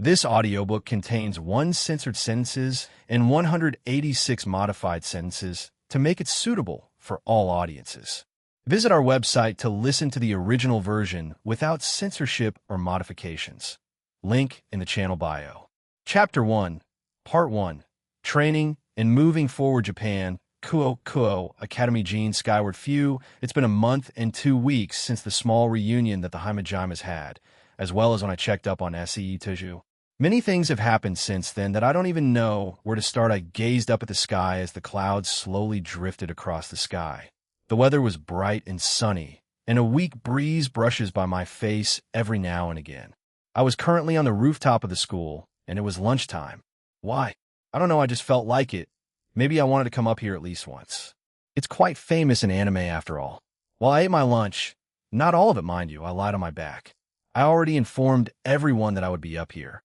This audiobook contains 1 censored sentences and 186 modified sentences to make it suitable for all audiences. Visit our website to listen to the original version without censorship or modifications. Link in the channel bio. Chapter 1, Part 1, Training and Moving Forward Japan, Kuo Academy Gene Skyward Few. It's been a month and 2 weeks since the small reunion that the Haimajimas had, as well as when I checked up on SEE Tuju. Many things have happened since then that I don't even know where to start. I gazed up at the sky as the clouds slowly drifted across the sky. The weather was bright and sunny, and a weak breeze brushes by my face every now and again. I was currently on the rooftop of the school, and it was lunchtime. Why? I don't know, I just felt like it. Maybe I wanted to come up here at least once. It's quite famous in anime after all. While I ate my lunch, not all of it mind you, I lied on my back. I already informed everyone that I would be up here.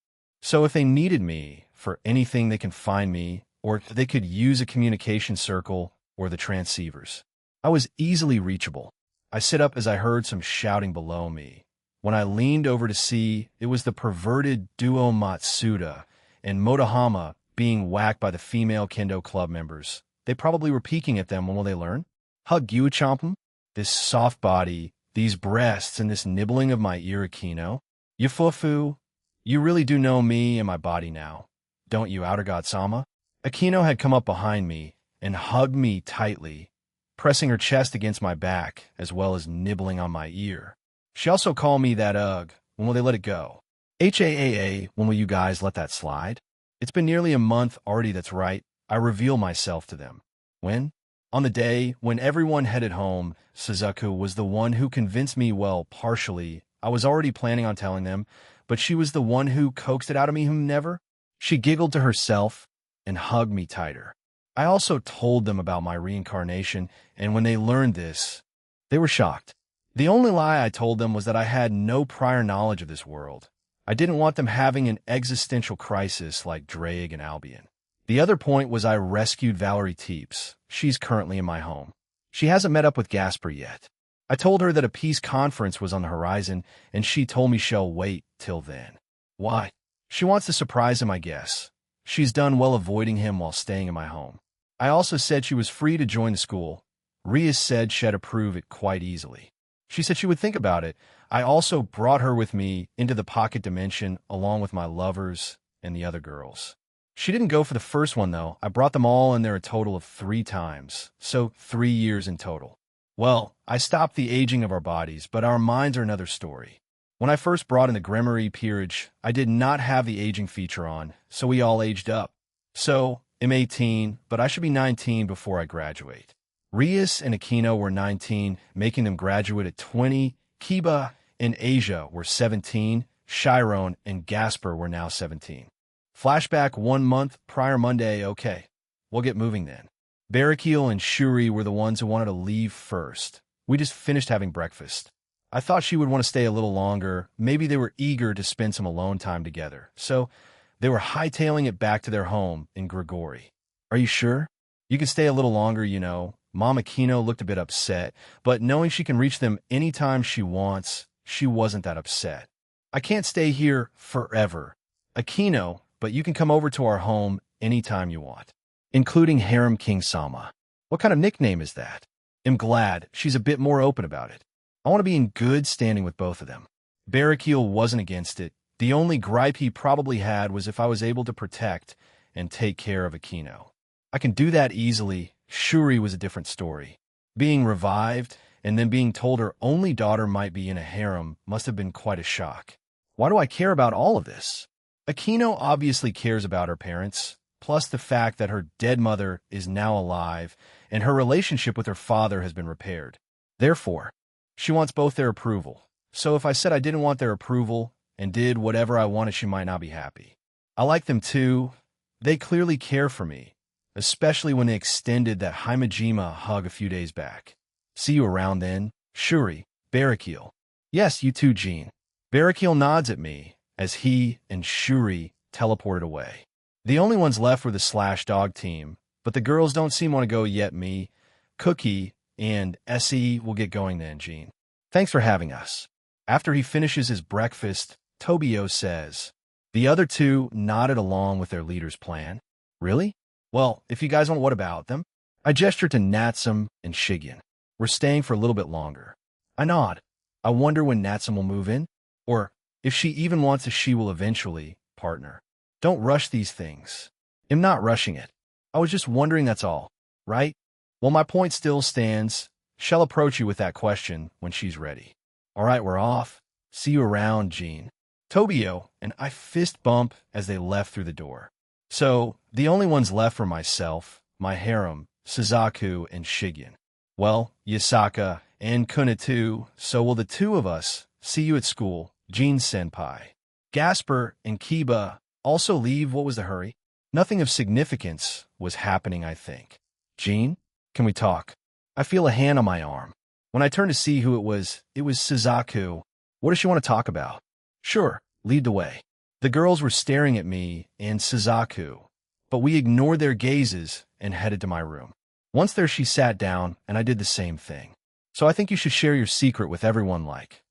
So if they needed me for anything, they can find me, or they could use a communication circle or the transceivers. I was easily reachable. I sit up as I heard some shouting below me. When I leaned over to see, it was the perverted duo Matsuda and Motohama being whacked by the female kendo club members. They probably were peeking at them. When will they learn? Hug Gyuchampum? This soft body, these breasts, and this nibbling of my ear, Akino. Yufufu, you really do know me and my body now, don't you, Outer God-sama? Akino had come up behind me and hugged me tightly, pressing her chest against my back as well as nibbling on my ear. She also called me that ugh. When will they let it go? HAAA, when will you guys let that slide? It's been nearly a month already, that's right. I reveal myself to them. When? On the day when everyone headed home, Suzuku was the one who convinced me, well, partially. I was already planning on telling them, but she was the one who coaxed it out of me, whom never. She giggled to herself and hugged me tighter. I also told them about my reincarnation, and when they learned this, they were shocked. The only lie I told them was that I had no prior knowledge of this world. I didn't want them having an existential crisis like Drake and Albion. The other point was I rescued Valerie Teeps. She's currently in my home. She hasn't met up with Gasper yet. I told her that a peace conference was on the horizon, and she told me she'll wait till then. Why? She wants to surprise him, I guess. She's done well avoiding him while staying in my home. I also said she was free to join the school. Rias said she'd approve it quite easily. She said she would think about it. I also brought her with me into the pocket dimension along with my lovers and the other girls. She didn't go for the first one, though. I brought them all in there a total of 3 times, so 3 years in total. Well, I stopped the aging of our bodies, but our minds are another story. When I first brought in the Gremory peerage, I did not have the aging feature on, so we all aged up. So, I'm 18, but I should be 19 before I graduate. Rias and Aquino were 19, making them graduate at 20. Kiba and Asia were 17. Chiron and Gasper were now 17. Flashback 1 month prior Monday, okay. We'll get moving then. Barakiel and Shuri were the ones who wanted to leave first. We just finished having breakfast. I thought she would want to stay a little longer. Maybe they were eager to spend some alone time together. So they were hightailing it back to their home in Grigori. Are you sure? You can stay a little longer, you know. Mom Aquino looked a bit upset, but knowing she can reach them anytime she wants, she wasn't that upset. I can't stay here forever. Aquino, but you can come over to our home anytime you want, including Harem King Sama. What kind of nickname is that? I'm glad she's a bit more open about it. I want to be in good standing with both of them. Barakiel wasn't against it. The only gripe he probably had was if I was able to protect and take care of Aquino. I can do that easily. Shuri was a different story. Being revived and then being told her only daughter might be in a harem must have been quite a shock. Why do I care about all of this? Aquino obviously cares about her parents, plus the fact that her dead mother is now alive and her relationship with her father has been repaired. Therefore, she wants both their approval. So if I said I didn't want their approval and did whatever I wanted, she might not be happy. I like them too. They clearly care for me, especially when they extended that Haimajima hug a few days back. See you around then, Shuri. Barakiel. Yes, you too, Jean. Barakiel nods at me as he and Shuri teleported away. The only ones left were the Slash Dog team, but the girls don't seem to want to go yet. Me, Cookie, and SE will get going then, Jean. Thanks for having us. After he finishes his breakfast, Tobio says, The other two nodded along with their leader's plan. Really? Well, if you guys want, what about them? I gestured to Natsum and Shigyan. We're staying for a little bit longer. I nod. I wonder when Natsum will move in, or if she even wants a she will eventually, partner. Don't rush these things. I'm not rushing it. I was just wondering, that's all, right? Well, my point still stands. She'll approach you with that question when she's ready. All right, we're off. See you around, Jean. Tobio and I fist bump as they left through the door. So, the only ones left were myself, my harem, Suzaku, and Shigyan. Well, Yasaka and Kuna too, so will the two of us. See you at school, Jean-senpai. Gasper and Kiba also leave. What was the hurry? Nothing of significance was happening, I think. Jean, can we talk? I feel a hand on my arm. When I turned to see who it was Suzaku. What does she want to talk about? Sure, lead the way. The girls were staring at me and Suzaku, but we ignored their gazes and headed to my room. Once there, she sat down, and I did the same thing. So I think you should share your secret with everyone,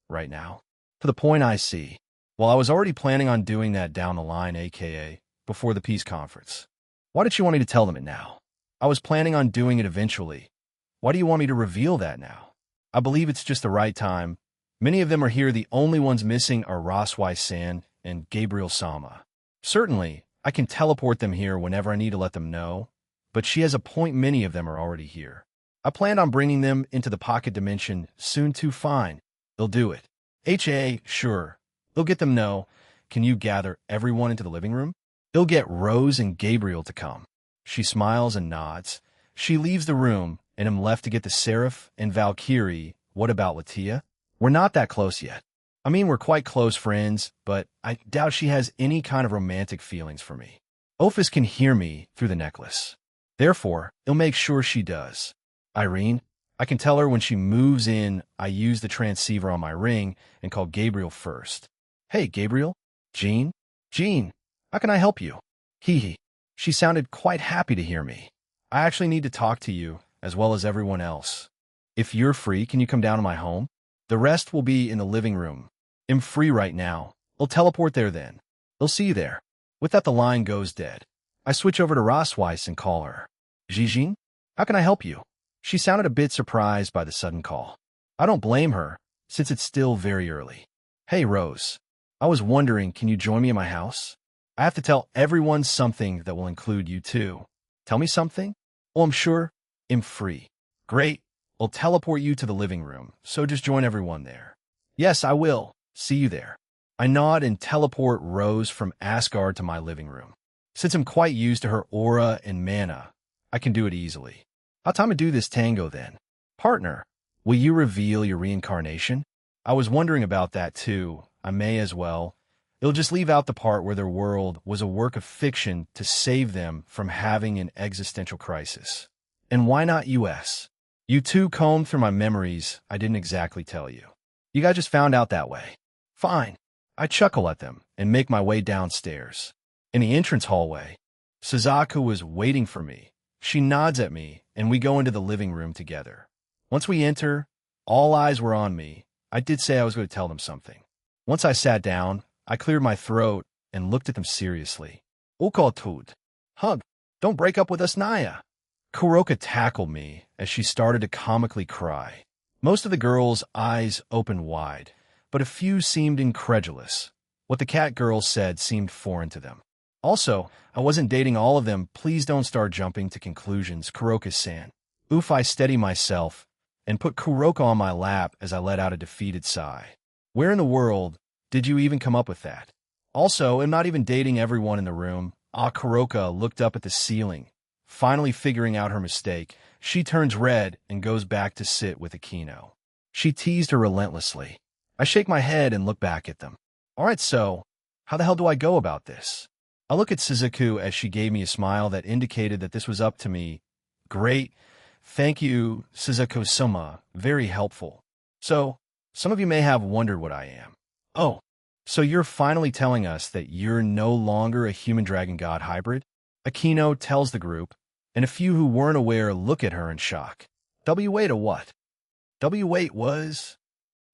right now. To the point, I see. Well, I was already planning on doing that down the line, aka before the peace conference. Why did you want me to tell them it now? I was planning on doing it eventually. Why do you want me to reveal that now? I believe it's just the right time. Many of them are here. The only ones missing are Raswai-san and Gabriel-sama. Certainly, I can teleport them here whenever I need to let them know, but she has a point. Many of them are already here. I planned on bringing them into the pocket dimension soon too. Fine. They'll do it. Sure. They'll get them. No. Can you gather everyone into the living room? They'll get Rose and Gabriel to come. She smiles and nods. She leaves the room, and I'm left to get the Seraph and Valkyrie. What about Latia? We're not that close yet. I mean, we're quite close friends, but I doubt she has any kind of romantic feelings for me. Ophis can hear me through the necklace. Therefore, he'll make sure she does. Irene, I can tell her when she moves in. I use the transceiver on my ring and call Gabriel first. Hey, Gabriel? Jean? Jean, how can I help you? Hee hee. She sounded quite happy to hear me. I actually need to talk to you, as well as everyone else. If you're free, can you come down to my home? The rest will be in the living room. I'm free right now. I'll teleport there then. They'll see you there. With that, the line goes dead. I switch over to Rasweiss and call her. Jijin, how can I help you? She sounded a bit surprised by the sudden call. I don't blame her, since it's still very early. Hey, Rose. I was wondering, can you join me in my house? I have to tell everyone something that will include you too. Tell me something? Oh, I'm sure. I'm free. Great. I'll teleport you to the living room, so just join everyone there. Yes, I will. See you there. I nod and teleport Rose from Asgard to my living room. Since I'm quite used to her aura and mana, I can do it easily. How time to do this tango then? Partner, will you reveal your reincarnation? I was wondering about that too. I may as well. It'll just leave out the part where their world was a work of fiction to save them from having an existential crisis. And why not US? You two combed through my memories. I didn't exactly tell you. You guys just found out that way. Fine. I chuckle at them and make my way downstairs. In the entrance hallway, Suzaku was waiting for me. She nods at me, and we go into the living room together. Once we enter, all eyes were on me. I did say I was going to tell them something. Once I sat down, I cleared my throat and looked at them seriously. Okaltud. Hug. Don't break up with us, Naya. Kuroka tackled me as she started to comically cry. Most of the girls' eyes opened wide, but a few seemed incredulous. What the cat girls said seemed foreign to them. Also, I wasn't dating all of them. Please don't start jumping to conclusions, Kuroka-san. Oof, I steady myself and put Kuroka on my lap as I let out a defeated sigh. Where in the world did you even come up with that? Also, I'm not even dating everyone in the room. Kuroka looked up at the ceiling. Finally figuring out her mistake, she turns red and goes back to sit with Akino. She teased her relentlessly. I shake my head and look back at them. All right, so, how the hell do I go about this? I look at Suzaku as she gave me a smile that indicated that this was up to me. Great. Thank you, Suzaku-sama. Very helpful. So, some of you may have wondered what I am. Oh, so you're finally telling us that you're no longer a human dragon god hybrid? Akino tells the group, and a few who weren't aware look at her in shock. W-8 a what? W-8 was...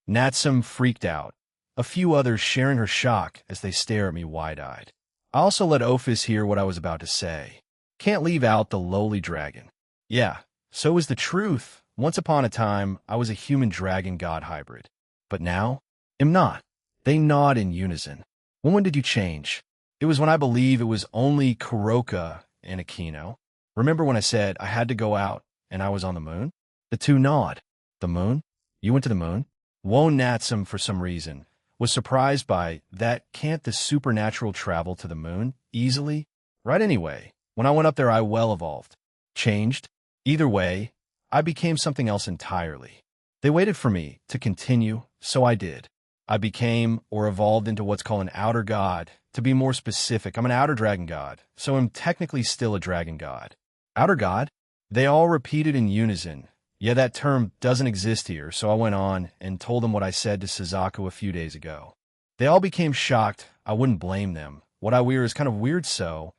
Natsum freaked out. a few others sharing her shock as they stare at me wide-eyed. I also let Ophis hear what I was about to say. Can't leave out the lowly dragon. Yeah, so is the truth. Once upon a time, I was a human dragon god hybrid. But now, am not. They nod in unison. When did you change? It was when I believe it was only Kuroka and Akino. Remember when I said I had to go out and I was on the moon? The two nod. The moon? You went to the moon? Won Natsum, for some reason, was surprised by that. Can't the supernatural travel to the moon easily? Right, anyway, when I went up there I well evolved. Changed? Either way, I became something else entirely. They waited for me to continue, so I did. I became, or evolved into what's called an outer god. To be more specific, I'm an outer dragon god, so I'm technically still a dragon god. Outer god? They all repeated in unison. Yeah, that term doesn't exist here, so I went on and told them what I said to Suzaku a few days ago. They all became shocked. I wouldn't blame them. What I wear is kind of weird, so...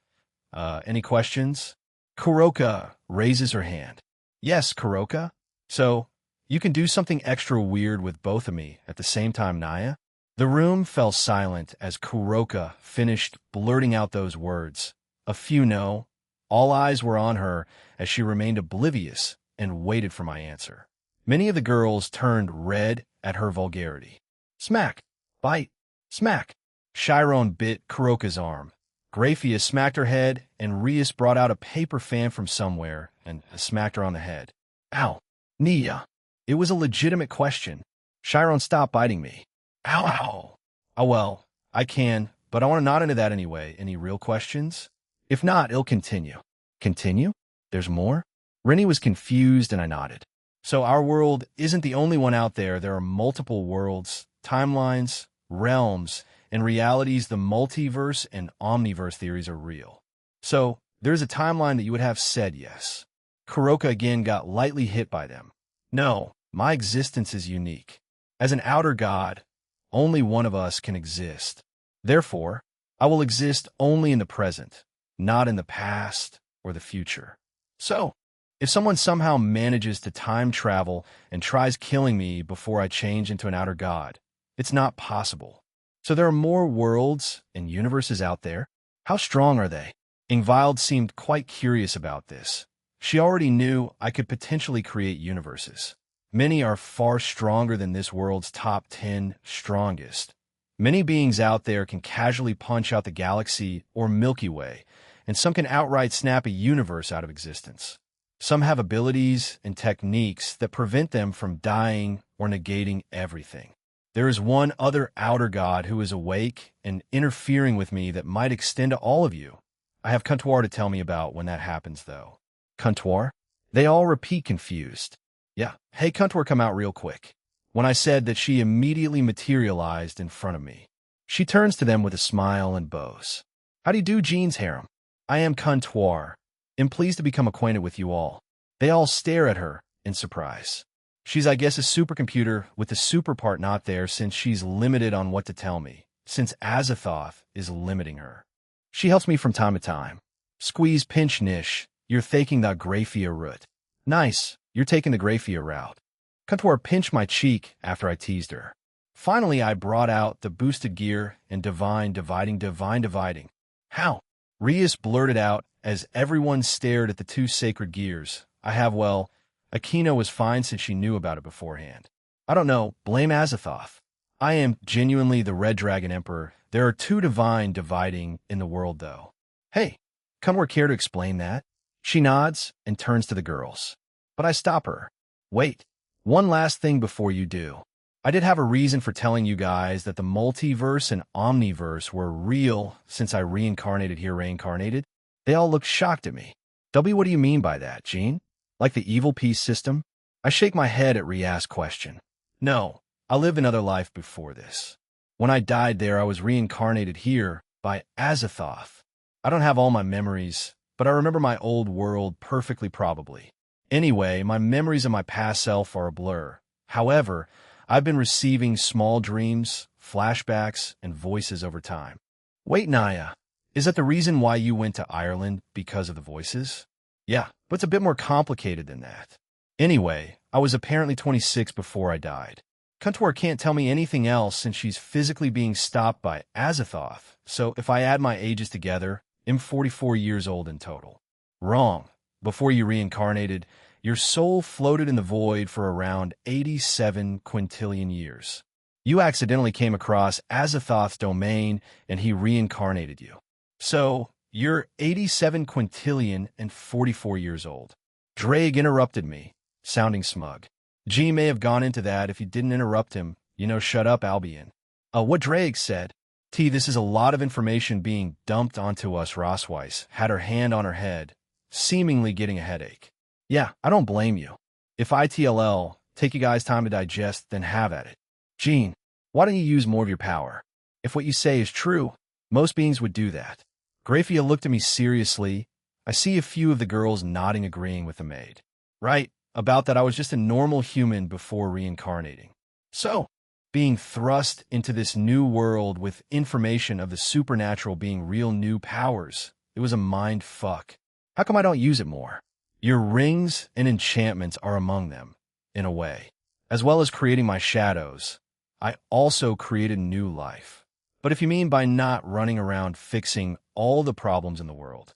any questions? Kuroka raises her hand. Yes, Kuroka? So, you can do something extra weird with both of me at the same time, Naya? The room fell silent as Kuroka finished blurting out those words. A few no. All eyes were on her as she remained oblivious and waited for my answer. Many of the girls turned red at her vulgarity. Smack! Bite! Smack! Chiron bit Kuroka's arm. Graphia smacked her head, and Rias brought out a paper fan from somewhere and smacked her on the head. Ow! Nia! It was a legitimate question. Chiron, stop biting me. Ow, ow. Oh, well, I can, but I want to nod into that anyway. Any real questions? If not, it'll continue. Continue? There's more? Rennie was confused, and I nodded. So our world isn't the only one out there. There are multiple worlds, timelines, realms, and realities. The multiverse and omniverse theories are real. So there's a timeline that you would have said yes. Kuroka again got lightly hit by them. No, my existence is unique. As an outer god, only one of us can exist. Therefore, I will exist only in the present, not in the past or the future. So, if someone somehow manages to time travel and tries killing me before I change into an outer god, it's not possible. So there are more worlds and universes out there? How strong are they? Ingvild seemed quite curious about this. She already knew I could potentially create universes. Many are far stronger than this world's top 10 strongest. Many beings out there can casually punch out the galaxy or Milky Way, and some can outright snap a universe out of existence. Some have abilities and techniques that prevent them from dying or negating everything. There is one other outer god who is awake and interfering with me that might extend to all of you. I have Kuntuar to tell me about when that happens, though. Kuntuar? They all repeat confused. Yeah, hey Kuntuar, come out real quick. When I said that, she immediately materialized in front of me. She turns to them with a smile and bows. How do you do, Jean's harem? I am Kuntuar. I'm pleased to become acquainted with you all. They all stare at her in surprise. She's, I guess, a supercomputer with the super part not there, since she's limited on what to tell me, since Azathoth is limiting her. She helps me from time to time. Squeeze, pinch, niche. You're taking the Graphia route. Nice, you're taking the Graphia route. Kuntuar pinched my cheek after I teased her. Finally, I brought out the boosted gear and divine dividing. How? Rias blurted out as everyone stared at the two sacred gears. I have, well, Akino was fine since she knew about it beforehand. I don't know, blame Azathoth. I am genuinely the Red Dragon Emperor. There are two divine dividing in the world, though. Hey, Kuntuar, care to explain that? She nods and turns to the girls. But I stop her. Wait, one last thing before you do. I did have a reason for telling you guys that the multiverse and omniverse were real since I reincarnated. They all looked shocked at me. W, what do you mean by that, Jean? Like the evil peace system? I shake my head at Rias' question. No, I lived another life before this. When I died there, I was reincarnated here by Azathoth. I don't have all my memories, but I remember my old world perfectly, probably. Anyway, my memories of my past self are a blur. However, I've been receiving small dreams, flashbacks, and voices over time. Wait, Naya, is that the reason why you went to Ireland, because of the voices? Yeah, but it's a bit more complicated than that. Anyway, I was apparently 26 before I died. Kuntor can't tell me anything else since she's physically being stopped by Azathoth, so if I add my ages together, I'm 44 years old in total. Wrong. Before you reincarnated, your soul floated in the void for around 87 quintillion years. You accidentally came across Azathoth's domain, and he reincarnated you. So, you're 87 quintillion and 44 years old. Drake interrupted me, sounding smug. G may have gone into that if you didn't interrupt him. Shut up, Albion. What Drake said. This is a lot of information being dumped onto us. Rossweiss had her hand on her head, seemingly getting a headache. Yeah, I don't blame you. If ITLL, take you guys time to digest, then have at it. Jean, why don't you use more of your power? If what you say is true, most beings would do that. Grafia looked at me seriously. I see a few of the girls nodding, agreeing with the maid. Right, about that I was just a normal human before reincarnating. So, being thrust into this new world with information of the supernatural being real new powers, it was a mind fuck. How come I don't use it more? Your rings and enchantments are among them, in a way. As well as creating my shadows, I also created new life. But if you mean by not running around fixing all the problems in the world,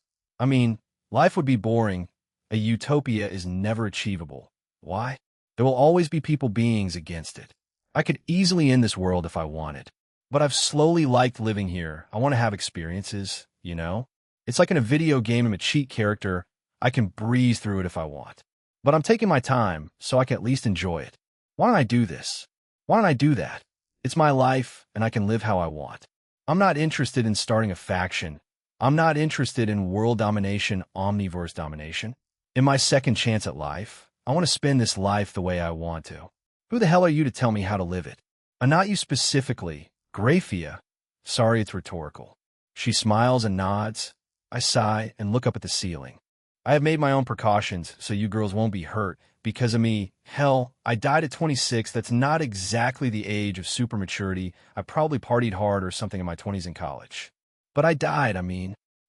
life would be boring. A utopia is never achievable. Why? There will always be beings against it. I could easily end this world if I wanted. But I've slowly liked living here. I want to have experiences, It's like in a video game, I'm a cheat character. I can breeze through it if I want. But I'm taking my time, so I can at least enjoy it. Why don't I do this? Why don't I do that? It's my life, and I can live how I want. I'm not interested in starting a faction. I'm not interested in world domination, omniverse domination. In my second chance at life, I want to spend this life the way I want to. Who the hell are you to tell me how to live it? Not you specifically, Grafia. Sorry, it's rhetorical. She smiles and nods. I sigh and look up at the ceiling. I have made my own precautions so you girls won't be hurt because of me. Hell, I died at 26. That's not exactly the age of super maturity. I probably partied hard or something in my 20s in college. But I died,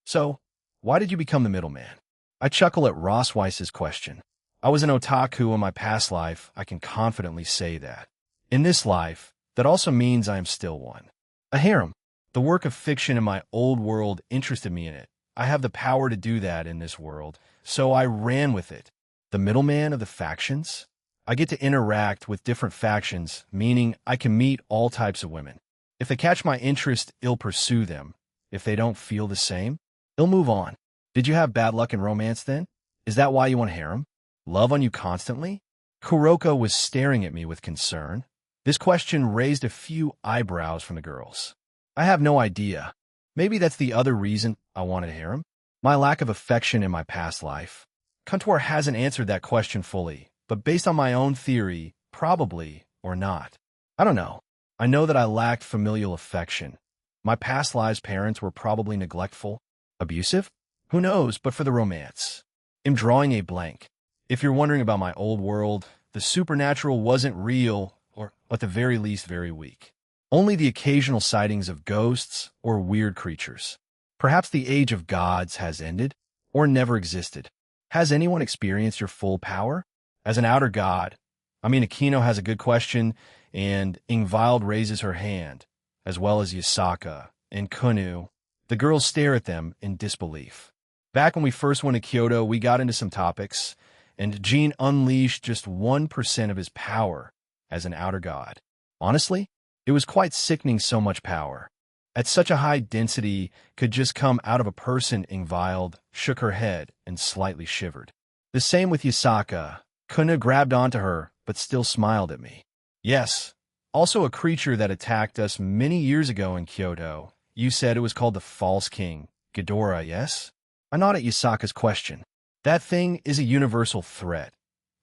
So, why did you become the middleman? I chuckle at Rossweiss's question. I was an otaku in my past life. I can confidently say that. In this life, that also means I am still one. A harem. The work of fiction in my old world interested me in it. I have the power to do that in this world, so I ran with it. The middleman of the factions? I get to interact with different factions, meaning I can meet all types of women. If they catch my interest, I'll pursue them. If they don't feel the same, I'll move on. Did you have bad luck in romance then? Is that why you want harem? Love on you constantly? Kuroko was staring at me with concern. This question raised a few eyebrows from the girls. I have no idea. Maybe that's the other reason I wanted harem. My lack of affection in my past life. Kuntor hasn't answered that question fully, but based on my own theory, probably or not. I don't know. I know that I lacked familial affection. My past lives' parents were probably neglectful, abusive. Who knows, but for the romance. I'm drawing a blank. If you're wondering about my old world, the supernatural wasn't real, or at the very least very weak. Only the occasional sightings of ghosts or weird creatures. Perhaps the age of gods has ended, or never existed. Has anyone experienced your full power? As an outer god, Akino has a good question, and Ingvild raises her hand, as well as Yasaka and Kunu. The girls stare at them in disbelief. Back when we first went to Kyoto, we got into some topics, and Jean unleashed just 1% of his power as an outer god. Honestly, it was quite sickening, so much power. At such a high density could just come out of a person. Ingvild shook her head and slightly shivered. The same with Yasaka. Kuna grabbed onto her, but still smiled at me. Yes, also a creature that attacked us many years ago in Kyoto. You said it was called the False King. Ghidorah, yes? I nod at Yasaka's question. That thing is a universal threat.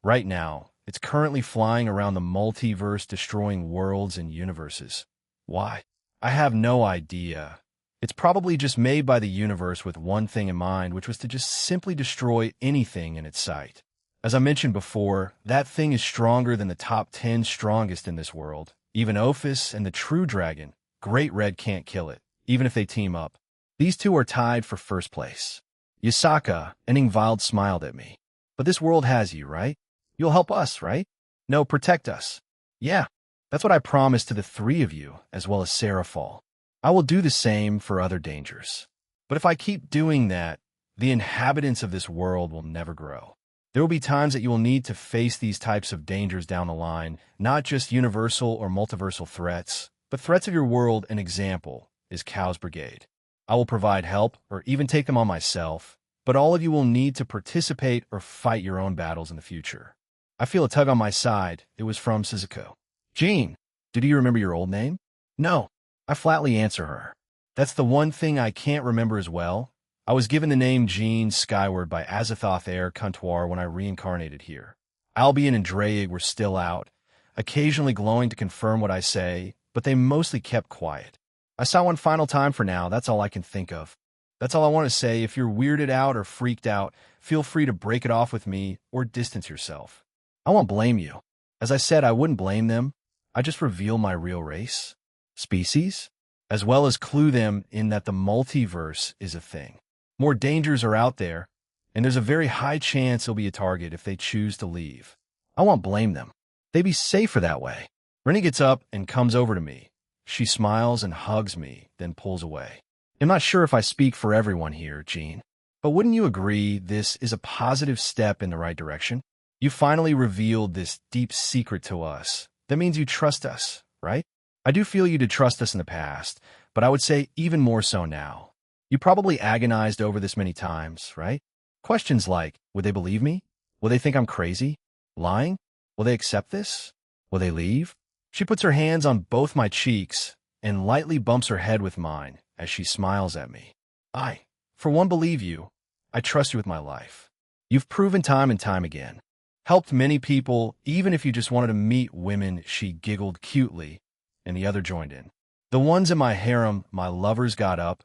Right now, it's currently flying around the multiverse, destroying worlds and universes. Why? I have no idea. It's probably just made by the universe with one thing in mind, which was to just simply destroy anything in its sight. As I mentioned before, that thing is stronger than the top 10 strongest in this world. Even Ophis and the True Dragon, Great Red, can't kill it, even if they team up. These two are tied for first place. Yasaka and Ingvild smiled at me. But this world has you, right? You'll help us, right? No, protect us. Yeah. That's what I promised to the three of you, as well as Sarah Fall. I will do the same for other dangers. But if I keep doing that, the inhabitants of this world will never grow. There will be times that you will need to face these types of dangers down the line, not just universal or multiversal threats, but threats of your world. An example is Cow's Brigade. I will provide help or even take them on myself, but all of you will need to participate or fight your own battles in the future. I feel a tug on my side. It was from Suzuko. Jean, do you remember your old name? No. I flatly answer her. That's the one thing I can't remember as well. I was given the name Jean Skyward by Azathoth Air Comptoir when I reincarnated here. Albion and Dreyeg were still out, occasionally glowing to confirm what I say, but they mostly kept quiet. I saw one final time for now, that's all I can think of. That's all I want to say. If you're weirded out or freaked out, feel free to break it off with me or distance yourself. I won't blame you. As I said, I wouldn't blame them. I just reveal my real race, species, as well as clue them in that the multiverse is a thing. More dangers are out there, and there's a very high chance they'll be a target if they choose to leave. I won't blame them. They'd be safer that way. Rennie gets up and comes over to me. She smiles and hugs me, then pulls away. I'm not sure if I speak for everyone here, Jean, but wouldn't you agree this is a positive step in the right direction? You finally revealed this deep secret to us. That means you trust us, right? I do feel you did trust us in the past, but I would say even more so now. You probably agonized over this many times, right? Questions like, would they believe me? Will they think I'm crazy? Lying? Will they accept this? Will they leave? She puts her hands on both my cheeks and lightly bumps her head with mine as she smiles at me. I, for one, believe you. I trust you with my life. You've proven time and time again. Helped many people, even if you just wanted to meet women. She giggled cutely, and the other joined in. The ones in my harem, my lovers got up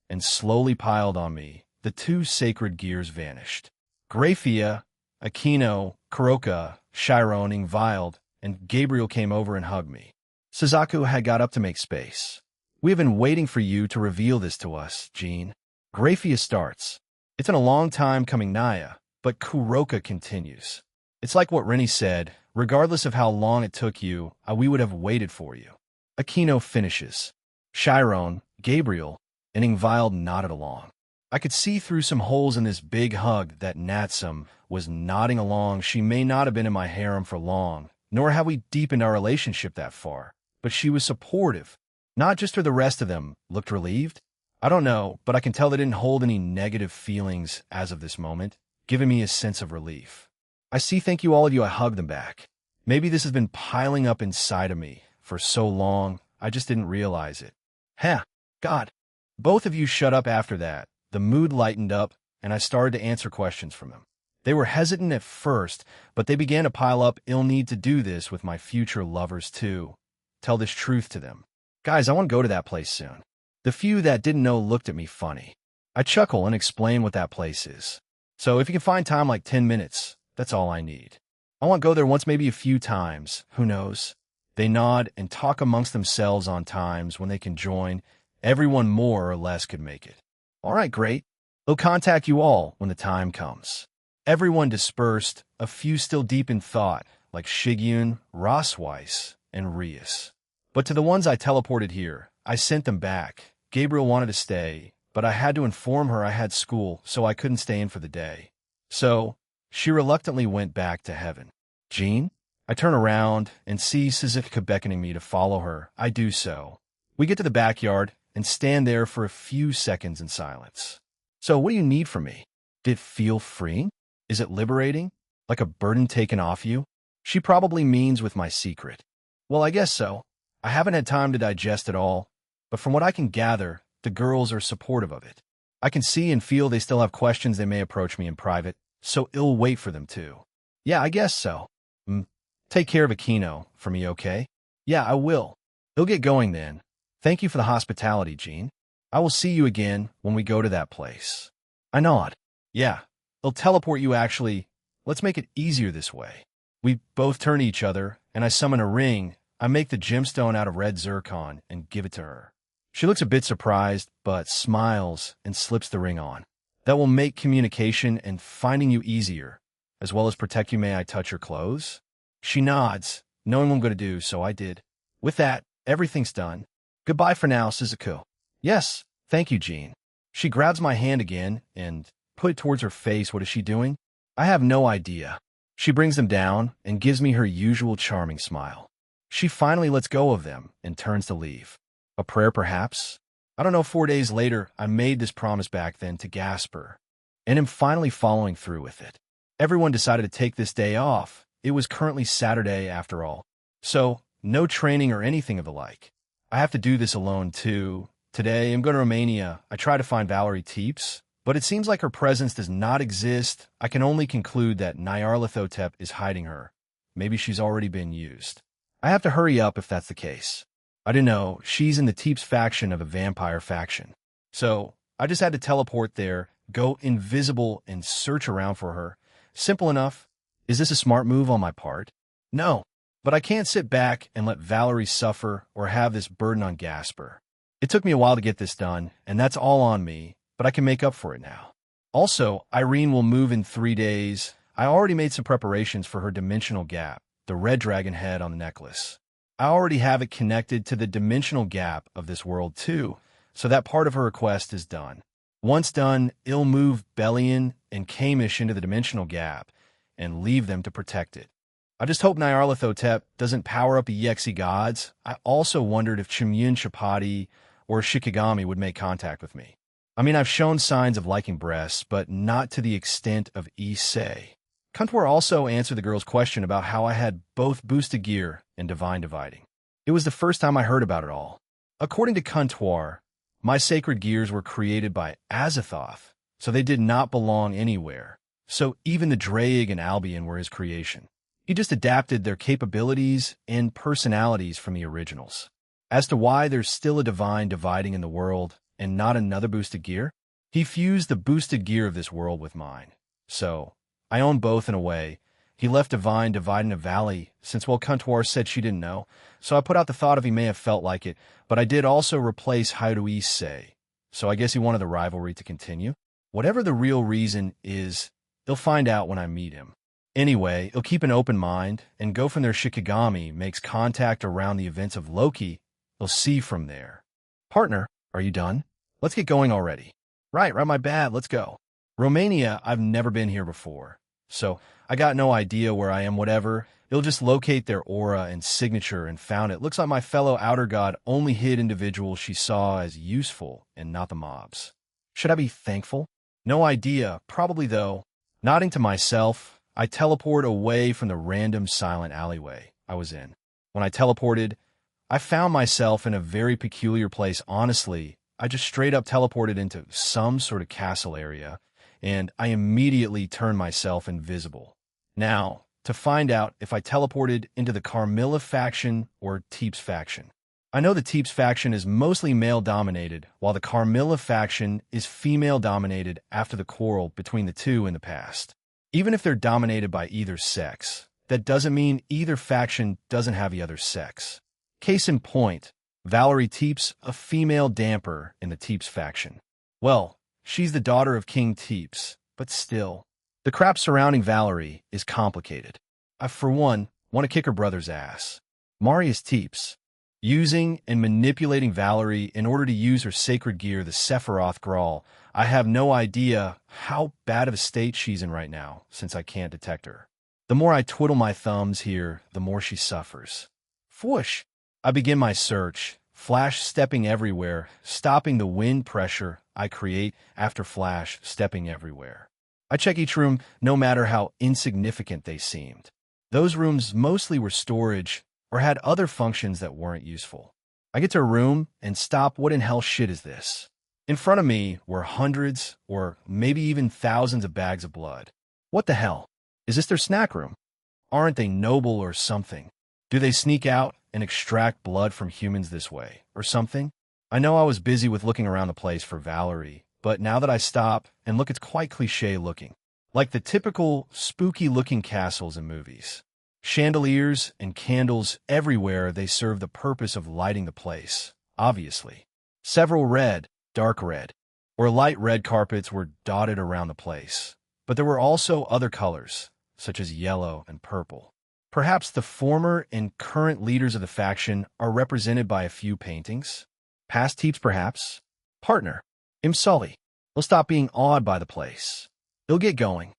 and slowly piled on me. The two sacred gears vanished. Graphia, Aquino, Kuroka, Chiron, Ingvild, and Gabriel came over and hugged me. Suzaku had got up to make space. We have been waiting for you to reveal this to us, Jean. Graphia starts. It's been a long time coming, Naya, but Kuroka continues. It's like what Rennie said, regardless of how long it took you, we would have waited for you. Aquino finishes. Chiron, Gabriel, and Ingvild nodded along. I could see through some holes in this big hug that Natsum was nodding along. She may not have been in my harem for long, nor have we deepened our relationship that far, but she was supportive. Not just for the rest of them, looked relieved. I don't know, but I can tell they didn't hold any negative feelings as of this moment, giving me a sense of relief. I see, thank you all of you, I hugged them back. Maybe this has been piling up inside of me for so long, I just didn't realize it. God. Both of you shut up after that. The mood lightened up, and I started to answer questions from them. They were hesitant at first, but they began to pile up. I'll need to do this with my future lovers too. Tell this truth to them. Guys, I want to go to that place soon. The few that didn't know looked at me funny. I chuckle and explain what that place is. So if you can find time like 10 minutes, that's all I need. I want to go there once, maybe a few times. Who knows? They nod and talk amongst themselves on times when they can join. Everyone more or less could make it. All right, great. They'll contact you all when the time comes. Everyone dispersed, a few still deep in thought, like Shigyun, Rosweiss, and Rias. But to the ones I teleported here, I sent them back. Gabriel wanted to stay, but I had to inform her I had school, so I couldn't stay in for the day. So, she reluctantly went back to heaven. Jean? I turn around and see Suzuka beckoning me to follow her. I do so. We get to the backyard and stand there for a few seconds in silence. So what do you need from me? Did it feel freeing? Is it liberating? Like a burden taken off you? She probably means with my secret. Well, I guess so. I haven't had time to digest it all, but from what I can gather, the girls are supportive of it. I can see and feel they still have questions. They may approach me in private, so I'll wait for them too. Yeah, I guess so. Take care of Aquino for me, okay? Yeah, I will. He'll get going then. Thank you for the hospitality, Jean. I will see you again when we go to that place. I nod. Yeah, they'll teleport you actually. Let's make it easier this way. We both turn to each other, and I summon a ring. I make the gemstone out of red zircon and give it to her. She looks a bit surprised, but smiles and slips the ring on. That will make communication and finding you easier, as well as protect you. May I touch your clothes? She nods, knowing what I'm going to do, so I did. With that, everything's done. Goodbye for now, Suzuko. Yes, thank you, Jean. She grabs my hand again and put it towards her face. What is she doing? I have no idea. She brings them down and gives me her usual charming smile. She finally lets go of them and turns to leave. A prayer, perhaps? I don't know. 4 days later, I made this promise back then to Gasper, and am finally following through with it. Everyone decided to take this day off. It was currently Saturday after all. So, no training or anything of the like. I have to do this alone too. Today, I'm going to Romania. I try to find Valerie Teeps, but it seems like her presence does not exist. I can only conclude that Nyarlathotep is hiding her. Maybe she's already been used. I have to hurry up if that's the case. I don't know, she's in the Teeps faction of a vampire faction. So, I just had to teleport there, go invisible, and search around for her. Simple enough. Is this a smart move on my part? No, but I can't sit back and let Valerie suffer or have this burden on Gasper. It took me a while to get this done, and that's all on me, but I can make up for it now. Also, Irene will move in 3 days. I already made some preparations for her dimensional gap, the red dragon head on the necklace. I already have it connected to the dimensional gap of this world too, so that part of her request is done. Once done, it'll move Bellion and Kamish into the dimensional gap and leave them to protect it. I just hope Nyarlathotep doesn't power up the Yexi gods. I also wondered if Chimyun Chapati or Shikigami would make contact with me. I mean, I've shown signs of liking breasts, but not to the extent of Issei. Kuntwar also answered the girl's question about how I had both boosted gear and divine dividing. It was the first time I heard about it all. According to Kuntwar, my sacred gears were created by Azathoth, so they did not belong anywhere. So even the Draig and Albion were his creation. He just adapted their capabilities and personalities from the originals. As to why there's still a divine dividing in the world and not another boosted gear, he fused the boosted gear of this world with mine. So, I own both in a way. He left divine dividing a valley, since Kuntwar said she didn't know, so I put out the thought of he may have felt like it, but I did also replace Haidu Issei, so I guess he wanted the rivalry to continue. Whatever the real reason is, he'll find out when I meet him. Anyway, he'll keep an open mind, and go from there. Shikigami makes contact around the events of Loki. He'll see from there. Partner, are you done? Let's get going already. Right, my bad, let's go. Romania, I've never been here before, so I got no idea where I am. Whatever, it'll just locate their aura and signature and found it. Looks like my fellow outer god only hid individuals she saw as useful and not the mobs. Should I be thankful? No idea, probably though. Nodding to myself, I teleport away from the random silent alleyway I was in. When I teleported, I found myself in a very peculiar place. Honestly, I just straight up teleported into some sort of castle area, and I immediately turned myself invisible. Now, to find out if I teleported into the Carmilla faction or Teeps faction. I know the Teeps faction is mostly male-dominated, while the Carmilla faction is female-dominated after the quarrel between the two in the past. Even if they're dominated by either sex, that doesn't mean either faction doesn't have the other sex. Case in point, Valerie Teeps, a female damper in the Teeps faction. Well, she's the daughter of King Teeps, but still. The crap surrounding Valerie is complicated. I, for one, want to kick her brother's ass. Marius Teeps, using and manipulating Valerie in order to use her sacred gear, the Sephiroth Grawl. I have no idea how bad of a state she's in right now, since I can't detect her. The more I twiddle my thumbs here, the more she suffers. Whoosh! I begin my search, Flash stepping everywhere, stopping the wind pressure I create after Flash stepping everywhere. I check each room, no matter how insignificant they seemed. Those rooms mostly were storage or had other functions that weren't useful. I get to a room and stop. What in hell shit is this? In front of me were hundreds or maybe even thousands of bags of blood. What the hell? Is this their snack room? Aren't they noble or something? Do they sneak out and extract blood from humans this way, or something? I know I was busy with looking around the place for Valerie, but now that I stop and look, it's quite cliché looking. Like the typical spooky-looking castles in movies. Chandeliers and candles everywhere. They serve the purpose of lighting the place, obviously. Several red, dark red, or light red carpets were dotted around the place. But there were also other colors, such as yellow and purple. Perhaps the former and current leaders of the faction are represented by a few paintings? Past Teeps, perhaps? Partner, I'm Sully. He'll stop being awed by the place. He'll get going.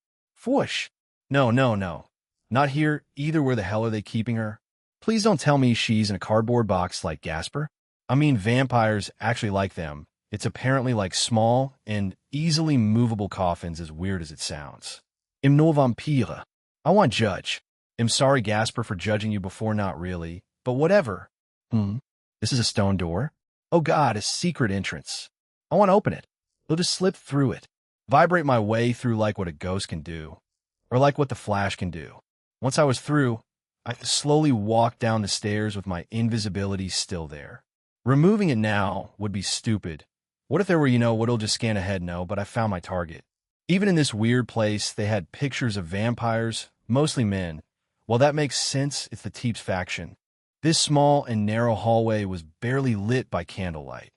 Fwoosh. No, no, no. Not here either. Where the hell are they keeping her? Please don't tell me she's in a cardboard box like Gasper. I mean, vampires actually like them. It's apparently like small and easily movable coffins, as weird as it sounds. I'm no vampire. I want judge. I'm sorry, Gasper, for judging you before, not really, but whatever. This is a stone door? Oh God, a secret entrance. I want to open it. I'll just slip through it. Vibrate my way through like what a ghost can do. Or like what the Flash can do. Once I was through, I slowly walked down the stairs with my invisibility still there. Removing it now would be stupid. What if there were, what'll just scan ahead? No, but I found my target. Even in this weird place, they had pictures of vampires, mostly men. Well, that makes sense. It's the Teeps faction. This small and narrow hallway was barely lit by candlelight.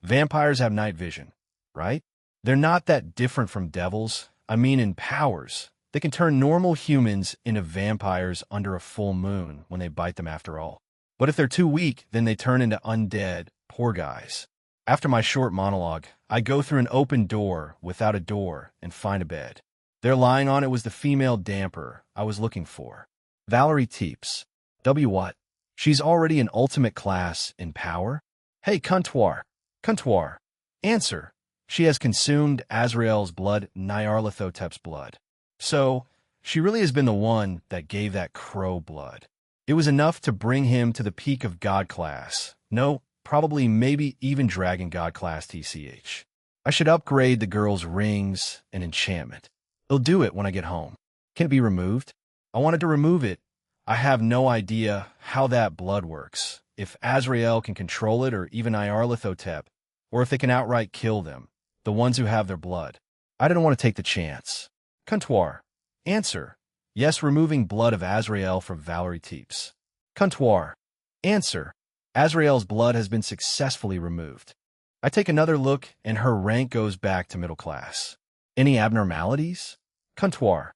Vampires have night vision, right? They're not that different from devils. I mean, in powers. They can turn normal humans into vampires under a full moon when they bite them after all. But if they're too weak, then they turn into undead, poor guys. After my short monologue, I go through an open door without a door and find a bed. There lying on it was the female damper I was looking for. Valerie Teeps. What? She's already an ultimate class in power? Hey, Comptoir. Comptoir. Answer. She has consumed Azrael's blood, Nyarlathotep's blood. So, she really has been the one that gave that crow blood. It was enough to bring him to the peak of God class. No, probably maybe even Dragon God class TCH. I should upgrade the girl's rings and enchantment. I'll do it when I get home. Can it be removed? I wanted to remove it. I have no idea how that blood works, if Azrael can control it or even Nyarlathotep, or if they can outright kill them, the ones who have their blood. I didn't want to take the chance. Comptoir. Answer. Yes, removing blood of Azrael from Valerie Teeps. Comptoir. Answer. Azrael's blood has been successfully removed. I take another look, and her rank goes back to middle class. Any abnormalities? Comptoir.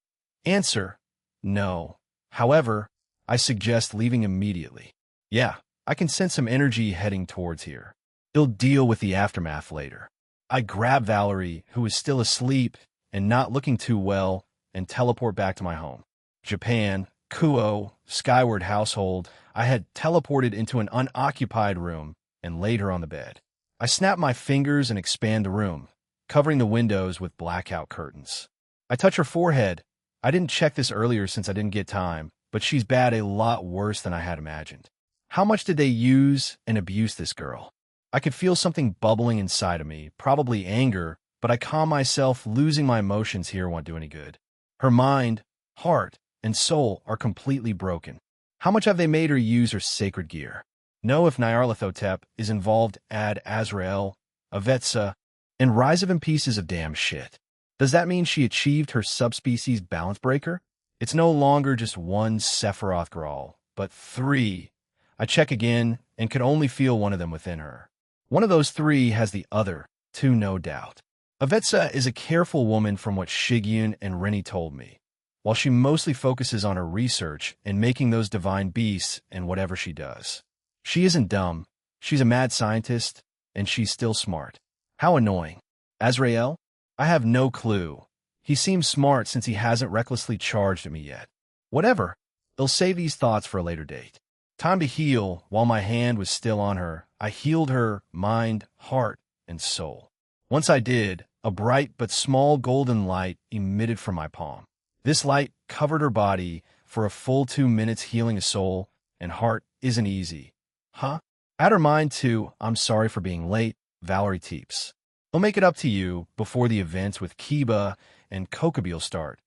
Answer. No. However, I suggest leaving immediately. Yeah, I can sense some energy heading towards here. He'll deal with the aftermath later. I grab Valerie, who is still asleep and not looking too well, and teleport back to my home. Japan, Kuo, Skyward household. I had teleported into an unoccupied room and laid her on the bed. I snap my fingers and expand the room, covering the windows with blackout curtains. I touch her forehead. I didn't check this earlier since I didn't get time, but she's bad, a lot worse than I had imagined. How much did they use and abuse this girl? I could feel something bubbling inside of me, probably anger, but I calm myself. Losing my emotions here won't do any good. Her mind, heart, and soul are completely broken. How much have they made her use her sacred gear? No, if Nyarlathotep is involved, add Azrael, Avetsa, and rise of him pieces of damn shit. Does that mean she achieved her subspecies balance breaker? It's no longer just one Sephiroth Grawl, but 3. I check again and could only feel one of them within her. One of those 3 has the other 2, no doubt. Avetsa is a careful woman from what Shigyun and Rennie told me, while she mostly focuses on her research and making those divine beasts and whatever she does. She isn't dumb, she's a mad scientist, and she's still smart. How annoying. Azrael? I have no clue. He seems smart since he hasn't recklessly charged at me yet. Whatever. I'll save these thoughts for a later date. Time to heal. While my hand was still on her, I healed her mind, heart, and soul. Once I did, a bright but small golden light emitted from my palm. This light covered her body for a full 2 minutes. Healing a soul and heart isn't easy. Huh? Add her mind to, I'm sorry for being late, Valerie Teeps. I'll make it up to you before the events with Kiba and Kokobeel start.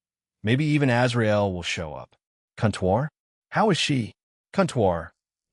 Maybe even Azrael will show up. Comptoir? How is she? Comptoir.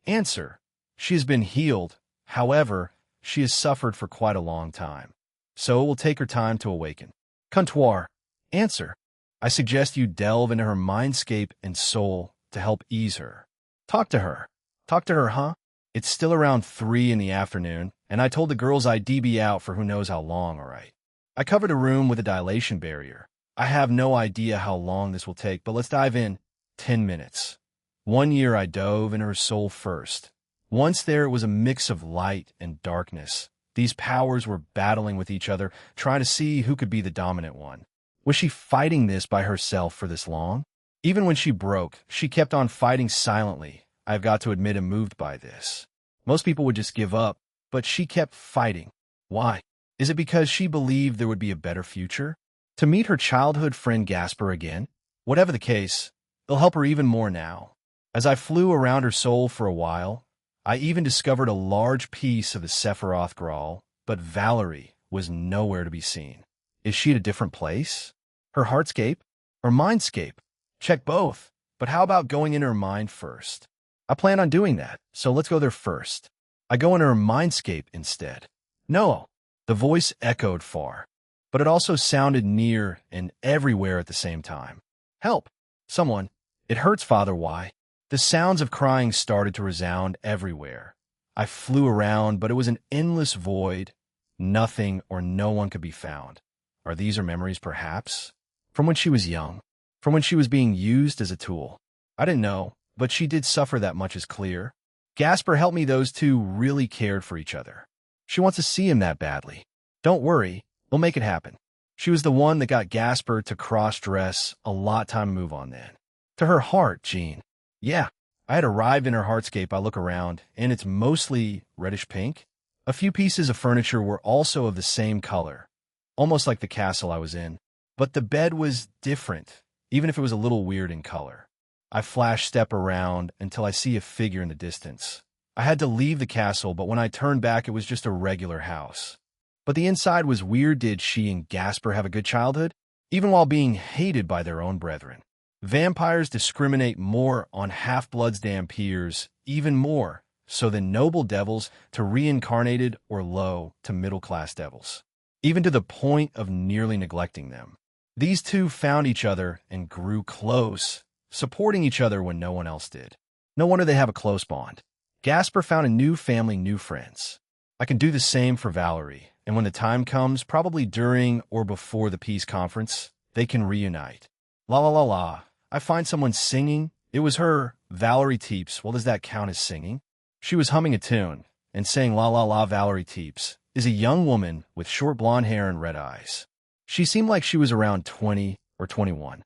Answer. She has been healed. However, she has suffered for quite a long time. So it will take her time to awaken. Comptoir. Answer. I suggest you delve into her mindscape and soul to help ease her. Talk to her. Talk to her, huh? It's still around 3 in the afternoon, and I told the girls I'd be out for who knows how long, all right. I covered a room with a dilation barrier. I have no idea how long this will take, but let's dive in. 10 minutes. One year I dove into her soul first. Once there, it was a mix of light and darkness. These powers were battling with each other, trying to see who could be the dominant one. Was she fighting this by herself for this long? Even when she broke, she kept on fighting silently. I've got to admit I'm moved by this. Most people would just give up, but she kept fighting. Why? Is it because she believed there would be a better future? To meet her childhood friend Gasper again? Whatever the case, it'll help her even more now. As I flew around her soul for a while, I even discovered a large piece of the Sephiroth Graal, but Valerie was nowhere to be seen. Is she at a different place? Her heartscape? Or mindscape? Check both, but how about going into her mind first? I plan on doing that, so let's go there first. I go into her mindscape instead. No, the voice echoed far, but it also sounded near and everywhere at the same time. Help! Someone! It hurts, Father, why? The sounds of crying started to resound everywhere. I flew around, but it was an endless void. Nothing or no one could be found. Are these her memories, perhaps? From when she was young? From when she was being used as a tool? I didn't know, but she did suffer, that much is clear. Gasper helped me. Those two really cared for each other. She wants to see him that badly. Don't worry, we'll make it happen. She was the one that got Gasper to cross-dress a lot. Time to move on then. To her heart, Jean. Yeah, I had arrived in her heartscape. I look around, and it's mostly reddish-pink. A few pieces of furniture were also of the same color, almost like the castle I was in. But the bed was different, even if it was a little weird in color. I flash step around until I see a figure in the distance. I had to leave the castle, but when I turned back, it was just a regular house. But the inside was weird. Did she and Gasper have a good childhood? Even while being hated by their own brethren. Vampires discriminate more on half-bloods than peers, even more so than noble devils to reincarnated or low to middle-class devils, even to the point of nearly neglecting them. These two found each other and grew close, supporting each other when no one else did. No wonder they have a close bond. Gasper found a new family, new friends. I can do the same for Valerie, and when the time comes, probably during or before the peace conference, they can reunite. La la la la. I find someone singing. It was her, Valerie Teeps. Well, does that count as singing? She was humming a tune and saying la la la. Valerie Teeps is a young woman with short blonde hair and red eyes. She seemed like she was around 20 or 21.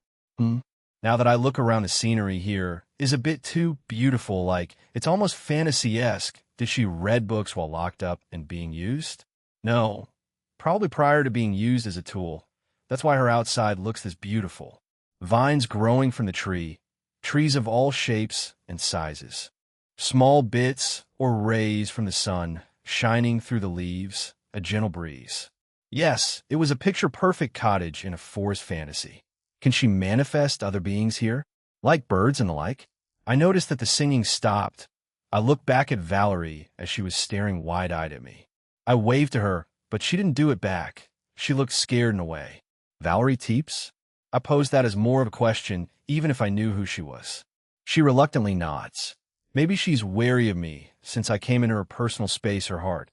Now that I look around, the scenery here is a bit too beautiful, like it's almost fantasy-esque. Did she read books while locked up and being used? No, probably prior to being used as a tool. That's why her outside looks this beautiful. Vines growing from the tree, trees of all shapes and sizes. Small bits or rays from the sun shining through the leaves, a gentle breeze. Yes, it was a picture-perfect cottage in a forest fantasy. Can she manifest other beings here, like birds and the like? I noticed that the singing stopped. I looked back at Valerie as she was staring wide-eyed at me. I waved to her, but she didn't do it back. She looked scared and away. Valerie Teeps? I posed that as more of a question, even if I knew who she was. She reluctantly nods. Maybe she's wary of me, since I came into her personal space, her heart.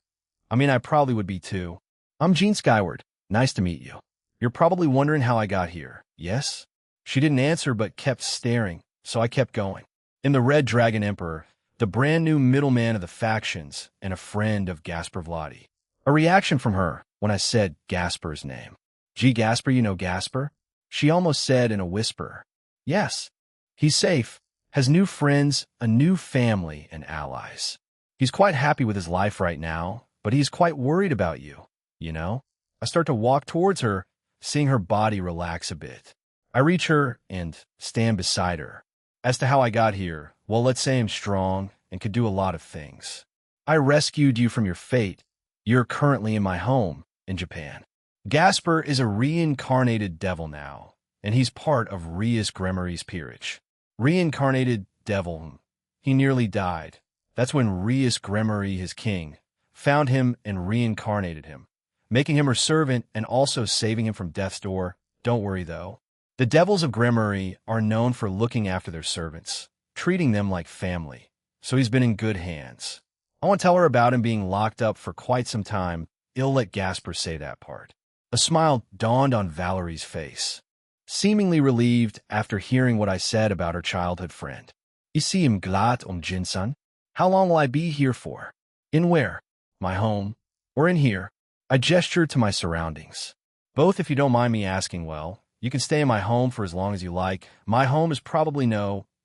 I mean, I probably would be too. I'm Gene Skyward. Nice to meet you. You're probably wondering how I got here, yes? She didn't answer but kept staring, so I kept going. In the Red Dragon Emperor, the brand new middleman of the factions and a friend of Gasper Vladi. A reaction from her when I said Gasper's name. Gee, Gasper, you know Gasper? She almost said in a whisper. Yes. He's safe, has new friends, a new family, and allies. He's quite happy with his life right now, but he's quite worried about you, you know? I start to walk towards her, seeing her body relax a bit. I reach her and stand beside her. As to how I got here, well, let's say I'm strong and could do a lot of things. I rescued you from your fate. You're currently in my home in Japan. Gasper is a reincarnated devil now, and he's part of Rias Gremory's peerage. Reincarnated devil. He nearly died. That's when Rias Gremory, his king, found him and reincarnated him, making him her servant and also saving him from death's door. Don't worry, though. The devils of Gremory are known for looking after their servants, treating them like family, so he's been in good hands. I won't tell her about him being locked up for quite some time. I'll let Gasper say that part. A smile dawned on Valerie's face, seemingly relieved after hearing what I said about her childhood friend. Isi im glatt Jinsan? How long will I be here for? In where? My home? Or in here? I gestured to my surroundings. Both, if you don't mind me asking. Well, you can stay in my home for as long as you like. My home is probably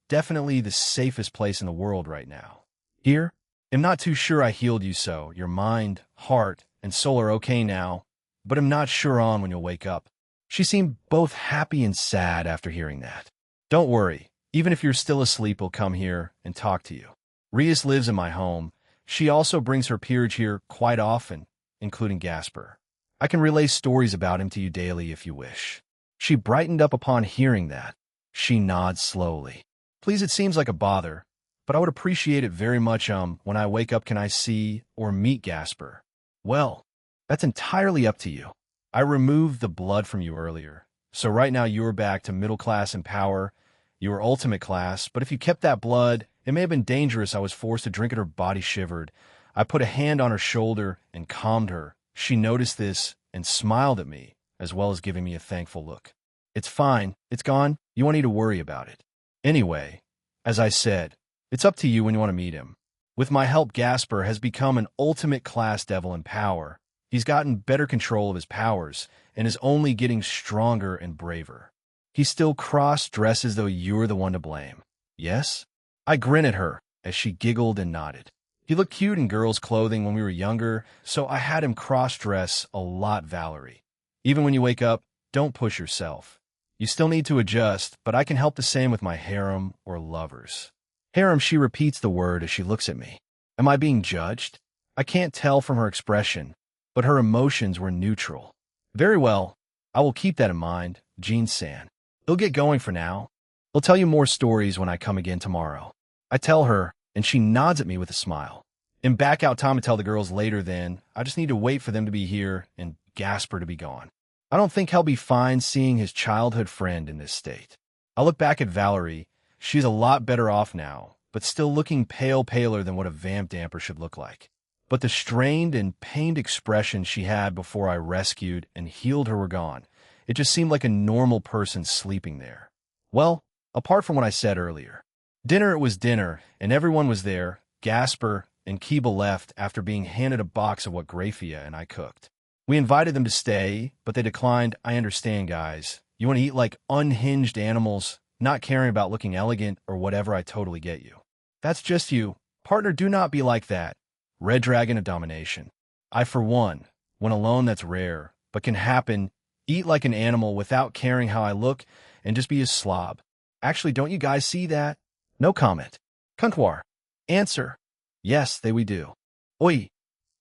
definitely the safest place in the world right now. Here? I'm not too sure I healed you so. Your mind, heart, and soul are okay now, but I'm not sure on when you'll wake up. She seemed both happy and sad after hearing that. Don't worry. Even if you're still asleep, we'll come here and talk to you. Rias lives in my home. She also brings her peerage here quite often, including Gasper. I can relay stories about him to you daily if you wish. She brightened up upon hearing that. She nods slowly. Please, it seems like a bother, but I would appreciate it very much. When I wake up, can I see or meet Gasper? Well, that's entirely up to you. I removed the blood from you earlier, so right now you're back to middle class in power. You were ultimate class, but if you kept that blood, it may have been dangerous. I was forced to drink it. Her body shivered. I put a hand on her shoulder and calmed her. She noticed this and smiled at me, as well as giving me a thankful look. It's fine. It's gone. You won't need to worry about it. Anyway, as I said, it's up to you when you want to meet him. With my help, Gasper has become an ultimate class devil in power. He's gotten better control of his powers and is only getting stronger and braver. He still cross-dresses though you're the one to blame. Yes? I grin at her as she giggled and nodded. He looked cute in girls' clothing when we were younger, so I had him cross-dress a lot, Valerie. Even when you wake up, don't push yourself. You still need to adjust, but I can help the same with my harem or lovers. Harem, she repeats the word as she looks at me. Am I being judged? I can't tell from her expression, but her emotions were neutral. Very well, I will keep that in mind, Jean-san. He'll get going for now. He'll tell you more stories when I come again tomorrow. I tell her, and she nods at me with a smile. I'm back out time to tell the girls later then. I just need to wait for them to be here and Gasper to be gone. I don't think he'll be fine seeing his childhood friend in this state. I look back at Valerie. She's a lot better off now, but still looking paler than what a vamp damper should look like. But the strained and pained expression she had before I rescued and healed her were gone. It just seemed like a normal person sleeping there. Well, apart from what I said earlier. Dinner, it was dinner, and everyone was there. Gasper and Kiba left after being handed a box of what Grafia and I cooked. We invited them to stay, but they declined. I understand, guys. You want to eat like unhinged animals, not caring about looking elegant or whatever. I totally get you. That's just you. Partner, do not be like that. Red Dragon of Domination. I, for one, when alone, that's rare, but can happen. Eat like an animal without caring how I look and just be a slob. Actually, don't you guys see that? No comment. Kunkwar. Answer. Yes, we do. Oi.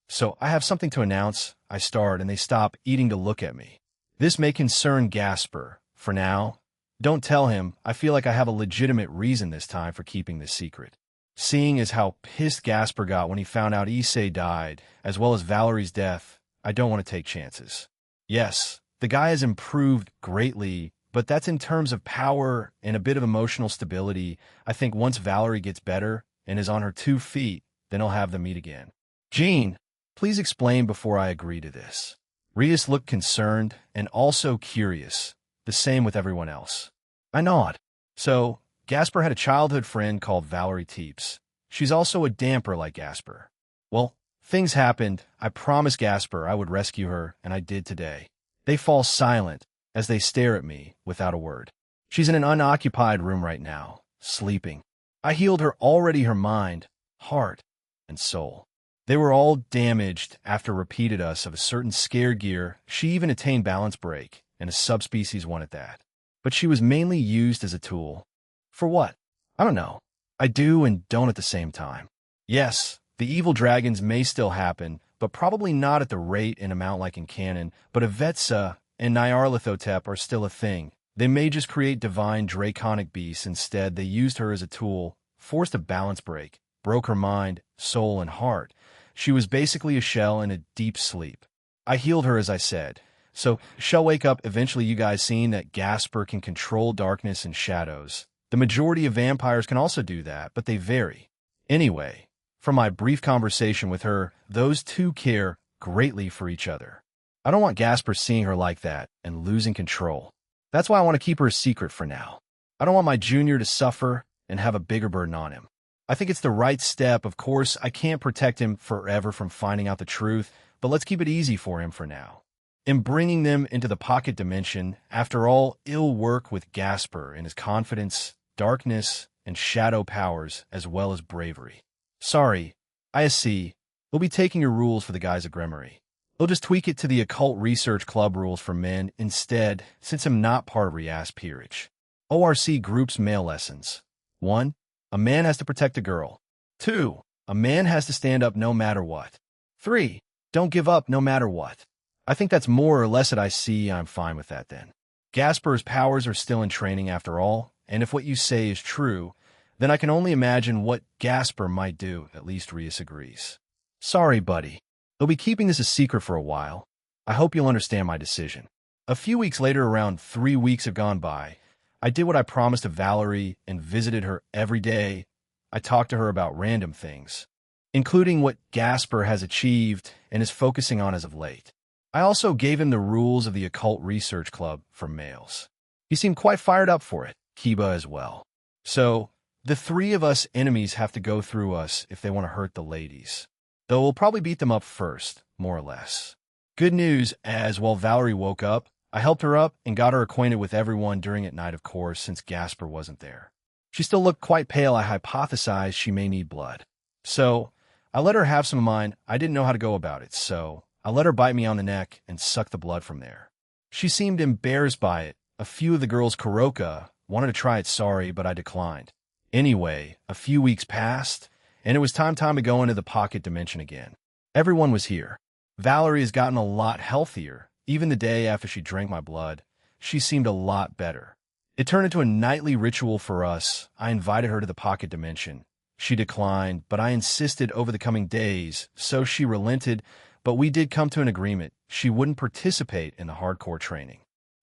So, I have something to announce. I start and they stop eating to look at me. This may concern Gasper. For now, don't tell him. I feel like I have a legitimate reason this time for keeping this secret. Seeing as how pissed Gasper got when he found out Issei died, as well as Valerie's death, I don't want to take chances. Yes, the guy has improved greatly, but that's in terms of power and a bit of emotional stability. I think once Valerie gets better and is on her 2 feet, then I'll have them meet again. Jean, please explain before I agree to this. Rias looked concerned and also curious, the same with everyone else. I nod. So, Gasper had a childhood friend called Valerie Teeps. She's also a damper like Gasper. Well, things happened. I promised Gasper I would rescue her, and I did today. They fall silent as they stare at me without a word. She's in an unoccupied room right now, sleeping. I healed her already, her mind, heart, and soul. They were all damaged after repeated us of a certain scare gear. She even attained balance break, and a subspecies one at that. But she was mainly used as a tool. For what? I don't know. I do and don't at the same time. Yes, the evil dragons may still happen, but probably not at the rate and amount like in canon. But Avetsa and Nyarlathotep are still a thing. They may just create divine draconic beasts. Instead, they used her as a tool, forced a balance break, broke her mind, soul, and heart. She was basically a shell in a deep sleep. I healed her, as I said. So, she'll wake up eventually. You guys seen that Gasper can control darkness and shadows. The majority of vampires can also do that, but they vary. Anyway, from my brief conversation with her, those two care greatly for each other. I don't want Gasper seeing her like that and losing control. That's why I want to keep her a secret for now. I don't want my junior to suffer, and have a bigger burden on him. I think it's the right step. Of course, I can't protect him forever from finding out the truth, but let's keep it easy for him for now. In bringing them into the pocket dimension, after all, it'll work with Gasper and his confidence, darkness, and shadow powers, as well as bravery. Sorry, I see. We'll be taking your rules for the guys at Gremory. We'll just tweak it to the Occult Research Club rules for men instead, since I'm not part of Rias Peerage. ORC groups male lessons. 1. A man has to protect a girl. 2. A man has to stand up no matter what. 3. Don't give up no matter what. I think that's more or less it. I see. I'm fine with that then. Gasper's powers are still in training after all, and if what you say is true, then I can only imagine what Gasper might do. At least Rias agrees. Sorry, buddy. They'll be keeping this a secret for a while. I hope you'll understand my decision. A few weeks later, around 3 weeks have gone by, I did what I promised to Valerie and visited her every day. I talked to her about random things, including what Gasper has achieved and is focusing on as of late. I also gave him the rules of the Occult Research Club for males. He seemed quite fired up for it, Kiba as well. So, the 3 of us enemies have to go through us if they want to hurt the ladies. Though we'll probably beat them up first, more or less. Good news, as while Valerie woke up, I helped her up and got her acquainted with everyone during at night, of course, since Gasper wasn't there. She still looked quite pale. I hypothesized she may need blood. So, I let her have some of mine. I didn't know how to go about it, so I let her bite me on the neck and suck the blood from there. She seemed embarrassed by it. A few of the girls, Kuroka, wanted to try it, sorry, but I declined. Anyway, a few weeks passed, and it was time to go into the pocket dimension again. Everyone was here. Valerie has gotten a lot healthier. Even the day after she drank my blood, she seemed a lot better. It turned into a nightly ritual for us. I invited her to the pocket dimension. She declined, but I insisted over the coming days, so she relented, but we did come to an agreement. She wouldn't participate in the hardcore training.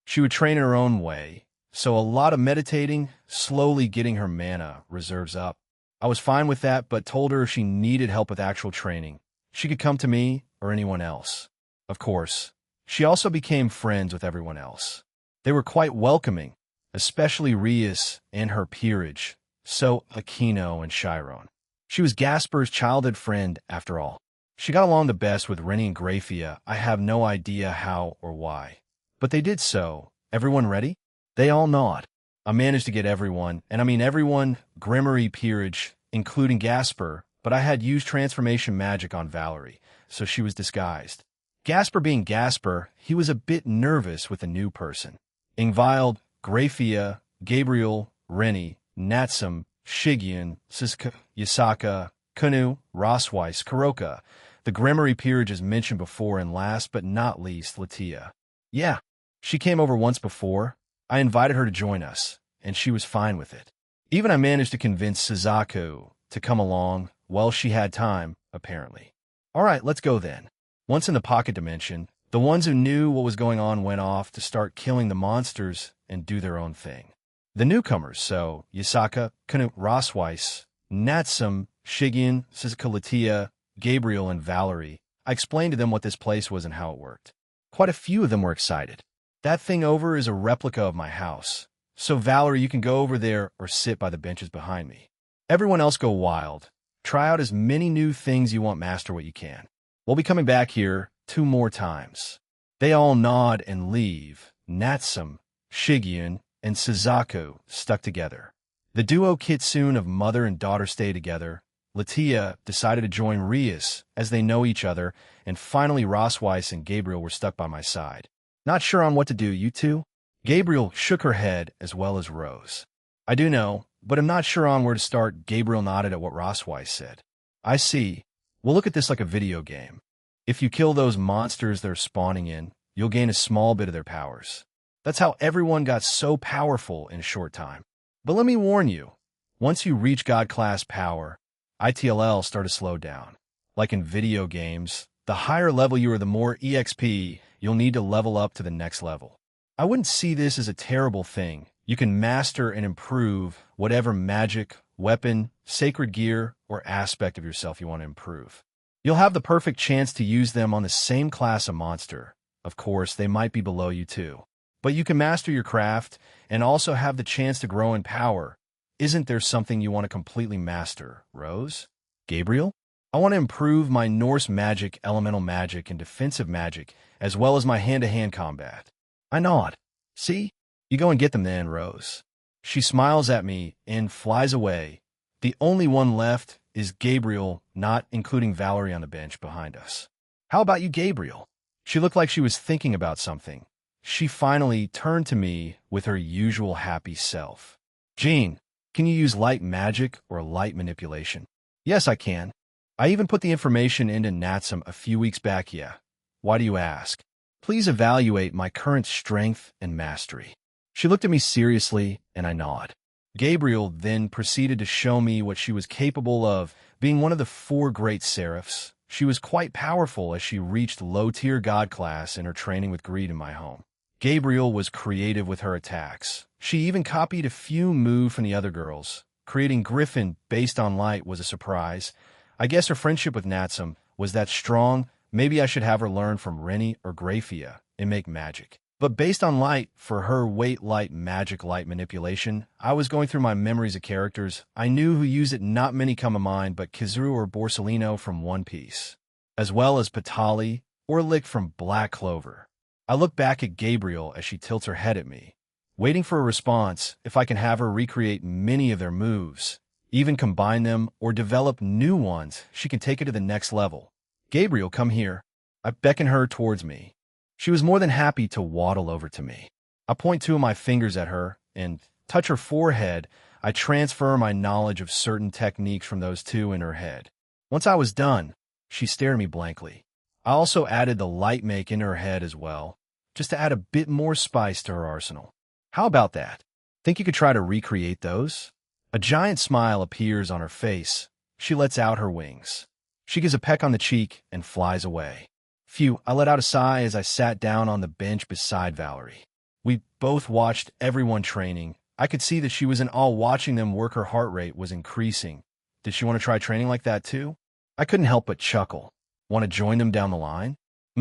She would train in her own way, so a lot of meditating, slowly getting her mana reserves up. I was fine with that, but told her if she needed help with actual training, she could come to me or anyone else. Of course, she also became friends with everyone else. They were quite welcoming, especially Rias and her peerage, so Aquino and Chiron. She was Gasper's childhood friend after all. She got along the best with Rennie and Graphia. I have no idea how or why. But they did so. Everyone ready? They all nod. I managed to get everyone, and I mean everyone, Gremory peerage, including Gasper, but I had used transformation magic on Valerie, so she was disguised. Gasper being Gasper, he was a bit nervous with a new person. Ingvild, Graphia, Gabriel, Rennie, Natsum, Shigyun, Siska, Yasaka, Kunu, Rosweiss, Kuroka. The Gremory peerage is mentioned before, and last but not least, Latia. Yeah, she came over once before. I invited her to join us, and she was fine with it. Even I managed to convince Suzaku to come along. Well, she had time, apparently. All right, let's go then. Once in the pocket dimension, the ones who knew what was going on went off to start killing the monsters and do their own thing. The newcomers, so Yasaka, Kunu, Rosweiss, Natsum, Shigyun, Suzuka, Latia, Gabriel, and Valerie, I explained to them what this place was and how it worked. Quite a few of them were excited. That thing over is a replica of my house. So Valerie, you can go over there or sit by the benches behind me. Everyone else go wild. Try out as many new things you want, master what you can. We'll be coming back here 2 more times. They all nod and leave. Natsum, Shigyun, and Suzaku stuck together. The duo Kitsune of mother and daughter stay together. Latia decided to join Rias as they know each other, and finally Rosweiss and Gabriel were stuck by my side. Not sure on what to do, you two? Gabriel shook her head as well as Rose. I do know, but I'm not sure on where to start. Gabriel nodded at what Rosweiss said. I see. We'll look at this like a video game. If you kill those monsters they're spawning in, you'll gain a small bit of their powers. That's how everyone got so powerful in a short time. But let me warn you, once you reach God-class power, ITLL start to slow down. Like in video games, the higher level you are, the more EXP you'll need to level up to the next level. I wouldn't see this as a terrible thing. You can master and improve whatever magic, weapon, sacred gear, or aspect of yourself you want to improve. You'll have the perfect chance to use them on the same class of monster. Of course, they might be below you too. But you can master your craft and also have the chance to grow in power. isn't there something you want to completely master, Rose? Gabriel? I want to improve my Norse magic, elemental magic, and defensive magic, as well as my hand-to-hand combat. I nod. See? You go and get them then, Rose. She smiles at me and flies away. The only one left is Gabriel, not including Valerie on the bench behind us. How about you, Gabriel? She looked like she was thinking about something. She finally turned to me with her usual happy self. Jean, can you use light magic or light manipulation? Yes, I can. I even put the information into Natsum a few weeks back, yeah. Why do you ask? Please evaluate my current strength and mastery. She looked at me seriously, and I nod. Gabriel then proceeded to show me what she was capable of. Being one of the 4 great seraphs, she was quite powerful as she reached low-tier god class in her training with Greed in my home. Gabriel was creative with her attacks. She even copied a few moves from the other girls. Creating Griffin based on light was a surprise. I guess her friendship with Natsum was that strong. Maybe I should have her learn from Rennie or Grafia and make magic. But based on light, for her weight light magic light manipulation, I was going through my memories of characters. I knew who used it, not many come to mind, but Kizaru or Borsalino from One Piece, as well as Patali or Lick from Black Clover. I look back at Gabriel as she tilts her head at me, waiting for a response. If I can have her recreate many of their moves, even combine them or develop new ones, she can take it to the next level. Gabriel, come here. I beckon her towards me. She was more than happy to waddle over to me. I point 2 of my fingers at her and touch her forehead. I transfer my knowledge of certain techniques from those 2 in her head. Once I was done, she stared at me blankly. I also added the light make in her head as well, just to add a bit more spice to her arsenal. How about that? Think you could try to recreate those? A giant smile appears on her face. She lets out her wings. She gives a peck on the cheek and flies away. Phew, I let out a sigh as I sat down on the bench beside Valerie. We both watched everyone training. I could see that she was in awe watching them work. Her heart rate was increasing. Did she want to try training like that too? I couldn't help but chuckle. Want to join them down the line?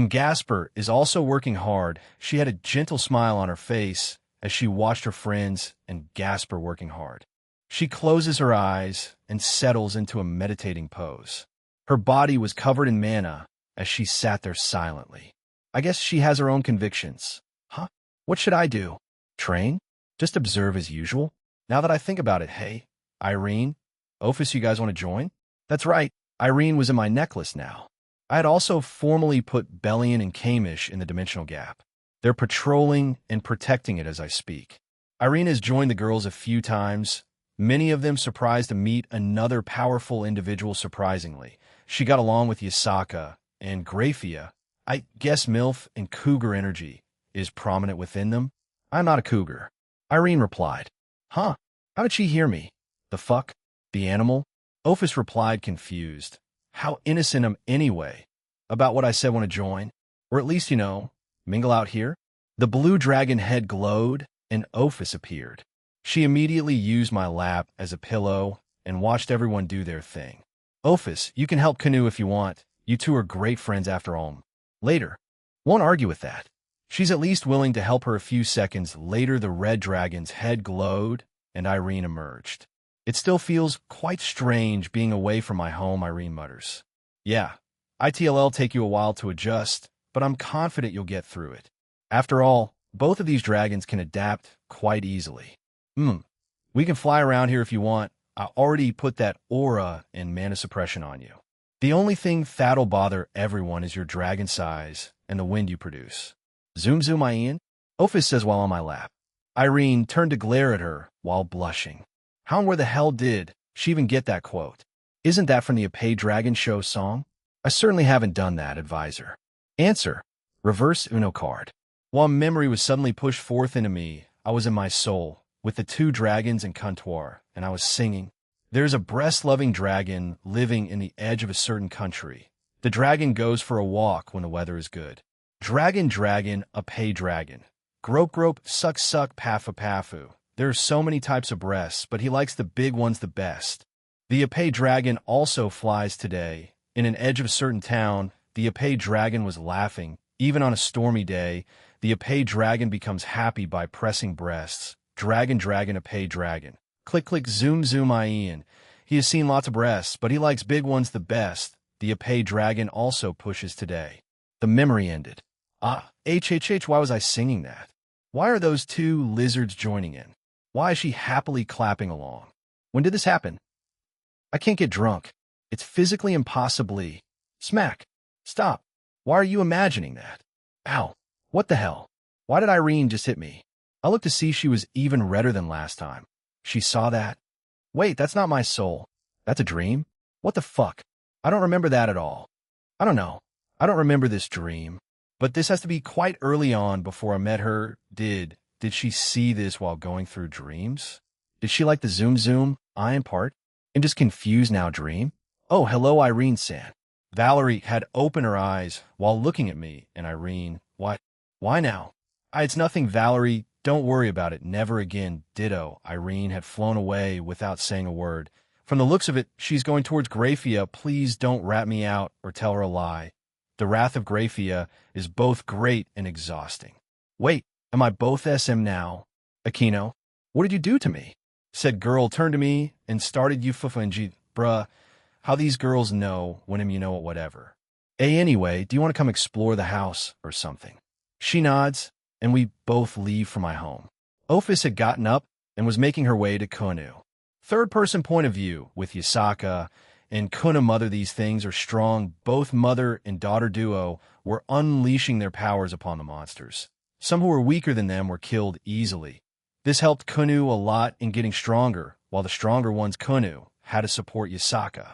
Gasper is also working hard. She had a gentle smile on her face as she watched her friends and Gasper working hard. She closes her eyes and settles into a meditating pose. Her body was covered in mana as she sat there silently. I guess she has her own convictions. Huh? What should I do? Train? Just observe as usual? Now that I think about it, hey, Irene, Ophis, you guys want to join? That's right, Irene was in my necklace now. I had also formally put Bellion and Kamish in the dimensional gap. They're patrolling and protecting it as I speak. Irene has joined the girls a few times, many of them surprised to meet another powerful individual surprisingly. She got along with Yasaka and Grafia. I guess MILF and cougar energy is prominent within them. I'm not a cougar. Irene replied. Huh? How did she hear me? The fuck? The animal? Ophis replied confused. How innocent am anyway? About what I said want to join? Or at least, mingle out here? The blue dragon head glowed and Ophis appeared. She immediately used my lap as a pillow and watched everyone do their thing. Ophis, you can help Canoe if you want. You 2 are great friends after all. Later. Won't argue with that. She's at least willing to help her. A few seconds later, the red dragon's head glowed and Irene emerged. It still feels quite strange being away from my home, Irene mutters. Yeah, ITLL take you a while to adjust, but I'm confident you'll get through it. After all, both of these dragons can adapt quite easily. We can fly around here if you want. I already put that aura and mana suppression on you. The only thing that'll bother everyone is your dragon size and the wind you produce. Zoom Ian? Ophis says while on my lap. Irene turned to glare at her while blushing. How and where the hell did she even get that quote? Isn't that from the Apay Dragon Show song? I certainly haven't done that, advisor. Answer. Reverse Uno card. While memory was suddenly pushed forth into me, I was in my soul, with the 2 dragons and Comptoir, and I was singing. There's a breast-loving dragon living in the edge of a certain country. The dragon goes for a walk when the weather is good. Dragon, Apay dragon. Grope, suck, pafu. There are so many types of breasts, but he likes the big ones the best. The Apay dragon also flies today. In an edge of a certain town, the Apay dragon was laughing. Even on a stormy day, the Apay dragon becomes happy by pressing breasts. Dragon, Apay dragon. Click, click, zoom, zoom, Ian. He has seen lots of breasts, but he likes big ones the best. The Apay dragon also pushes today. The memory ended. Why was I singing that? Why are those two lizards joining in? Why is she happily clapping along? When did this happen? I can't get drunk. It's physically impossibly. Smack. Stop. Why are you imagining that? Ow. What the hell? Why did Irene just hit me? I looked to see she was even redder than last time. She saw that. Wait, that's not my soul. That's a dream? What the fuck? I don't remember that at all. I don't know. I don't remember this dream. But this has to be quite early on before I met her. Did she see this while going through dreams? Did she like the zoom zoom, Ian part? And just confused now dream? Oh, hello, Irene-san. Valerie had opened her eyes while looking at me, and Irene, what? Why now? It's nothing, Valerie. Don't worry about it. Never again. Ditto. Irene had flown away without saying a word. From the looks of it, she's going towards Graphia. Please don't rat me out or tell her a lie. The wrath of Graphia is both great and exhausting. Wait, am I both SM now? Aquino, what did you do to me? Said girl turned to me and started UFFNG. Bruh, how these girls know when you know it, whatever. Anyway, do you want to come explore the house or something? She nods, and we both leave for my home. Ophis had gotten up and was making her way to Kunu. Third-person point of view with Yasaka and Kuna mother. These things are strong. Both mother and daughter duo were unleashing their powers upon the monsters. Some who were weaker than them were killed easily. This helped Kunu a lot in getting stronger, while the stronger ones, Kunu, had to support Yasaka.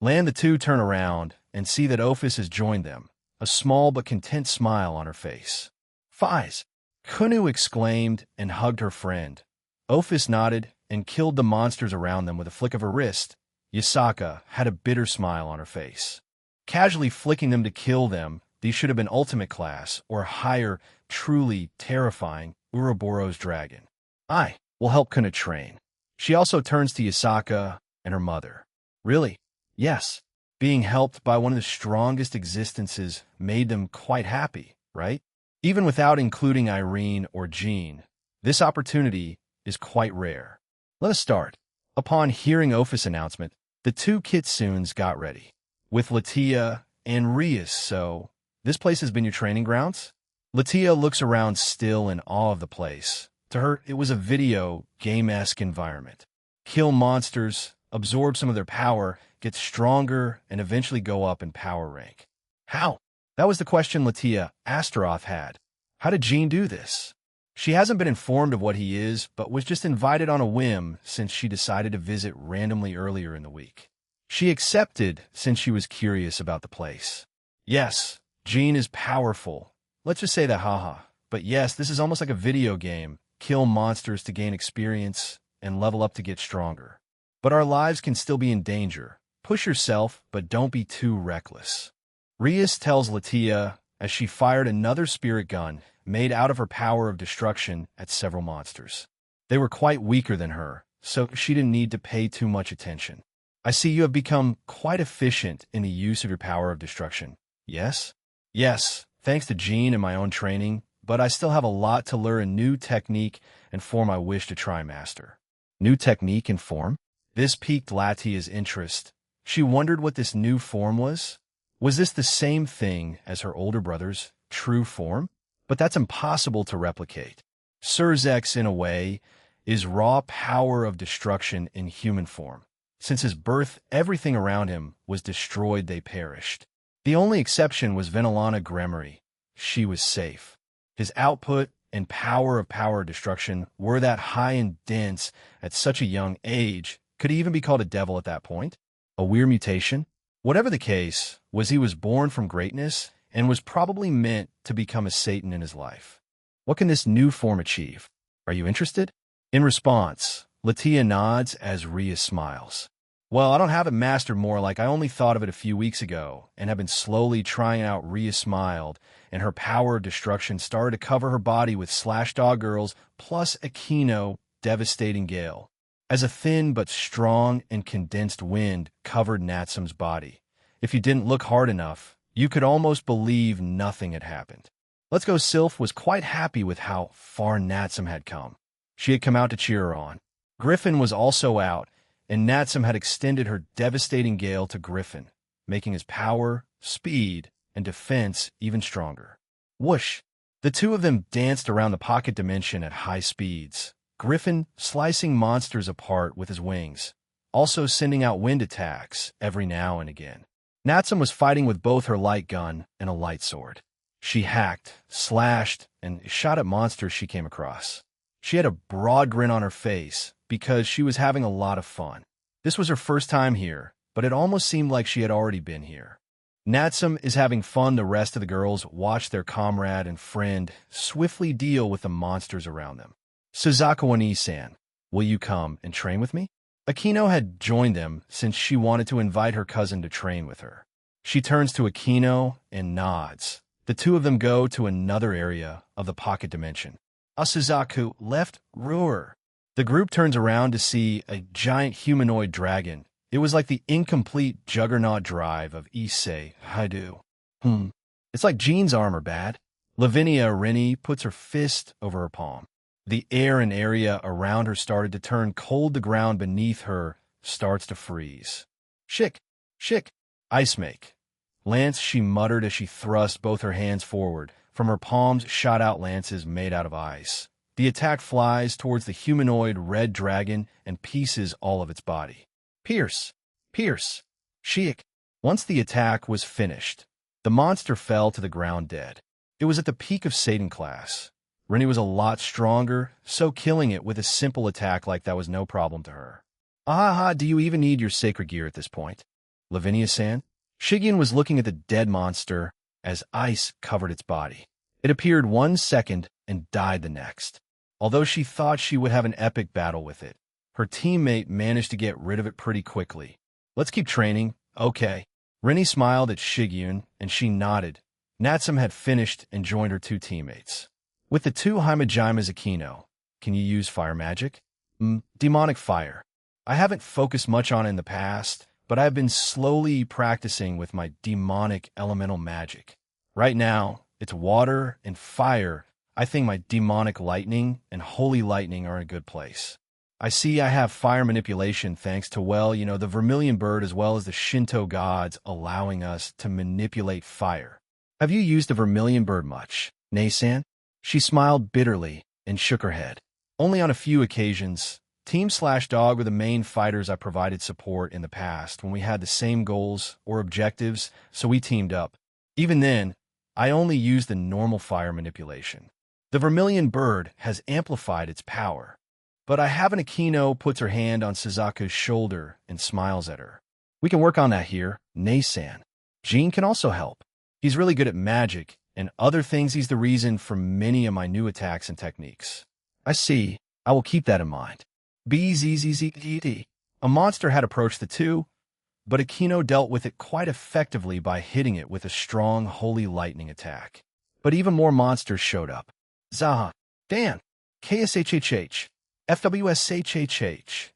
The two turn around and see that Ophis has joined them, a small but content smile on her face. Fies! Kunu exclaimed and hugged her friend. Ophis nodded and killed the monsters around them with a flick of her wrist. Yasaka had a bitter smile on her face. Casually flicking them to kill them, these should have been ultimate class or higher, truly terrifying Ouroboros dragon. I will help Kuna train. She also turns to Yasaka and her mother. Really? Yes. Being helped by one of the strongest existences made them quite happy, right? Even without including Irene or Jean, this opportunity is quite rare. Let us start. Upon hearing Ophis' announcement, the two kitsunes got ready, with Latia and Rias. So, this place has been your training grounds? Latia looks around still in awe of the place. To her, it was a video game-esque environment. Kill monsters, absorb some of their power, get stronger, and eventually go up in power rank. How? That was the question Latia Astaroth had. How did Jean do this? She hasn't been informed of what he is, but was just invited on a whim since she decided to visit randomly earlier in the week. She accepted since she was curious about the place. Yes, Jean is powerful. Let's just say that, haha. But yes, this is almost like a video game. Kill monsters to gain experience and level up to get stronger. But our lives can still be in danger. Push yourself, but don't be too reckless. Rias tells Latia as she fired another spirit gun made out of her power of destruction at several monsters. They were quite weaker than her, so she didn't need to pay too much attention. I see you have become quite efficient in the use of your power of destruction. Yes? Yes, thanks to Jean and my own training, but I still have a lot to learn, a new technique and form I wish to try master. New technique and form? This piqued Latia's interest. She wondered what this new form was. Was this the same thing as her older brother's true form? But that's impossible to replicate. Surzex, in a way, is raw power of destruction in human form. Since his birth, everything around him was destroyed, they perished. The only exception was Venelana Gremory. She was safe. His output and power of destruction were that high and dense at such a young age. Could he even be called a devil at that point? A weird mutation? Whatever the case, he was born from greatness and was probably meant to become a Satan in his life. What can this new form achieve? Are you interested? In response, Latia nods as Rias smiles. Well, I don't have it mastered, more like I only thought of it a few weeks ago and have been slowly trying out. Rias smiled, and her power of destruction started to cover her body with slash dog girls plus Aquino devastating gale. As a thin but strong and condensed wind covered Natsum's body. If you didn't look hard enough, you could almost believe nothing had happened. Let's Go Sylph was quite happy with how far Natsum had come. She had come out to cheer her on. Griffin was also out, and Natsum had extended her devastating gale to Griffin, making his power, speed, and defense even stronger. Whoosh! The two of them danced around the pocket dimension at high speeds, Griffin slicing monsters apart with his wings, also sending out wind attacks every now and again. Natsum was fighting with both her light gun and a light sword. She hacked, slashed, and shot at monsters she came across. She had a broad grin on her face because she was having a lot of fun. This was her first time here, but it almost seemed like she had already been here. Natsum is having fun. The rest of the girls watch their comrade and friend swiftly deal with the monsters around them. Suzaku-ni-san, will you come and train with me? Akino had joined them since she wanted to invite her cousin to train with her. She turns to Akino and nods. The two of them go to another area of the pocket dimension. Suzaku left Ruhr. The group turns around to see a giant humanoid dragon. It was like the incomplete juggernaut drive of Issei Haidu. It's like Jean's armor bad. Lavinia Rennie puts her fist over her palm. The air and area around her started to turn cold. The ground beneath her starts to freeze. Shick! Ice make. Lance, she muttered as she thrust both her hands forward. From her palms shot out lances made out of ice. The attack flies towards the humanoid red dragon and pieces all of its body. Pierce! Shiik! Once the attack was finished, the monster fell to the ground dead. It was at the peak of Satan class. Rennie was a lot stronger, so killing it with a simple attack like that was no problem to her. Do you even need your sacred gear at this point? Lavinia-san? Shigyun was looking at the dead monster as ice covered its body. It appeared 1 second and died the next. Although she thought she would have an epic battle with it, her teammate managed to get rid of it pretty quickly. Let's keep training. Okay. Rennie smiled at Shigyun, and she nodded. Natsum had finished and joined her two teammates. With the two Hamajimas Akino, can you use fire magic? Demonic fire. I haven't focused much on it in the past, but I've been slowly practicing with my demonic elemental magic. Right now, it's water and fire. I think my demonic lightning and holy lightning are in a good place. I see I have fire manipulation thanks to, the vermilion bird as well as the Shinto gods allowing us to manipulate fire. Have you used the vermilion bird much, Nei-san? She smiled bitterly and shook her head. Only on a few occasions. Team/Dog were the main fighters I provided support in the past when we had the same goals or objectives, so we teamed up. Even then, I only used the normal fire manipulation. The vermilion bird has amplified its power. But I have an Akino puts her hand on Suzaku's shoulder and smiles at her. We can work on that here, Nei-san. Jean can also help. He's really good at magic and other things. He's the reason for many of my new attacks and techniques. I see. I will keep that in mind. BZZZDD. A monster had approached the two, but Akino dealt with it quite effectively by hitting it with a strong holy lightning attack. But even more monsters showed up. Zaha, Dan, KSHHH, FWSHHH.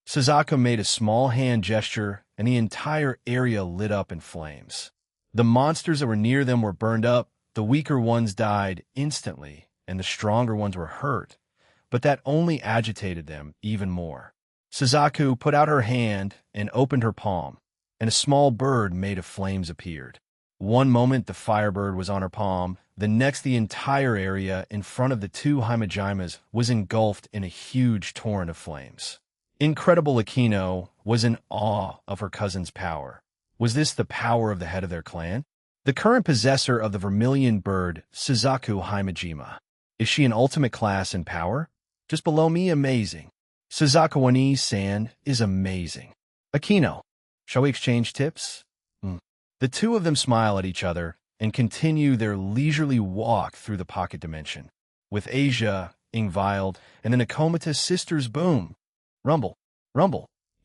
Suzaku made a small hand gesture, and the entire area lit up in flames. The monsters that were near them were burned up, the weaker ones died instantly, and the stronger ones were hurt, but that only agitated them even more. Suzaku put out her hand and opened her palm, and a small bird made of flames appeared. One moment the firebird was on her palm, the next the entire area in front of the two Hamajimas was engulfed in a huge torrent of flames. Incredible Akino was in awe of her cousin's power. Was this the power of the head of their clan? The current possessor of the vermilion bird, Suzaku Hamajima. Is she an ultimate class in power? Just below me, amazing. Suzaku-ni-san is amazing. Akino, shall we exchange tips? The two of them smile at each other and continue their leisurely walk through the pocket dimension. With Asia, Ingvild, and the Nakomata sisters boom. Rumble.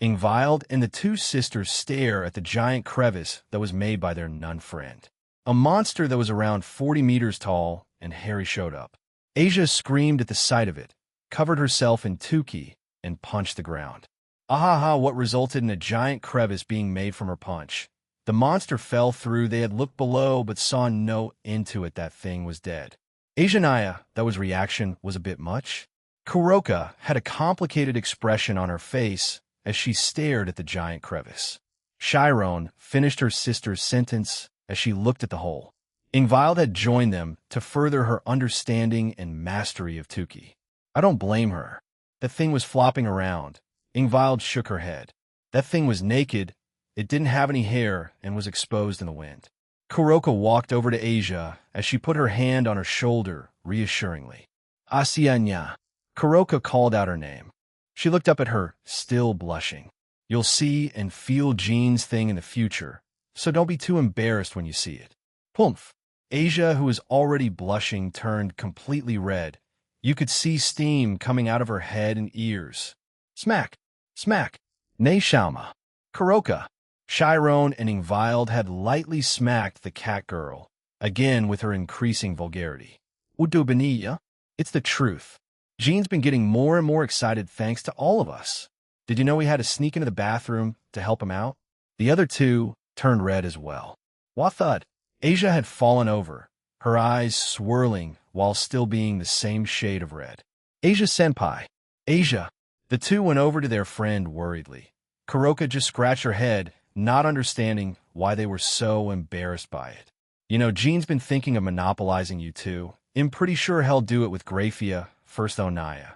Ingvild and the two sisters stare at the giant crevice that was made by their nun friend. A monster that was around 40 meters tall and hairy showed up. Asia screamed at the sight of it, covered herself in tuki, and punched the ground. What resulted in a giant crevice being made from her punch. The monster fell through. They had looked below but saw no end to it. That thing was dead. Asianaya, that was reaction was a bit much. Kuroka had a complicated expression on her face as she stared at the giant crevice. Chiron finished her sister's sentence as she looked at the hole. Ingvild had joined them to further her understanding and mastery of Tuki. I don't blame her. That thing was flopping around. Ingvild shook her head. That thing was naked, it didn't have any hair, and was exposed in the wind. Kuroka walked over to Asia as she put her hand on her shoulder reassuringly. Asianya. Kuroka called out her name. She looked up at her, still blushing. You'll see and feel Jean's thing in the future, so don't be too embarrassed when you see it. Pumph. Asia, who was already blushing, turned completely red. You could see steam coming out of her head and ears. Smack! Smack! Nay Shalma. Kuroka. Chiron and Ingvild had lightly smacked the cat girl, again with her increasing vulgarity. Udubaniya? It's the truth. Jean's been getting more and more excited thanks to all of us. Did you know we had to sneak into the bathroom to help him out? The other two turned red as well. Wathud. Asia had fallen over, her eyes swirling while still being the same shade of red. Asia-senpai. Asia. The two went over to their friend worriedly. Kuroka just scratched her head, not understanding why they were so embarrassed by it. You know, Jean's been thinking of monopolizing you two. I'm pretty sure he'll do it with Graphia, first though Naya.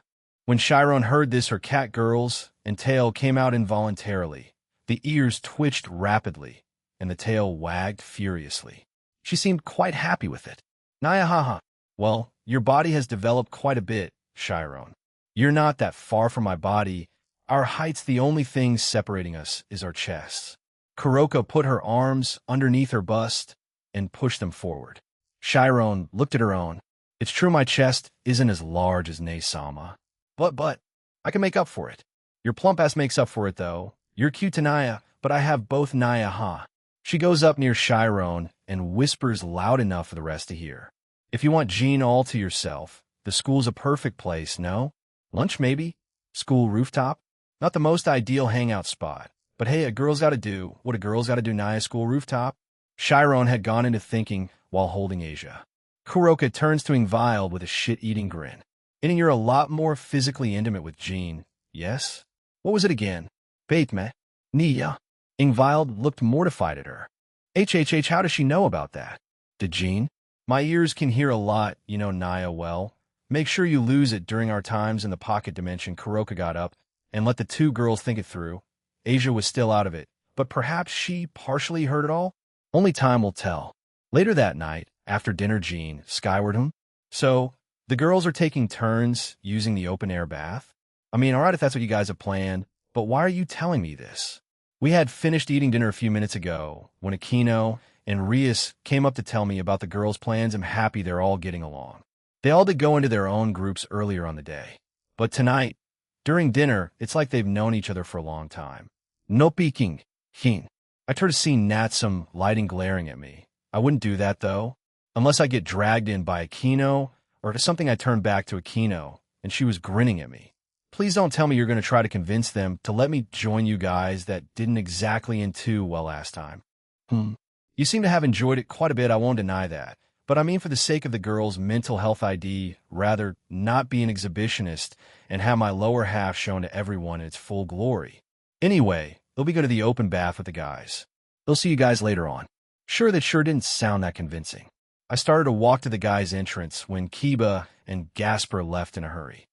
When Chiron heard this, her cat girls and tail came out involuntarily. The ears twitched rapidly, and the tail wagged furiously. She seemed quite happy with it. Naya haha. Well, your body has developed quite a bit, Chiron. You're not that far from my body. Our height's the only thing separating us is our chests. Kuroka put her arms underneath her bust and pushed them forward. Chiron looked at her own. It's true my chest isn't as large as Ne-sama. But, I can make up for it. Your plump ass makes up for it, though. You're cute to Naya, but I have both Naya, huh? She goes up near Chiron and whispers loud enough for the rest to hear. If you want Jean all to yourself, the school's a perfect place, no? Lunch, maybe? School rooftop? Not the most ideal hangout spot. But hey, a girl's gotta do what a girl's gotta do, Naya school rooftop. Chiron had gone into thinking while holding Asia. Kuroka turns to Ingvild with a shit-eating grin. And you're a lot more physically intimate with Jean, yes? What was it again? Baitme? Nia? Ingvild looked mortified at her. HHH, how does she know about that? Did Jean? My ears can hear a lot, you know Naya well. Make sure you lose it during our times in the pocket dimension. Kuroka got up and let the two girls think it through. Asia was still out of it, but perhaps she partially heard it all? Only time will tell. Later that night, after dinner, Jean skyward him. So, the girls are taking turns using the open-air bath? I mean, all right if that's what you guys have planned, but why are you telling me this? We had finished eating dinner a few minutes ago when Aquino and Rias came up to tell me about the girls' plans. I'm happy they're all getting along. They all did go into their own groups earlier on the day. But tonight, during dinner, it's like they've known each other for a long time. No peeking, Heen. I turned to see Natsum lighting glaring at me. I wouldn't do that, though, unless I get dragged in by Aquino, or if it's something I turned back to Aquino, and she was grinning at me. Please don't tell me you're going to try to convince them to let me join you guys that didn't exactly in too well last time. You seem to have enjoyed it quite a bit, I won't deny that. But I mean for the sake of the girls' mental health ID, rather not be an exhibitionist and have my lower half shown to everyone in its full glory. Anyway, they'll be going to the open bath with the guys. They'll see you guys later on. Sure, that sure didn't sound that convincing. I started to walk to the guys' entrance when Kiba and Gasper left in a hurry.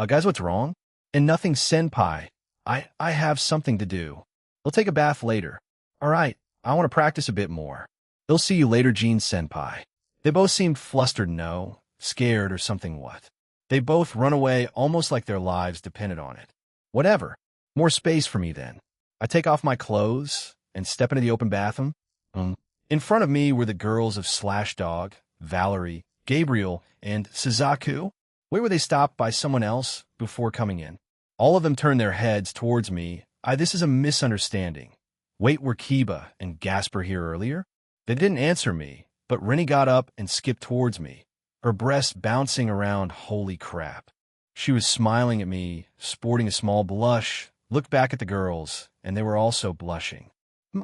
Guys, what's wrong? And nothing, senpai. I have something to do. They'll take a bath later. All right, I want to practice a bit more. They'll see you later, Jean senpai. They both seemed flustered, no, scared or something what. They both run away almost like their lives depended on it. Whatever. More space for me then. I take off my clothes and step into the open bathroom. In front of me were the girls of Slash Dog, Valerie, Gabriel, and Suzaku. Where were they stopped by someone else before coming in? All of them turned their heads towards me. This is a misunderstanding. Wait, were Kiba and Gasper here earlier? They didn't answer me, but Rennie got up and skipped towards me, her breasts bouncing around. Holy crap. She was smiling at me, sporting a small blush, looked back at the girls, and they were also blushing.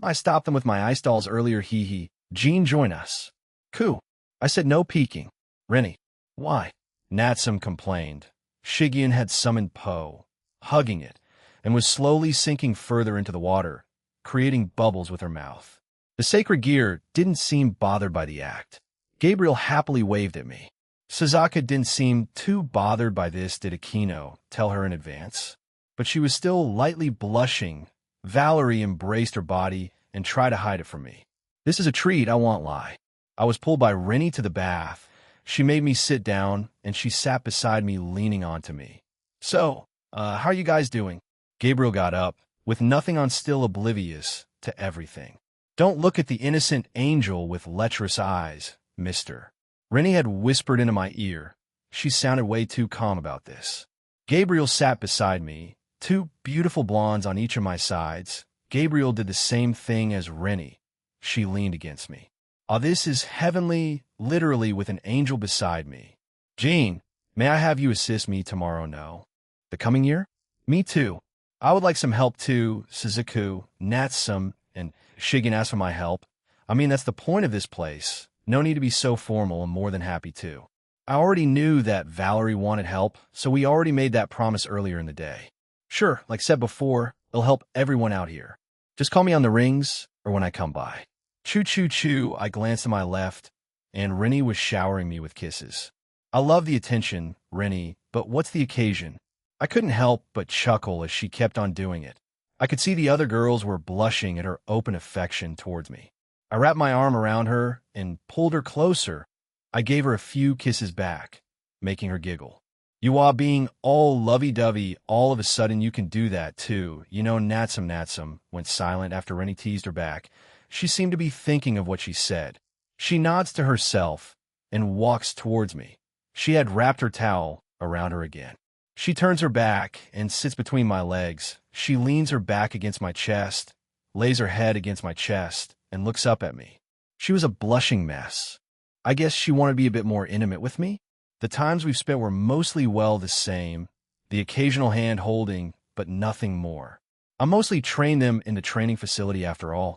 I stopped them with my ice dolls earlier, hee. Jean, join us. Coo. I said no peeking. Rennie. Why? Natsum complained. Shigeon had summoned Po, hugging it, and was slowly sinking further into the water, creating bubbles with her mouth. The sacred gear didn't seem bothered by the act. Gabriel happily waved at me. Suzaka didn't seem too bothered by this, did Akino tell her in advance. But she was still lightly blushing. Valerie embraced her body and tried to hide it from me. This is a treat, I won't lie. I was pulled by Rennie to the bath. She made me sit down, and she sat beside me, leaning onto me. So, how are you guys doing? Gabriel got up, with nothing on, still oblivious to everything. Don't look at the innocent angel with lecherous eyes, mister. Rennie had whispered into my ear. She sounded way too calm about this. Gabriel sat beside me, two beautiful blondes on each of my sides. Gabriel did the same thing as Rennie. She leaned against me. Oh, this is heavenly, literally with an angel beside me. Jean, may I have you assist me tomorrow? No. The coming year? Me too. I would like some help too, Suzuku, Natsum, and Shigen asked for my help. I mean, that's the point of this place. No need to be so formal. I'm more than happy to. I already knew that Valerie wanted help, so we already made that promise earlier in the day. Sure, like said before, it'll help everyone out here. Just call me on the rings or when I come by. Choo-choo-choo, I glanced to my left, and Rennie was showering me with kisses. I love the attention, Rennie, but what's the occasion? I couldn't help but chuckle as she kept on doing it. I could see the other girls were blushing at her open affection towards me. I wrapped my arm around her and pulled her closer. I gave her a few kisses back, making her giggle. You are being all lovey-dovey, all of a sudden you can do that too. You know, Natsum went silent after Rennie teased her back. She seemed to be thinking of what she said. She nods to herself and walks towards me. She had wrapped her towel around her again. She turns her back and sits between my legs. She leans her back against my chest, lays her head against my chest, and looks up at me. She was a blushing mess. I guess she wanted to be a bit more intimate with me. The times we've spent were mostly the same, the occasional hand holding, but nothing more. I mostly trained them in the training facility after all.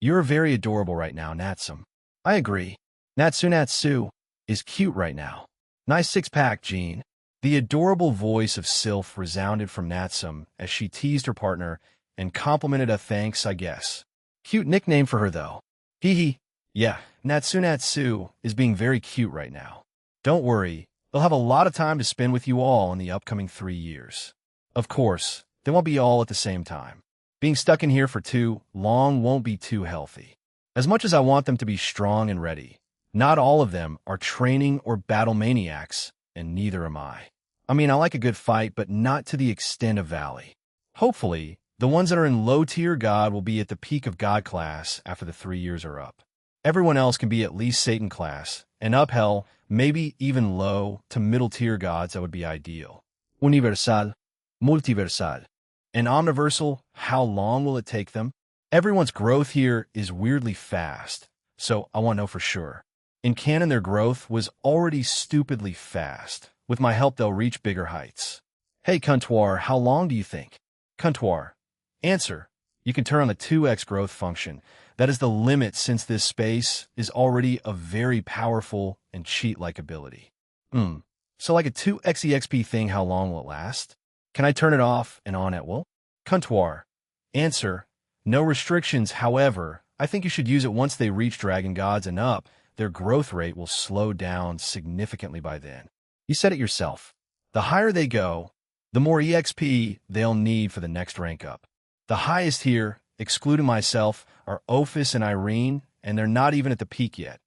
You're very adorable right now, Natsum. I agree. Natsu is cute right now. Nice six-pack, Jean. The adorable voice of Sylph resounded from Natsum as she teased her partner and complimented a thanks, I guess. Cute nickname for her, though. Hee. Yeah, Natsu is being very cute right now. Don't worry, they'll have a lot of time to spend with you all in the upcoming 3 years. Of course, they won't be all at the same time. Being stuck in here for too long won't be too healthy. As much as I want them to be strong and ready, not all of them are training or battle maniacs, and neither am I. I mean, I like a good fight, but not to the extent of Valley. Hopefully, the ones that are in low-tier God will be at the peak of God class after the 3 years are up. Everyone else can be at least Satan class, and up hell, maybe even low to middle-tier gods. That would be ideal. Universal, multiversal, and omniversal, how long will it take them? Everyone's growth here is weirdly fast, so I want to know for sure. In canon, their growth was already stupidly fast. With my help, they'll reach bigger heights. Hey, Comptoir, how long do you think? Comptoir. Answer. You can turn on the 2x growth function. That is the limit since this space is already a very powerful and cheat-like ability. So like a 2x EXP thing, how long will it last? Can I turn it off and on at will? Comptoir. Answer. No restrictions, however, I think you should use it once they reach Dragon Gods and up. Their growth rate will slow down significantly by then. You said it yourself. The higher they go, the more EXP they'll need for the next rank up. The highest here, excluding myself, are Ophis and Irene, and they're not even at the peak yet.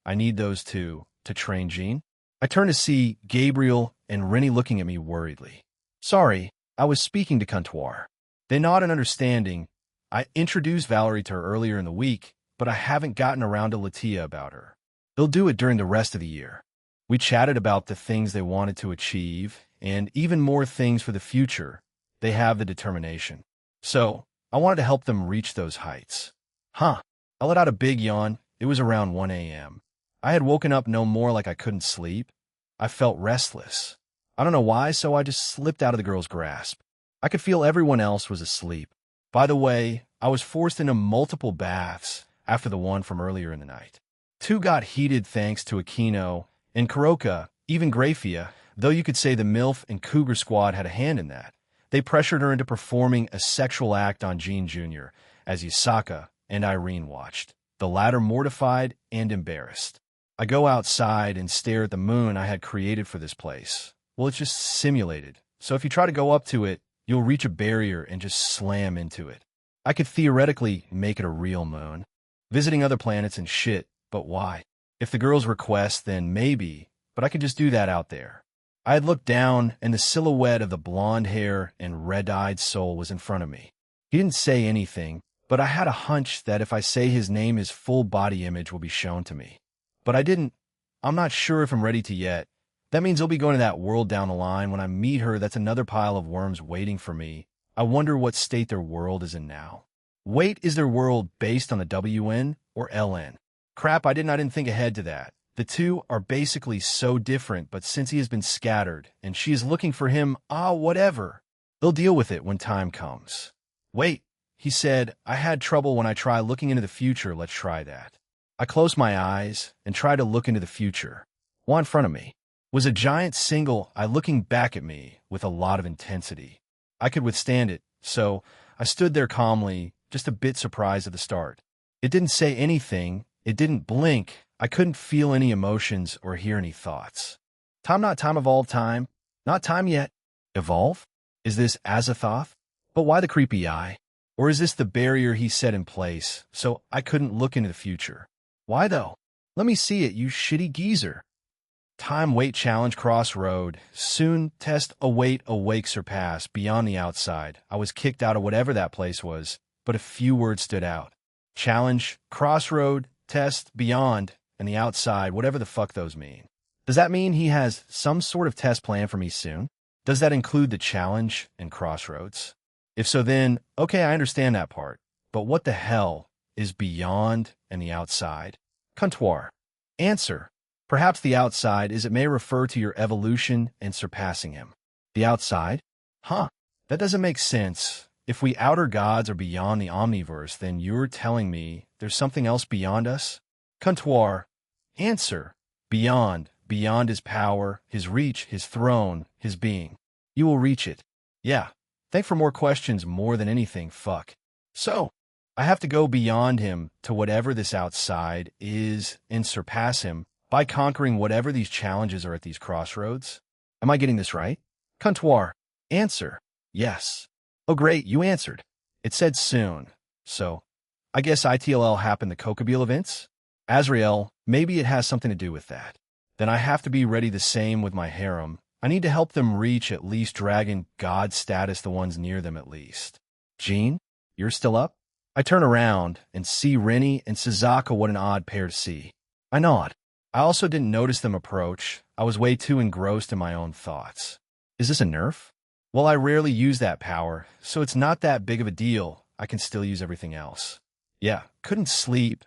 I need those two to train Jean. I turn to see Gabriel and Rennie looking at me worriedly. Sorry, I was speaking to Comptoir. They nod in understanding. I introduced Valerie to her earlier in the week, but I haven't gotten around to Latia about her. They'll do it during the rest of the year. We chatted about the things they wanted to achieve, and even more things for the future. They have the determination. So, I wanted to help them reach those heights. I let out a big yawn. It was around 1 a.m. I had woken up no more like I couldn't sleep. I felt restless. I don't know why, so I just slipped out of the girl's grasp. I could feel everyone else was asleep. By the way, I was forced into multiple baths after the one from earlier in the night. 2 got heated thanks to Aquino, and Kuroka, even Grafia, Though you could say the MILF and Cougar Squad had a hand in that. They pressured her into performing a sexual act on Gene Jr. as Yusaka and Irene watched, the latter mortified and embarrassed. I go outside and stare at the moon I had created for this place. Well, it's just simulated, so if you try to go up to it, you'll reach a barrier and just slam into it. I could theoretically make it a real moon, visiting other planets and shit, but why? If the girls request, then maybe, but I could just do that out there. I had looked down, and the silhouette of the blonde hair and red-eyed soul was in front of me. He didn't say anything, but I had a hunch that if I say his name, his full body image will be shown to me. But I didn't. I'm not sure if I'm ready to yet. That means I'll be going to that world down the line. When I meet her, that's another pile of worms waiting for me. I wonder what state their world is in now. Wait, is their world based on the WN or LN? Crap, I didn't think ahead to that. The two are basically so different, but since he has been scattered, and she is looking for him, whatever. They'll deal with it when time comes. Wait, he said, I had trouble when I tried looking into the future. Let's try that. I closed my eyes and tried to look into the future. One in front of me was a giant single eye looking back at me with a lot of intensity. I could withstand it, so I stood there calmly, just a bit surprised at the start. It didn't say anything. It didn't blink. I couldn't feel any emotions or hear any thoughts. Time, not time, evolve time. Not time yet. Evolve? Is this Azathoth? But why the creepy eye? Or is this the barrier he set in place, so I couldn't look into the future? Why though? Let me see it, you shitty geezer. Time, wait, challenge, crossroad. Soon, test, await, awake, surpass, beyond the outside. I was kicked out of whatever that place was, but a few words stood out. Challenge, crossroad, test, beyond, and the outside, whatever the fuck those mean. Does that mean he has some sort of test plan for me soon? Does that include the challenge and crossroads? If so, then, okay, I understand that part. But what the hell is beyond and the outside? Comptoir. Answer. Perhaps the outside is it may refer to your evolution and surpassing him. The outside? Huh. That doesn't make sense. If we outer gods are beyond the omniverse, then you're telling me there's something else beyond us? Comptoir. Answer. Beyond. Beyond his power, his reach, his throne, his being. You will reach it. Yeah. Think for more questions more than anything, fuck. So, I have to go beyond him to whatever this outside is and surpass him by conquering whatever these challenges are at these crossroads? Am I getting this right? Comptoir. Answer. Yes. Oh great, you answered. It said soon. So, I guess ITLL happened the Kokabeel events? Azrael, maybe it has something to do with that. Then I have to be ready the same with my harem. I need to help them reach at least dragon god status, the ones near them at least. Jean, you're still up? I turn around and see Rennie and Suzuka. What an odd pair to see. I nod. I also didn't notice them approach. I was way too engrossed in my own thoughts. Is this a nerf? Well, I rarely use that power, so it's not that big of a deal. I can still use everything else. Yeah, couldn't sleep.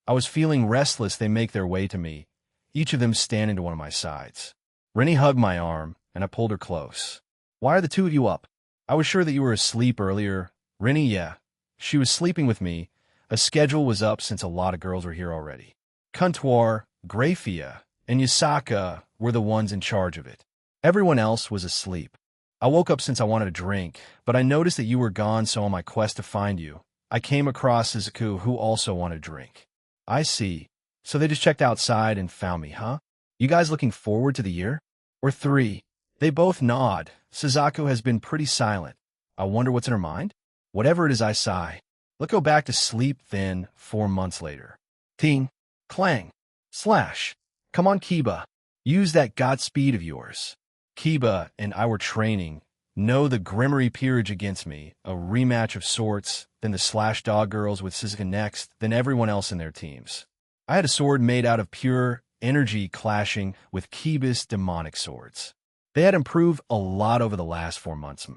I was feeling restless. They make their way to me, each of them standing to one of my sides. Rennie hugged my arm, and I pulled her close. Why are the two of you up? I was sure that you were asleep earlier. Rennie, yeah. She was sleeping with me. A schedule was up since a lot of girls were here already. Comptoir, Grafia, and Yusaka were the ones in charge of it. Everyone else was asleep. I woke up since I wanted a drink, but I noticed that you were gone, so on my quest to find you, I came across Suzuku, who also wanted a drink. I see. So they just checked outside and found me, huh? You guys looking forward to the year? Or 3? They both nod. Suzuku has been pretty silent. I wonder what's in her mind? Whatever it is, I sigh. Let's go back to sleep then, 4 months later. Ting. Clang. Slash. Come on, Kiba. Use that Godspeed of yours. Kiba and I were training. No, the Grimmery Peerage against me. A rematch of sorts. Then the Slash Dog Girls with Suzuka next. Then everyone else in their teams. I had a sword made out of pure energy clashing with Kiba's demonic swords. They had improved a lot over the last 4 months.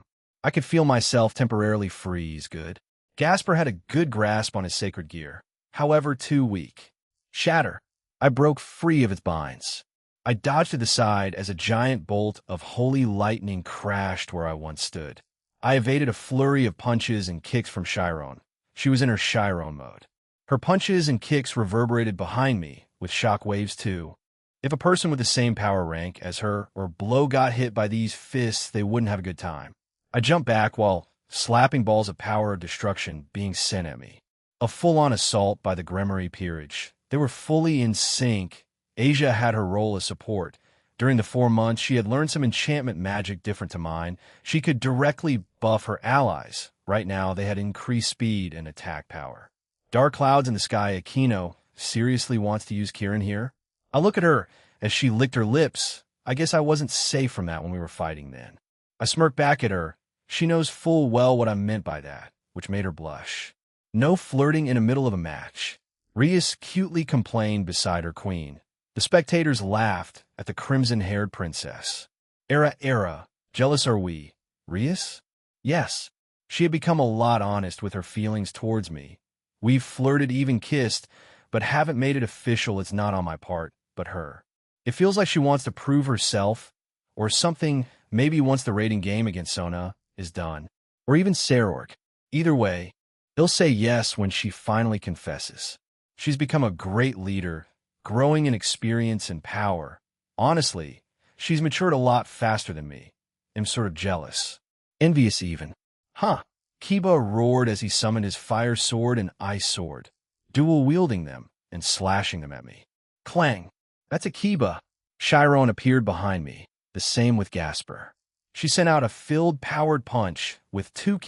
I could feel myself temporarily freeze good. Gasper had a good grasp on his sacred gear. However, too weak. Shatter. I broke free of its binds. I dodged to the side as a giant bolt of holy lightning crashed where I once stood. I evaded a flurry of punches and kicks from Chiron. She was in her Chiron mode. Her punches and kicks reverberated behind me, with shock waves too. If a person with the same power rank as her or below got hit by these fists, they wouldn't have a good time. I jumped back while slapping balls of power of destruction being sent at me. A full-on assault by the Gremory peerage. They were fully in sync. Asia had her role as support. During the 4 months, she had learned some enchantment magic different to mine. She could directly buff her allies. Right now, they had increased speed and attack power. Dark clouds in the sky. Akino seriously wants to use Kirin here? I look at her as she licked her lips. I guess I wasn't safe from that when we were fighting then. I smirk back at her. She knows full well what I meant by that, which made her blush. No flirting in the middle of a match. Rias cutely complained beside her queen. The spectators laughed at the crimson-haired princess. Era, jealous are we? Rias? Yes. She had become a lot honest with her feelings towards me. We've flirted, even kissed, but haven't made it official. It's not on my part, but her. It feels like she wants to prove herself, or something, maybe once the rating game against Sona is done. Or even Sarorg. Either way, he'll say yes when she finally confesses. She's become a great leader, growing in experience and power. Honestly, she's matured a lot faster than me. I'm sort of jealous. Envious even. Huh. Kiba roared as he summoned his fire sword and ice sword, dual-wielding them and slashing them at me. Clang. That's a Kiba. Chiron appeared behind me. The same with Gasper. She sent out a field-powered punch with 2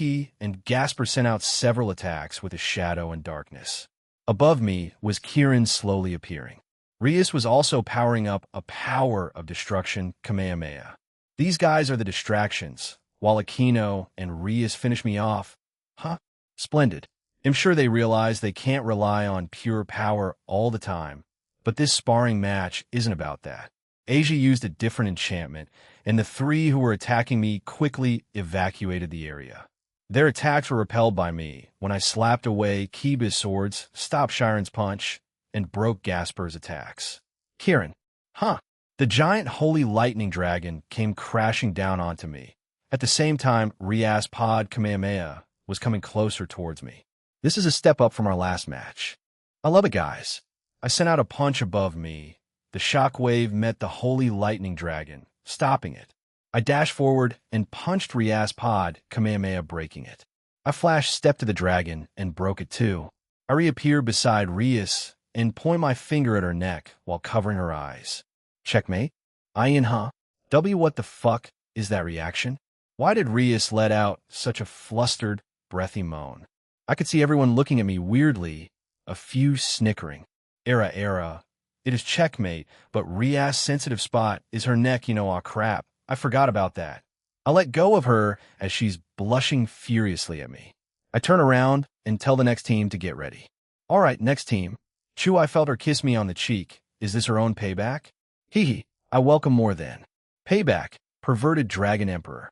and Gasper sent out several attacks with his shadow and darkness. Above me was Kirin slowly appearing. Rias was also powering up a power of destruction, Kamehameha. These guys are the distractions, while Akino and Rias finish me off. Huh? Splendid. I'm sure they realize they can't rely on pure power all the time. But this sparring match isn't about that. Asia used a different enchantment, and the 3 who were attacking me quickly evacuated the area. Their attacks were repelled by me when I slapped away Kiba's swords, stopped Chiron's punch, and broke Gasper's attacks. Kirin. Huh. The giant holy lightning dragon came crashing down onto me. At the same time, Rias Pod Kamehameha was coming closer towards me. This is a step up from our last match. I love it, guys. I sent out a punch above me. The shockwave met the holy lightning dragon, stopping it. I dashed forward and punched Rias Pod Kamehameha, breaking it. I flashed step to the dragon and broke it too. I reappeared beside Rias and point my finger at her neck while covering her eyes. Checkmate? Ian, huh? What the fuck is that reaction? Why did Rias let out such a flustered, breathy moan? I could see everyone looking at me weirdly, a few snickering. Era. It is checkmate, but Rias' sensitive spot is her neck, aw crap. I forgot about that. I let go of her as she's blushing furiously at me. I turn around and tell the next team to get ready. All right, next team. Chu, I felt her kiss me on the cheek. Is this her own payback? Hee. I welcome more then. Payback, perverted dragon emperor.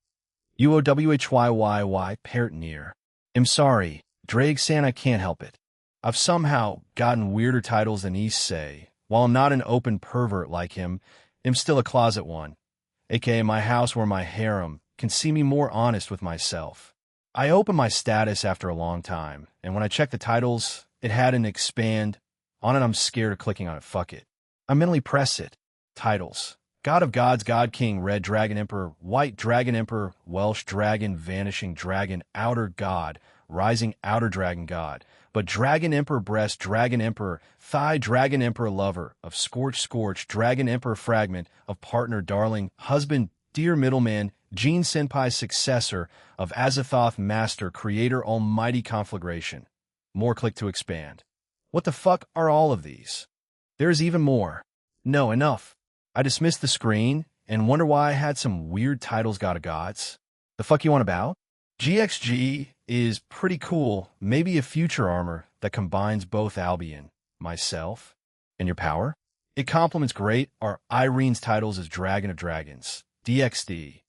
UOWHYYY, parrot near. I'm sorry, Drake-san, I can't help it. I've somehow gotten weirder titles than East say. While I'm not an open pervert like him, I'm still a closet one. AKA my house where my harem can see me more honest with myself. I opened my status after a long time, and when I checked the titles, it had an expand. On it, I'm scared of clicking on it. Fuck it. I mentally press it. Titles. God of Gods, God King, Red Dragon Emperor, White Dragon Emperor, Welsh Dragon, Vanishing Dragon, Outer God, Rising Outer Dragon God, but Dragon Emperor Breast, Dragon Emperor, Thigh, Dragon Emperor Lover, of Scorch, Dragon Emperor Fragment, of Partner, Darling, Husband, Dear Middleman, Gene Senpai Successor, of Azathoth Master, Creator, Almighty Conflagration. More click to expand. What the fuck are all of these? There is even more. No, enough. I dismissed the screen and wonder why I had some weird titles God of Gods. The fuck you want about? GXG is pretty cool, maybe a future armor that combines both Albion, myself, and your power. It complements great our Irene's titles as Dragon of Dragons, DXD.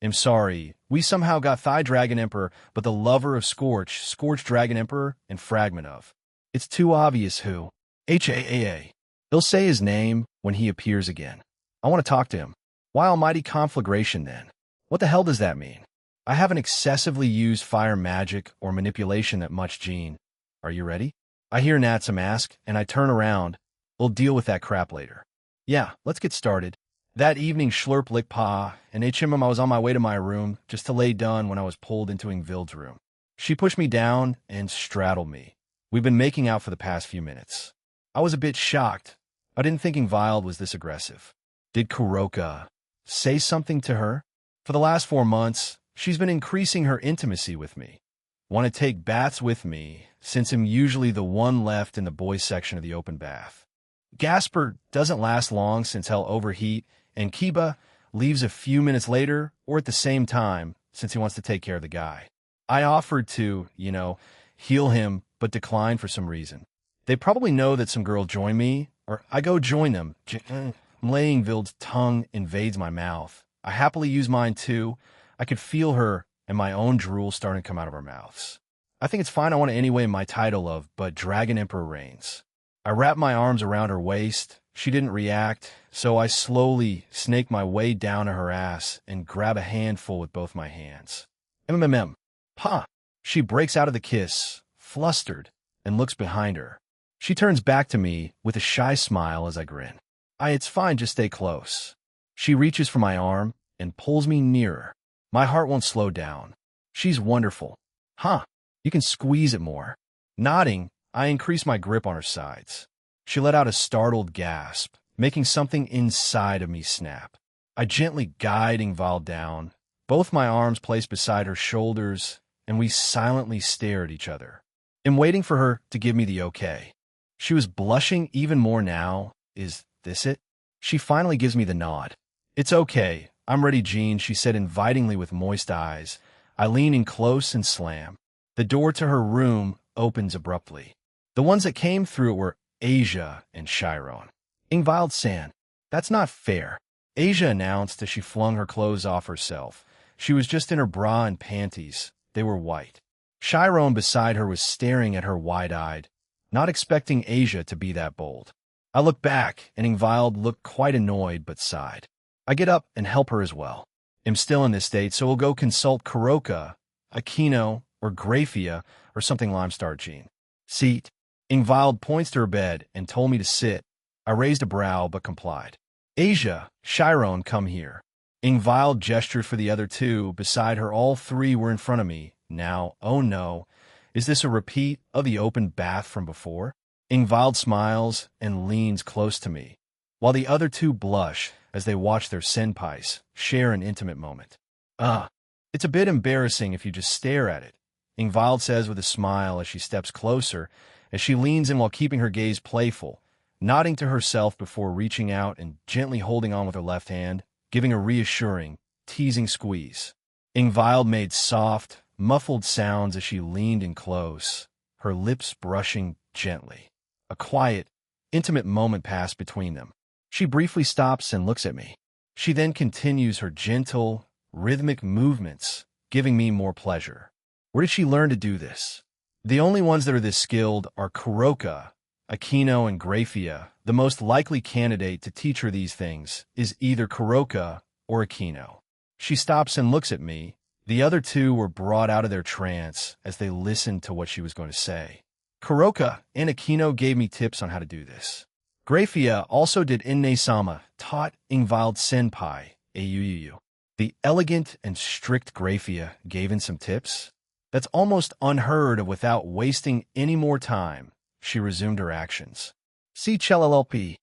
I'm sorry, we somehow got Thigh Dragon Emperor, but the Lover of Scorch Dragon Emperor, and Fragment of. It's too obvious who. HAAA. He'll say his name when he appears again. I want to talk to him. Why Almighty Conflagration then? What the hell does that mean? I haven't excessively used fire magic or manipulation that much, Gene. Are you ready? I hear Natsum ask, and I turn around. We'll deal with that crap later. Yeah, let's get started. That evening, Schlurp lick pa, and HMM I was on my way to my room just to lay done when I was pulled into Ingvild's room. She pushed me down and straddled me. We've been making out for the past few minutes. I was a bit shocked. I didn't think Ingvild was this aggressive. Did Kuroka say something to her? For the last 4 months, she's been increasing her intimacy with me. Want to take baths with me, since I'm usually the one left in the boys' section of the open bath. Gasper doesn't last long since he'll overheat, and Kiba leaves a few minutes later or at the same time since he wants to take care of the guy. I offered to, heal him, but declined for some reason. They probably know that some girl joined me, or I go join them. Layingvild's tongue invades my mouth. I happily use mine too. I could feel her and my own drool starting to come out of our mouths. I think it's fine. I want to anyway my title of, but Dragon Emperor reigns. I wrapped my arms around her waist. She didn't react, so I slowly snaked my way down to her ass and grab a handful with both my hands. MMM. Pa! She breaks out of the kiss, flustered, and looks behind her. She turns back to me with a shy smile as I grin. It's fine, just stay close. She reaches for my arm and pulls me nearer. My heart won't slow down. She's wonderful. You can squeeze it more. Nodding, I increase my grip on her sides. She let out a startled gasp, making something inside of me snap. I gently guide Ingvild down, both my arms placed beside her shoulders, and we silently stare at each other. I'm waiting for her to give me the okay. She was blushing even more now. Is this it? She finally gives me the nod. It's okay. I'm ready, Jean, she said invitingly with moist eyes. I lean in close and slam. The door to her room opens abruptly. The ones that came through it were Asia and Chiron. Ingvild-san, that's not fair, Asia announced as she flung her clothes off herself. She was just in her bra and panties. They were white. Chiron beside her was staring at her wide-eyed, not expecting Asia to be that bold. I looked back, and Ingvild looked quite annoyed but sighed. I get up and help her as well. I'm still in this state, so we'll go consult Kuroka, Aquino, or Graphia, or something Limestar Jean. Seat. Ingvild points to her bed and told me to sit. I raised a brow but complied. Asia, Chiron, come here. Ingvild gestured for the other two. Beside her, all three were in front of me. Now, oh no, is this a repeat of the open bath from before? Ingvild smiles and leans close to me, while the other two blush as they watch their senpais share an intimate moment. It's a bit embarrassing if you just stare at it, Ingvild says with a smile as she steps closer, as she leans in while keeping her gaze playful, nodding to herself before reaching out and gently holding on with her left hand, giving a reassuring, teasing squeeze. Ingvild made soft, muffled sounds as she leaned in close, her lips brushing gently. A quiet, intimate moment passed between them. She briefly stops and looks at me. She then continues her gentle, rhythmic movements, giving me more pleasure. Where did she learn to do this? The only ones that are this skilled are Kuroka, Aquino, and Graphia. The most likely candidate to teach her these things is either Kuroka or Aquino. She stops and looks at me. The other two were brought out of their trance as they listened to what she was going to say. Kuroka and Aquino gave me tips on how to do this. Graphia also did Inne-sama, taught Ingvild Senpai, Ayuyu. The elegant and strict Graphia gave in some tips. That's almost unheard of. Without wasting any more time, she resumed her actions. See LLP.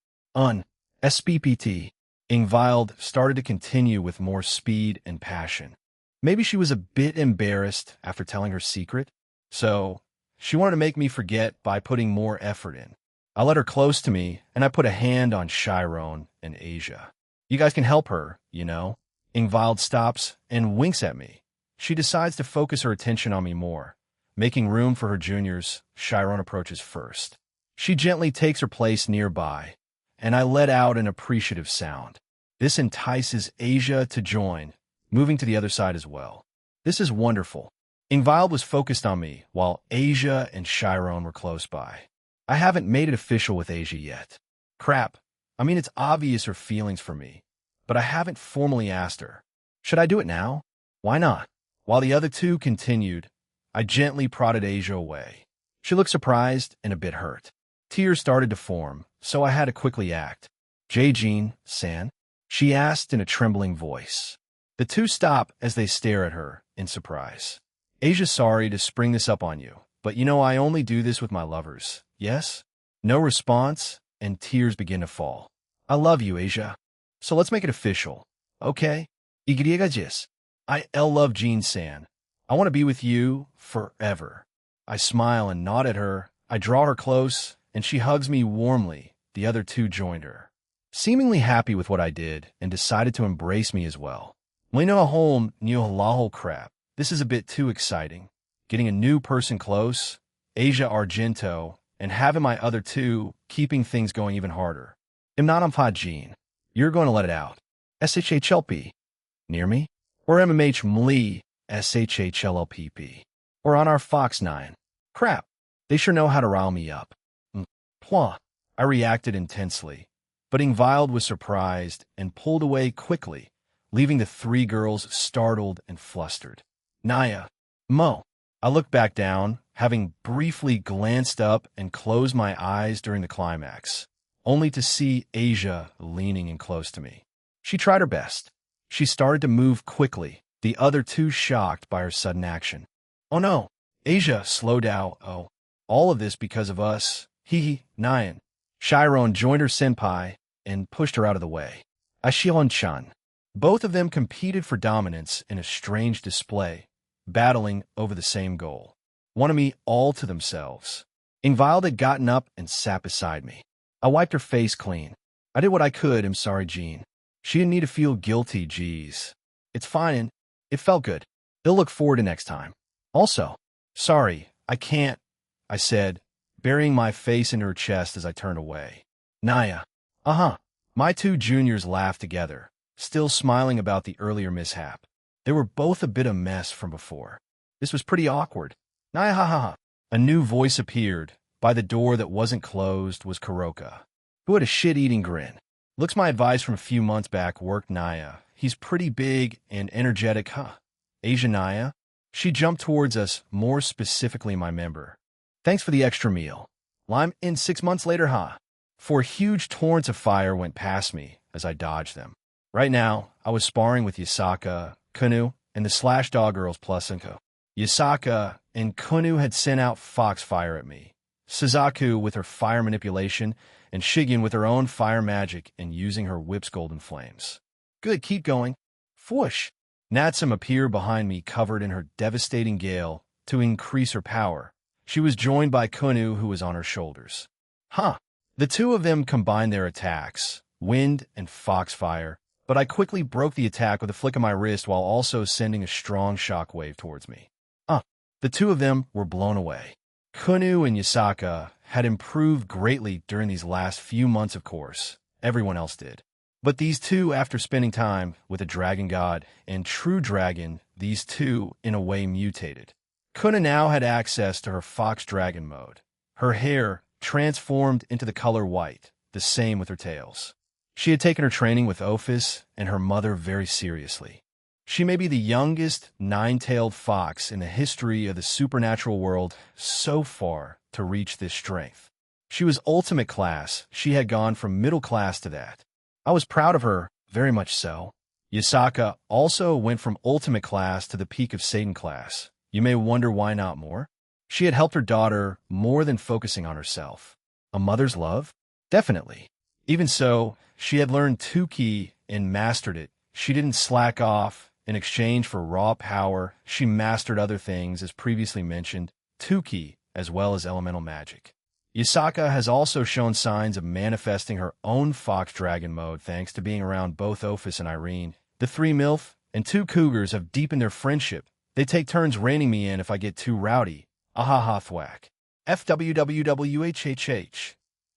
SPPT. Ingvild started to continue with more speed and passion. Maybe she was a bit embarrassed after telling her secret, so she wanted to make me forget by putting more effort in. I let her close to me, and I put a hand on Chiron and Asia. You guys can help her, Ingvild stops and winks at me. She decides to focus her attention on me more. Making room for her juniors, Chiron approaches first. She gently takes her place nearby, and I let out an appreciative sound. This entices Asia to join, moving to the other side as well. This is wonderful. Ingvild was focused on me, while Asia and Chiron were close by. I haven't made it official with Asia yet. Crap. It's obvious her feelings for me, but I haven't formally asked her. Should I do it now? Why not? While the other two continued, I gently prodded Asia away. She looked surprised and a bit hurt. Tears started to form, so I had to quickly act. Jin-san? She asked in a trembling voice. The two stop as they stare at her in surprise. Asia, sorry to spring this up on you, but you know I only do this with my lovers. Yes? No response, and tears begin to fall. I love you, Asia. So let's make it official. Okay? Igiriga. I love Jin-san. I want to be with you forever. I smile and nod at her. I draw her close, and she hugs me warmly. The other two joined her, seemingly happy with what I did, and decided to embrace me as well. Mwino home niyo crap. This is a bit too exciting. Getting a new person close, Asia Argento, and having my other two keeping things going even harder. Imnanamfa Jean, you're going to let it out. SHHLP. Near me? Or MMH Mli, SHHLLPP. Or on our Fox 9. Crap. They sure know how to rile me up. Pwah. I reacted intensely, but Ingvild was surprised and pulled away quickly, leaving the three girls startled and flustered. Naya. Mo. I looked back down, having briefly glanced up and closed my eyes during the climax, only to see Asia leaning in close to me. She tried her best. She started to move quickly, the other two shocked by her sudden action. Oh no. Asia, slow down. Oh. All of this because of us. Nyan. Chiron joined her senpai and pushed her out of the way. Ashion-chan. Both of them competed for dominance in a strange display, battling over the same goal. Wanted me all to themselves. Ingvild had gotten up and sat beside me. I wiped her face clean. I did what I could, I'm sorry, Jean. She didn't need to feel guilty, geez. It's fine, and it felt good. They'll look forward to next time. Also, sorry, I can't, I said, burying my face into her chest as I turned away. Naya. My two juniors laughed together, still smiling about the earlier mishap. They were both a bit of a mess from before. This was pretty awkward. Naya, A new voice appeared. By the door that wasn't closed was Kuroka, who had a shit-eating grin. Looks my advice from a few months back worked, Naya. He's pretty big and energetic, Asia Naya? She jumped towards us, more specifically my member. Thanks for the extra meal. Lime in 6 months later, Four huge torrents of fire went past me as I dodged them. Right now, I was sparring with Yasaka, Kunu, and the Slash Dog Girls plus Inko. Yasaka and Kunu had sent out foxfire at me. Suzaku with her fire manipulation, and Shigen with her own fire magic and using her whip's golden flames. Good, keep going. Fwoosh! Natsum appeared behind me covered in her devastating gale to increase her power. She was joined by Kunu, who was on her shoulders. The two of them combined their attacks, wind and foxfire, but I quickly broke the attack with a flick of my wrist while also sending a strong shockwave towards me. The two of them were blown away. Kunu and Yasaka had improved greatly during these last few months, of course. Everyone else did. But these two, after spending time with a dragon god and true dragon, these two, in a way, mutated. Kuna now had access to her fox dragon mode. Her hair transformed into the color white, the same with her tails. She had taken her training with Ophis and her mother very seriously. She may be the youngest nine-tailed fox in the history of the supernatural world so far to reach this strength. She was ultimate class. She had gone from middle class to that. I was proud of her, very much so. Yasaka also went from ultimate class to the peak of Satan class. You may wonder why not more. She had helped her daughter more than focusing on herself. A mother's love? Definitely. Even so, she had learned 2ki and mastered it. She didn't slack off. In exchange for raw power, she mastered other things, as previously mentioned, 2ki, as well as elemental magic. Yasaka has also shown signs of manifesting her own fox dragon mode thanks to being around both Ophis and Irene. The 3 MILF and 2 cougars have deepened their friendship. They take turns reining me in if I get too rowdy. Thwack. FWWWHHH.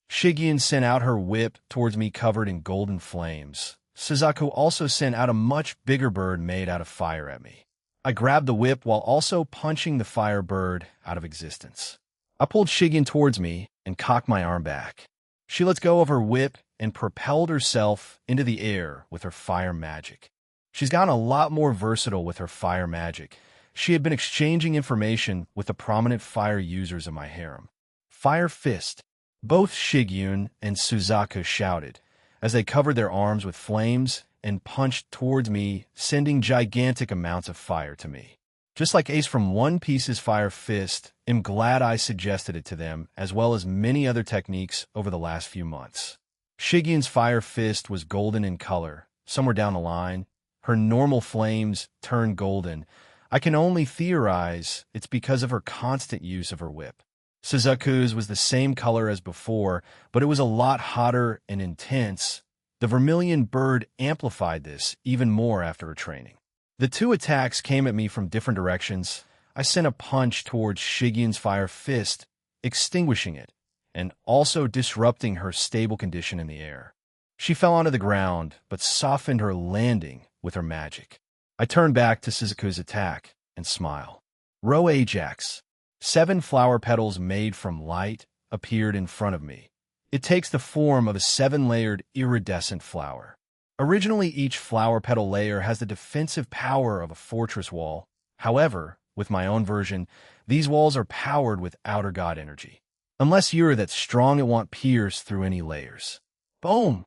Shigen sent out her whip towards me covered in golden flames. Suzaku also sent out a much bigger bird made out of fire at me. I grabbed the whip while also punching the fire bird out of existence. I pulled Shigen towards me and cocked my arm back. She let go of her whip and propelled herself into the air with her fire magic. She's gotten a lot more versatile with her fire magic. She had been exchanging information with the prominent fire users of my harem. Fire Fist. Both Shigyun and Suzaku shouted, as they covered their arms with flames and punched towards me, sending gigantic amounts of fire to me. Just like Ace from One Piece's Fire Fist, I'm glad I suggested it to them, as well as many other techniques over the last few months. Shigen's Fire Fist was golden in color. Somewhere down the line, her normal flames turned golden. I can only theorize it's because of her constant use of her whip. Suzaku's was the same color as before, but it was a lot hotter and intense. The Vermilion Bird amplified this even more after her training. The two attacks came at me from different directions. I sent a punch towards Shigen's Fire Fist, extinguishing it, and also disrupting her stable condition in the air. She fell onto the ground, but softened her landing with her magic. I turned back to Suzaku's attack and smiled. Row Ajax. 7 flower petals made from light appeared in front of me. It takes the form of a 7-layered iridescent flower. Originally, each flower petal layer has the defensive power of a fortress wall. However, with my own version, these walls are powered with outer god energy. Unless you're that strong it won't pierce through any layers. Boom!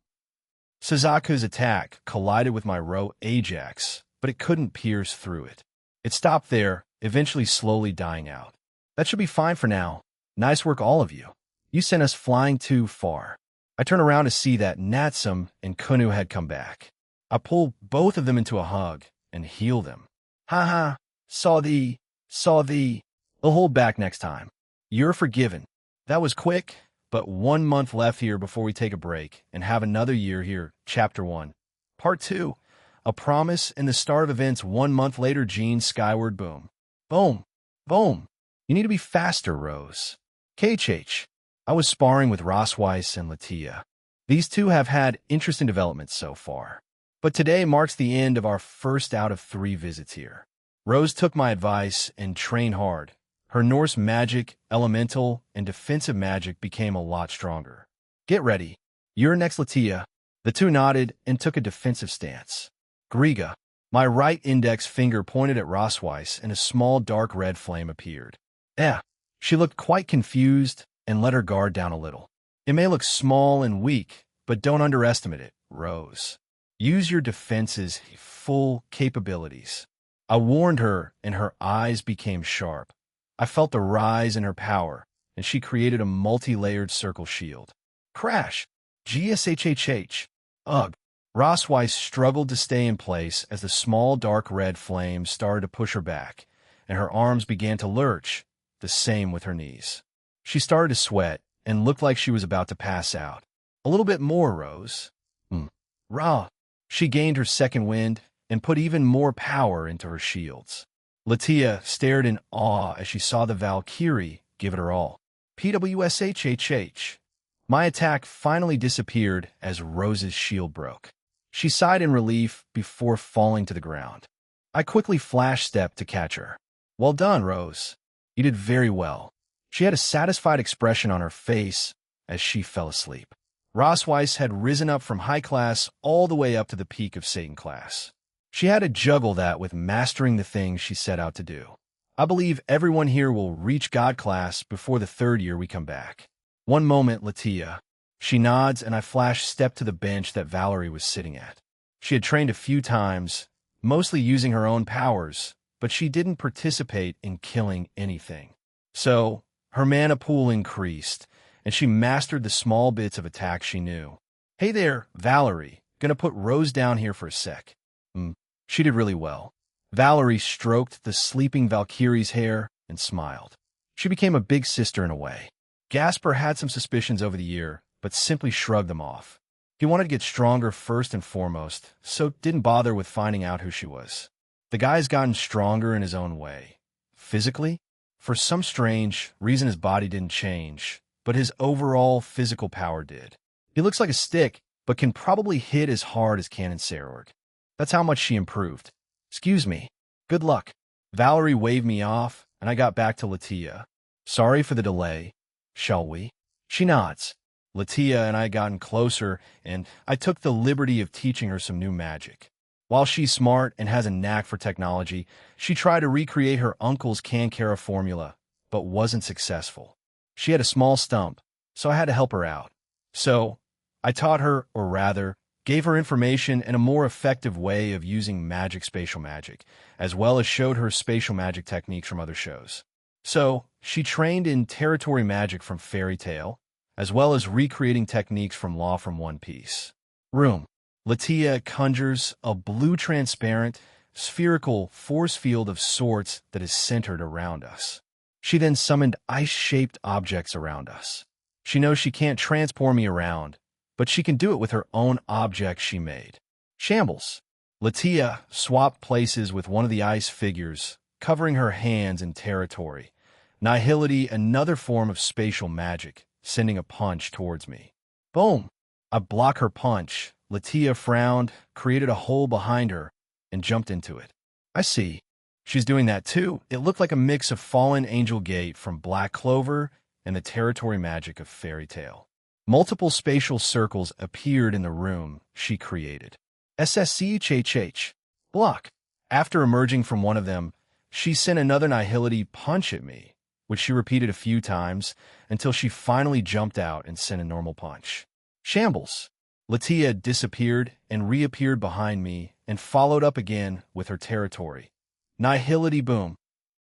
Suzaku's attack collided with my Row Ajax, but it couldn't pierce through it. It stopped there, eventually slowly dying out. That should be fine for now. Nice work, all of you. You sent us flying too far. I turn around to see that Natsum and Kunu had come back. I pull both of them into a hug and heal them. Haha, saw thee. They'll hold back next time. You're forgiven. That was quick, but 1 month left here before we take a break and have another year here. Chapter 1. Part 2. A promise and the start of events 1 month later. Gene skyward boom. Boom. Boom. You need to be faster, Rose. KHH. I was sparring with Rosweiss and Latia. These two have had interesting developments so far. But today marks the end of our first out of 3 visits here. Rose took my advice and trained hard. Her Norse magic, elemental, and defensive magic became a lot stronger. Get ready. You're next, Latia. The two nodded and took a defensive stance. Griga. My right index finger pointed at Rosweiss and a small dark red flame appeared. She looked quite confused and let her guard down a little. It may look small and weak, but don't underestimate it, Rose. Use your defense's full capabilities. I warned her, and her eyes became sharp. I felt the rise in her power, and she created a multi-layered circle shield. Crash! GSHHH. Ugh. Rosweiss struggled to stay in place as the small dark red flame started to push her back, and her arms began to lurch, the same with her knees. She started to sweat and looked like she was about to pass out. A little bit more, Rose. Rah. She gained her second wind and put even more power into her shields. Latia stared in awe as she saw the Valkyrie give it her all. PWSHHH. My attack finally disappeared as Rose's shield broke. She sighed in relief before falling to the ground. I quickly flash-stepped to catch her. Well done, Rose. You did very well. She had a satisfied expression on her face as she fell asleep. Rosweiss had risen up from high class all the way up to the peak of Satan class. She had to juggle that with mastering the things she set out to do. I believe everyone here will reach God class before the 3rd year we come back. One moment, Latia. She nods and I flash-step to the bench that Valerie was sitting at. She had trained a few times, mostly using her own powers, but she didn't participate in killing anything. So, her mana pool increased, and she mastered the small bits of attack she knew. Hey there, Valerie. Gonna put Rose down here for a sec. She did really well. Valerie stroked the sleeping Valkyrie's hair and smiled. She became a big sister in a way. Gasper had some suspicions over the year, but simply shrugged them off. He wanted to get stronger first and foremost, so didn't bother with finding out who she was. The guy's gotten stronger in his own way. Physically? For some strange reason his body didn't change, but his overall physical power did. He looks like a stick, but can probably hit as hard as Cannon Sarorg. That's how much she improved. Excuse me. Good luck. Valerie waved me off, and I got back to Latia. Sorry for the delay. Shall we? She nods. Latia and I gotten closer, and I took the liberty of teaching her some new magic. While she's smart and has a knack for technology, she tried to recreate her uncle's Kankara formula, but wasn't successful. She had a small stump, so I had to help her out. So, I taught her, or rather, gave her information and a more effective way of using spatial magic, as well as showed her spatial magic techniques from other shows. So, she trained in territory magic from Fairy Tail, as well as recreating techniques from Law from One Piece. Room. Latia conjures a blue transparent, spherical force field of sorts that is centered around us. She then summoned ice-shaped objects around us. She knows she can't transport me around, but she can do it with her own object she made. Shambles. Latia swapped places with one of the ice figures, covering her hands in territory. Nihility, another form of spatial magic, sending a punch towards me. Boom! I block her punch. Latia frowned, created a hole behind her, and jumped into it. I see. She's doing that too. It looked like a mix of Fallen Angel Gate from Black Clover and the territory magic of Fairy Tail. Multiple spatial circles appeared in the room she created. SSCHHH. Block. After emerging from one of them, she sent another Nihility punch at me, which she repeated a few times until she finally jumped out and sent a normal punch. Shambles. Latia disappeared and reappeared behind me and followed up again with her territory. Nihility boom.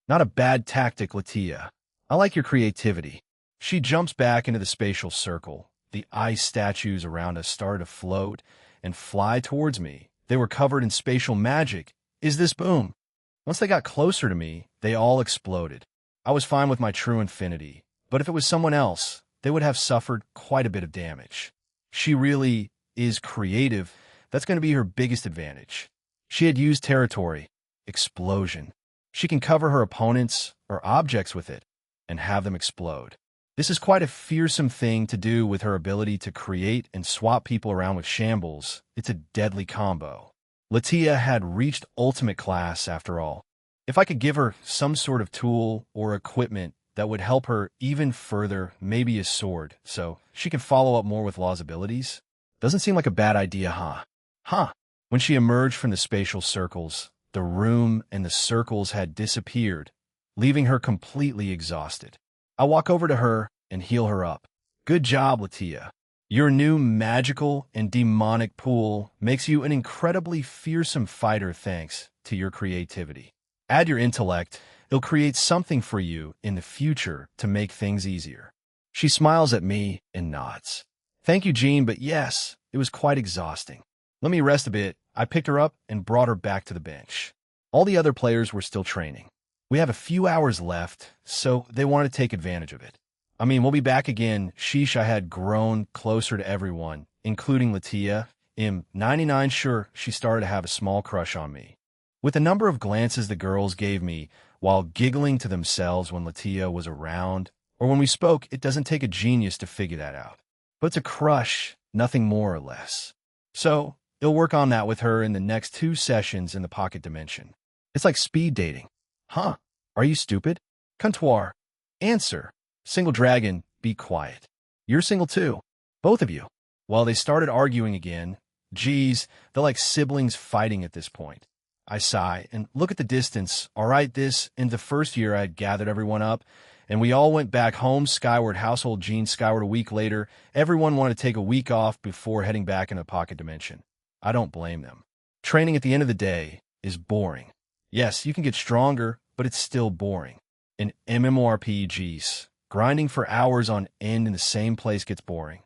Not a bad tactic, Latia. I like your creativity. She jumps back into the spatial circle. The ice statues around us started to float and fly towards me. They were covered in spatial magic. Is this boom? Once they got closer to me, they all exploded. I was fine with my true infinity, but if it was someone else, they would have suffered quite a bit of damage. She really is creative. That's going to be her biggest advantage. She had used territory. Explosion. She can cover her opponents or objects with it and have them explode. This is quite a fearsome thing to do with her ability to create and swap people around with shambles. It's a deadly combo. Latia had reached ultimate class after all. If I could give her some sort of tool or equipment that would help her even further, maybe a sword, so she can follow up more with Law's abilities. Doesn't seem like a bad idea, huh? When she emerged from the spatial circles, the room and the circles had disappeared, leaving her completely exhausted. I walk over to her and heal her up. Good job, Latia. Your new magical and demonic pool makes you an incredibly fearsome fighter thanks to your creativity. Add your intellect. It'll create something for you in the future to make things easier. She smiles at me and nods. Thank you, Jean, but yes, it was quite exhausting. Let me rest a bit. I picked her up and brought her back to the bench. All the other players were still training. We have a few hours left, so they wanted to take advantage of it. I mean, we'll be back again. Sheesh, I had grown closer to everyone, including Latia. I'm 99 sure she started to have a small crush on me. With the number of glances the girls gave me while giggling to themselves when Latia was around, or when we spoke, it doesn't take a genius to figure that out. But it's a crush, nothing more or less. So, you'll work on that with her in the next 2 sessions in the pocket dimension. It's like speed dating. Huh? Are you stupid? Comptoir. Answer. Single dragon, be quiet. You're single too. Both of you. While they started arguing again, geez, they're like siblings fighting at this point. I sigh and look at the distance. All right, this, in the first year I had gathered everyone up, and we all went back home, Skyward household, Gene Skyward a week later. Everyone wanted to take a week off before heading back into the pocket dimension. I don't blame them. Training at the end of the day is boring. Yes, you can get stronger, but it's still boring. In MMORPGs, grinding for hours on end in the same place gets boring,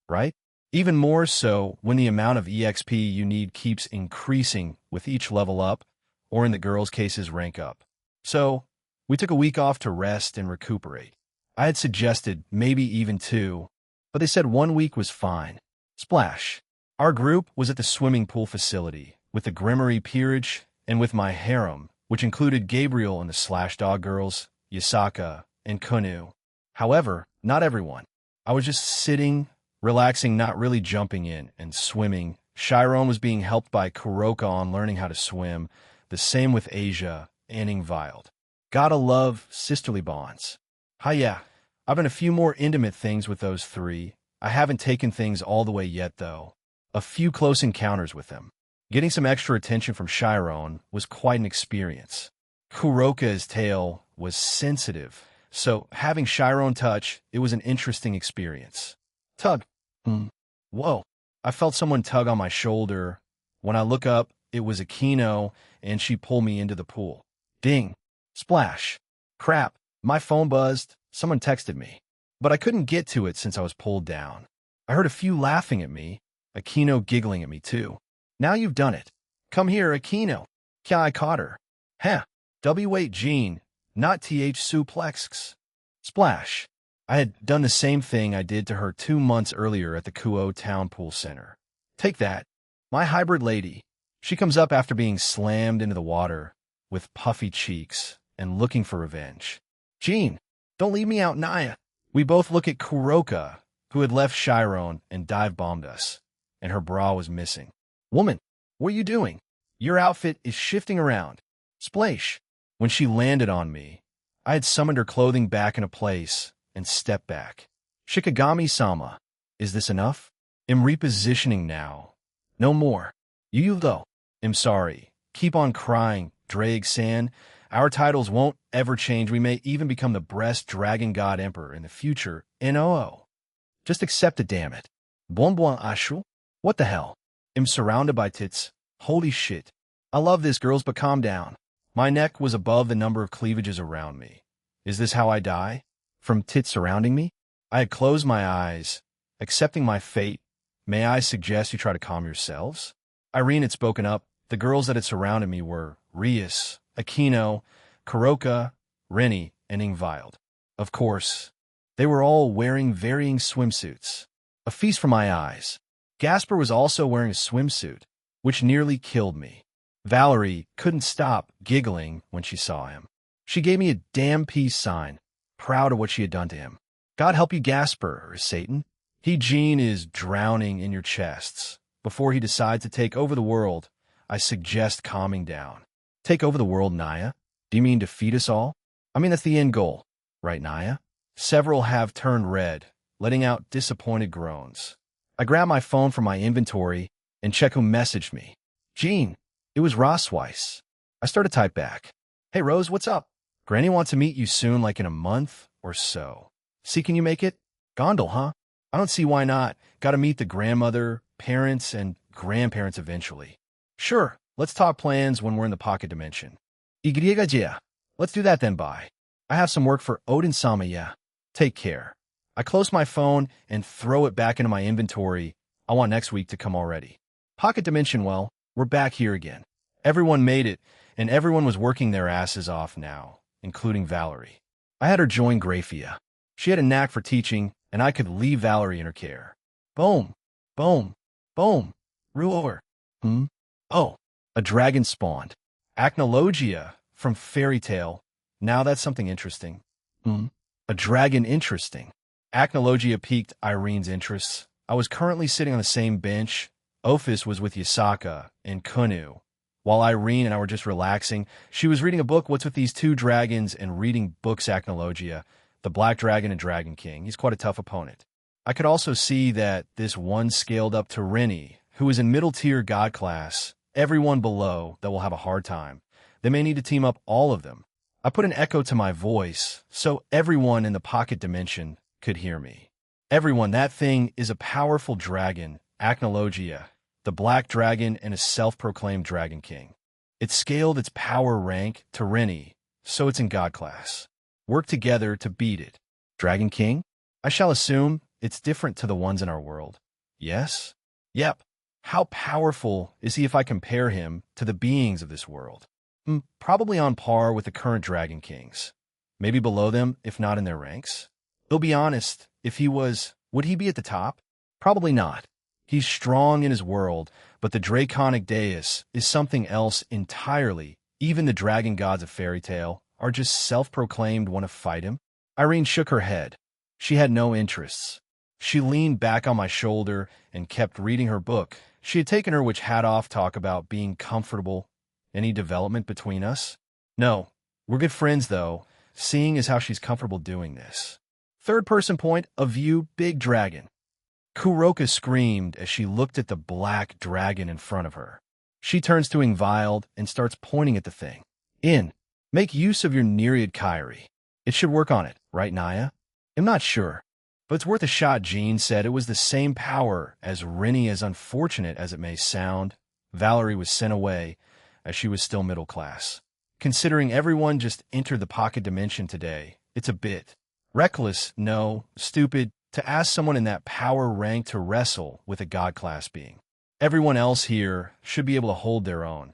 right? Even more so when the amount of EXP you need keeps increasing with each level up, or in the girls' cases, rank up. So, we took a week off to rest and recuperate. I had suggested maybe even 2, but they said 1 week was fine. Splash. Our group was at the swimming pool facility, with the Grimmery Peerage, and with my harem, which included Gabriel and the Slash Dog girls, Yasaka, and Kunu. However, not everyone. I was just sitting, relaxing, not really jumping in, and swimming. Chiron was being helped by Kuroka on learning how to swim, the same with Asia and Ingvild. Gotta love sisterly bonds. Yeah, I've done a few more intimate things with those 3. I haven't taken things all the way yet, though. A few close encounters with them. Getting some extra attention from Chiron was quite an experience. Kuroka's tail was sensitive, so having Chiron touch, it was an interesting experience. Tug. Whoa. I felt someone tug on my shoulder. When I look up, it was Aquino, and she pulled me into the pool. Ding. Splash. Crap. My phone buzzed. Someone texted me. But I couldn't get to it since I was pulled down. I heard a few laughing at me. Aquino giggling at me, too. Now you've done it. Come here, Aquino. Kya, I caught her. Heh. W8 Jean. Not TH suplexx. Splash. I had done the same thing I did to her 2 months earlier at the Kuo Town Pool Center. Take that. My hybrid lady. She comes up after being slammed into the water with puffy cheeks and looking for revenge. Jean, don't leave me out, Naya. We both look at Kuroka, who had left Chiron and dive-bombed us, and her bra was missing. Woman, what are you doing? Your outfit is shifting around. Splash. When she landed on me, I had summoned her clothing back into place and stepped back. Shikigami-sama, is this enough? Am repositioning now. No more. You though. Am sorry. Keep on crying, Drake-san. Our titles won't ever change. We may even become the breast dragon god emperor in the future. NOO. Just accept it, damn it. Bon ashu? What the hell? Am surrounded by tits. Holy shit. I love this, girls, but calm down. My neck was above the number of cleavages around me. Is this how I die? From tits surrounding me? I had closed my eyes, accepting my fate. May I suggest you try to calm yourselves? Irene had spoken up. The girls that had surrounded me were Rias, Aquino, Kuroka, Rennie, and Ingvild. Of course, they were all wearing varying swimsuits. A feast for my eyes. Gasper was also wearing a swimsuit, which nearly killed me. Valerie couldn't stop giggling when she saw him. She gave me a damn peace sign, proud of what she had done to him. God help you, Gasper, or Satan. Jean is drowning in your chests. Before he decides to take over the world, I suggest calming down. Take over the world, Naya? Do you mean defeat us all? I mean, that's the end goal, right, Naya? Several have turned red, letting out disappointed groans. I grab my phone from my inventory and check who messaged me. Jean. It was Rosweiss. I start to type back. Hey, Rose, what's up? Granny wants to meet you soon, like in a month or so. See, can you make it? Gondol, huh? I don't see why not. Gotta meet the grandmother, parents, and grandparents eventually. Sure, let's talk plans when we're in the pocket dimension. Igriga, let's do that then, bye. I have some work for Odin-sama, yeah. Take care. I close my phone and throw it back into my inventory. I want next week to come already. Pocket dimension, well, we're back here again. Everyone made it, and everyone was working their asses off now, including Valerie. I had her join Graphia. She had a knack for teaching, and I could leave Valerie in her care. Boom, boom, boom. Ruor. Oh, a dragon spawned. Acnologia from Fairy Tale. Now that's something interesting. A dragon interesting. Acnologia piqued Irene's interests. I was currently sitting on the same bench. Ophis was with Yasaka and Kunu. While Irene and I were just relaxing, she was reading a book, What's with These Two Dragons, and reading books Acnologia, the Black Dragon and Dragon King. He's quite a tough opponent. I could also see that this one scaled up to Rennie, who is in middle-tier god class, everyone below that will have a hard time. They may need to team up all of them. I put an echo to my voice, so everyone in the pocket dimension could hear me. Everyone, that thing is a powerful dragon, Acnologia, the Black Dragon and a self-proclaimed Dragon King. It scaled its power rank to Rennie, so it's in God class. Work together to beat it. Dragon King? I shall assume it's different to the ones in our world. Yes? Yep. How powerful is he if I compare him to the beings of this world? Probably on par with the current Dragon Kings. Maybe below them, if not in their ranks. He'll be honest, if he was, would he be at the top? Probably not. He's strong in his world, but the Draconic Deus is something else entirely. Even the dragon gods of Fairy Tale are just self-proclaimed want to fight him. Irene shook her head. She had no interests. She leaned back on my shoulder and kept reading her book. She had taken her witch hat off, talk about being comfortable. Any development between us? No. We're good friends, though, seeing as how she's comfortable doing this. Third-person point of view, big dragon. Kuroka screamed as she looked at the black dragon in front of her. She turns to Ingvild and starts pointing at the thing. Make use of your Nereid Kyrie. It should work on it, right, Naya? I'm not sure. But it's worth a shot, Jean said. It was the same power as Rennie, as unfortunate as it may sound. Valerie was sent away, as she was still middle class. Considering everyone just entered the pocket dimension today, it's a bit reckless, no, stupid, to ask someone in that power rank to wrestle with a god-class being. Everyone else here should be able to hold their own.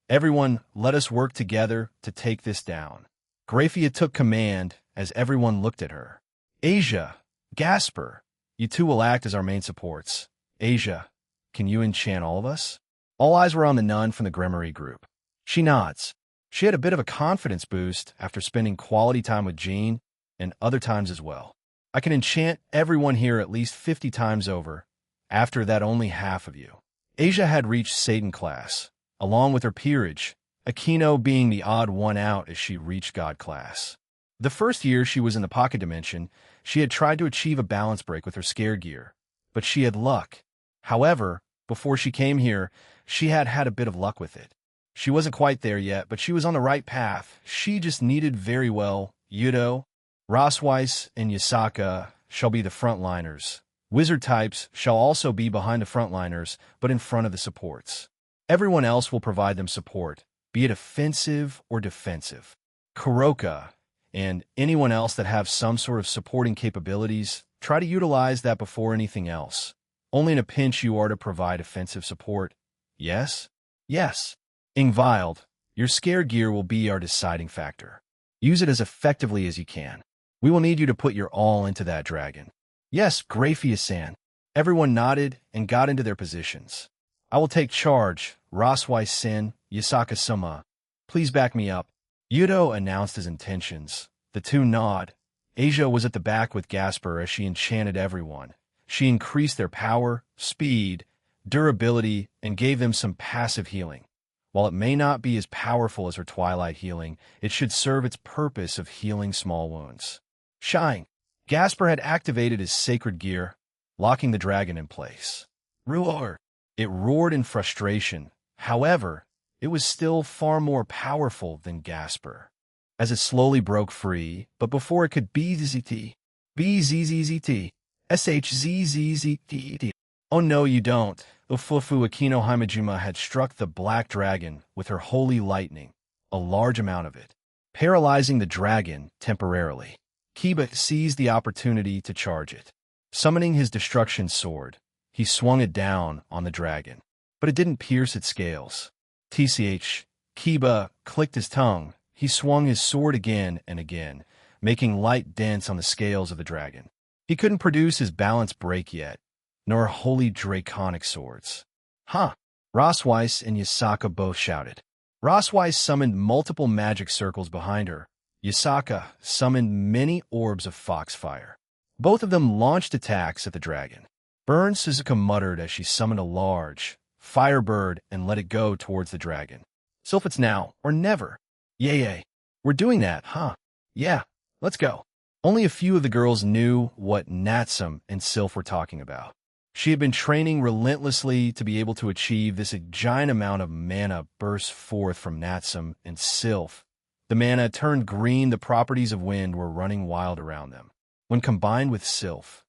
Everyone, let us work together to take this down. Graphia took command as everyone looked at her. Asia, Gasper, you two will act as our main supports. Asia, can you enchant all of us? All eyes were on the nun from the Gremory group. She nods. She had a bit of a confidence boost after spending quality time with Jean, and other times as well. I can enchant everyone here at least 50 times over. After that, only half of you. Asia had reached Satan class, along with her peerage, Aquino being the odd one out as she reached God class. The first year she was in the pocket dimension, she had tried to achieve a balance break with her scare gear, but she had luck. However, before she came here, she had had a bit of luck with it. She wasn't quite there yet, but she was on the right path. She just needed very well Yudo, Rosweiss, and Yasaka shall be the frontliners. Wizard types shall also be behind the frontliners, but in front of the supports. Everyone else will provide them support, be it offensive or defensive. Kuroka and anyone else that have some sort of supporting capabilities, try to utilize that before anything else. Only in a pinch you are to provide offensive support. Yes? Yes. Ingvild, your scare gear will be our deciding factor. Use it as effectively as you can. We will need you to put your all into that dragon. Yes, Graphia-san. Everyone nodded and got into their positions. I will take charge, Rosweiss-san, Yasaka-sama. Please back me up. Yudo announced his intentions. The two nod. Asia was at the back with Gasper as she enchanted everyone. She increased their power, speed, durability, and gave them some passive healing. While it may not be as powerful as her Twilight healing, it should serve its purpose of healing small wounds. Shine. Gasper had activated his sacred gear, locking the dragon in place. Roar! It roared in frustration. However, it was still far more powerful than Gasper. As it slowly broke free, but before it could BZZT, SHZZZT. Oh no, you don't. Ufufu Aquino Himejima had struck the black dragon with her holy lightning, a large amount of it, paralyzing the dragon temporarily. Kiba seized the opportunity to charge it. Summoning his destruction sword, he swung it down on the dragon, but it didn't pierce its scales. Kiba clicked his tongue. He swung his sword again and again, making light dents on the scales of the dragon. He couldn't produce his balance break yet, nor holy draconic swords. Huh! Rosweiss and Yasaka both shouted. Rosweiss summoned multiple magic circles behind her. Yasaka summoned many orbs of foxfire. Both of them launched attacks at the dragon. Burn, Suzuka muttered as she summoned a large firebird and let it go towards the dragon. Sylph, it's now or never. Yay. We're doing that, huh? Yeah, let's go. Only a few of the girls knew what Natsum and Sylph were talking about. She had been training relentlessly to be able to achieve this giant amount of mana burst forth from Natsum and Sylph. The mana turned green, the properties of wind were running wild around them. When combined with Sylph,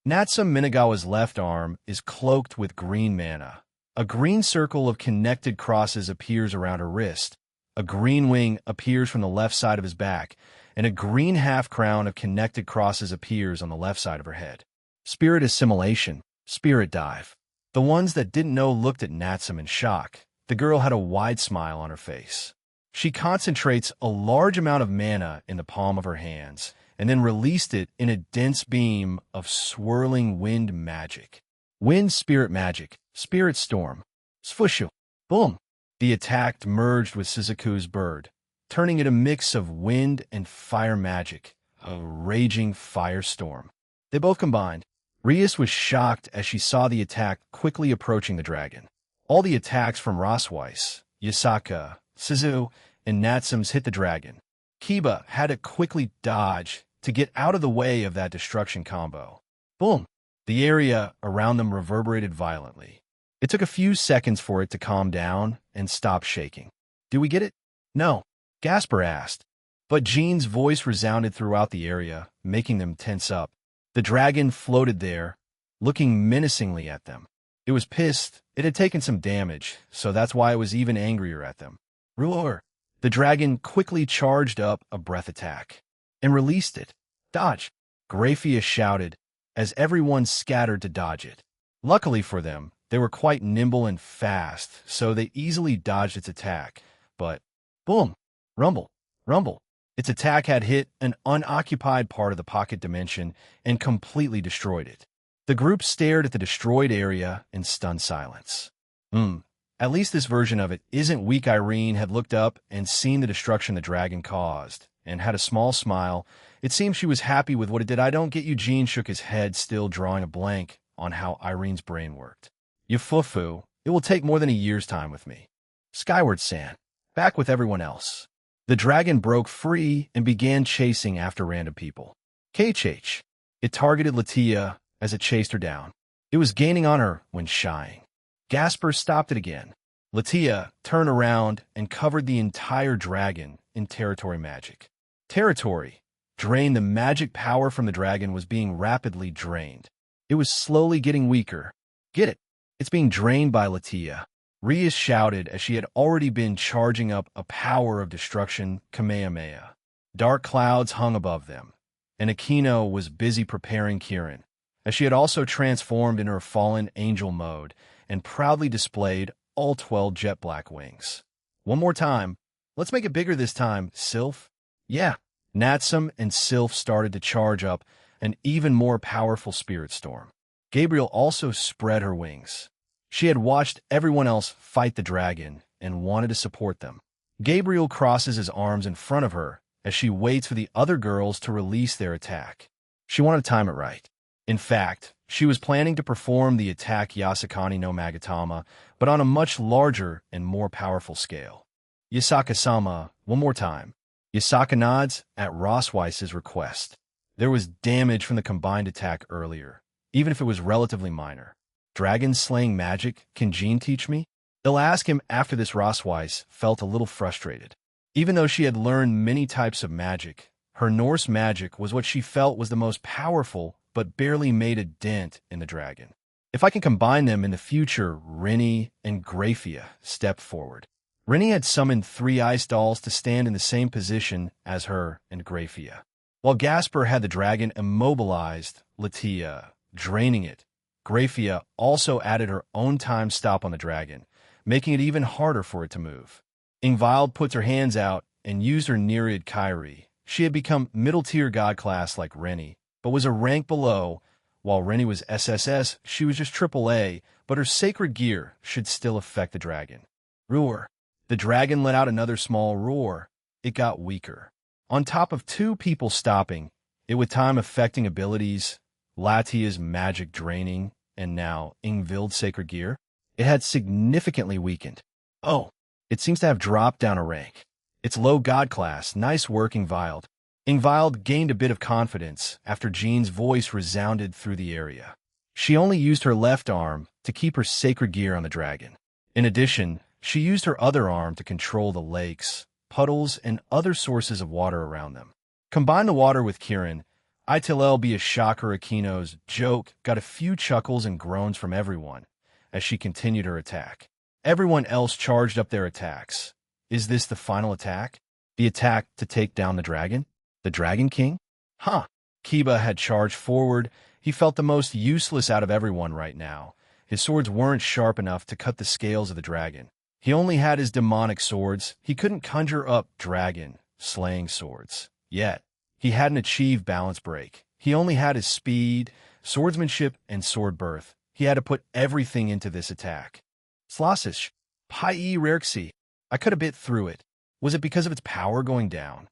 Natsum Minagawa's left arm is cloaked with green mana. A green circle of connected crosses appears around her wrist. A green wing appears from the left side of his back, and a green half-crown of connected crosses appears on the left side of her head. Spirit assimilation, spirit dive. The ones that didn't know looked at Natsum in shock. The girl had a wide smile on her face. She concentrates a large amount of mana in the palm of her hands, and then released it in a dense beam of swirling wind magic. Wind spirit magic, spirit storm. Svushu. Boom. The attack merged with Suzuku's bird, turning it a mix of wind and fire magic, a raging firestorm. They both combined. Rias was shocked as she saw the attack quickly approaching the dragon. All the attacks from Rosweiss, Yasaka, Suzu, and Natsum's hit the dragon. Kiba had to quickly dodge to get out of the way of that destruction combo. Boom! The area around them reverberated violently. It took a few seconds for it to calm down and stop shaking. Do we get it? No, Gasper asked. But Jean's voice resounded throughout the area, making them tense up. The dragon floated there, looking menacingly at them. It was pissed. It had taken some damage, so that's why it was even angrier at them. Roar! The dragon quickly charged up a breath attack and released it. Dodge! Graphia shouted as everyone scattered to dodge it. Luckily for them, they were quite nimble and fast, so they easily dodged its attack. But, boom! Rumble! Rumble! Its attack had hit an unoccupied part of the pocket dimension and completely destroyed it. The group stared at the destroyed area in stunned silence. At least this version of it isn't weak. Irene had looked up and seen the destruction the dragon caused, and had a small smile. It seemed she was happy with what it did. I don't get. Eugene shook his head, still drawing a blank on how Irene's brain worked. You foo-foo. It will take more than a year's time with me. Skyward Sand, back with everyone else. The dragon broke free and began chasing after random people. KHH. It targeted Latia as it chased her down. It was gaining on her when shying. Gasper stopped it again. Latia turned around and covered the entire dragon in territory magic. Territory. Drain. The magic power from the dragon was being rapidly drained. It was slowly getting weaker. Get it? It's being drained by Latia. Rias shouted as she had already been charging up a power of destruction, Kamehameha. Dark clouds hung above them, and Aquino was busy preparing Kieran, as she had also transformed into her fallen angel mode and proudly displayed all 12 jet black wings. One more time. Let's make it bigger this time, Sylph. Yeah. Natsum and Sylph started to charge up an even more powerful spirit storm. Gabriel also spread her wings. She had watched everyone else fight the dragon and wanted to support them. Gabriel crosses his arms in front of her as she waits for the other girls to release their attack. She wanted to time it right. In fact, she was planning to perform the attack Yasakani no Magatama, but on a much larger and more powerful scale. Yasaka-sama, one more time. Yasaka nods at Rossweiss's request. There was damage from the combined attack earlier, even if it was relatively minor. Dragon slaying magic, can Jean teach me? They'll ask him after this. Rossweiss felt a little frustrated. Even though she had learned many types of magic, her Norse magic was what she felt was the most powerful, but barely made a dent in the dragon. If I can combine them in the future, Rennie and Graphia stepped forward. Rennie had summoned 3 ice dolls to stand in the same position as her and Graphia, while Gasper had the dragon immobilized, Latia draining it. Graphia also added her own time stop on the dragon, making it even harder for it to move. Ingvild put her hands out and used her Nereid Kyrie. She had become middle-tier god class like Rennie, but was a rank below. While Rennie was SSS, she was just AAA, but her sacred gear should still affect the dragon. Roar. The dragon let out another small roar. It got weaker. On top of 2 people stopping, it with time affecting abilities, Latia's magic draining, and now Ingvild's sacred gear, it had significantly weakened. Oh, it seems to have dropped down a rank. It's low god class. Nice work, Ingvild. Ingvild gained a bit of confidence after Jean's voice resounded through the area. She only used her left arm to keep her sacred gear on the dragon. In addition, she used her other arm to control the lakes, puddles, and other sources of water around them. Combine the water with Kieran. It'll be a shocker. Aquino's joke got a few chuckles and groans from everyone as she continued her attack. Everyone else charged up their attacks. Is this the final attack? The attack to take down the dragon? The Dragon King? Huh. Kiba had charged forward. He felt the most useless out of everyone right now. His swords weren't sharp enough to cut the scales of the dragon. He only had his demonic swords. He couldn't conjure up dragon slaying swords yet. He hadn't achieved balance break. He only had his speed, swordsmanship, and sword birth. He had to put everything into this attack. Slosish, Pi Rerxi. I could have bit through it. Was it because of its power going down?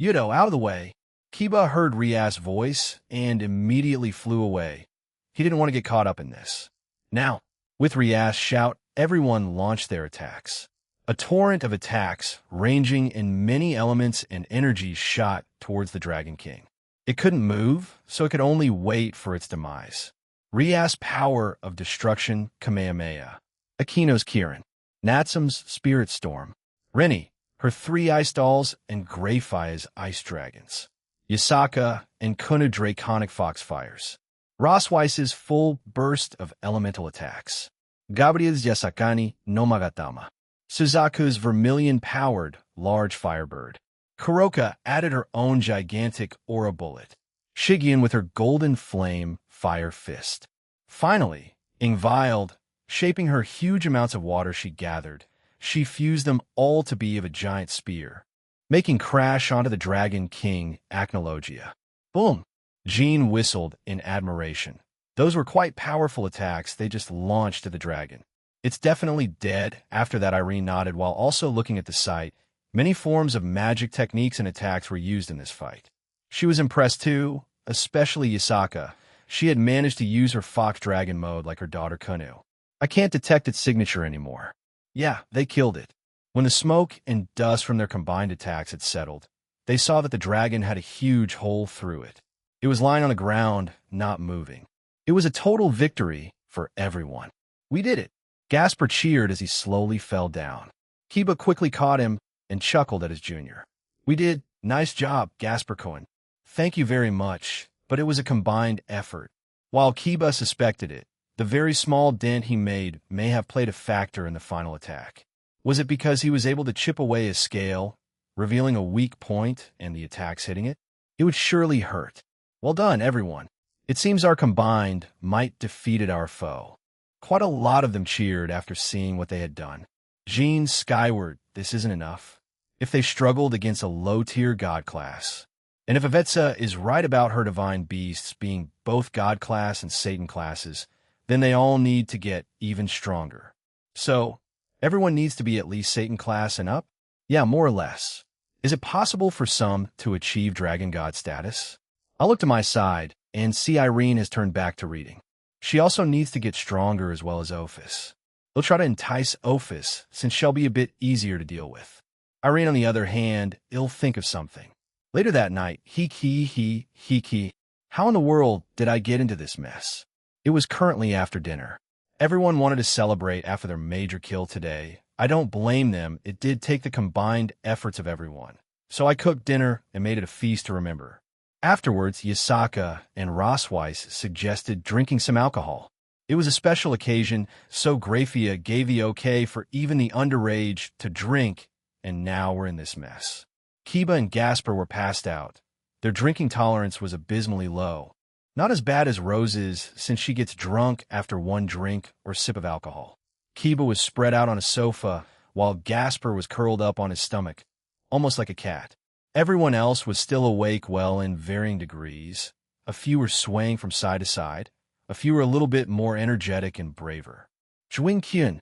Yudo, out of the way. Kiba heard Rias' voice and immediately flew away. He didn't want to get caught up in this. Now, with Rias' shout, everyone launched their attacks. A torrent of attacks, ranging in many elements and energies, shot towards the Dragon King. It couldn't move, so it could only wait for its demise. Rias' power of destruction, Kamehameha. Aquino's Kieran. Natsum's Spirit Storm. Rennie, her 3 ice dolls, and Greyfire's ice dragons. Yasaka and Kuna draconic foxfires. Rosweiss's full burst of elemental attacks. Gabriel's Yasakani no Magatama. Suzaku's vermilion-powered large firebird. Kuroka added her own gigantic aura bullet. Shigeon with her golden flame fire fist. Finally, Ingvild, shaping her huge amounts of water she gathered, she fused them all to be of a giant spear, making crash onto the Dragon King Acnologia. Boom! Jean whistled in admiration. Those were quite powerful attacks they just launched at the dragon. It's definitely dead. After that, Irene nodded while also looking at the site. Many forms of magic techniques and attacks were used in this fight. She was impressed too, especially Yasaka. She had managed to use her fox dragon mode like her daughter Kunu. I can't detect its signature anymore. Yeah, they killed it. When the smoke and dust from their combined attacks had settled, they saw that the dragon had a huge hole through it. It was lying on the ground, not moving. It was a total victory for everyone. We did it. Gasper cheered as he slowly fell down. Kiba quickly caught him and chuckled at his junior. We did. Nice job, Gasper-kun. Thank you very much, but it was a combined effort. While Kiba suspected it, the very small dent he made may have played a factor in the final attack. Was it because he was able to chip away his scale, revealing a weak point and the attacks hitting it? It would surely hurt. Well done, everyone. It seems our combined might defeated our foe. Quite a lot of them cheered after seeing what they had done. Jean skyward, this isn't enough. If they struggled against a low-tier god class, and if Avetsa is right about her divine beasts being both god class and Satan classes, then they all need to get even stronger. So, everyone needs to be at least Satan class and up? Yeah, more or less. Is it possible for some to achieve dragon god status? I look to my side and see Irene has turned back to reading. She also needs to get stronger as well as Ophis. They'll try to entice Ophis, since she'll be a bit easier to deal with. Irene, on the other hand, will think of something. Later that night, hiki. How in the world did I get into this mess? It was currently after dinner. Everyone wanted to celebrate after their major kill today. I don't blame them. It did take the combined efforts of everyone. So I cooked dinner and made it a feast to remember. Afterwards, Yasaka and Rosweiss suggested drinking some alcohol. It was a special occasion, so Grafia gave the okay for even the underage to drink, and now we're in this mess. Kiba and Gasper were passed out. Their drinking tolerance was abysmally low. Not as bad as Rose's, since she gets drunk after one drink or sip of alcohol. Kiba was spread out on a sofa, while Gasper was curled up on his stomach, almost like a cat. Everyone else was still awake, well, in varying degrees. A few were swaying from side to side. A few were a little bit more energetic and braver. Jwing-kyun.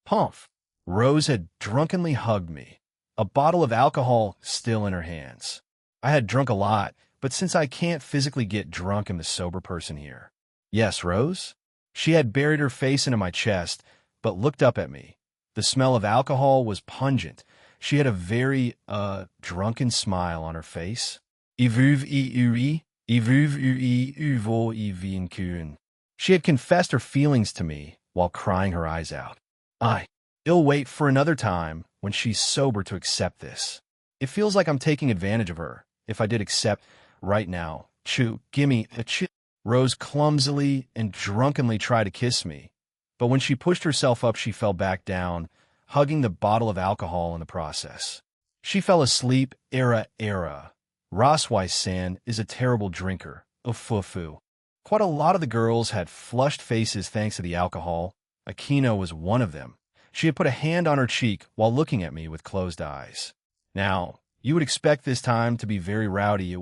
Pumph. Rose had drunkenly hugged me, a bottle of alcohol still in her hands. I had drunk a lot, but since I can't physically get drunk, I'm the sober person here. Yes, Rose? She had buried her face into my chest, but looked up at me. The smell of alcohol was pungent. She had a very, drunken smile on her face. She had confessed her feelings to me while crying her eyes out. I'll wait for another time when she's sober to accept this. It feels like I'm taking advantage of her, if I did accept right now. Gimme a ch. Rose clumsily and drunkenly tried to kiss me, but when she pushed herself up, she fell back down, hugging the bottle of alcohol in the process. She fell asleep, Rosweiss-san is a terrible drinker, ufufu. Quite a lot of the girls had flushed faces thanks to the alcohol. Akino was one of them. She had put a hand on her cheek while looking at me with closed eyes. Now, you would expect this time to be very rowdy.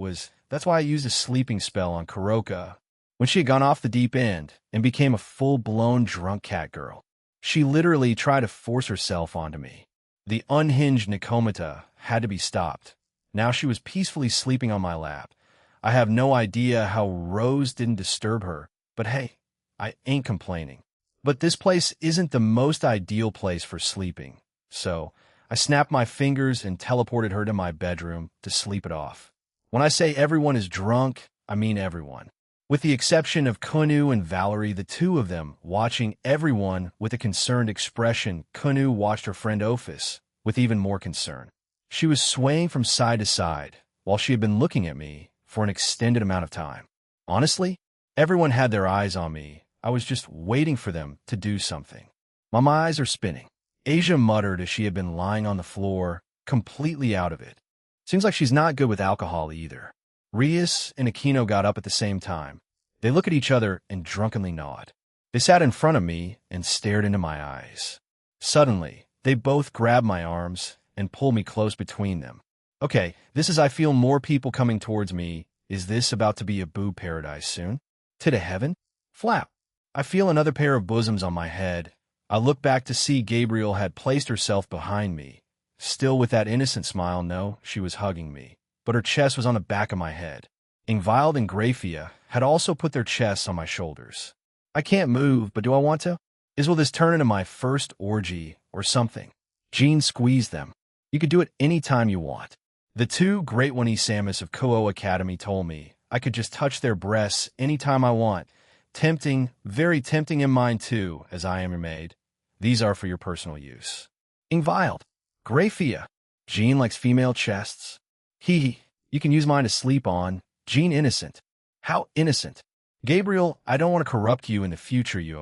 That's why I used a sleeping spell on Kuroka when she had gone off the deep end and became a full-blown drunk cat girl. She literally tried to force herself onto me. The unhinged Nikomata had to be stopped. Now she was peacefully sleeping on my lap. I have no idea how Rose didn't disturb her, but hey, I ain't complaining. But this place isn't the most ideal place for sleeping, so I snapped my fingers and teleported her to my bedroom to sleep it off. When I say everyone is drunk, I mean everyone. With the exception of Kunu and Valerie, the two of them watching everyone with a concerned expression. Kunu watched her friend Ophis with even more concern. She was swaying from side to side while she had been looking at me for an extended amount of time. Honestly, everyone had their eyes on me. I was just waiting for them to do something. My eyes are spinning. Asia muttered as she had been lying on the floor, completely out of it. Seems like she's not good with alcohol either. Rias and Aquino got up at the same time. They look at each other and drunkenly nod. They sat in front of me and stared into my eyes. Suddenly, they both grabbed my arms and pulled me close between them. Okay, this is I feel more people coming towards me. Is this about to be a boob paradise soon? To heaven? Flap. I feel another pair of bosoms on my head. I look back to see Gabriel had placed herself behind me. Still with that innocent smile, no, she was hugging me, but her chest was on the back of my head. Ingvild and Grafia had also put their chests on my shoulders. I can't move, but do I want to? Will this turn into my first orgy or something? Jean squeezed them. You could do it any time you want. The two great one Samus of Ko Academy told me I could just touch their breasts anytime I want. Tempting, very tempting in mine too, as I am your maid. These are for your personal use. Ingvild. Grafia. Jean likes female chests. Hee, you can use mine to sleep on. Jean innocent. How innocent? Gabriel, I don't want to corrupt you in the future, you.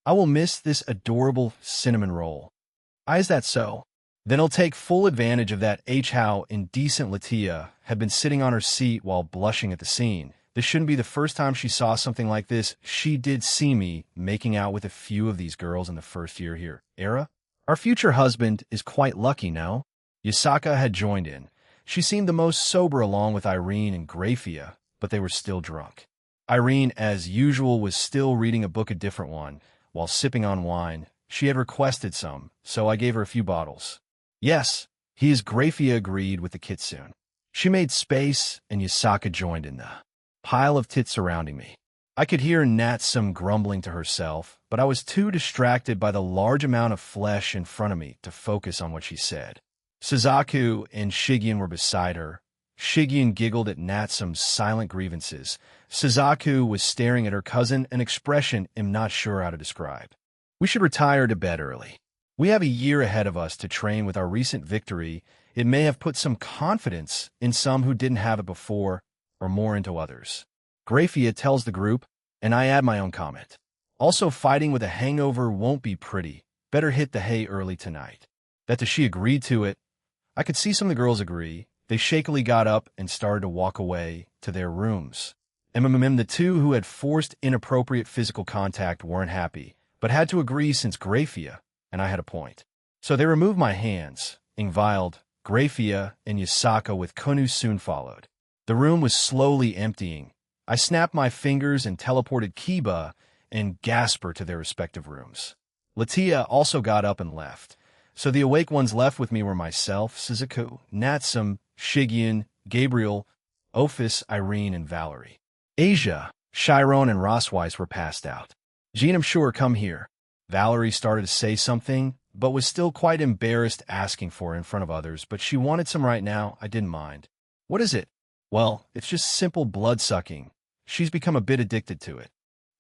I will miss this adorable cinnamon roll. Is that so? Then I'll take full advantage of that how indecent Latia had been sitting on her seat while blushing at the scene. This shouldn't be the first time she saw something like this. She did see me making out with a few of these girls in the first year here. Era? Our future husband is quite lucky, no? Yasaka had joined in. She seemed the most sober along with Irene and Grafia, but they were still drunk. Irene, as usual, was still reading a book, a different one, while sipping on wine. She had requested some, so I gave her a few bottles. Yes, Grafia agreed with the kitsune. She made space, and Yasaka joined in the pile of tits surrounding me. I could hear Natsum grumbling to herself, but I was too distracted by the large amount of flesh in front of me to focus on what she said. Suzaku and Shigen were beside her. Shigen giggled at Natsum's silent grievances. Suzaku was staring at her cousin, an expression I'm not sure how to describe. We should retire to bed early. We have a year ahead of us to train. With our recent victory, it may have put some confidence in some who didn't have it before, or more into others. Grafia tells the group, and I add my own comment. Also, fighting with a hangover won't be pretty. Better hit the hay early tonight. That she agreed to it. I could see some of the girls agree. They shakily got up and started to walk away to their rooms. The two who had forced inappropriate physical contact weren't happy, but had to agree since Grafia and I had a point. So they removed my hands. Ingvild, Grafia, and Yasaka with Konu soon followed. The room was slowly emptying. I snapped my fingers and teleported Kiba and Gasper to their respective rooms. Latia also got up and left. So the awake ones left with me were myself, Suzaku, Natsum, Shigen, Gabriel, Ophis, Irene, and Valerie. Asia, Chiron, and Rossweiss were passed out. Jean, I'm sure, come here. Valerie started to say something, but was still quite embarrassed asking for it in front of others, but she wanted some right now. I didn't mind. What is it? Well, it's just simple blood-sucking. She's become a bit addicted to it.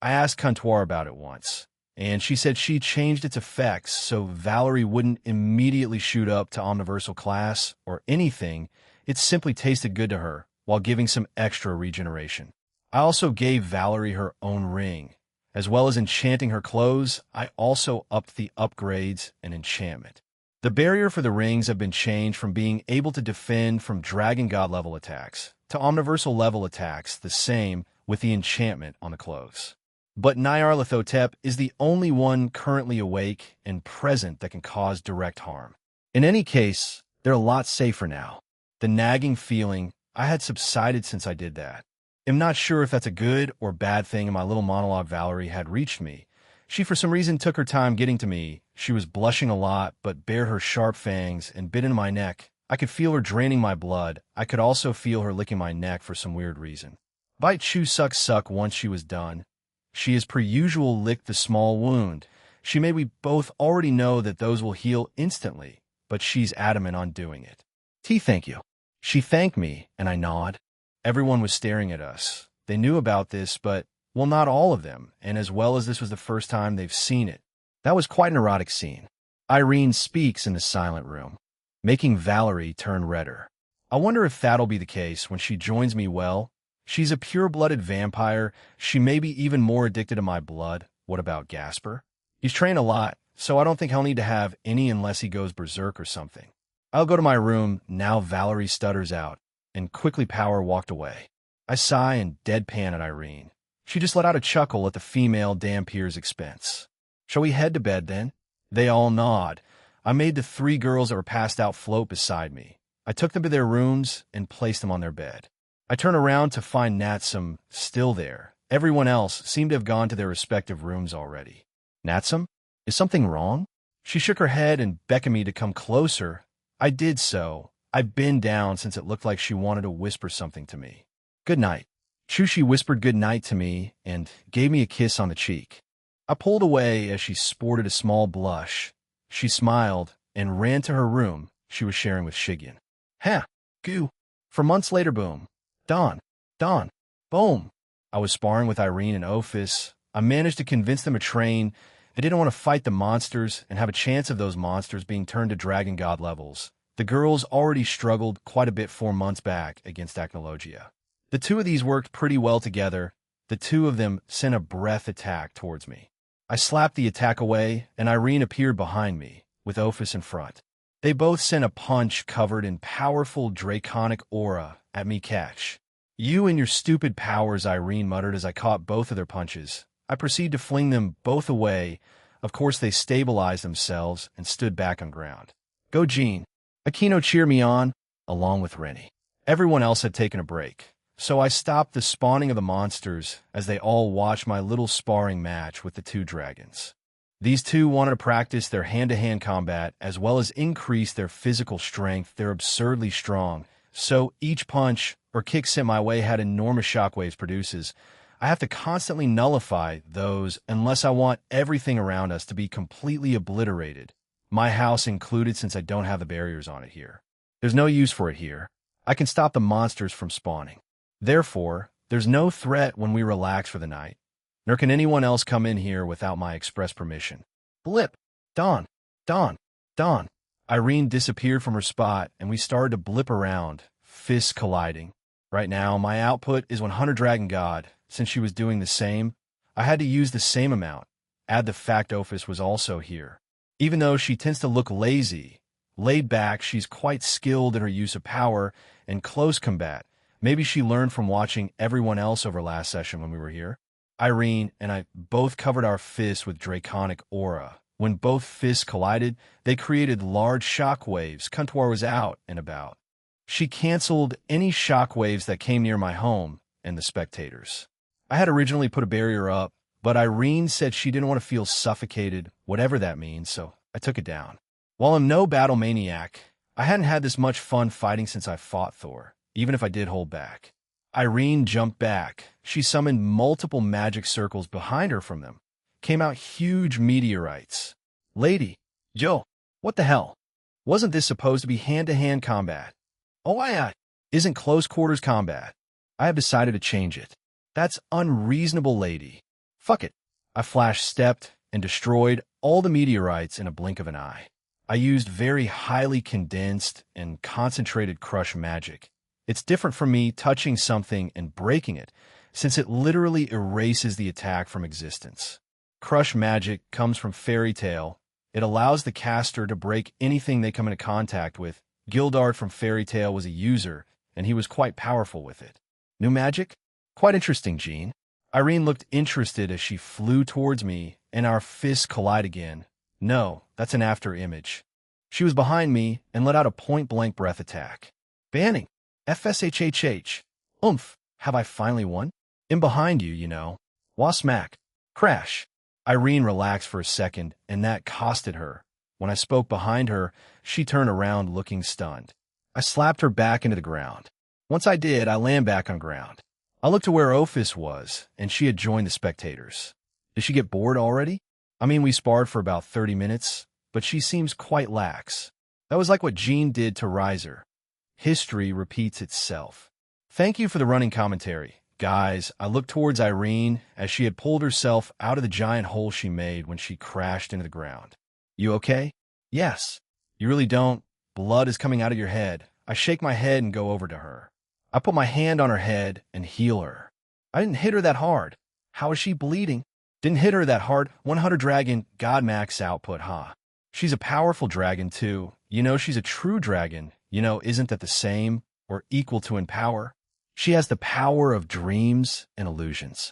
I asked Comptoir about it once, and she said she changed its effects so Valerie wouldn't immediately shoot up to Omniversal class or anything. It simply tasted good to her, while giving some extra regeneration. I also gave Valerie her own ring. As well as enchanting her clothes, I also upped the upgrades and enchantment. The barrier for the rings have been changed from being able to defend from Dragon God level attacks to Omniversal level attacks, the same with the enchantment on the clothes. But Nyarlathotep is the only one currently awake and present that can cause direct harm. In any case, they're a lot safer now. The nagging feeling I had subsided since I did that. I'm not sure if that's a good or bad thing. In my little monologue, Valerie had reached me. She for some reason took her time getting to me. She was blushing a lot, but bared her sharp fangs and bit into my neck. I could feel her draining my blood. I could also feel her licking my neck for some weird reason. Bite, chew, suck, suck. Once she was done, she as per usual licked the small wound. She made we both already know that those will heal instantly, but she's adamant on doing it. Thank you. She thanked me, and I nod. Everyone was staring at us. They knew about this, but, well, not all of them, and as well as this was the first time they've seen it. That was quite an erotic scene. Irene speaks in the silent room, making Valerie turn redder. I wonder if that'll be the case when she joins me. Well, she's a pure-blooded vampire. She may be even more addicted to my blood. What about Gasper? He's trained a lot, so I don't think he'll need to have any unless he goes berserk or something. I'll go to my room, now Valerie stutters out, and quickly Power walked away. I sigh and deadpan at Irene. She just let out a chuckle at the female Dampier's expense. Shall we head to bed then? They all nod. I made the 3 girls that were passed out float beside me. I took them to their rooms and placed them on their bed. I turn around to find Natsum still there. Everyone else seemed to have gone to their respective rooms already. Natsum? Is something wrong? She shook her head and beckoned me to come closer. I did so. I bent down since it looked like she wanted to whisper something to me. Good night. Chushi whispered good night to me and gave me a kiss on the cheek. I pulled away as she sported a small blush. She smiled and ran to her room she was sharing with Shigen. Ha! Goo! For months later, boom. Dawn. Boom. I was sparring with Irene and Ophis. I managed to convince them to train. I didn't want to fight the monsters and have a chance of those monsters being turned to dragon god levels. The girls already struggled quite a bit 4 months back against Acnologia. The 2 of these worked pretty well together. The 2 of them sent a breath attack towards me. I slapped the attack away, and Irene appeared behind me, with Ophis in front. They both sent a punch covered in powerful draconic aura at me. Catch. You and your stupid powers, Irene muttered as I caught both of their punches. I proceeded to fling them both away. Of course, they stabilized themselves and stood back on ground. Go, Jean. Aquino cheered me on, along with Rennie. Everyone else had taken a break, so I stopped the spawning of the monsters as they all watched my little sparring match with the 2 dragons. These 2 wanted to practice their hand-to-hand combat as well as increase their physical strength. They're absurdly strong, so each punch or kick sent my way had enormous shockwaves produces. I have to constantly nullify those unless I want everything around us to be completely obliterated. My house included, since I don't have the barriers on it here. There's no use for it here. I can stop the monsters from spawning. Therefore, there's no threat when we relax for the night. Nor can anyone else come in here without my express permission. Blip! Dawn! Irene disappeared from her spot, and we started to blip around, fists colliding. Right now, my output is 100 Dragon God. Since she was doing the same, I had to use the same amount. Add the fact Ophis was also here. Even though she tends to look lazy, laid back, she's quite skilled in her use of power and close combat. Maybe she learned from watching everyone else over last session when we were here. Irene and I both covered our fists with draconic aura. When both fists collided, they created large shock waves. Kuntuar was out and about. She canceled any shock waves that came near my home and the spectators. I had originally put a barrier up, but Irene said she didn't want to feel suffocated, whatever that means, so I took it down. While I'm no battle maniac, I hadn't had this much fun fighting since I fought Thor, even if I did hold back. Irene jumped back. She summoned multiple magic circles behind her. From them came out huge meteorites. Lady, Joe, what the hell? Wasn't this supposed to be hand-to-hand combat? Oh, isn't close quarters combat. I have decided to change it. That's unreasonable, lady. Fuck it. I flash-stepped and destroyed all the meteorites in a blink of an eye. I used very highly condensed and concentrated crush magic. It's different from me touching something and breaking it, since it literally erases the attack from existence. Crush magic comes from Fairy Tail. It allows the caster to break anything they come into contact with. Gildart from Fairy Tail was a user, and he was quite powerful with it. New magic? Quite interesting, Jean. Irene looked interested as she flew towards me, and our fists collide again. No, that's an after image. She was behind me and let out a point-blank breath attack. Banning. FSHHH. Oomph. Have I finally won? I'm behind you, you know. Wah smack. Crash. Irene relaxed for a second, and that costed her. When I spoke behind her, she turned around looking stunned. I slapped her back into the ground. Once I did, I landed back on ground. I looked to where Ophis was, and she had joined the spectators. Did she get bored already? I mean, we sparred for about 30 minutes, but she seems quite lax. That was like what Jean did to Riser. History repeats itself. Thank you for the running commentary. Guys, I looked towards Irene as she had pulled herself out of the giant hole she made when she crashed into the ground. You okay? Yes. You really don't? Blood is coming out of your head. I shake my head and go over to her. I put my hand on her head and heal her. I didn't hit her that hard. How is she bleeding? Didn't hit her that hard. 100 dragon, God max output, huh? She's a powerful dragon too. She's a true dragon. Isn't that the same or equal to in power? She has the power of dreams and illusions.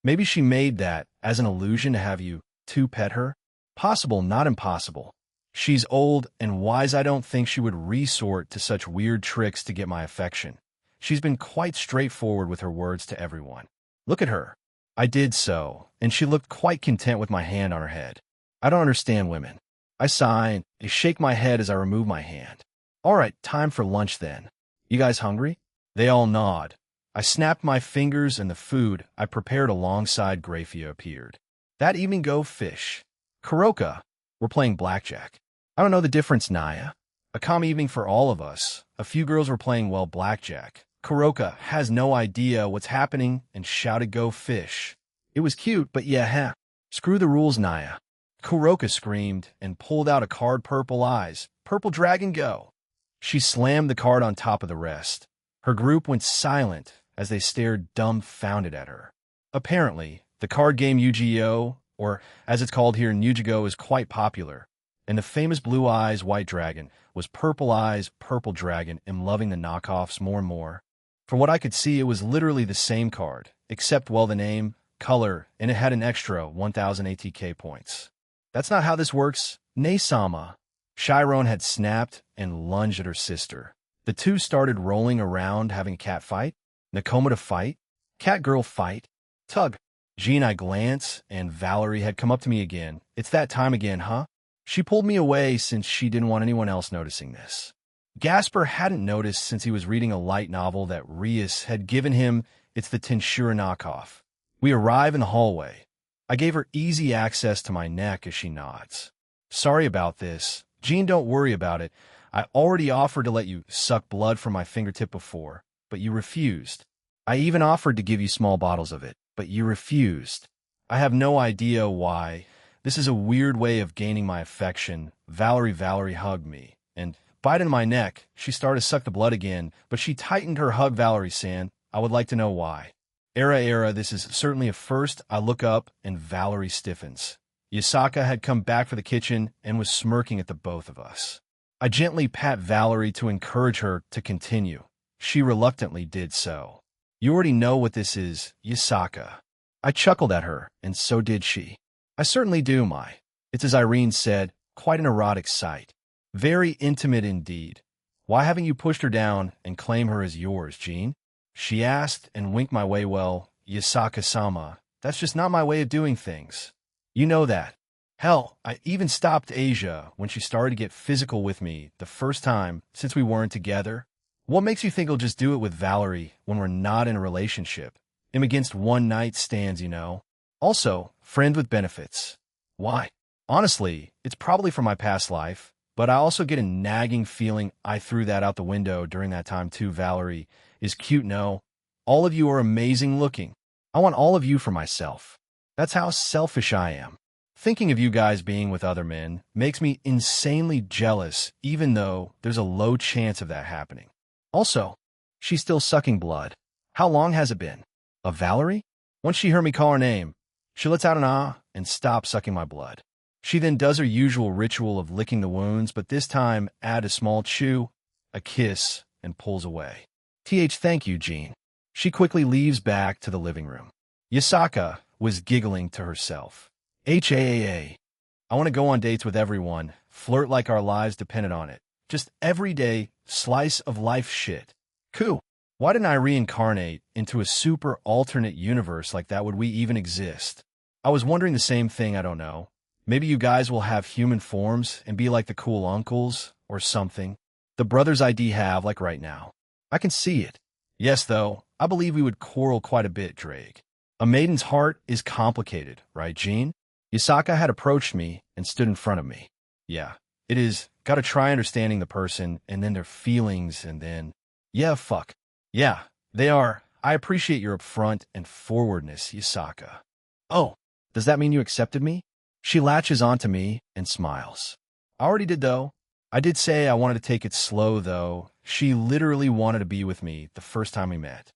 Maybe she made that as an illusion to have you two pet her? Possible, not impossible. She's old and wise. I don't think she would resort to such weird tricks to get my affection. She's been quite straightforward with her words to everyone. Look at her. I did so, and she looked quite content with my hand on her head. I don't understand women. I sigh and shake my head as I remove my hand. All right, time for lunch then. You guys hungry? They all nod. I snapped my fingers and the food I prepared alongside Grafia appeared. That evening go fish. Kuroka. We're playing blackjack. I don't know the difference, Naya. A calm evening for all of us. A few girls were playing blackjack. Kuroka has no idea what's happening and shouted go fish. It was cute, but yeah, Screw the rules, Naya. Kuroka screamed and pulled out a card. Purple eyes. Purple dragon go. She slammed the card on top of the rest. Her group went silent as they stared dumbfounded at her. Apparently, the card game Yu-Gi-Oh!, or as it's called here, Yu-Gi-Oh!, is quite popular, and the famous Blue Eyes White Dragon was Purple Eyes Purple Dragon. I'm loving the knockoffs more and more. From what I could see, it was literally the same card, except, the name, color, and it had an extra 1,000 ATK points. That's not how this works, Nae-sama. Chiron had snapped and lunged at her sister. The two started rolling around, having a cat fight, Nakoma to fight, cat girl fight, tug. G and I glance, and Valerie had come up to me again. It's that time again, huh? She pulled me away since she didn't want anyone else noticing this. Gasper hadn't noticed since he was reading a light novel that Rias had given him. It's the Tenshura knockoff. We arrive in the hallway. I gave her easy access to my neck as she nods. Sorry about this. Jean, don't worry about it. I already offered to let you suck blood from my fingertip before, but you refused. I even offered to give you small bottles of it, but you refused. I have no idea why. This is a weird way of gaining my affection. Valerie hugged me, and biting my neck, she started to suck the blood again, but she tightened her hug. Valerie-san, I would like to know why. Era, this is certainly a first. I look up, and Valerie stiffens. Yasaka had come back for the kitchen and was smirking at the both of us. I gently pat Valerie to encourage her to continue. She reluctantly did so. You already know what this is, Yasaka. I chuckled at her, and so did she. I certainly do, Mai. It's as Irene said, quite an erotic sight. Very intimate indeed. Why haven't you pushed her down and claim her as yours, Jean? She asked and winked my way. Well, Yasaka-sama, that's just not my way of doing things. You know that. Hell, I even stopped Asia when she started to get physical with me the first time since we weren't together. What makes you think I'll just do it with Valerie when we're not in a relationship? I'm against one-night stands, Also, friend with benefits. Why? Honestly, it's probably from my past life, but I also get a nagging feeling I threw that out the window during that time too. Valerie is cute, no? All of you are amazing looking. I want all of you for myself. That's how selfish I am. Thinking of you guys being with other men makes me insanely jealous, even though there's a low chance of that happening. Also, she's still sucking blood. How long has it been? Of Valerie? Once she heard me call her name, she lets out an ah and stops sucking my blood. She then does her usual ritual of licking the wounds, but this time add a small chew, a kiss, and pulls away. Thank you, Jean. She quickly leaves back to the living room. Yasaka was giggling to herself. I want to go on dates with everyone, flirt like our lives depended on it. Just everyday, slice of life shit. Cool. Why didn't I reincarnate into a super alternate universe like that? Would we even exist? I was wondering the same thing, I don't know. Maybe you guys will have human forms and be like the cool uncles or something. The brothers ID have, like right now. I can see it. Yes, though, I believe we would quarrel quite a bit, Drake. A maiden's heart is complicated, right, Jean? Yasaka had approached me and stood in front of me. Yeah, it is. Gotta try understanding the person and then their feelings and then... Yeah, fuck. Yeah, they are. I appreciate your upfront and forwardness, Yasaka. Oh, does that mean you accepted me? She latches onto me and smiles. I already did, though. I did say I wanted to take it slow, though. She literally wanted to be with me the first time we met.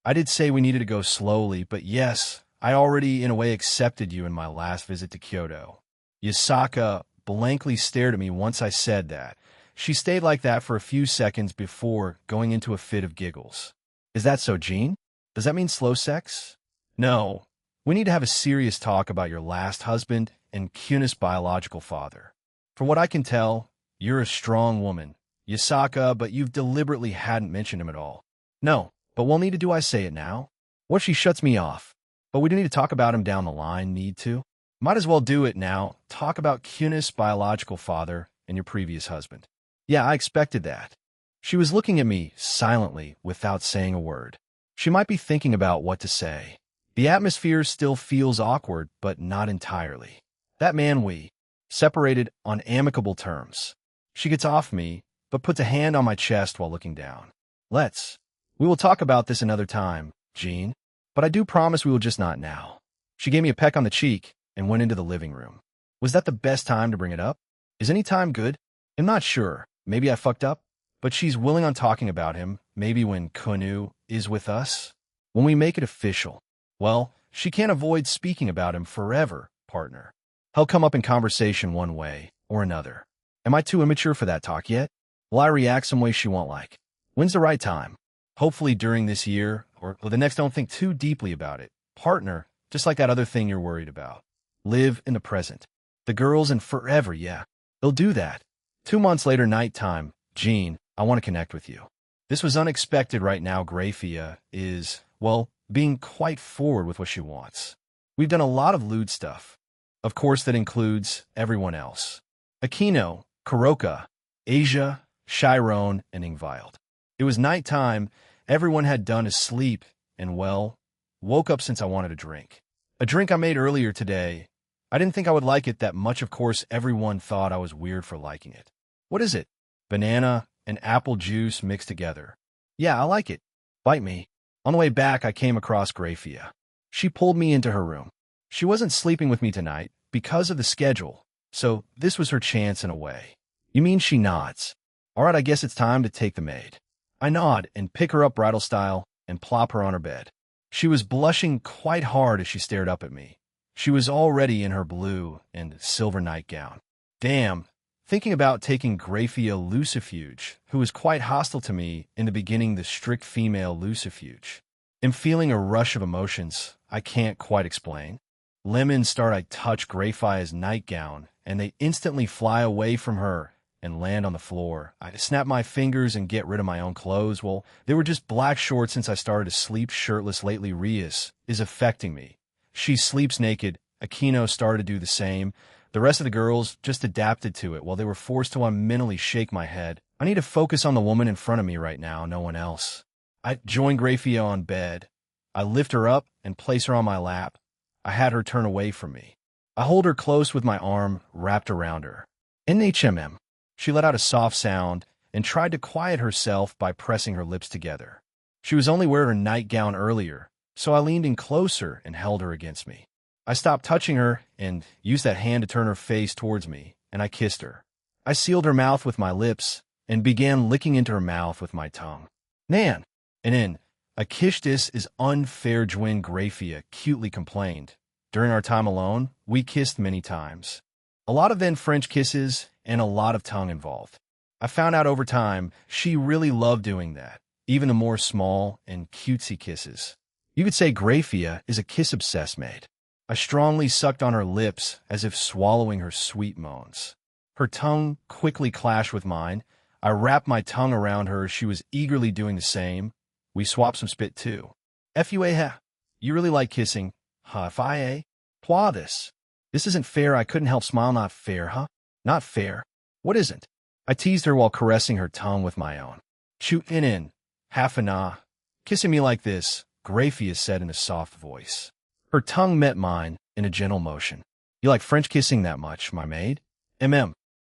I did say we needed to go slowly, but yes, I already in a way accepted you in my last visit to Kyoto. Yasaka blankly stared at me once I said that. She stayed like that for a few seconds before going into a fit of giggles. Is that so, Jean? Does that mean slow sex? No. We need to have a serious talk about your last husband and Kunis' biological father. For what I can tell, you're a strong woman, Yasaka, but you've deliberately hadn't mentioned him at all. No, but we'll need to do I say it now? What if she shuts me off? But we do need to talk about him down the line, need to? Might as well do it now. Talk about Kunis' biological father and your previous husband. Yeah, I expected that. She was looking at me silently without saying a word. She might be thinking about what to say. The atmosphere still feels awkward, but not entirely. That man we separated on amicable terms. She gets off me, but puts a hand on my chest while looking down. We will talk about this another time, Jean, but I do promise we will just not now. She gave me a peck on the cheek and went into the living room. Was that the best time to bring it up? Is any time good? I'm not sure. Maybe I fucked up? But she's willing on talking about him, maybe when Konu is with us. When we make it official. Well, she can't avoid speaking about him forever, partner. He'll come up in conversation one way or another. Am I too immature for that talk yet? Will I react some way she won't like? When's the right time? Hopefully during this year, or the next. Don't think too deeply about it. Partner, just like that other thing you're worried about. Live in the present. The girls and forever, yeah. They'll do that. 2 months later, nighttime. Jean, I want to connect with you. This was unexpected right now. Grafia is, well, being quite forward with what she wants. We've done a lot of lewd stuff. Of course, that includes everyone else. Aquino, Kuroka, Asia, Chiron, and Ingvild. It was nighttime. Everyone had done his sleep and, well, woke up since I wanted a drink. A drink I made earlier today. I didn't think I would like it that much. Of course, everyone thought I was weird for liking it. What is it? Banana and apple juice mixed together. Yeah, I like it. Bite me. On the way back, I came across Grafia. She pulled me into her room. She wasn't sleeping with me tonight because of the schedule, so this was her chance in a way. You mean? She nods. All right, I guess it's time to take the maid. I nod and pick her up bridal style and plop her on her bed. She was blushing quite hard as she stared up at me. She was already in her blue and silver nightgown. Damn, thinking about taking Grafia Lucifuge, who was quite hostile to me in the beginning, the strict female Lucifuge. I'm feeling a rush of emotions I can't quite explain. Lemons start. I touch Grafia's nightgown, and they instantly fly away from her and land on the floor. I snap my fingers and get rid of my own clothes. Well, they were just black shorts since I started to sleep shirtless lately. Rias is affecting me. She sleeps naked. Aquino started to do the same. The rest of the girls just adapted to it while they were forced to mentally shake my head. I need to focus on the woman in front of me right now, no one else. I join Grafia on bed. I lift her up and place her on my lap. I had her turn away from me. I hold her close with my arm wrapped around her. NHMM. She let out a soft sound and tried to quiet herself by pressing her lips together. She was only wearing her nightgown earlier, so I leaned in closer and held her against me. I stopped touching her and used that hand to turn her face towards me, and I kissed her. I sealed her mouth with my lips and began licking into her mouth with my tongue. Nan! And in, a kiss this is unfair, Jwin, Grafia cutely complained. During our time alone, we kissed many times. A lot of then French kisses and a lot of tongue involved. I found out over time she really loved doing that, even the more small and cutesy kisses. You could say Grafia is a kiss-obsessed maid. I strongly sucked on her lips as if swallowing her sweet moans. Her tongue quickly clashed with mine. I wrapped my tongue around her. She was eagerly doing the same. We swapped some spit too. Fua ha. You really like kissing. Huh, F-I-A. Pwa this. This isn't fair. I couldn't help smile. Not fair, huh? Not fair. What isn't? I teased her while caressing her tongue with my own. Chew in. Half an ah. Kissing me like this, Grafia said in a soft voice. Her tongue met mine in a gentle motion. You like French kissing that much, my maid?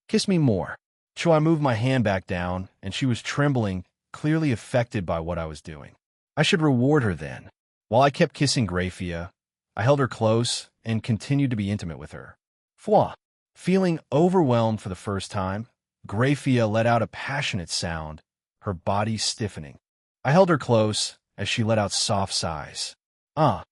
Kiss me more. So I moved my hand back down, and she was trembling, clearly affected by what I was doing. I should reward her then. While I kept kissing Grafia, I held her close and continued to be intimate with her. Feeling overwhelmed for the first time, Graphia let out a passionate sound, her body stiffening. I held her close as she let out soft sighs. Ah,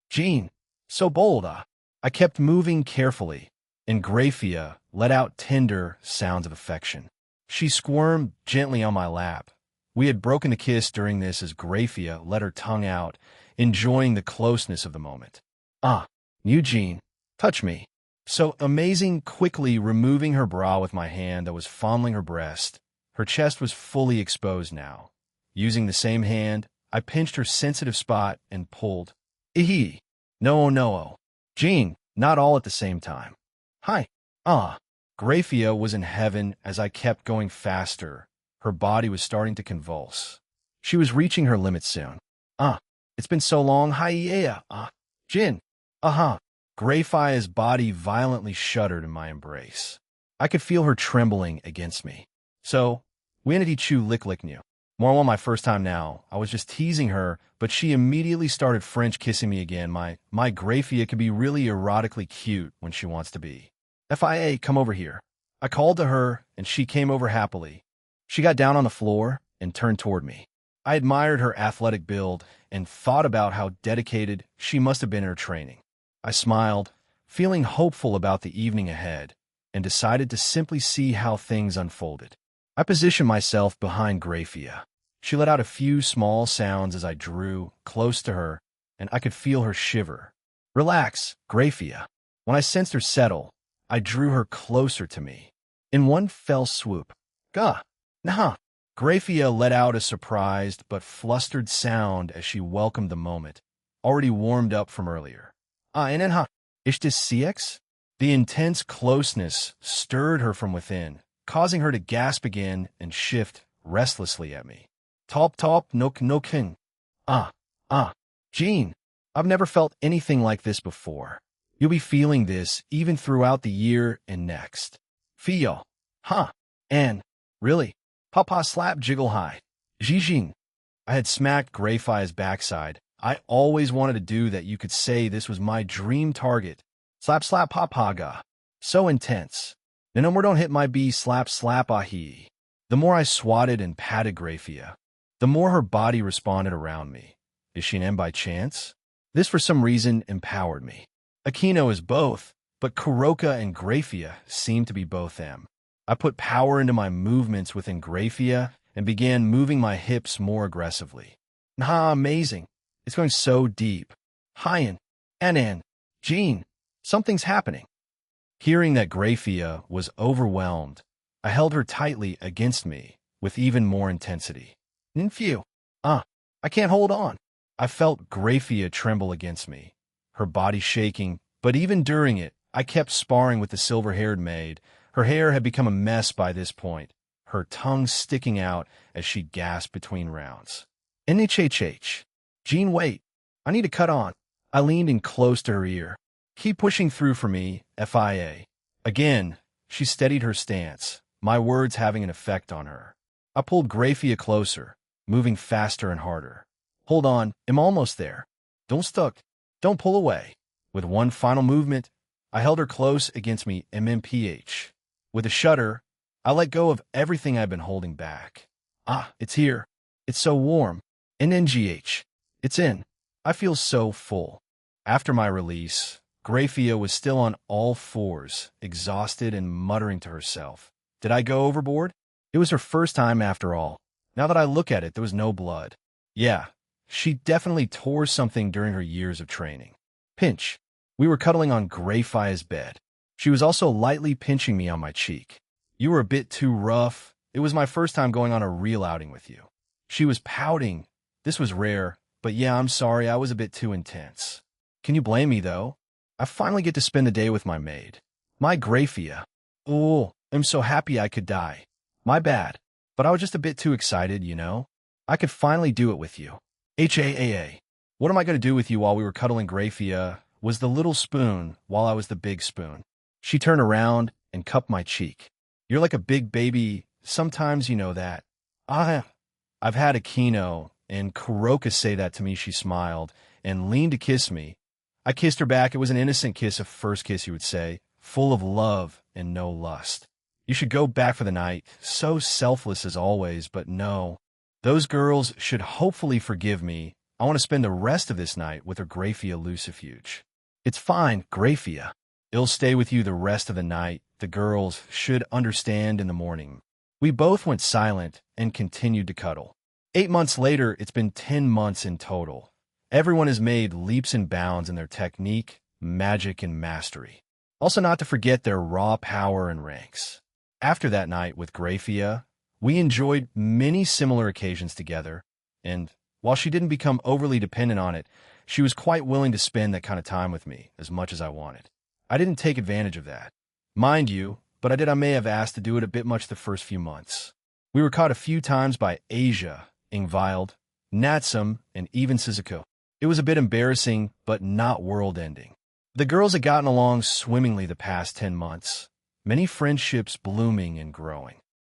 Jean, so bold, ah. I kept moving carefully, and Graphia let out tender sounds of affection. She squirmed gently on my lap. We had broken the kiss during this as Graphia let her tongue out, enjoying the closeness of the moment. Ah, Eugene, touch me. So amazing, quickly removing her bra with my hand that was fondling her breast. Her chest was fully exposed now. Using the same hand, I pinched her sensitive spot and pulled. Ehe. No. Jean, not all at the same time. Hi. Ah. Graphia was in heaven as I kept going faster. Her body was starting to convulse. She was reaching her limit soon. Ah. It's been so long. Hi, yeah. Ah. Jin. Uh-huh. Graphia's body violently shuddered in my embrace. I could feel her trembling against me. So, we ended chu lick new. More on my first time now. I was just teasing her, but she immediately started French kissing me again. My Graphia could be really erotically cute when she wants to be. FIA, come over here. I called to her, and she came over happily. She got down on the floor and turned toward me. I admired her athletic build and thought about how dedicated she must have been in her training. I smiled, feeling hopeful about the evening ahead, and decided to simply see how things unfolded. I positioned myself behind Graphia. She let out a few small sounds as I drew close to her, and I could feel her shiver. Relax, Graphia. When I sensed her settle, I drew her closer to me. In one fell swoop. Gah! Nah! Graphia let out a surprised but flustered sound as she welcomed the moment, already warmed up from earlier. And then, is this CX? The intense closeness stirred her from within, causing her to gasp again and shift restlessly at me. Top, no kin. Jean, I've never felt anything like this before. You'll be feeling this even throughout the year and next. Feel. And, really? Papa slap jiggle high. Jijing. I had smacked Graphia's backside. I always wanted to do that. You could say this was my dream target. Slap papaga. So intense. The number don't hit my B slap ahi. The more I swatted and patted Graphia, the more her body responded around me. Is she an M by chance? This for some reason empowered me. Aquino is both, but Kuroka and Graphia seem to be both M. I put power into my movements within Graphia and began moving my hips more aggressively. Amazing. It's going so deep. Hyan, Anan, Jean, something's happening. Hearing that Graphia was overwhelmed, I held her tightly against me with even more intensity. Phew. I can't hold on. I felt Graphia tremble against me, her body shaking, but even during it, I kept sparring with the silver-haired maid. Her hair had become a mess by this point, her tongue sticking out as she gasped between rounds. NHHH. Jean, wait. I need to cut on. I leaned in close to her ear. Keep pushing through for me, FIA. Again, she steadied her stance, my words having an effect on her. I pulled Graphia closer, moving faster and harder. Hold on, I'm almost there. Don't stuck. Don't pull away. With one final movement, I held her close against me, MMPH. With a shudder, I let go of everything I'd been holding back. It's here. It's so warm. NNGH. It's in. I feel so full. After my release, Graphia was still on all fours, exhausted and muttering to herself. Did I go overboard? It was her first time after all. Now that I look at it, there was no blood. Yeah, she definitely tore something during her years of training. Pinch. We were cuddling on Graphia's bed. She was also lightly pinching me on my cheek. You were a bit too rough. It was my first time going on a real outing with you. She was pouting. This was rare, but yeah, I'm sorry, I was a bit too intense. Can you blame me, though? I finally get to spend a day with my maid. My Graphia. Oh, I'm so happy I could die. My bad. But I was just a bit too excited, you know? I could finally do it with you. HAAA. What am I going to do with you while we were cuddling? Graphia was the little spoon while I was the big spoon. She turned around and cupped my cheek. You're like a big baby. Sometimes you know that. I've had a kino, and Kuroka say that to me. She smiled and leaned to kiss me. I kissed her back. It was an innocent kiss, a first kiss, you would say, full of love and no lust. You should go back for the night, so selfless as always, but no. Those girls should hopefully forgive me. I want to spend the rest of this night with her Graphia lucifuge. It's fine, Graphia. It'll stay with you the rest of the night. The girls should understand in the morning. We both went silent and continued to cuddle. 8 months later, it's been 10 months in total. Everyone has made leaps and bounds in their technique, magic, and mastery. Also not to forget their raw power and ranks. After that night with Graphia, we enjoyed many similar occasions together, and while she didn't become overly dependent on it, she was quite willing to spend that kind of time with me as much as I wanted. I didn't take advantage of that. Mind you, but I may have asked to do it a bit much the first few months. We were caught a few times by Asia, Ingvild, Natsum, and even Suzuko. It was a bit embarrassing, but not world-ending. The girls had gotten along swimmingly the past 10 months, many friendships blooming and growing.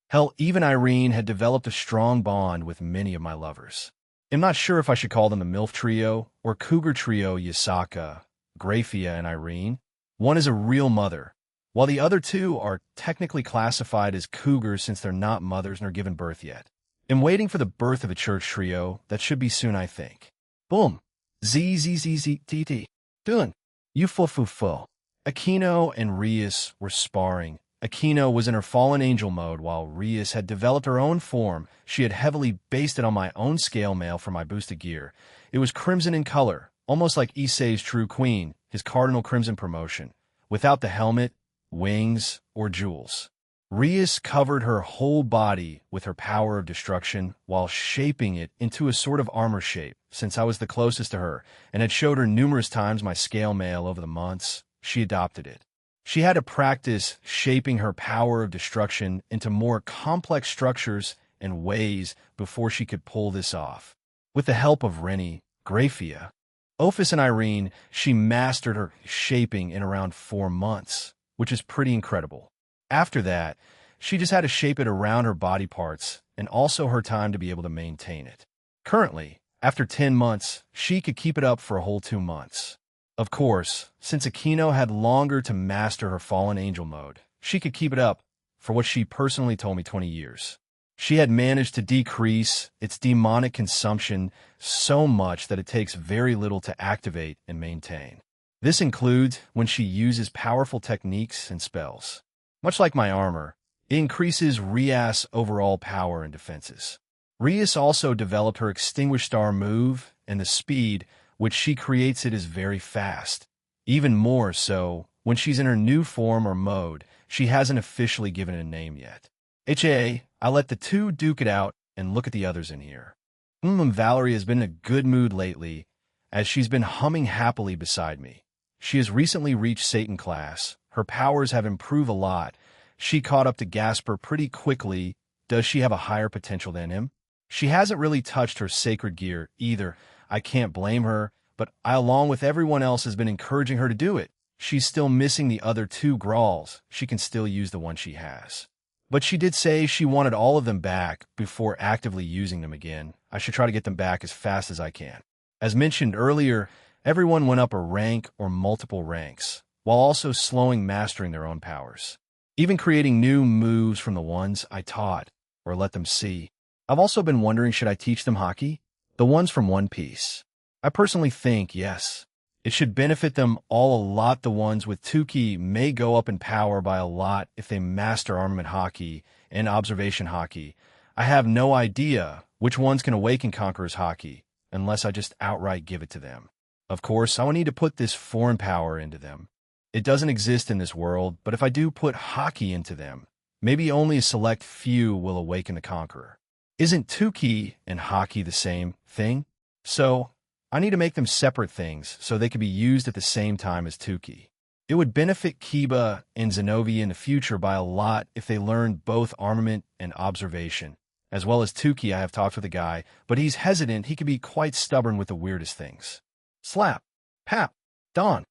Hell, even Irene had developed a strong bond with many of my lovers. I'm not sure if I should call them the MILF Trio or Cougar Trio Yasaka, Graphia, and Irene. One is a real mother, while the other two are technically classified as cougars since they're not mothers nor given birth yet. I'm waiting for the birth of a church trio. That should be soon, I think. Boom. ZZZZTT. Doing. You full. Aquino and Rias were sparring. Aquino was in her fallen angel mode, while Rias had developed her own form. She had heavily based it on my own scale mail for my boosted gear. It was crimson in color, almost like Issei's True Queen, his Cardinal Crimson promotion, without the helmet, wings, or jewels. Rias covered her whole body with her power of destruction while shaping it into a sort of armor shape. Since I was the closest to her and had showed her numerous times my scale mail over the months, she adopted it. She had to practice shaping her power of destruction into more complex structures and ways before she could pull this off. With the help of Rennie, Graphia, Ophis, and Irene, she mastered her shaping in around 4 months, which is pretty incredible. After that, she just had to shape it around her body parts and also her time to be able to maintain it. Currently, after 10 months, she could keep it up for a whole 2 months. Of course, since Aquino had longer to master her fallen angel mode, she could keep it up for what she personally told me 20 years. She had managed to decrease its demonic consumption so much that it takes very little to activate and maintain. This includes when she uses powerful techniques and spells. Much like my armor, it increases Rias' overall power and defenses. Rias also developed her Extinguished Star move, and the speed which she creates it is very fast. Even more so, when she's in her new form or mode, she hasn't officially given it a name yet. I let the two duke it out and look at the others in here. Valerie has been in a good mood lately, as she's been humming happily beside me. She has recently reached Satan class. Her powers have improved a lot. She caught up to Gasper pretty quickly. Does she have a higher potential than him? She hasn't really touched her sacred gear either. I can't blame her, but I, along with everyone else, has been encouraging her to do it. She's still missing the other 2 Grauls. She can still use the one she has. But she did say she wanted all of them back before actively using them again. I should try to get them back as fast as I can. As mentioned earlier, everyone went up a rank or multiple ranks, while also slowing mastering their own powers. Even creating new moves from the ones I taught, or let them see. I've also been wondering, should I teach them hockey? The ones from One Piece. I personally think, yes. It should benefit them all a lot. The ones with Tuki may go up in power by a lot if they master armament hockey and observation hockey. I have no idea which ones can awaken Conqueror's hockey, unless I just outright give it to them. Of course, I will need to put this foreign power into them. It doesn't exist in this world, but if I do put hockey into them, maybe only a select few will awaken the Conqueror. Isn't Tuki and hockey the same thing? So, I need to make them separate things so they can be used at the same time as Tuki. It would benefit Kiba and Zenobia in the future by a lot if they learned both armament and observation. As well as Tuki, I have talked with a guy, but he's hesitant. He can be quite stubborn with the weirdest things. Slap. Pap. Don.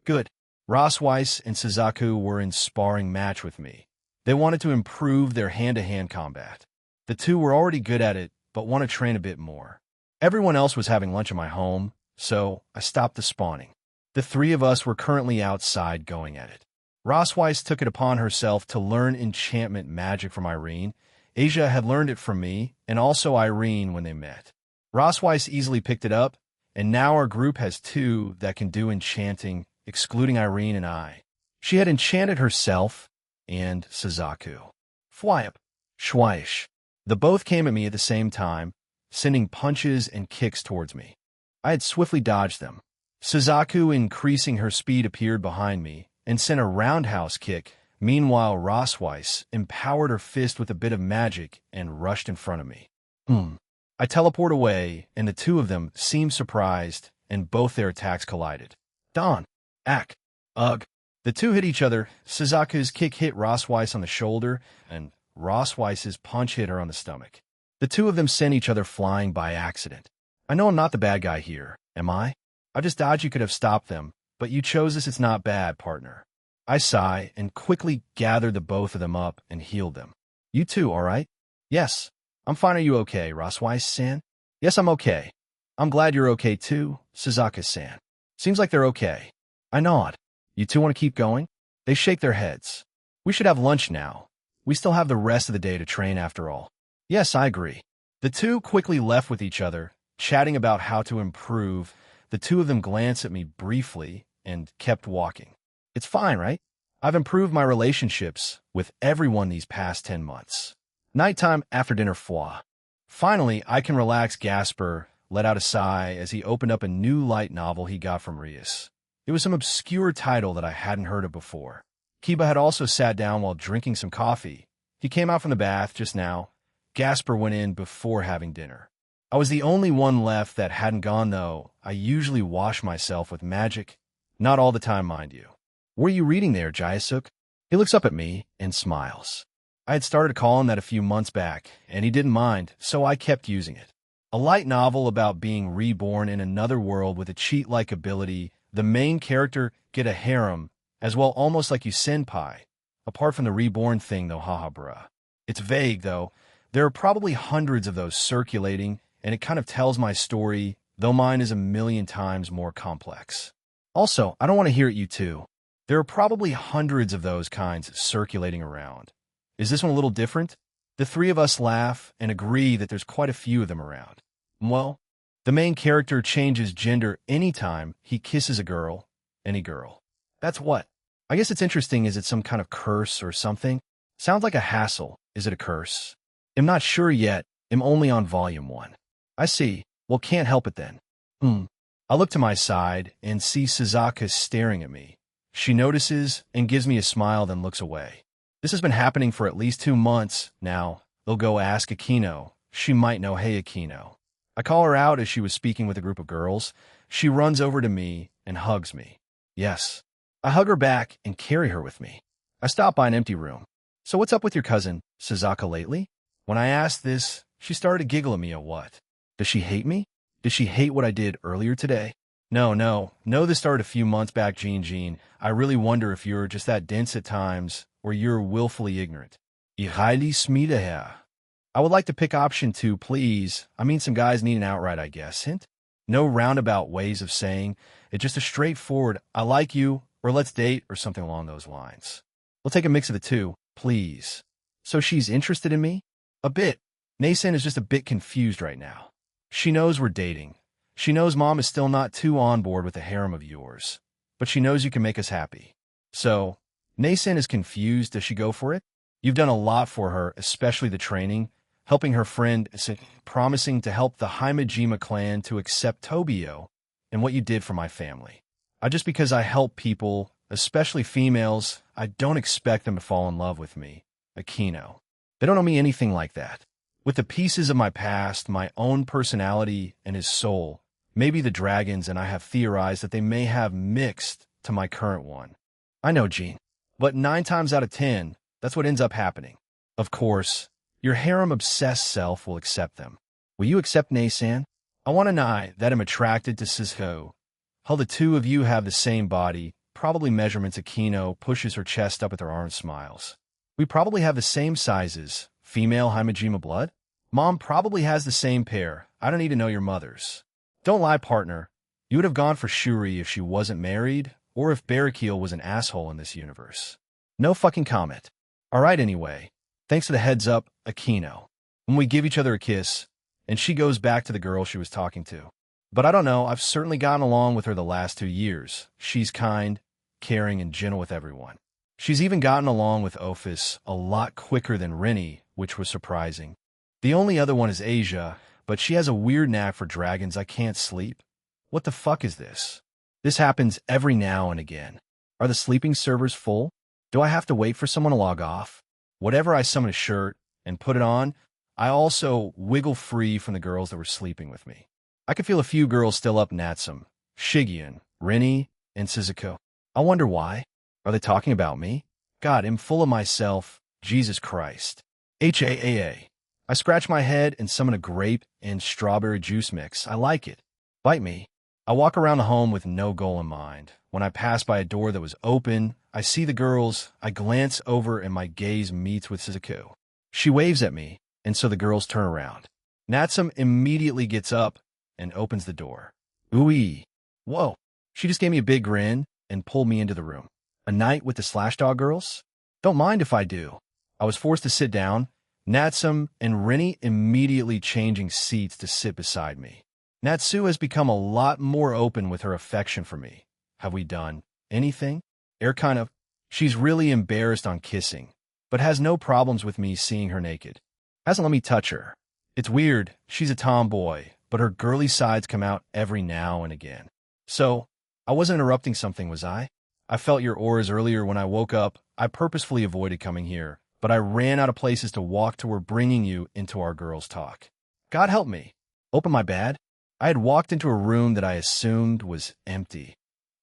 Good. Ross Weiss and Suzaku were in sparring match with me. They wanted to improve their hand-to-hand combat. The two were already good at it, but want to train a bit more. Everyone else was having lunch at my home, so I stopped the spawning. The 3 of us were currently outside going at it. Rosweiss took it upon herself to learn enchantment magic from Irene. Asia had learned it from me, and also Irene when they met. Rosweiss easily picked it up, and now our group has two that can do enchanting, excluding Irene and I. She had enchanted herself and Suzaku. Fwyap, Schweish. The both came at me at the same time, sending punches and kicks towards me. I had swiftly dodged them. Suzaku, increasing her speed, appeared behind me and sent a roundhouse kick. Meanwhile, Rosweiss empowered her fist with a bit of magic and rushed in front of me. I teleport away, and the two of them seemed surprised, and both their attacks collided. Don, Ak, Ugh. The two hit each other. Suzaku's kick hit Rosweiss on the shoulder, and Rosweiss's punch hit her on the stomach. The two of them sent each other flying by accident. I know I'm not the bad guy here, am I? I just dodged. You could have stopped them, but you chose this. It's not bad, partner. I sigh and quickly gathered the both of them up and healed them. You too, all right? Yes. I'm fine. Are you okay, Rosweiss-san? Yes, I'm okay. I'm glad you're okay too, Suzaku-san. Seems like they're okay. I nod. You two want to keep going? They shake their heads. We should have lunch now. We still have the rest of the day to train after all. Yes, I agree. The two quickly left with each other, chatting about how to improve. The two of them glanced at me briefly and kept walking. It's fine, right? I've improved my relationships with everyone these past 10 months. Nighttime after dinner foie. Finally, I can relax. Gasper let out a sigh as he opened up a new light novel he got from Rias. It was some obscure title that I hadn't heard of before. Kiba had also sat down while drinking some coffee. He came out from the bath just now. Gasper went in before having dinner. I was the only one left that hadn't gone, though. I usually wash myself with magic. Not all the time, mind you. What are you reading there, Jayasuk? He looks up at me and smiles. I had started calling that a few months back, and he didn't mind, so I kept using it. A light novel about being reborn in another world with a cheat-like ability. The main character get a harem, as well, almost like you senpai. Apart from the reborn thing, though, haha bruh. It's vague, though. There are probably hundreds of those circulating, and it kind of tells my story, though mine is a million times more complex. Also, I don't want to hear it, you too. There are probably hundreds of those kinds circulating around. Is this one a little different? The three of us laugh and agree that there's quite a few of them around. Well, the main character changes gender anytime he kisses a girl, any girl. That's what. I guess it's interesting. Is it some kind of curse or something? Sounds like a hassle. Is it a curse? I'm not sure yet. I'm only on volume 1. I see. Well, can't help it then. I look to my side and see Suzaku staring at me. She notices and gives me a smile, then looks away. This has been happening for at least 2 months now. They'll go ask Akino. She might know. Hey, Akino. I call her out as she was speaking with a group of girls. She runs over to me and hugs me. Yes. I hug her back and carry her with me. I stop by an empty room. So what's up with your cousin, Suzaku, lately? When I asked this, she started to giggle at me. What? Does she hate me? Did she hate what I did earlier today? No, this started a few months back, Jean. I really wonder if you're just that dense at times, or you're willfully ignorant. Ihaili smidaha. I would like to pick option 2, please. I mean, some guys need an outright, I guess. Hint? No roundabout ways of saying. It's just a straightforward, I like you, or let's date, or something along those lines. We'll take a mix of the two, please. So she's interested in me? A bit. Nason is just a bit confused right now. She knows we're dating. She knows Mom is still not too on board with the harem of yours. But she knows you can make us happy. So, Nason is confused. Does she go for it? You've done a lot for her, especially the training, helping her friend, promising to help the Himejima clan to accept Tobio, and what you did for my family. Just because I help people, especially females, I don't expect them to fall in love with me, Akino. They don't know me anything like that. With the pieces of my past, my own personality, and his soul, maybe the dragons and I have theorized that they may have mixed to my current one. I know, Jean. But 9 times out of 10, that's what ends up happening. Of course, your harem-obsessed self will accept them. Will you accept Nason? I want to know that I'm attracted to Suzaku. How the two of you have the same body, probably measurements. Akino pushes her chest up with her arm, smiles. We probably have the same sizes. Female Himejima blood? Mom probably has the same pair. I don't need to know your mother's. Don't lie, partner. You would have gone for Shuri if she wasn't married, or if Barrakiel was an asshole in this universe. No fucking comment. Alright anyway, thanks for the heads up, Aquino. When we give each other a kiss, and she goes back to the girl she was talking to. But I don't know, I've certainly gotten along with her the last 2 years. She's kind, caring, and gentle with everyone. She's even gotten along with Ophis a lot quicker than Rennie, which was surprising. The only other one is Asia, but she has a weird knack for dragons. I can't sleep. What the fuck is this? This happens every now and again. Are the sleeping servers full? Do I have to wait for someone to log off? Whatever I summon a shirt and put it on, I also wiggle free from the girls that were sleeping with me. I could feel a few girls still up Natsum, Shigian, Rennie, and Suzuko. I wonder why. Are they talking about me? God, I'm full of myself. Jesus Christ. HAAA. I scratch my head and summon a grape and strawberry juice mix. I like it. Bite me. I walk around the home with no goal in mind. When I pass by a door that was open, I see the girls. I glance over and my gaze meets with Suzuko. She waves at me, and so the girls turn around. Natsum immediately gets up and opens the door. Ooh-ee. Whoa. She just gave me a big grin and pulled me into the room. A night with the Slashdog girls? Don't mind if I do. I was forced to sit down, Natsum and Rennie immediately changing seats to sit beside me. Natsu has become a lot more open with her affection for me. Have we done anything? Kind of. She's really embarrassed on kissing, but has no problems with me seeing her naked. Hasn't let me touch her. It's weird, she's a tomboy, but her girly sides come out every now and again. So, I wasn't interrupting something, was I? I felt your auras earlier when I woke up. I purposefully avoided coming here, but I ran out of places to walk toward bringing you into our girls' talk. God help me. Open my bed? I had walked into a room that I assumed was empty,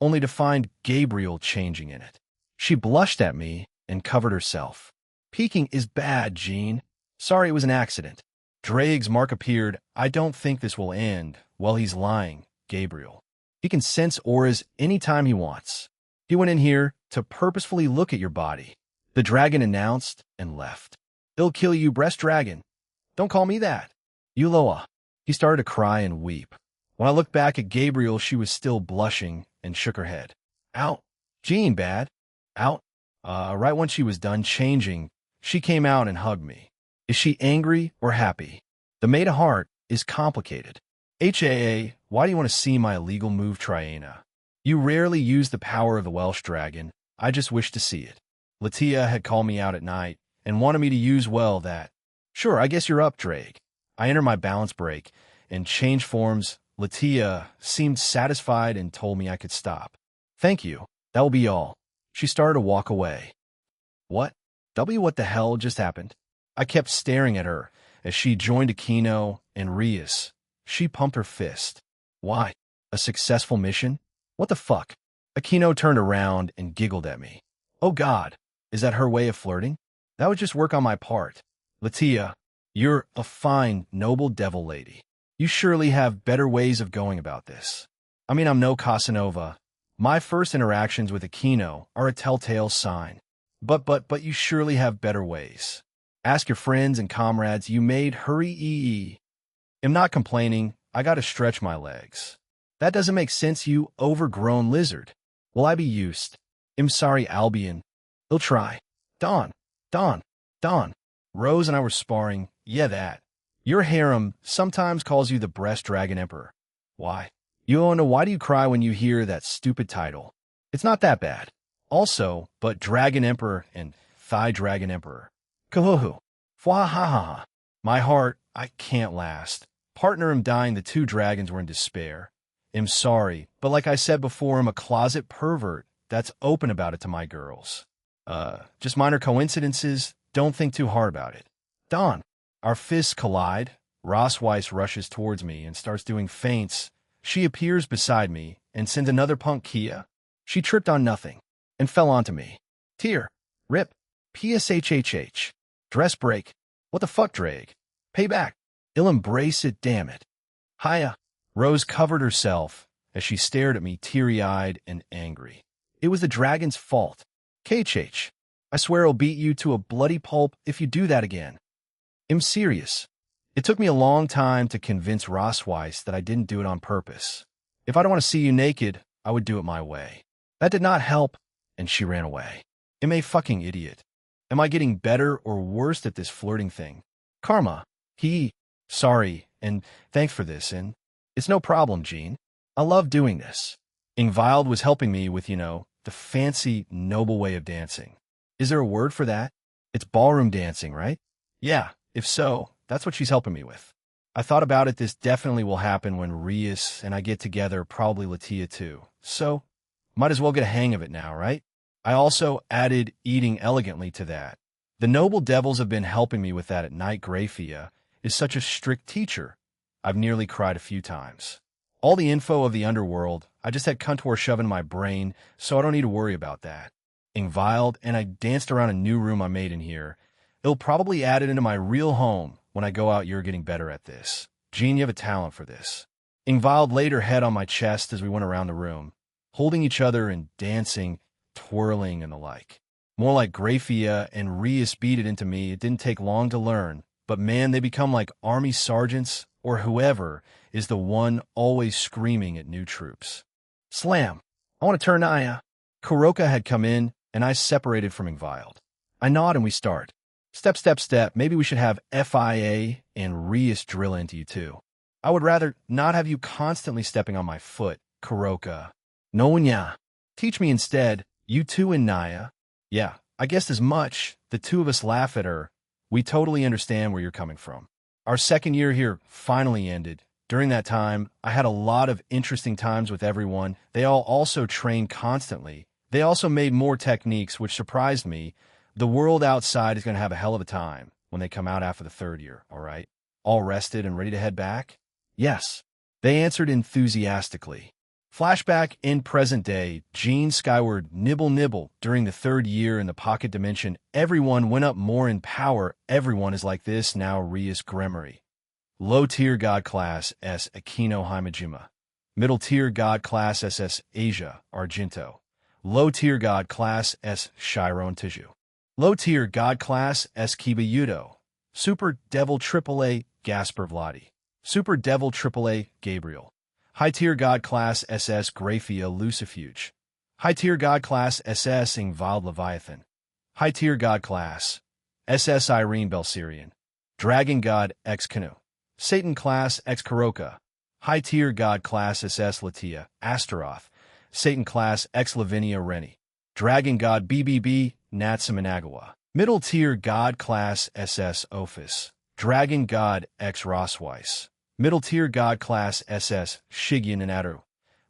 only to find Gabriel changing in it. She blushed at me and covered herself. Peeking is bad, Jean. Sorry, it was an accident. Drake's mark appeared. I don't think this will end. Well, he's lying, Gabriel. He can sense auras anytime he wants. He went in here to purposefully look at your body. The dragon announced and left. He'll kill you, breast dragon. Don't call me that. Uloa. He started to cry and weep. When I looked back at Gabriel, she was still blushing and shook her head. Out. Jean, bad. Out. Right when she was done changing, she came out and hugged me. Is she angry or happy? The maid of heart is complicated. HAA, why do you want to see my illegal move, Triana? You rarely use the power of the Welsh dragon. I just wish to see it. Latia had called me out at night and wanted me to use well that. Sure, I guess you're up, Drake. I enter my balance break and change forms. Latia seemed satisfied and told me I could stop. Thank you. That will be all. She started to walk away. What? What the hell just happened? I kept staring at her as she joined Aquino and Rias. She pumped her fist. Why? A successful mission? What the fuck? Aquino turned around and giggled at me. Oh God, is that her way of flirting? That would just work on my part. Latia, you're a fine, noble devil lady. You surely have better ways of going about this. I mean, I'm no Casanova. My first interactions with Aquino are a telltale sign. But you surely have better ways. Ask your friends and comrades you made hurry. I'm not complaining. I gotta stretch my legs. That doesn't make sense, you overgrown lizard. Will I be used? I'm sorry, Albion. He'll try. Dawn. Rose and I were sparring. Yeah, that. Your harem sometimes calls you the Breast Dragon Emperor. Why? You don't know, why do you cry when you hear that stupid title? It's not that bad. Also, but Dragon Emperor and Thigh Dragon Emperor. Kahuhu. Fwahaha. My heart, I can't last. Partner, I'm dying. The two dragons were in despair. I'm sorry, but like I said before, I'm a closet pervert that's open about it to my girls. Just minor coincidences. Don't think too hard about it. Dawn. Our fists collide. Rossweiss rushes towards me and starts doing feints. She appears beside me and sends another punk Kia. She tripped on nothing and fell onto me. Tear. Rip. PSHHH. Dress break. What the fuck, Drake? Payback. I'll embrace it, damn it. Hiya. Rose covered herself as she stared at me teary-eyed and angry. It was the dragon's fault. KHH. I swear I'll beat you to a bloody pulp if you do that again. I'm serious. It took me a long time to convince Rossweiss that I didn't do it on purpose. If I don't want to see you naked, I would do it my way. That did not help, and she ran away. Am a fucking idiot. Am I getting better or worse at this flirting thing? Karma. Sorry, and thanks for this, and it's no problem, Jean. I love doing this. Ingvild was helping me with, the fancy, noble way of dancing. Is there a word for that? It's ballroom dancing, right? Yeah, if so, that's what she's helping me with. I thought about it, this definitely will happen when Rias and I get together, probably Latia too. So, might as well get a hang of it now, right? I also added eating elegantly to that. The noble devils have been helping me with that at night. Grafia is such a strict teacher. I've nearly cried a few times. All the info of the underworld, I just had Kuntor shoved in my brain, so I don't need to worry about that. Ingvild and I danced around a new room I made in here. It'll probably add it into my real home when I go out. You're getting better at this. Jean, you have a talent for this. Ingvild laid her head on my chest as we went around the room, holding each other and dancing, twirling and the like. More like Grafia and Rias beat it into me. It didn't take long to learn, but man, they become like army sergeants or whoever is the one always screaming at new troops. Slam! I want to turn Aya. Kuroka had come in, and I separated from Ingvild. I nod and we start. Step, step, step. Maybe we should have FIA and Rias drill into you too. I would rather not have you constantly stepping on my foot, Kuroka. No, nya. Teach me instead. You too and Naya. Yeah, I guessed as much. The two of us laugh at her. We totally understand where you're coming from. Our second year here finally ended. During that time, I had a lot of interesting times with everyone. They all also trained constantly. They also made more techniques, which surprised me. The world outside is going to have a hell of a time when they come out after the third year, all right? All rested and ready to head back? Yes. They answered enthusiastically. Flashback in present day, Jean skyward, nibble nibble. During the third year in the pocket dimension, everyone went up more in power. Everyone is like this now. Rias Gremory. Low tier God class S. Aquino Himajima. Middle tier God class SS Asia Argento. Low tier God class S. Chiron Tiju. Low tier God class S. Kiba Yudo. Super Devil AAA Gasper Vladi. Super Devil AAA Gabriel. High tier God class SS Grafia Lucifuge. High tier God class SS Ingvild Leviathan. High tier God class SS Irene Belsirian. Dragon God X Canoe. Satan class X Kuroka. High tier God class SS Latia Astaroth. Satan class X Lavinia Rennie. Dragon God BBB Natsa Managawa. Middle tier God class SS Ophis. Dragon God X Rosweiss. Middle tier God class SS Shigen and Aru.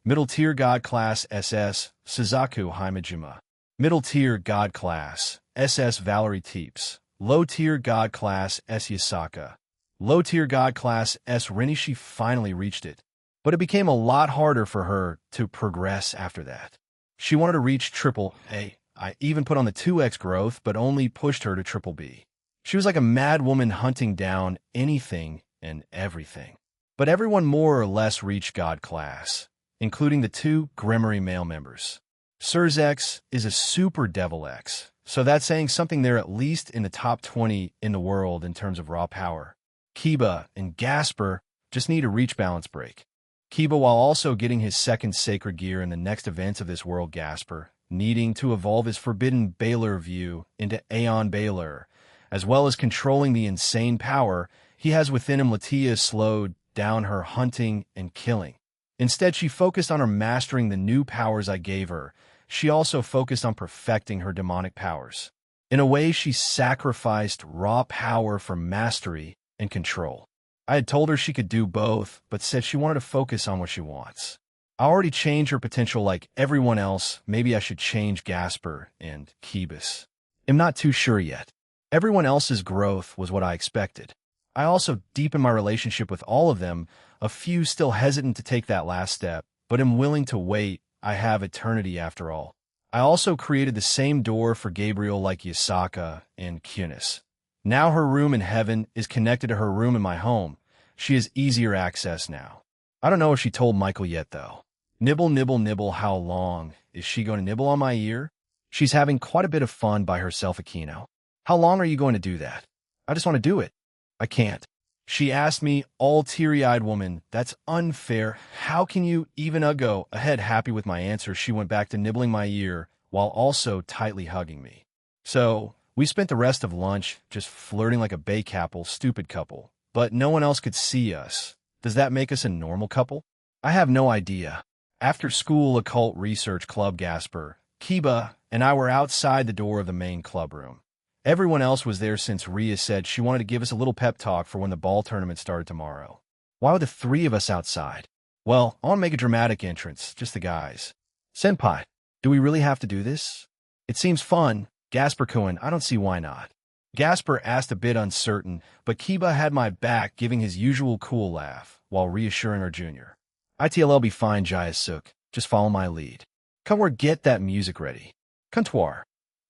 Middle tier God class SS Suzaku Himajima. Middle tier God class SS Valerie Teeps. Low tier God class S Yasaka. Low tier God class S Rennie. She finally reached it, but it became a lot harder for her to progress after that. She wanted to reach triple A. I even put on the 2x growth, but only pushed her to triple B. She was like a mad woman hunting down anything and everything. But everyone more or less reached God class, including the 2 Gremory male members. Sirs X is a super devil X, so that's saying something. They're at least in the top 20 in the world in terms of raw power. Kiba and Gasper just need a reach balance break. Kiba, while also getting his second sacred gear in the next events of this world, Gasper needing to evolve his forbidden Baylor view into Aeon Baylor, as well as controlling the insane power he has within him. Latia slowed down her hunting and killing. Instead, she focused on her mastering the new powers I gave her. She also focused on perfecting her demonic powers. In a way, she sacrificed raw power for mastery and control. I had told her she could do both, but said she wanted to focus on what she wants. I already changed her potential like everyone else. Maybe I should change Gasper and Kibis. I'm not too sure yet. Everyone else's growth was what I expected. I also deepened my relationship with all of them, a few still hesitant to take that last step, but am willing to wait. I have eternity after all. I also created the same door for Gabriel like Yasaka and Kunis. Now her room in heaven is connected to her room in my home. She has easier access now. I don't know if she told Michael yet, though. Nibble, nibble, nibble. How long? Is she going to nibble on my ear? She's having quite a bit of fun by herself, Aquino. How long are you going to do that? I just want to do it. I can't. She asked me, all teary-eyed woman, that's unfair. How can you even go ahead? Happy with my answer, she went back to nibbling my ear while also tightly hugging me. So, we spent the rest of lunch just flirting like a Baycapple stupid couple, but no one else could see us. Does that make us a normal couple? I have no idea. After school occult research club, Gasper, Kiba, and I were outside the door of the main club room. Everyone else was there since Rhea said she wanted to give us a little pep talk for when the ball tournament started tomorrow. Why were the three of us outside? Well, I want to make a dramatic entrance, just the guys. Senpai, do we really have to do this? It seems fun. Gasper Cohen, I don't see why not. Gasper asked a bit uncertain, but Kiba had my back, giving his usual cool laugh, while reassuring our junior. ITLL be fine, Jayasuk. Just follow my lead. Come or get that music ready. Comptoir.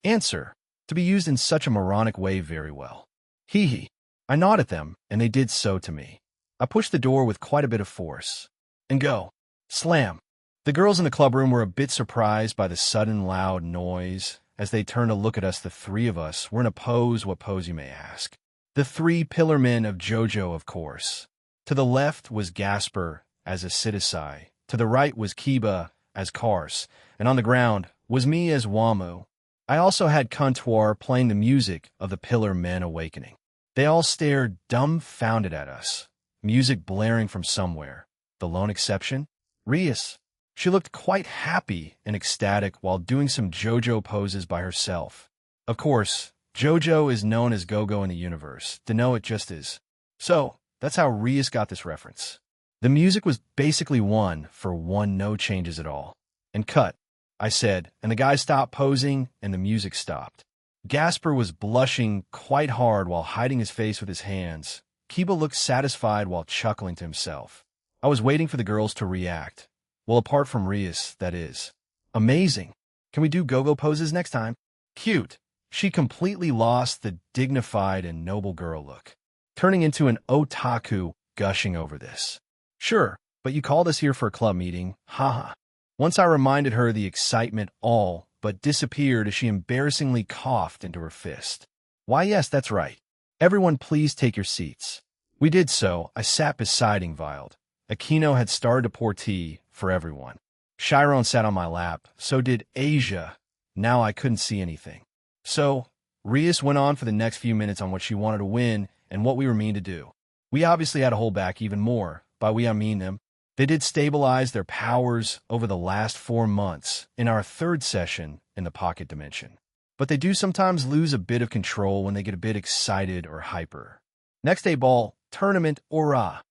Answer. To be used in such a moronic way very well. Hee hee. I nod at them, and they did so to me. I pushed the door with quite a bit of force. And go. Slam. The girls in the clubroom were a bit surprised by the sudden loud noise. As they turned to look at us, the three of us were in a pose. What pose, you may ask? The three pillar men of JoJo, of course. To the left was Gasper as a Sidisai. To the right was Kiba as Kars. And on the ground was me as Wamu. I also had Comptoir playing the music of the Pillar Men Awakening. They all stared dumbfounded at us, music blaring from somewhere. The lone exception? Rias. She looked quite happy and ecstatic while doing some JoJo poses by herself. Of course, JoJo is known as Go-Go in the universe. To know it just is. So, that's how Rias got this reference. The music was basically one for one, no changes at all. And cut. I said, and the guy stopped posing, and the music stopped. Gasper was blushing quite hard while hiding his face with his hands. Kiba looked satisfied while chuckling to himself. I was waiting for the girls to react. Well, apart from Rias, that is. Amazing. Can we do go-go poses next time? Cute. She completely lost the dignified and noble girl look, turning into an otaku, gushing over this. Sure, but you called us here for a club meeting, haha. Once I reminded her, the excitement all but disappeared as she embarrassingly coughed into her fist. Why, yes, that's right. Everyone please take your seats. We did so. I sat beside Ingvild. Aquino had started to pour tea for everyone. Chiron sat on my lap. So did Asia. Now I couldn't see anything. So, Rias went on for the next few minutes on what she wanted to win and what we were mean to do. We obviously had to hold back even more. By we, I mean them. They did stabilize their powers over the last 4 months in our third session in the pocket dimension. But they do sometimes lose a bit of control when they get a bit excited or hyper. Next day ball, tournament, ora.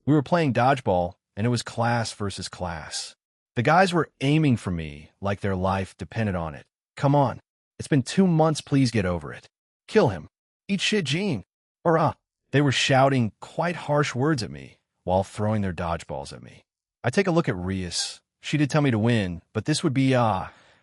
We were playing dodgeball, and it was class versus class. The guys were aiming for me like their life depended on it. Come on. It's been 2 months, please get over it. Kill him. Eat shit, Gene. Ora. They were shouting quite harsh words at me while throwing their dodgeballs at me. I take a look at Rias. She did tell me to win, but this would be,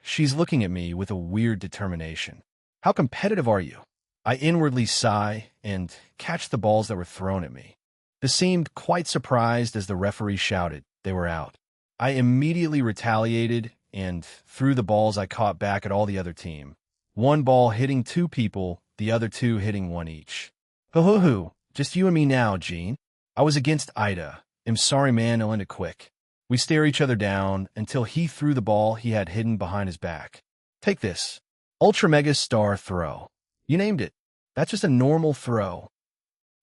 she's looking at me with a weird determination. How competitive are you? I inwardly sigh and catch the balls that were thrown at me. This seemed quite surprised as the referee shouted they were out. I immediately retaliated and threw the balls I caught back at all the other team. One ball hitting 2 people, the other 2 hitting 1 each. Hoo-hoo-hoo, just you and me now, Gene. I was against Ida. I'm sorry, man, I'll end it quick. We stare each other down until he threw the ball he had hidden behind his back. Take this. Ultra Mega Star Throw. You named it. That's just a normal throw.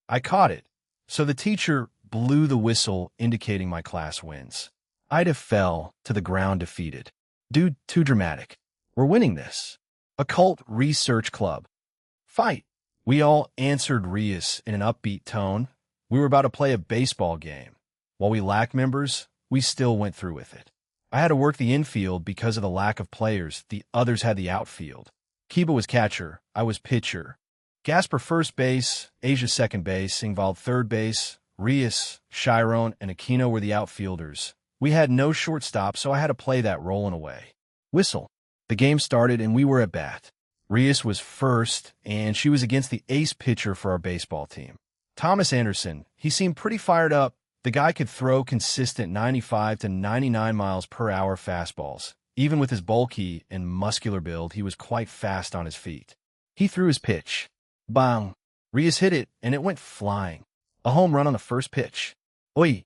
I caught it. So the teacher blew the whistle indicating my class wins. Ida fell to the ground defeated. Dude, too dramatic. We're winning this. Occult Research Club. Fight. We all answered Rias in an upbeat tone. We were about to play a baseball game. While we lacked members, we still went through with it. I had to work the infield because of the lack of players. The others had the outfield. Kiba was catcher. I was pitcher. Gasper first base, Asia second base, Ingvald third base, Rias, Chiron, and Aquino were the outfielders. We had no shortstop, so I had to play that role in a way. Whistle. The game started and we were at bat. Rias was first, and she was against the ace pitcher for our baseball team. Thomas Anderson. He seemed pretty fired up. The guy could throw consistent 95 to 99 miles per hour fastballs. Even with his bulky and muscular build, he was quite fast on his feet. He threw his pitch. Bang! Rias hit it, and it went flying. A home run on the first pitch. Oi,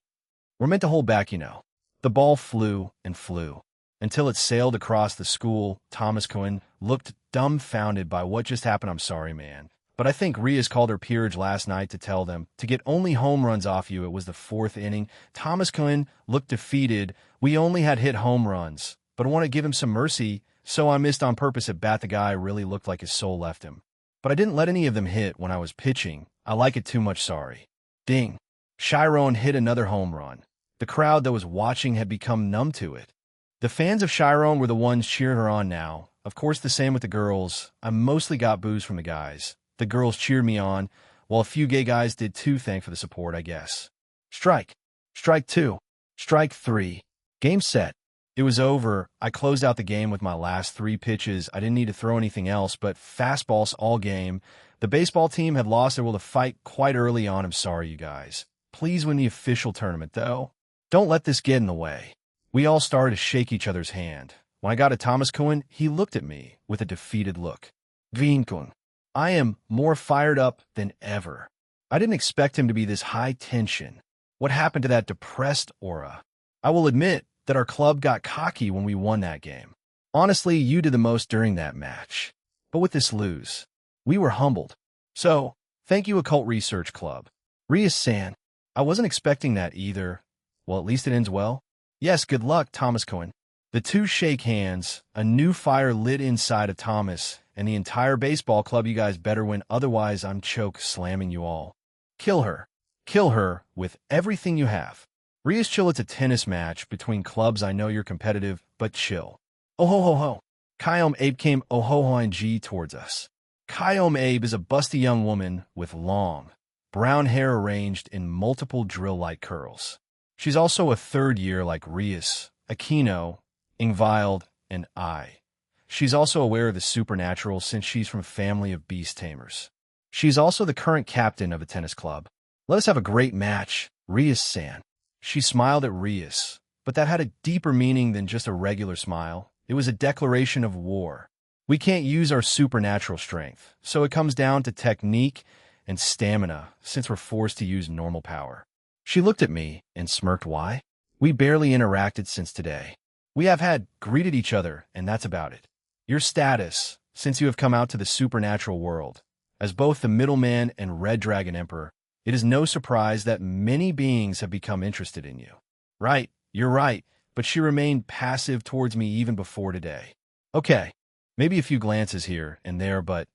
we're meant to hold back, you know. The ball flew and flew until it sailed across the school. Thomas Cohen looked dumbfounded by what just happened. I'm sorry, man. But I think Rias called her peerage last night to tell them to get only home runs off you. It was the fourth inning. Thomas Cohen looked defeated. We only had hit home runs, but I want to give him some mercy, so I missed on purpose at bat. The guy really looked like his soul left him. But I didn't let any of them hit when I was pitching. I like it too much, sorry. Ding. Chiron hit another home run. The crowd that was watching had become numb to it. The fans of Chiron were the ones cheering her on now. Of course, the same with the girls. I mostly got boos from the guys. The girls cheered me on, while a few gay guys did too. Thank for the support, I guess. Strike. Strike two. Strike three. Game set. It was over. I closed out the game with my last three pitches. I didn't need to throw anything else but fastballs all game. The baseball team had lost their will to fight quite early on. I'm sorry, you guys. Please win the official tournament, though. Don't let this get in the way. We all started to shake each other's hand. When I got to Thomas Cohen, he looked at me with a defeated look. Vinkung. I am more fired up than ever. I didn't expect him to be this high tension. What happened to that depressed aura? I will admit that our club got cocky when we won that game. Honestly, you did the most during that match. But with this lose, we were humbled. So, thank you, Occult Research Club. Rias-san, I wasn't expecting that either. Well, at least it ends well. Yes, good luck, Thomas Cohen. The two shake hands. A new fire lit inside of Thomas and the entire baseball club. You guys better win, otherwise I'm choke slamming you all. Kill her. Kill her with everything you have. Rias, chill. It's a tennis match between clubs. I know you're competitive, but chill. Oh ho ho ho. Kyom Abe came oh ho ho ing towards us. Kyom Abe is a busty young woman with long, brown hair arranged in multiple drill-like curls. She's also a third year like Rias, Aquino, Ingvild, and I. She's also aware of the supernatural since she's from a family of beast tamers. She's also the current captain of a tennis club. Let us have a great match, Rias-san. She smiled at Rias, but that had a deeper meaning than just a regular smile. It was a declaration of war. We can't use our supernatural strength, so it comes down to technique and stamina since we're forced to use normal power. She looked at me and smirked. Why? We barely interacted since today. We have greeted each other, and that's about it. Your status, since you have come out to the supernatural world, as both the middleman and Red Dragon Emperor, it is no surprise that many beings have become interested in you. Right, you're right, but she remained passive towards me even before today. Okay, maybe a few glances here and there, but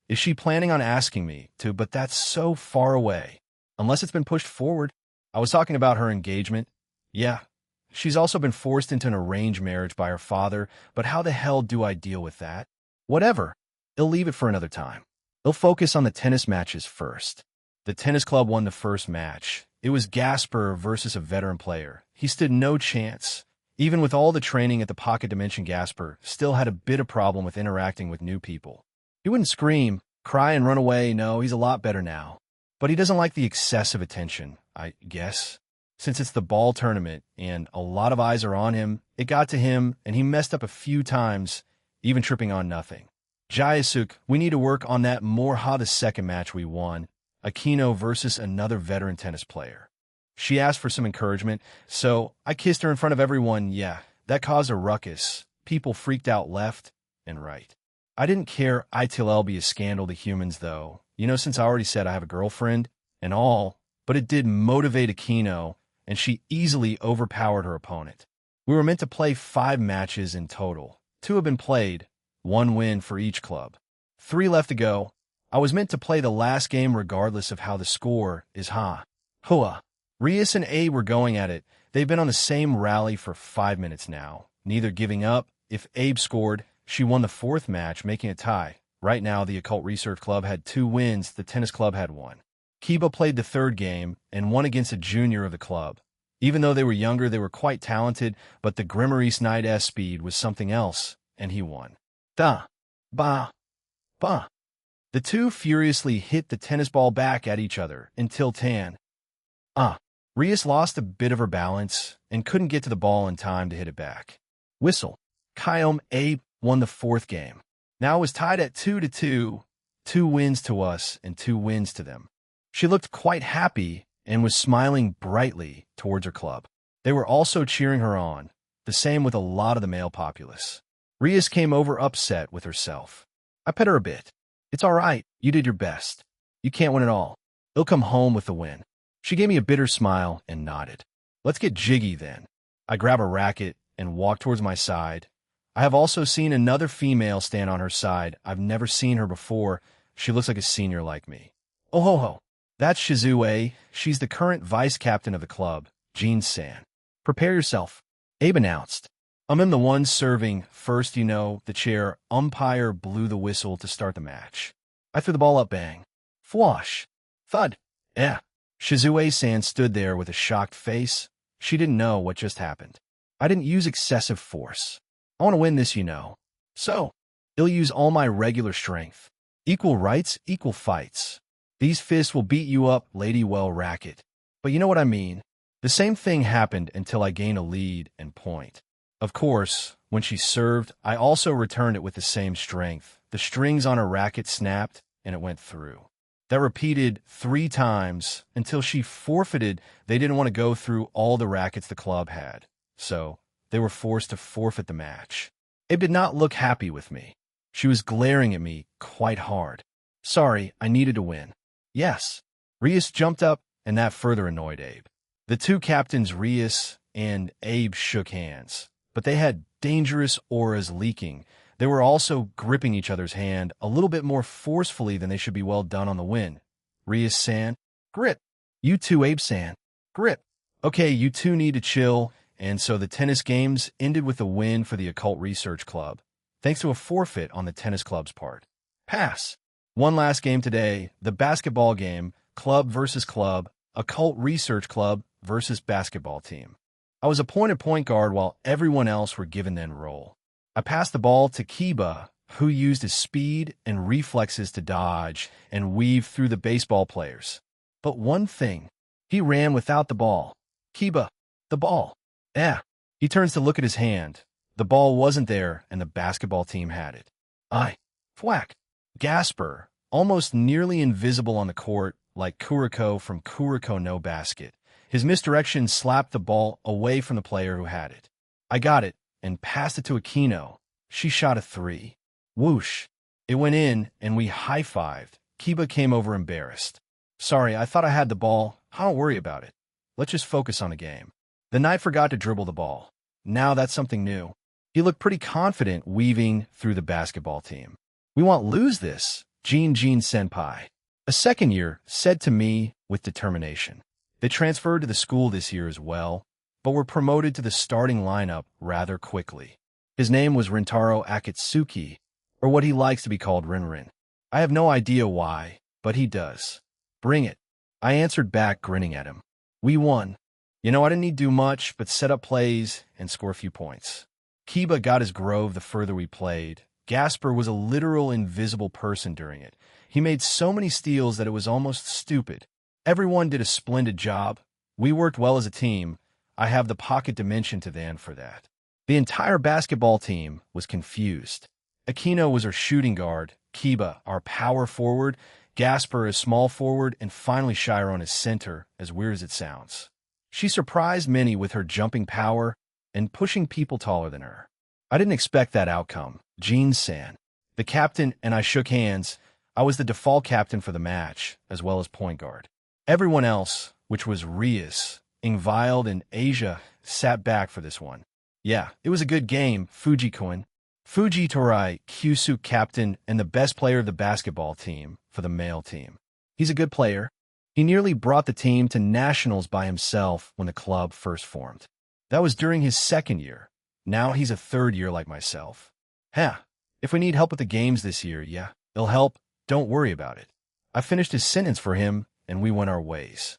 is she planning on asking me to? But that's so far away, unless it's been pushed forward. I was talking about her engagement. Yeah, she's also been forced into an arranged marriage by her father, but how the hell do I deal with that? Whatever. I'll leave it for another time. I'll focus on the tennis matches first. The tennis club won the first match. It was Gasper versus a veteran player. He stood no chance. Even with all the training at the Pocket Dimension, Gasper still had a bit of problem with interacting with new people. He wouldn't scream, cry, and run away. No, he's a lot better now. But he doesn't like the excessive attention, I guess. Since it's the ball tournament and a lot of eyes are on him, it got to him and he messed up a few times, even tripping on nothing. Jayasuk, we need to work on that more. The second match we won, Aquino versus another veteran tennis player. She asked for some encouragement, so I kissed her in front of everyone. Yeah, that caused a ruckus. People freaked out left and right. I didn't care. It'll be a scandal to humans, though. You know, since I already said I have a girlfriend and all, but it did motivate Aquino, and she easily overpowered her opponent. We were meant to play 5 matches in total. 2 have been played, 1 win for each club. 3 left to go. I was meant to play the last game regardless of how the score is. Hua. Rias and Abe were going at it. They've been on the same rally for 5 minutes now, neither giving up. If Abe scored, she won the 4th match, making a tie. Right now, the Occult Research Club had 2 wins, the tennis club had 1. Kiba played the 3rd game and won against a junior of the club. Even though they were younger, they were quite talented, but the Grimmaris Knight's speed was something else, and he won. Da. Ba. Ba. The two furiously hit the tennis ball back at each other until Tan. Rias lost a bit of her balance and couldn't get to the ball in time to hit it back. Whistle. Kyom Abe won the 4th game. Now it was tied at 2-2, 2 wins to us and 2 wins to them. She looked quite happy and was smiling brightly towards her club. They were also cheering her on, the same with a lot of the male populace. Rias came over upset with herself. I pet her a bit. It's all right, you did your best. You can't win it all. You'll come home with the win. She gave me a bitter smile and nodded. Let's get jiggy then. I grab a racket and walk towards my side. I have also seen another female stand on her side. I've never seen her before. She looks like a senior like me. Oh ho ho. That's Shizue. She's the current vice captain of the club, Jean-san. Prepare yourself, Abe announced. I'm the one serving first, the chair umpire blew the whistle to start the match. I threw the ball up, bang. Fwash. Thud. Yeah. Shizue-san stood there with a shocked face. She didn't know what just happened. I didn't use excessive force. I want to win this, So, I'll use all my regular strength. Equal rights, equal fights. These fists will beat you up, lady well racket. But you know what I mean. The same thing happened until I gained a lead and point. Of course, when she served, I also returned it with the same strength. The strings on her racket snapped, and it went through. That repeated 3 times until she forfeited. They didn't want to go through all the rackets the club had, so they were forced to forfeit the match. Abe did not look happy with me. She was glaring at me quite hard. Sorry, I needed to win. Yes. Rias jumped up, and that further annoyed Abe. The two captains, Rias and Abe, shook hands, but they had dangerous auras leaking. They were also gripping each other's hand a little bit more forcefully than they should be. Well done on the win. Rias-san, grip. You too, Abe-san, grip. Okay, you two need to chill. And so the tennis games ended with a win for the Occult Research Club, thanks to a forfeit on the tennis club's part. Pass. One last game today, the basketball game, club versus club, Occult Research Club versus basketball team. I was appointed point guard while everyone else were given the end role. I passed the ball to Kiba, who used his speed and reflexes to dodge and weave through the baseball players. But one thing, he ran without the ball. Kiba, the ball. He turns to look at his hand. The ball wasn't there, and the basketball team had it. Thwack. Gasper, almost nearly invisible on the court, like Kuriko from Kuriko no Basket. His misdirection slapped the ball away from the player who had it. I got it and passed it to Aquino. She shot a 3. Whoosh. It went in, and we high-fived. Kiba came over embarrassed. Sorry, I thought I had the ball. Don't worry about it. Let's just focus on the game. The knight forgot to dribble the ball. Now that's something new. He looked pretty confident weaving through the basketball team. We won't lose this, Jean Senpai. A second year said to me with determination. They transferred to the school this year as well, but were promoted to the starting lineup rather quickly. His name was Rintaro Akatsuki, or what he likes to be called Rinrin. I have no idea why, but he does. Bring it. I answered back, grinning at him. We won. I didn't need to do much but set up plays and score a few points. Kiba got his grove the further we played. Gasper was a literal invisible person during it. He made so many steals that it was almost stupid. Everyone did a splendid job. We worked well as a team. I have the pocket dimension to thank for that. The entire basketball team was confused. Aquino was our shooting guard, Kiba, our power forward, Gasper as small forward, and finally Chiron as center, as weird as it sounds. She surprised many with her jumping power and pushing people taller than her. I didn't expect that outcome. Jean-san, the captain, and I shook hands. I was the default captain for the match, as well as point guard. Everyone else, which was Rias, Ingvild, and Asia, sat back for this one. Yeah, it was a good game, Fuji-kun. Fuji Torai, Kyushu captain and the best player of the basketball team for the male team. He's a good player. He nearly brought the team to nationals by himself when the club first formed. That was during his second year. Now he's a third year like myself. If we need help with the games this year, it'll help. Don't worry about it. I finished his sentence for him, and we went our ways.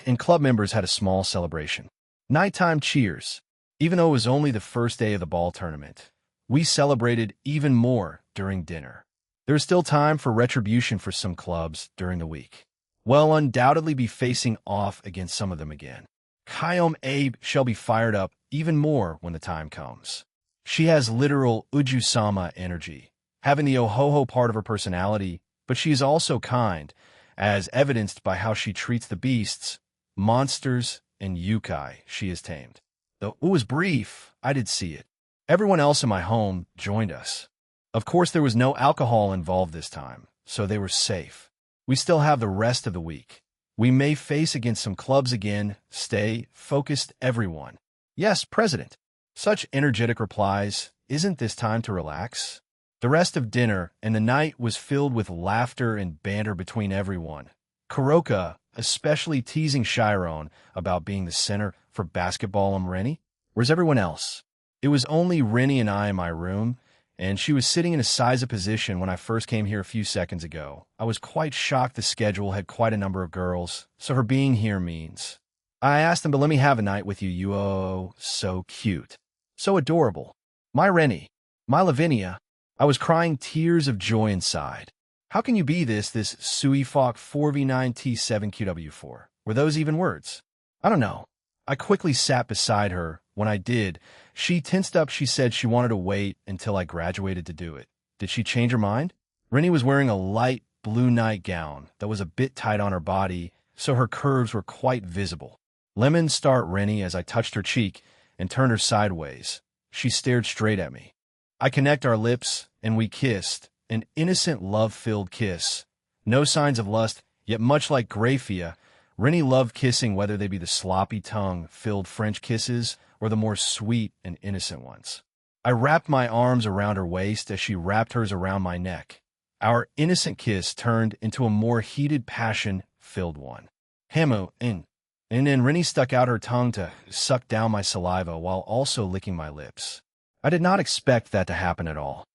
And club members had a small celebration. Nighttime cheers. Even though it was only the first day of the ball tournament, we celebrated even more during dinner. There is still time for retribution for some clubs during the week. We'll undoubtedly be facing off against some of them again. Kyom Abe shall be fired up even more when the time comes. She has literal Uju-sama energy, having the Ohoho part of her personality, but she is also kind, as evidenced by how she treats the beasts. monsters, and yokai she has tamed. Though it was brief, I did see it. Everyone else in my home joined us. Of course, there was no alcohol involved this time, so they were safe. We still have the rest of the week. We may face against some clubs again. Stay focused, everyone. Yes, President. Such energetic replies. Isn't this time to relax? The rest of dinner and the night was filled with laughter and banter between everyone. Kuroka, especially teasing Chiron about being the center for basketball on Rennie. Where's everyone else? It was only Rennie and I in my room, and she was sitting in a Seiza position when I first came here a few seconds ago. I was quite shocked the schedule had quite a number of girls, so her being here means. I asked them to let me have a night with you. Oh, so cute. So adorable. My Rennie. My Lavinia. I was crying tears of joy inside. How can you be this Suifok 4v9T7QW4? Were those even words? I don't know. I quickly sat beside her. When I did, she tensed up. She said she wanted to wait until I graduated to do it. Did she change her mind? Rennie was wearing a light blue nightgown that was a bit tight on her body, so her curves were quite visible. Lemon start Rennie as I touched her cheek and turned her sideways. She stared straight at me. I connect our lips, and we kissed, an innocent love-filled kiss. No signs of lust, yet much like Graphia, Rennie loved kissing, whether they be the sloppy tongue-filled French kisses or the more sweet and innocent ones. I wrapped my arms around her waist as she wrapped hers around my neck. Our innocent kiss turned into a more heated, passion-filled one. Hamu, and then Rennie stuck out her tongue to suck down my saliva while also licking my lips. I did not expect that to happen at all.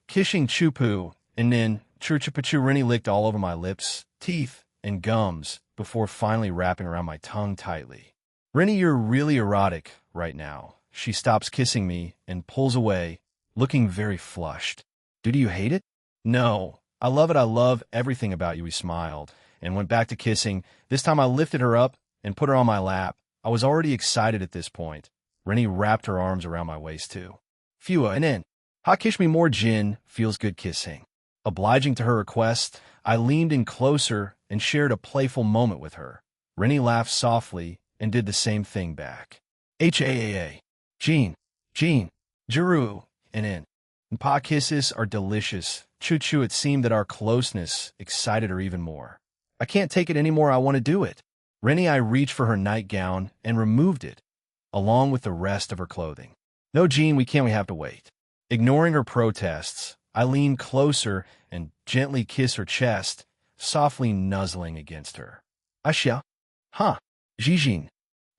Kissing Chupu, and then Churchupachu. Rennie licked all over my lips, teeth, and gums before finally wrapping around my tongue tightly. Rennie, you're really erotic right now. She stops kissing me and pulls away, looking very flushed. Do you hate it? No. I love it. I love everything about you. We smiled and went back to kissing. This time I lifted her up and put her on my lap. I was already excited at this point. Rennie wrapped her arms around my waist too. Fua, and then, ha kiss me more Jin, feels good kissing. Obliging to her request, I leaned in closer and shared a playful moment with her. Rennie laughed softly and did the same thing back.Haa. Jean, Juru, and in. And pa kisses are delicious. Choo-choo, it seemed that our closeness excited her even more. I can't take it anymore. I want to do it. Rennie, I reached for her nightgown and removed it, along with the rest of her clothing. No, Jean, we have to wait. Ignoring her protests, I leaned closer and gently kissed her chest, softly nuzzling against her. Asha. Huh. Jijin.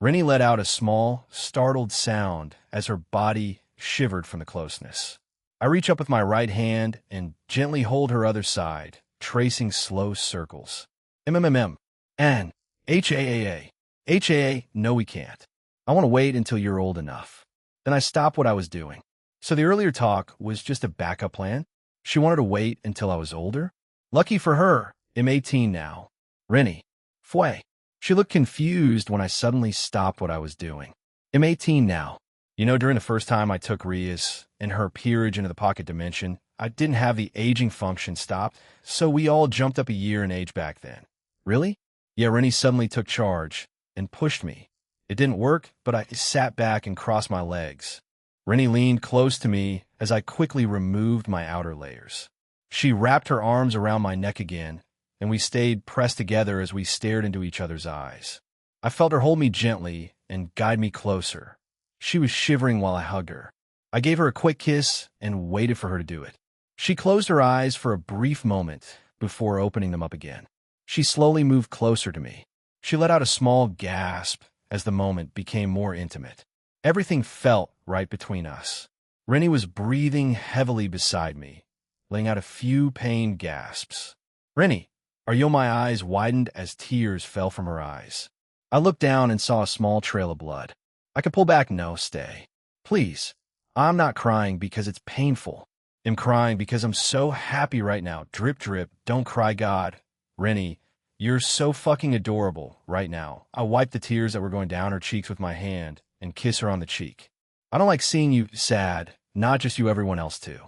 Rennie let out a small, startled sound as her body shivered from the closeness. I reach up with my right hand and gently hold her other side, tracing slow circles. MMMM. N. HAAA. HAA, no we can't. I want to wait until you're old enough. Then I stopped what I was doing. So the earlier talk was just a backup plan? She wanted to wait until I was older? Lucky for her, I'm 18 now. Rennie. Fue. She looked confused when I suddenly stopped what I was doing. I'm 18 now. You know, during the first time I took Rias and her peerage into the pocket dimension, I didn't have the aging function stopped, so we all jumped up a year in age back then. Really? Yeah, Rennie suddenly took charge and pushed me. It didn't work, but I sat back and crossed my legs. Rennie leaned close to me as I quickly removed my outer layers. She wrapped her arms around my neck again, and we stayed pressed together as we stared into each other's eyes. I felt her hold me gently and guide me closer. She was shivering while I hugged her. I gave her a quick kiss and waited for her to do it. She closed her eyes for a brief moment before opening them up again. She slowly moved closer to me. She let out a small gasp as the moment became more intimate. Everything felt right between us. Rennie was breathing heavily beside me, letting out a few pained gasps. Rennie, my eyes widened as tears fell from her eyes. I looked down and saw a small trail of blood. I could pull back. No, stay. Please. I'm not crying because it's painful. I'm crying because I'm so happy right now. Drip, drip. Don't cry, God. Rennie, you're so fucking adorable right now. I wiped the tears that were going down her cheeks with my hand and kiss her on the cheek. I don't like seeing you sad, not just you, everyone else too.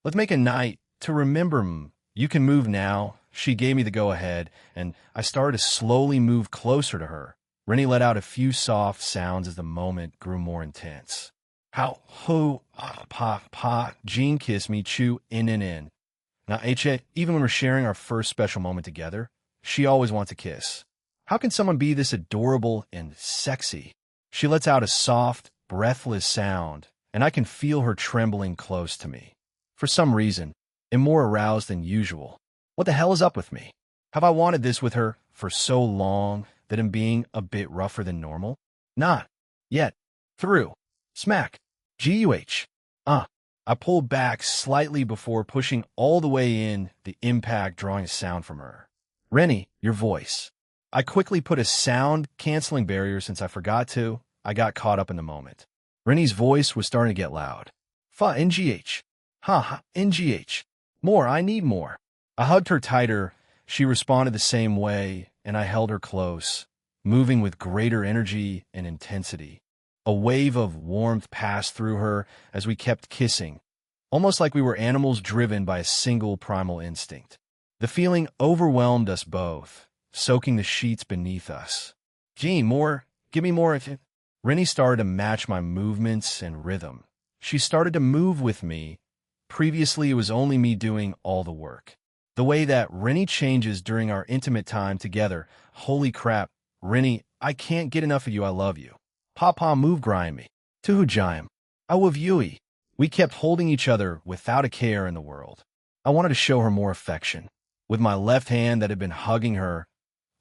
Let's make a night to remember. You can move now. she gave me the go-ahead, and I started to slowly move closer to her. Rennie let out a few soft sounds as the moment grew more intense. How, ho, ah, pa, pa, Jean kissed me, chew, in and in. Now, even when we're sharing our first special moment together, she always wants a kiss. How can someone be this adorable and sexy? She lets out a soft, breathless sound, and I can feel her trembling close to me. For some reason, I'm more aroused than usual. What the hell is up with me? Have I wanted this with her for so long that I'm being a bit rougher than normal? Not yet. Through. Smack. G-U-H. I pulled back slightly before pushing all the way in, the impact drawing a sound from her. Rennie, your voice. I quickly put a sound-canceling barrier since I forgot to. I got caught up in the moment. Rennie's voice was starting to get loud. N-G-H. N-G-H. More, I need more. I hugged her tighter. She responded the same way, and I held her close, moving with greater energy and intensity. A wave of warmth passed through her as we kept kissing, almost like we were animals driven by a single primal instinct. The feeling overwhelmed us both, soaking the sheets beneath us. Gene, more. Give me more. Rennie started to match my movements and rhythm. She started to move with me. Previously, it was only me doing all the work. The way that Rennie changes during our intimate time together. Holy crap. Rennie, I can't get enough of you. I love you. Papa move grind me. Tuhujayam. I love you. We kept holding each other without a care in the world. I wanted to show her more affection. With my left hand that had been hugging her,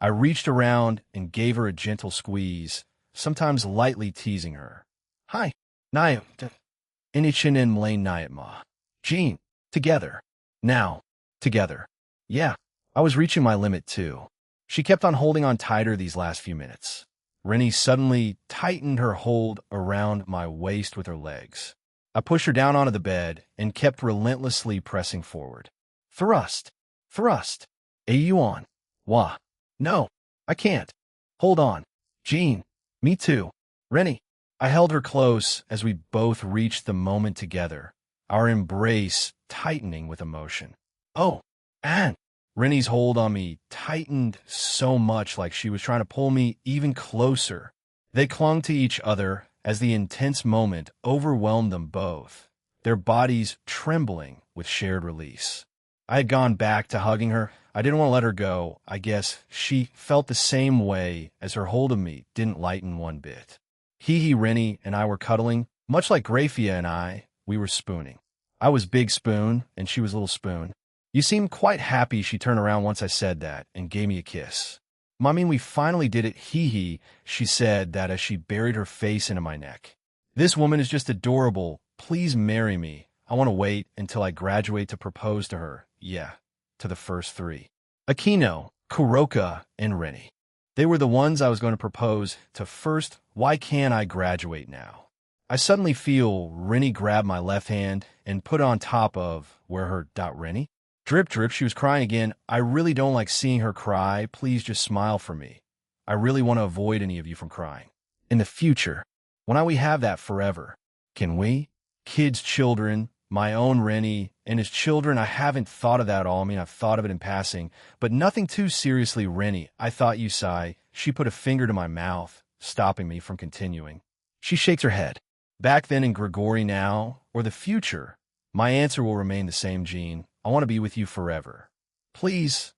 I reached around and gave her a gentle squeeze, sometimes lightly teasing her. Hi. Naya. Inichinin Mlane Nayatma. Jean. Together. Now. Together. Yeah. I was reaching my limit too. She kept on holding on tighter these last few minutes. Rennie suddenly tightened her hold around my waist with her legs. I pushed her down onto the bed and kept relentlessly pressing forward. Thrust. Thrust. You on. Wah. No. I can't. Hold on. Jean. Me too. Rennie. I held her close as we both reached the moment together, our embrace tightening with emotion. Oh, and Rennie's hold on me tightened so much like she was trying to pull me even closer. They clung to each other as the intense moment overwhelmed them both, their bodies trembling with shared release. I had gone back to hugging her. I didn't want to let her go. I guess she felt the same way as her hold of me didn't lighten one bit. Rennie and I were cuddling, much like Grafia and I, we were spooning. I was Big Spoon, and she was Little Spoon. You seemed quite happy. She turned around once I said that and gave me a kiss. We finally did it, she said that as she buried her face into my neck. This woman is just adorable. Please marry me. I want to wait until I graduate to propose to her. Yeah, to the first three. Aquino, Kuroka, and Rennie. They were the ones I was going to propose to first. Why can't I graduate now? I suddenly feel Rennie grab my left hand and put it on top of where her Rennie. Drip, drip, she was crying again. I really don't like seeing her cry. Please just smile for me. I really want to avoid any of you from crying. In the future, when we have that forever, can we? Kids, children, my own Rennie, and his children, I haven't thought of that all. I've thought of it in passing, but nothing too seriously, Rennie. I thought you sigh. She put a finger to my mouth, stopping me from continuing. She shakes her head. Back then in Grigori now, or the future, my answer will remain the same, Jean. I want to be with you forever. Please.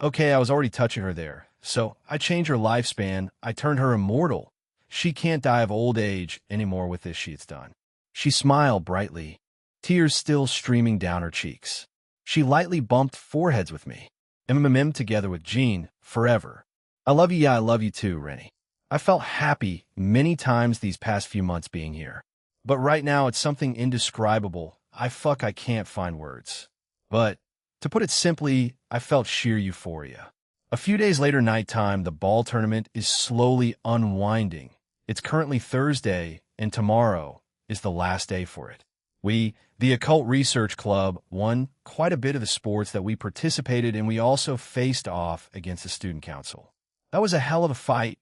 Okay, I was already touching her there, so I changed her lifespan. I turned her immortal. She can't die of old age anymore with this she's done. She smiled brightly, tears still streaming down her cheeks. She lightly bumped foreheads with me. Together with Jean, forever. I love you, yeah, I love you too, Rennie. I felt happy many times these past few months being here. But right now it's something indescribable. I can't find words. But, to put it simply, I felt sheer euphoria. A few days later nighttime, the ball tournament is slowly unwinding. It's currently Thursday, and tomorrow is the last day for it. We, the Occult Research Club, won quite a bit of the sports that we participated in. We also faced off against the Student Council. That was a hell of a fight.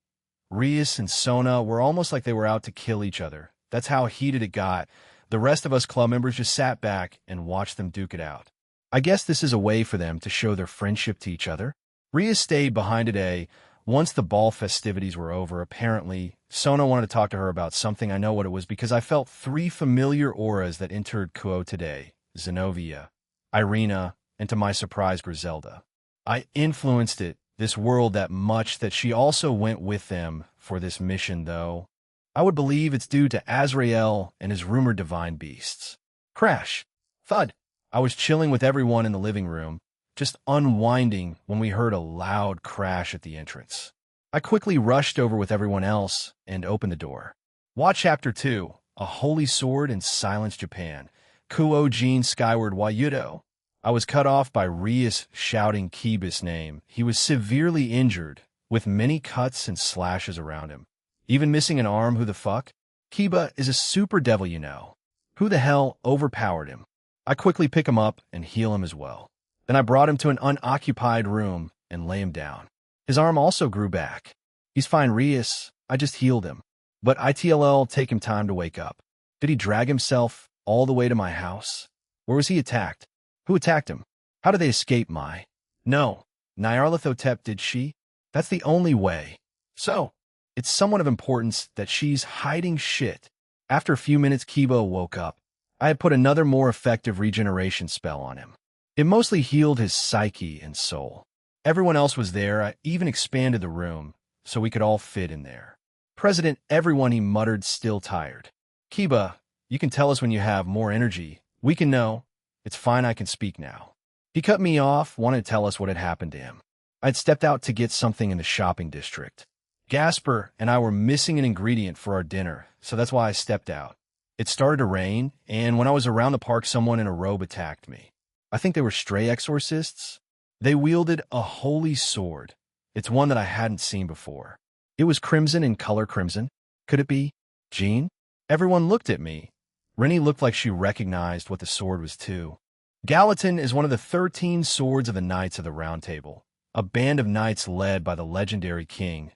Rias and Sona were almost like they were out to kill each other. That's how heated it got. The rest of us club members just sat back and watched them duke it out. I guess this is a way for them to show their friendship to each other. Rhea stayed behind today. Once the ball festivities were over, apparently, Sona wanted to talk to her about something. I know what it was because I felt three familiar auras that entered Kuo today: Zenobia, Irina, and to my surprise, Griselda. I influenced this world that much that she also went with them for this mission, though. I would believe it's due to Azrael and his rumored divine beasts. Crash. Thud. I was chilling with everyone in the living room, just unwinding when we heard a loud crash at the entrance. I quickly rushed over with everyone else and opened the door. Watch Chapter 2, A Holy Sword in Silence Japan. Kuo Jin Skyward Wayudo. I was cut off by Rias shouting Kiba's name. He was severely injured, with many cuts and slashes around him. Even missing an arm, who the fuck? Kiba is a super devil, you know. Who the hell overpowered him? I quickly pick him up and heal him as well. Then I brought him to an unoccupied room and lay him down. His arm also grew back. He's fine, Rias. I just healed him. But ITLL take him time to wake up. Did he drag himself all the way to my house? Or was he attacked? Who attacked him? How did they escape my? No. Nyarlathotep, did she? That's the only way. So, it's somewhat of importance that she's hiding shit. After a few minutes, Kiba woke up. I had put another more effective regeneration spell on him. It mostly healed his psyche and soul. Everyone else was there. I even expanded the room so we could all fit in there. President, everyone, he muttered, still tired. Kiba, you can tell us when you have more energy. We can know. It's fine, I can speak now. He cut me off, wanted to tell us what had happened to him. I'd stepped out to get something in the shopping district. Gasper and I were missing an ingredient for our dinner, so that's why I stepped out. It started to rain, and when I was around the park, someone in a robe attacked me. I think they were stray exorcists. They wielded a holy sword. It's one that I hadn't seen before. It was crimson in color. Crimson. Could it be Jean? Everyone looked at me. Rennie looked like she recognized what the sword was too. Gallatin is one of the 13 swords of the Knights of the Round Table, a band of knights led by the legendary King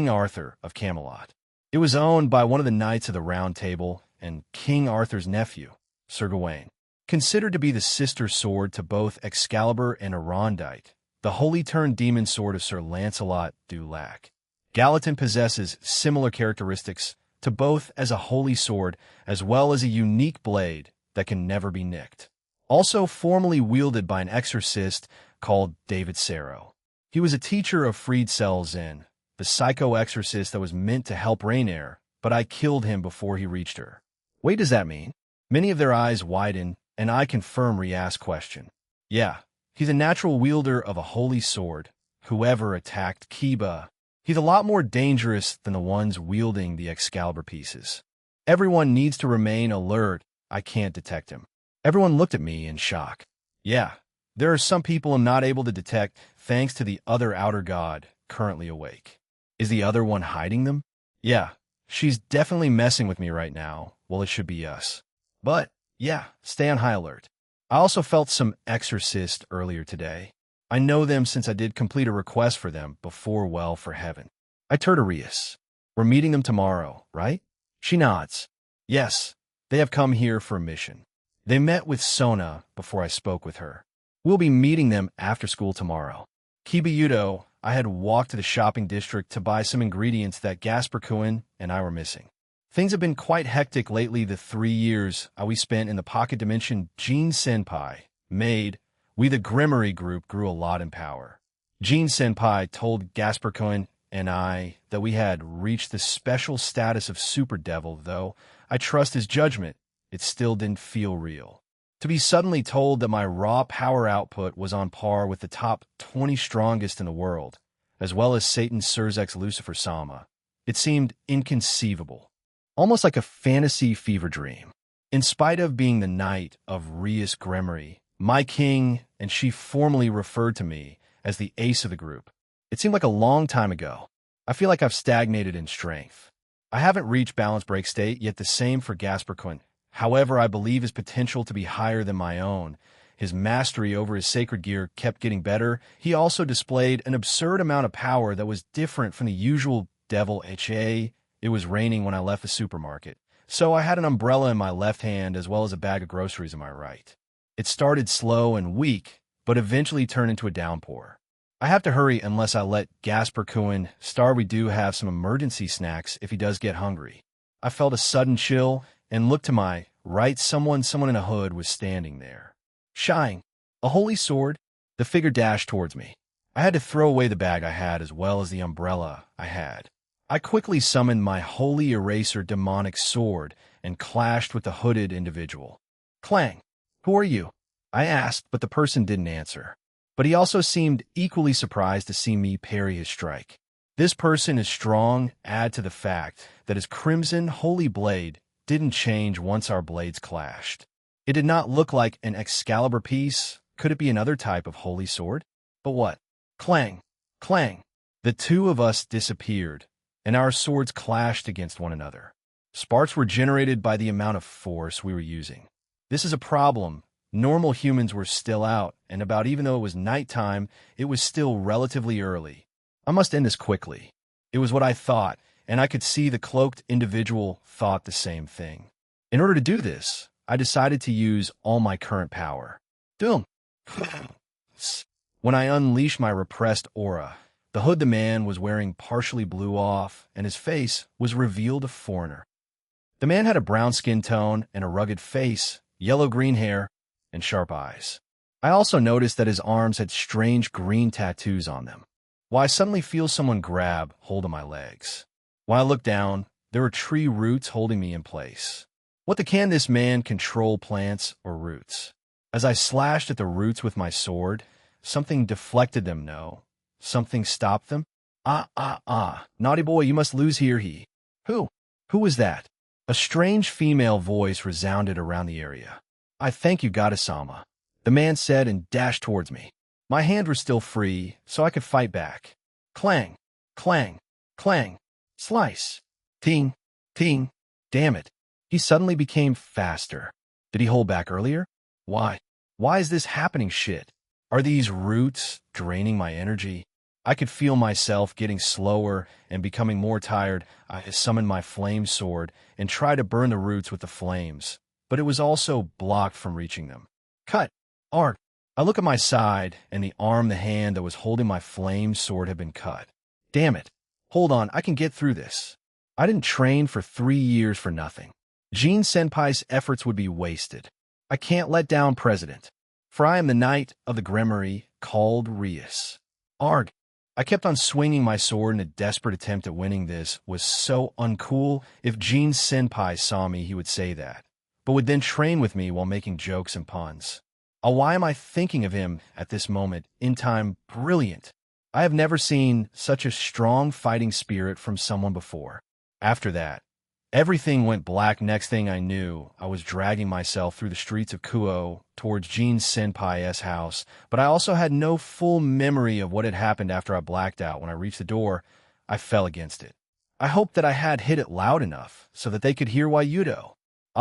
Arthur of Camelot. It was owned by one of the Knights of the Round Table and King Arthur's nephew, Sir Gawain. Considered to be the sister sword to both Excalibur and Arondite, the holy-turned demon sword of Sir Lancelot du Lac. Gallatin possesses similar characteristics to both as a holy sword as well as a unique blade that can never be nicked. Also formerly wielded by an exorcist called David Sarrow. He was a teacher of Fried Selzin, the psycho-exorcist that was meant to help Rainier, but I killed him before he reached her. Wait, does that mean? Many of their eyes widen, and I confirm Rias' question. Yeah, he's a natural wielder of a holy sword. Whoever attacked Kiba, he's a lot more dangerous than the ones wielding the Excalibur pieces. Everyone needs to remain alert. I can't detect him. Everyone looked at me in shock. Yeah, there are some people I'm not able to detect thanks to the other outer god currently awake. Is the other one hiding them? Yeah, she's definitely messing with me right now. Well, it should be us. But, yeah, stay on high alert. I also felt some exorcist earlier today. I know them since I did complete a request for them before Well for Heaven. I turned to Rias. We're meeting them tomorrow, right? She nods. Yes, they have come here for a mission. They met with Sona before I spoke with her. We'll be meeting them after school tomorrow. Kibayudo, I had walked to the shopping district to buy some ingredients that Gasper Kuin and I were missing. Things have been quite hectic lately. The 3 years we spent in the pocket dimension, Jean Senpai, Maid, we the Grimmery group grew a lot in power. Jean Senpai told Gasper Kuin and I that we had reached the special status of Super Devil, though I trust his judgment. It still didn't feel real. To be suddenly told that my raw power output was on par with the top 20 strongest in the world, as well as Satan Surzek's Lucifer Sama, it seemed inconceivable. Almost like a fantasy fever dream. In spite of being the knight of Rias Grimmery, my king, and she formally referred to me as the ace of the group. It seemed like a long time ago. I feel like I've stagnated in strength. I haven't reached balance break state, yet the same for Gasper Quint. However, I believe his potential to be higher than my own. His mastery over his sacred gear kept getting better. He also displayed an absurd amount of power that was different from the usual devil HA. It was raining when I left the supermarket, so I had an umbrella in my left hand as well as a bag of groceries in my right. It started slow and weak, but eventually turned into a downpour. I have to hurry unless I let Gasper Cohen star we do have some emergency snacks if he does get hungry. I felt a sudden chill and looked to my right. Someone in a hood was standing there. Shying. A holy sword? The figure dashed towards me. I had to throw away the bag I had as well as the umbrella I had. I quickly summoned my holy eraser demonic sword and clashed with the hooded individual. Clang. Who are you? I asked, but the person didn't answer. But he also seemed equally surprised to see me parry his strike. This person is strong, add to the fact that his crimson holy blade didn't change once our blades clashed. It did not look like an Excalibur piece. Could it be another type of holy sword? But what? Clang! Clang! The two of us disappeared, and our swords clashed against one another. Sparks were generated by the amount of force we were using. This is a problem. Normal humans were still out, and even though it was nighttime, it was still relatively early. I must end this quickly. It was what I thought, and I could see the cloaked individual thought the same thing. In order to do this, I decided to use all my current power. Doom! When I unleashed my repressed aura, the hood the man was wearing partially blew off, and his face was revealed a foreigner. The man had a brown skin tone and a rugged face, yellow-green hair, and sharp eyes. I also noticed that his arms had strange green tattoos on them. While I suddenly feel someone grab hold of my legs. When I looked down, there were tree roots holding me in place. Can this man control plants or roots? As I slashed at the roots with my sword, something deflected them. No. Something stopped them. Naughty boy, you must lose here. Who? Who was that? A strange female voice resounded around the area. I thank you, Goddess-sama, the man said and dashed towards me. My hands were still free, so I could fight back. Clang, clang, clang, slice. Ting, ting. Damn it. He suddenly became faster. Did he hold back earlier? Why? Why is this happening? Shit. Are these roots draining my energy? I could feel myself getting slower and becoming more tired. I summoned my flame sword and tried to burn the roots with the flames, but it was also blocked from reaching them. Cut! Arg! I look at my side, and the hand that was holding my flame sword had been cut. Damn it. Hold on, I can get through this. I didn't train for 3 years for nothing. Jean Senpai's efforts would be wasted. I can't let down President, for I am the knight of the Gremory called Rias. Arg! I kept on swinging my sword in a desperate attempt at winning. This was so uncool. If Jean Senpai saw me, he would say that, but would then train with me while making jokes and puns. Why am I thinking of him at this moment in time? Brilliant. I have never seen such a strong fighting spirit from someone before. After that, everything went black. Next thing I knew, I was dragging myself through the streets of Kuo towards Jean Senpai's house, but I also had no full memory of what had happened after I blacked out. When I reached the door, I fell against it. I hoped that I had hit it loud enough so that they could hear Wayudo.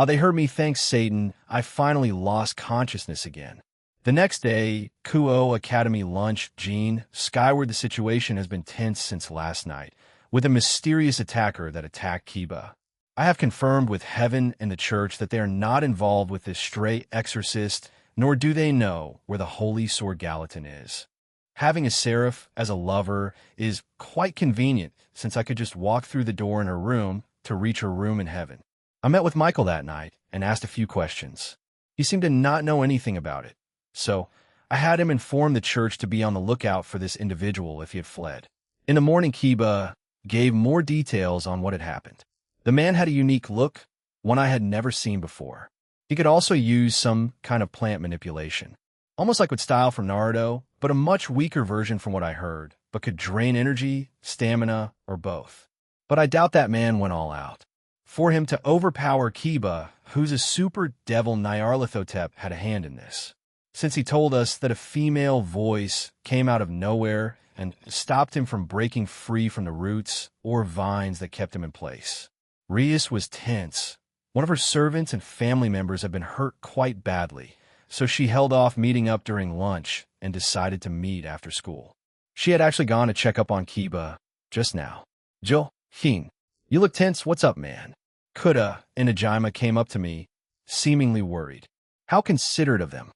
They heard me, thanks Satan. I finally lost consciousness again. The next day, Kuo Academy lunch. Jean, Skyward, the situation has been tense since last night, with a mysterious attacker that attacked Kiba. I have confirmed with Heaven and the Church that they are not involved with this stray exorcist, nor do they know where the Holy Sword Gallatin is. Having a seraph as a lover is quite convenient, since I could just walk through the door in her room to reach her room in heaven. I met with Michael that night and asked a few questions. He seemed to not know anything about it, so I had him inform the church to be on the lookout for this individual if he had fled. In the morning, Kiba gave more details on what had happened. The man had a unique look, one I had never seen before. He could also use some kind of plant manipulation, almost like with Style from Naruto, but a much weaker version from what I heard, but could drain energy, stamina, or both. But I doubt that man went all out. For him to overpower Kiba, who's a super devil, Nyarlathotep had a hand in this, since he told us that a female voice came out of nowhere and stopped him from breaking free from the roots or vines that kept him in place. Rias was tense. One of her servants and family members had been hurt quite badly, so she held off meeting up during lunch and decided to meet after school. She had actually gone to check up on Kiba just now. Jill, Heen, you look tense. What's up, man? Kuda and Najima came up to me, seemingly worried. How considerate of them.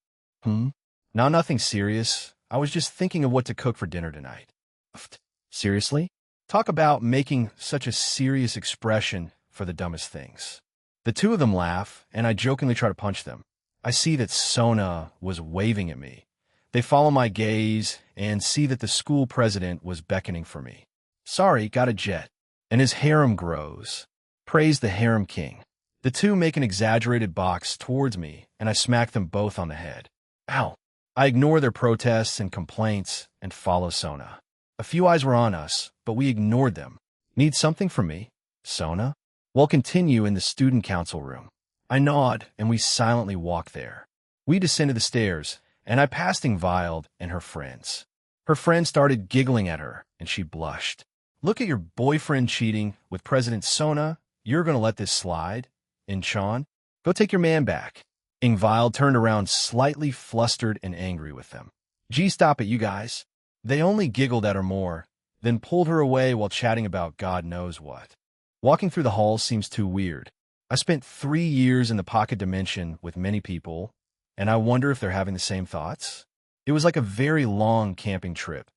Hmm? Now, nothing serious. I was just thinking of what to cook for dinner tonight. Seriously? Talk about making such a serious expression for the dumbest things. The two of them laugh, and I jokingly try to punch them. I see that Sona was waving at me. They follow my gaze and see that the school president was beckoning for me. Sorry, got a jet. And his harem grows. Praise the harem king. The two make an exaggerated box towards me, and I smack them both on the head. Ow. I ignore their protests and complaints and follow Sona. A few eyes were on us, but we ignored them. Need something from me? Sona? We'll continue in the student council room. I nod, and we silently walk there. We descended the stairs, and I passed Ingvild and her friends. Her friend started giggling at her, and she blushed. Look at your boyfriend cheating with President Sona. You're going to let this slide? Inchan? Go take your man back. Ingvild turned around slightly flustered and angry with them. Gee, stop it, you guys. They only giggled at her more, then pulled her away while chatting about God knows what. Walking through the halls seems too weird. I spent 3 years in the pocket dimension with many people, and I wonder if they're having the same thoughts. It was like a very long camping trip,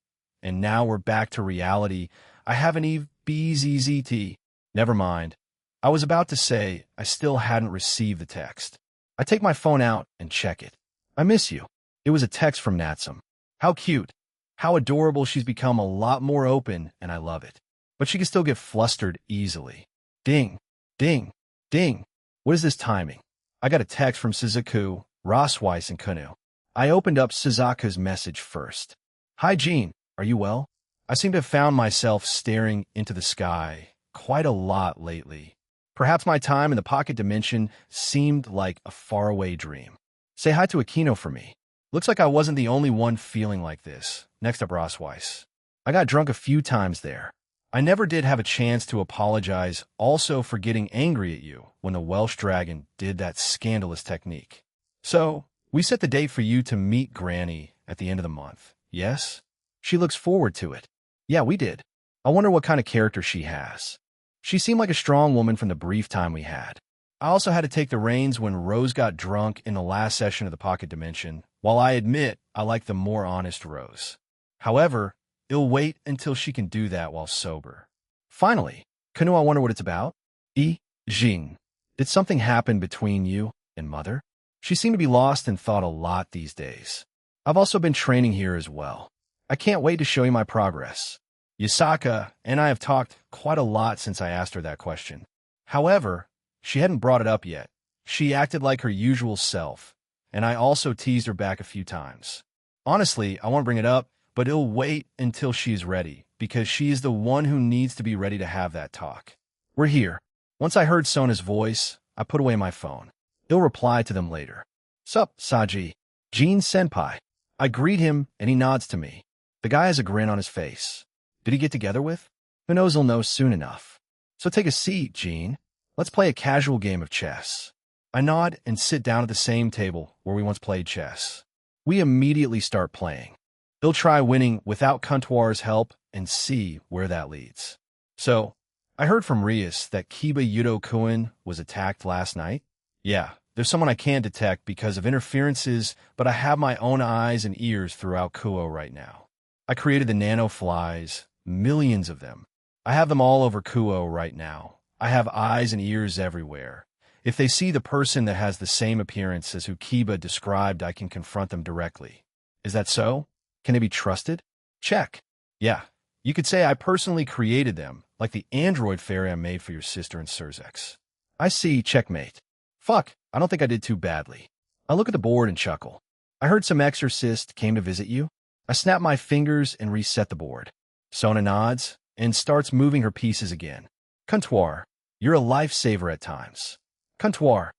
and now we're back to reality. I haven't even BZZT. Never mind. I was about to say I still hadn't received the text. I take my phone out and check it. I miss you. It was a text from Natsum. How cute. How adorable. She's become a lot more open, and I love it. But she can still get flustered easily. Ding, ding, ding. What is this timing? I got a text from Suzaku, Rossweiss, and Kunu. I opened up Suzaku's message first. Hi, Jean. Are you well? I seem to have found myself staring into the sky quite a lot lately. Perhaps my time in the pocket dimension seemed like a faraway dream. Say hi to Aquino for me. Looks like I wasn't the only one feeling like this. Next up, Rossweiss. I got drunk a few times there. I never did have a chance to apologize also for getting angry at you when the Welsh dragon did that scandalous technique. So, we set the date for you to meet Granny at the end of the month. Yes? She looks forward to it. Yeah, we did. I wonder what kind of character she has. She seemed like a strong woman from the brief time we had. I also had to take the reins when Rose got drunk in the last session of the Pocket Dimension, while I admit I like the more honest Rose. However, it'll wait until she can do that while sober. Finally, Kanu, I wonder what it's about? Jing, did something happen between you and Mother? She seemed to be lost in thought a lot these days. I've also been training here as well. I can't wait to show you my progress. Yasaka and I have talked quite a lot since I asked her that question. However, she hadn't brought it up yet. She acted like her usual self, and I also teased her back a few times. Honestly, I won't bring it up, but it'll wait until she's ready, because she is the one who needs to be ready to have that talk. We're here. Once I heard Sona's voice, I put away my phone. He'll reply to them later. Sup, Saji? Jean Senpai. I greet him, and he nods to me. The guy has a grin on his face. Did he get together with? Who knows, he'll know soon enough. So take a seat, Jean. Let's play a casual game of chess. I nod and sit down at the same table where we once played chess. We immediately start playing. He'll try winning without Kuntuar's help and see where that leads. So, I heard from Rias that Kiba Yudo-kun was attacked last night. Yeah, there's someone I can't detect because of interferences, but I have my own eyes and ears throughout Kuo right now. I created the nano-flies, millions of them. I have them all over Kuo right now. I have eyes and ears everywhere. If they see the person that has the same appearance as who Kiba described, I can confront them directly. Is that so? Can they be trusted? Check. Yeah, you could say I personally created them, like the android fairy I made for your sister in Surzex. I see, checkmate. Fuck, I don't think I did too badly. I look at the board and chuckle. I heard some exorcist came to visit you. I snap my fingers and reset the board. Sona nods and starts moving her pieces again. Kuntuar, you're a lifesaver at times. Kuntuar,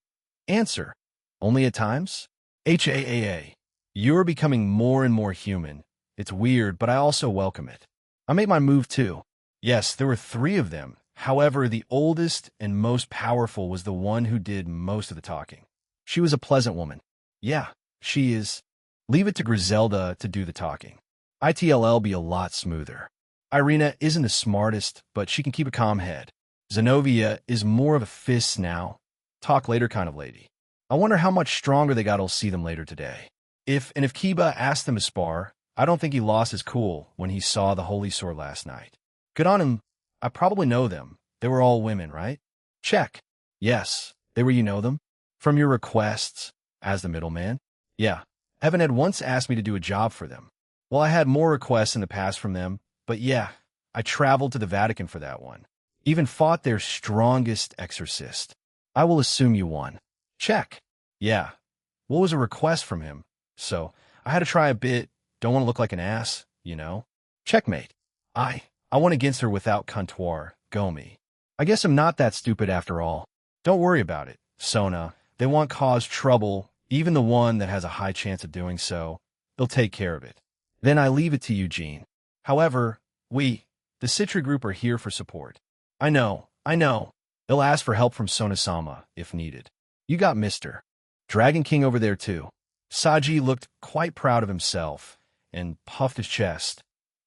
answer. Only at times? HAAA. You're becoming more and more human. It's weird, but I also welcome it. I made my move too. Yes, there were 3 of them. However, the oldest and most powerful was the one who did most of the talking. She was a pleasant woman. Yeah, she is. Leave it to Griselda to do the talking. ITLL be a lot smoother. Irina isn't the smartest, but she can keep a calm head. Zenobia is more of a fist now. Talk later kind of lady. I wonder how much stronger they got. I'll see them later today. If Kiba asked them to spar, I don't think he lost his cool when he saw the holy sword last night. Good on him. I probably know them. They were all women, right? Check. Yes. They were, you know them? From your requests, as the middleman? Yeah. Heaven had once asked me to do a job for them. Well, I had more requests in the past from them, but yeah, I traveled to the Vatican for that one. Even fought their strongest exorcist. I will assume you won. Check. Yeah. What was a request from him? So, I had to try a bit. Don't want to look like an ass, you know? Checkmate. I won against her without comptoir. Go me. I guess I'm not that stupid after all. Don't worry about it, Sona. They won't cause trouble, even the one that has a high chance of doing so. They'll take care of it. Then I leave it to you, Jean. However, the Citri group are here for support. I know. They'll ask for help from Sona-sama, if needed. You got Mr. Dragon King over there, too. Saji looked quite proud of himself and puffed his chest,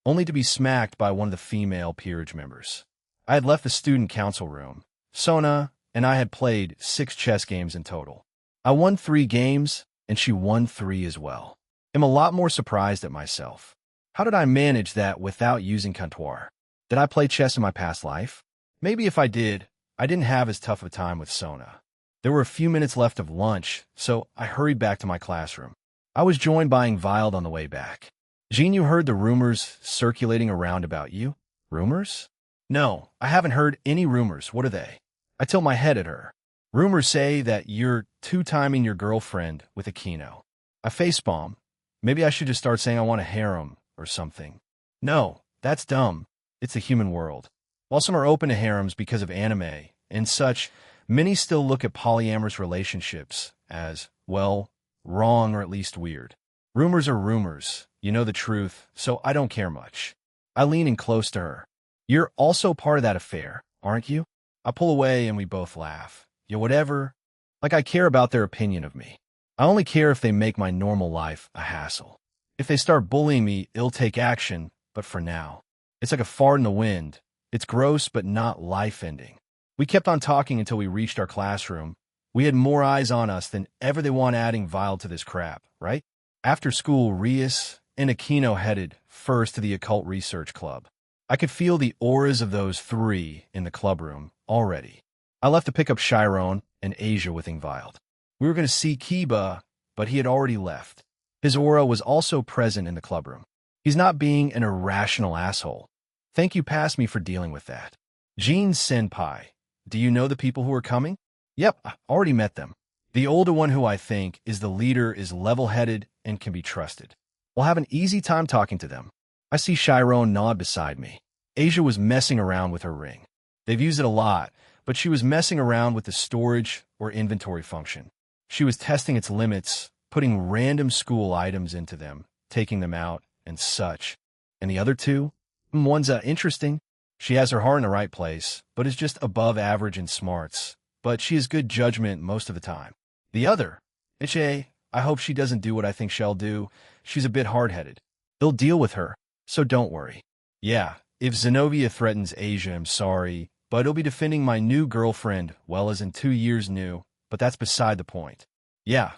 only to be smacked by one of the female peerage members. I had left the student council room. Sona and I had played 6 chess games in total. I won 3 games, and she won 3 as well. I'm a lot more surprised at myself. How did I manage that without using comptoir? Did I play chess in my past life? Maybe if I did, I didn't have as tough a time with Sona. There were a few minutes left of lunch, so I hurried back to my classroom. I was joined by Ingvild on the way back. Jean, you heard the rumors circulating around about you? Rumors? No, I haven't heard any rumors. What are they? I tilt my head at her. Rumors say that you're two-timing your girlfriend with Akino. I facepalm. Maybe I should just start saying I want a harem or something. No, that's dumb. It's the human world. While some are open to harems because of anime and such, many still look at polyamorous relationships as, well, wrong or at least weird. Rumors are rumors. You know the truth, so I don't care much. I lean in close to her. You're also part of that affair, aren't you? I pull away and we both laugh. Yeah, whatever. Like I care about their opinion of me. I only care if they make my normal life a hassle. If they start bullying me, it'll take action, but for now, it's like a fart in the wind. It's gross, but not life-ending. We kept on talking until we reached our classroom. We had more eyes on us than ever. They want adding Vile to this crap, right? After school, Rias and Aquino headed first to the Occult Research Club. I could feel the auras of those 3 in the clubroom already. I left to pick up Chiron and Asia with Ingvild. We were going to see Kiba, but he had already left. His aura was also present in the clubroom. He's not being an irrational asshole. Thank you past me for dealing with that. Jean Senpai, do you know the people who are coming? Yep, I already met them. The older one, who I think is the leader, is level-headed and can be trusted. We'll have an easy time talking to them. I see Chiron nod beside me. Asia was messing around with her ring. They've used it a lot, but she was messing around with the storage or inventory function. She was testing its limits, putting random school items into them, taking them out, and such. And the other 2? One's interesting. She has her heart in the right place, but is just above average in smarts. But she has good judgment most of the time. The other, I hope she doesn't do what I think she'll do. She's a bit hard-headed. They'll deal with her, so don't worry. Yeah, if Zenobia threatens Asia, I'm sorry, but it'll be defending my new girlfriend, well as in 2 years new, but that's beside the point. Yeah,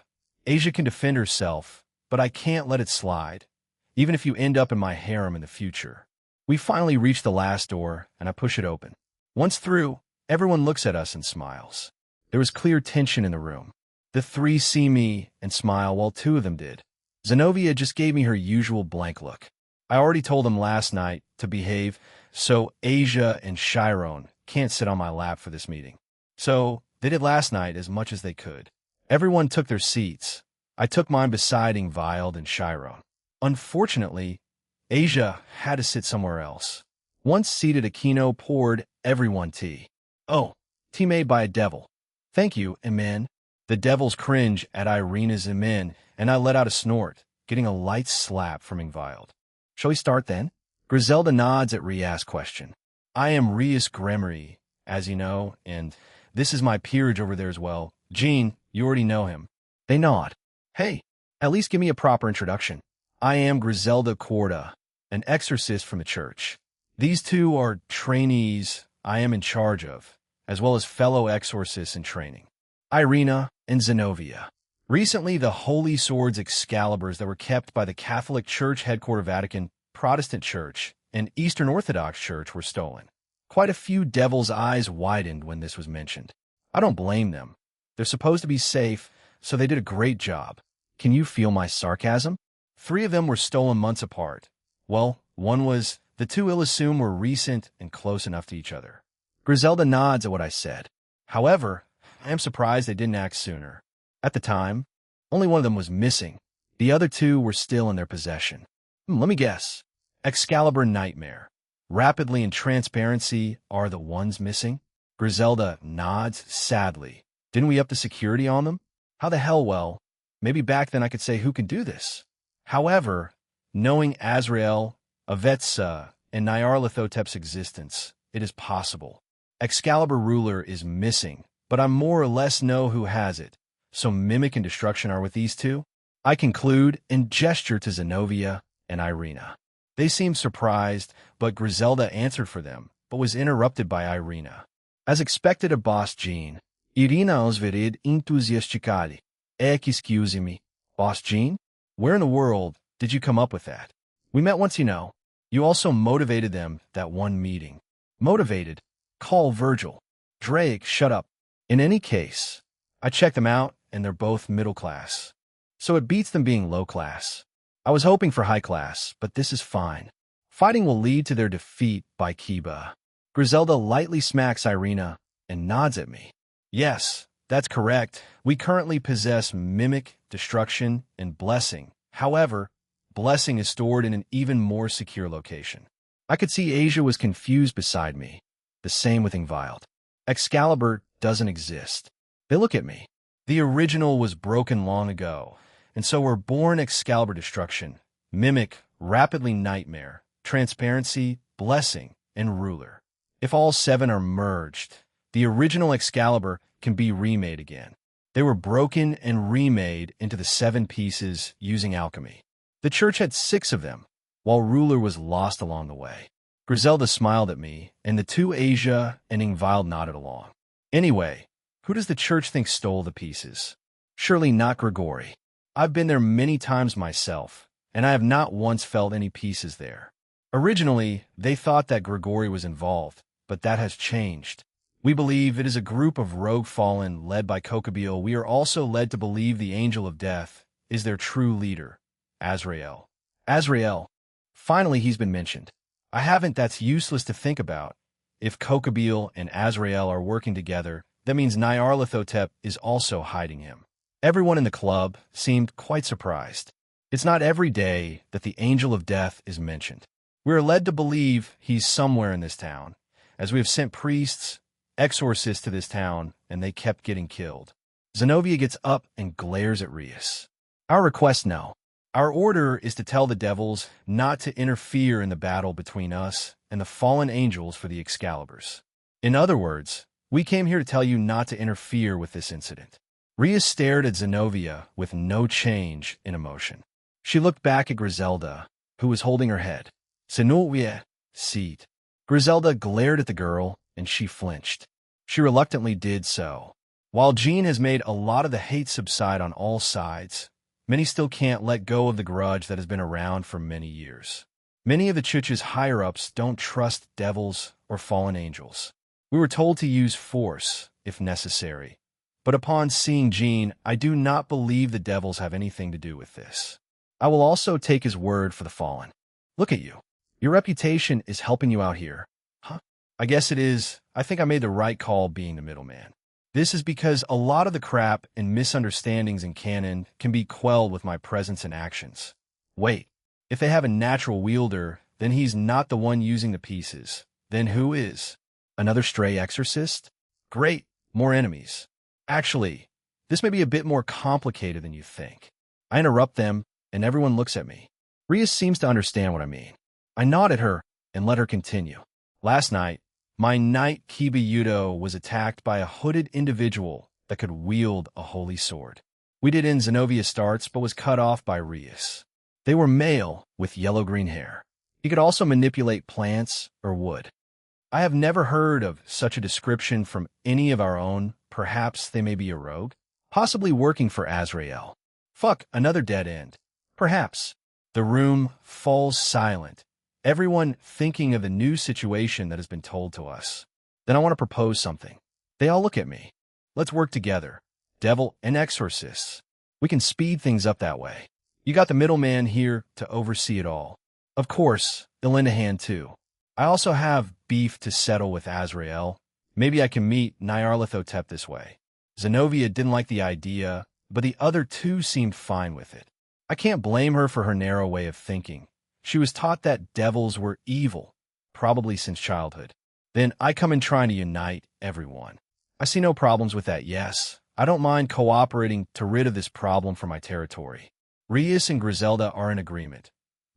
Asia can defend herself, but I can't let it slide, even if you end up in my harem in the future. We finally reach the last door, and I push it open. Once through, everyone looks at us and smiles. There was clear tension in the room. The 3 see me and smile while 2 of them did. Zenobia just gave me her usual blank look. I already told them last night to behave, so Asia and Chiron can't sit on my lap for this meeting. So they did last night as much as they could. Everyone took their seats. I took mine beside Ingvild and Chiron. Unfortunately, Asia had to sit somewhere else. Once seated, Aquino poured everyone tea. Oh, tea made by a devil. Thank you, Amen. The devils cringe at Irina's Amen, and I let out a snort, getting a light slap from Ingvild. Shall we start then? Griselda nods at Rias' question. I am Rias Gremory, as you know, and this is my peerage over there as well. Jean, you already know him. They nod. Hey, at least give me a proper introduction. I am Griselda Corda, an exorcist from the church. These 2 are trainees I am in charge of, as well as fellow exorcists in training. Irina and Zenobia. Recently, the holy swords Excaliburs that were kept by the Catholic Church Headquarter Vatican, Protestant Church, and Eastern Orthodox Church were stolen. Quite a few devils' eyes widened when this was mentioned. I don't blame them. They're supposed to be safe, so they did a great job. Can you feel my sarcasm? 3 of them were stolen months apart. Well, one was, the 2 ill assume were recent and close enough to each other. Griselda nods at what I said. However, I am surprised they didn't act sooner. At the time, only one of them was missing. The other 2 were still in their possession. Let me guess. Excalibur and Nightmare. Rapidly and Transparency are the ones missing? Griselda nods sadly. Didn't we up the security on them? How the hell, well, maybe back then I could say who could do this. However, knowing Azrael, Avetsa, and Nyarlathotep's existence, it is possible. Excalibur Ruler is missing, but I more or less know who has it. So Mimic and Destruction are with these 2? I conclude and gesture to Zenobia and Irina. They seemed surprised, but Griselda answered for them, but was interrupted by Irina. As expected of Boss Jean, Irina osvered enthusiastically. Excuse me, Boss Jean? Where in the world did you come up with that? We met once, you know. You also motivated them that one meeting. Motivated? Call Virgil. Drake, shut up. In any case, I checked them out, and they're both middle class. So it beats them being low class. I was hoping for high class, but this is fine. Fighting will lead to their defeat by Kiba. Griselda lightly smacks Irina and nods at me. Yes, that's correct. We currently possess Mimic, Destruction, and Blessing. However, Blessing is stored in an even more secure location. I could see Asia was confused beside me. The same with Ingvild. Excalibur doesn't exist. They look at me. The original was broken long ago, and so were born Excalibur Destruction, Mimic, rapidly Nightmare, Transparency, Blessing, and Ruler. If all 7 are merged, the original Excalibur can be remade again. They were broken and remade into the 7 pieces using alchemy. The church had 6 of them, while Ruler was lost along the way. Griselda smiled at me, and the 2 Asia and Ingvild nodded along. Anyway, who does the church think stole the pieces? Surely not Grigori. I've been there many times myself, and I have not once felt any pieces there. Originally, they thought that Grigori was involved, but that has changed. We believe it is a group of rogue fallen led by Kokobeel. We are also led to believe the Angel of Death is their true leader, Azrael. Azrael. Finally, he's been mentioned. I haven't, that's useless to think about. If Kokobeel and Azrael are working together, that means Nyarlathotep is also hiding him. Everyone in the club seemed quite surprised. It's not every day that the Angel of Death is mentioned. We are led to believe he's somewhere in this town, as we have sent priests, exorcists to this town, and they kept getting killed. Zenobia gets up and glares at Rias. Our request, no. Our order is to tell the devils not to interfere in the battle between us and the fallen angels for the Excaliburs. In other words, we came here to tell you not to interfere with this incident. Rias stared at Zenobia with no change in emotion. She looked back at Griselda, who was holding her head. Zenobia, seat. Griselda glared at the girl, and she flinched. She reluctantly did so. While Jean has made a lot of the hate subside on all sides, many still can't let go of the grudge that has been around for many years. Many of the church's higher-ups don't trust devils or fallen angels. We were told to use force, if necessary. But upon seeing Jean, I do not believe the devils have anything to do with this. I will also take his word for the fallen. Look at you. Your reputation is helping you out here. Huh? I guess it is. I think I made the right call being the middleman. This is because a lot of the crap and misunderstandings in canon can be quelled with my presence and actions. Wait, if they have a natural wielder, then he's not the one using the pieces. Then who is? Another stray exorcist? Great, more enemies. Actually, this may be a bit more complicated than you think. I interrupt them, and everyone looks at me. Rias seems to understand what I mean. I nod at her and let her continue. Last night, my knight Kiba Yudo was attacked by a hooded individual that could wield a holy sword. We did in Zenobia starts, but was cut off by Rias. They were male with yellow-green hair. He could also manipulate plants or wood. I have never heard of such a description from any of our own. Perhaps they may be a rogue? Possibly working for Azrael. Fuck, another dead end. Perhaps. The room falls silent, everyone thinking of the new situation that has been told to us. Then I want to propose something. They all look at me. Let's work together. Devil and exorcists. We can speed things up that way. You got the middleman here to oversee it all. Of course, they'll lend a hand too. I also have beef to settle with Azrael. Maybe I can meet Nyarlathotep this way. Zenobia didn't like the idea, but the other two seemed fine with it. I can't blame her for her narrow way of thinking. She was taught that devils were evil, probably since childhood. Then I come in trying to unite everyone. I see no problems with that, yes. I don't mind cooperating to rid of this problem from my territory. Rias and Griselda are in agreement.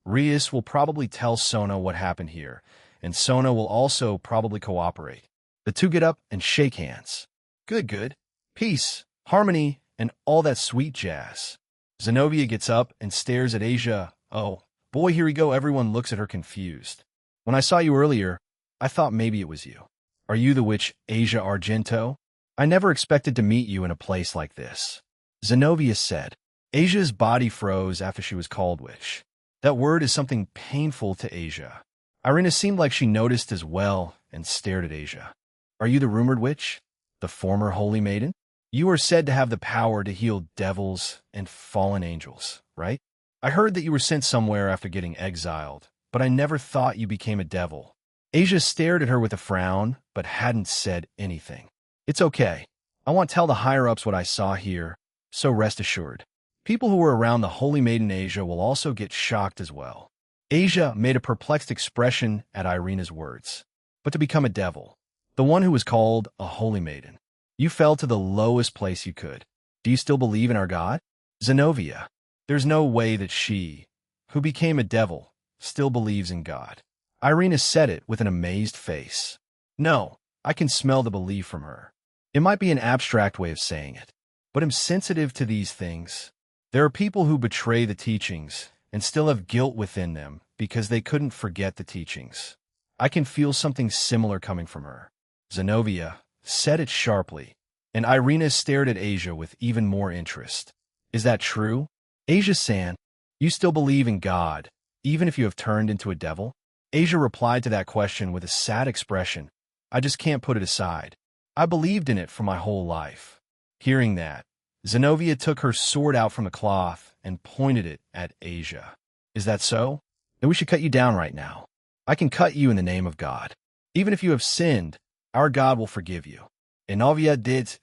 Rias will probably tell Sona what happened here, and Sona will also probably cooperate. The two get up and shake hands. Good. Peace, harmony, and all that sweet jazz. Zenobia gets up and stares at Asia. Oh, boy, here we go. Everyone looks at her confused. When I saw you earlier, I thought maybe it was you. Are you the witch Asia Argento? I never expected to meet you in a place like this. Zenobia said. Asia's body froze after she was called witch. That word is something painful to Asia. Irina seemed like she noticed as well and stared at Asia. Are you the rumored witch? The former holy maiden? You are said to have the power to heal devils and fallen angels, right? I heard that you were sent somewhere after getting exiled, but I never thought you became a devil. Asia stared at her with a frown, but hadn't said anything. It's okay. I won't tell the higher-ups what I saw here, so rest assured. People who were around the holy maiden Asia will also get shocked as well. Asia made a perplexed expression at Irina's words. But to become a devil, the one who was called a holy maiden, you fell to the lowest place you could. Do you still believe in our God? Zenobia. There's no way that she, who became a devil, still believes in God. Irina said it with an amazed face. No, I can smell the belief from her. It might be an abstract way of saying it, but I'm sensitive to these things. There are people who betray the teachings and still have guilt within them because they couldn't forget the teachings. I can feel something similar coming from her. Zenobia said it sharply, and Irina stared at Asia with even more interest. Is that true? Asia-san, you still believe in God, even if you have turned into a devil? Asia replied to that question with a sad expression. I just can't put it aside. I believed in it for my whole life. Hearing that, Zenobia took her sword out from the cloth and pointed it at Asia. Is that so? Then we should cut you down right now. I can cut you in the name of God. Even if you have sinned, our God will forgive you. Enovia did.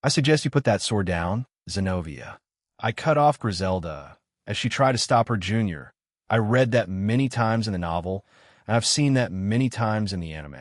I suggest you put that sword down, Zenobia. I cut off Griselda as she tried to stop her junior. I read that many times in the novel, and I've seen that many times in the anime.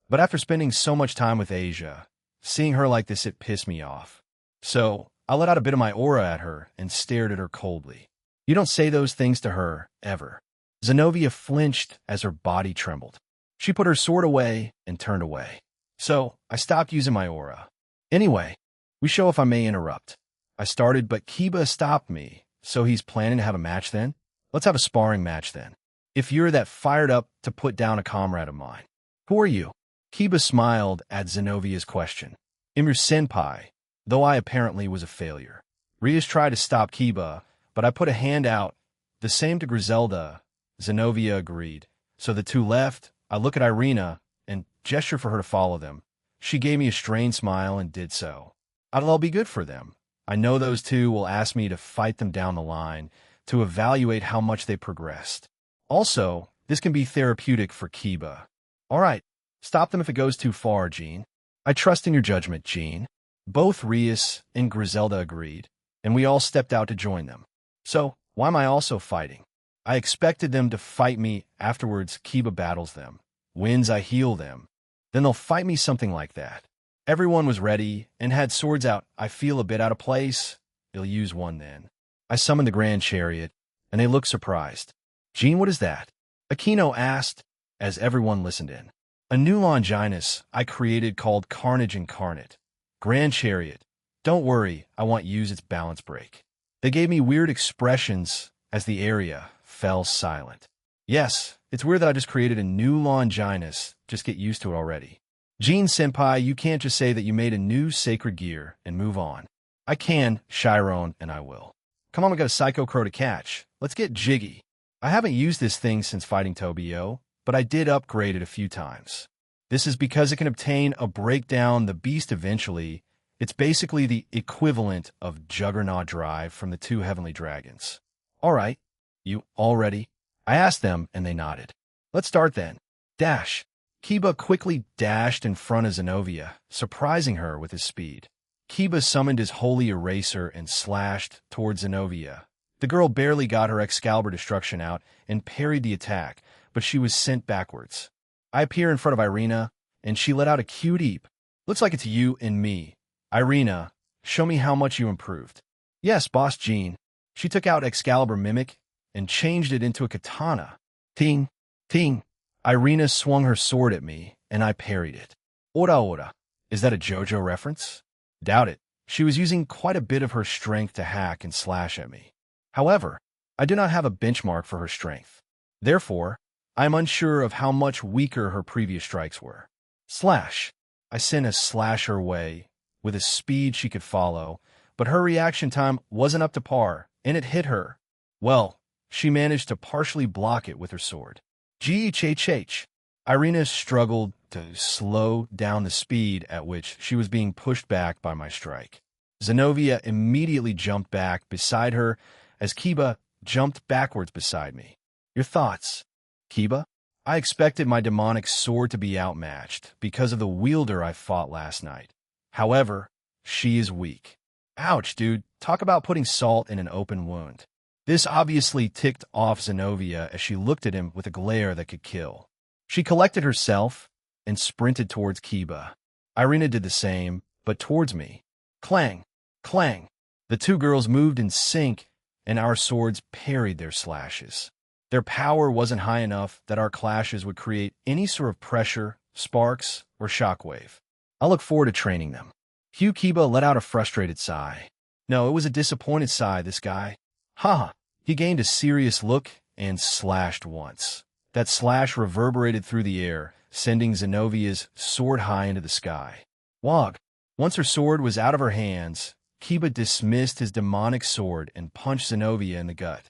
But after spending so much time with Asia, seeing her like this, it pissed me off. So I let out a bit of my aura at her and stared at her coldly. You don't say those things to her, ever. Zenobia flinched as her body trembled. She put her sword away and turned away. So I stopped using my aura. Anyway, we show if I may interrupt. I started, but Kiba stopped me. So he's planning to have a match then? Let's have a sparring match then. If you're that fired up to put down a comrade of mine. Who are you? Kiba smiled at Zenovia's question. I'm your senpai, though I apparently was a failure. Rias tried to stop Kiba, but I put a hand out. The same to Griselda. Zenobia agreed. So the two left. I look at Irina and gesture for her to follow them. She gave me a strained smile and did so. It'll all be good for them. I know those two will ask me to fight them down the line, to evaluate how much they progressed. Also, this can be therapeutic for Kiba. All right, stop them if it goes too far, Jean. I trust in your judgment, Jean. Both Rias and Griselda agreed, and we all stepped out to join them. So, why am I also fighting? I expected them to fight me. Afterwards, Kiba battles them. Wins, I heal them. Then they'll fight me, something like that. Everyone was ready and had swords out. I feel a bit out of place. They'll use one then. I summoned the Grand Chariot, and they looked surprised. Jean, what is that? Aquino asked, as everyone listened in. A new Longinus I created called Carnage Incarnate. Grand Chariot. Don't worry, I won't use its balance break. They gave me weird expressions as the area fell silent. Yes, it's weird that I just created a new Longinus. Just get used to it already. Jean-senpai, you can't just say that you made a new sacred gear and move on. I can, Chiron, and I will. Come on, we got a Psycho Crow to catch. Let's get jiggy. I haven't used this thing since fighting Tobio, but I did upgrade it a few times. This is because it can obtain a breakdown the beast eventually. It's basically the equivalent of Juggernaut Drive from the two Heavenly Dragons. All right, you all ready? I asked them, and they nodded. Let's start then. Dash. Kiba quickly dashed in front of Zenobia, surprising her with his speed. Kiba summoned his Holy Eraser and slashed towards Zenobia. The girl barely got her Excalibur Destruction out and parried the attack, but she was sent backwards. I appear in front of Irina, and she let out a cute eep. Looks like it's you and me. Irina, show me how much you improved. Yes, Boss Jean. She took out Excalibur Mimic and changed it into a katana. Ting, ting. Irina swung her sword at me, and I parried it. Ora ora. Is that a JoJo reference? Doubt it. She was using quite a bit of her strength to hack and slash at me. However, I do not have a benchmark for her strength. Therefore, I am unsure of how much weaker her previous strikes were. Slash. I sent a slash her way, with a speed she could follow, but her reaction time wasn't up to par, and it hit her. Well, she managed to partially block it with her sword. G-H-H-H. Irina struggled to slow down the speed at which she was being pushed back by my strike. Zenobia immediately jumped back beside her as Kiba jumped backwards beside me. Your thoughts? Kiba? I expected my demonic sword to be outmatched because of the wielder I fought last night. However, she is weak. Ouch, dude. Talk about putting salt in an open wound. This obviously ticked off Zenobia as she looked at him with a glare that could kill. She collected herself and sprinted towards Kiba. Irina did the same, but towards me. Clang! Clang! The two girls moved in sync, and our swords parried their slashes. Their power wasn't high enough that our clashes would create any sort of pressure, sparks, or shockwave. I look forward to training them. Hugh Kiba let out a frustrated sigh. No, it was a disappointed sigh, this guy. Ha! He gained a serious look and slashed once. That slash reverberated through the air, sending Zenovia's sword high into the sky. Wog! Once her sword was out of her hands, Kiba dismissed his demonic sword and punched Zenobia in the gut.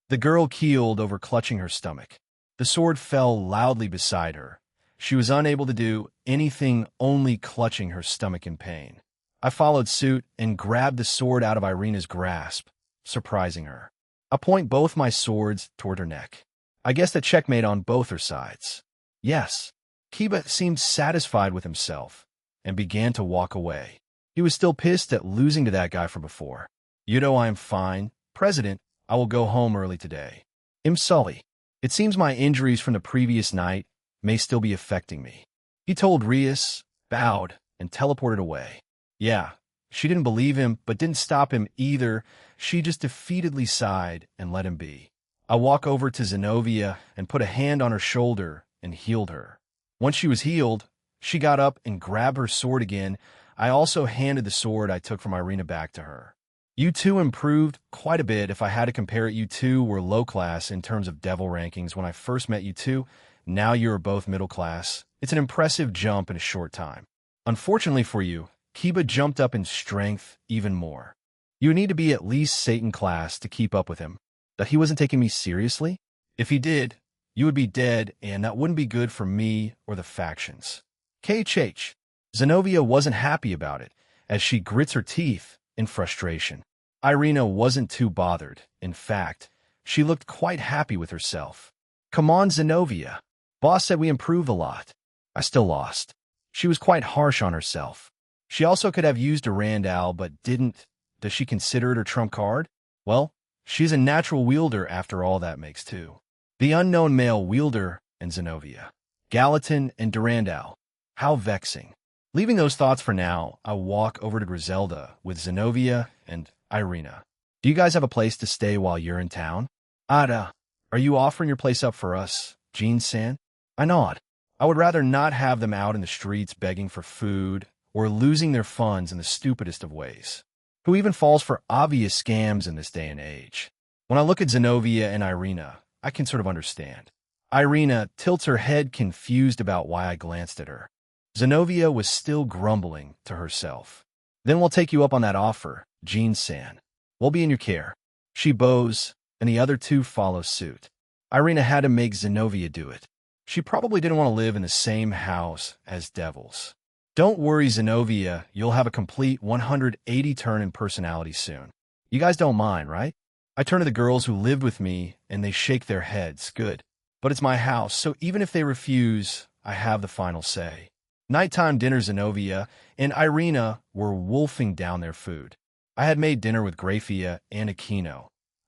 The girl keeled over, clutching her stomach. The sword fell loudly beside her. She was unable to do anything, only clutching her stomach in pain. I followed suit and grabbed the sword out of Irina's grasp, surprising her. I point both my swords toward her neck. I guessed a checkmate on both her sides. Yes. Kiba seemed satisfied with himself and began to walk away. He was still pissed at losing to that guy from before. You know I am fine. President, I will go home early today. I'm Sully. It seems my injuries from the previous night may still be affecting me. He told Rias, bowed, and teleported away. Yeah, she didn't believe him, but didn't stop him either. She just defeatedly sighed and let him be. I walked over to Zenobia and put a hand on her shoulder and healed her. Once she was healed, she got up and grabbed her sword again. I also handed the sword I took from Irina back to her. You two improved quite a bit. If I had to compare it, you two were low class in terms of devil rankings when I first met you two. Now you are both middle class. It's an impressive jump in a short time. Unfortunately for you, Kiba jumped up in strength even more. You need to be at least Satan class to keep up with him. That he wasn't taking me seriously? If he did, you would be dead, and that wouldn't be good for me or the factions. KHH. Zenobia wasn't happy about it, as she grits her teeth in frustration. Irina wasn't too bothered. In fact, she looked quite happy with herself. Come on, Zenobia. Boss said we improved a lot. I still lost. She was quite harsh on herself. She also could have used Durandal, but didn't. Does she consider it her trump card? Well, she's a natural wielder after all, that makes two. The unknown male wielder and Zenobia. Gallatin and Durandal. How vexing. Leaving those thoughts for now, I walk over to Griselda with Zenobia and Irina. Do you guys have a place to stay while you're in town? Ada, are you offering your place up for us, Jean-san? I nod. I would rather not have them out in the streets begging for food or losing their funds in the stupidest of ways. Who even falls for obvious scams in this day and age? When I look at Zenobia and Irina, I can sort of understand. Irina tilts her head, confused about why I glanced at her. Zenobia was still grumbling to herself. Then we'll take you up on that offer, Jean-san. We'll be in your care. She bows, and the other two follow suit. Irina had to make Zenobia do it. She probably didn't want to live in the same house as devils. Don't worry, Zenobia, you'll have a complete 180 turn in personality soon. You guys don't mind, right? I turn to the girls who lived with me, and they shake their heads. Good. But it's my house, so even if they refuse, I have the final say. Nighttime dinner, Zenobia and Irina were wolfing down their food. I had made dinner with Grafia and Aquino.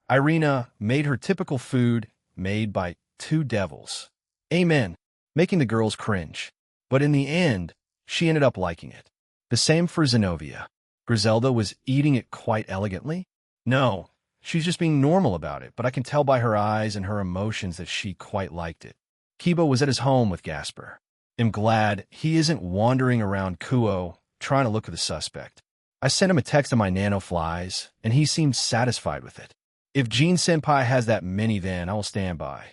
Irina made her typical food made by two devils. Amen, making the girls cringe. But in the end, she ended up liking it. The same for Zenobia. Griselda was eating it quite elegantly. No, she's just being normal about it, but I can tell by her eyes and her emotions that she quite liked it. Kiba was at his home with Gasper. I'm glad he isn't wandering around Kuo trying to look for the suspect. I sent him a text of my nanoflies, and he seemed satisfied with it. If Jean-senpai has that many, then I will stand by.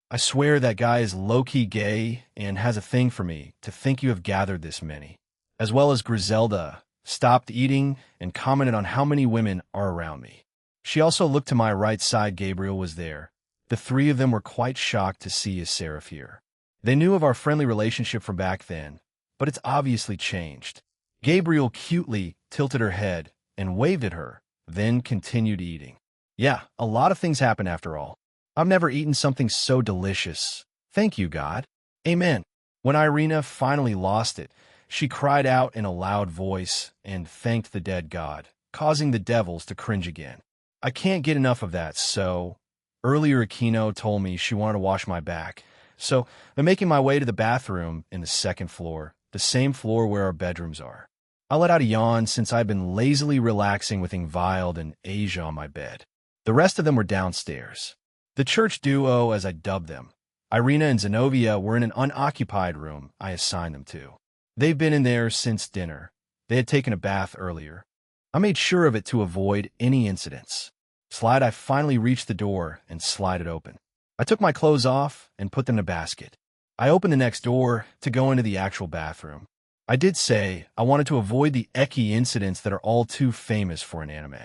I swear that guy is low-key gay and has a thing for me to think you have gathered this many. As well as Griselda stopped eating and commented on how many women are around me. She also looked to my right side. Gabriel was there. The three of them were quite shocked to see his Seraph here. They knew of our friendly relationship from back then, but it's obviously changed. Gabriel cutely tilted her head and waved at her, then continued eating. Yeah, a lot of things happen after all. I've never eaten something so delicious. Thank you, God. Amen. When Irina finally lost it, she cried out in a loud voice and thanked the dead god, causing the devils to cringe again. I can't get enough of that, so... Earlier, Aquino told me she wanted to wash my back, so I'm making my way to the bathroom in the second floor, the same floor where our bedrooms are. I let out a yawn since I've been lazily relaxing with Ingvild and Asia on my bed. The rest of them were downstairs. The church duo, as I dubbed them. Irina and Zenobia were in an unoccupied room I assigned them to. They've been in there since dinner. They had taken a bath earlier. I made sure of it to avoid any incidents. I finally reached the door and slid it open. I took my clothes off and put them in a basket. I opened the next door to go into the actual bathroom. I did say I wanted to avoid the Eki incidents that are all too famous for an anime.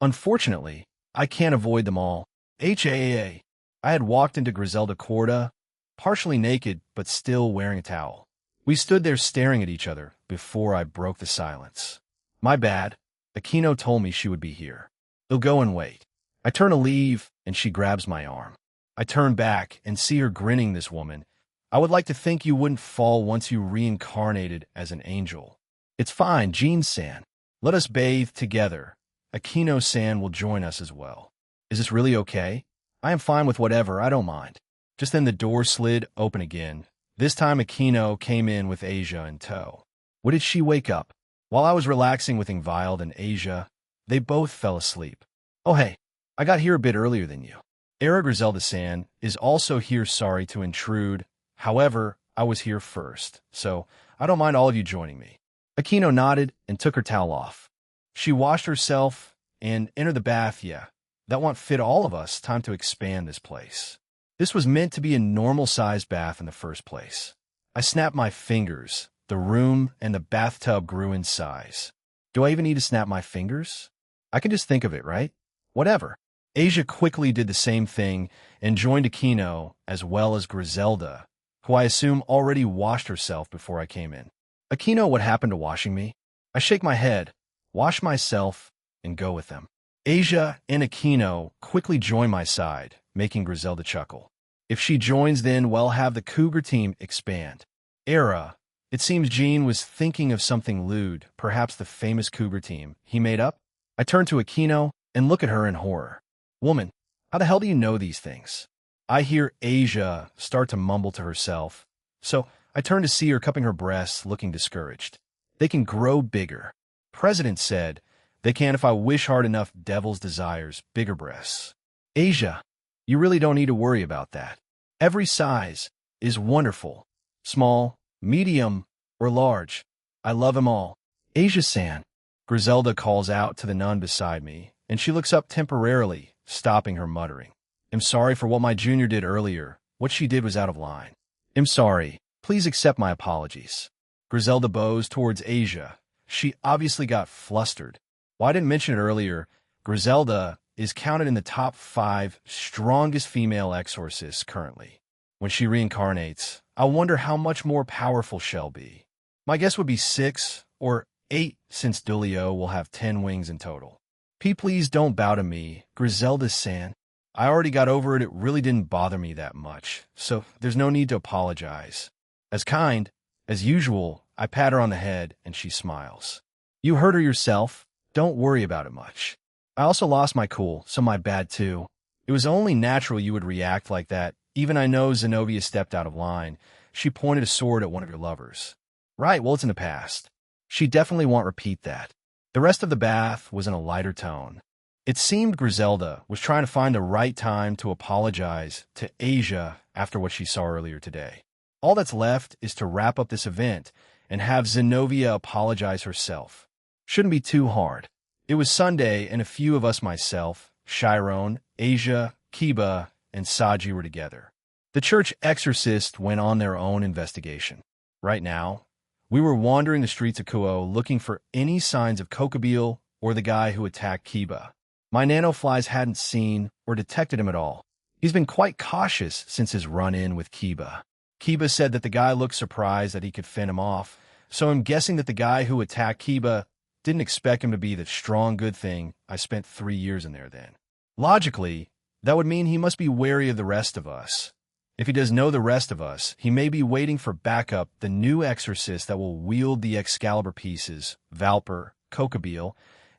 Unfortunately, I can't avoid them all. I had walked into Griselda Corda, partially naked but still wearing a towel. We stood there staring at each other before I broke the silence. My bad. Aquino told me she would be here. He'll go and wait. I turn to leave, and she grabs my arm. I turn back and see her grinning. This woman. I would like to think you wouldn't fall once you reincarnated as an angel. It's fine, Jean-san. Let us bathe together. Aquino-san will join us as well. Is this really okay? I am fine with whatever, I don't mind. Just then the door slid open again. This time Aquino came in with Asia in tow. What did she wake up? While I was relaxing with Ingvild and Asia, they both fell asleep. Oh hey, I got here a bit earlier than you. Era Griselda-san is also here. Sorry to intrude. However, I was here first, so I don't mind all of you joining me. Aquino nodded and took her towel off. She washed herself and entered the bath. Yeah, that won't fit all of us. Time to expand this place. This was meant to be a normal-sized bath in the first place. I snapped my fingers. The room and the bathtub grew in size. Do I even need to snap my fingers? I can just think of it, right? Whatever. Asia quickly did the same thing and joined Aquino as well as Griselda, who I assume already washed herself before I came in. Aquino, what happened to washing me? I shake my head, wash myself, and go with them. Asia and Aquino quickly join my side, making Griselda chuckle. If she joins, then we'll have the Cougar team expand. Era. It seems Jean was thinking of something lewd, perhaps the famous Cougar team he made up. I turn to Aquino and look at her in horror. Woman, how the hell do you know these things? I hear Asia start to mumble to herself, so I turn to see her cupping her breasts, looking discouraged. They can grow bigger. President said, they can if I wish hard enough. Devil's desires, bigger breasts. Asia, you really don't need to worry about that. Every size is wonderful. Small, medium, or large. I love them all. Asia-san. Griselda calls out to the nun beside me, and she looks up temporarily, stopping her muttering. I'm sorry for what my junior did earlier. What she did was out of line. I'm sorry. Please accept my apologies. Griselda bows towards Asia. She obviously got flustered. Well, I didn't mention it earlier. Griselda is counted in the top 5 strongest female exorcists currently. When she reincarnates, I wonder how much more powerful she'll be. My guess would be 6 or 8, since Dulio will have 10 wings in total. Please don't bow to me, Griselda-san. I already got over it. It really didn't bother me that much, so there's no need to apologize. As kind as usual, I pat her on the head and she smiles. You hurt her yourself. Don't worry about it much. I also lost my cool, so my bad too. It was only natural you would react like that. Even I know Zenobia stepped out of line. She pointed a sword at one of your lovers. Right, well, it's in the past. She definitely won't repeat that. The rest of the bath was in a lighter tone. It seemed Griselda was trying to find the right time to apologize to Asia after what she saw earlier today. All that's left is to wrap up this event and have Zenobia apologize herself. Shouldn't be too hard. It was Sunday, and a few of us, myself, Chiron, Asia, Kiba, and Saji were together. The church exorcists went on their own investigation. Right now, we were wandering the streets of Kuo looking for any signs of Kokobile or the guy who attacked Kiba. My nanoflies hadn't seen or detected him at all. He's been quite cautious since his run-in with Kiba. Kiba said that the guy looked surprised that he could fend him off, so I'm guessing that the guy who attacked Kiba didn't expect him to be the strong good thing I spent 3 years in there then. Logically, that would mean he must be wary of the rest of us. If he does know the rest of us, he may be waiting for backup, the new exorcist that will wield the Excalibur pieces, Valper, Kokobile,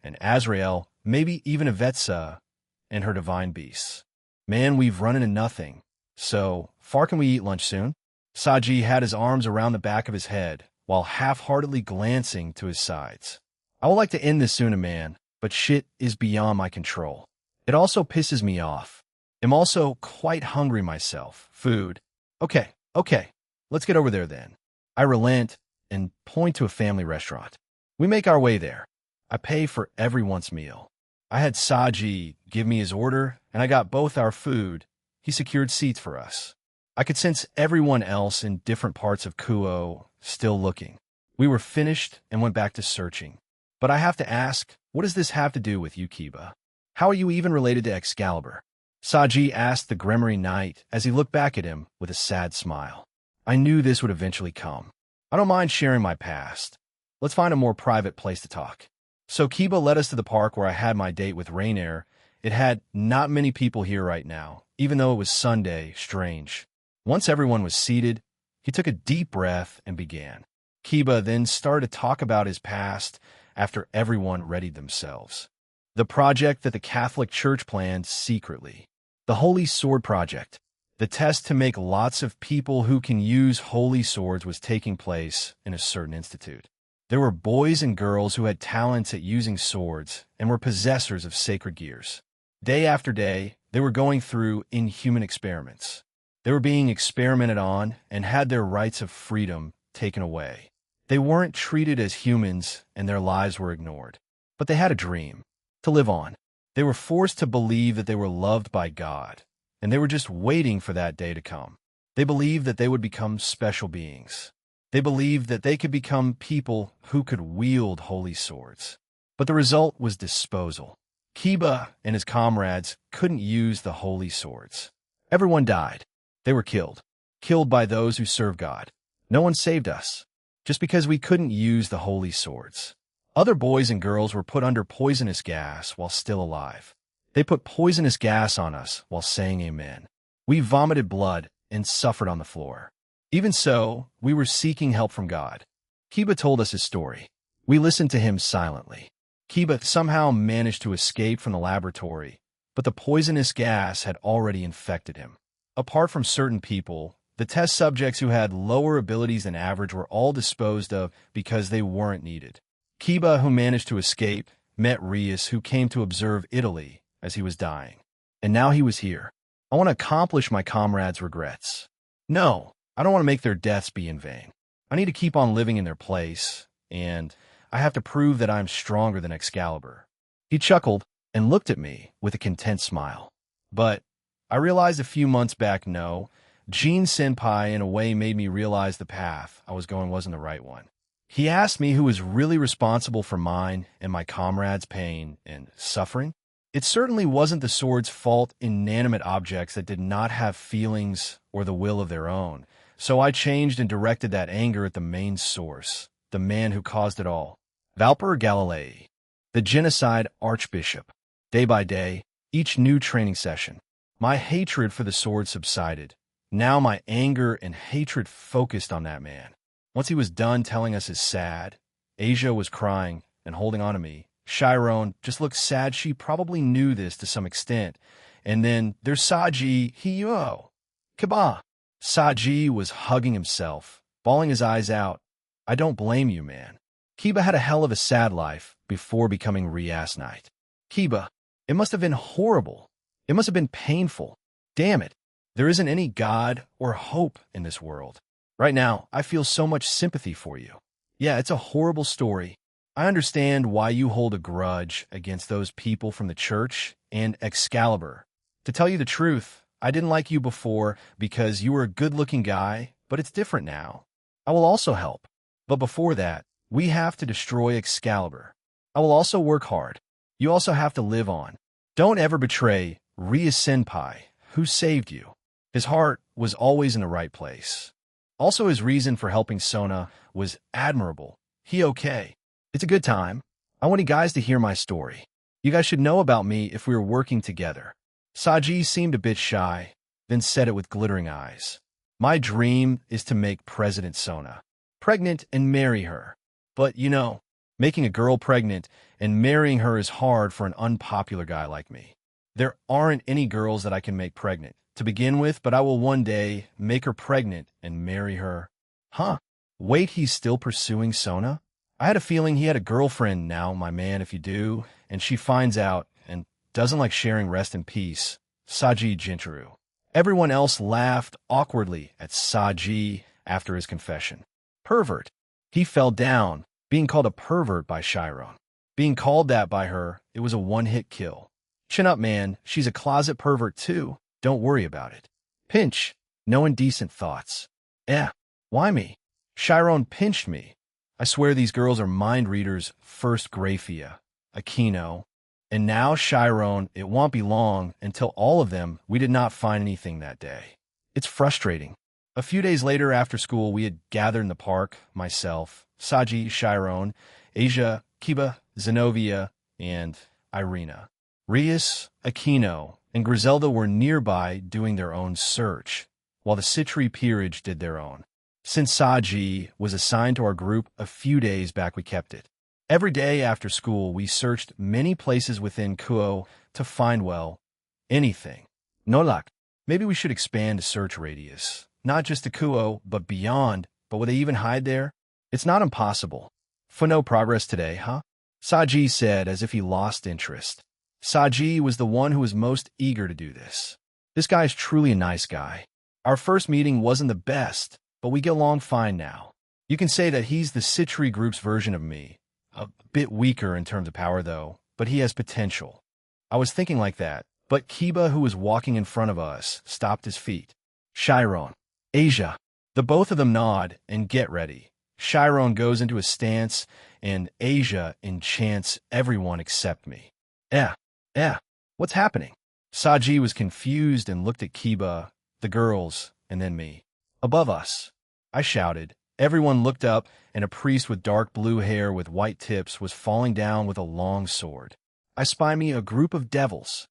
and Azrael, maybe even Avetsa and her divine beasts. Man, we've run into nothing. So, far can we eat lunch soon? Saji had his arms around the back of his head, while half-heartedly glancing to his sides. I would like to end this sooner, man, but shit is beyond my control. It also pisses me off. I'm also quite hungry myself. Food. Okay, let's get over there then. I relent and point to a family restaurant. We make our way there. I pay for everyone's meal. I had Saji give me his order, and I got both our food. He secured seats for us. I could sense everyone else in different parts of Kuo still looking. We were finished and went back to searching. But I have to ask, what does this have to do with you, Kiba? How are you even related to Excalibur? Saji asked the Gremory Knight as he looked back at him with a sad smile. I knew this would eventually come. I don't mind sharing my past. Let's find a more private place to talk. So Kiba led us to the park where I had my date with Rainier. It had not many people here right now, even though it was Sunday. Strange. Once everyone was seated, he took a deep breath and began. Kiba then started to talk about his past after everyone readied themselves. The project that the Catholic Church planned secretly. The Holy Sword Project. The test to make lots of people who can use holy swords was taking place in a certain institute. There were boys and girls who had talents at using swords and were possessors of sacred gears. Day after day, they were going through inhuman experiments. They were being experimented on and had their rights of freedom taken away. They weren't treated as humans and their lives were ignored. But they had a dream. To live on. They were forced to believe that they were loved by God, and they were just waiting for that day to come. They believed that they would become special beings. They believed that they could become people who could wield holy swords. But the result was disposal. Kiba and his comrades couldn't use the holy swords. Everyone died. They were killed. Killed by those who serve God. No one saved us, just because we couldn't use the holy swords. Other boys and girls were put under poisonous gas while still alive. They put poisonous gas on us while saying amen. We vomited blood and suffered on the floor. Even so, we were seeking help from God. Kiba told us his story. We listened to him silently. Kiba somehow managed to escape from the laboratory, but the poisonous gas had already infected him. Apart from certain people, the test subjects who had lower abilities than average were all disposed of because they weren't needed. Kiba, who managed to escape, met Rias, who came to observe Italy as he was dying. And now he was here. I want to accomplish my comrades' regrets. No, I don't want to make their deaths be in vain. I need to keep on living in their place, and I have to prove that I'm stronger than Excalibur. He chuckled and looked at me with a content smile. But I realized a few months back, no, Jean Senpai in a way made me realize the path I was going wasn't the right one. He asked me who was really responsible for mine and my comrades' pain and suffering. It certainly wasn't the sword's fault, inanimate objects that did not have feelings or the will of their own. So I changed and directed that anger at the main source, the man who caused it all. Valper Galilei, the genocide archbishop. Day by day, each new training session, my hatred for the sword subsided. Now my anger and hatred focused on that man. Once he was done telling us his sad, Asia was crying and holding on to me. Chiron just looked sad. She probably knew this to some extent. And then there's Saji Hiyo. Kaba. Saji was hugging himself, bawling his eyes out. I don't blame you, man. Kiba had a hell of a sad life before becoming Rias Knight. Kiba, it must have been horrible. It must have been painful. Damn it. There isn't any God or hope in this world. Right now, I feel so much sympathy for you. Yeah, it's a horrible story. I understand why you hold a grudge against those people from the church and Excalibur. To tell you the truth, I didn't like you before because you were a good-looking guy, but it's different now. I will also help. But before that, we have to destroy Excalibur. I will also work hard. You also have to live on. Don't ever betray Ria Senpai, who saved you. His heart was always in the right place. Also, his reason for helping Sona was admirable. He okay. It's a good time. I want you guys to hear my story. You guys should know about me if we were working together. Saji seemed a bit shy, then said it with glittering eyes. My dream is to make President Sona pregnant and marry her. But, you know, making a girl pregnant and marrying her is hard for an unpopular guy like me. There aren't any girls that I can make pregnant to begin with, but I will one day make her pregnant and marry her. Huh? Wait, he's still pursuing Sona? I had a feeling he had a girlfriend now, my man, if you do, and she finds out and doesn't like sharing rest in peace. Saji Jintaru. Everyone else laughed awkwardly at Saji after his confession. Pervert. He fell down, being called a pervert by Chiron. Being called that by her, it was a one-hit kill. Chin up, man. She's a closet pervert, too. Don't worry about it. Pinch. No indecent thoughts. Why me? Chiron pinched me. I swear these girls are mind readers. First Graphia, Aquino, and now Chiron. It won't be long until all of them. We did not find anything that day. It's frustrating. A few days later after school, we had gathered in the park, myself, Saji, Chiron, Asia, Kiba, Zenobia, and Irina. Rias, Aquino, and Griselda were nearby doing their own search, while the Citri peerage did their own. Since Saji was assigned to our group a few days back, we kept it. Every day after school, we searched many places within Kuo to find, well, anything. No luck. Maybe we should expand the search radius. Not just to Kuo, but beyond. But will they even hide there? It's not impossible. For no progress today, huh? Saji said as if he lost interest. Saji was the one who was most eager to do this. This guy is truly a nice guy. Our first meeting wasn't the best, but we get along fine now. You can say that he's the Citri group's version of me. A bit weaker in terms of power, though, but he has potential. I was thinking like that, but Kiba, who was walking in front of us, stopped his feet. Chiron. Asia. The both of them nod and get ready. Chiron goes into a stance, and Asia enchants everyone except me. What's happening? Saji was confused and looked at Kiba, the girls, and then me. Above us. I shouted. Everyone looked up, and a priest with dark blue hair with white tips was falling down with a long sword. I spy me a group of devils.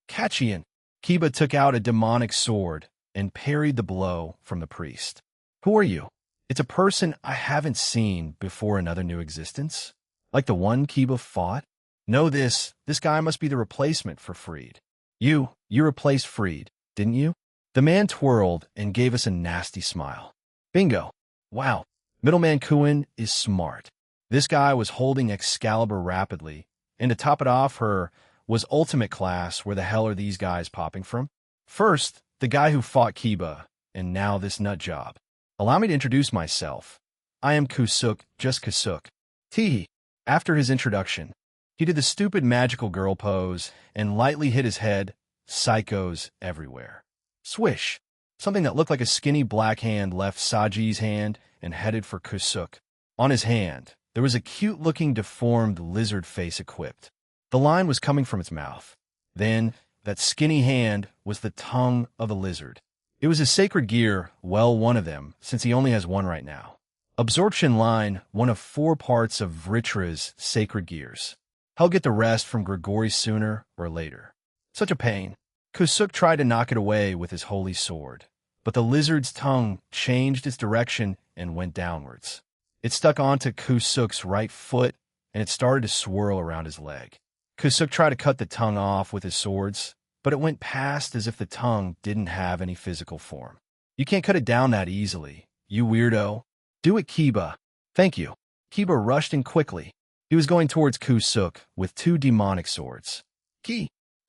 Kachian. Kiba took out a demonic sword and parried the blow from the priest. Who are you? It's a person I haven't seen before in other new existence. Like the one Kiba fought? Know this guy must be the replacement for Freed. You replaced Freed, didn't you? The man twirled and gave us a nasty smile. Bingo. Wow, Middleman Kuin is smart. This guy was holding Excalibur rapidly, and to top it off, her was ultimate class. Where the hell are these guys popping from? First, the guy who fought Kiba, and now this nut job. Allow me to introduce myself. I am Kusuk, just Kusuk. Teehee. After his introduction, he did the stupid magical girl pose and lightly hit his head. Psychos everywhere. Swish. Something that looked like a skinny black hand left Saji's hand and headed for Kusuk. On his hand, there was a cute-looking deformed lizard face equipped. The line was coming from its mouth. Then, that skinny hand was the tongue of the lizard. It was his sacred gear, well, one of them, since he only has one right now. Absorption line, one of 4 parts of Vritra's sacred gears. He'll get the rest from Grigori sooner or later. Such a pain. Kusuk tried to knock it away with his holy sword, but the lizard's tongue changed its direction and went downwards. It stuck onto Kusuk's right foot, and it started to swirl around his leg. Kusuk tried to cut the tongue off with his swords, but it went past as if the tongue didn't have any physical form. You can't cut it down that easily, you weirdo. Do it, Kiba. Thank you. Kiba rushed in quickly. He was going towards Kusuk with 2 demonic swords.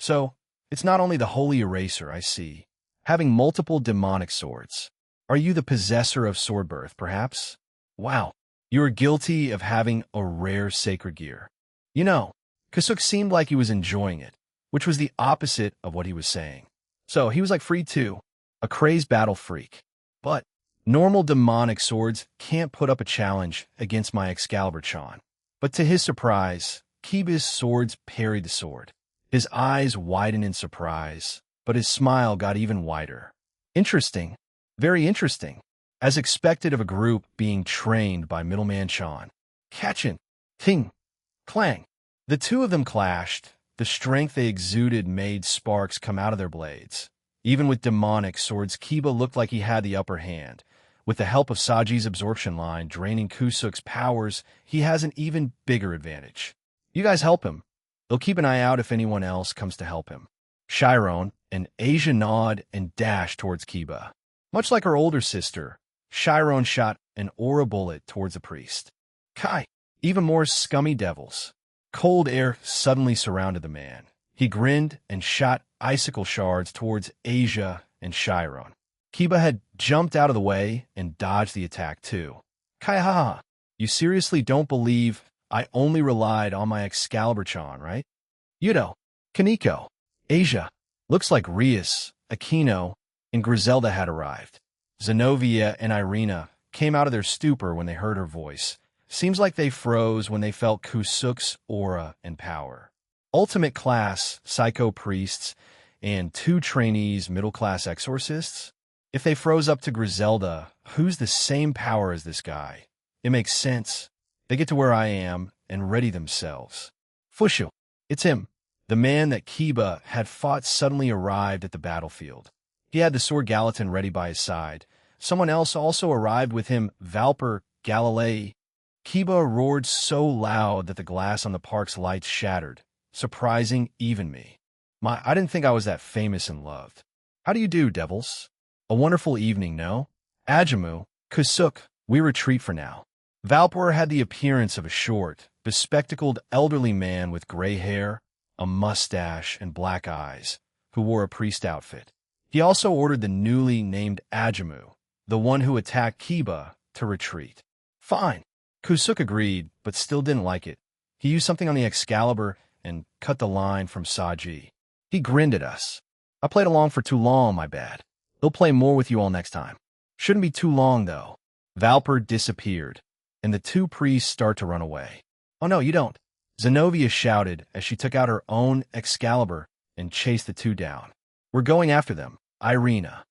So, it's not only the holy eraser, I see. Having multiple demonic swords. Are you the possessor of sword birth, perhaps? Wow. You are guilty of having a rare sacred gear. You know, Kusuk seemed like he was enjoying it, which was the opposite of what he was saying. So he was like free too, a crazed battle freak. But normal demonic swords can't put up a challenge against my Excalibur-chan. But to his surprise, Kiba's swords parried the sword. His eyes widened in surprise, but his smile got even wider. Interesting. Very interesting. As expected of a group being trained by Middleman Chan. Kachin. Ting. Clang. The 2 of them clashed. The strength they exuded made sparks come out of their blades. Even with demonic swords, Kiba looked like he had the upper hand. With the help of Saji's absorption line draining Kusuk's powers, he has an even bigger advantage. You guys help him. They'll keep an eye out if anyone else comes to help him. Chiron and Asia nod and dash towards Kiba. Much like her older sister, Chiron shot an aura bullet towards the priest. Kai, even more scummy devils. Cold air suddenly surrounded the man. He grinned and shot icicle shards towards Asia and Chiron. Kiba had jumped out of the way and dodged the attack too. Kai, haha, you seriously don't believe I only relied on my Excalibur-chan, right? Yudo, Kaneko, Asia, looks like Rias, Aquino, and Griselda had arrived. Zenobia and Irina came out of their stupor when they heard her voice. Seems like they froze when they felt Kusuk's aura and power. Ultimate class psycho priests and 2 trainees middle-class exorcists? If they froze up to Griselda, who's the same power as this guy? It makes sense. They get to where I am and ready themselves. Fushu, it's him. The man that Kiba had fought suddenly arrived at the battlefield. He had the sword Gallatin ready by his side. Someone else also arrived with him, Valper Galilei. Kiba roared so loud that the glass on the park's lights shattered, surprising even me. I didn't think I was that famous and loved. How do you do, devils? A wonderful evening, no? Ajamu, Kusuk, we retreat for now. Valpor had the appearance of a short, bespectacled elderly man with gray hair, a mustache, and black eyes, who wore a priest outfit. He also ordered the newly named Ajamu, the one who attacked Kiba, to retreat. Fine. Kusuk agreed, but still didn't like it. He used something on the Excalibur and cut the line from Saji. He grinned at us. I played along for too long, my bad. He'll play more with you all next time. Shouldn't be too long, though. Valper disappeared, and the 2 priests start to run away. Oh no, you don't. Zenobia shouted as she took out her own Excalibur and chased the 2 down. We're going after them. Irina.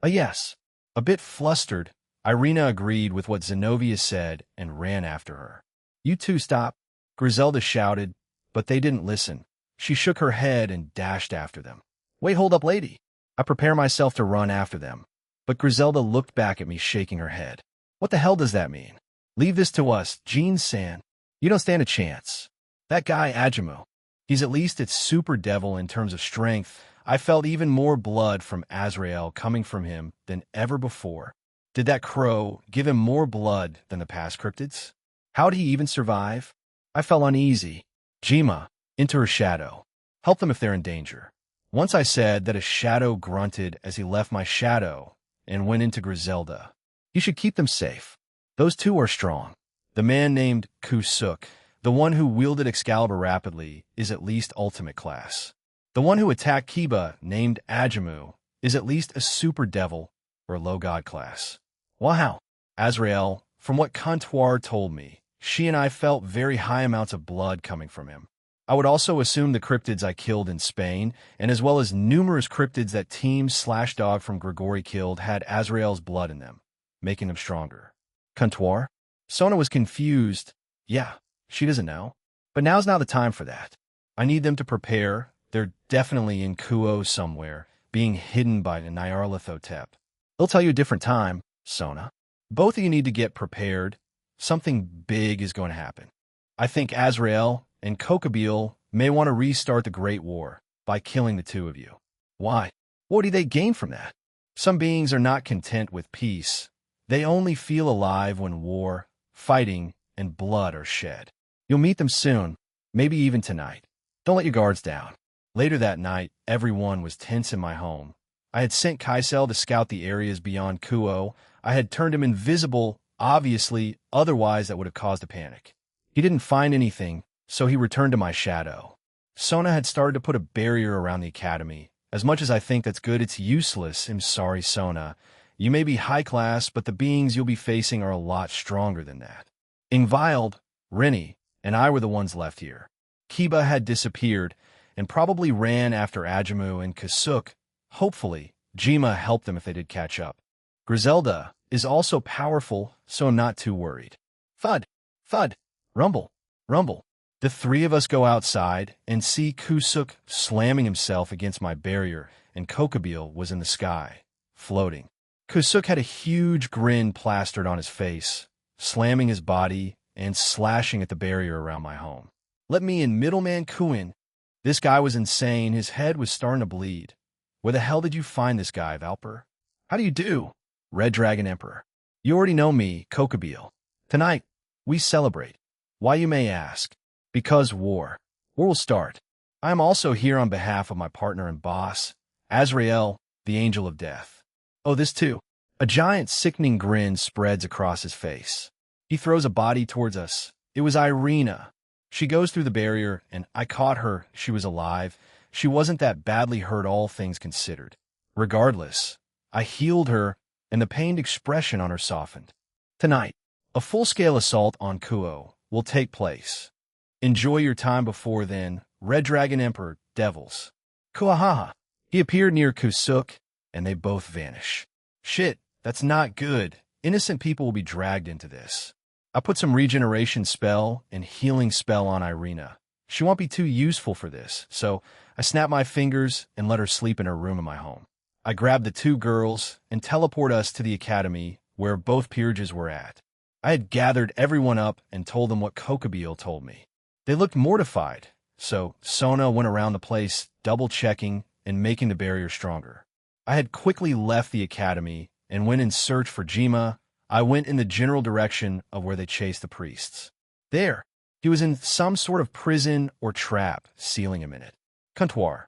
Yes. A bit flustered, Irina agreed with what Zenobia said and ran after her. You 2 stop, Griselda shouted, but they didn't listen. She shook her head and dashed after them. Wait, hold up, lady. I prepare myself to run after them. But Griselda looked back at me, shaking her head. What the hell does that mean? Leave this to us, Jean-san. You don't stand a chance. That guy, Ajamu, he's at least its super devil in terms of strength. I felt even more blood from Azrael coming from him than ever before. Did that crow give him more blood than the past cryptids? How'd he even survive? I felt uneasy. Jima, into her shadow. Help them if they're in danger. Once I said that a shadow grunted as he left my shadow and went into Griselda. You should keep them safe. Those 2 are strong. The man named Kusuk, the one who wielded Excalibur rapidly, is at least ultimate class. The one who attacked Kiba, named Ajamu, is at least a super devil or low god class. Wow. Azrael, From what Comptoir told me, she and I felt very high amounts of blood coming from him. I would also assume the cryptids I killed in Spain, and as well as numerous cryptids that Team/Dog from Grigori killed had Azrael's blood in them, making them stronger. Comptoir? Sona was confused. Yeah, she doesn't know. But now's not the time for that. I need them to prepare. They're definitely in Kuo somewhere, being hidden by the Nyarlathotep. They'll tell you a different time, Sona. Both of you need to get prepared. Something big is going to happen. I think Azrael and Kokabil may want to restart the Great War by killing the two of you. Why? What do they gain from that? Some beings are not content with peace. They only feel alive when war, fighting, and blood are shed. You'll meet them soon, maybe even tonight. Don't let your guards down. Later that night, everyone was tense in my home. I had sent Kaisel to scout the areas beyond Kuo. I had turned him invisible, obviously, otherwise that would have caused a panic. He didn't find anything, so he returned to my shadow. Sona had started to put a barrier around the academy. As much as I think that's good, it's useless. I'm sorry, Sona. You may be high class, but the beings you'll be facing are a lot stronger than that. Ingvild, Rennie, and I were the ones left here. Kiba had disappeared and probably ran after Ajamu and Kasuk. Hopefully, Jima helped them if they did catch up. Griselda is also powerful, so I'm not too worried. Thud, thud, rumble, rumble. The three of us go outside and see Kusuk slamming himself against my barrier, and Kokabil was in the sky, floating. Kusuk had a huge grin plastered on his face, slamming his body and slashing at the barrier around my home. Let me in, middleman Kuin. This guy was insane. His head was starting to bleed. Where the hell did you find this guy, Valper? How do you do? Red Dragon Emperor. You already know me, Kokabil. Tonight, we celebrate. Why, you may ask? Because war. War will start. I am also here on behalf of my partner and boss, Azrael, the Angel of Death. Oh, this too. A giant, sickening grin spreads across his face. He throws a body towards us. It was Irina. She goes through the barrier, and I caught her. She was alive. She wasn't that badly hurt, all things considered. Regardless, I healed her, and the pained expression on her softened. Tonight, a full-scale assault on Kuo will take place. Enjoy your time before then, Red Dragon Emperor, devils. Kuahaha. He appeared near Kusuk, and they both vanish. Shit, that's not good. Innocent people will be dragged into this. I put some regeneration spell and healing spell on Irina. She won't be too useful for this, so I snap my fingers and let her sleep in her room in my home. I grab the two girls and teleport us to the academy where both peerages were at. I had gathered everyone up and told them what Kokabil told me. They looked mortified, so Sona went around the place double-checking and making the barrier stronger. I had quickly left the academy and went in search for Jima. I went in the general direction of where they chased the priests. There, he was in some sort of prison or trap, sealing him in it. Comptoir.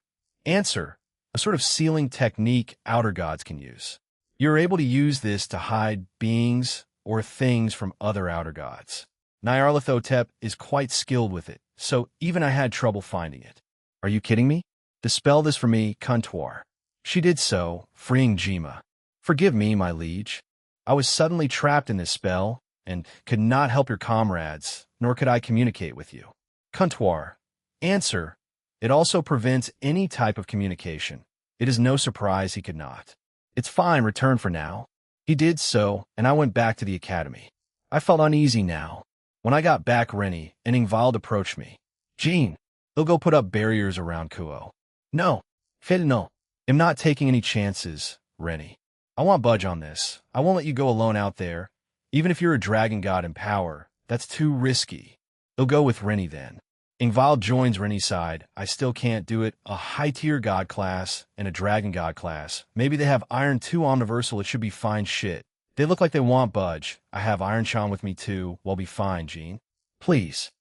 Answer. A sort of sealing technique outer gods can use. You're able to use this to hide beings or things from other outer gods. Nyarlathotep is quite skilled with it, so even I had trouble finding it. Are you kidding me? Dispel this for me, Comptoir. She did so, freeing Jima. Forgive me, my liege. I was suddenly trapped in this spell, and could not help your comrades, nor could I communicate with you. Comptoir. Answer. It also prevents any type of communication. It is no surprise he could not. It's fine, return for now. He did so, and I went back to the academy. I felt uneasy now. When I got back, Rennie and Ingvild approached me. Jean, they'll go put up barriers around Kuo. No, no. I'm not taking any chances, Rennie. I won't budge on this. I won't let you go alone out there. Even if you're a dragon god in power, that's too risky. They'll go with Rennie then. Ingvild joins Rennie's side. I still can't do it. A high-tier god class and a dragon god class. Maybe they have Iron 2 Omniversal. It should be fine shit. They look like they won't budge. I have Iron Chan with me too. We'll be fine, Jean. Please.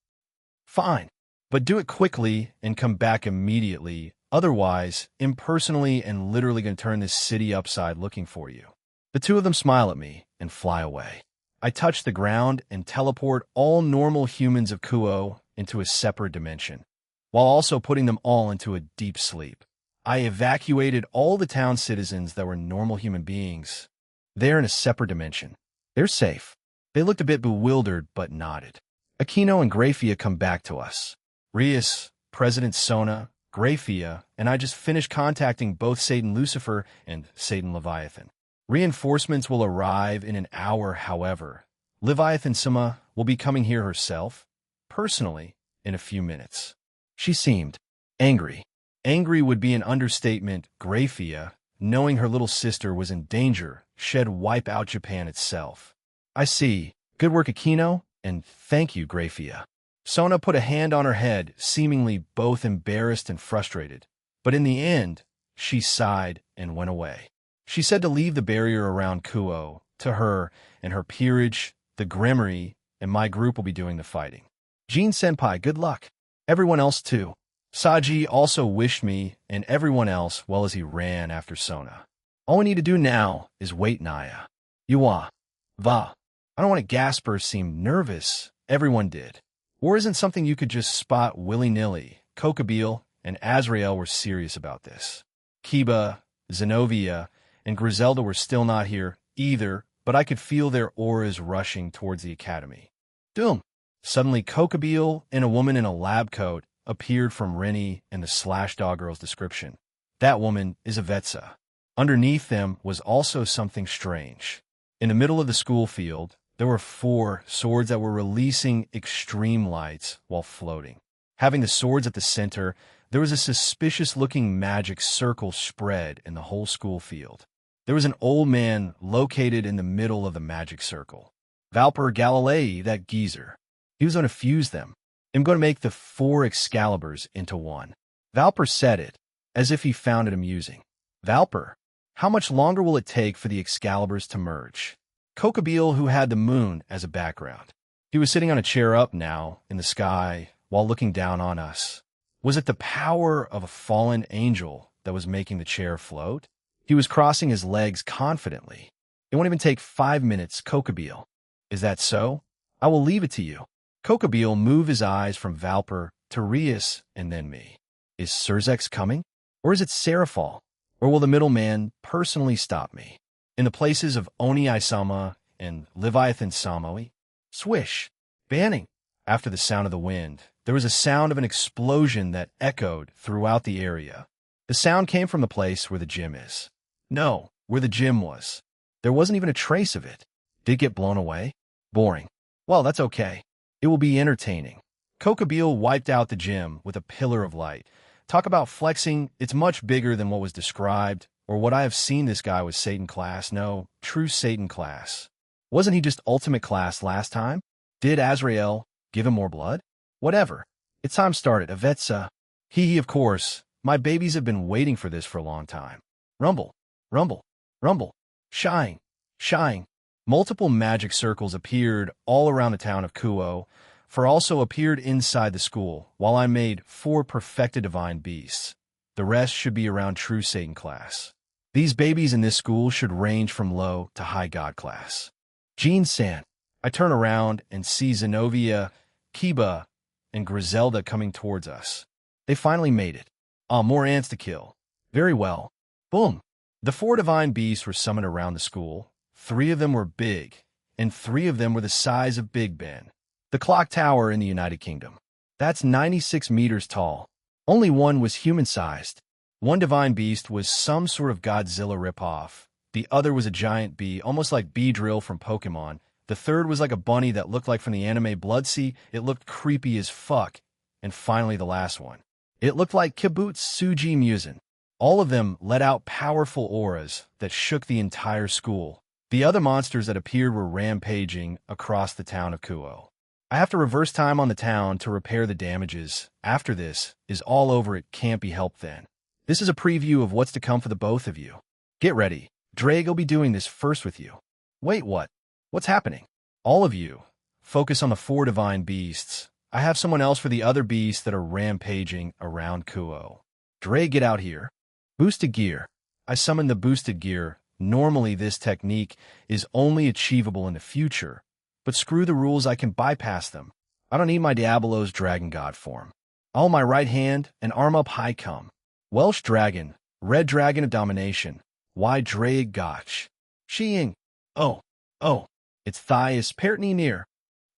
Fine. But do it quickly and come back immediately. Otherwise, impersonally and literally going to turn this city upside looking for you. The two of them smile at me and fly away. I touch the ground and teleport all normal humans of Kuo into a separate dimension, while also putting them all into a deep sleep. I evacuated all the town citizens that were normal human beings. They're in a separate dimension. They're safe. They looked a bit bewildered, but nodded. Aquino and Grafia come back to us. Rias, President Sona, Grafia, and I just finished contacting both Satan Lucifer and Satan Leviathan. Reinforcements will arrive in an hour, however. Leviathan Sima will be coming here herself, personally, in a few minutes. She seemed angry. Angry would be an understatement. Grafia, knowing her little sister was in danger, should wipe out Japan itself. I see. Good work, Aquino, and thank you, Grafia. Sona put a hand on her head, seemingly both embarrassed and frustrated. But in the end, she sighed and went away. She said to leave the barrier around Kuo. To her and her peerage, the Grimory, and my group will be doing the fighting. Jin-senpai, good luck. Everyone else, too. Saji also wished me and everyone else well as he ran after Sona. All we need to do now is wait, Naya. Yuwa. Va. I don't want to gasp or seem nervous. Everyone did. War isn't something you could just spot willy-nilly. Kokabeel and Azrael were serious about this. Kiba, Zenobia, and Griselda were still not here either, but I could feel their auras rushing towards the academy. Doom! Suddenly, Kokabeel and a woman in a lab coat appeared from Rennie and the Slash Dog Girl's description. That woman is Avetsa. Underneath them was also something strange. In the middle of the school field, there were 4 swords that were releasing extreme lights while floating. Having the swords at the center, there was a suspicious-looking magic circle spread in the whole school field. There was an old man located in the middle of the magic circle. Valper Galilei, that geezer. He was going to fuse them. I'm going to make the 4 Excaliburs into one. Valper said it, as if he found it amusing. Valper, how much longer will it take for the Excaliburs to merge? Kokabeel, who had the moon as a background. He was sitting on a chair up now, in the sky, while looking down on us. Was it the power of a fallen angel that was making the chair float? He was crossing his legs confidently. It won't even take 5 minutes, Kokabeel. Is that so? I will leave it to you. Kokabeel moved his eyes from Valper to Rias and then me. Is Surzex coming? Or is it Serafal? Or will the middleman personally stop me? In the places of Oni-Isama and Leviathan Samoi, swish, banning. After the sound of the wind, there was a sound of an explosion that echoed throughout the area. The sound came from the place where the gym is. No, where the gym was. There wasn't even a trace of it. Did it get blown away? Boring. Well, that's okay. It will be entertaining. Kokabeel wiped out the gym with a pillar of light. Talk about flexing, it's much bigger than what was described, or what I have seen this guy with Satan class. No, true Satan class. Wasn't he just ultimate class last time? Did Azrael give him more blood? Whatever. It's time started. Avetsa. Hee, of course. My babies have been waiting for this for a long time. Rumble. Rumble. Rumble. Shine. Shine. Multiple magic circles appeared all around the town of Kuo, for also appeared inside the school, while I made 4 perfected divine beasts. The rest should be around true Satan class. These babies in this school should range from low to high God class. Jean-san. I turn around and see Zenobia, Kiba, and Griselda coming towards us. They finally made it. Ah, more ants to kill. Very well. Boom. The 4 divine beasts were summoned around the school. 3 of them were big, and 3 of them were the size of Big Ben, the clock tower in the United Kingdom. That's 96 meters tall. Only one was human-sized. One divine beast was some sort of Godzilla ripoff. The other was a giant bee, almost like Beedrill from Pokemon. The third was like a bunny that looked like from the anime Bloodsea. It looked creepy as fuck. And finally the last one. It looked like Kibutz Suji Musen. All of them let out powerful auras that shook the entire school. The other monsters that appeared were rampaging across the town of Kuo. I have to reverse time on the town to repair the damages. After this is all over, it can't be helped then. This is a preview of what's to come for the both of you. Get ready. Drake will be doing this first with you. Wait, what? What's happening? All of you, focus on the 4 divine beasts. I have someone else for the other beasts that are rampaging around Kuo. Dre, get out here. Boosted gear. I summon the boosted gear. Normally this technique is only achievable in the future, but screw the rules, I can bypass them. I don't need my Diabolo's dragon god form. All my right hand and arm up high come. Welsh dragon, red dragon of domination. Why Drake Gotch? Sheing. Oh. its thighs pertiny near.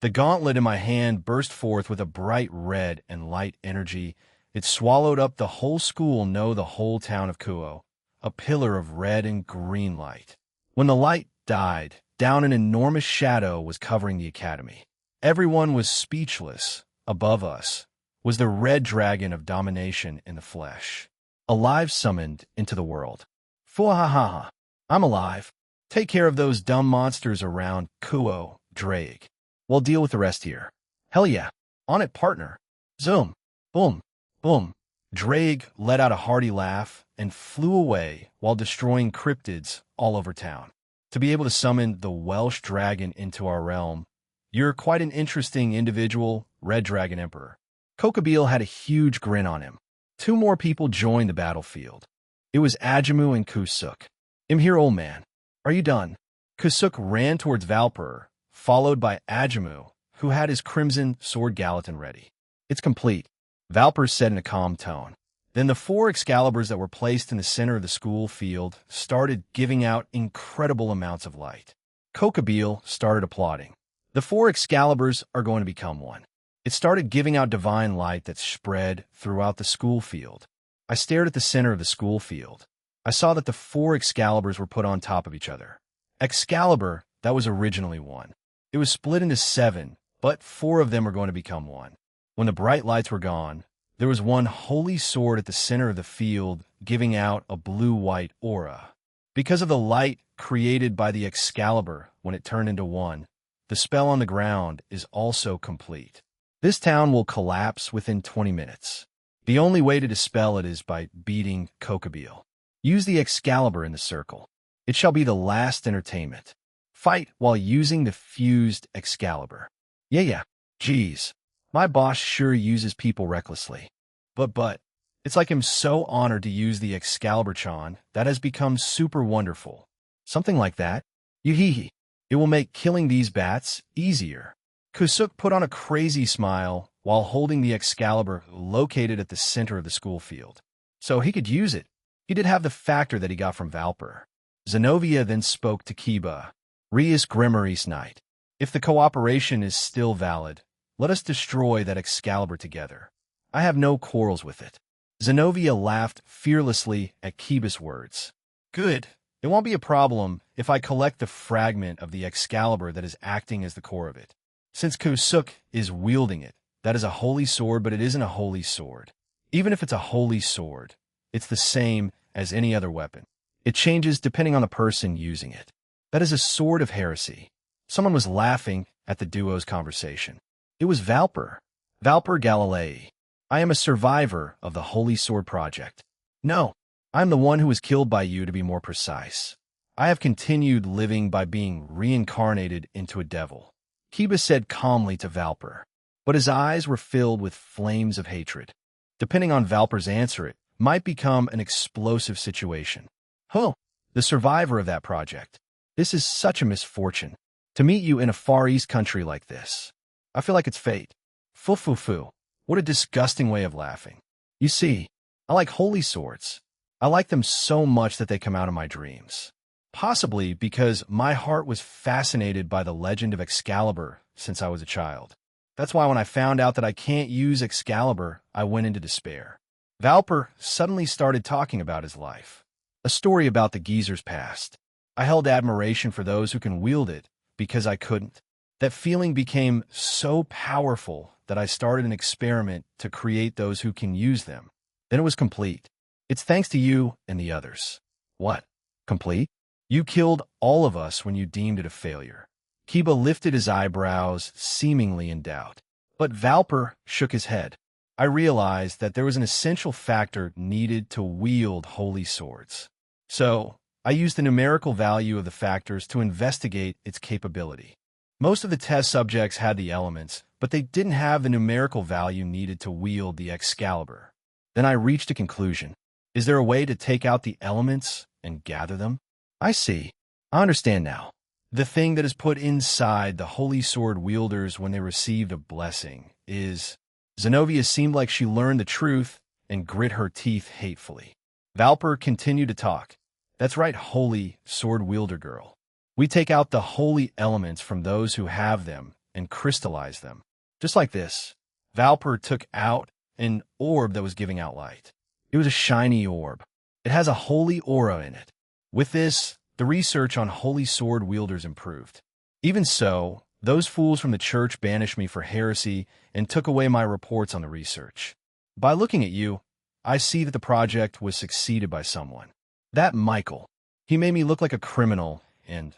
The gauntlet in my hand burst forth with a bright red and light energy. It swallowed up the whole school, no, the whole town of Kuo, a pillar of red and green light. When the light died down, an enormous shadow was covering the academy. Everyone was speechless. Above us was the red dragon of domination in the flesh, alive, summoned into the world. Fuahaha, I'm alive. Take care of those dumb monsters around Kuo, Drake. We'll deal with the rest here. Hell yeah. On it, partner. Zoom. Boom. Boom. Drake let out a hearty laugh and flew away while destroying cryptids all over town. To be able to summon the Welsh dragon into our realm, you're quite an interesting individual, Red Dragon Emperor. Kokabeel had a huge grin on him. Two more people joined the battlefield. It was Ajamu and Kusuk. I'm here, old man. Are you done? Kusuk ran towards Valper, followed by Ajamu, who had his crimson sword Gallatin ready. It's complete, Valper said in a calm tone. Then the 4 Excaliburs that were placed in the center of the school field started giving out incredible amounts of light. Kokabeel started applauding. The 4 Excaliburs are going to become one. It started giving out divine light that spread throughout the school field. I stared at the center of the school field. I saw that the 4 Excaliburs were put on top of each other. Excalibur, that was originally one. It was split into 7, but 4 of them were going to become one. When the bright lights were gone, there was one holy sword at the center of the field giving out a blue-white aura. Because of the light created by the Excalibur when it turned into one, the spell on the ground is also complete. This town will collapse within 20 minutes. The only way to dispel it is by beating Kokabeel. Use the Excalibur in the circle. It shall be the last entertainment. Fight while using the fused Excalibur. Yeah. Geez. My boss sure uses people recklessly. But, it's like I'm so honored to use the Excalibur-chan that has become super wonderful. Something like that. Yuhihi. It will make killing these bats easier. Kusuk put on a crazy smile while holding the Excalibur located at the center of the school field. So he could use it. He did have the factor that he got from Valper. Zenobia then spoke to Kiba. Rias Grimmary's Knight. If the cooperation is still valid, let us destroy that Excalibur together. I have no quarrels with it. Zenobia laughed fearlessly at Kiba's words. Good. It won't be a problem if I collect the fragment of the Excalibur that is acting as the core of it. Since Kusuk is wielding it, that is a holy sword, but it isn't a holy sword. Even if it's a holy sword, it's the same as any other weapon. It changes depending on the person using it. That is a sword of heresy. Someone was laughing at the duo's conversation. It was Valper. Valper Galilei. I am a survivor of the Holy Sword Project. No, I'm the one who was killed by you, to be more precise. I have continued living by being reincarnated into a devil, Kiba said calmly to Valper, but his eyes were filled with flames of hatred. Depending on Valper's answer, it might become an explosive situation. The survivor of that project. This is such a misfortune. To meet you in a Far East country like this. I feel like it's fate. Fu. What a disgusting way of laughing. You see, I like holy swords. I like them so much that they come out of my dreams. Possibly because my heart was fascinated by the legend of Excalibur since I was a child. That's why when I found out that I can't use Excalibur, I went into despair. Valper suddenly started talking about his life. A story about the geezer's past. I held admiration for those who can wield it because I couldn't. That feeling became so powerful that I started an experiment to create those who can use them. Then it was complete. It's thanks to you and the others. What? Complete? You killed all of us when you deemed it a failure. Kiba lifted his eyebrows, seemingly in doubt. But Valper shook his head. I realized that there was an essential factor needed to wield holy swords. So, I used the numerical value of the factors to investigate its capability. Most of the test subjects had the elements, but they didn't have the numerical value needed to wield the Excalibur. Then I reached a conclusion. Is there a way to take out the elements and gather them? I see. I understand now. The thing that is put inside the holy sword wielders when they received a blessing is... Zenobia seemed like she learned the truth and grit her teeth hatefully. Valper continued to talk. That's right, holy sword wielder girl. We take out the holy elements from those who have them and crystallize them. Just like this, Valper took out an orb that was giving out light. It was a shiny orb. It has a holy aura in it. With this, the research on holy sword wielders improved. Even so, those fools from the church banished me for heresy and took away my reports on the research. By looking at you, I see that the project was succeeded by someone. That Michael. He made me look like a criminal, and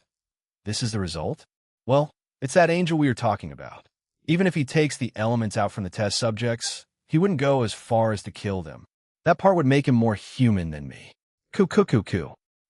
this is the result? Well, it's that angel we were talking about. Even if he takes the elements out from the test subjects, he wouldn't go as far as to kill them. That part would make him more human than me. Coo.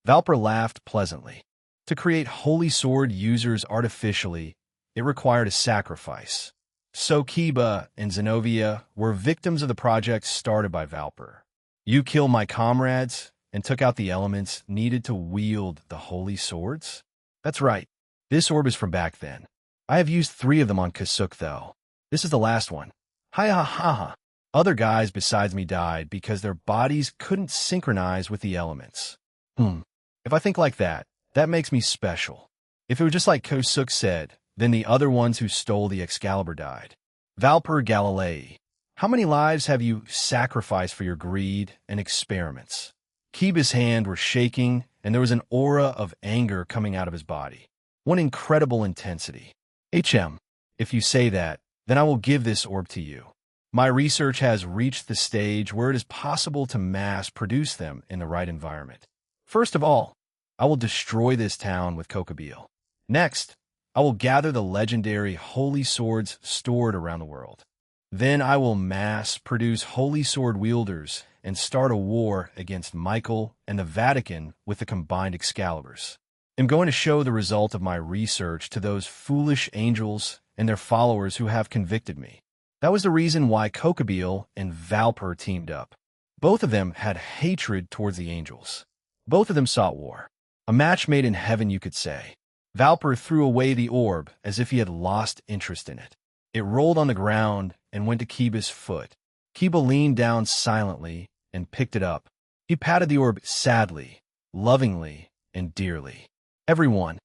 Valper laughed pleasantly. To create holy sword users artificially, it required a sacrifice. So Kiba and Zenobia were victims of the project started by Valper. You killed my comrades and took out the elements needed to wield the holy swords? That's right. This orb is from back then. I have used 3 of them on Kasuk, though. This is the last one. Ha. Other guys besides me died because their bodies couldn't synchronize with the elements. If I think like that, that makes me special. If it were just like Kasuk said, then the other ones who stole the Excalibur died. Valper Galilei, how many lives have you sacrificed for your greed and experiments? Kiba's hands were shaking, and there was an aura of anger coming out of his body. One incredible intensity. If you say that, then I will give this orb to you. My research has reached the stage where it is possible to mass produce them in the right environment. First of all, I will destroy this town with Kokobeel. Next, I will gather the legendary holy swords stored around the world. Then I will mass produce holy sword wielders and start a war against Michael and the Vatican with the combined Excaliburs. I'm going to show the result of my research to those foolish angels and their followers who have convicted me. That was the reason why Kokobeel and Valper teamed up. Both of them had hatred towards the angels. Both of them sought war. A match made in heaven, you could say. Valper threw away the orb as if he had lost interest in it. It rolled on the ground and went to Kiba's foot. Kiba leaned down silently and picked it up. He patted the orb sadly, lovingly, and dearly. Everyone.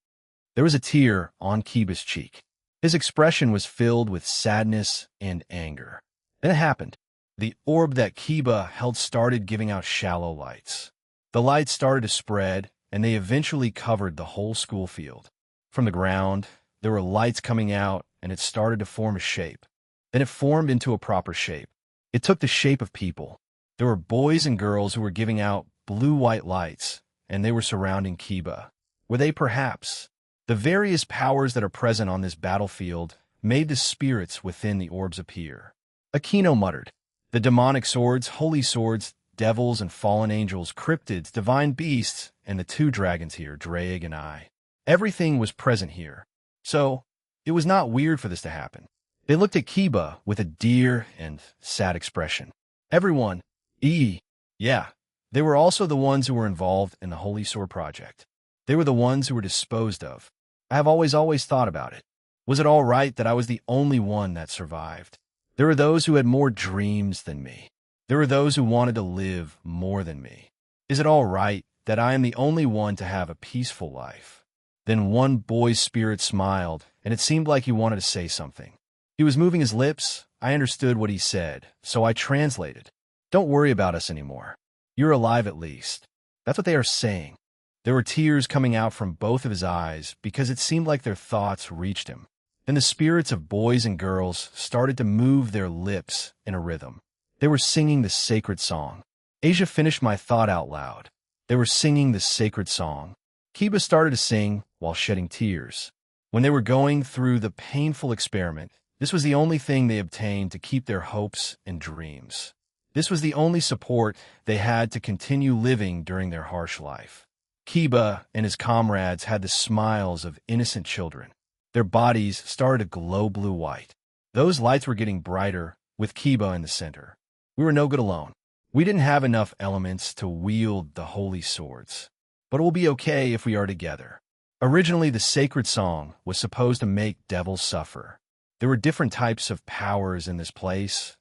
There was a tear on Kiba's cheek. His expression was filled with sadness and anger. Then it happened. The orb that Kiba held started giving out shallow lights. The lights started to spread, and they eventually covered the whole school field. From the ground, there were lights coming out, and it started to form a shape. Then it formed into a proper shape. It took the shape of people. There were boys and girls who were giving out blue-white lights, and they were surrounding Kiba. Were they perhaps? The various powers that are present on this battlefield made the spirits within the orbs appear. Aquino muttered, "The demonic swords, holy swords, devils and fallen angels, cryptids, divine beasts, and the 2 dragons here, Drag and I. Everything was present here. So, it was not weird for this to happen." They looked at Kiba with a dear and sad expression. Everyone, yeah, they were also the ones who were involved in the Holy Sword Project. They were the ones who were disposed of. I have always thought about it. Was it all right that I was the only one that survived? There were those who had more dreams than me. There were those who wanted to live more than me. Is it all right that I am the only one to have a peaceful life? Then one boy's spirit smiled, and it seemed like he wanted to say something. He was moving his lips. I understood what he said, so I translated. Don't worry about us anymore. You're alive at least. That's what they are saying. There were tears coming out from both of his eyes because it seemed like their thoughts reached him. Then the spirits of boys and girls started to move their lips in a rhythm. They were singing the sacred song. Asia finished my thought out loud. They were singing the sacred song. Kiba started to sing while shedding tears. When they were going through the painful experiment, this was the only thing they obtained to keep their hopes and dreams. This was the only support they had to continue living during their harsh life. Kiba and his comrades had the smiles of innocent children. Their bodies started to glow blue-white. Those lights were getting brighter, with Kiba in the center. We were no good alone. We didn't have enough elements to wield the holy swords. But it will be okay if we are together. Originally, the sacred song was supposed to make devils suffer. There were different types of powers in this place.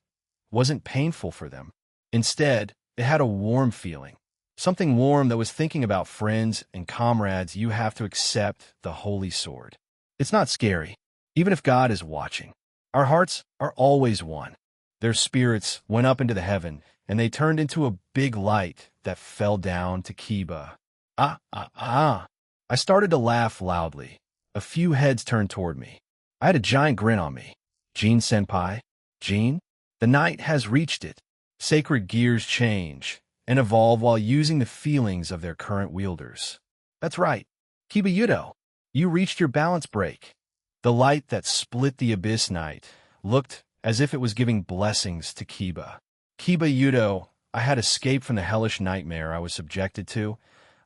It wasn't painful for them. Instead, it had a warm feeling. Something warm that was thinking about friends and comrades. You have to accept the holy sword. It's not scary, even if God is watching. Our hearts are always one. Their spirits went up into the heaven, and they turned into a big light that fell down to Kiba. Ah, ah, ah. I started to laugh loudly. A few heads turned toward me. I had a giant grin on me. Jin-senpai? Jin? The night has reached it. Sacred gears change and evolve while using the feelings of their current wielders. That's right. Kiba Yudo, you reached your balance break. The light that split the abyss night looked as if it was giving blessings to Kiba. Kiba Yudo, I had escaped from the hellish nightmare I was subjected to.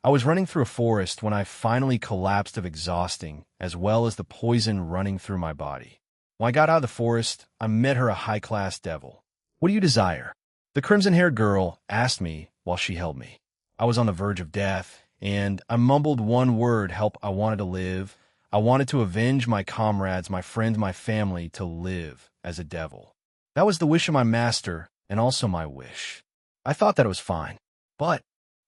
I was running through a forest when I finally collapsed of exhausting, as well as the poison running through my body. When I got out of the forest, I met her, a high-class devil. What do you desire? The crimson-haired girl asked me while she held me. I was on the verge of death, and I mumbled one word: help. I wanted to live. I wanted to avenge my comrades, my friends, my family, to live as a devil. That was the wish of my master, and also my wish. I thought that it was fine, but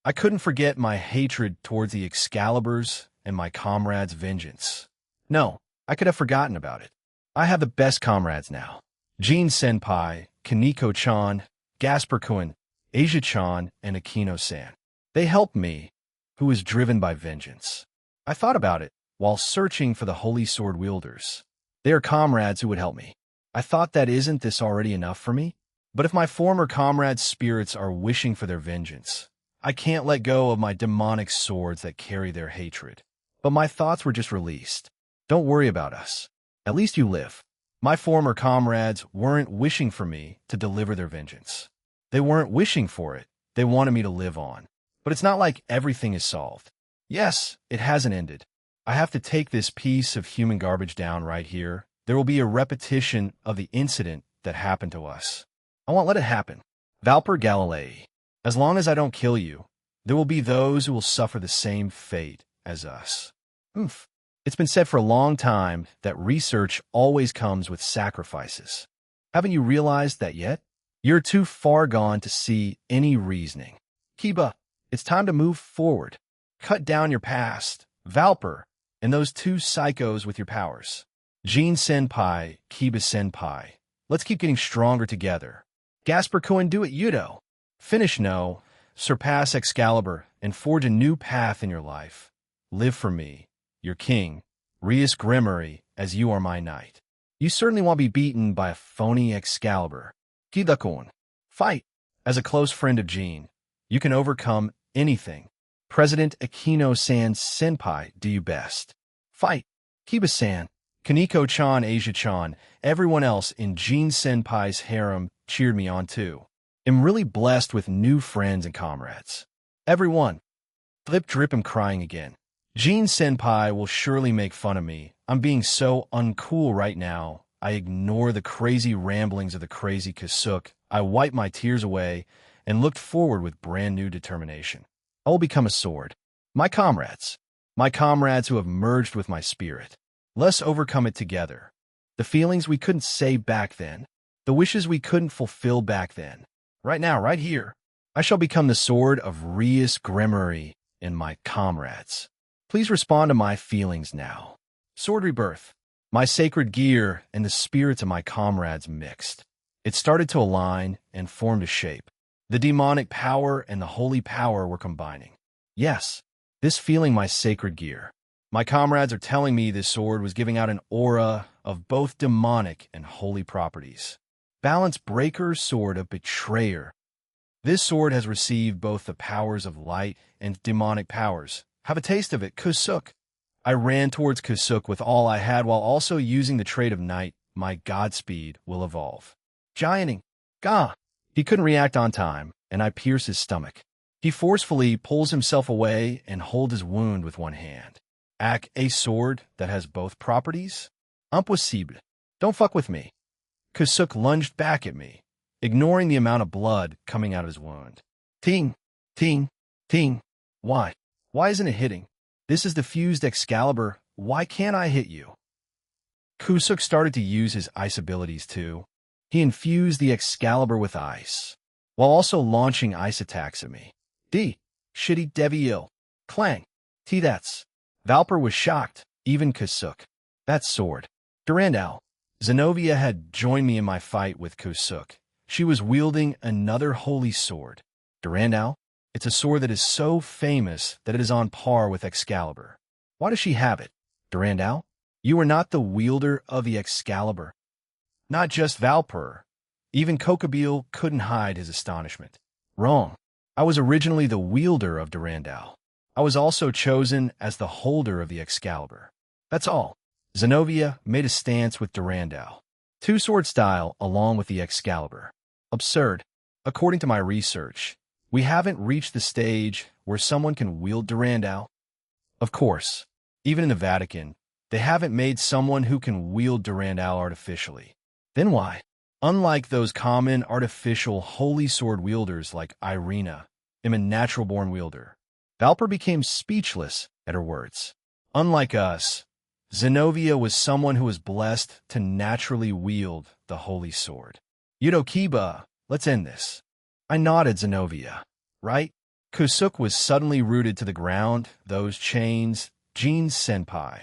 I couldn't forget my hatred towards the Excaliburs and my comrades' vengeance. No, I could have forgotten about it. I have the best comrades now. Jin-senpai, Kaneko-chan, Gasper-kun, Asia-chan, and Akino-san. They helped me, who was driven by vengeance. I thought about it while searching for the holy sword wielders. They are comrades who would help me. I thought, that isn't this already enough for me? But if my former comrades' spirits are wishing for their vengeance, I can't let go of my demonic swords that carry their hatred. But my thoughts were just released. Don't worry about us. At least you live. My former comrades weren't wishing for me to deliver their vengeance. They weren't wishing for it. They wanted me to live on. But it's not like everything is solved. Yes, it hasn't ended. I have to take this piece of human garbage down right here. There will be a repetition of the incident that happened to us. I won't let it happen. Valper Galilei. As long as I don't kill you, there will be those who will suffer the same fate as us. Oof. It's been said for a long time that research always comes with sacrifices. Haven't you realized that yet? You're too far gone to see any reasoning. Kiba, it's time to move forward. Cut down your past, Valper, and those two psychos with your powers. Jin-senpai, Kiba-senpai. Let's keep getting stronger together. Gasper-kun, do it, Yudo. Finish No, surpass Excalibur, and forge a new path in your life. Live for me, your king, Rias Grimory, as you are my knight. You certainly won't be beaten by a phony Excalibur. Kidakun, fight. As a close friend of Jin, you can overcome anything. President Akino-san senpai, do you best. Fight. Kiba-san, Kaneko-chan, Asia-chan, everyone else in Jin-senpai's harem cheered me on too. I'm really blessed with new friends and comrades. Everyone. Flip drip, I'm crying again. Jin-senpai will surely make fun of me. I'm being so uncool right now. I ignore the crazy ramblings of the crazy Kasuk. I wiped my tears away and looked forward with brand new determination. I will become a sword. My comrades who have merged with my spirit. Let's overcome it together. The feelings we couldn't say back then. The wishes we couldn't fulfill back then. Right now, right here. I shall become the sword of Rias Grimory and my comrades. Please respond to my feelings now. Sword rebirth. My sacred gear and the spirits of my comrades mixed. It started to align and formed a shape. The demonic power and the holy power were combining. Yes, this feeling my sacred gear. My comrades are telling me this sword was giving out an aura of both demonic and holy properties. Balance breaker, sword of betrayer. This sword has received both the powers of light and demonic powers. Have a taste of it, Kusuk. I ran towards Kusuk with all I had while also using the trait of night. My Godspeed will evolve. Gianting. Gah! He couldn't react on time, and I pierce his stomach. He forcefully pulls himself away and holds his wound with one hand. A sword that has both properties? Impossible. Don't fuck with me. Kusuk lunged back at me, ignoring the amount of blood coming out of his wound. Ting, ting, ting. Why? Why isn't it hitting? This is the fused Excalibur. Why can't I hit you? Kusuk started to use his ice abilities too. He infused the Excalibur with ice, while also launching ice attacks at me. Shitty Devil. Clang. That's. Valper was shocked, even Kusuk. That sword. Durandal. Zenobia had joined me in my fight with Kusuk. She was wielding another holy sword. Durandal? It's a sword that is so famous that it is on par with Excalibur. Why does she have it? Durandal? You are not the wielder of the Excalibur. Not just Valper. Even Kokobeel couldn't hide his astonishment. Wrong. I was originally the wielder of Durandal. I was also chosen as the holder of the Excalibur. That's all. Zenobia made a stance with Durandal. Two-sword style along with the Excalibur. Absurd. According to my research, we haven't reached the stage where someone can wield Durandal. Of course, even in the Vatican, they haven't made someone who can wield Durandal artificially. Then why? Unlike those common artificial holy sword wielders like Irina, am a natural-born wielder. Valper became speechless at her words. Unlike us, Zenobia was someone who was blessed to naturally wield the holy sword. Kiba, let's end this. I nodded Zenobia. Right? Kusuk was suddenly rooted to the ground, those chains, Jean-senpai.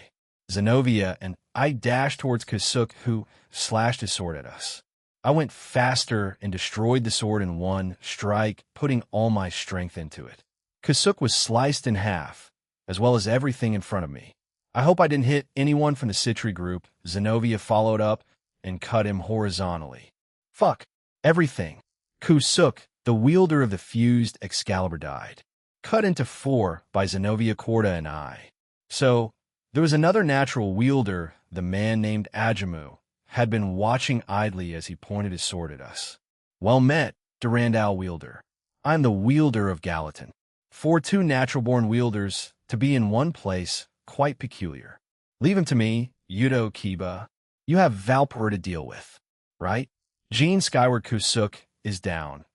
Zenobia and I dashed towards Kusuk, who slashed his sword at us. I went faster and destroyed the sword in one strike, putting all my strength into it. Kusuk was sliced in half, as well as everything in front of me. I hope I didn't hit anyone from the Citri group. Zenobia followed up and cut him horizontally. Fuck. Everything. Kusuk, the wielder of the fused Excalibur, died. Cut into 4 by Zenobia Corda and I. So, there was another natural wielder, the man named Ajamu, had been watching idly as he pointed his sword at us. Well met, Durandal wielder. I'm the wielder of Gallatin. For 2 natural-born wielders to be in one place, quite peculiar. Leave him to me, Kiba. You have Valper to deal with, right? Jean Skyward Kusuk is down.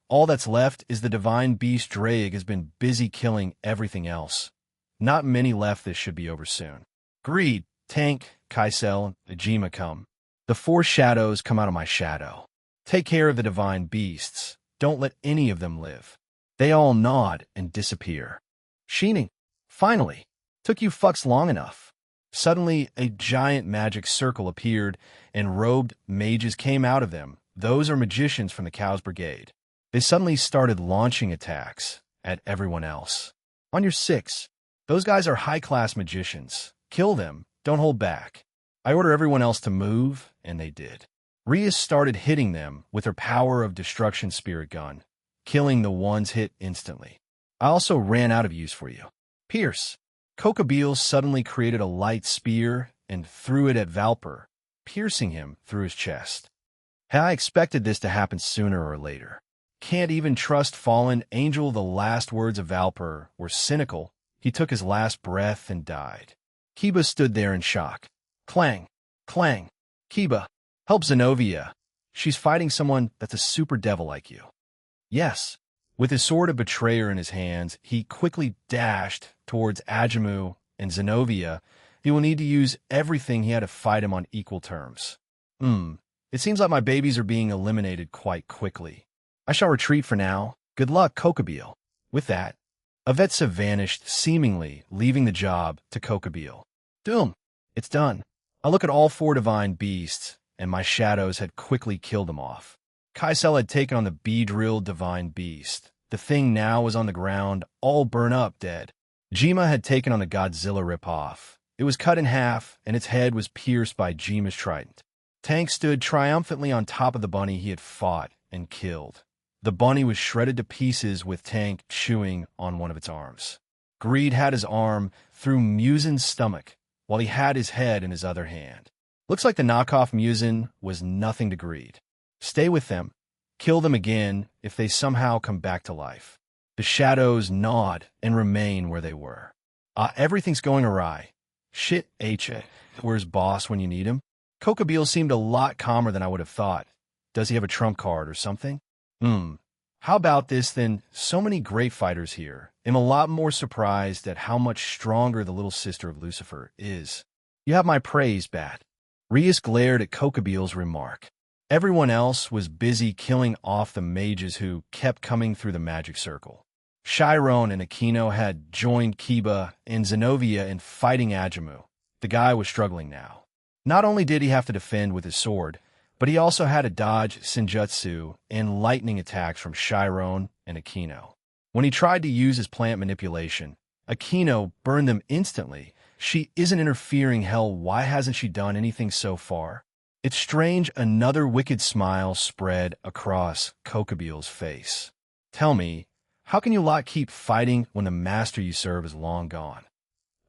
All that's left is the divine beast Draig has been busy killing everything else. Not many left. This should be over soon. Greed, Tank, Kaisel, Ajima come. The 4 shadows come out of my shadow. Take care of the divine beasts. Don't let any of them live. They all nod and disappear. Sheening. Finally. Took you fucks long enough. Suddenly, a giant magic circle appeared, and robed mages came out of them. Those are magicians from the Cow's Brigade. They suddenly started launching attacks at everyone else. On your 6. Those guys are high-class magicians. Kill them. Don't hold back. I order everyone else to move, and they did. Rhea started hitting them with her power of destruction spirit gun, killing the ones hit instantly. I also ran out of use for you. Pierce. Kokobeel suddenly created a light spear and threw it at Valper, piercing him through his chest. I expected this to happen sooner or later. Can't even trust fallen angel. The last words of Valper were cynical. He took his last breath and died. Kiba stood there in shock. Clang. Clang. Kiba, help Zenobia. She's fighting someone that's a super devil like you. Yes. With his sword of betrayer in his hands, he quickly dashed towards Ajamu and Zenobia. He will need to use everything he had to fight him on equal terms. It seems like my babies are being eliminated quite quickly. I shall retreat for now. Good luck, Kokobeel. With that, Avetsa vanished, seemingly leaving the job to Kokobeel. Doom. It's done. I look at all 4 divine beasts, and my shadows had quickly killed them off. Kaisel had taken on the Beedrill divine beast. The thing now was on the ground, all burnt up, dead. Jima had taken on the Godzilla ripoff. It was cut in half, and its head was pierced by Jima's trident. Tank stood triumphantly on top of the bunny he had fought and killed. The bunny was shredded to pieces with Tank chewing on one of its arms. Greed had his arm through Muzin's stomach, while he had his head in his other hand. Looks like the knockoff Muzin was nothing to Greed. Stay with them. Kill them again if they somehow come back to life. The shadows nod and remain where they were. Everything's going awry. Shit, where's boss when you need him? Kokobeel seemed a lot calmer than I would have thought. Does he have a trump card or something? How about this then? So many great fighters here. I'm a lot more surprised at how much stronger the little sister of Lucifer is. You have my praise, Bat. Rias glared at Kokobeel's remark. Everyone else was busy killing off the mages who kept coming through the magic circle. Chiron and Aquino had joined Kiba and Zenobia in fighting Ajamu. The guy was struggling now. Not only did he have to defend with his sword, but he also had to dodge Senjutsu and lightning attacks from Chiron and Aquino. When he tried to use his plant manipulation, Aquino burned them instantly. She isn't interfering, hell, why hasn't she done anything so far? It's strange, another wicked smile spread across Kokobeel's face. Tell me, how can you lot keep fighting when the master you serve is long gone?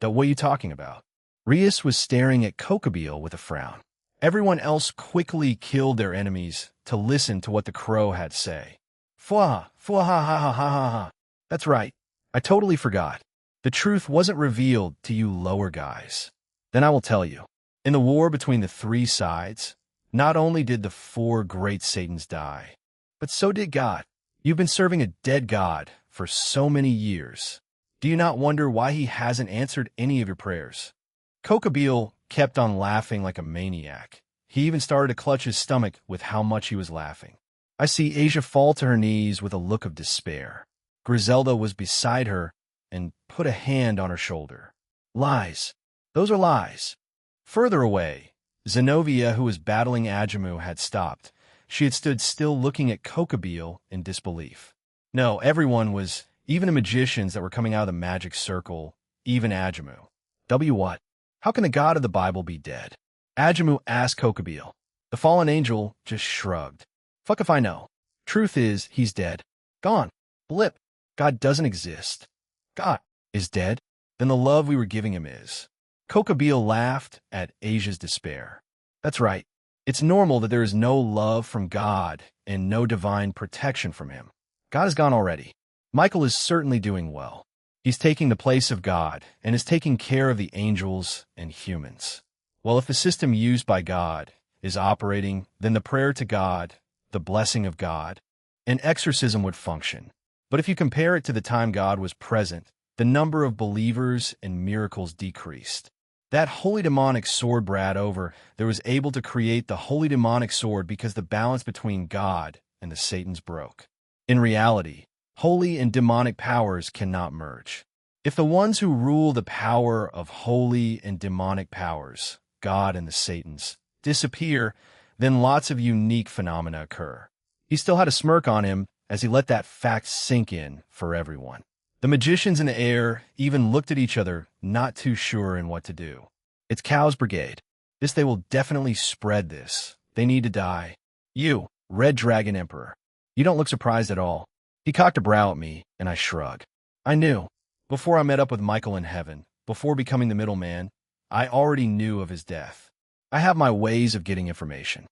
What are you talking about? Rias was staring at Kokobeel with a frown. Everyone else quickly killed their enemies to listen to what the crow had to say. Fwa, fwa ha ha ha ha ha ha. That's right, I totally forgot. The truth wasn't revealed to you lower guys. Then I will tell you. In the war between the three sides, not only did the four great Satans die, but so did God. You've been serving a dead God for so many years. Do you not wonder why he hasn't answered any of your prayers? Kokobeel kept on laughing like a maniac. He even started to clutch his stomach with how much he was laughing. I see Asia fall to her knees with a look of despair. Griselda was beside her and put a hand on her shoulder. Lies. Those are lies. Further away, Zenobia, who was battling Ajamu, had stopped. She had stood still looking at Kokobeel in disbelief. No, everyone was, even the magicians that were coming out of the magic circle, even Ajamu. What? How can the god of the Bible be dead? Ajamu asked Kokobeel. The fallen angel just shrugged. Fuck if I know. Truth is, he's dead. Gone. Blip. God doesn't exist. God is dead. Then the love we were giving him is. Kokobeel laughed at Asia's despair. That's right. It's normal that there is no love from God and no divine protection from him. God is gone already. Michael is certainly doing well. He's taking the place of God and is taking care of the angels and humans. Well, if the system used by God is operating, then the prayer to God, the blessing of God, and exorcism would function. But if you compare it to the time God was present, the number of believers and miracles decreased. That holy demonic sword Brad over there was able to create the holy demonic sword because the balance between God and the Satans broke. In reality, holy and demonic powers cannot merge. If the ones who rule the power of holy and demonic powers, God and the Satans, disappear, then lots of unique phenomena occur. He still had a smirk on him as he let that fact sink in for everyone. The magicians in the air even looked at each other, not too sure in what to do. It's Cow's Brigade. They will definitely spread this. They need to die. You, Red Dragon Emperor. You don't look surprised at all. He cocked a brow at me, and I shrugged. I knew. Before I met up with Michael in heaven, before becoming the middleman, I already knew of his death. I have my ways of getting information.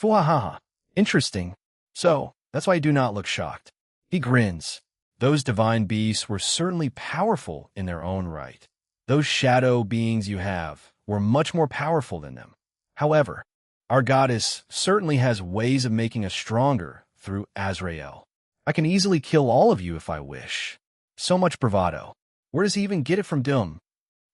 Fuahaha. Interesting. So, that's why I do not look shocked. He grins. Those divine beasts were certainly powerful in their own right. Those shadow beings you have were much more powerful than them. However, our goddess certainly has ways of making us stronger through Azrael. I can easily kill all of you if I wish. So much bravado. Where does he even get it from Doom?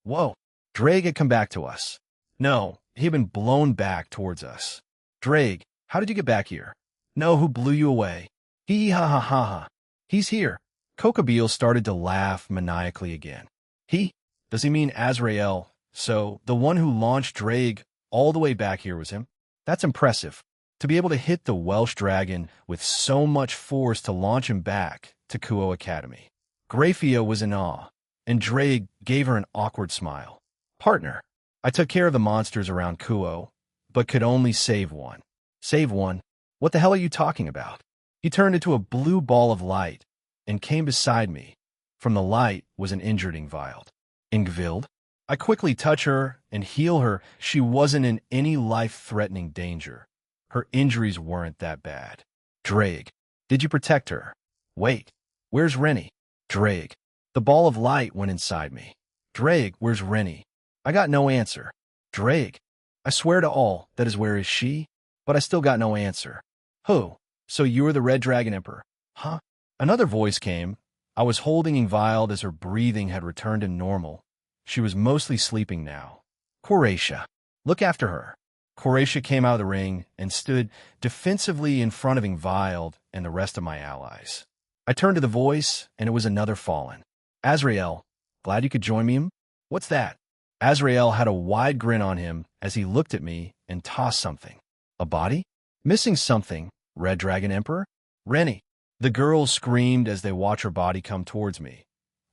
Whoa, Drake had come back to us. No, he had been blown back towards us. Drake, how did you get back here? No, who blew you away? Hee ha ha ha ha. He's here. Kokobeel started to laugh maniacally again. He? Does he mean Azrael? So, the one who launched Drake all the way back here was him? That's impressive. To be able to hit the Welsh dragon with so much force to launch him back to Kuo Academy. Grafia was in awe, and Drake gave her an awkward smile. Partner, I took care of the monsters around Kuo, but could only save one. Save one? What the hell are you talking about? He turned into a blue ball of light and came beside me. From the light was an injured Ingvild. Ingvild? I quickly touch her and heal her. She wasn't in any life-threatening danger. Her injuries weren't that bad. Drake, did you protect her? Wait, where's Rennie? Drake, the ball of light went inside me. Drake, where's Rennie? I got no answer. Drake, I swear to all, that is where is she? But I still got no answer. Who? So you were the Red Dragon Emperor? Huh? Another voice came. I was holding Ingvild as her breathing had returned to normal. She was mostly sleeping now. Coratia, look after her. Coratia came out of the ring and stood defensively in front of Ingvild and the rest of my allies. I turned to the voice, and it was another fallen. Azrael, glad you could join me. What's that? Azrael had a wide grin on him as he looked at me and tossed something. A body? Missing something. Red Dragon Emperor? Rennie. The girls screamed as they watched her body come towards me.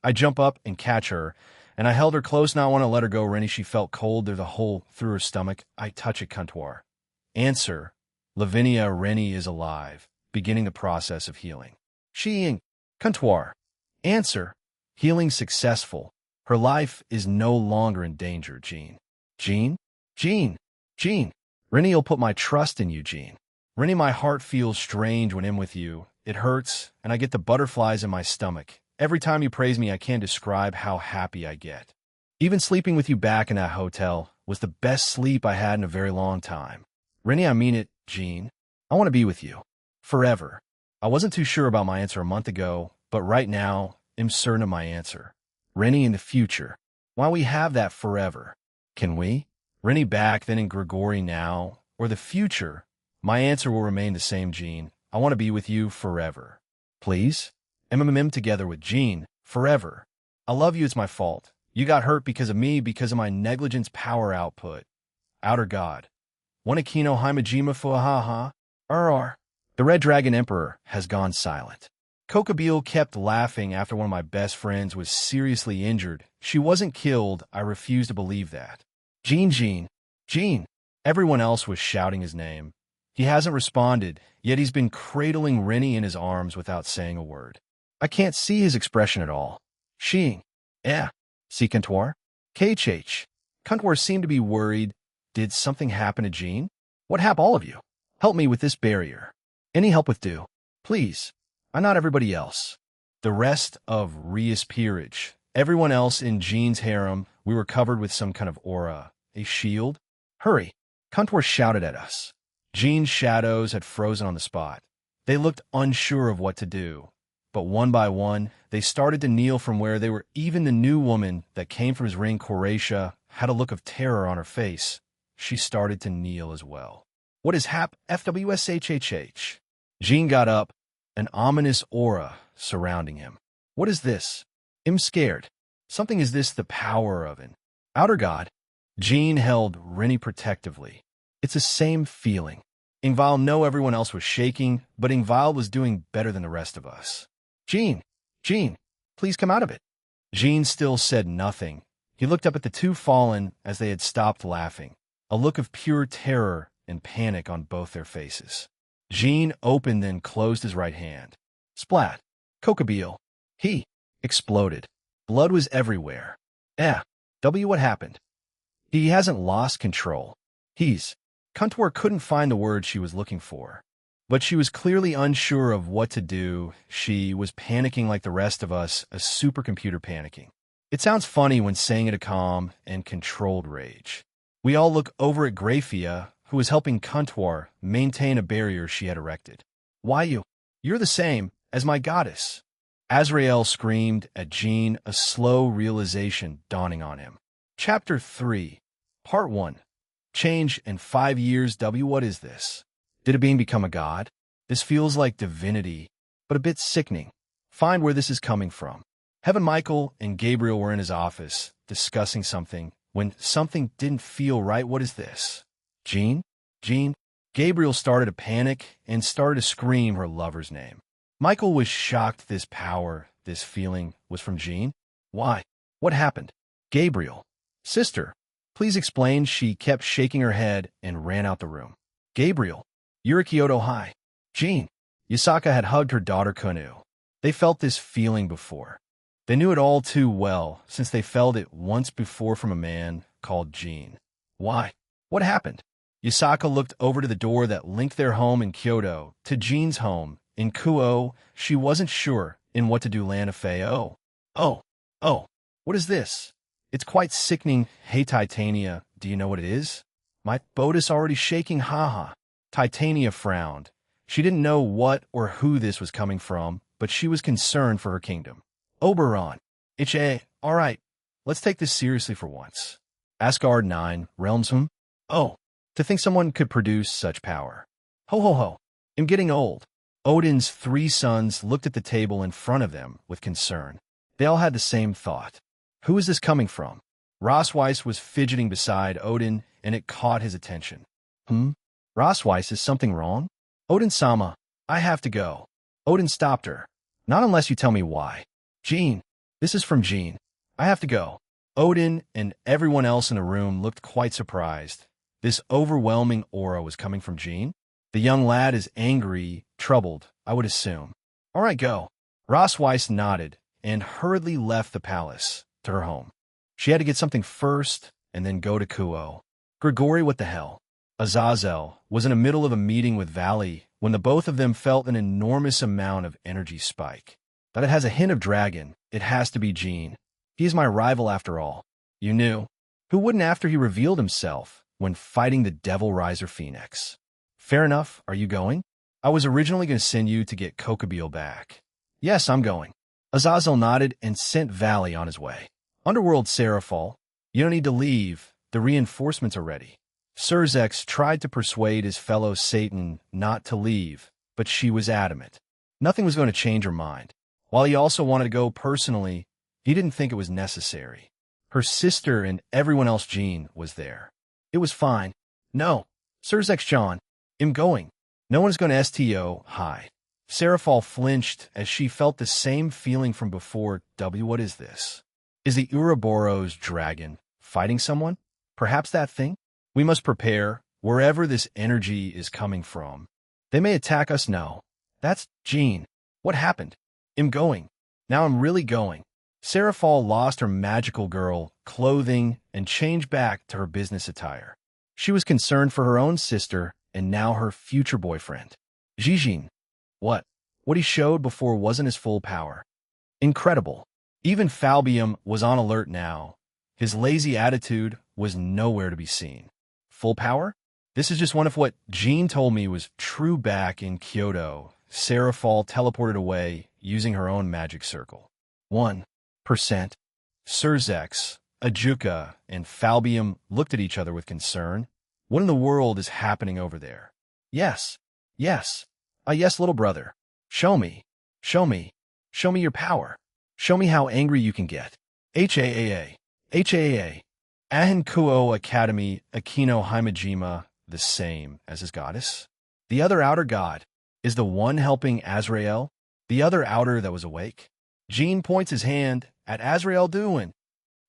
I jump up and catch her, and I held her close, not want to let her go. Rennie, she felt cold through the hole through her stomach. I touch it, Contour. Answer. Lavinia, Rennie is alive, beginning the process of healing. Sheing. Contour. Answer. Healing successful. Her life is no longer in danger, Jean. Jean? Jean. Jean. Rennie, I'll put my trust in you, Jean. Rennie, my heart feels strange when I'm with you. It hurts, and I get the butterflies in my stomach. Every time you praise me, I can't describe how happy I get. Even sleeping with you back in that hotel was the best sleep I had in a very long time. Rennie, I mean it, Jean. I want to be with you. Forever. I wasn't too sure about my answer a month ago, but right now, I'm certain of my answer. Rennie, in the future. Why we have that forever? Can we? Rennie back then and Grigori now, or the future? My answer will remain the same, Jean. I want to be with you forever. Please? MMM together with Jean, forever. I love you, it's my fault. You got hurt because of me, because of my negligence power output. Outer God. Wanakino Himajima Fuahaha. The Red Dragon Emperor has gone silent. Kokabeel kept laughing after one of my best friends was seriously injured. She wasn't killed. I refuse to believe that. Jean, Jean, Jean. Everyone else was shouting his name. He hasn't responded, yet he's been cradling Rennie in his arms without saying a word. I can't see his expression at all. Sheing. See Contour? KHH. Contour seemed to be worried. Did something happen to Jean? What happened, all of you? Help me with this barrier. Any help with do? Please. I'm not everybody else. The rest of Rias peerage. Everyone else in Jean's harem, we were covered with some kind of aura. A shield? Hurry. Contour shouted at us. Jean's shadows had frozen on the spot. They looked unsure of what to do. But one by one, they started to kneel from where they were. Even the new woman that came from his ring, Coratia, had a look of terror on her face. She started to kneel as well. What is FWSHHH? Jean got up, an ominous aura surrounding him. What is this? I'm scared. Something is this the power of an outer God? Jean held Rennie protectively. It's the same feeling. Ingval knew everyone else was shaking, but Ingval was doing better than the rest of us. Jean, please come out of it. Jean still said nothing. He looked up at the two fallen as they had stopped laughing, a look of pure terror and panic on both their faces. Jean opened then closed his right hand. Splat. Kokabeel. He exploded. Blood was everywhere. What happened? He hasn't lost control. Contour couldn't find the word she was looking for. But she was clearly unsure of what to do. She was panicking like the rest of us, a supercomputer panicking. It sounds funny when saying it a calm and controlled rage. We all look over at Graphia, who was helping Contour maintain a barrier she had erected. Why you? You're the same as my goddess. Azrael screamed at Jean, a slow realization dawning on him. Chapter 3, Part 1. Change in 5 years. What is this? Did a being become a god? This feels like divinity, but a bit sickening. Find where this is coming from. Heaven Michael and Gabriel were in his office, discussing something, when something didn't feel right. What is this? Jean? Gabriel started to panic and started to scream her lover's name. Michael was shocked this power, this feeling, was from Jean. Why? What happened? Gabriel. Sister, please explain. She kept shaking her head and ran out the room. Gabriel. You're a Kyoto High. Jean. Yasaka had hugged her daughter Konu. They felt this feeling before. They knew it all too well, since they felt it once before from a man called Jean. Why? What happened? Yasaka looked over to the door that linked their home in Kyoto to Jean's home in Kuo. She wasn't sure in what to do. Lanafei. Oh, what is this? It's quite sickening. Hey, Titania, do you know what it is? My boat is already shaking. Haha. Titania frowned. She didn't know what or who this was coming from, but she was concerned for her kingdom. Oberon. All right. Let's take this seriously for once. Asgard 9, Realms. Oh, to think someone could produce such power. Ho. I'm getting old. Odin's three sons looked at the table in front of them with concern. They all had the same thought. Who is this coming from? Rosweiss was fidgeting beside Odin, and it caught his attention. Rosweiss, is something wrong? Odin-sama, I have to go. Odin stopped her. Not unless you tell me why. Jean, this is from Jean. I have to go. Odin and everyone else in the room looked quite surprised. This overwhelming aura was coming from Jean? The young lad is angry, troubled, I would assume. All right, go. Rosweiss nodded and hurriedly left the palace to her home. She had to get something first and then go to Kuo. Grigori, what the hell? Azazel was in the middle of a meeting with Valley when the both of them felt an enormous amount of energy spike. That it has a hint of dragon, it has to be Jean. He is my rival after all. You knew. Who wouldn't after he revealed himself when fighting the Devil Riser Phoenix? Fair enough, are you going? I was originally going to send you to get Kokobeel back. Yes, I'm going. Azazel nodded and sent Valley on his way. Underworld Seraphal, you don't need to leave. The reinforcements are ready. Surzex tried to persuade his fellow Satan not to leave, but she was adamant. Nothing was going to change her mind. While he also wanted to go personally, he didn't think it was necessary. Her sister and everyone else, Jean, was there. It was fine. No, Surzex John, I'm going. No one's going to STO hide. Seraphal flinched as she felt the same feeling from before. What is this? Is the Ouroboros dragon fighting someone? Perhaps that thing? We must prepare, wherever this energy is coming from. They may attack us now. That's Jean. What happened? I'm going. Now I'm really going. Seraphal lost her magical girl clothing and changed back to her business attire. She was concerned for her own sister and now her future boyfriend. Jijin. What he showed before wasn't his full power. Incredible. Even Falbium was on alert now. His lazy attitude was nowhere to be seen. Full power? This is just one of what Jean told me was true back in Kyoto. Seraphal teleported away using her own magic circle. 1%. Surzex, Ajuka, and Falbium looked at each other with concern. What in the world is happening over there? Yes. Yes, little brother. Show me. Show me your power. Show me how angry you can get. HAAA. Ahin Kuo Academy Akino Himejima, the same as his goddess? The other outer god is the one helping Azrael, the other outer that was awake? Jean points his hand at Azrael doing.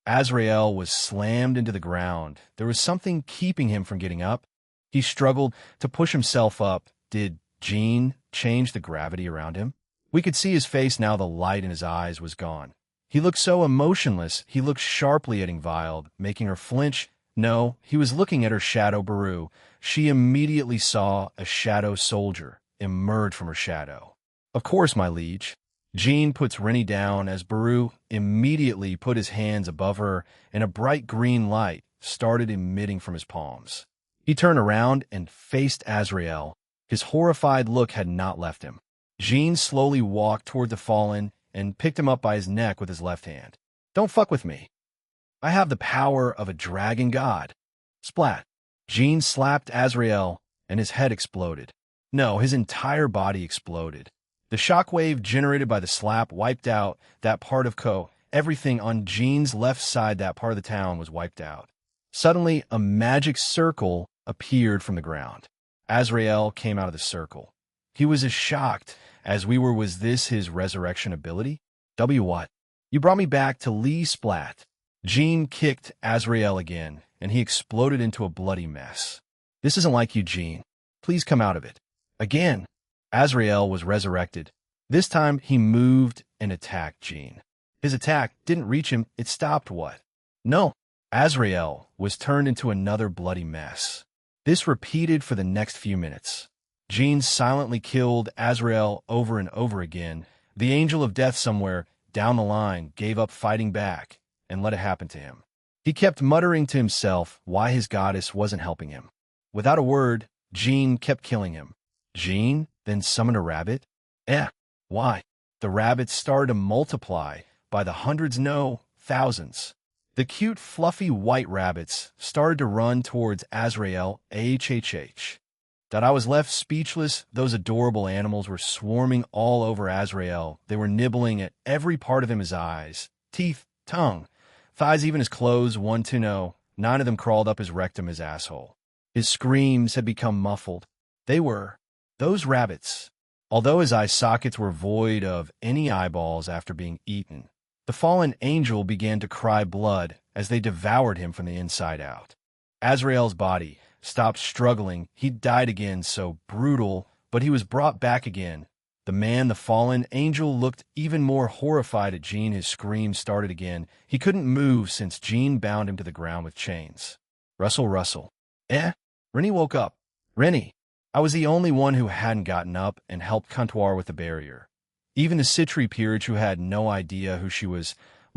Azrael was slammed into the ground. There was something keeping him from getting up. He struggled to push himself up. Did Jean change the gravity around him? We could see his face now. The light in his eyes was gone. He looked so emotionless. He looked sharply at Ingvild, making her flinch. No, he was looking at her shadow Baru. She immediately saw a shadow soldier emerge from her shadow. Of course, my liege. Jean puts Rennie down as Baru immediately put his hands above her and a bright green light started emitting from his palms. He turned around and faced Azrael. His horrified look had not left him. Jean slowly walked toward the fallen and picked him up by his neck with his left hand. Don't fuck with me. I have the power of a dragon god. Splat. Jean slapped Azrael and his head exploded. No, his entire body exploded. The shockwave generated by the slap wiped out that part of Ko. Everything on Jean's left side, that part of the town, was wiped out. Suddenly, a magic circle appeared from the ground. Azrael came out of the circle. He was as shocked as we were. Was this his resurrection ability? What? You brought me back to Lee Splat. Jean kicked Azrael again, and he exploded into a bloody mess. This isn't like you, Jean. Please come out of it. Again. Azrael was resurrected. This time, he moved and attacked Jean. His attack didn't reach him. It stopped what? No. Azrael was turned into another bloody mess. This repeated for the next few minutes. Jean silently killed Azrael over and over again. The angel of death somewhere down the line gave up fighting back and let it happen to him. He kept muttering to himself why his goddess wasn't helping him. Without a word, Jean kept killing him. Jean then summoned a rabbit? Why? The rabbits started to multiply by the hundreds, no, thousands. The cute, fluffy white rabbits started to run towards Azrael. That I was left speechless. Those adorable animals were swarming all over Azrael. They were nibbling at every part of him, his eyes, teeth, tongue, thighs, even his clothes. One to know, 9 of them crawled up his rectum, his asshole. His screams had become muffled. They were those rabbits. Although his eye sockets were void of any eyeballs after being eaten, the fallen angel began to cry blood as they devoured him from the inside out. Azrael's body stopped struggling. He died again, so brutal, but he was brought back again. The man, the fallen angel, looked even more horrified at Jean. His screams started again. He couldn't move since Jean bound him to the ground with chains. Russell, Russell. Rennie woke up. Rennie. I was the only one who hadn't gotten up and helped Comptoir with the barrier. Even the Citri peerage, who had no idea who she was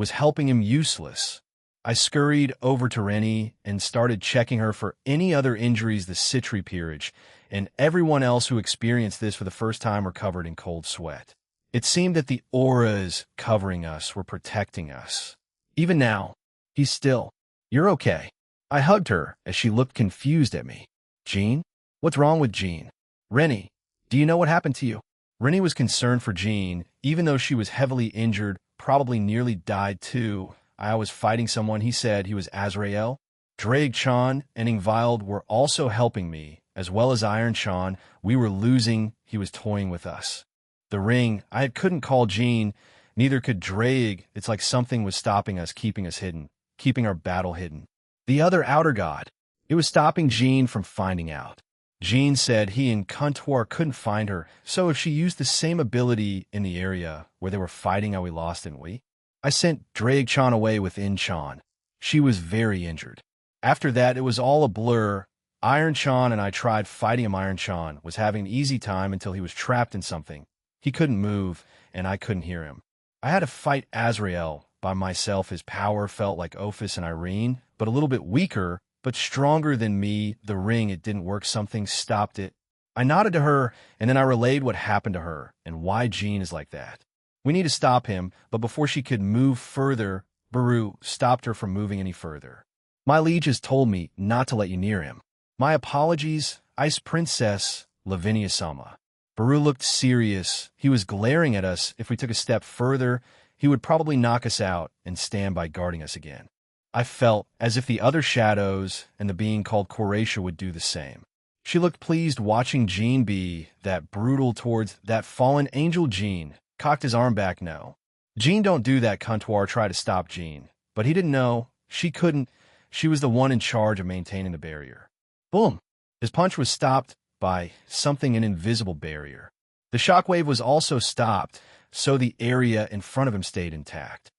helping him, useless. I scurried over to Rennie and started checking her for any other injuries. The Citri peerage and everyone else who experienced this for the first time were covered in cold sweat. It seemed that the auras covering us were protecting us. Even now, he's still. You're okay. I hugged her as she looked confused at me. Jean? What's wrong with Jean? Rennie, do you know what happened to you? Rennie was concerned for Jean, even though she was heavily injured, probably nearly died too. I was fighting someone. He said he was Azrael. Drake Chan and Ingvild were also helping me, as well as Iron Chan. We were losing. He was toying with us. The ring, I couldn't call Jean. Neither could Drake. It's like something was stopping us, keeping us hidden, keeping our battle hidden. The other outer god. It was stopping Jean from finding out. Jean said he and Comptoir couldn't find her, so if she used the same ability in the area where they were fighting, how we lost, didn't we? I sent Drake Chan away with Chan. She was very injured. After that, it was all a blur. Iron Chan and I tried fighting him. Iron Chan was having an easy time until he was trapped in something. He couldn't move, and I couldn't hear him. I had to fight Azrael by myself. His power felt like Ophis and Irene, but a little bit weaker, but stronger than me. The ring, it didn't work. Something stopped it. I nodded to her, and then I relayed what happened to her and why Jean is like that. We need to stop him, but before she could move further, Baru stopped her from moving any further. My liege has told me not to let you near him. My apologies, Ice Princess Lavinia-sama. Baru looked serious. He was glaring at us. If we took a step further, he would probably knock us out and stand by guarding us again. I felt as if the other shadows and the being called Coratia would do the same. She looked pleased watching Jean be that brutal towards that fallen angel. Jean cocked his arm back. No. Jean, don't do that. Comptoir tried to stop Jean, but he didn't know. She couldn't. She was the one in charge of maintaining the barrier. Boom. His punch was stopped by something, an invisible barrier. The shockwave was also stopped, so the area in front of him stayed intact.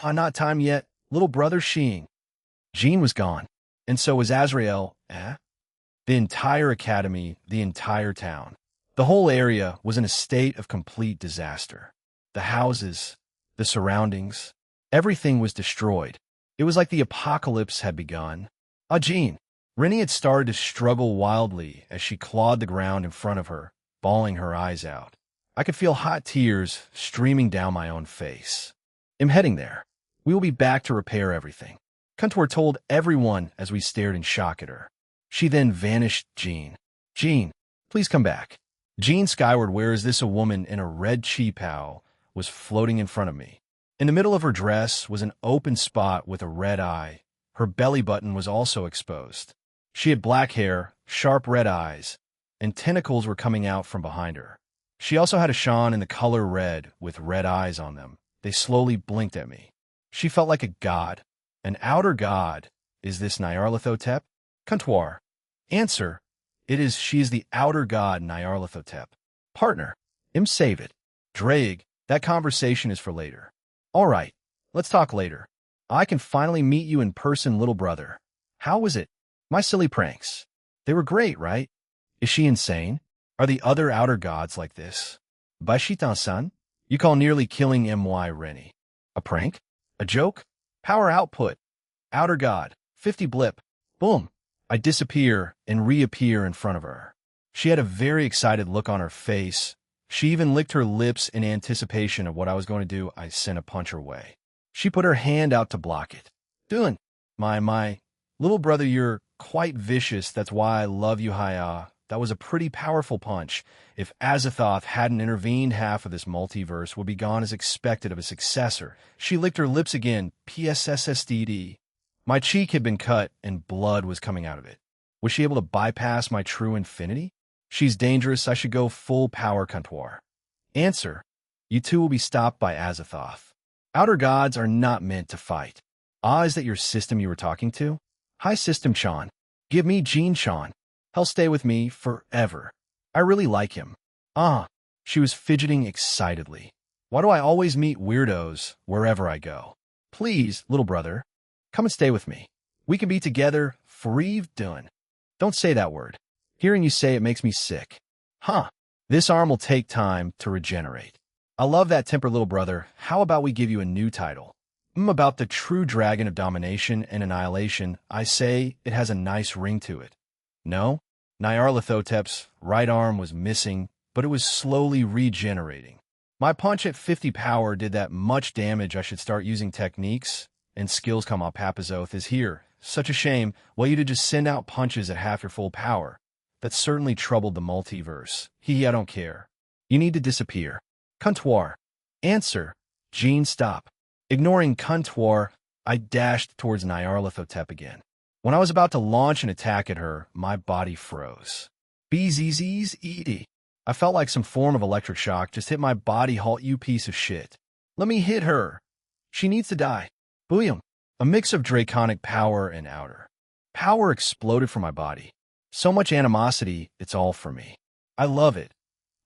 Not time yet. Little brother Sheen. Jean was gone, and so was Azrael. The entire academy, the entire town. The whole area was in a state of complete disaster. The houses, the surroundings, everything was destroyed. It was like the apocalypse had begun. Jean. Rennie had started to struggle wildly as she clawed the ground in front of her, bawling her eyes out. I could feel hot tears streaming down my own face. I'm heading there. We will be back to repair everything. Comptoir told everyone as we stared in shock at her. She then vanished. Jean. Jean, please come back. Jean skyward. Where is this? A woman in a red cheapao was floating in front of me. In the middle of her dress was an open spot with a red eye. Her belly button was also exposed. She had black hair, sharp red eyes, and tentacles were coming out from behind her. She also had a shan in the color red with red eyes on them. They slowly blinked at me. She felt like a god, an outer god. Is this Nyarlathotep? Comptoir. Answer. It is. She is the outer god Nyarlathotep. Partner. Save it. Drake, that conversation is for later. All right, let's talk later. I can finally meet you in person, little brother. How was it? My silly pranks. They were great, right? Is she insane? Are the other outer gods like this? Bashitan-san? You call nearly killing my Rennie a prank? A joke? Power output. Outer god. 50 blip. Boom. I disappear and reappear in front of her. She had a very excited look on her face. She even licked her lips in anticipation of what I was going to do. I sent a punch her way. She put her hand out to block it. Doing. My little brother, you're quite vicious. That's why I love you, Hiya. that was a pretty powerful punch. If Azathoth hadn't intervened, half of this multiverse would be gone as expected of a successor. She licked her lips again. PSSSDD. My cheek had been cut, and blood was coming out of it. Was she able to bypass my true infinity? She's dangerous. I should go full power comptoir. Answer. You two will be stopped by Azathoth. Outer gods are not meant to fight. Is that your system you were talking to? Hi, System Chan. Give me Gene Chan. He'll stay with me forever. I really like him. She was fidgeting excitedly. Why do I always meet weirdos wherever I go? Please, little brother, come and stay with me. We can be together done. Don't say that word. Hearing you say it makes me sick. This arm will take time to regenerate. I love that temper, little brother. How about we give you a new title? About the true dragon of domination and annihilation. I say it has a nice ring to it. No? Nyarlathotep's right arm was missing, but it was slowly regenerating. My punch at 50 power did that much damage. I should start using techniques and skills. Come on, Papazoth is here. Such a shame. Well, you to just send out punches at half your full power. That certainly troubled the multiverse. I don't care. You need to disappear. Comptoir. Answer. Jean, stop. Ignoring comptoir, I dashed towards Nyarlathotep again. When I was about to launch an attack at her, my body froze. BZZZ. I felt like some form of electric shock just hit my body. Halt, you piece of shit. Let me hit her. She needs to die. Boom. A mix of draconic power and outer power exploded from my body. So much animosity, it's all for me. I love it.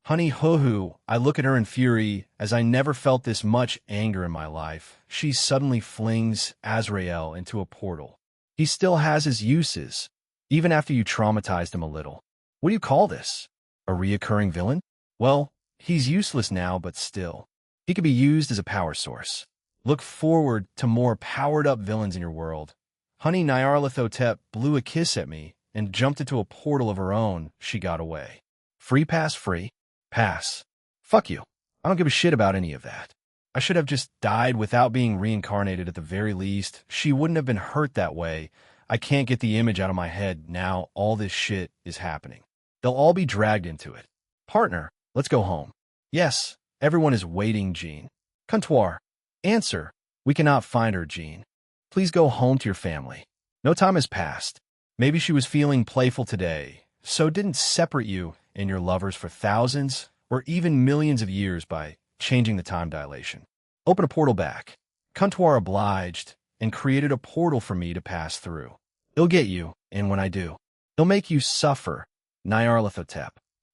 Honey hoo-hoo, I look at her in fury, as I never felt this much anger in my life. She suddenly flings Azrael into a portal. He still has his uses, even after you traumatized him a little. What do you call this? A reoccurring villain? Well, he's useless now, but still. He could be used as a power source. Look forward to more powered-up villains in your world. Honey Nyarlathotep blew a kiss at me and jumped into a portal of her own. She got away. Free pass free? Pass. Fuck you. I don't give a shit about any of that. I should have just died without being reincarnated at the very least. She wouldn't have been hurt that way. I can't get the image out of my head now. All this shit is happening. They'll all be dragged into it. Partner, let's go home. Yes, everyone is waiting, Jean. Comptoir. Answer. We cannot find her, Jean. Please go home to your family. No time has passed. Maybe she was feeling playful today, so didn't separate you and your lovers for thousands or even millions of years by changing the time dilation. Open a portal back. Comptoir obliged and created a portal for me to pass through. It'll get you, and when I do, it'll make you suffer. Nyarlathotep.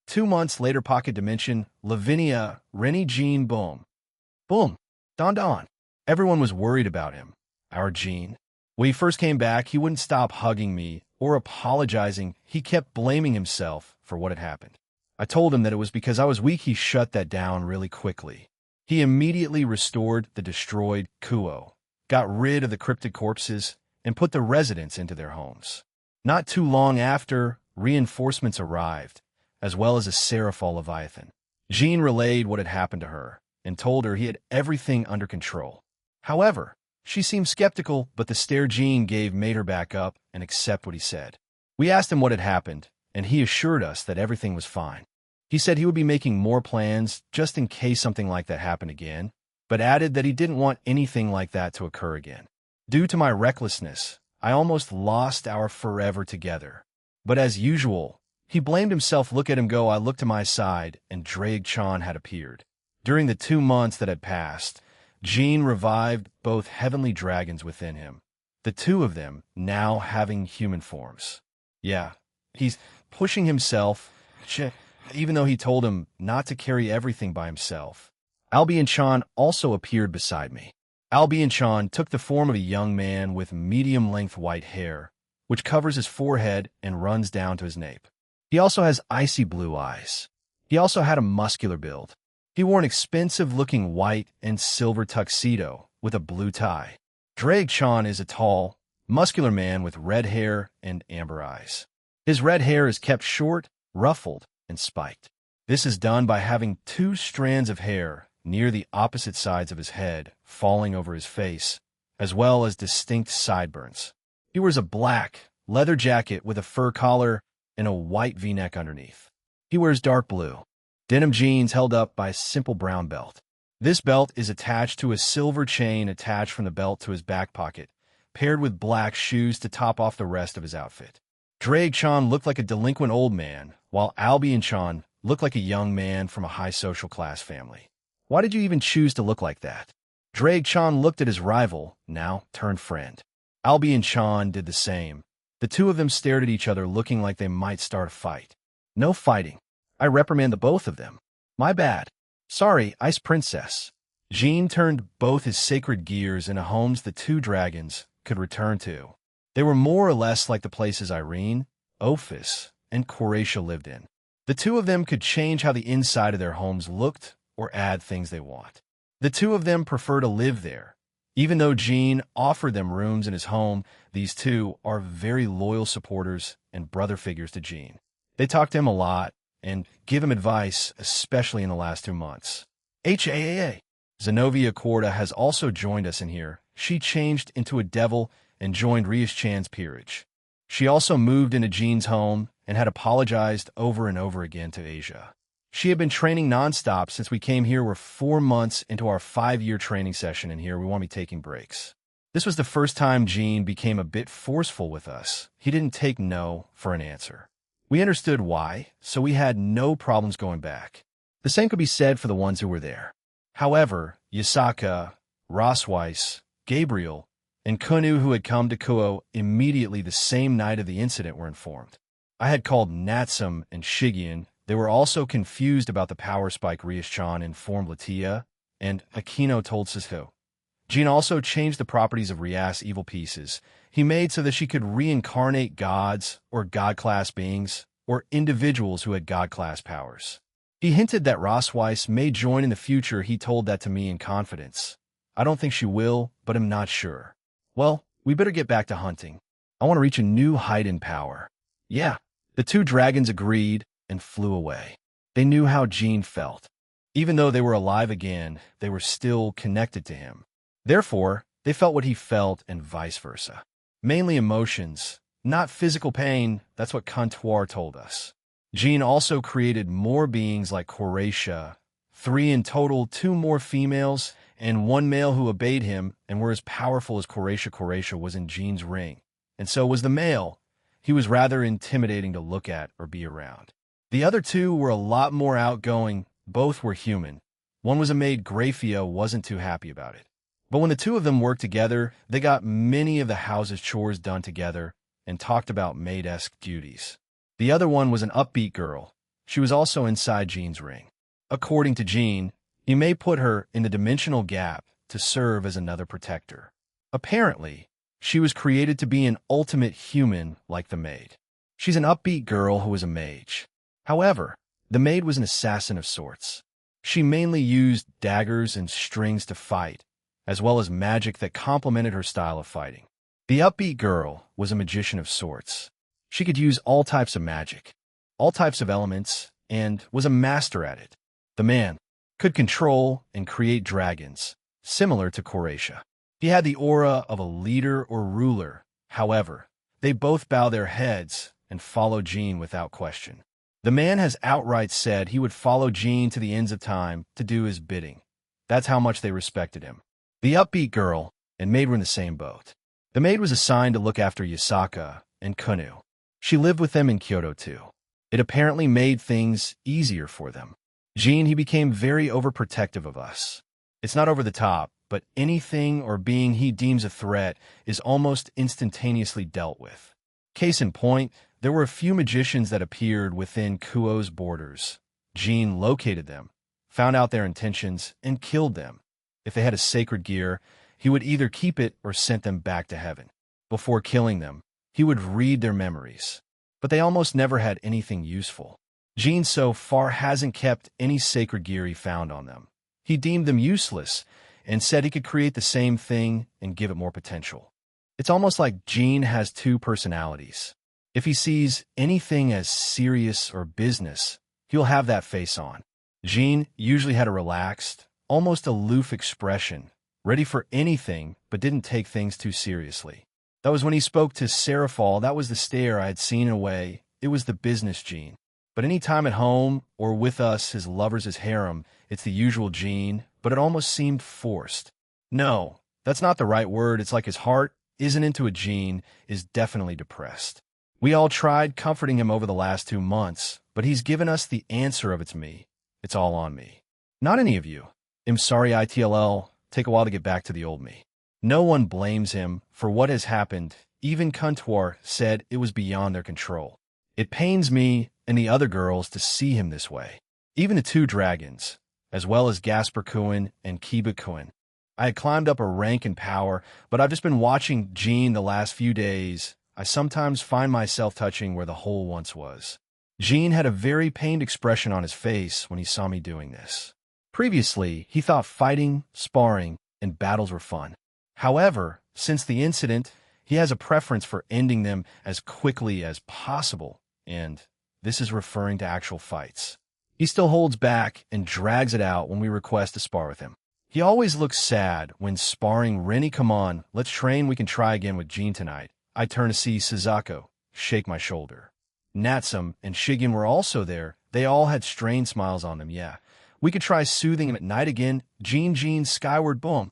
2 months later, pocket dimension, Lavinia, Rennie Jean, boom. Boom. Don. Everyone was worried about him. Our Jean. When he first came back, he wouldn't stop hugging me or apologizing. He kept blaming himself for what had happened. I told him that it was because I was weak. He shut that down really quickly. He immediately restored the destroyed Kuo, got rid of the cryptic corpses, and put the residents into their homes. Not too long after, reinforcements arrived, as well as a Seraphal Leviathan. Jean relayed what had happened to her and told her he had everything under control. However, she seemed skeptical, but the stare Jean gave made her back up and accept what he said. We asked him what had happened, and he assured us that everything was fine. He said he would be making more plans just in case something like that happened again, but added that he didn't want anything like that to occur again. Due to my recklessness, I almost lost our forever together. But as usual, he blamed himself. Look at him go. I looked to my side, and Drake Chan had appeared. During the 2 months that had passed, Jean revived both heavenly dragons within him, the two of them now having human forms. Yeah, he's pushing himself, even though he told him not to carry everything by himself. Albion Chan also appeared beside me. Albion Chan took the form of a young man with medium-length white hair, which covers his forehead and runs down to his nape. He also has icy blue eyes. He also had a muscular build. He wore an expensive-looking white and silver tuxedo with a blue tie. Drake Chan is a tall, muscular man with red hair and amber eyes. His red hair is kept short, ruffled, and spiked. This is done by having 2 strands of hair near the opposite sides of his head falling over his face, as well as distinct sideburns. He wears a black leather jacket with a fur collar and a white V-neck underneath. He wears dark blue denim jeans held up by a simple brown belt. This belt is attached to a silver chain attached from the belt to his back pocket, paired with black shoes to top off the rest of his outfit. Drake Chan looked like a delinquent old man, while Albion Chan looked like a young man from a high social class family. Why did you even choose to look like that? Drake Chan looked at his rival, now turned friend. Albion Chan did the same. The two of them stared at each other looking like they might start a fight. No fighting. I reprimand the both of them. My bad. Sorry, Ice Princess. Jean turned both his sacred gears into homes the two dragons could return to. They were more or less like the places Irene, Ophis, and Coratia lived in. The two of them could change how the inside of their homes looked or add things they want. The two of them prefer to live there. Even though Jean offered them rooms in his home, these two are very loyal supporters and brother figures to Jean. They talk to him a lot and give him advice, especially in the last 2 months. HAAA. Zenobia Corda has also joined us in here. She changed into a devil and joined Rias Chan's peerage. She also moved into Jean's home and had apologized over and over again to Asia. She had been training nonstop since we came here. We're 4 months into our 5-year training session in here. We won't be taking breaks. This was the first time Jean became a bit forceful with us. He didn't take no for an answer. We understood why, so we had no problems going back. The same could be said for the ones who were there. However, Yasaka, Rosweiss, Gabriel, and Kunu, who had come to Kuo immediately the same night of the incident, were informed. I had called Natsum and Shigian. They were also confused about the power spike Rias-chan informed Latia, and Akino told Sisu. Jean also changed the properties of Rias' evil pieces. He made so that she could reincarnate gods or god-class beings or individuals who had god-class powers. He hinted that Rosweiss may join in the future. He told that to me in confidence. I don't think she will, but I'm not sure. Well, we better get back to hunting. I want to reach a new height in power. Yeah, the two dragons agreed and flew away. They knew how Jean felt. Even though they were alive again, they were still connected to him. Therefore, they felt what he felt and vice versa. Mainly emotions, not physical pain. That's what Kantuar told us. Jean also created more beings like Coratia, 3 in total, 2 more females, and 1 male who obeyed him and were as powerful as Coratia. Coratia was in Jean's ring, and so was the male. He was rather intimidating to look at or be around. The other 2 were a lot more outgoing. Both were human. One was a maid. Grafio wasn't too happy about it. But when the 2 of them worked together, they got many of the house's chores done together and talked about maid-esque duties. The other one was an upbeat girl. She was also inside Jean's ring. According to Jean, he may put her in the dimensional gap to serve as another protector. Apparently, she was created to be an ultimate human like the maid. She's an upbeat girl who is a mage. However, the maid was an assassin of sorts. She mainly used daggers and strings to fight, as well as magic that complemented her style of fighting. The upbeat girl was a magician of sorts. She could use all types of magic, all types of elements, and was a master at it. The man could control and create dragons, similar to Coratia. He had the aura of a leader or ruler. However, they both bow their heads and follow Jean without question. The man has outright said he would follow Jean to the ends of time to do his bidding. That's how much they respected him. The upbeat girl and maid were in the same boat. The maid was assigned to look after Yasaka and Kunu. She lived with them in Kyoto too. It apparently made things easier for them. Jean, he became very overprotective of us. It's not over the top, but anything or being he deems a threat is almost instantaneously dealt with. Case in point, there were a few magicians that appeared within Kuo's borders. Jean located them, found out their intentions, and killed them. If they had a sacred gear, he would either keep it or sent them back to heaven. Before killing them, he would read their memories. But they almost never had anything useful. Jean so far hasn't kept any sacred gear he found on them. He deemed them useless and said he could create the same thing and give it more potential. It's almost like Jean has 2 personalities. If he sees anything as serious or business, he'll have that face on. Jean usually had a relaxed, almost aloof expression, ready for anything but didn't take things too seriously. That was when he spoke to Serafal. That was the stare I had seen in a way. it was the business Gene. But any time at home or with us, his lovers, his harem, it's the usual Gene, but it almost seemed forced. No, that's not the right word. It's like his heart isn't into a Gene, is definitely depressed. We all tried comforting him over the last 2 months, but he's given us the answer of it's me. It's all on me. Not any of you. I'm sorry, ITLL. Take a while to get back to the old me. No one blames him for what has happened. Even Kuntuar said it was beyond their control. It pains me and the other girls to see him this way. Even the two dragons, as well as Gasper Kuin and Kiba Kuin. I had climbed up a rank in power, but I've just been watching Gene the last few days. I sometimes find myself touching where the hole once was. Gene had a very pained expression on his face when he saw me doing this. Previously, he thought fighting, sparring, and battles were fun. However, since the incident, he has a preference for ending them as quickly as possible, and this is referring to actual fights. He still holds back and drags it out when we request to spar with him. He always looks sad when sparring. Rennie, come on, let's train. We can try again with Gene tonight. I turn to see Suzaku, shake my shoulder. Natsum and Shigen were also there. They all had strained smiles on them, yeah. We could try soothing him at night again. Gene, skyward, boom.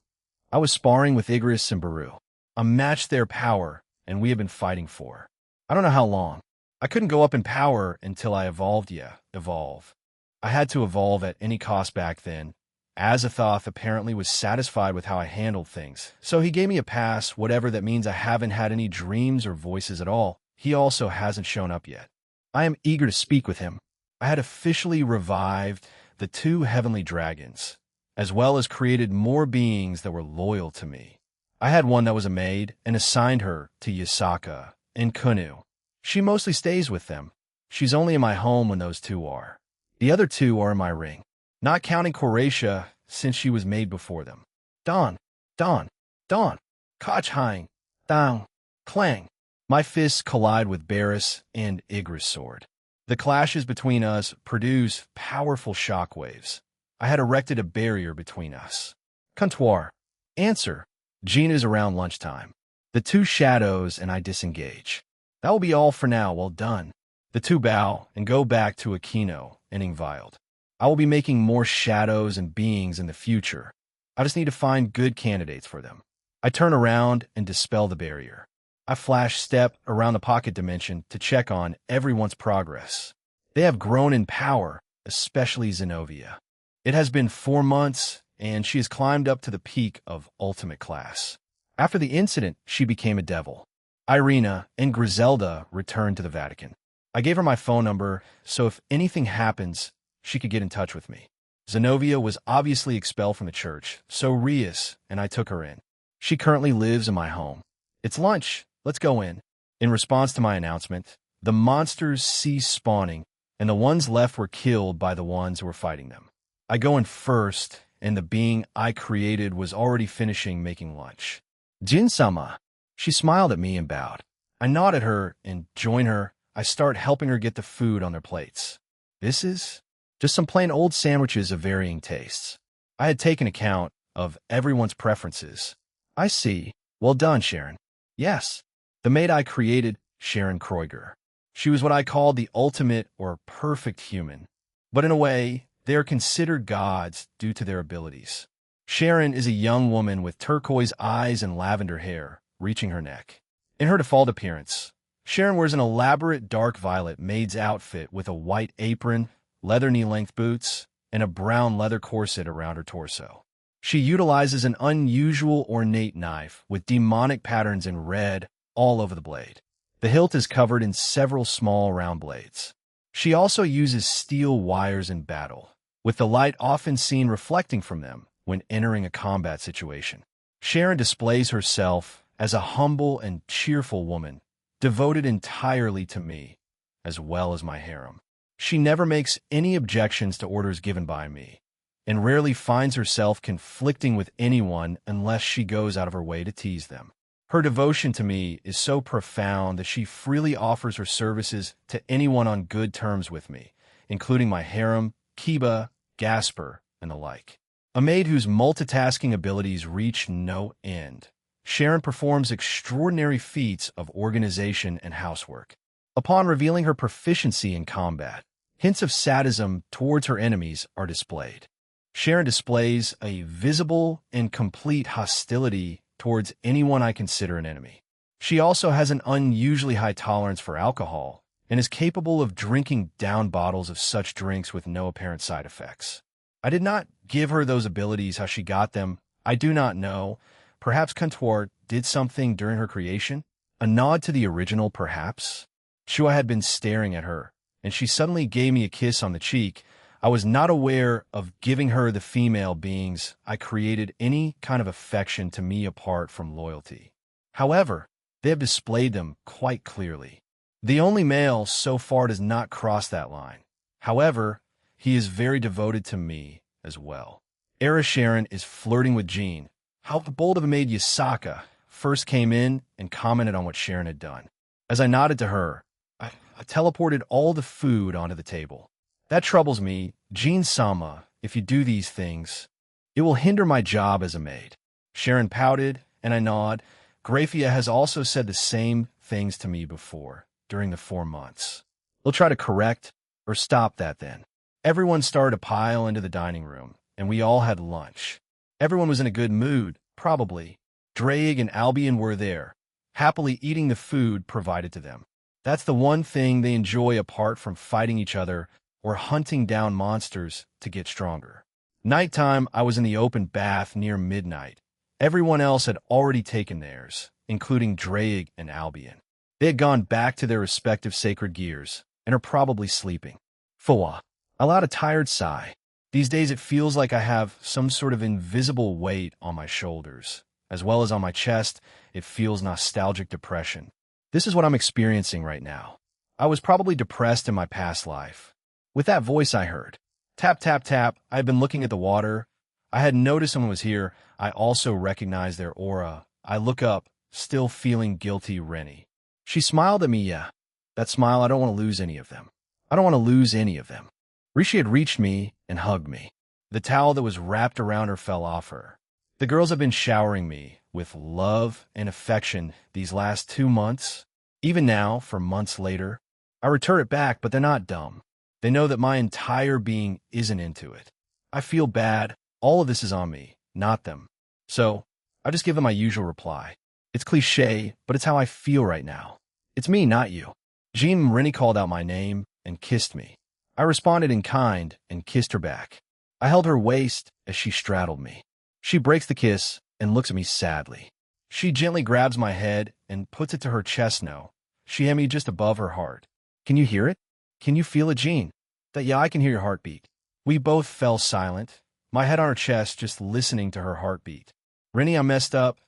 I was sparring with Igris and Baru. A match their power, and we have been fighting for. I don't know how long. I couldn't go up in power until I evolved, evolve. I had to evolve at any cost back then. Azathoth apparently was satisfied with how I handled things, so he gave me a pass, whatever that means. I haven't had any dreams or voices at all. He also hasn't shown up yet. I am eager to speak with him. I had officially revived the two heavenly dragons, as well as created more beings that were loyal to me. I had one that was a maid and assigned her to Yasaka and Kunu. She mostly stays with them. She's only in my home when those two are. The other two are in my ring. Not counting Koratia, since she was made before them. Don, Kochheim, down, clang. My fists collide with Barris and Igris' sword. The clashes between us produce powerful shockwaves. I had erected a barrier between us. Kuntuar, answer. Gene is around lunchtime. The two shadows and I disengage. That will be all for now. Well done. The two bow and go back to Aquino and Ingvild. I will be making more shadows and beings in the future. I just need to find good candidates for them. I turn around and dispel the barrier. I flash step around the pocket dimension to check on everyone's progress. They have grown in power, especially Zenobia. It has been 4 months, and she has climbed up to the peak of ultimate class. After the incident, she became a devil. Irina and Griselda returned to the Vatican. I gave her my phone number, so if anything happens, she could get in touch with me. Zenobia was obviously expelled from the church, so Rias and I took her in. She currently lives in my home. It's lunch. Let's go in. In response to my announcement, the monsters ceased spawning, and the ones left were killed by the ones who were fighting them. I go in first, and the being I created was already finishing making lunch. Jin-sama. She smiled at me and bowed. I nod at her and join her. I start helping her get the food on their plates. This is just some plain old sandwiches of varying tastes. I had taken account of everyone's preferences. I see. Well done, Sharon. Yes. The maid I created, Sharon Kreuger. She was what I called the ultimate or perfect human. But in a way, they are considered gods due to their abilities. Sharon is a young woman with turquoise eyes and lavender hair, reaching her neck. In her default appearance, Sharon wears an elaborate dark violet maid's outfit with a white apron, leather knee-length boots, and a brown leather corset around her torso. She utilizes an unusual ornate knife with demonic patterns in red all over the blade. The hilt is covered in several small round blades. She also uses steel wires in battle, with the light often seen reflecting from them when entering a combat situation. Sharon displays herself as a humble and cheerful woman, devoted entirely to me, as well as my harem. She never makes any objections to orders given by me, and rarely finds herself conflicting with anyone unless she goes out of her way to tease them. Her devotion to me is so profound that she freely offers her services to anyone on good terms with me, including my harem, Kiba, Gasper, and the like. A maid whose multitasking abilities reach no end. Sharon performs extraordinary feats of organization and housework. Upon revealing her proficiency in combat, hints of sadism towards her enemies are displayed. Sharon displays a visible and complete hostility towards anyone I consider an enemy. She also has an unusually high tolerance for alcohol and is capable of drinking down bottles of such drinks with no apparent side effects. I did not give her those abilities how she got them. I do not know. Perhaps Contour did something during her creation? A nod to the original, perhaps? Shua had been staring at her, and she suddenly gave me a kiss on the cheek. I was not aware of giving her the female beings I created any kind of affection to me apart from loyalty. However, they have displayed them quite clearly. The only male so far does not cross that line. However, he is very devoted to me as well. Era Sharon is flirting with Jean. How bold of a maid Yasaka first came in and commented on what Sharon had done. As I nodded to her, I teleported all the food onto the table. That troubles me, Jean-sama. If you do these things, it will hinder my job as a maid. Sharon pouted, and I nod. Grafia has also said the same things to me before, during the 4 months. We'll try to correct or stop that then. Everyone started to pile into the dining room, and we all had lunch. Everyone was in a good mood, probably. Drake and Albion were there, happily eating the food provided to them. That's the one thing they enjoy apart from fighting each other or hunting down monsters to get stronger. Nighttime, I was in the open bath near midnight. Everyone else had already taken theirs, including Drake and Albion. They had gone back to their respective sacred gears and are probably sleeping. Fua. I allowed a tired sigh. These days it feels like I have some sort of invisible weight on my shoulders. As well as on my chest, it feels nostalgic depression. This is what I'm experiencing right now. I was probably depressed in my past life. With that voice I heard. Tap, tap, tap. I had been looking at the water. I had noticed someone was here. I also recognized their aura. I look up, still feeling guilty, Rennie. She smiled at me, yeah. That smile, I don't want to lose any of them. I don't want to lose any of them. Rishi had reached me and hugged me. The towel that was wrapped around her fell off her. The girls have been showering me with love and affection these last 2 months. Even now, for months later, I return it back, but they're not dumb. They know that my entire being isn't into it. I feel bad. All of this is on me, not them. So, I just give them my usual reply. It's cliché, but it's how I feel right now. It's me, not you. Jean Rennie called out my name and kissed me. I responded in kind and kissed her back. I held her waist as she straddled me. She breaks the kiss and looks at me sadly. She gently grabs my head and puts it to her chest now. She had me just above her heart. Can you hear it? Can you feel it, Jean? Yeah, I can hear your heartbeat. We both fell silent, my head on her chest, just listening to her heartbeat. Rennie, I messed up.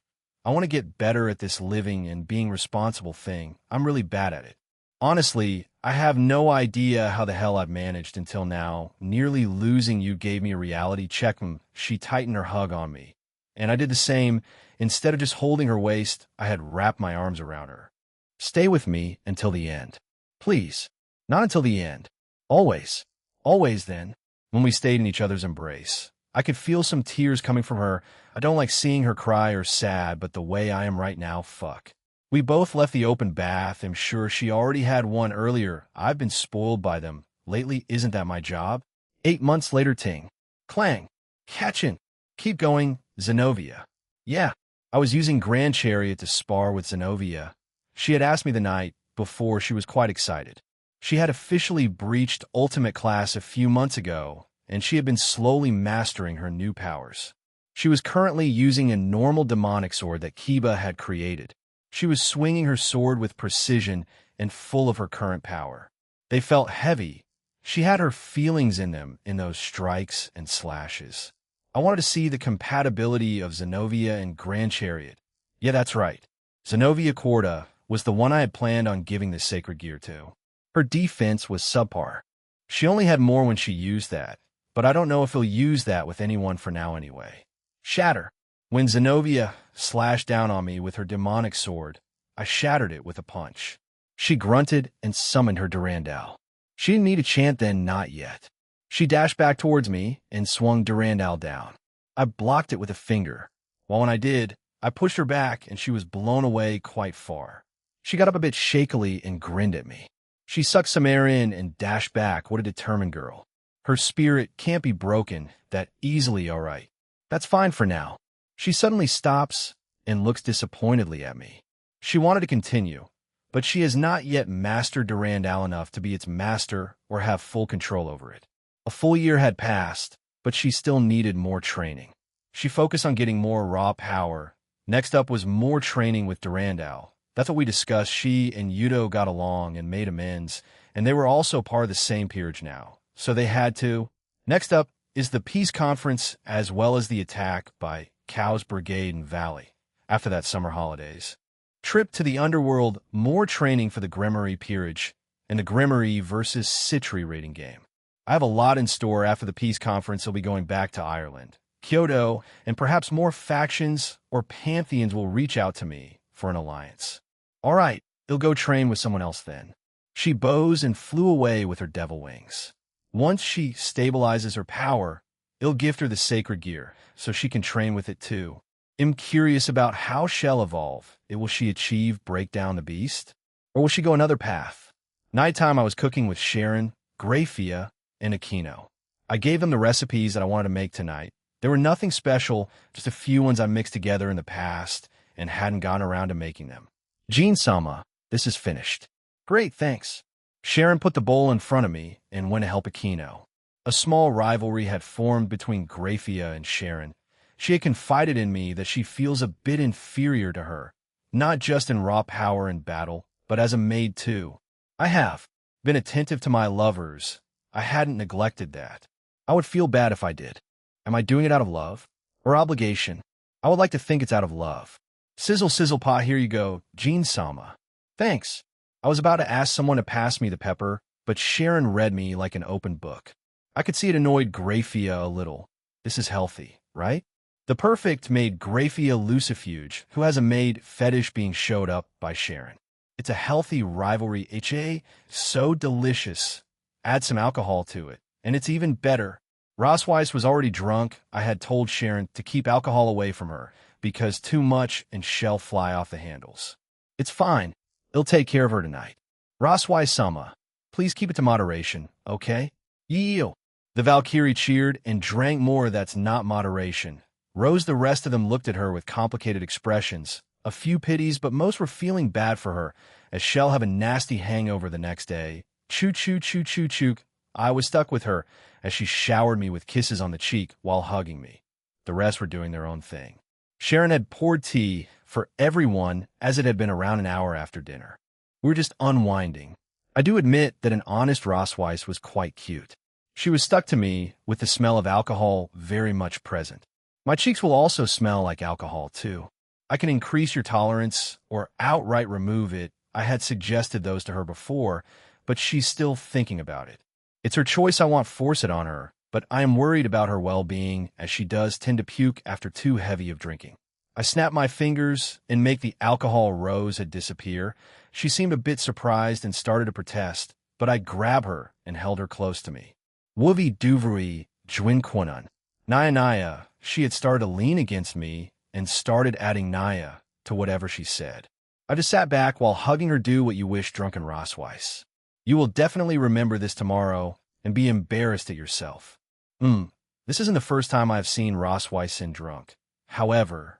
I want to get better at this living and being responsible thing. I'm really bad at it. Honestly, I have no idea how the hell I've managed until now. Nearly losing you gave me a reality check. She tightened her hug on me, and I did the same. Instead of just holding her waist, I had wrapped my arms around her. Stay with me until the end. Please. Not until the end. Always. Always then, when we stayed in each other's embrace. I could feel some tears coming from her. I don't like seeing her cry or sad, but the way I am right now, fuck. We both left the open bath. I'm sure she already had one earlier. I've been spoiled by them. Lately, isn't that my job? 8 months later, ting. Clang. Catchin'. Keep going, Zenobia. Yeah, I was using Grand Chariot to spar with Zenobia. She had asked me the night before. She was quite excited. She had officially breached Ultimate Class a few months ago, and she had been slowly mastering her new powers. She was currently using a normal demonic sword that Kiba had created. She was swinging her sword with precision and full of her current power. They felt heavy. She had her feelings in them in those strikes and slashes. I wanted to see the compatibility of Zenobia and Grand Chariot. Yeah, that's right. Zenobia Corda was the one I had planned on giving the sacred gear to. Her defense was subpar. She only had more when she used that, but I don't know if he'll use that with anyone for now anyway. Shatter. When Zenobia slashed down on me with her demonic sword, I shattered it with a punch. She grunted and summoned her Durandal. She didn't need a chant then, not yet. She dashed back towards me and swung Durandal down. I blocked it with a finger. While when I did, I pushed her back and she was blown away quite far. She got up a bit shakily and grinned at me. She sucked some air in and dashed back. What a determined girl. Her spirit can't be broken that easily, all right. That's fine for now. She suddenly stops and looks disappointedly at me. She wanted to continue, but she has not yet mastered Durandal enough to be its master or have full control over it. A full year had passed, but she still needed more training. She focused on getting more raw power. Next up was more training with Durandal. That's what we discussed. She and Yudo got along and made amends, and they were also part of the same peerage now, so they had to. Next up is the peace conference as well as the attack by Cow's Brigade in Valley after that summer holidays. Trip to the underworld, more training for the Grimoire peerage, and the Grimoire versus Citri rating game. I have a lot in store after the peace conference. I'll be going back to Ireland, Kyoto, and perhaps more factions or pantheons will reach out to me for an alliance. All right, I'll go train with someone else then. She bows and flew away with her devil wings. Once she stabilizes her power, I'll gift her the sacred gear so she can train with it too. I'm curious about how she'll evolve. Will she achieve break down the beast? Or will she go another path? Nighttime I was cooking with Sharon, Grafia, and Aquino. I gave them the recipes that I wanted to make tonight. There were nothing special, just a few ones I mixed together in the past and hadn't gotten around to making them. Jean-sama, this is finished. Great, thanks. Sharon put the bowl in front of me and went to help Aquino. A small rivalry had formed between Grafia and Sharon. She had confided in me that she feels a bit inferior to her, not just in raw power and battle, but as a maid too. I have been attentive to my lovers. I hadn't neglected that. I would feel bad if I did. Am I doing it out of love? Or obligation? I would like to think it's out of love. Sizzle, sizzle, pot, here you go, Jean-sama. Thanks. I was about to ask someone to pass me the pepper, but Sharon read me like an open book. I could see it annoyed Grafia a little. This is healthy, right? The perfect made Grafia Lucifuge, who has a maid fetish being showed up by Sharon. It's a healthy rivalry. So delicious. Add some alcohol to it, and it's even better. Rossweiss was already drunk. I had told Sharon to keep alcohol away from her, because too much and she'll fly off the handles. It's fine. I'll take care of her tonight. Rossweiss-sama, please keep it to moderation, okay? Yeo. The Valkyrie cheered and drank more. That's not moderation. Rose, the rest of them looked at her with complicated expressions. A few pities, but most were feeling bad for her, as she'll have a nasty hangover the next day. Choo-choo-choo-choo-choo. I was stuck with her, as she showered me with kisses on the cheek while hugging me. The rest were doing their own thing. Sharon had poured tea for everyone as it had been around an hour after dinner. We were just unwinding. I do admit that an honest Rossweiss was quite cute. She was stuck to me with the smell of alcohol very much present. My cheeks will also smell like alcohol, too. I can increase your tolerance or outright remove it. I had suggested those to her before, but she's still thinking about it. It's her choice. I won't force it on her, but I am worried about her well-being, as she does tend to puke after too heavy of drinking. I snap my fingers and make the alcohol rose disappear. She seemed a bit surprised and started to protest, but I grab her and held her close to me. Wuvi Duvri Jwinquanan. Naya. She had started to lean against me and started adding Naya to whatever she said. I just sat back while hugging her. Do what you wish, drunken Rossweiss. You will definitely remember this tomorrow and be embarrassed at yourself. This isn't the first time I've seen Rossweiss drunk. However,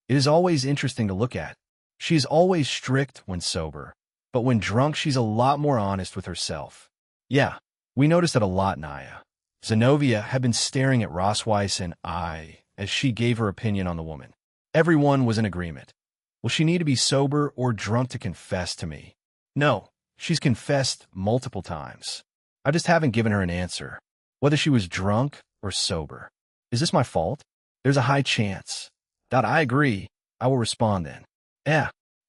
it is always interesting to look at. She is always strict when sober, but when drunk she's a lot more honest with herself. Yeah, we noticed that a lot, Naya. Zenobia had been staring at Rossweiss and I as she gave her opinion on the woman. Everyone was in agreement. Will she need to be sober or drunk to confess to me? No, she's confessed multiple times. I just haven't given her an answer, whether she was drunk or sober. Is this my fault? There's a high chance. I agree. I will respond then.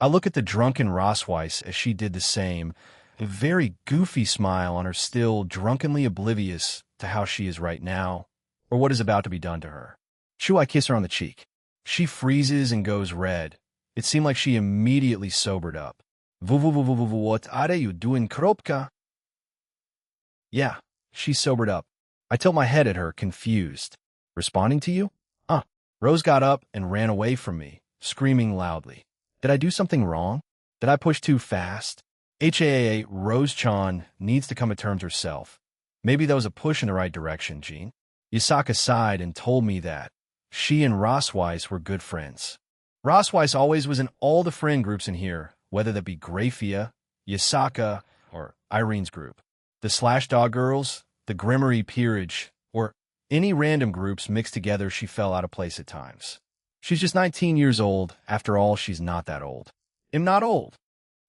I look at the drunken Rossweiss as she did the same, a very goofy smile on her, still drunkenly oblivious to how she is right now, or what is about to be done to her. I kiss her on the cheek. She freezes and goes red. It seemed like she immediately sobered up. What are you doing, Kropka? Yeah, she sobered up. I tilt my head at her, confused. Responding to you? Rose got up and ran away from me, screaming loudly. Did I do something wrong? Did I push too fast? Rose-chan needs to come to terms herself. Maybe that was a push in the right direction, Jean. Yasaka sighed and told me that she and Rossweiss were good friends. Rossweiss always was in all the friend groups in here, whether that be Grafia, Yasaka, or Irene's group. The Slash Dog Girls, the Grimmery Peerage, or any random groups mixed together, she fell out of place at times. She's just 19 years old. After all, she's not that old. I'm not old.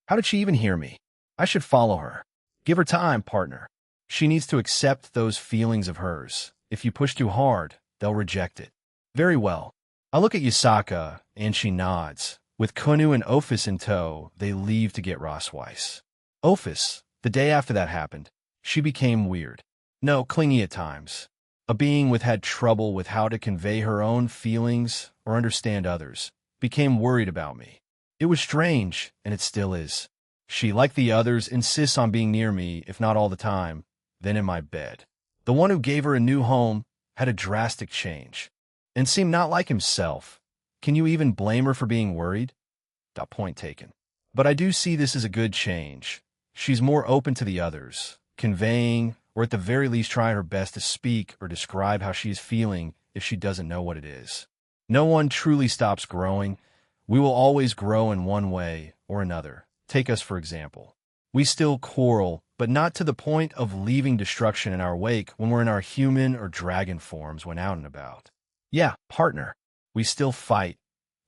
How did she even hear me? I should follow her. Give her time, partner. She needs to accept those feelings of hers. If you push too hard, they'll reject it. Very well. I look at Yasaka, and she nods. With Konu and Ophis in tow, they leave to get Rossweiss. Ophis, the day after that happened, she became weird. No, clingy at times. A being with had trouble with how to convey her own feelings or understand others, became worried about me. It was strange, and it still is. She, like the others, insists on being near me, if not all the time, then in my bed. The one who gave her a new home had a drastic change, and seemed not like himself. Can you even blame her for being worried? Point taken. But I do see this as a good change. She's more open to the others, conveying, or at the very least trying her best to speak or describe how she is feeling if she doesn't know what it is. No one truly stops growing. We will always grow in one way or another. Take us, for example. We still quarrel, but not to the point of leaving destruction in our wake when we're in our human or dragon forms when out and about. Yeah, partner. We still fight,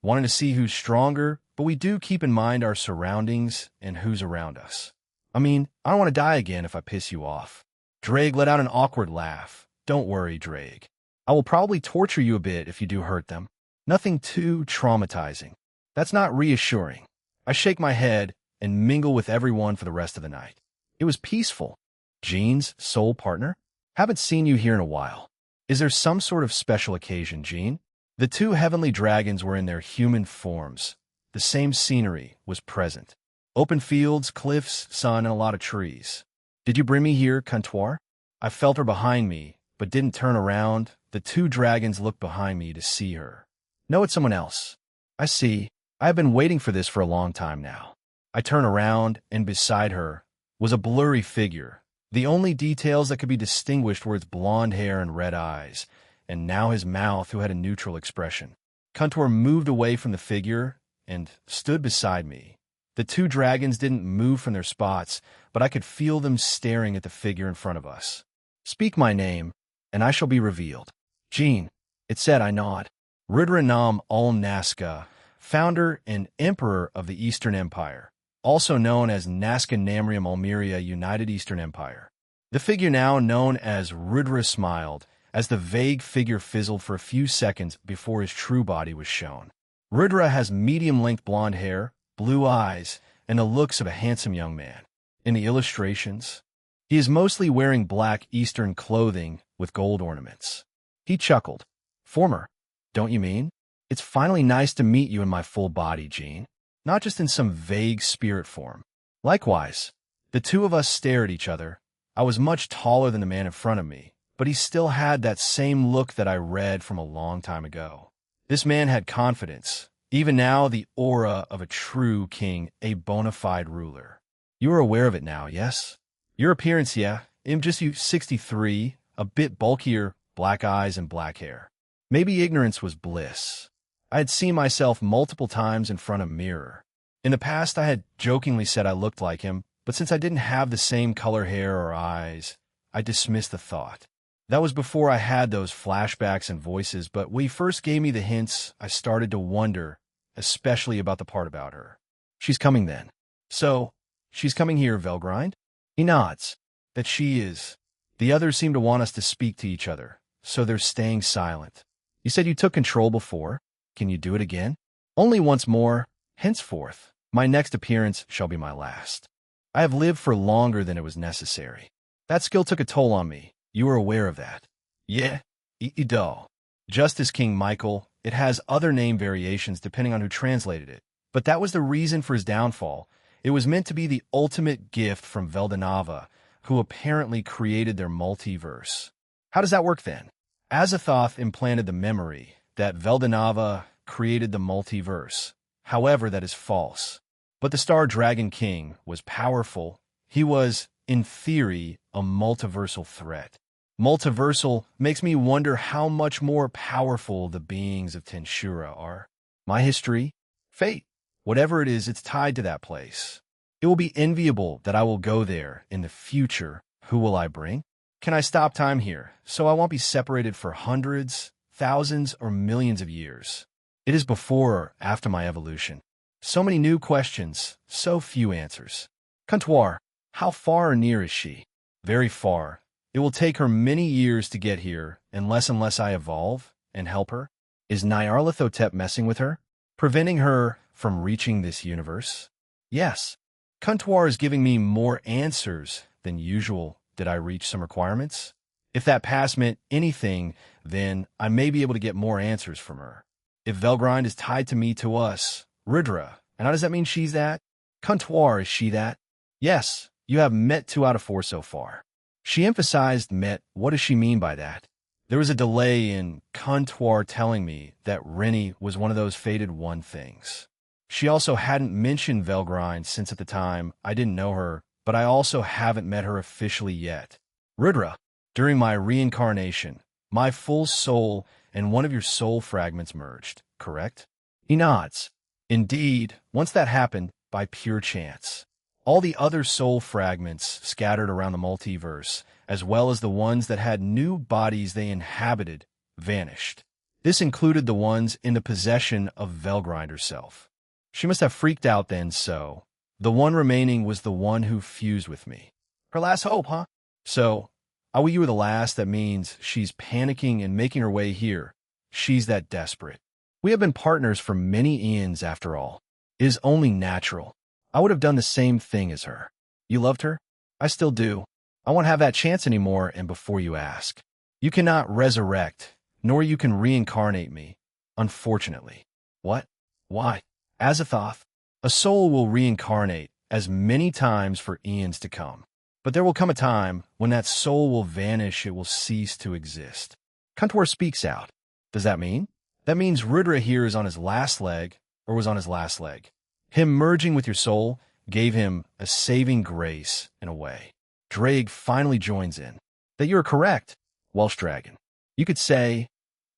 wanting to see who's stronger, but we do keep in mind our surroundings and who's around us. I mean, I don't want to die again if I piss you off. Drake let out an awkward laugh. Don't worry, Drake. I will probably torture you a bit if you do hurt them. Nothing too traumatizing. That's not reassuring. I shake my head and mingle with everyone for the rest of the night. It was peaceful. Jean's soul partner? Haven't seen you here in a while. Is there some sort of special occasion, Jean? The two heavenly dragons were in their human forms. The same scenery was present. Open fields, cliffs, sun, and a lot of trees. Did you bring me here, Comptoir? I felt her behind me, but didn't turn around. The two dragons looked behind me to see her. No, it's someone else. I see. I have been waiting for this for a long time now. I turn around, and beside her was a blurry figure. The only details that could be distinguished were its blonde hair and red eyes, and now his mouth, who had a neutral expression. Comptoir moved away from the figure and stood beside me. The two dragons didn't move from their spots, but I could feel them staring at the figure in front of us. Speak my name, and I shall be revealed. Jean, it said. I nod. Rudranam al-Nazca, founder and emperor of the Eastern Empire, also known as Nazca Namrium Almeria United Eastern Empire. The figure now known as Rudra smiled, as the vague figure fizzled for a few seconds before his true body was shown. Rudra has medium-length blonde hair, blue eyes, and the looks of a handsome young man. In the illustrations, he is mostly wearing black Eastern clothing with gold ornaments. He chuckled. Former, don't you mean? It's finally nice to meet you in my full body, Jean, not just in some vague spirit form. Likewise, the two of us stare at each other. I was much taller than the man in front of me, but he still had that same look that I read from a long time ago. This man had confidence, even now the aura of a true king, a bona fide ruler. You are aware of it now, yes? Your appearance, yeah. I'm just you 63, a bit bulkier, black eyes and black hair. Maybe ignorance was bliss. I had seen myself multiple times in front of a mirror. In the past, I had jokingly said I looked like him, but since I didn't have the same color hair or eyes, I dismissed the thought. That was before I had those flashbacks and voices, but when he first gave me the hints, I started to wonder, especially about the part about her. She's coming then. So, she's coming here, Velgrind? He nods. That she is. The others seem to want us to speak to each other, so they're staying silent. You said you took control before. Can you do it again? Only once more. Henceforth, my next appearance shall be my last. I have lived for longer than it was necessary. That skill took a toll on me. You are aware of that. Yeah, Ido. Justice King Michael, it has other name variations depending on who translated it. But that was the reason for his downfall. It was meant to be the ultimate gift from Veldanava, who apparently created their multiverse. How does that work then? Azathoth implanted the memory that Veldanava created the multiverse. However, that is false. But the Star Dragon King was powerful. He was, in theory, a multiversal threat. Multiversal makes me wonder how much more powerful the beings of Tensura are. My history? Fate. Whatever it is, it's tied to that place. It will be enviable that I will go there in the future. Who will I bring? Can I stop time here, so I won't be separated for hundreds, thousands, or millions of years? It is before or after my evolution. So many new questions, so few answers. Comptoir, how far or near is she? Very far. It will take her many years to get here, unless I evolve and help her. Is Nyarlathotep messing with her? Preventing her from reaching this universe? Yes. Comptoir is giving me more answers than usual. Did I reach some requirements? If that pass meant anything, then I may be able to get more answers from her. If Velgrind is tied to me to us, Ridra, and how does that mean she's that? Comptoir, is she that? Yes, you have met 2 out of 4 so far. She emphasized met. What does she mean by that? There was a delay in Comptoir telling me that Rennie was one of those fated one things. She also hadn't mentioned Velgrind since at the time I didn't know her, but I also haven't met her officially yet. Ridra, during my reincarnation, my full soul and one of your soul fragments merged, correct? He nods. Indeed, once that happened, by pure chance. All the other soul fragments scattered around the multiverse, as well as the ones that had new bodies they inhabited, vanished. This included the ones in the possession of Velgrind herself. She must have freaked out then, so the one remaining was the one who fused with me. Her last hope, huh? So, you were the last, that means she's panicking and making her way here. She's that desperate. We have been partners for many eons after all. It is only natural. I would have done the same thing as her. You loved her? I still do. I won't have that chance anymore, and before you ask. You cannot resurrect, nor you can reincarnate me, unfortunately. What? Why? Azathoth, a soul will reincarnate as many times for eons to come. But there will come a time when that soul will vanish, it will cease to exist. Comptoir speaks out. Does that mean? That means Ridra here is on his last leg, or was on his last leg. Him merging with your soul gave him a saving grace in a way. Drake finally joins in. That you are correct, Welsh Dragon. You could say,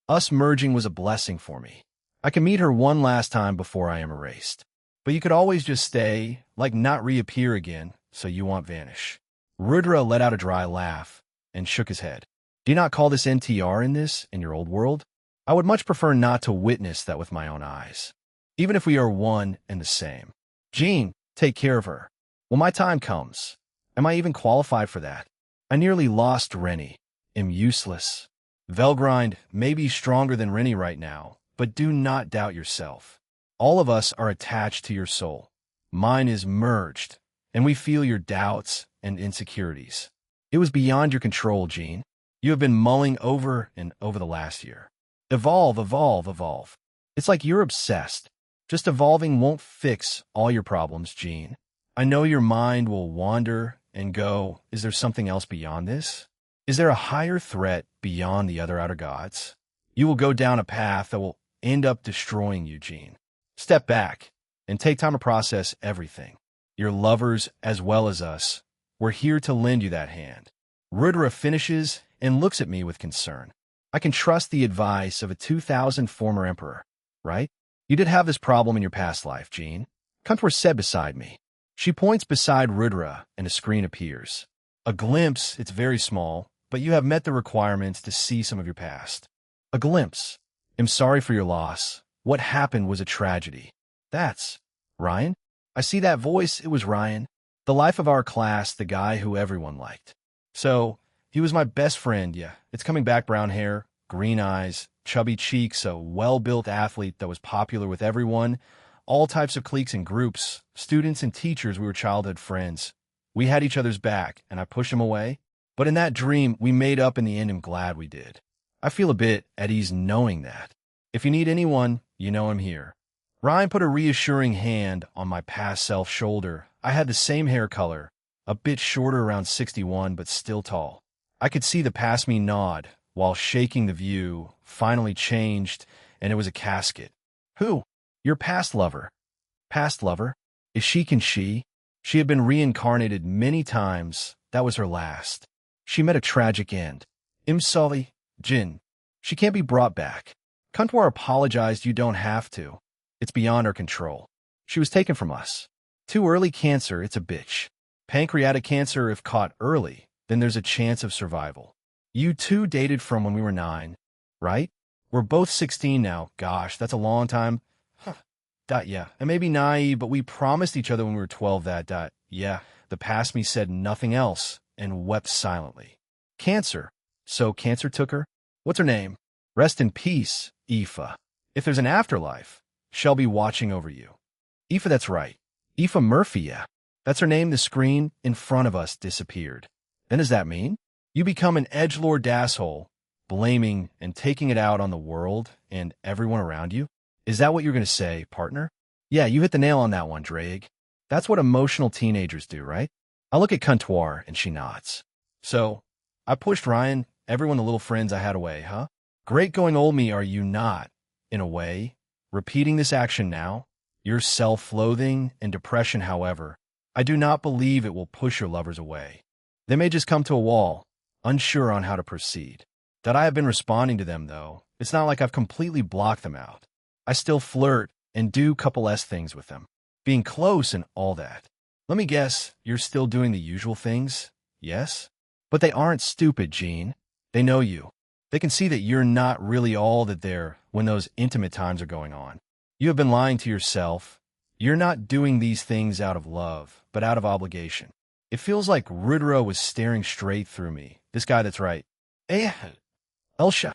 us merging was a blessing for me. I can meet her one last time before I am erased. But you could always just stay, like not reappear again, so you won't vanish. Rudra let out a dry laugh and shook his head. Do you not call this NTR in your old world? I would much prefer not to witness that with my own eyes, even if we are one and the same. Jean, take care of her. When my time comes, am I even qualified for that? I nearly lost Rennie. Am useless. Velgrind may be stronger than Rennie right now, but do not doubt yourself. All of us are attached to your soul. Mine is merged, and we feel your doubts and insecurities. It was beyond your control, Jean. You have been mulling over and over the last year. Evolve, evolve, evolve. It's like you're obsessed. Just evolving won't fix all your problems, Jean. I know your mind will wander and go, is there something else beyond this? Is there a higher threat beyond the other outer gods? You will go down a path that will end up destroying you, Jean. Step back and take time to process everything. Your lovers as well as us, we're here to lend you that hand. Rudra finishes and looks at me with concern. I can trust the advice of a 2000 former emperor, right? You did have this problem in your past life, Jean. Comptoir said beside me. She points beside Rudra and a screen appears. A glimpse, it's very small, but you have met the requirements to see some of your past. A glimpse. I'm sorry for your loss. What happened was a tragedy. That's Ryan? I see that voice, it was Ryan. The life of our class, the guy who everyone liked. So, he was my best friend, yeah. It's coming back, brown hair, green eyes, chubby cheeks, a well-built athlete that was popular with everyone, all types of cliques and groups, students and teachers, we were childhood friends. We had each other's back, and I pushed him away. But in that dream, we made up in the end. I'm glad we did. I feel a bit at ease knowing that. If you need anyone, you know I'm here. Ryan put a reassuring hand on my past self's shoulder. I had the same hair color, a bit shorter, around 61, but still tall. I could see the past me nod, while shaking the view, finally changed, and it was a casket. Who? Your past lover. Past lover? Is she can she? She had been reincarnated many times. That was her last. She met a tragic end. I'm sorry, Jin. She can't be brought back. Kuntwar apologized. You don't have to. It's beyond our control. She was taken from us. Too early cancer, it's a bitch. Pancreatic cancer, if caught early, then there's a chance of survival. You two dated from when we were 9, right? We're both 16 now. Gosh, that's a long time. Huh. Yeah, I may be naive, but we promised each other when we were 12 that. Yeah, the past me said nothing else and wept silently. Cancer. So cancer took her? What's her name? Rest in peace, Aoife. If there's an afterlife, she'll be watching over you. Aoife, that's right. Aoife Murphy, yeah. That's her name. The screen in front of us disappeared. Then does that mean? You become an edgelord asshole, blaming and taking it out on the world and everyone around you? Is that what you're going to say, partner? Yeah, you hit the nail on that one, Drake. That's what emotional teenagers do, right? I look at Kuntwar and she nods. So, I pushed Ryan, everyone, the little friends I had away, huh? Great going old me, are you not? In a way, repeating this action now, your self-loathing and depression, however, I do not believe it will push your lovers away. They may just come to a wall, unsure on how to proceed. That I have been responding to them, though, it's not like I've completely blocked them out. I still flirt and do couple S things with them, being close and all that. Let me guess, you're still doing the usual things, yes? But they aren't stupid, Gene. They know you. They can see that you're not really all that they're when those intimate times are going on. You have been lying to yourself. You're not doing these things out of love, but out of obligation. It feels like Rudra was staring straight through me. This guy that's right. Elsha,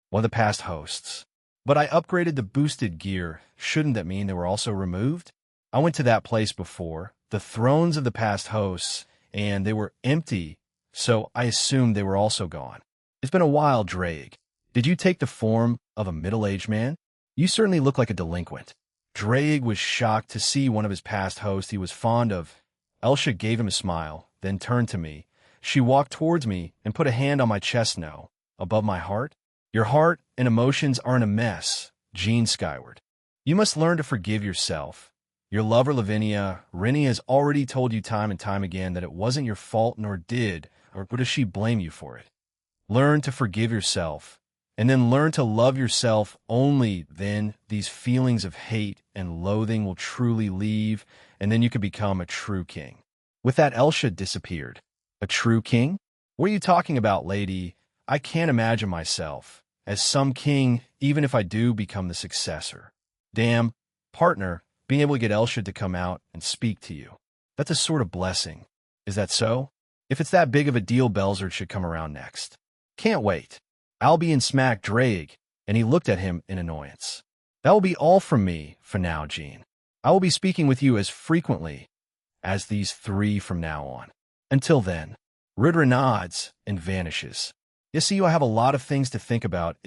one of the past hosts. But I upgraded the boosted gear. Shouldn't that mean they were also removed? I went to that place before, the thrones of the past hosts, and they were empty, so I assumed they were also gone. It's been a while, Drake. Did you take the form of a middle-aged man? You certainly look like a delinquent. Drake was shocked to see one of his past hosts he was fond of. Elsha gave him a smile, then turned to me. She walked towards me and put a hand on my chest now, above my heart. Your heart and emotions are in a mess, Gene Skyward. You must learn to forgive yourself. Your lover Lavinia, Rennie, has already told you time and time again that it wasn't your fault, nor does she blame you for it. Learn to forgive yourself, and then learn to love yourself. Only then these feelings of hate and loathing will truly leave, and then you can become a true king. With that, Elsha disappeared. A true king? What are you talking about, lady? I can't imagine myself as some king, even if I do become the successor. Damn, partner, being able to get Elsha to come out and speak to you. That's a sort of blessing. Is that so? If it's that big of a deal, Belzard should come around next. Can't wait. I'll be in smack Drake, and he looked at him in annoyance. That will be all from me for now, Gene. I will be speaking with you as frequently as these 3 from now on. Until then, Rudra nods and vanishes. You see, I have a lot of things to think about.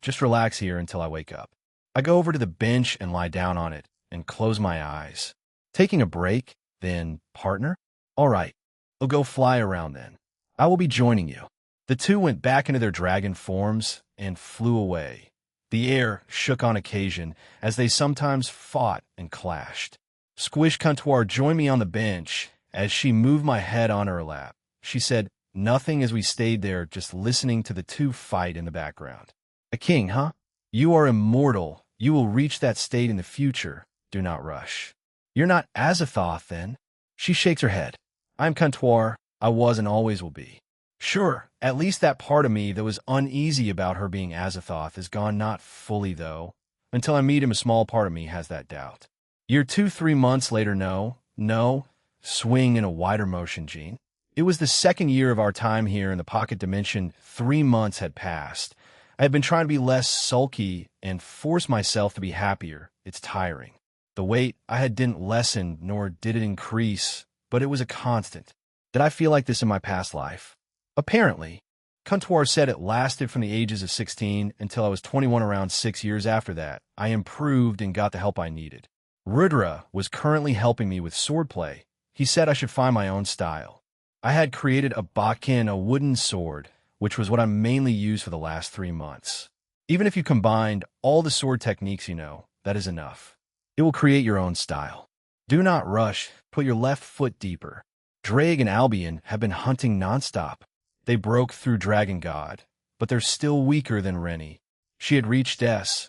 Just relax here until I wake up. I go over to the bench and lie down on it and close my eyes. Taking a break, then, partner? All right, I'll go fly around then. I will be joining you. The two went back into their dragon forms and flew away. The air shook on occasion as they sometimes fought and clashed. Squish Kuntwar joined me on the bench as she moved my head on her lap. She said nothing as we stayed there, just listening to the two fight in the background. A king, huh? You are immortal. You will reach that state in the future. Do not rush. You're not Azathoth, then? She shakes her head. I'm Kuntwar. I was and always will be. Sure, at least that part of me that was uneasy about her being Azathoth is gone, not fully, though. Until I meet him, a small part of me has that doubt. Year 2, 3 months later, no. Swing in a wider motion, Gene. It was the second year of our time here in the pocket dimension. 3 months had passed. I had been trying to be less sulky and force myself to be happier. It's tiring. The weight I had didn't lessen, nor did it increase, but it was a constant. Did I feel like this in my past life? Apparently. Kuntwar said it lasted from the ages of 16 until I was 21. Around 6 years after that, I improved and got the help I needed. Rudra was currently helping me with swordplay. He said I should find my own style. I had created a bakin, a wooden sword, which was what I mainly used for the last 3 months. Even if you combined all the sword techniques you know, that is enough. It will create your own style. Do not rush. Put your left foot deeper. Drake and Albion have been hunting nonstop. They broke through Dragon God, but they're still weaker than Rennie. She had reached S.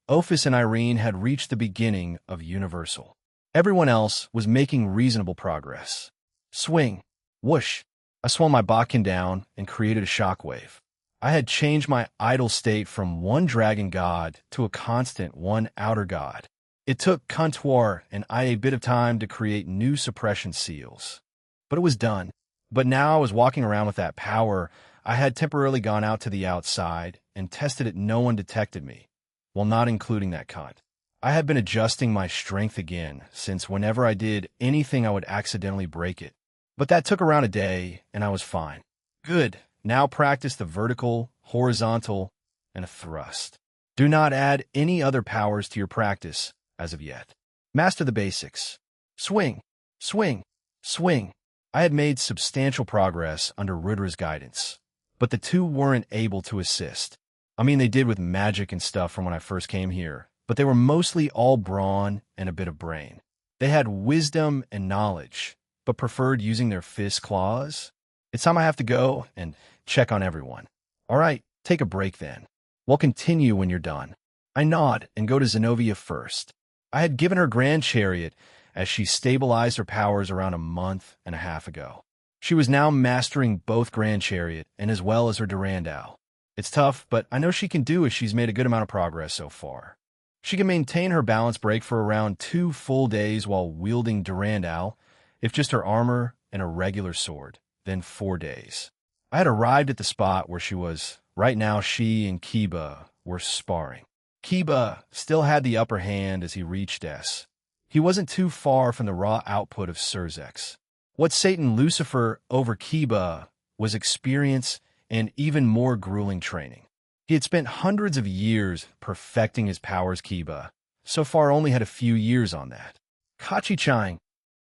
Ophis and Irene had reached the beginning of Universal. Everyone else was making reasonable progress. Swing. Whoosh. I swung my Bakken down and created a shockwave. I had changed my idle state from one Dragon God to a constant one Outer God. It took Comptoir and I a bit of time to create new suppression seals. But it was done. But now I was walking around with that power. I had temporarily gone out to the outside and tested it. No one detected me. Well, not including that cunt. I had been adjusting my strength again, since whenever I did anything I would accidentally break it. But that took around a day, and I was fine. Good. Now practice the vertical, horizontal, and a thrust. Do not add any other powers to your practice as of yet. Master the basics. Swing, swing, swing. I had made substantial progress under Rudra's guidance, but the two weren't able to assist. I mean, they did with magic and stuff from when I first came here, but they were mostly all brawn and a bit of brain. They had wisdom and knowledge, but preferred using their fist claws. It's time I have to go and check on everyone. All right, take a break then. We'll continue when you're done. I nod and go to Zenobia first. I had given her Grand Chariot as she stabilized her powers around a month and a half ago. She was now mastering both Grand Chariot and as well as her Durandal. It's tough, but I know she can do it. She's made a good amount of progress so far. She can maintain her balance break for around 2 full days while wielding Durandal, if just her armor and a regular sword, then 4 days. I had arrived at the spot where she was. Right now, she and Kiba were sparring. Kiba still had the upper hand as he reached S. He wasn't too far from the raw output of Surzex. What Satan Lucifer over Kiba was experience and even more grueling training. He had spent hundreds of years perfecting his powers. Kiba so far only had a few years on that. Kachi-chang.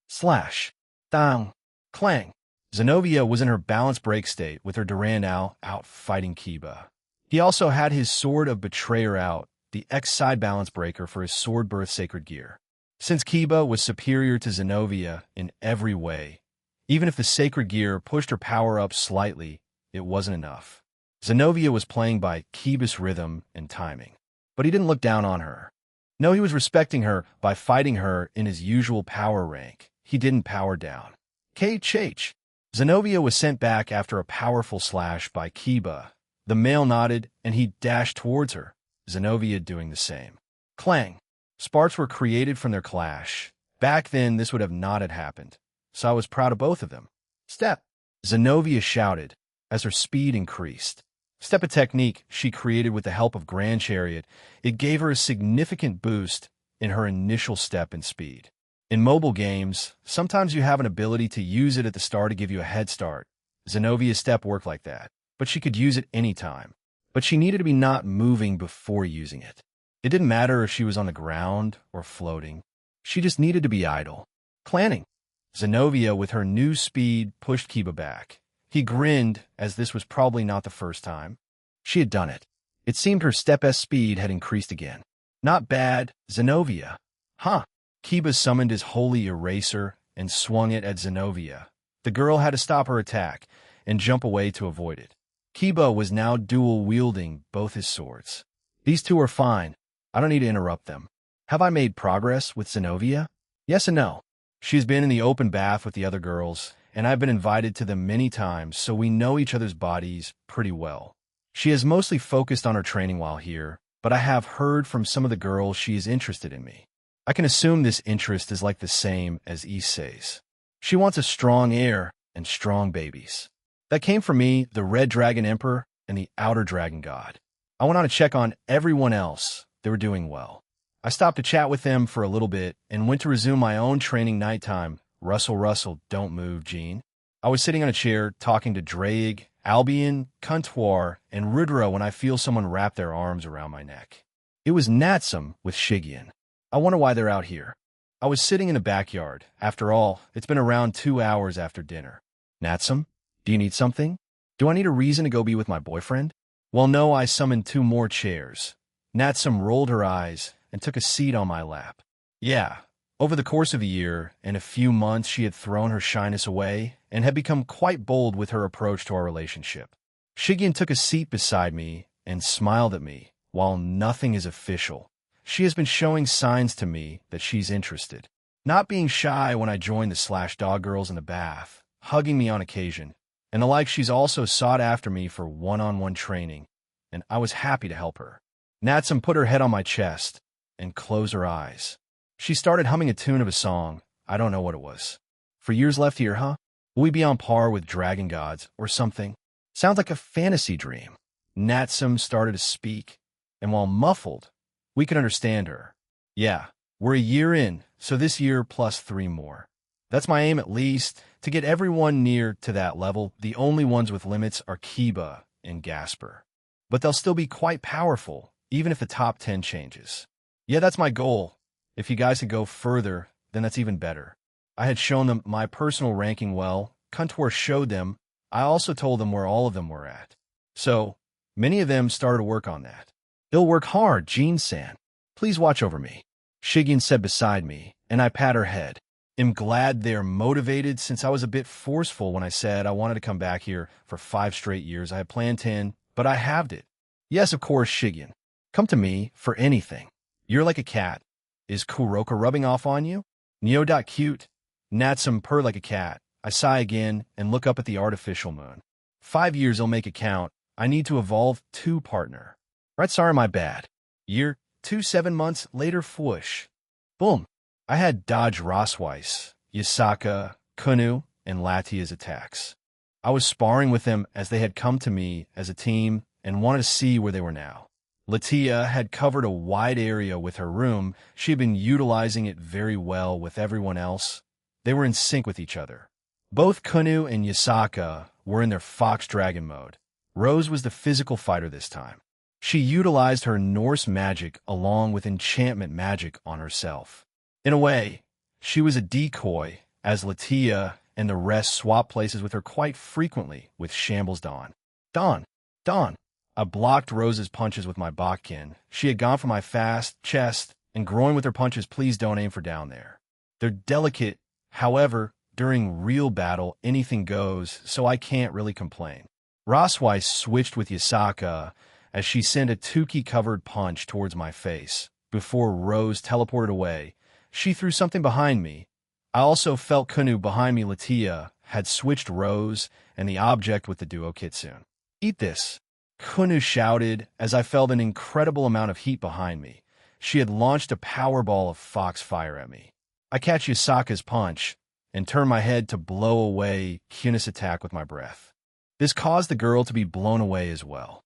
Slash. Dang. Clang. Zenobia was in her balance break state with her Durandal out fighting Kiba. He also had his Sword of Betrayer out, the X-side balance breaker for his Sword Birth Sacred Gear. Since Kiba was superior to Zenobia in every way, even if the Sacred Gear pushed her power up slightly, it wasn't enough. Zenobia was playing by Kiba's rhythm and timing, but he didn't look down on her. No, he was respecting her by fighting her in his usual power rank. He didn't power down. K-Chach. Zenobia was sent back after a powerful slash by Kiba. The male nodded, and he dashed towards her, Zenobia doing the same. Clang. Sparks were created from their clash. Back then, this would have not had happened, so I was proud of both of them. Step. Zenobia shouted as her speed increased. Step, a technique she created with the help of Grand Chariot. It gave her a significant boost in her initial step and speed. In mobile games, sometimes you have an ability to use it at the start to give you a head start. Zenobia's step worked like that, but she could use it anytime. But she needed to be not moving before using it. It didn't matter if she was on the ground or floating. She just needed to be idle. Planning. Zenobia, with her new speed, pushed Kiba back. He grinned, as this was probably not the first time. She had done it. It seemed her step S speed had increased again. Not bad, Zenobia. Huh. Kiba summoned his holy eraser and swung it at Zenobia. The girl had to stop her attack and jump away to avoid it. Kiba was now dual-wielding both his swords. These two are fine. I don't need to interrupt them. Have I made progress with Zenobia? Yes and no. She's been in the open bath with the other girls, and I've been invited to them many times, so we know each other's bodies pretty well. She has mostly focused on her training while here, but I have heard from some of the girls she is interested in me. I can assume this interest is like the same as Issei's. She wants a strong heir and strong babies. That came from me, the Red Dragon Emperor, and the Outer Dragon God. I went on to check on everyone else. They were doing well. I stopped to chat with them for a little bit and went to resume my own training nighttime. Russell, don't move, Gene. I was sitting on a chair talking to Drake, Albion, Comptoir, and Rudra when I feel someone wrap their arms around my neck. It was Natsum with Shigian. I wonder why they're out here. I was sitting in the backyard. After all, it's been around 2 hours after dinner. Natsum, do you need something? Do I need a reason to go be with my boyfriend? Well, no, I summoned 2 more chairs. Natsum rolled her eyes and took a seat on my lap. Yeah, Over the course of a year, in a few months she had thrown her shyness away and had become quite bold with her approach to our relationship. Shigyon took a seat beside me and smiled at me. While nothing is official, she has been showing signs to me that she's interested. Not being shy when I joined the /dog girls in the bath, hugging me on occasion, and the like, she's also sought after me for one-on-one training, and I was happy to help her. Natsum put her head on my chest and closed her eyes. She started humming a tune of a song. I don't know what it was. For years left here, huh? Will we be on par with dragon gods or something? Sounds like a fantasy dream. Natsum started to speak, and while muffled, we could understand her. Yeah, we're a year in, so this year plus 3 more. That's my aim at least, to get everyone near to that level. The only ones with limits are Kiba and Gasper. But they'll still be quite powerful, even if the top 10 changes. Yeah, that's my goal. If you guys could go further, then that's even better. I had shown them my personal ranking well. Kuntor showed them. I also told them where all of them were at. So, many of them started to work on that. They'll work hard, Jean-san. Please watch over me. Shigyon said beside me, and I pat her head. I'm glad they're motivated, since I was a bit forceful when I said I wanted to come back here for 5 straight years. I had planned 10, but I halved it. Yes, of course, Shigyon. Come to me for anything. You're like a cat. Is Kuroka rubbing off on you? Neo.cute. Natsum purr like a cat. I sigh again and look up at the artificial moon. 5 years will make it count. I need to evolve 2 partner. Right, sorry, my bad. Year 2, 7 months later, whoosh. Boom. I had dodge Rosweiss, Yasaka, Kunu, and Latia's attacks. I was sparring with them as they had come to me as a team and wanted to see where they were now. Latia had covered a wide area with her room. She had been utilizing it very well with everyone else. They were in sync with each other. Both Kunu and Yasaka were in their Fox Dragon mode. Rose was the physical fighter this time. She utilized her Norse magic along with enchantment magic on herself. In a way, she was a decoy, as Latia and the rest swapped places with her quite frequently with Shambles Dawn. Dawn! I blocked Rose's punches with my Bakken. She had gone for my fast chest and groin with her punches. Please don't aim for down there. They're delicate. However, during real battle, anything goes, so I can't really complain. Rosweiss switched with Yasaka as she sent a Tuki-covered punch towards my face. Before Rose teleported away, she threw something behind me. I also felt Kunu behind me. Latia had switched Rose and the object with the duo Kitsune. Eat this, Kunu shouted as I felt an incredible amount of heat behind me. She had launched a power ball of fox fire at me. I catch Yasaka's punch and turn my head to blow away Kuna's attack with my breath. This caused the girl to be blown away as well.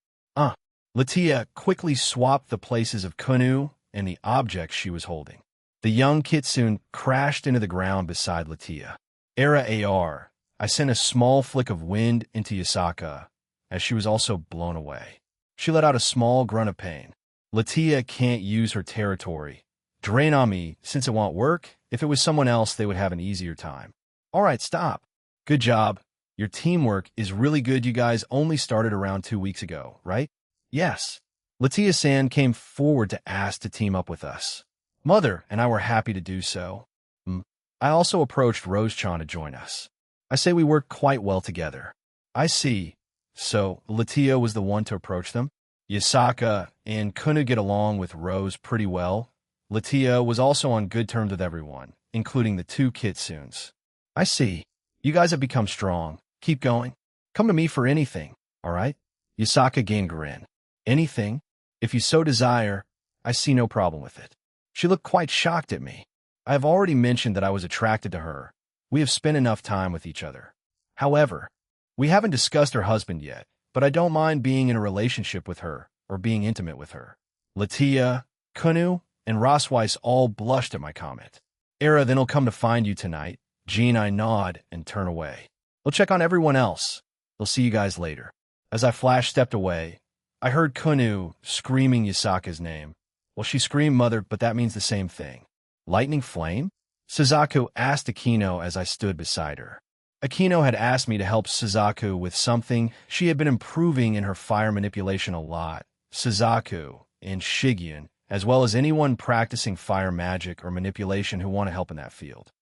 Latia quickly swapped the places of Kunu and the objects she was holding. The young Kitsune crashed into the ground beside Latia. Era AR, I sent a small flick of wind into Yasaka, as she was also blown away. She let out a small grunt of pain. Latia can't use her territory. Drain on me, since it won't work. If it was someone else, they would have an easier time. All right, stop. Good job. Your teamwork is really good. You guys only started around 2 weeks ago, right? Yes. Latia-san came forward to ask to team up with us. Mother and I were happy to do so. I also approached Rose-chan to join us. I say we work quite well together. I see. So, Latia was the one to approach them? Yasaka and Kunu get along with Rose pretty well. Latia was also on good terms with everyone, including the 2 Kitsunes. I see. You guys have become strong. Keep going. Come to me for anything, all right? Yasaka gained grin. Anything? If you so desire, I see no problem with it. She looked quite shocked at me. I have already mentioned that I was attracted to her. We have spent enough time with each other. However, we haven't discussed her husband yet, but I don't mind being in a relationship with her or being intimate with her. Latia, Kunu, and Rosweiss all blushed at my comment. Era, then he'll come to find you tonight. Jean, I nod and turn away. We'll check on everyone else. They'll see you guys later. As I stepped away, I heard Kunu screaming Yasaka's name. Well, she screamed mother, but that means the same thing. Lightning flame? Suzaku asked Akino as I stood beside her. Akino had asked me to help Suzaku with something. She had been improving in her fire manipulation a lot. Suzaku and Shigyon as well as anyone practicing fire magic or manipulation who want to help in that field.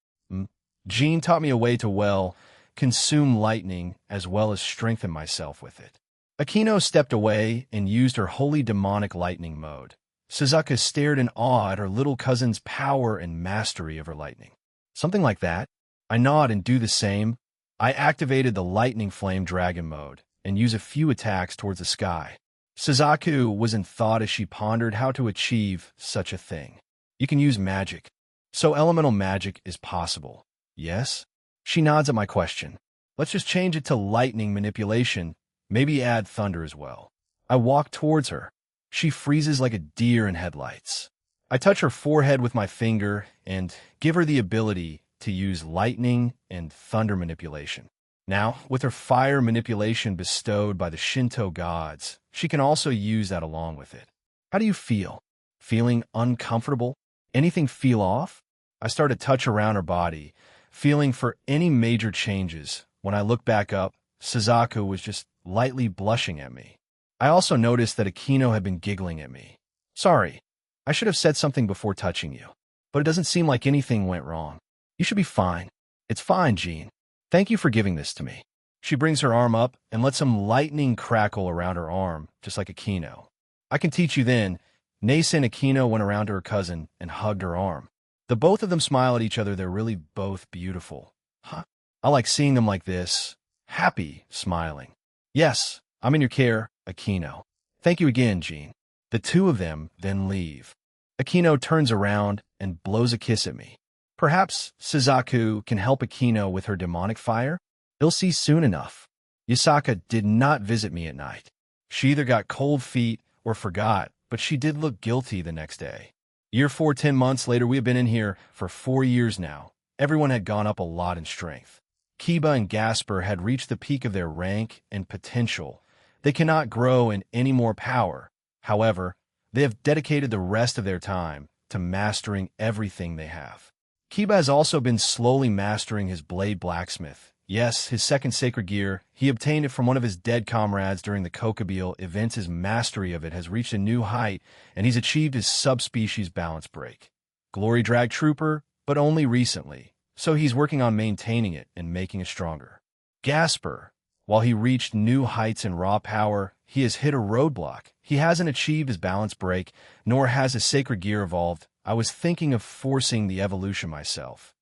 Jean taught me a way to, well, consume lightning as well as strengthen myself with it. Akino stepped away and used her holy demonic lightning mode. Suzuka stared in awe at her little cousin's power and mastery of her lightning. Something like that. I nod and do the same. I activated the lightning flame dragon mode and use a few attacks towards the sky. Suzaku was in thought as she pondered how to achieve such a thing. You can use magic. So elemental magic is possible. Yes? She nods at my question. Let's just change it to lightning manipulation. Maybe add thunder as well. I walk towards her. She freezes like a deer in headlights. I touch her forehead with my finger and give her the ability to use lightning and thunder manipulation. Now, with her fire manipulation bestowed by the Shinto gods, she can also use that along with it. How do you feel? Feeling uncomfortable? Anything feel off? I start to touch around her body, feeling for any major changes. When I look back up, Suzaku was just lightly blushing at me. I also noticed that Akino had been giggling at me. Sorry, I should have said something before touching you, but it doesn't seem like anything went wrong. You should be fine. It's fine, Jean. Thank you for giving this to me. She brings her arm up and lets some lightning crackle around her arm, just like Akino. I can teach you then. Nase and Akino went around to her cousin and hugged her arm. The both of them smile at each other. They're really both beautiful. Huh? I like seeing them like this. Happy, smiling. Yes, I'm in your care, Akino. Thank you again, Jean. The two of them then leave. Akino turns around and blows a kiss at me. Perhaps Suzaku can help Akino with her demonic fire? He'll see soon enough. Yasaka did not visit me at night. She either got cold feet or forgot, but she did look guilty the next day. Year 4, 10 months later, we have been in here for 4 years now. Everyone had gone up a lot in strength. Kiba and Gasper had reached the peak of their rank and potential. They cannot grow in any more power. However, they have dedicated the rest of their time to mastering everything they have. Kiba has also been slowly mastering his blade blacksmith. Yes, his second sacred gear. He obtained it from one of his dead comrades during the Kokobile events. His mastery of it has reached a new height, and he's achieved his subspecies balance break. Glory Drag Trooper, but only recently, so he's working on maintaining it and making it stronger. Gasper, while he reached new heights in raw power, he has hit a roadblock. He hasn't achieved his balance break, nor has his sacred gear evolved. I was thinking of forcing the evolution myself.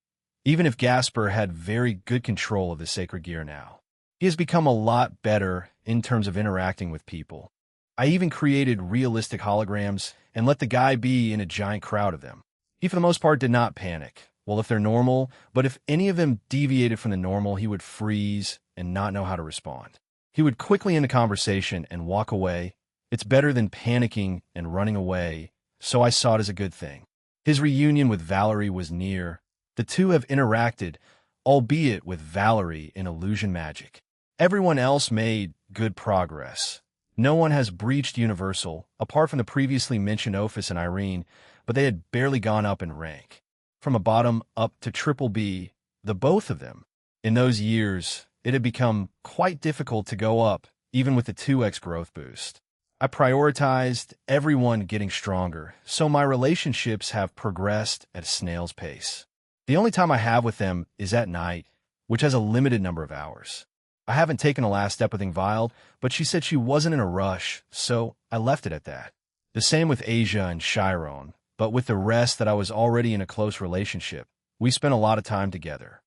Even if Gasper had very good control of the sacred gear now, he has become a lot better in terms of interacting with people. I even created realistic holograms and let the guy be in a giant crowd of them. He, for the most part, did not panic. Well, if they're normal, but if any of them deviated from the normal, he would freeze and not know how to respond. He would quickly end the conversation and walk away. It's better than panicking and running away, so I saw it as a good thing. His reunion with Valerie was near. The two have interacted, albeit with Valerie in illusion magic. Everyone else made good progress. No one has breached Universal, apart from the previously mentioned Ophis and Irene, but they had barely gone up in rank. From a bottom up to Triple B, the both of them. In those years, it had become quite difficult to go up, even with the 2x growth boost. I prioritized everyone getting stronger, so my relationships have progressed at a snail's pace. The only time I have with them is at night, which has a limited number of hours. I haven't taken a last step with Ingvild, but she said she wasn't in a rush, so I left it at that. The same with Asia and Chiron, but with the rest that I was already in a close relationship, we spent a lot of time together.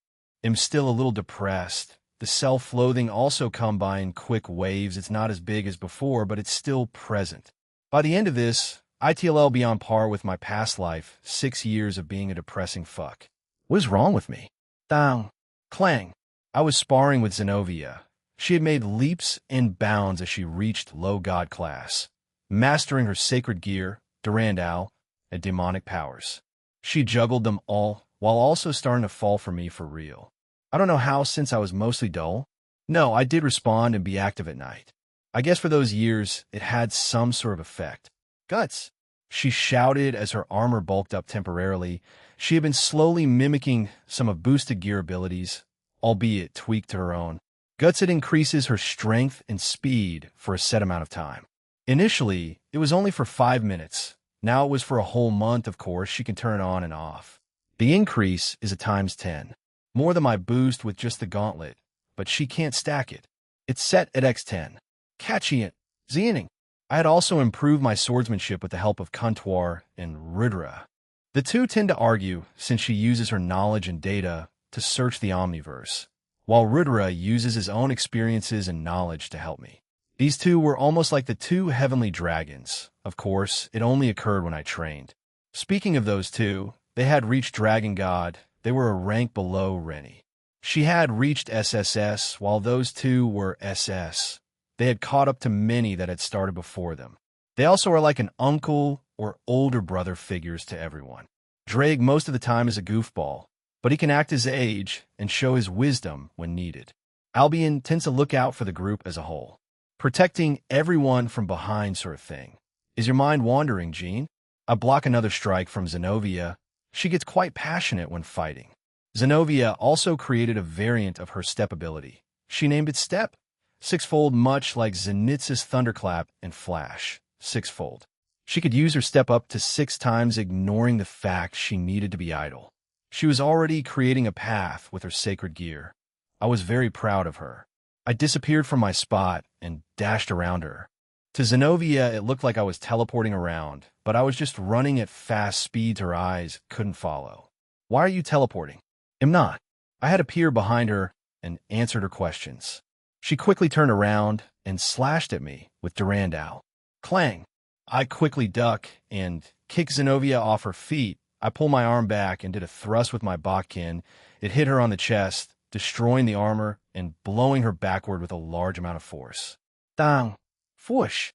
I'm still a little depressed. The self-loathing also come by in quick waves. It's not as big as before, but it's still present. By the end of this, ITLL will be on par with my past life, 6 years of being a depressing fuck. What is wrong with me? Down. Clang. I was sparring with Zenobia. She had made leaps and bounds as she reached low god class, mastering her sacred gear, Durandal, and demonic powers. She juggled them all, while also starting to fall for me for real. I don't know how, since I was mostly dull. No, I did respond and be active at night. I guess for those years, it had some sort of effect. Guts! She shouted as her armor bulked up temporarily. She had been slowly mimicking some of boosted gear abilities, albeit tweaked to her own. Guts, it increases her strength and speed for a set amount of time. Initially, it was only for 5 minutes, Now it was for a whole month, of course. She can turn it on and off. The increase is a times 10. More than my boost with just the gauntlet, but she can't stack it. It's set at x10. Catchy it. Ziening. I had also improved my swordsmanship with the help of Kuntuar and Rudra. The two tend to argue since she uses her knowledge and data to search the Omniverse, while Rudra uses his own experiences and knowledge to help me. These two were almost like the two heavenly dragons. Of course, it only occurred when I trained. Speaking of those two, they had reached Dragon God. They were a rank below Rennie. She had reached SSS, while those two were SS. They had caught up to many that had started before them. They also are like an uncle or older brother figures to everyone. Drake most of the time is a goofball, but he can act his age and show his wisdom when needed. Albion tends to look out for the group as a whole, protecting everyone from behind sort of thing. Is your mind wandering, Jean? I block another strike from Zenobia. She gets quite passionate when fighting. Zenobia also created a variant of her step ability. She named it Step. Sixfold, much like Zenith's Thunderclap and Flash. Sixfold. She could use her step up to 6 times, ignoring the fact she needed to be idle. She was already creating a path with her sacred gear. I was very proud of her. I disappeared from my spot and dashed around her. To Zenobia, it looked like I was teleporting around, but I was just running at fast speeds her eyes couldn't follow. Why are you teleporting? I'm not. I had appeared behind her and answered her questions. She quickly turned around and slashed at me with Durandal. Clang! I quickly duck and kick Zenobia off her feet. I pull my arm back and did a thrust with my Botkin. It hit her on the chest, destroying the armor and blowing her backward with a large amount of force. Dang! Fwoosh!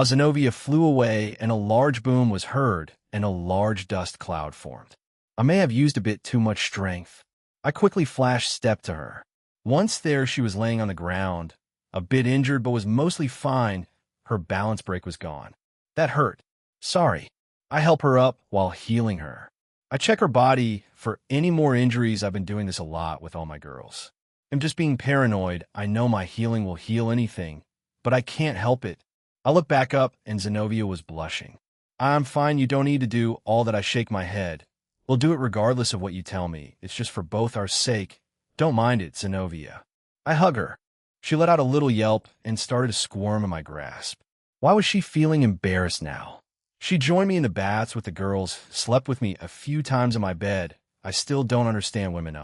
Zenobia flew away and a large boom was heard and a large dust cloud formed. I may have used a bit too much strength. I quickly flashed step to her. Once there, she was laying on the ground, a bit injured but was mostly fine. Her balance break was gone. That hurt. Sorry. I help her up while healing her. I check her body for any more injuries. I've been doing this a lot with all my girls. I'm just being paranoid. I know my healing will heal anything, but I can't help it. I look back up and Zenobia was blushing. I'm fine. You don't need to do all that. I shake my head. We'll do it regardless of what you tell me. It's just for both our sake. Don't mind it, Zenobia. I hug her. She let out a little yelp and started to squirm in my grasp. Why was she feeling embarrassed now? She joined me in the baths with the girls, slept with me a few times in my bed. I still don't understand women.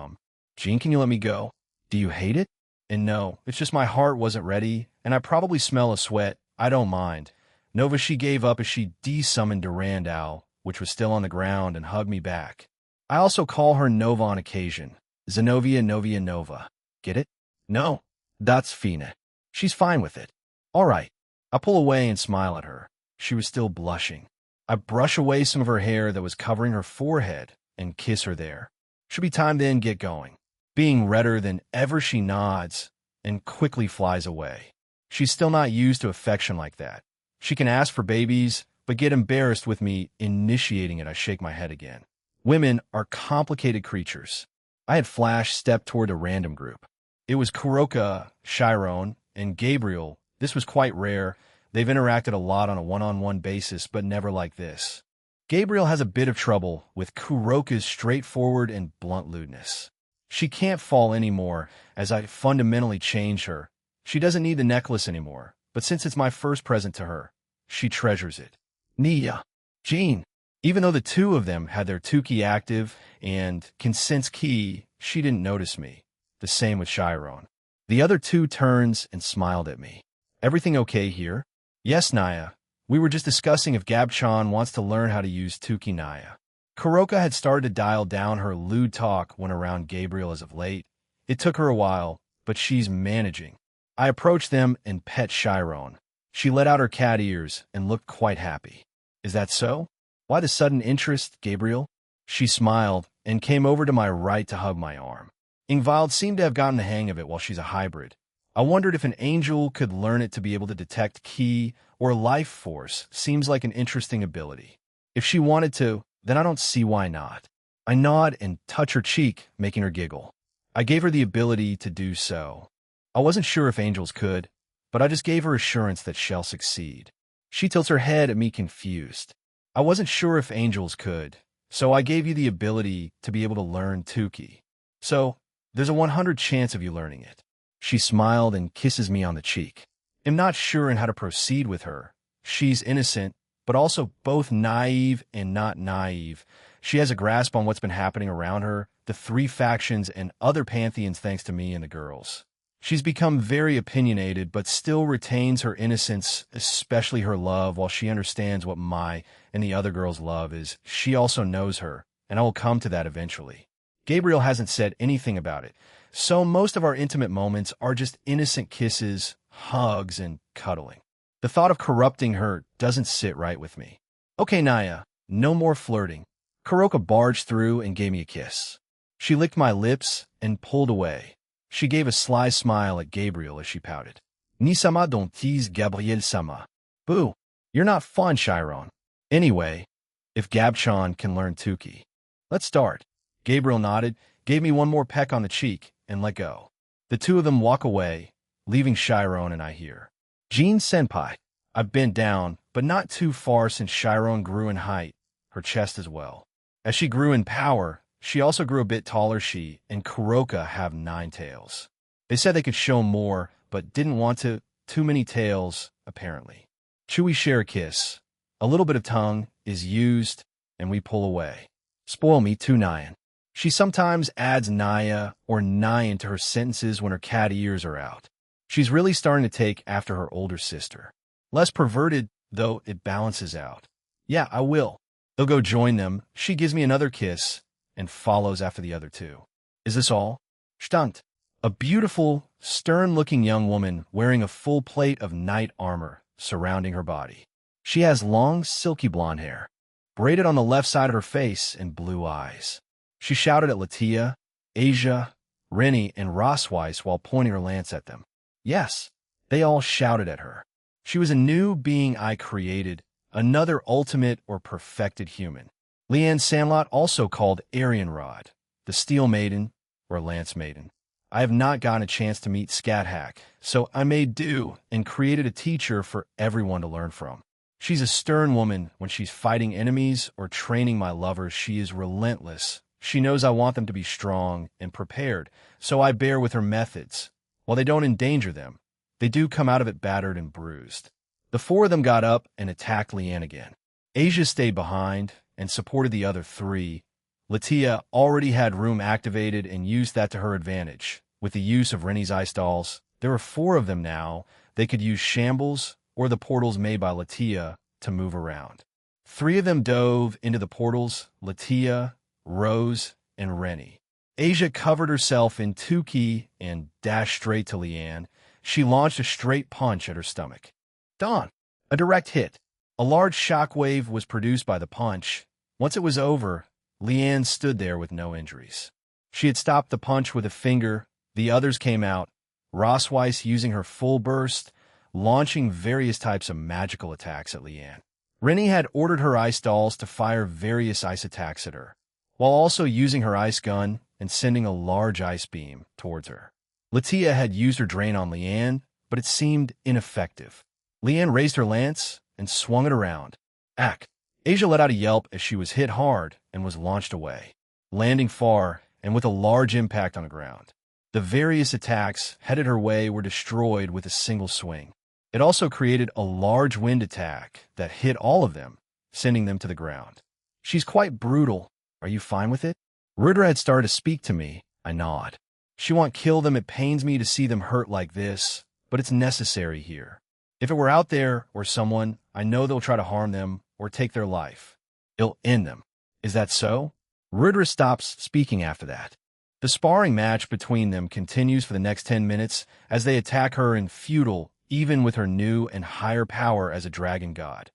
Jean, can you let me go? Do you hate it? And no, it's just my heart wasn't ready, and I probably smell a sweat. I don't mind. Nova, she gave up as she de-summoned Durandal, which was still on the ground, and hugged me back. I also call her Nova on occasion. Zenobia, Novia, Nova. Get it? No, that's Fina. She's fine with it. All right. I pull away and smile at her. She was still blushing. I brush away some of her hair that was covering her forehead and kiss her there. Should be time then get going. Being redder than ever, she nods and quickly flies away. She's still not used to affection like that. She can ask for babies, but get embarrassed with me initiating it. I shake my head again. Women are complicated creatures. I had Flash step toward a random group. It was Kuroka, Chiron, and Gabriel. This was quite rare. They've interacted a lot on a one-on-one basis, but never like this. Gabriel has a bit of trouble with Kuroka's straightforward and blunt lewdness. She can't fall anymore, as I fundamentally changed her. She doesn't need the necklace anymore, but since it's my first present to her, she treasures it. Nia, Jean. Even though the two of them had their 2-key active and consents key, she didn't notice me. The same with Chiron. The other two turns and smiled at me. Everything okay here? Yes, Naya. We were just discussing if Gabchan wants to learn how to use 2-key Naya. Kuroka had started to dial down her lewd talk when around Gabriel as of late. It took her a while, but she's managing. I approached them and pet Chiron. She let out her cat ears and looked quite happy. Is that so? Why the sudden interest, Gabriel? She smiled and came over to my right to hug my arm. Ingvild seemed to have gotten the hang of it while she's a hybrid. I wondered if an angel could learn it to be able to detect ki or life force. Seems like an interesting ability. If she wanted to, then I don't see why not. I nod and touch her cheek, making her giggle. I gave her the ability to do so. I wasn't sure if angels could, but I just gave her assurance that she'll succeed. She tilts her head at me confused. I wasn't sure if angels could, so I gave you the ability to be able to learn 10k. So, there's a 100 chance of you learning it. She smiled and kisses me on the cheek. I'm not sure in how to proceed with her. She's innocent, but also both naive and not naive. She has a grasp on what's been happening around her, the three factions and other pantheons thanks to me and the girls. She's become very opinionated, but still retains her innocence, especially her love, while she understands what my and the other girls' love is. She also knows her, and I will come to that eventually. Gabriel hasn't said anything about it, so most of our intimate moments are just innocent kisses, hugs, and cuddling. The thought of corrupting her doesn't sit right with me. Okay, Naya, no more flirting. Kuroka barged through and gave me a kiss. She licked my lips and pulled away. She gave a sly smile at Gabriel as she pouted. Ni-sama don't tease Gabriel-sama. Boo, you're not fun, Chiron. Anyway, if Gabchan can learn 10k. Let's start. Gabriel nodded, gave me one more peck on the cheek, and let go. The two of them walk away, leaving Chiron and I here. Jean-senpai. I've bent down, but not too far since Chiron grew in height, her chest as well. As she grew in power, she also grew a bit taller. She and Kuroka have 9 tails. They said they could show more, but didn't want to. Too many tails, apparently. Chewy share a kiss. A little bit of tongue is used, and we pull away. Spoil me too, Nyan. She sometimes adds Naya or Nyan to her sentences when her cat ears are out. She's really starting to take after her older sister. Less perverted, though it balances out. Yeah, I will. They'll go join them. She gives me another kiss and follows after the other two. Is this all? Stunt. A beautiful, stern-looking young woman wearing a full plate of knight armor surrounding her body. She has long, silky blonde hair, braided on the left side of her face, and blue eyes. She shouted at Latia, Asia, Rennie, and Rossweiss while pointing her lance at them. Yes, they all shouted at her. She was a new being I created, another ultimate or perfected human. Leanne Sandlot also called Aryan Rod, the Steel Maiden, or Lance Maiden. I have not gotten a chance to meet Scat Hack, so I made do and created a teacher for everyone to learn from. She's a stern woman when she's fighting enemies or training my lovers. She is relentless. She knows I want them to be strong and prepared, so I bear with her methods. While they don't endanger them, they do come out of it battered and bruised. The 4 of them got up and attacked Leanne again. Asia stayed behind and supported the other 3. Latia already had room activated and used that to her advantage. With the use of Rennie's ice dolls, there are 4 of them now. They could use shambles or the portals made by Latia to move around. 3 of them dove into the portals, Latia, Rose, and Rennie. Asia covered herself in 10k and dashed straight to Leanne. She launched a straight punch at her stomach. Dawn. A direct hit. A large shockwave was produced by the punch. Once it was over, Leanne stood there with no injuries. She had stopped the punch with a finger. The others came out, Rossweiss using her full burst, launching various types of magical attacks at Leanne. Rennie had ordered her ice dolls to fire various ice attacks at her, while also using her ice gun and sending a large ice beam towards her. Latia had used her drain on Leanne, but it seemed ineffective. Leanne raised her lance and swung it around. Ack! Asia let out a yelp as she was hit hard and was launched away, landing far and with a large impact on the ground. The various attacks headed her way were destroyed with a single swing. It also created a large wind attack that hit all of them, sending them to the ground. She's quite brutal. Are you fine with it? Ruder had started to speak to me. I nod. She won't kill them. It pains me to see them hurt like this, but it's necessary here. If it were out there or someone, I know they'll try to harm them or take their life. It'll end them. Is that so? Ruder stops speaking after that. The sparring match between them continues for the next 10 minutes as they attack her in futile, even with her new and higher power as a dragon god.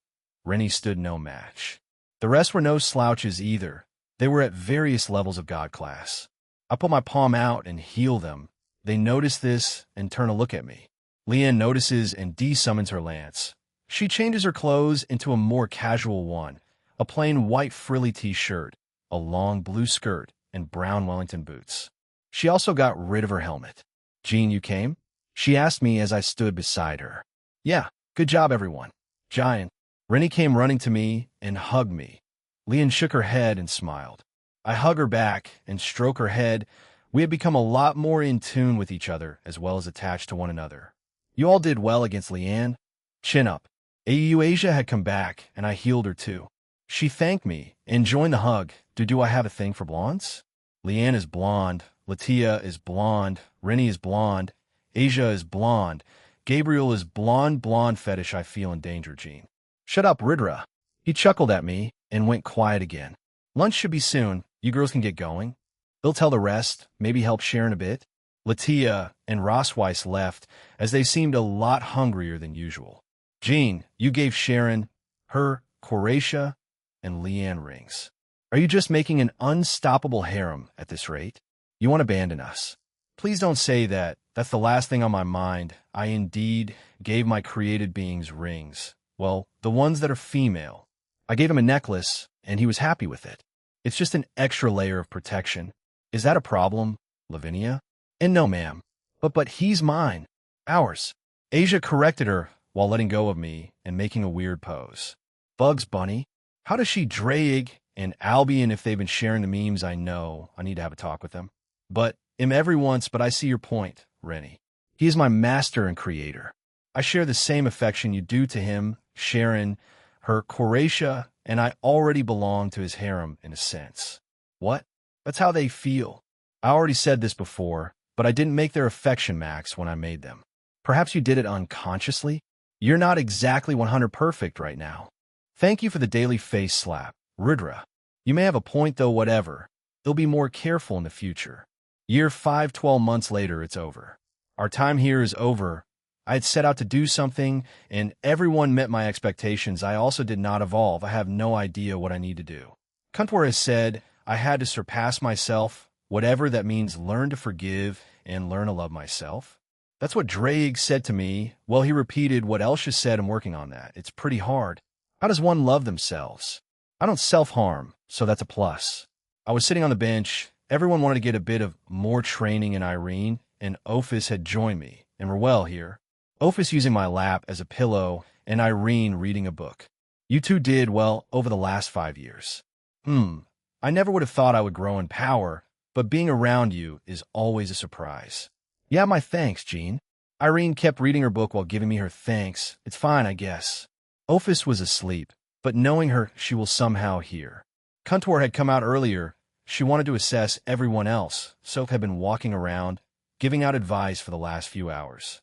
Rennie stood no match. The rest were no slouches either. They were at various levels of god class. I put my palm out and heal them. They notice this and turn to look at me. Leanne notices and desummons her lance. She changes her clothes into a more casual one, a plain white frilly t-shirt, a long blue skirt, and brown Wellington boots. She also got rid of her helmet. Jean, you came? She asked me as I stood beside her. Yeah, good job, everyone. Giant. Rennie came running to me and hugged me. Lian shook her head and smiled. I hug her back and stroke her head. We had become a lot more in tune with each other as well as attached to one another. You all did well against Leanne. Chin up. AU Asia had come back, and I healed her too. She thanked me and joined the hug. Do I have a thing for blondes? Leanne is blonde. Latia is blonde. Rennie is blonde. Asia is blonde. Gabriel is blonde fetish. I feel in danger, Jean. Shut up, Ridra. He chuckled at me and went quiet again. Lunch should be soon. You girls can get going. They'll tell the rest, maybe help Sharon a bit. Latia and Rossweiss left, as they seemed a lot hungrier than usual. Jean, you gave Sharon, her, Coratia, and Leanne rings. Are you just making an unstoppable harem at this rate? You want to abandon us? Please don't say that. That's the last thing on my mind. I indeed gave my created beings rings. Well, the ones that are female. I gave him a necklace, and he was happy with it. It's just an extra layer of protection. Is that a problem, Lavinia? And no, ma'am. But he's mine. Ours. Asia corrected her while letting go of me and making a weird pose. Bugs Bunny? How does she drag and Albion if they've been sharing the memes? I know. I need to have a talk with them. But every once, but I see your point, Rennie. He is my master and creator. I share the same affection you do to him, Sharon, her, Coratia, and I already belong to his harem in a sense. What? That's how they feel. I already said this before, but I didn't make their affection max when I made them. Perhaps you did it unconsciously? You're not exactly 100 perfect right now. Thank you for the daily face slap, Ridra. You may have a point though, whatever. They'll be more careful in the future. Year 5, 12 months later, it's over. Our time here is over. I had set out to do something, and everyone met my expectations. I also did not evolve. I have no idea what I need to do. Kuntwar has said I had to surpass myself, whatever that means, learn to forgive and learn to love myself. That's what Drake said to me. Well, he repeated what Elsha said. I'm working on that. It's pretty hard. How does one love themselves? I don't self-harm, so that's a plus. I was sitting on the bench. Everyone wanted to get a bit of more training in Irene, and Ophis had joined me, and we're well here. Ophis using my lap as a pillow, and Irene reading a book. You two did well over the last 5 years. I never would have thought I would grow in power, but being around you is always a surprise. Yeah, my thanks, Jean. Irene kept reading her book while giving me her thanks. It's fine, I guess. Ophis was asleep, but knowing her, she will somehow hear. Kuntwar had come out earlier. She wanted to assess everyone else. Soph had been walking around, giving out advice for the last few hours.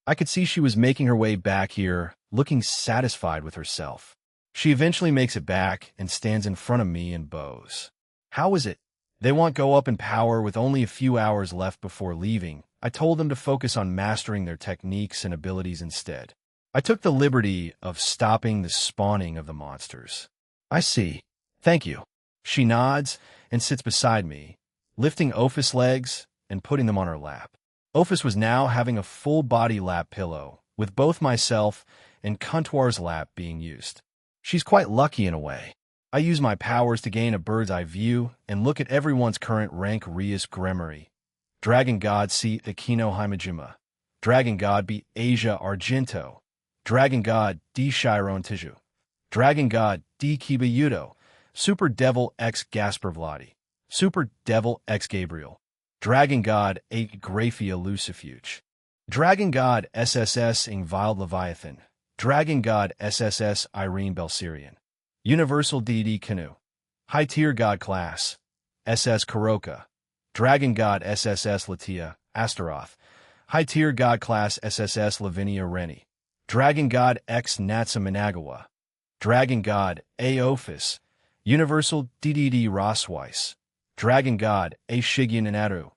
I could see she was making her way back here, looking satisfied with herself. She eventually makes it back and stands in front of me and bows. How is it? They want go up in power with only a few hours left before leaving. I told them to focus on mastering their techniques and abilities instead. I took the liberty of stopping the spawning of the monsters. I see. Thank you. She nods and sits beside me, lifting Ophis' legs and putting them on her lap. Ophis was now having a full-body lap pillow, with both myself and Kuntwar's lap being used. She's quite lucky in a way. I use my powers to gain a bird's-eye view and look at everyone's current rank. Rias Gremory. Dragon God C. Aquino Himajima. Dragon God B. Asia Argento. Dragon God D. Chiron Tiju. Dragon God D. Kiba Yudo. Super Devil X Gasper Vladi. Super Devil X Gabriel. Dragon God A. Graphia Lucifuge. Dragon God SSS Ingvild Leviathan. Dragon God SSS Irene Belsirian. Universal DD Canoe. High Tier God Class. SS Kuroka. Dragon God SSS Latia Astaroth. High Tier God Class SSS Lavinia Rennie. Dragon God X Natsa Managawa. Dragon God Aophis. Universal DDD Rossweiss. Dragon God A Shigen Inaru.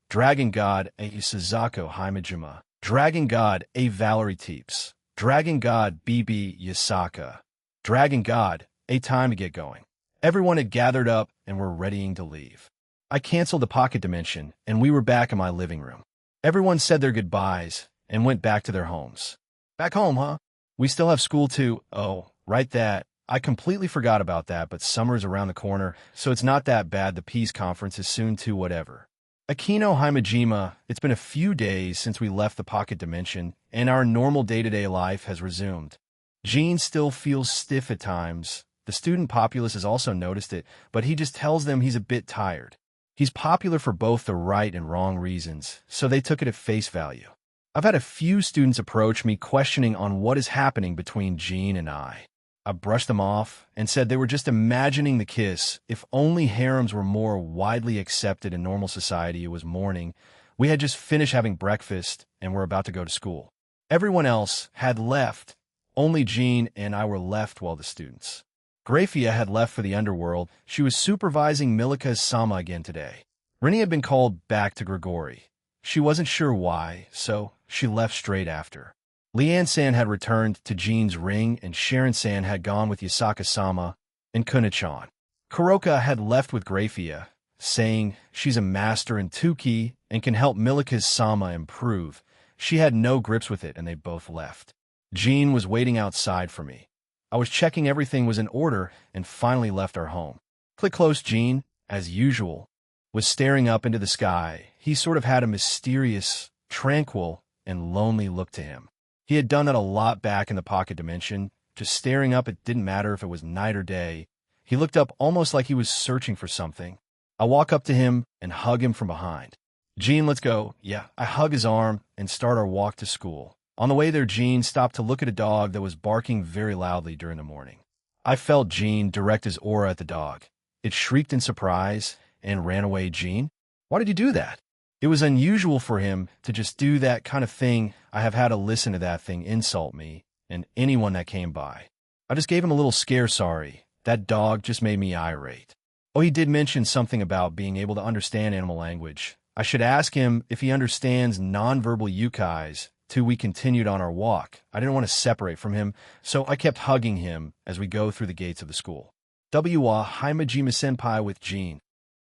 Dragon God A Sazako Himajima. Dragon God A Valerie Teeps. Dragon God BB Yasaka. Dragon God A Time to get going. Everyone had gathered up and were readying to leave. I canceled the pocket dimension, and we were back in my living room. Everyone said their goodbyes and went back to their homes. Back home, huh? We still have school too. Oh, right that. I completely forgot about that, but summer's around the corner, so it's not that bad. The Peace Conference is soon too, whatever. Aquino Himajima, it's been a few days since we left the pocket dimension, and our normal day-to-day life has resumed. Gene still feels stiff at times. The student populace has also noticed it, but he just tells them he's a bit tired. He's popular for both the right and wrong reasons, so they took it at face value. I've had a few students approach me questioning on what is happening between Gene and I. I brushed them off and said they were just imagining the kiss. If only harems were more widely accepted in normal society. It was morning. We had just finished having breakfast and were about to go to school. Everyone else had left. Only Gene and I were left while the students. Grafia had left for the underworld. She was supervising Milika's Sama again today. Rennie had been called back to Grigori. She wasn't sure why, so she left straight after. Leanne-san had returned to Gene's ring, and Sharon-san had gone with Yasaka-sama and Kuna-chan. Kuroka had left with Grafia, saying she's a master in 10k and can help Milika's Sama improve. She had no grips with it, and they both left. Gene was waiting outside for me. I was checking everything was in order and finally left our home. Click close. Gene, as usual, was staring up into the sky. He sort of had a mysterious, tranquil, and lonely look to him. He had done that a lot back in the pocket dimension, just staring up. It didn't matter if it was night or day. He looked up almost like he was searching for something. I walk up to him and hug him from behind. Gene, let's go. Yeah, I hug his arm and start our walk to school. On the way there, Gene stopped to look at a dog that was barking very loudly during the morning. I felt Gene direct his aura at the dog. It shrieked in surprise and ran away. Gene, why did you do that? It was unusual for him to just do that kind of thing. I have had to listen to that thing insult me and anyone that came by. I just gave him a little scare. Sorry. That dog just made me irate. Oh, he did mention something about being able to understand animal language. I should ask him if he understands nonverbal yukais. We continued on our walk. I didn't want to separate from him, so I kept hugging him as we go through the gates of the school. W.A. Himajima-senpai with Gene.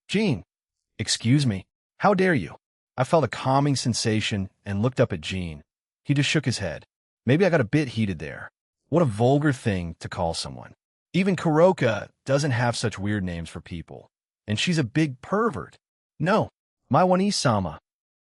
Gene, excuse me. How dare you? I felt a calming sensation and looked up at Gene. He just shook his head. Maybe I got a bit heated there. What a vulgar thing to call someone. Even Kuroka doesn't have such weird names for people. And she's a big pervert. No, my Wani-sama.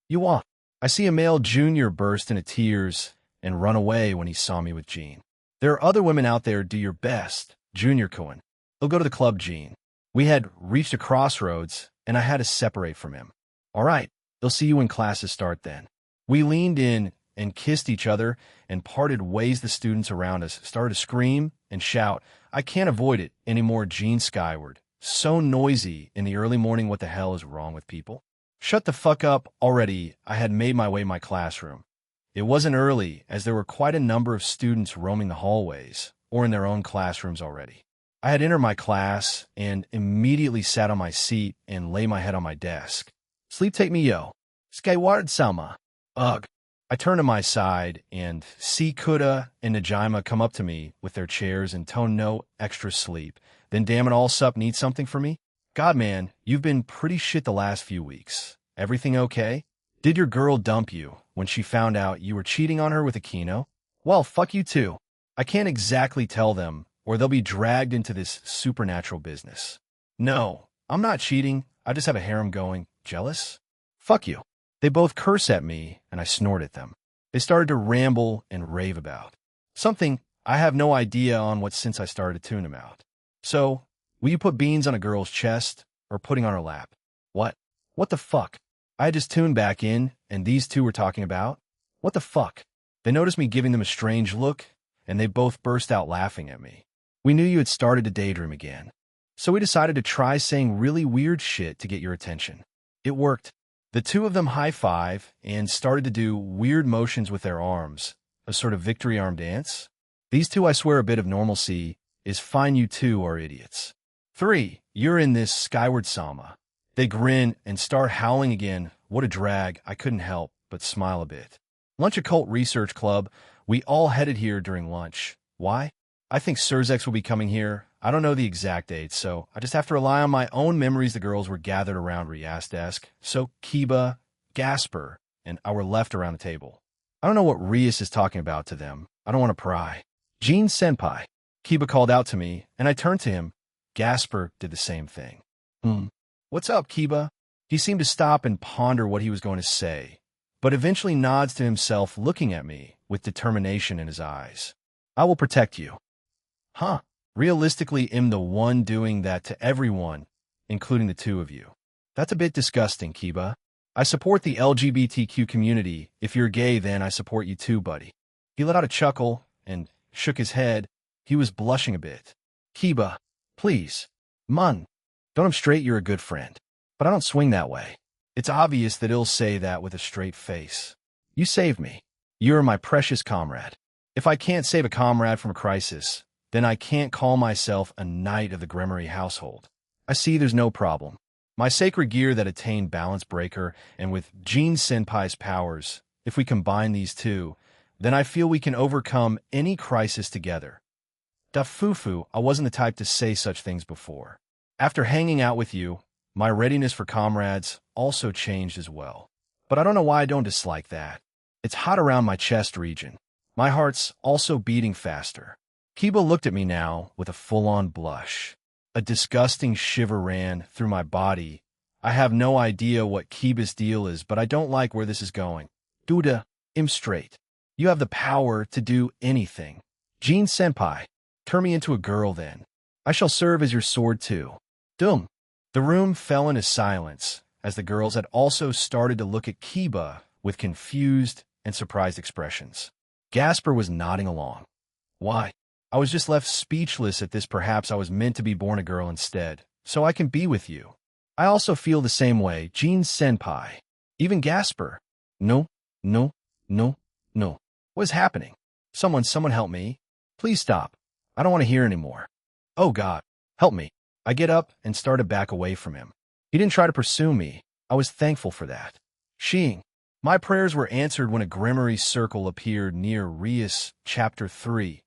You are. I see a male junior burst into tears and run away when he saw me with Gene. There are other women out there. Do your best, Junior Cohen. He'll go to the club, Gene. We had reached a crossroads, and I had to separate from him. All right, they'll see you when classes start then. We leaned in and kissed each other and parted ways. The students around us started to scream and shout. I can't avoid it anymore. Gene skyward. So noisy in the early morning. What the hell is wrong with people? Shut the fuck up already. I had made my way to my classroom. It wasn't early, as there were quite a number of students roaming the hallways or in their own classrooms already. I had entered my class and immediately sat on my seat and lay my head on my desk. Sleep take me, yo. Skyward-sama. Ugh. I turn to my side and see Kuda and Najima come up to me with their chairs and tone no extra sleep. Then damn it all, sup, need something for me? God, man, you've been pretty shit the last few weeks. Everything okay? Did your girl dump you when she found out you were cheating on her with Aquino? Well, fuck you too. I can't exactly tell them, or they'll be dragged into this supernatural business. No, I'm not cheating. I just have a harem going. Jealous? Fuck you. They both curse at me, and I snort at them. They started to ramble and rave about something I have no idea on what since I started to tune them out. So, will you put beans on a girl's chest or pudding on her lap? What? What the fuck? I had just tuned back in, and these two were talking about? What the fuck? They noticed me giving them a strange look, and they both burst out laughing at me. We knew you had started to daydream again. So we decided to try saying really weird shit to get your attention. It worked. The two of them high-five and started to do weird motions with their arms, a sort of victory arm dance. These two, I swear, a bit of normalcy is fine. You two are idiots. 3. You're in this Skyward-sama. They grin and start howling again. What a drag. I couldn't help but smile a bit. Lunch Occult Research Club. We all headed here during lunch. Why? I think Surzex will be coming here. I don't know the exact date, so I just have to rely on my own memories. The girls were gathered around Rias' desk, so Kiba, Gasper, and I were left around the table. I don't know what Rias is talking about to them. I don't want to pry. Gene Senpai. Kiba called out to me, and I turned to him. Gasper did the same thing. What's up, Kiba? He seemed to stop and ponder what he was going to say, but eventually nods to himself, looking at me with determination in his eyes. I will protect you. Huh? Realistically, I'm the one doing that to everyone, including the two of you. That's a bit disgusting, Kiba. I support the LGBTQ community. If you're gay, then I support you too, buddy. He let out a chuckle and shook his head. He was blushing a bit. Kiba, please. Mun. Don't I'm straight, you're a good friend. But I don't swing that way. It's obvious that he'll say that with a straight face. You saved me. You're my precious comrade. If I can't save a comrade from a crisis, then I can't call myself a knight of the Gremory household. I see there's no problem. My sacred gear that attained Balance Breaker, and with Jean Senpai's powers, if we combine these two, then I feel we can overcome any crisis together. Da Fufu, I wasn't the type to say such things before. After hanging out with you, my readiness for comrades also changed as well. But I don't know why I don't dislike that. It's hot around my chest region. My heart's also beating faster. Kiba looked at me now with a full-on blush. A disgusting shiver ran through my body. I have no idea what Kiba's deal is, but I don't like where this is going. Duda, I'm straight. You have the power to do anything. Jean Senpai, turn me into a girl then. I shall serve as your sword too. Dum. The room fell into silence, as the girls had also started to look at Kiba with confused and surprised expressions. Gasper was nodding along. Why? I was just left speechless at this. Perhaps I was meant to be born a girl instead, so I can be with you. I also feel the same way, Jean Senpai. Even Gasper. No, no, no, no. What is happening? Someone help me. Please stop. I don't want to hear anymore. Oh God, help me. I get up and start to back away from him. He didn't try to pursue me. I was thankful for that. Shing. My prayers were answered when a Gremory circle appeared near Rias, Chapter 3.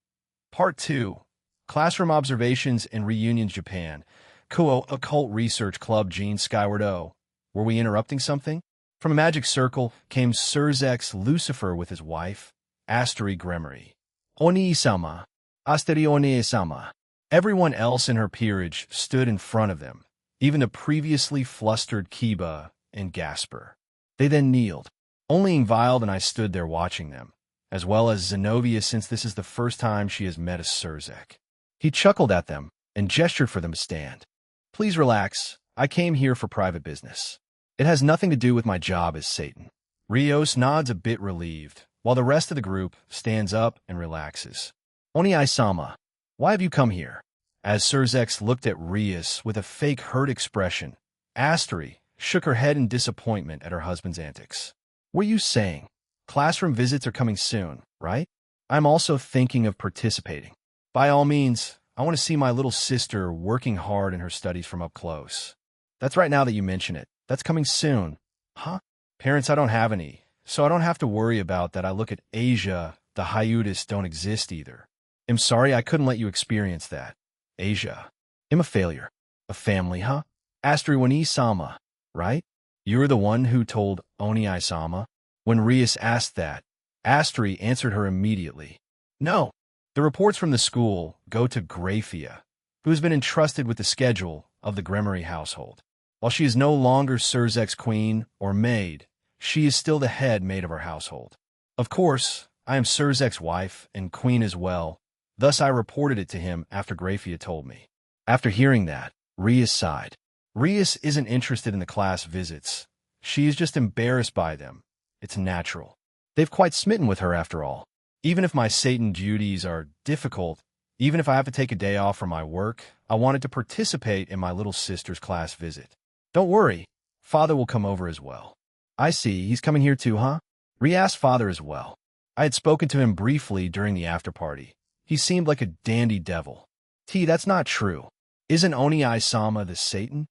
Part 2. Classroom Observations in Reunions Japan. Kuo Occult Research Club Jean Skyward O. Were we interrupting something? From a magic circle came Surzex Lucifer with his wife, Astery Gremory. Oni-sama. Asteri Oni-sama. Everyone else in her peerage stood in front of them, even the previously flustered Kiba and Gasper. They then kneeled. Only Ingvild and I stood there watching them, as well as Zenobia, since this is the first time she has met a Surzek. He chuckled at them and gestured for them to stand. Please relax. I came here for private business. It has nothing to do with my job as Satan. Rios nods a bit relieved, while the rest of the group stands up and relaxes. Oni-sama, why have you come here? As Surzex looked at Rias with a fake hurt expression, Astery shook her head in disappointment at her husband's antics. What are you saying? Classroom visits are coming soon, right? I'm also thinking of participating. By all means, I want to see my little sister working hard in her studies from up close. That's right now that you mention it. That's coming soon. Huh? Parents, I don't have any, so I don't have to worry about that. I look at Asia, the hiatus don't exist either. I'm sorry I couldn't let you experience that. Asia. I'm a failure. A family, huh? Astery Oni-sama, right? You're the one who told Oni-sama? When Rias asked that, Astery answered her immediately. No. The reports from the school go to Graphia, who has been entrusted with the schedule of the Gremory household. While she is no longer Surzek's queen or maid, she is still the head maid of our household. Of course, I am Surzek's wife and queen as well. Thus I reported it to him after Graphia told me. After hearing that, Rias sighed. Rias isn't interested in the class visits. She is just embarrassed by them. It's natural. They've quite smitten with her after all. Even if my Satan duties are difficult, even if I have to take a day off from my work, I wanted to participate in my little sister's class visit. Don't worry, Father will come over as well. I see, he's coming here too, huh? Rias' father as well. I had spoken to him briefly during the after-party. He seemed like a dandy devil. That's not true. Isn't Oni-sama the Satan?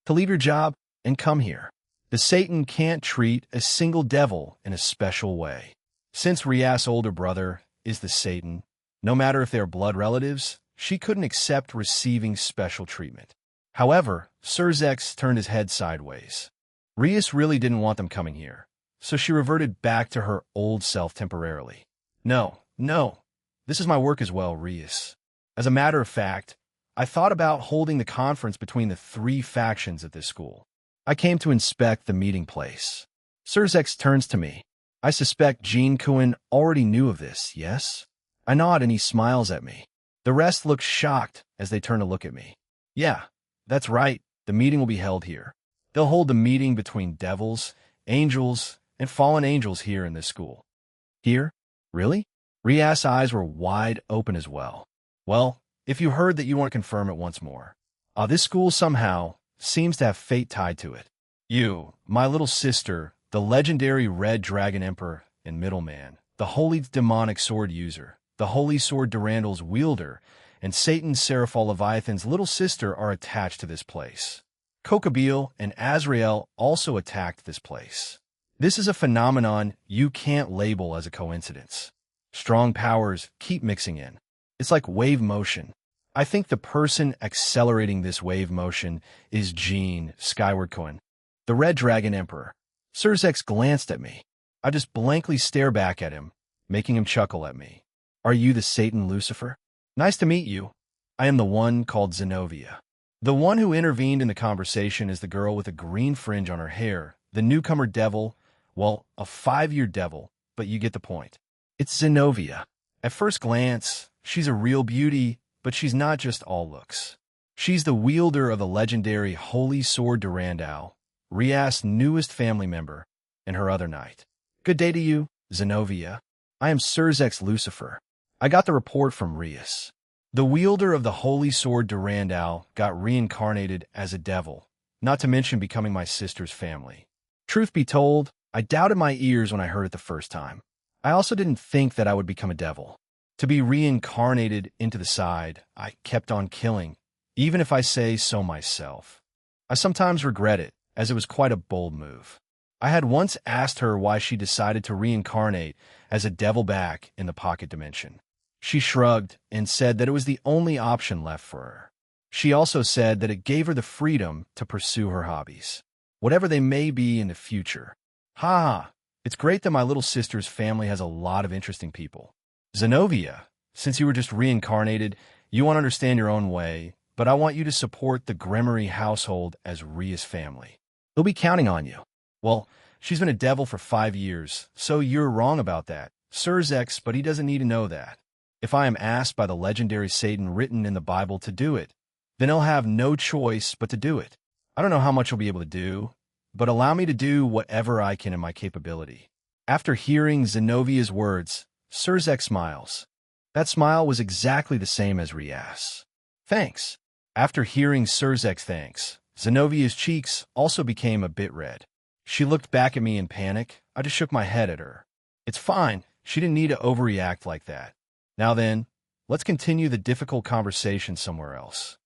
To leave your job and come here. The Satan can't treat a single devil in a special way. Since Rias' older brother is the Satan, no matter if they're blood relatives, she couldn't accept receiving special treatment. However, Surzex turned his head sideways. Rias really didn't want them coming here, so she reverted back to her old self temporarily. No. This is my work as well, Rias. As a matter of fact, I thought about holding the conference between the three factions at this school. I came to inspect the meeting place. Surzex turns to me. I suspect Jean Kuin already knew of this, yes? I nod and he smiles at me. The rest look shocked as they turn to look at me. Yeah, that's right. The meeting will be held here. They'll hold the meeting between devils, angels, and fallen angels here in this school. Here? Really? Rias's eyes were wide open as well. Well, if you heard that, you want to confirm it once more. This school somehow seems to have fate tied to it. You, my little sister, the legendary Red Dragon Emperor and Middleman, the holy demonic sword user, the holy sword Durandal's wielder, and Satan's Seraphal Leviathan's little sister are attached to this place. Kokabil and Azrael also attacked this place. This is a phenomenon you can't label as a coincidence. Strong powers keep mixing in. It's like wave motion. I think the person accelerating this wave motion is Gene Skyward Cohen, the Red Dragon Emperor. Surzex glanced at me. I just blankly stare back at him, making him chuckle at me. Are you the Satan Lucifer? Nice to meet you. I am the one called Zenobia. The one who intervened in the conversation is the girl with a green fringe on her hair, the newcomer devil, well, a 5-year devil, but you get the point. It's Zenobia. At first glance, she's a real beauty, but she's not just all looks. She's the wielder of the legendary Holy Sword Durandal, Rias's newest family member, and her other knight. Good day to you, Zenobia. I am Surzex Lucifer. I got the report from Rias. The wielder of the Holy Sword Durandal got reincarnated as a devil, not to mention becoming my sister's family. Truth be told, I doubted my ears when I heard it the first time. I also didn't think that I would become a devil. To be reincarnated into the side, I kept on killing, even if I say so myself. I sometimes regret it, as it was quite a bold move. I had once asked her why she decided to reincarnate as a devil back in the pocket dimension. She shrugged and said that it was the only option left for her. She also said that it gave her the freedom to pursue her hobbies, whatever they may be in the future. Ha! It's great that my little sister's family has a lot of interesting people. Zenobia, since you were just reincarnated, you want to understand your own way, but I want you to support the Gremory household as Ria's family. They'll be counting on you. Well, she's been a devil for 5 years, so you're wrong about that, Surzex, but he doesn't need to know that. If I am asked by the legendary Satan written in the Bible to do it, then he'll have no choice but to do it. I don't know how much he'll be able to do, but allow me to do whatever I can in my capability. After hearing Zenovia's words, Surzex smiles. That smile was exactly the same as Rias. Thanks. After hearing Surzex thanks, Zenovia's cheeks also became a bit red. She looked back at me in panic. I just shook my head at her. It's fine. She didn't need to overreact like that. Now then, let's continue the difficult conversation somewhere else.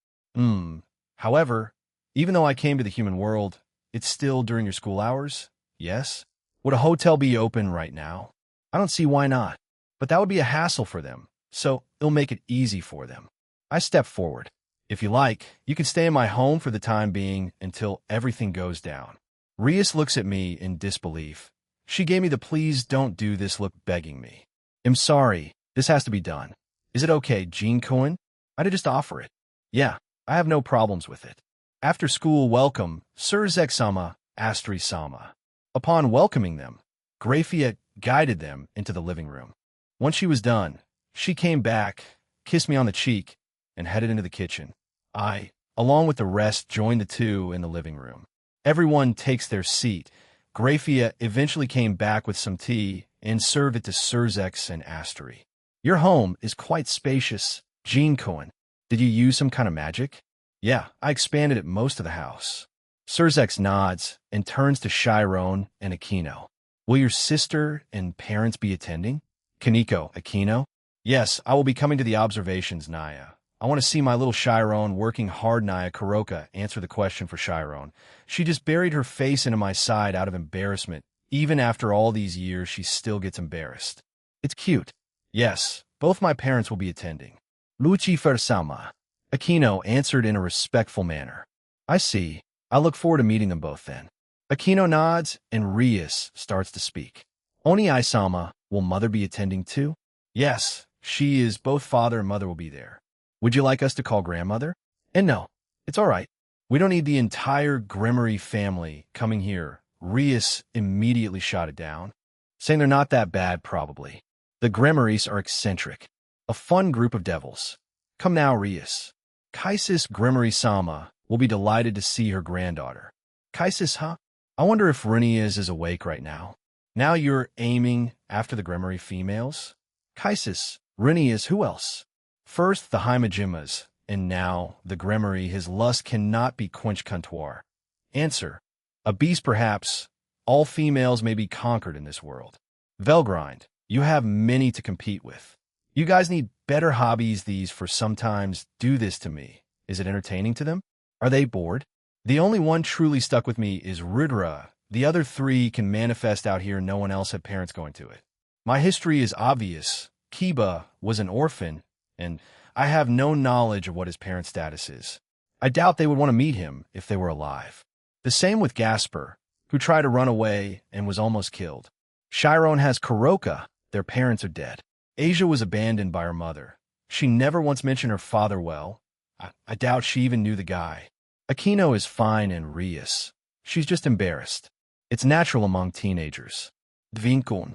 However, even though I came to the human world, it's still during your school hours? Yes? Would a hotel be open right now? I don't see why not. But that would be a hassle for them, so it'll make it easy for them. I step forward. If you like, you can stay in my home for the time being until everything goes down. Rias looks at me in disbelief. She gave me the please don't do this look, begging me. I'm sorry, this has to be done. Is it okay, Gene Cohen? I'd just offer it. Yeah, I have no problems with it. After school welcome, Surzex-sama, Astri-sama. Upon welcoming them, Grafia guided them into the living room. Once she was done, she came back, kissed me on the cheek, and headed into the kitchen. I, along with the rest, joined the two in the living room. Everyone takes their seat. Grafia eventually came back with some tea and served it to Surzex and Astri. Your home is quite spacious, Gene Cohen. Did you use some kind of magic? Yeah, I expanded it most of the house. Surzex nods and turns to Chiron and Aquino. Will your sister and parents be attending? Kaneko, Aquino? Yes, I will be coming to the observations, Naya. I want to see my little Chiron working hard. Naya Kuroka answered the question for Chiron. She just buried her face into my side out of embarrassment. Even after all these years, she still gets embarrassed. It's cute. Yes, both my parents will be attending. Lucifer-sama. Aquino answered in a respectful manner. I see. I look forward to meeting them both then. Aquino nods, and Rias starts to speak. Oni-sama, will mother be attending too? Yes, she is. Both father and mother will be there. Would you like us to call grandmother? And no, it's all right. We don't need the entire Gremory family coming here. Rias immediately shot it down, saying they're not that bad, probably. The Gremorys are eccentric. A fun group of devils. Come now, Rias. Kaisis Grimmery-sama will be delighted to see her granddaughter. Kaisis, huh? I wonder if Renias is awake right now. Now you're aiming after the Grimmery females? Kaisis, Renias, who else? First, the Hymajimas, and now the Grimmery. His lust cannot be quenched contour. Answer. A beast perhaps. All females may be conquered in this world. Velgrind, you have many to compete with. You guys need better hobbies these for sometimes do this to me. Is it entertaining to them? Are they bored? The only one truly stuck with me is Rudra. The other three can manifest out here. No one else had parents going to it. My history is obvious. Kiba was an orphan, and I have no knowledge of what his parent status is. I doubt they would want to meet him if they were alive. The same with Gasper, who tried to run away and was almost killed. Chiron has Kuroka. Their parents are dead. Asia was abandoned by her mother. She never once mentioned her father well. I doubt she even knew the guy. Aquino is fine and Rias. She's just embarrassed. It's natural among teenagers. Dvinkun,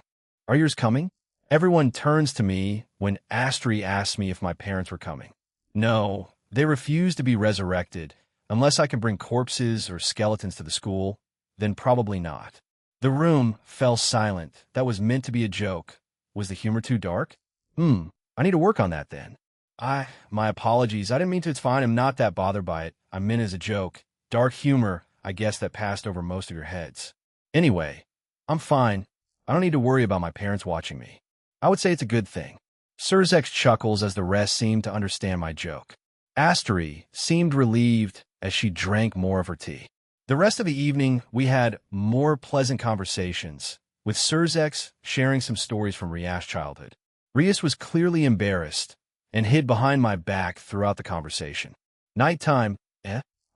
are yours coming? Everyone turns to me when Astri asks me if my parents were coming. No, they refuse to be resurrected. Unless I can bring corpses or skeletons to the school, then probably not. The room fell silent. That was meant to be a joke. Was the humor too dark? I need to work on that then. My apologies. I didn't mean to. It's fine. I'm not that bothered by it. I meant as a joke. Dark humor, I guess that passed over most of your heads. Anyway, I'm fine. I don't need to worry about my parents watching me. I would say it's a good thing. Surzex chuckles as the rest seemed to understand my joke. Astery seemed relieved as she drank more of her tea. The rest of the evening, we had more pleasant conversations, with Surzex sharing some stories from Rias's childhood. Rias was clearly embarrassed and hid behind my back throughout the conversation. Nighttime,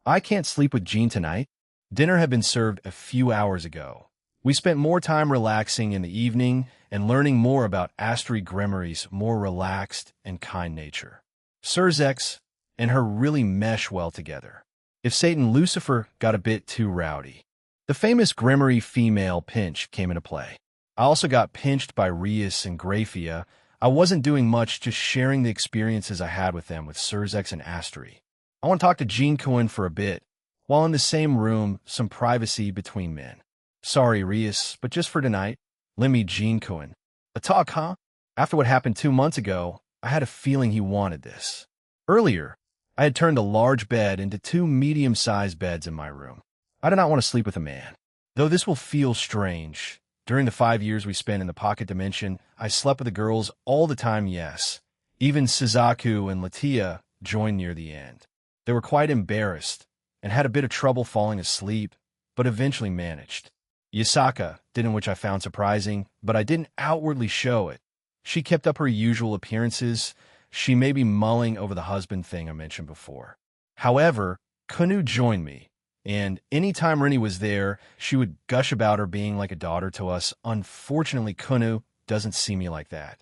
I can't sleep with Jean tonight. Dinner had been served a few hours ago. We spent more time relaxing in the evening and learning more about Astrid Grimmery's more relaxed and kind nature. Surzex and her really mesh well together. If Satan Lucifer got a bit too rowdy. The famous Grimmery female pinch came into play. I also got pinched by Rias and Graphia. I wasn't doing much, just sharing the experiences I had with them with Surzex and Astri. I want to talk to Jean Cohen for a bit, while in the same room, some privacy between men. Sorry, Rias, but just for tonight, lend me Jean Cohen. A talk, huh? After what happened 2 months ago, I had a feeling he wanted this. Earlier, I had turned a large bed into 2 medium-sized beds in my room. I did not want to sleep with a man. Though this will feel strange, during the 5 years we spent in the pocket dimension, I slept with the girls all the time, yes. Even Suzaku and Latia joined near the end. They were quite embarrassed and had a bit of trouble falling asleep, but eventually managed. Yasaka did, in which I found surprising, but I didn't outwardly show it. She kept up her usual appearances. She may be mulling over the husband thing I mentioned before. However, Kunu joined me, and any time Rennie was there, she would gush about her being like a daughter to us. Unfortunately, Kunu doesn't see me like that.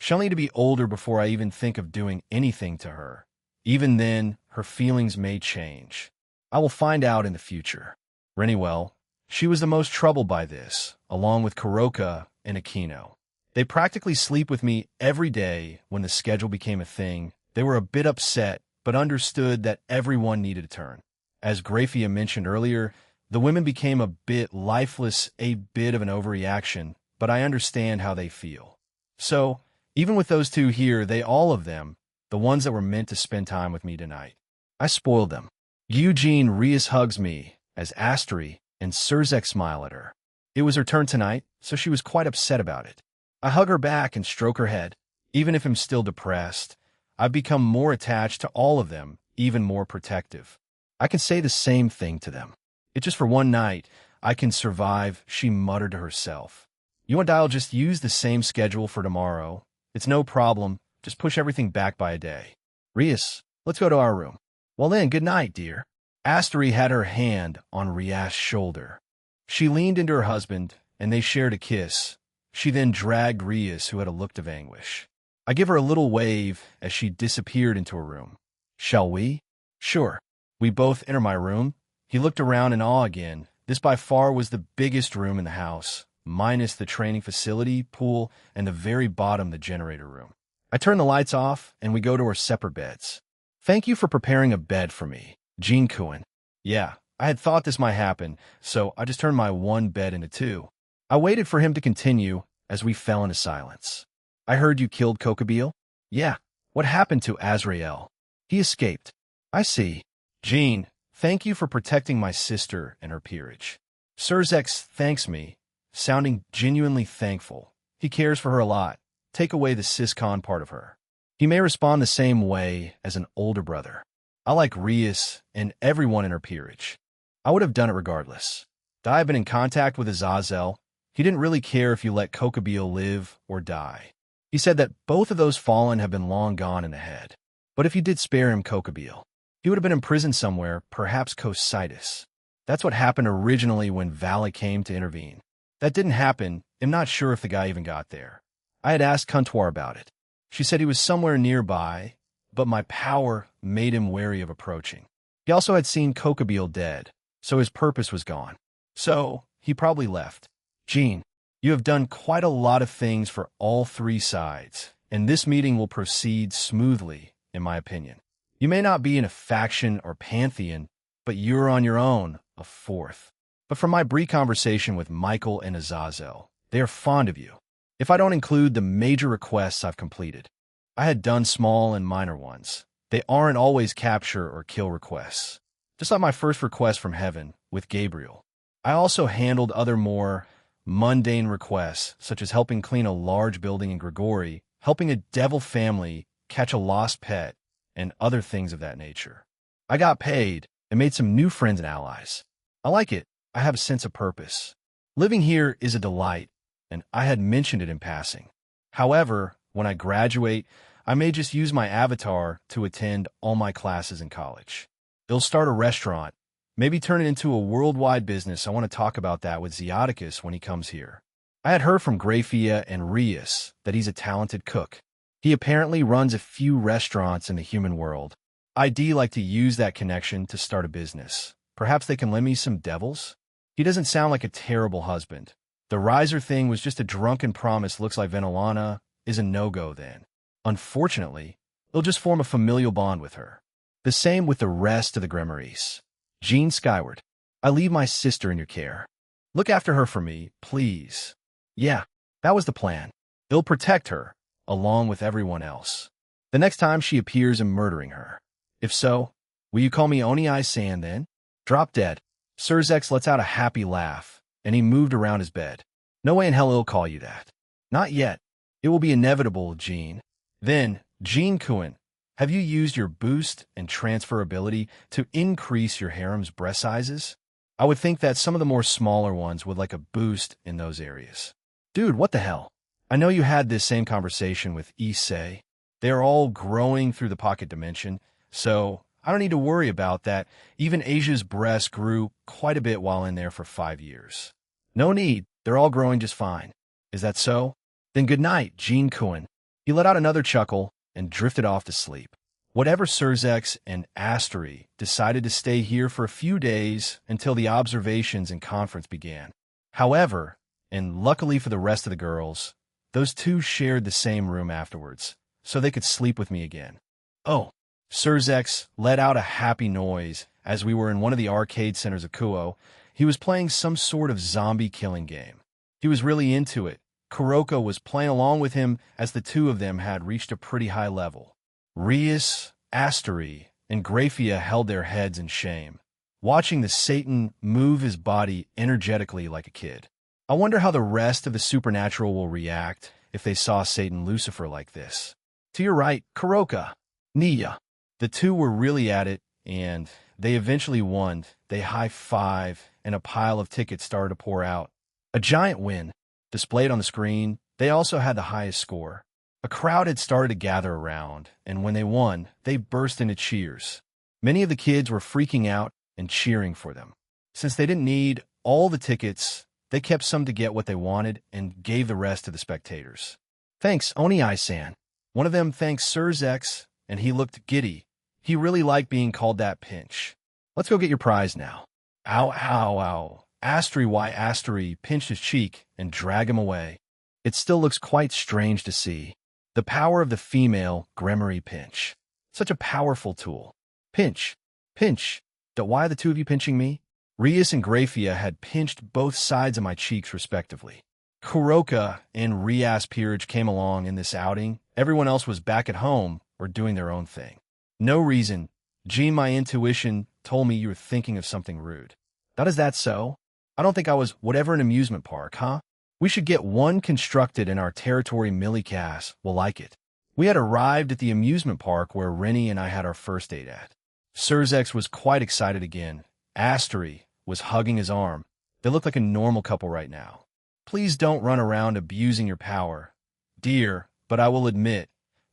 She'll need to be older before I even think of doing anything to her. Even then, her feelings may change. I will find out in the future. Rennie, well, she was the most troubled by this, along with Kuroka and Aquino. They practically sleep with me every day. When the schedule became a thing, they were a bit upset, but understood that everyone needed a turn. As Graphia mentioned earlier, the women became a bit lifeless, a bit of an overreaction, but I understand how they feel. So, even with those two here, they all of them, the ones that were meant to spend time with me tonight. I spoiled them. Eugene Rias hugs me, as Astri and Surzex smile at her. It was her turn tonight, so she was quite upset about it. I hug her back and stroke her head. Even if I'm still depressed, I've become more attached to all of them, even more protective. I can say the same thing to them. It's just for one night. I can survive, she muttered to herself. You and I'll just use the same schedule for tomorrow. It's no problem. Just push everything back by a day. Rias, let's go to our room. Well then, good night, dear. Astri had her hand on Rias's shoulder. She leaned into her husband, and they shared a kiss. She then dragged Rias, who had a look of anguish. I give her a little wave as she disappeared into her room. Shall we? Sure. We both enter my room. He looked around in awe again. This by far was the biggest room in the house, minus the training facility, pool, and the very bottom the generator room. I turn the lights off, and we go to our separate beds. Thank you for preparing a bed for me, Jean Kuhn. Yeah, I had thought this might happen, so I just turned my one bed into two. I waited for him to continue as we fell into silence. I heard you killed Kokabeel? Yeah. What happened to Azrael? He escaped. I see. Jean, thank you for protecting my sister and her peerage. Surzex thanks me, sounding genuinely thankful. He cares for her a lot. Take away the siscon part of her. He may respond the same way as an older brother. I like Rias and everyone in her peerage. I would have done it regardless. I have been in contact with Azazel. He didn't really care if you let Kokabeel live or die. He said that both of those fallen have been long gone in the head. But if you did spare him Kokabeel, he would have been imprisoned somewhere, perhaps Cositis. That's what happened originally when Vala came to intervene. That didn't happen. I'm not sure if the guy even got there. I had asked Kuntuar about it. She said he was somewhere nearby, but my power made him wary of approaching. He also had seen Kokabeel dead, so his purpose was gone. So, he probably left. Jean, you have done quite a lot of things for all three sides, and this meeting will proceed smoothly, in my opinion. You may not be in a faction or pantheon, but you're on your own, a fourth. But from my brief conversation with Michael and Azazel, they are fond of you. If I don't include the major requests I've completed, I had done small and minor ones. They aren't always capture or kill requests. Just like my first request from heaven with Gabriel. I also handled other more mundane requests, such as helping clean a large building in Grigori, helping a devil family catch a lost pet, and other things of that nature. I got paid and made some new friends and allies. I like it. I have a sense of purpose. Living here is a delight, and I had mentioned it in passing. However, when I graduate, I may just use my avatar to attend all my classes in college. They'll start a restaurant, maybe turn it into a worldwide business. I want to talk about that with Zeoticus when he comes here. I had heard from Grafia and Rias that he's a talented cook. He apparently runs a few restaurants in the human world. I'd like to use that connection to start a business. Perhaps they can lend me some devils? He doesn't sound like a terrible husband. The riser thing was just a drunken promise. Looks like Venolana is a no-go then. Unfortunately, he'll just form a familial bond with her. The same with the rest of the Grimoires. Jean Skyward, I leave my sister in your care. Look after her for me, please. Yeah, that was the plan. He'll protect her, along with everyone else. The next time she appears in murdering her. If so, will you call me Oni-I-San then? Drop dead. Surzex lets out a happy laugh, and he moved around his bed. No way in hell he'll call you that. Not yet. It will be inevitable, Jean. Then, Jean Kuhn, have you used your boost and transfer ability to increase your harem's breast sizes? I would think that some of the more smaller ones would like a boost in those areas. Dude, what the hell? I know you had this same conversation with Issei. They are all growing through the pocket dimension, so I don't need to worry about that. Even Asia's breast grew quite a bit while in there for 5 years. No need. They're all growing just fine. Is that so? Then good night, Jean Kuhn. He let out another chuckle and drifted off to sleep. Whatever Surzex and Astery decided to stay here for a few days until the observations and conference began. However, and luckily for the rest of the girls, those two shared the same room afterwards, so they could sleep with me again. Oh, Surzex let out a happy noise as we were in one of the arcade centers of Kuo. He was playing some sort of zombie killing game. He was really into it. Kuroko was playing along with him as the two of them had reached a pretty high level. Rias, Astery, and Grafia held their heads in shame, watching the Satan move his body energetically like a kid. I wonder how the rest of the supernatural will react if they saw Satan Lucifer like this. To your right, Kuroka, Nia. The two were really at it, and they eventually won. They high-five, and a pile of tickets started to pour out. A giant win. Displayed on the screen, they also had the highest score. A crowd had started to gather around, and when they won, they burst into cheers. Many of the kids were freaking out and cheering for them. Since they didn't need all the tickets, they kept some to get what they wanted and gave the rest to the spectators. Thanks, Oni-I-San. One of them thanked Surzex, and he looked giddy. He really liked being called that pinch. Let's go get your prize now. Ow, ow, ow. Astery pinched his cheek and dragged him away. It still looks quite strange to see. The power of the female Gremory pinch. Such a powerful tool. Pinch. Pinch. Why are the two of you pinching me? Rias and Graphia had pinched both sides of my cheeks respectively. Kuroka and Rias Peerage came along in this outing. Everyone else was back at home or doing their own thing. No reason. Jean, my intuition told me you were thinking of something rude. Is that so? I don't think I was. Whatever an amusement park, huh? We should get one constructed in our territory. Millicass will like it. We had arrived at the amusement park where Rennie and I had our first date at. Surzex was quite excited again. Astery was hugging his arm. They look like a normal couple right now. Please don't run around abusing your power. Dear, but I will admit,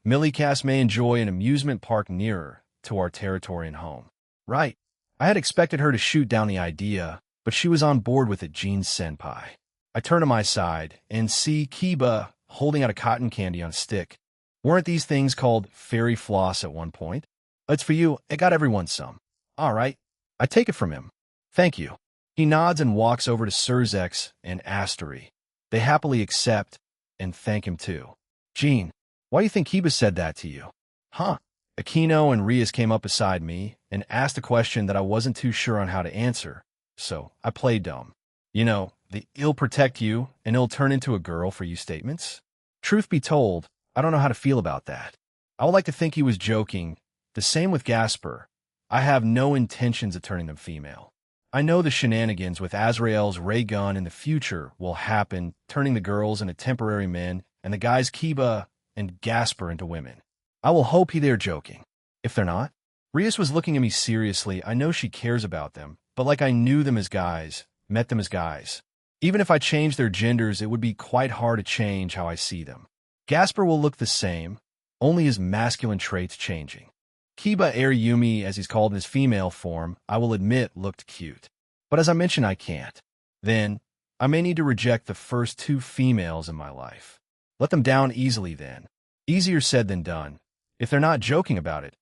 Millicass may enjoy an amusement park nearer to our territory and home. Right. I had expected her to shoot down the idea, but she was on board with it. Jean Senpai. I turn to my side and see Kiba holding out a cotton candy on a stick. Weren't these things called fairy floss at one point? It's for you. It got everyone some. All right. I take it from him. Thank you. He nods and walks over to Surzex and Astery. They happily accept and thank him too. Jean, why do you think Kiba said that to you? Huh? Aquino and Rias came up beside me and asked a question that I wasn't too sure on how to answer, so I played dumb. You know, the "it'll protect you and it'll turn into a girl for you" statements? Truth be told, I don't know how to feel about that. I would like to think he was joking. The same with Gasper. I have no intentions of turning them female. I know the shenanigans with Azrael's ray gun in the future will happen, turning the girls into temporary men and the guys Kiba and Gasper into women. I will hope they're joking. If they're not, Rias was looking at me seriously. I know she cares about them, but like I knew them as guys, met them as guys. Even if I changed their genders, it would be quite hard to change how I see them. Gasper will look the same, only his masculine traits changing. Kiba Yumi, as he's called in his female form, I will admit looked cute. But as I mentioned, I can't. Then, I may need to reject the first two females in my life. Let them down easily then. Easier said than done. If they're not joking about it,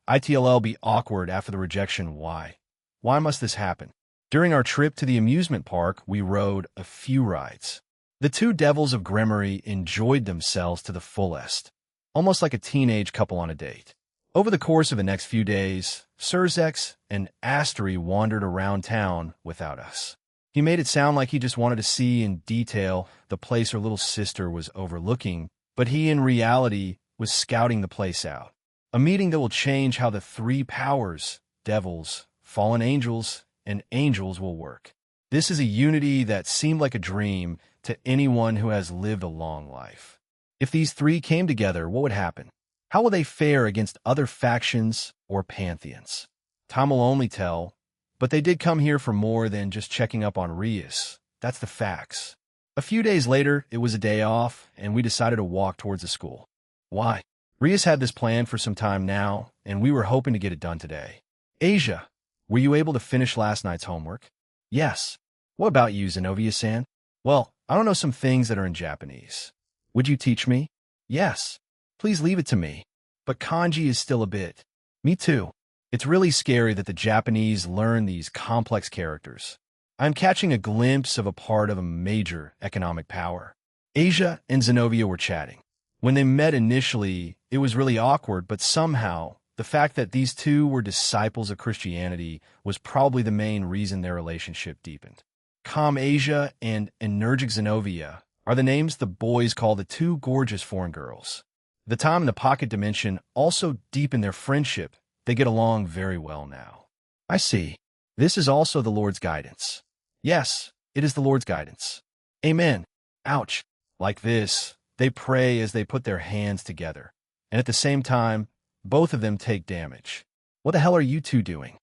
ITLL be awkward after the rejection. Why? Why must this happen? During our trip to the amusement park, we rode a few rides. The two devils of Gremory enjoyed themselves to the fullest, almost like a teenage couple on a date. Over the course of the next few days, Surzex and Astery wandered around town without us. He made it sound like he just wanted to see in detail the place her little sister was overlooking, but he in reality was scouting the place out. A meeting that will change how the three powers, devils, fallen angels, and angels will work. This is a unity that seemed like a dream to anyone who has lived a long life. If these three came together, what would happen? How will they fare against other factions or pantheons? Time will only tell, but they did come here for more than just checking up on Rias. That's the facts. A few days later, it was a day off, and we decided to walk towards the school. Why? Rias had this plan for some time now, and we were hoping to get it done today. Asia, were you able to finish last night's homework? Yes. What about you, Zenobia-san? Well, I don't know some things that are in Japanese. Would you teach me? Yes. Please leave it to me. But kanji is still a bit. Me too. It's really scary that the Japanese learn these complex characters. I'm catching a glimpse of a part of a major economic power. Asia and Zenobia were chatting. When they met initially, it was really awkward, but somehow, the fact that these two were disciples of Christianity was probably the main reason their relationship deepened. Calm Asia and Energetic Zenobia are the names the boys call the two gorgeous foreign girls. The time and the pocket dimension also deepen their friendship. They get along very well now. I see. This is also the Lord's guidance. Yes, it is the Lord's guidance. Amen. Ouch. Like this, they pray as they put their hands together. And at the same time, both of them take damage. What the hell are you two doing?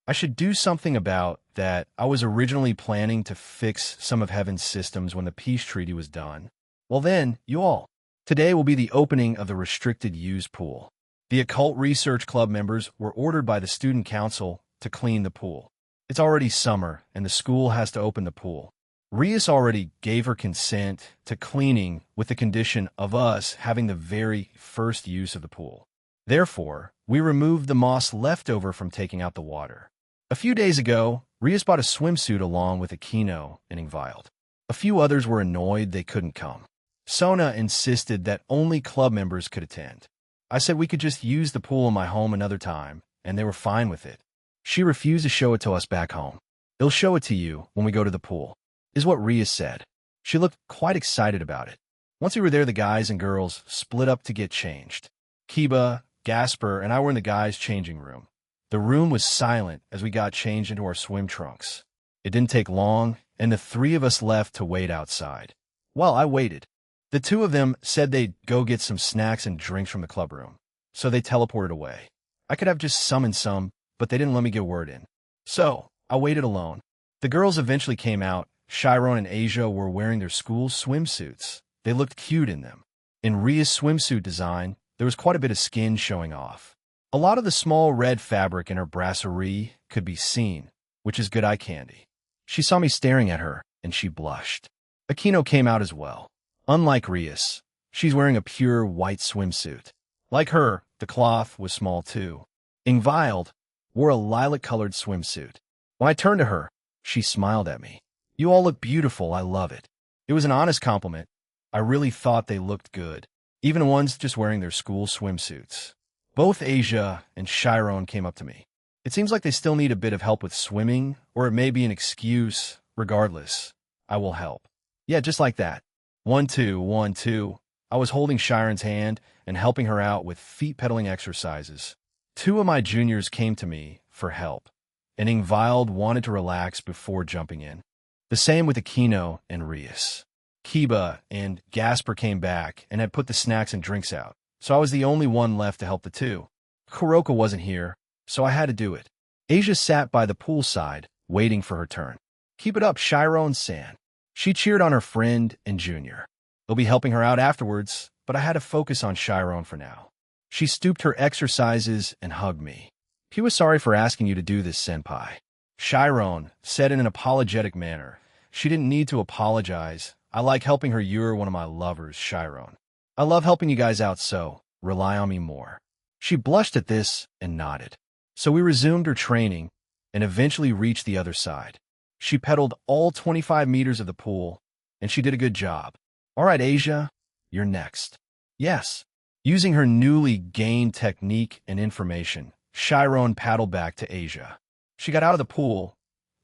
I should do something about that. I was originally planning to fix some of Heaven's systems when the peace treaty was done. Well then, you all. Today will be the opening of the restricted use pool. The Occult Research Club members were ordered by the Student Council to clean the pool. It's already summer, and the school has to open the pool. Rias already gave her consent to cleaning with the condition of us having the very first use of the pool. Therefore, we removed the moss left over from taking out the water. A few days ago, Rias bought a swimsuit along with Aquino and Ingvild. A few others were annoyed they couldn't come. Sona insisted that only club members could attend. I said we could just use the pool in my home another time, and they were fine with it. She refused to show it to us back home. "They'll show it to you when we go to the pool," is what Rhea said. She looked quite excited about it. Once we were there, the guys and girls split up to get changed. Kiba, Gasper, and I were in the guys' changing room. The room was silent as we got changed into our swim trunks. It didn't take long, and the three of us left to wait outside. Well, I waited. The two of them said they'd go get some snacks and drinks from the club room, so they teleported away. I could have just summoned some, but they didn't let me get word in. So I waited alone. The girls eventually came out. Chiron and Asia were wearing their school swimsuits. They looked cute in them. In Rhea's swimsuit design, there was quite a bit of skin showing off. A lot of the small red fabric in her brasserie could be seen, which is good eye candy. She saw me staring at her, and she blushed. Aquino came out as well. Unlike Rhea's, she's wearing a pure white swimsuit. Like her, the cloth was small too. Ingvild wore a lilac-colored swimsuit. When I turned to her, she smiled at me. "You all look beautiful, I love it." It was an honest compliment. I really thought they looked good, even the ones just wearing their school swimsuits. Both Asia and Chiron came up to me. It seems like they still need a bit of help with swimming, or it may be an excuse. Regardless, I will help. Yeah, just like that. 1, 2, 1, 2. I was holding Chiron's hand and helping her out with feet pedaling exercises. Two of my juniors came to me for help, and Ingvild wanted to relax before jumping in. The same with Aquino and Rhea's. Kiba and Gasper came back and had put the snacks and drinks out, so I was the only one left to help the two. Kuroka wasn't here, so I had to do it. Asia sat by the poolside, waiting for her turn. "Keep it up, Chiron-san." She cheered on her friend and junior. They'll be helping her out afterwards, but I had to focus on Chiron for now. She stooped her exercises and hugged me. "He was sorry for asking you to do this, senpai." Chiron said in an apologetic manner. She didn't need to apologize. I like helping her. "You're one of my lovers, Chiron. I love helping you guys out, so rely on me more." She blushed at this and nodded. So we resumed her training and eventually reached the other side. She pedaled all 25 meters of the pool, and she did a good job. "All right, Asia, you're next." Yes. Using her newly gained technique and information, Chiron paddled back to Asia. She got out of the pool.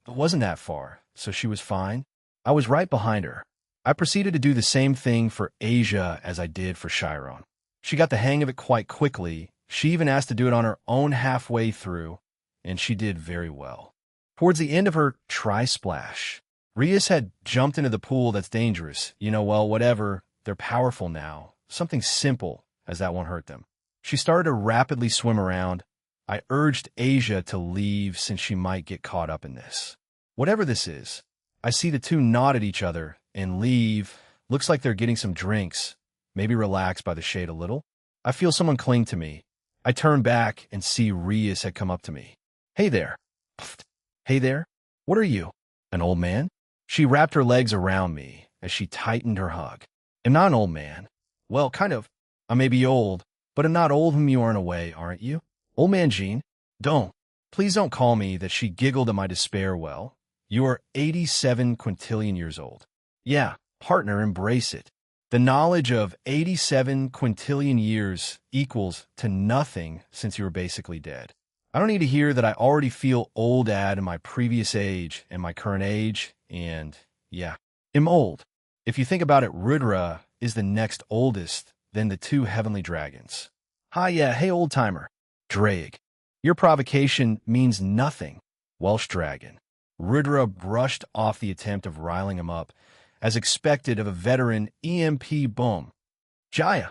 It wasn't that far, so she was fine. I was right behind her. I proceeded to do the same thing for Asia as I did for Chiron. She got the hang of it quite quickly. She even asked to do it on her own halfway through, and she did very well. Towards the end of her tri-splash, Rhea's had jumped into the pool. That's dangerous. Well, whatever. They're powerful now. Something simple as that won't hurt them. She started to rapidly swim around. I urged Asia to leave since she might get caught up in this. Whatever this is, I see the two nod at each other and leave. Looks like they're getting some drinks, maybe relax by the shade a little. I feel someone cling to me. I turn back and see Rhea's had come up to me. "Hey there." Pfft. "Hey there. What are you? An old man?" She wrapped her legs around me as she tightened her hug. "I'm not an old man. Well, kind of. I may be old, but I'm not old whom you are in a way, aren't you? Old man Jean, please don't call me that." She giggled at my despair. "Well, you are 87 quintillion years old." "Yeah, partner, embrace it. The knowledge of 87 quintillion years equals to nothing since you were basically dead. I don't need to hear that I already feel old in my previous age and my current age, and yeah, I'm old. If you think about it, Rudra is the next oldest, then the two heavenly dragons." "Hi, yeah, hey old-timer." "Drake, your provocation means nothing, Welsh dragon." Rudra brushed off the attempt of riling him up, as expected of a veteran EMP boom. "Jaya."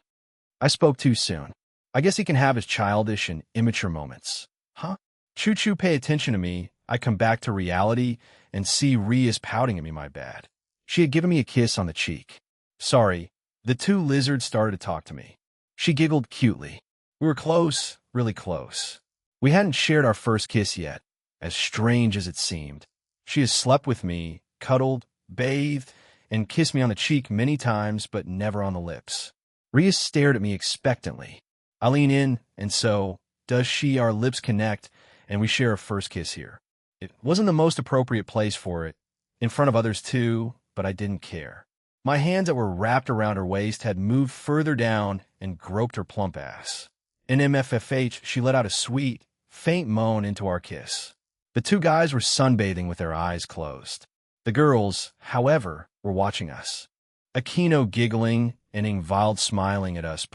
I spoke too soon. I guess he can have his childish and immature moments. Huh? Choo-choo, pay attention to me. I come back to reality and see Rhea pouting at me. My bad. She had given me a kiss on the cheek. "Sorry." The two lizards started to talk to me. She giggled cutely. We were close, really close. We hadn't shared our first kiss yet, as strange as it seemed. She has slept with me, cuddled, bathed, and kissed me on the cheek many times, but never on the lips. Rhea stared at me expectantly. I lean in, and so does she. Our lips connect, and we share a first kiss here. It wasn't the most appropriate place for it, in front of others too, but I didn't care. My hands that were wrapped around her waist had moved further down and groped her plump ass. In MFFH, she let out a sweet, faint moan into our kiss. The two guys were sunbathing with their eyes closed. The girls, however, were watching us. Aquino giggling and Ingvild smiling at us,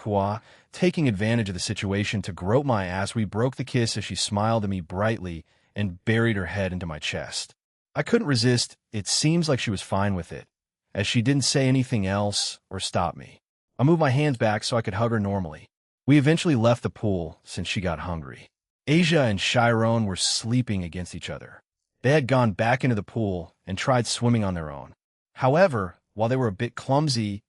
taking advantage of the situation to grope my ass. We broke the kiss as she smiled at me brightly and buried her head into my chest. I couldn't resist. It seems like she was fine with it, as she didn't say anything else or stop me. I moved my hands back so I could hug her normally. We eventually left the pool since she got hungry. Asia and Chiron were sleeping against each other. They had gone back into the pool and tried swimming on their own. However, while they were a bit clumsy,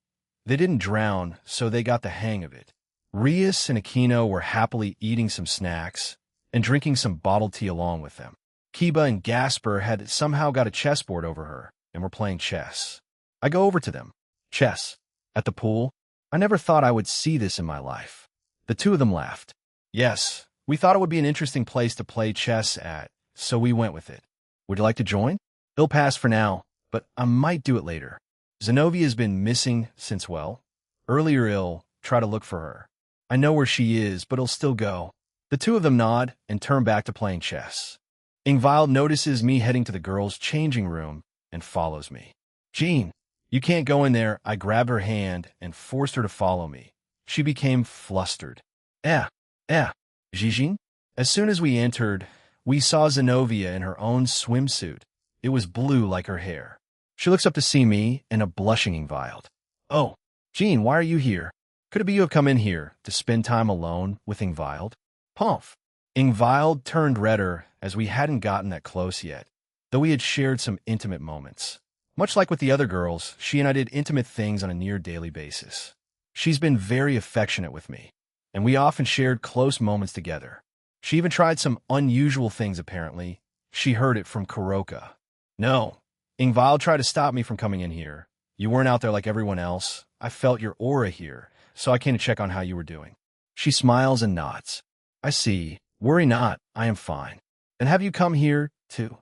they didn't drown, so they got the hang of it. Rias and Aquino were happily eating some snacks and drinking some bottled tea along with them. Kiba and Gasper had somehow got a chessboard over her and were playing chess. I go over to them. Chess. At the pool? I never thought I would see this in my life. The two of them laughed. Yes, we thought it would be an interesting place to play chess at, so we went with it. Would you like to join? It'll pass for now, but I might do it later. Zenobia has been missing since, well, earlier I'll try to look for her. I know where she is, but I'll still go. The two of them nod and turn back to playing chess. Ingvild notices me heading to the girls' changing room and follows me. Jean, you can't go in there. I grabbed her hand and forced her to follow me. She became flustered. Jean? As soon as we entered, we saw Zenobia in her own swimsuit. It was blue like her hair. She looks up to see me and a blushing Ingvild. Oh, Jean, why are you here? Could it be you have come in here to spend time alone with Ingvild? Pumph. Ingvild turned redder as we hadn't gotten that close yet, though we had shared some intimate moments. Much like with the other girls, she and I did intimate things on a near-daily basis. She's been very affectionate with me, and we often shared close moments together. She even tried some unusual things, apparently. She heard it from Kuroka. No, Ingvild tried to stop me from coming in here. You weren't out there like everyone else. I felt your aura here, so I came to check on how you were doing. She smiles and nods. I see. Worry not. I am fine. And have you come here to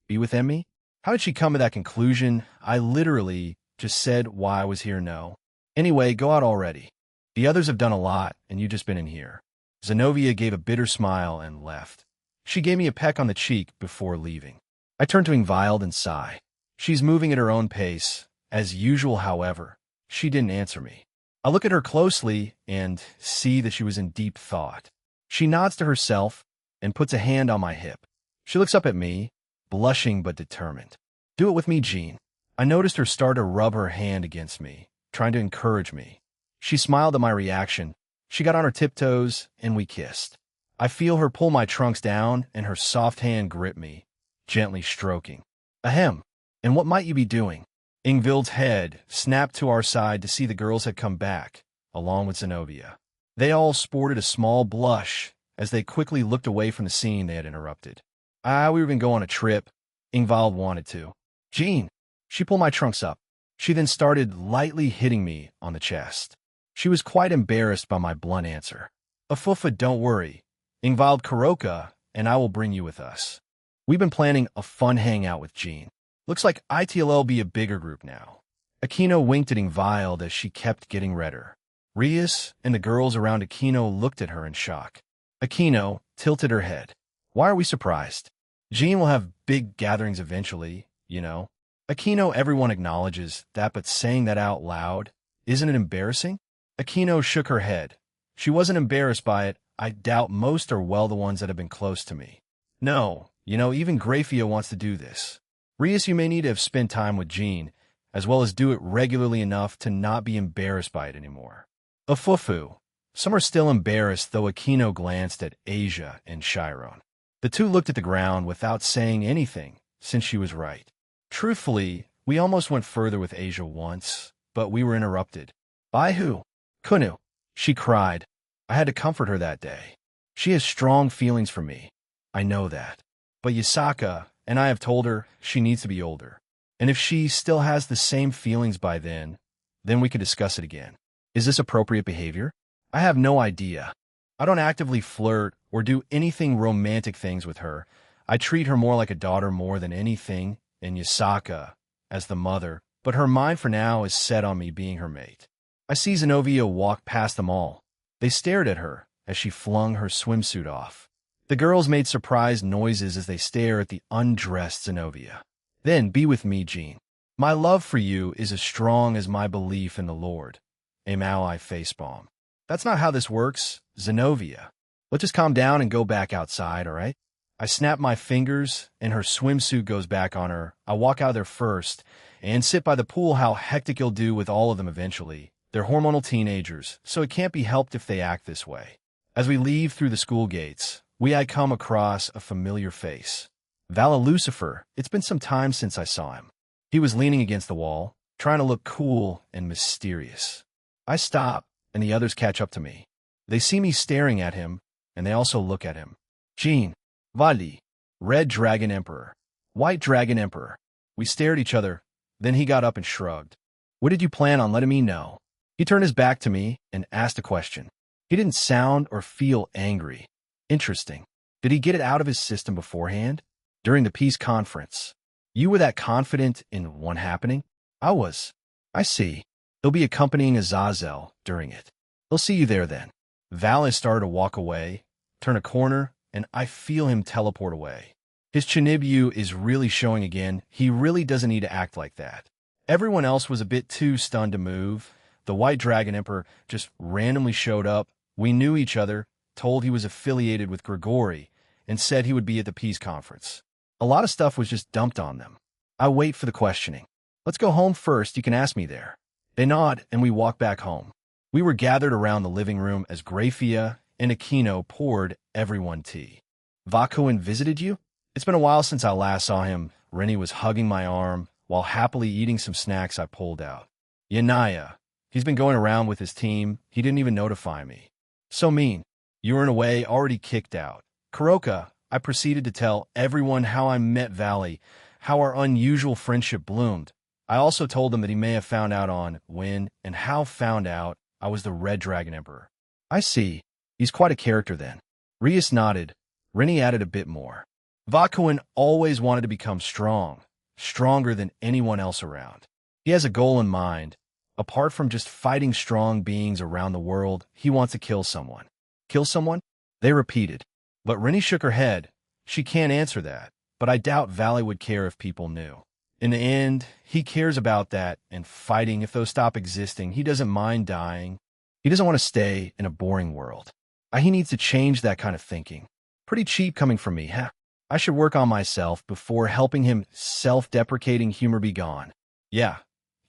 be with Emmy? How did she come to that conclusion? I literally just said why I was here. No. Anyway, go out already. The others have done a lot, and you've just been in here. Zenobia gave a bitter smile and left. She gave me a peck on the cheek before leaving. I turned to Ingvild and sighed. She's moving at her own pace. As usual, however, she didn't answer me. I look at her closely and see that she was in deep thought. She nods to herself and puts a hand on my hip. She looks up at me, blushing but determined. Do it with me, Jean. I noticed her start to rub her hand against me, trying to encourage me. She smiled at my reaction. She got on her tiptoes, and we kissed. I feel her pull my trunks down, and her soft hand grip me, gently stroking. Ahem. And what might you be doing? Ingvild's head snapped to our side to see the girls had come back, along with Zenobia. They all sported a small blush as they quickly looked away from the scene they had interrupted. We were going to go on a trip. Ingvild wanted to. Jean. She pulled my trunks up. She then started lightly hitting me on the chest. She was quite embarrassed by my blunt answer. Afufa, don't worry. Ingvild, Kuroka, and I will bring you with us. We've been planning a fun hangout with Jean. Looks like ITLL be a bigger group now. Aquino winked at Ingvild as she kept getting redder. Rias and the girls around Aquino looked at her in shock. Aquino tilted her head. Why are we surprised? Jean will have big gatherings eventually, you know. Aquino, everyone acknowledges that, but saying that out loud, isn't it embarrassing? Aquino shook her head. She wasn't embarrassed by it. I doubt most are the ones that have been close to me. No, even Grafia wants to do this. Rias, you may need to have spent time with Jean, as well as do it regularly enough to not be embarrassed by it anymore. Afufu. Some are still embarrassed, though Aquino glanced at Asia and Chiron. The two looked at the ground without saying anything, since she was right. Truthfully, we almost went further with Asia once, but we were interrupted. By who? Kunu. She cried. I had to comfort her that day. She has strong feelings for me. I know that. But Yasaka and I have told her she needs to be older. And if she still has the same feelings by then we could discuss it again. Is this appropriate behavior? I have no idea. I don't actively flirt or do anything romantic things with her. I treat her more like a daughter more than anything, and Yasaka as the mother, but her mind for now is set on me being her mate. I see Zenobia walk past them all. They stared at her as she flung her swimsuit off. The girls made surprised noises as they stare at the undressed Zenobia. Then, be with me, Jean. My love for you is as strong as my belief in the Lord. A Maui facepalm. That's not how this works, Zenobia. Let's just calm down and go back outside, all right? I snap my fingers, and her swimsuit goes back on her. I walk out there first and sit by the pool. How hectic you'll do with all of them eventually. They're hormonal teenagers, so it can't be helped if they act this way. As we leave through the school gates, I come across a familiar face. Vala Lucifer. It's been some time since I saw him. He was leaning against the wall, trying to look cool and mysterious. I stop, and the others catch up to me. They see me staring at him, and they also look at him. Jean, Vali, Red Dragon Emperor, White Dragon Emperor. We stared at each other, then he got up and shrugged. What did you plan on letting me know? He turned his back to me and asked a question. He didn't sound or feel angry. Interesting. Did he get it out of his system beforehand? During the peace conference. You were that confident in one happening? I was. I see. He'll be accompanying Azazel during it. He'll see you there then. Val has started to walk away, turn a corner, and I feel him teleport away. His Chinibu is really showing again. He really doesn't need to act like that. Everyone else was a bit too stunned to move. The White Dragon Emperor just randomly showed up. We knew each other, told he was affiliated with Grigori, and said he would be at the peace conference. A lot of stuff was just dumped on them. I wait for the questioning. Let's go home first. You can ask me there. They nod, and we walk back home. We were gathered around the living room as Grafia and Aquino poured everyone tea. Vakuin visited you? It's been a while since I last saw him. Rennie was hugging my arm while happily eating some snacks I pulled out. Yanaya. He's been going around with his team. He didn't even notify me. So mean. You were in a way already kicked out. Kuroka. I proceeded to tell everyone how I met Valley, how our unusual friendship bloomed. I also told them that he may have found out on when and how found out I was the Red Dragon Emperor. I see. He's quite a character then. Rias nodded. Rennie added a bit more. Vakuin always wanted to become strong, stronger than anyone else around. He has a goal in mind. Apart from just fighting strong beings around the world, he wants to kill someone. Kill someone? They repeated. But Rennie shook her head. She can't answer that, but I doubt Valley would care if people knew. In the end, he cares about that and fighting. If those stop existing, he doesn't mind dying. He doesn't want to stay in a boring world. He needs to change that kind of thinking. Pretty cheap coming from me, huh? I should work on myself before helping him. Self-deprecating humor be gone. Yeah,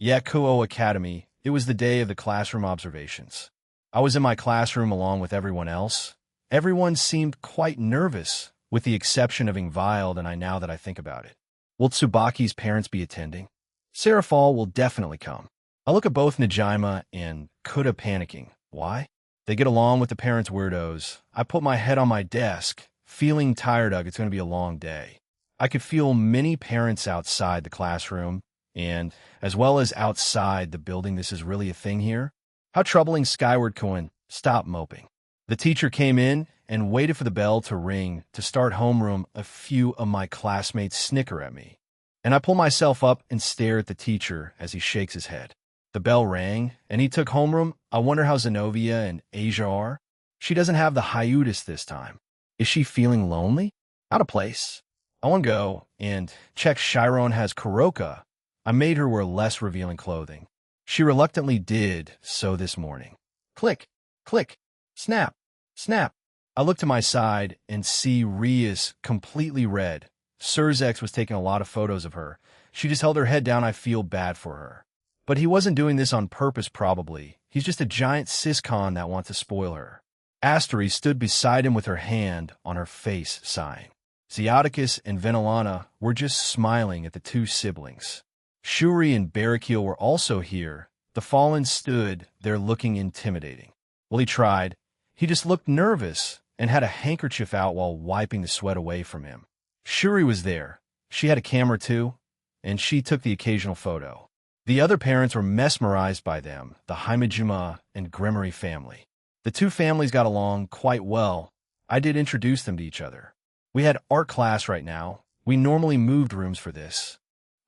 Kuo Academy. It was the day of the classroom observations. I was in my classroom along with everyone else. Everyone seemed quite nervous, with the exception of Ingvild, and now that I think about it. Will Tsubaki's parents be attending? Serafal will definitely come. I look at both Najima and Kuda panicking. Why? They get along with the parents' weirdos. I put my head on my desk, feeling tired. It's going to be a long day. I could feel many parents outside the classroom, and as well as outside the building. This is really a thing here. How troubling. Skyward Cohen, stop moping. The teacher came in and waited for the bell to ring to start homeroom. A few of my classmates snicker at me, and I pull myself up and stare at the teacher as he shakes his head. The bell rang, and he took homeroom. I wonder how Zenobia and Asia are. She doesn't have the hiatus this time. Is she feeling lonely? Out of place. I want to go and check Chiron has Kuroka. I made her wear less revealing clothing. She reluctantly did so this morning. Click, click, snap, snap. I look to my side and see Rias completely red. Surzex was taking a lot of photos of her. She just held her head down. I feel bad for her. But he wasn't doing this on purpose, probably. He's just a giant siscon that wants to spoil her. Astery stood beside him with her hand on her face, sighing. Zeoticus and Venelana were just smiling at the two siblings. Shuri and Barrakiel were also here. The Fallen stood there looking intimidating. Well, he tried. He just looked nervous and had a handkerchief out while wiping the sweat away from him. Shuri was there. She had a camera too, and she took the occasional photo. The other parents were mesmerized by them, the Himejima and Gremory family. The two families got along quite well. I did introduce them to each other. We had art class right now. We normally moved rooms for this.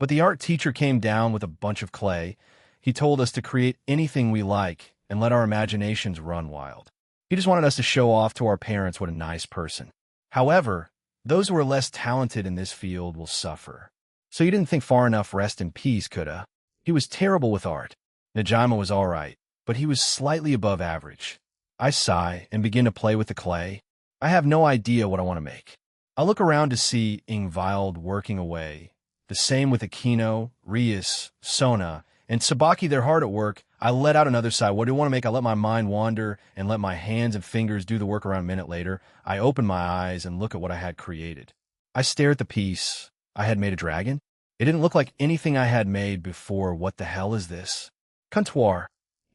But the art teacher came down with a bunch of clay. He told us to create anything we like and let our imaginations run wild. He just wanted us to show off to our parents what a nice person. However, those who are less talented in this field will suffer. So you didn't think far enough, rest in peace, coulda. He was terrible with art. Najima was all right, but he was slightly above average. I sigh and begin to play with the clay. I have no idea what I want to make. I look around to see Ingvild working away. The same with Aquino, Rias, Sona, and Sabaki. They're hard at work. I let out another sigh. What do I want to make? I let my mind wander and let my hands and fingers do the work. Around a minute later, I open my eyes and look at what I had created. I stare at the piece. I had made a dragon. It didn't look like anything I had made before. What the hell is this? Comptoir.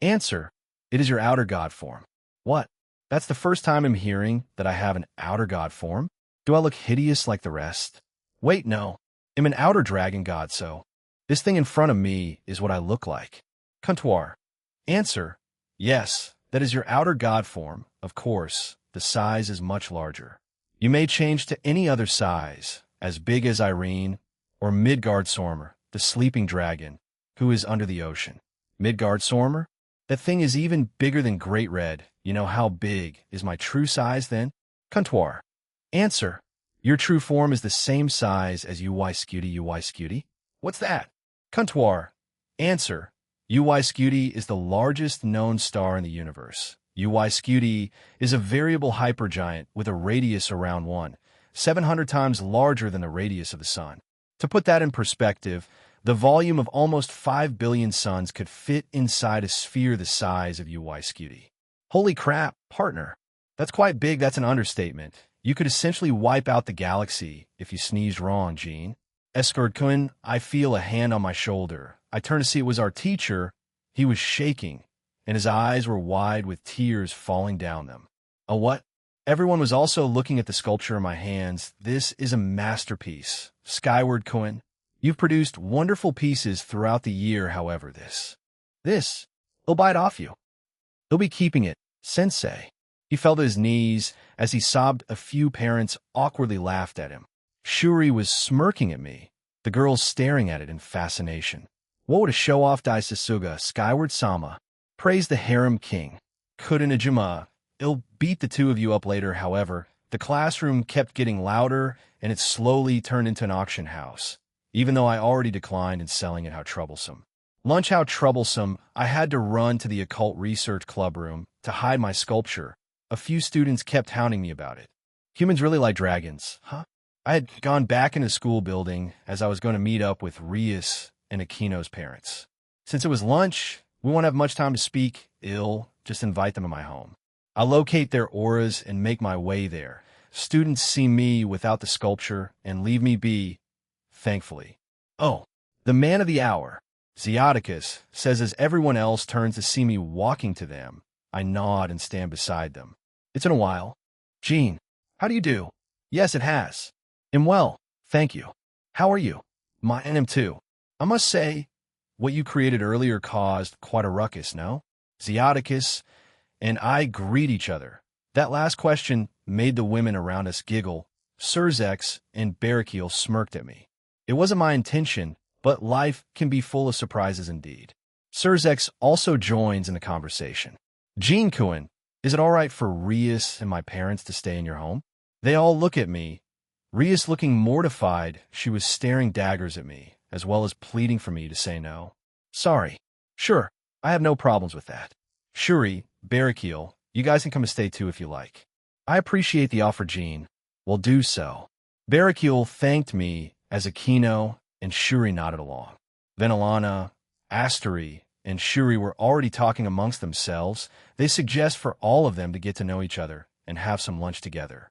Answer. It is your outer god form. What? That's the first time I'm hearing that I have an outer god form? Do I look hideous like the rest? Wait, no. I'm an outer dragon god, so this thing in front of me is what I look like. Comptoir. Answer. Yes, that is your outer god form. Of course, the size is much larger. You may change to any other size, as big as Irene, or Midgardsormr, the sleeping dragon, who is under the ocean. Midgardsormr? That thing is even bigger than Great Red. You know how big is my true size then? Comptoir. Answer. Your true form is the same size as UY Scuti. What's that? Comptoir. Answer. UY Scuti is the largest known star in the universe. UY Scuti is a variable hypergiant with a radius around 700 times larger than the radius of the Sun. To put that in perspective, the volume of almost 5 billion suns could fit inside a sphere the size of UY Scuti. Holy crap, partner. That's quite big. That's an understatement. You could essentially wipe out the galaxy if you sneezed wrong, Gene. Eskerdkun, I feel a hand on my shoulder. I turn to see it was our teacher. He was shaking, and his eyes were wide with tears falling down them. A what? Everyone was also looking at the sculpture in my hands. This is a masterpiece. Skyward Cohen. You've produced wonderful pieces throughout the year, however, they'll buy it off you. They'll be keeping it, sensei. He fell to his knees as he sobbed. A few parents awkwardly laughed at him. Shuri was smirking at me, the girls staring at it in fascination. What would a show-off Daisuga, Skyward Sama? Praise the harem king. Kudanajima. It'll beat the two of you up later, however. The classroom kept getting louder, and it slowly turned into an auction house. Even though I already declined in selling it, how troublesome. Lunch, how troublesome. I had to run to the occult research club room to hide my sculpture. A few students kept hounding me about it. Humans really like dragons, huh? I had gone back into the school building as I was going to meet up with Rias and Aquino's parents. Since it was lunch, we won't have much time to speak. Just invite them to my home. I locate their auras and make my way there. Students see me without the sculpture and leave me be, thankfully. Oh, the man of the hour, Zeoticus, says as everyone else turns to see me walking to them. I nod and stand beside them. It's been a while. Gene, how do you do? Yes, it has. I'm well, thank you. How are you? I am too. I must say, what you created earlier caused quite a ruckus, no? Zeoticus and I greet each other. That last question made the women around us giggle. Surzex and Barakiel smirked at me. It wasn't my intention, but life can be full of surprises indeed. Surzex also joins in the conversation. Gene Kuhn, is it all right for Rias and my parents to stay in your home? They all look at me. Rias looking mortified, she was staring daggers at me, as well as pleading for me to say no. Sorry. Sure, I have no problems with that. Shuri, Barakiel, you guys can come and stay too if you like. I appreciate the offer, Gene. We'll do so. Barakiel thanked me as Aquino and Shuri nodded along. Venelana, Asteri, and Shuri were already talking amongst themselves. They suggest for all of them to get to know each other and have some lunch together.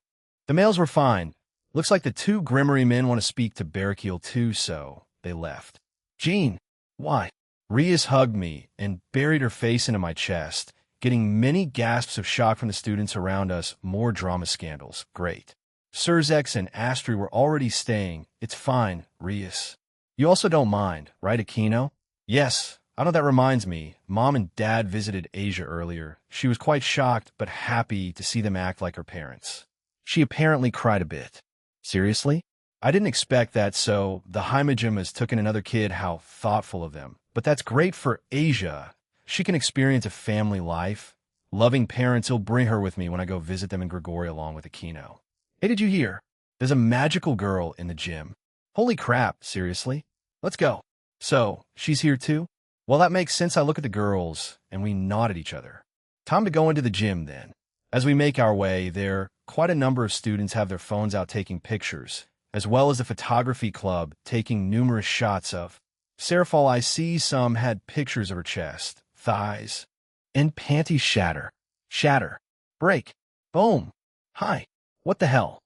The males were fine. Looks like the two Grimmery men want to speak to Barakiel too, so they left. Gene, why? Rias hugged me and buried her face into my chest, getting many gasps of shock from the students around us. More drama scandals. Great. Surzex and Astri were already staying. It's fine, Rias. You also don't mind, right, Aquino? Yes. I know that reminds me. Mom and Dad visited Asia earlier. She was quite shocked, but happy to see them act like her parents. She apparently cried a bit. Seriously? I didn't expect that, so the Hymagym has taken another kid. How thoughtful of them. But that's great for Asia. She can experience a family life. Loving parents will bring her with me when I go visit them in Grigori along with Aquino. Hey, did you hear? There's a magical girl in the gym. Holy crap, seriously? Let's go. So, she's here too? Well, that makes sense. I look at the girls, and we nod at each other. Time to go into the gym, then. As we make our way there, quite a number of students have their phones out taking pictures, as well as the photography club taking numerous shots of. Serafal, I see some had pictures of her chest, thighs, and panties shatter. Shatter. Break. Boom. Hi. What the hell?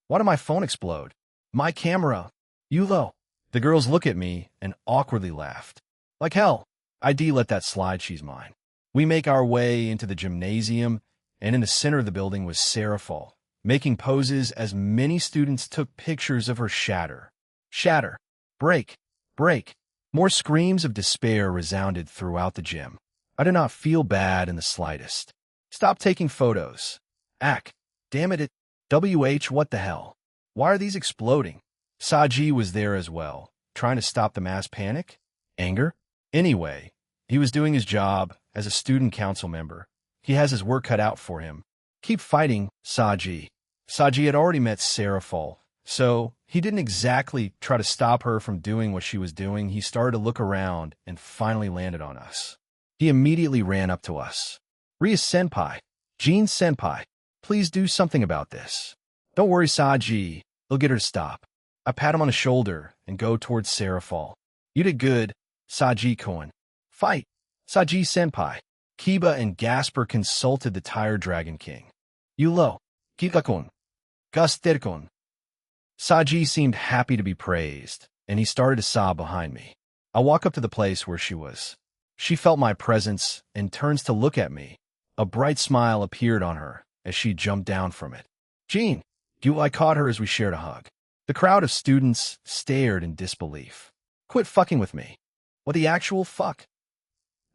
Why did my phone explode? My camera. Yulo. The girls look at me and awkwardly laughed. Like hell. ID let that slide, she's mine. We make our way into the gymnasium, and in the center of the building was Serafal, making poses as many students took pictures of her shatter. Shatter. Break. Break. More screams of despair resounded throughout the gym. I did not feel bad in the slightest. Stop taking photos. Ack. Damn it, what the hell? Why are these exploding? Saji was there as well, trying to stop the mass panic? Anger? Anyway, he was doing his job as a student council member. He has his work cut out for him. Keep fighting, Saji. Saji had already met Serafal, so he didn't exactly try to stop her from doing what she was doing. He started to look around and finally landed on us. He immediately ran up to us. Ria-senpai, Jean-senpai, please do something about this. Don't worry, Saji. They'll get her to stop. I pat him on the shoulder and go towards Serafal. You did good, Saji-kun. Fight, Saji-senpai. Kiba and Gasper consulted the Tire Dragon King. Yulo, Kiba-kun, Guster-kun. Saji seemed happy to be praised, and he started to sob behind me. I walk up to the place where she was. She felt my presence and turns to look at me. A bright smile appeared on her as she jumped down from it. Jean, I caught her as we shared a hug. The crowd of students stared in disbelief. Quit fucking with me. What the actual fuck?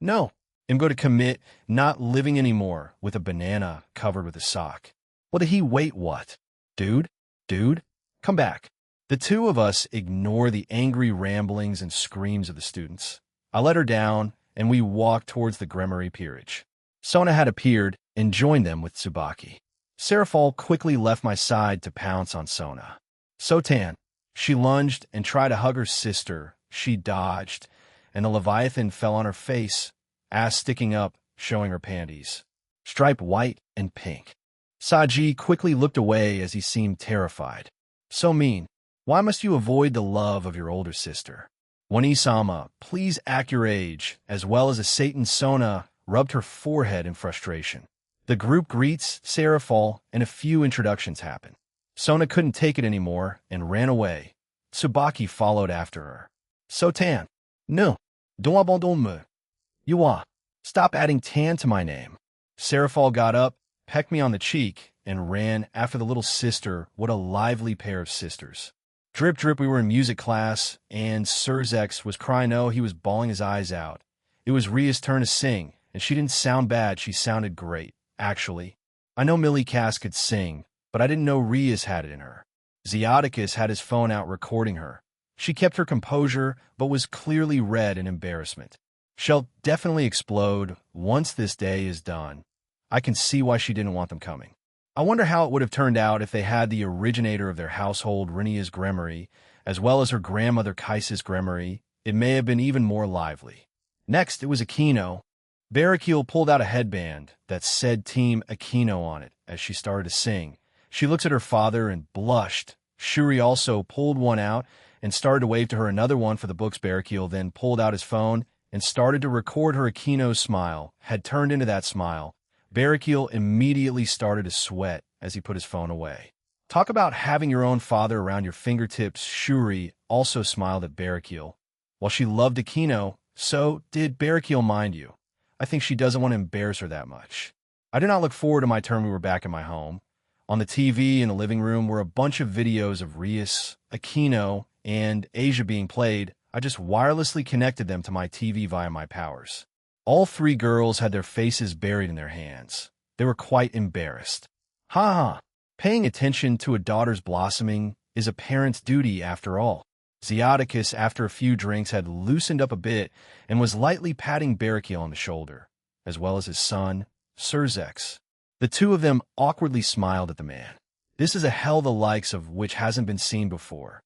No, I'm going to commit not living anymore with a banana covered with a sock. What did he wait what? Dude, come back. The two of us ignore the angry ramblings and screams of the students. I let her down, and we walked towards the Gremory peerage. Sona had appeared and joined them with Tsubaki. Serafal quickly left my side to pounce on Sona. Sotan. She lunged and tried to hug her sister. She dodged, and the Leviathan fell on her face, ass sticking up, showing her panties. Striped white and pink. Saji quickly looked away as he seemed terrified. So mean. Why must you avoid the love of your older sister? Wani-sama, please act your age, as well as a Satan. Sona rubbed her forehead in frustration. The group greets, Serafal, and a few introductions happen. Sona couldn't take it anymore and ran away. Tsubaki followed after her. Sotan. No. Don't abandon me. Yuwa. Stop adding tan to my name. Serafal got up, pecked me on the cheek, and ran after the little sister. What a lively pair of sisters. Drip, drip, we were in music class, and Surzex was crying. Oh, he was bawling his eyes out. It was Ria's turn to sing, and she didn't sound bad. She sounded great, actually. I know Millie Cass could sing, but I didn't know Ria's had it in her. Zeoticus had his phone out recording her. She kept her composure, but was clearly red in embarrassment. She'll definitely explode once this day is done. I can see why she didn't want them coming. I wonder how it would have turned out if they had the originator of their household, Rinia's Gremory, as well as her grandmother Kaisa's Gremory. It may have been even more lively. Next, it was Aquino. Barracuda pulled out a headband that said Team Aquino on it as she started to sing. She looks at her father and blushed. Shuri also pulled one out and started to wave to her another one for the books. Barracuda then pulled out his phone and started to record her. Aquino's smile had turned into that smile. Barracuda immediately started to sweat as he put his phone away. Talk about having your own father around your fingertips. Shuri also smiled at Barracuda. While she loved Aquino, so did Barracuda, mind you. I think she doesn't want to embarrass her that much. I did not look forward to my turn. We were back in my home. On the TV in the living room were a bunch of videos of Rias, Aquino, and Asia being played. I just wirelessly connected them to my TV via my powers. All three girls had their faces buried in their hands. They were quite embarrassed. Ha ha! Paying attention to a daughter's blossoming is a parent's duty after all. Zeodicus, after a few drinks, had loosened up a bit and was lightly patting Barakiel on the shoulder, as well as his son, Serzex. The two of them awkwardly smiled at the man. This is a hell the likes of which hasn't been seen before.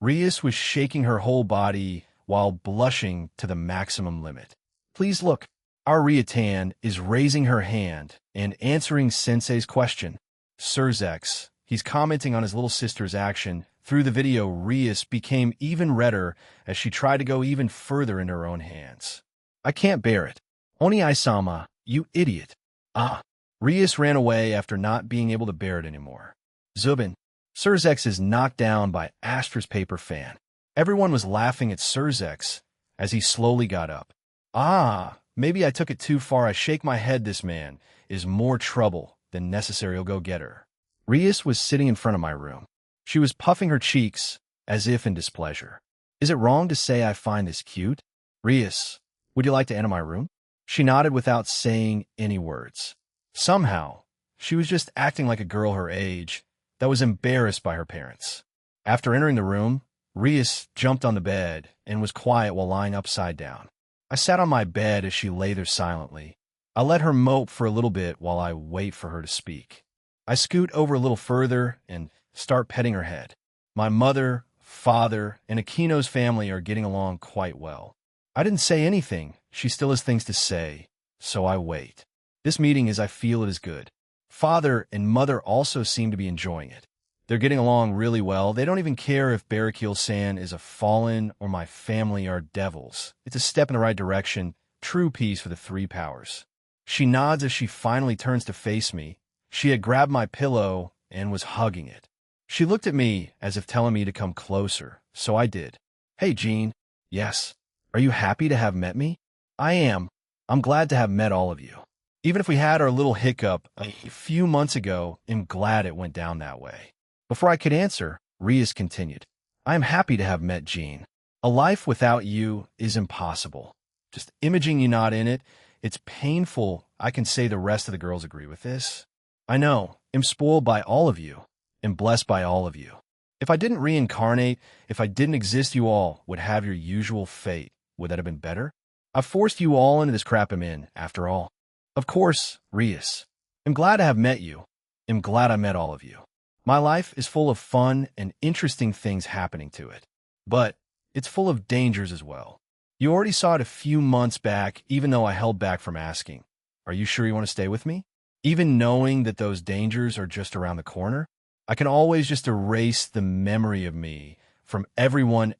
Rias was shaking her whole body while blushing to the maximum limit. Please look. Our Riatan is raising her hand and answering Sensei's question. Serzex, he's commenting on his little sister's action. Through the video, Rias became even redder as she tried to go even further in her own hands. I can't bear it. Oni-sama, you idiot. Ah. Rias ran away after not being able to bear it anymore. Zubin. Serzex is knocked down by Astra's paper fan. Everyone was laughing at Serzex as he slowly got up. Ah, maybe I took it too far. I shake my head. This man is more trouble than necessary. I'll go get her. Rias was sitting in front of my room. She was puffing her cheeks as if in displeasure. Is it wrong to say I find this cute? Rias, would you like to enter my room? She nodded without saying any words. Somehow, she was just acting like a girl her age that was embarrassed by her parents. After entering the room, Rias jumped on the bed and was quiet while lying upside down. I sat on my bed as she lay there silently. I let her mope for a little bit while I wait for her to speak. I scoot over a little further and start petting her head. My mother, father, and Aquino's family are getting along quite well. I didn't say anything. She still has things to say, so I wait. This meeting, as I feel it, is good. Father and mother also seem to be enjoying it. They're getting along really well. They don't even care if Barakiel-san is a fallen or my family are devils. It's a step in the right direction. True peace for the three powers. She nods as she finally turns to face me. She had grabbed my pillow and was hugging it. She looked at me as if telling me to come closer, so I did. Hey, Jean. Yes. Are you happy to have met me? I am. I'm glad to have met all of you. Even if we had our little hiccup a few months ago, I'm glad it went down that way. Before I could answer, Rias continued. I am happy to have met Jean. A life without you is impossible. Just imaging you not in it, it's painful. I can say the rest of the girls agree with this. I know. I'm spoiled by all of you. I'm blessed by all of you. If I didn't reincarnate, if I didn't exist, you all would have your usual fate. Would that have been better? I've forced you all into this crap I'm in, after all. Of course, Rias. I'm glad to have met you. I'm glad I met all of you. My life is full of fun and interesting things happening to it. But it's full of dangers as well. You already saw it a few months back, even though I held back from asking. Are you sure you want to stay with me? Even knowing that those dangers are just around the corner? I can always just erase the memory of me from everyone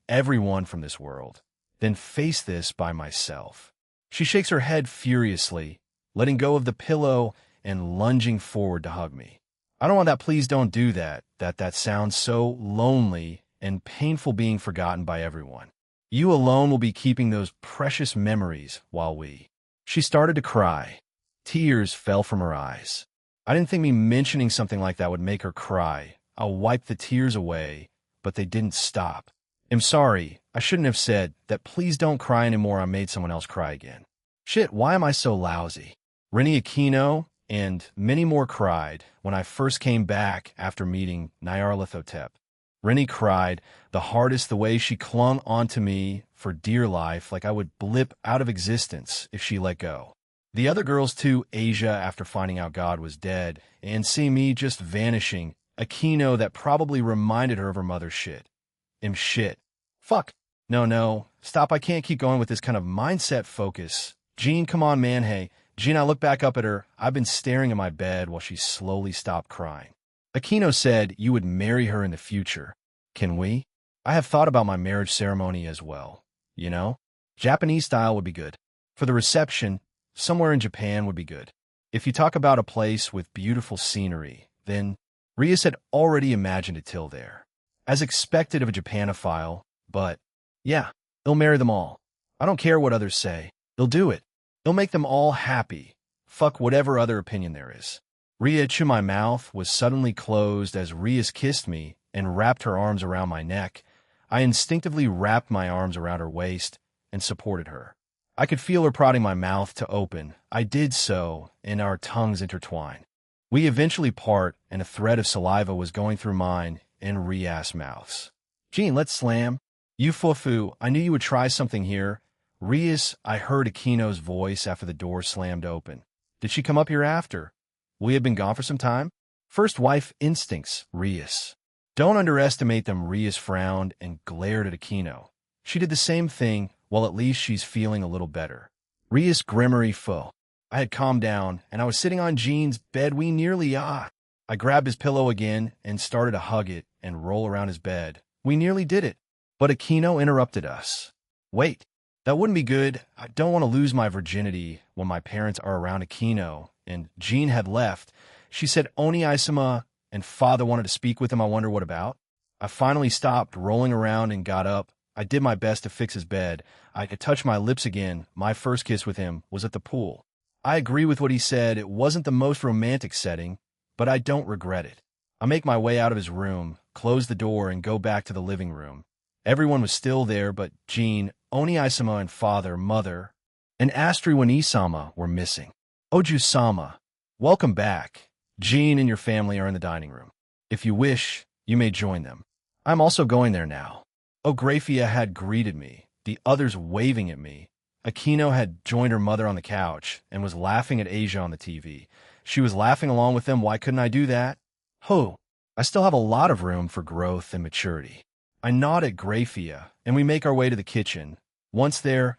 from this world, then face this by myself. She shakes her head furiously, letting go of the pillow and lunging forward to hug me. I don't want that. Please don't do that. That sounds so lonely and painful, being forgotten by everyone. You alone will be keeping those precious memories while we... She started to cry. Tears fell from her eyes. I didn't think me mentioning something like that would make her cry. I wiped the tears away, but they didn't stop. I'm sorry. I shouldn't have said that. Please don't cry anymore. I made someone else cry again. Shit, why am I so lousy? Rennie Aquino and many more cried when I first came back after meeting Nyarlathotep. Rennie cried the hardest, the way she clung onto me for dear life, like I would blip out of existence if she let go. The other girls too, Asia after finding out God was dead, and seeing me just vanishing, Aquino that probably reminded her of her mother's shit. Shit. Fuck. No, stop, I can't keep going with this kind of mindset focus. Jean, come on, man, hey. Jean, I looked back up at her. I've been staring at my bed while she slowly stopped crying. Aquino said you would marry her in the future. Can we? I have thought about my marriage ceremony as well. You know? Japanese style would be good. For the reception, somewhere in Japan would be good. If you talk about a place with beautiful scenery, then Rias had already imagined it till there. As expected of a Japanophile, but yeah, he'll marry them all. I don't care what others say. He'll do it. He'll make them all happy. Fuck whatever other opinion there is. My mouth was suddenly closed as Rias kissed me and wrapped her arms around my neck. I instinctively wrapped my arms around her waist and supported her. I could feel her prodding my mouth to open. I did so, and our tongues intertwined. We eventually part, and a thread of saliva was going through mine, in Rias' mouths. Jean, let's slam. You fufu, I knew you would try something here. Rias, I heard Aquino's voice after the door slammed open. Did she come up here after? We had been gone for some time? First wife instincts, Rias. Don't underestimate them. Rias frowned and glared at Aquino. She did the same thing, well at least she's feeling a little better. Rias grimmery fo. I had calmed down, and I was sitting on Jean's bed. We nearly I grabbed his pillow again and started to hug it and roll around his bed. We nearly did it. But Aquino interrupted us. Wait, that wouldn't be good. I don't want to lose my virginity when my parents are around. Aquino and Jean had left. She said Oni-sama and father wanted to speak with him. I wonder what about? I finally stopped rolling around and got up. I did my best to fix his bed. I could touch my lips again. My first kiss with him was at the pool. I agree with what he said. It wasn't the most romantic setting, but I don't regret it. I make my way out of his room, close the door, and go back to the living room. Everyone was still there, but Jean, Oni-sama, and father, mother, and Astriwan-sama were missing. Oju-sama, welcome back. Jean and your family are in the dining room. If you wish, you may join them. I'm also going there now. Ografia had greeted me, the others waving at me. Aquino had joined her mother on the couch and was laughing at Asia on the TV. She was laughing along with them. Why couldn't I do that? I still have a lot of room for growth and maturity. I nod at Grafia, and we make our way to the kitchen. Once there,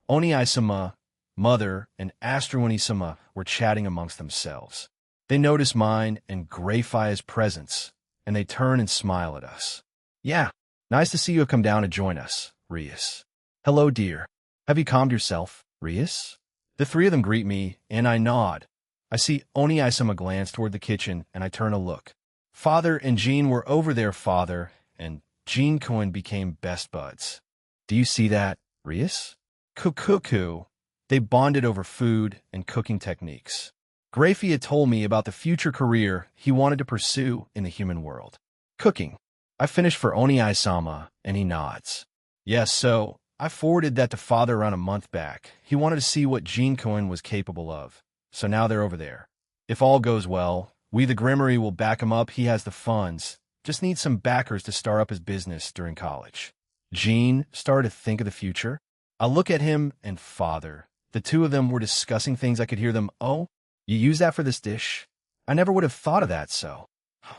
Oni-sama, mother, and Astruani-sama were chatting amongst themselves. They notice mine and Grafia's presence, and they turn and smile at us. Yeah, nice to see you have come down to join us, Rias. Hello, dear. Have you calmed yourself, Rias? The three of them greet me, and I nod. I see Oni-sama glance toward the kitchen, and I turn to look. Father and Jean were over there. Father and Jean Cohen became best buds. Do you see that, Rias? Cuckoo. They bonded over food and cooking techniques. Grafia told me about the future career he wanted to pursue in the human world. Cooking. I finished for Oni-sama, and he nods. Yes, so I forwarded that to father around a month back. He wanted to see what Jean Cohen was capable of. So now they're over there. If all goes well, we the Grimmery will back him up. He has the funds. Just needs some backers to start up his business during college. Jean started to think of the future. I look at him and father. The two of them were discussing things. I could hear them. Oh, you use that for this dish? I never would have thought of that, so.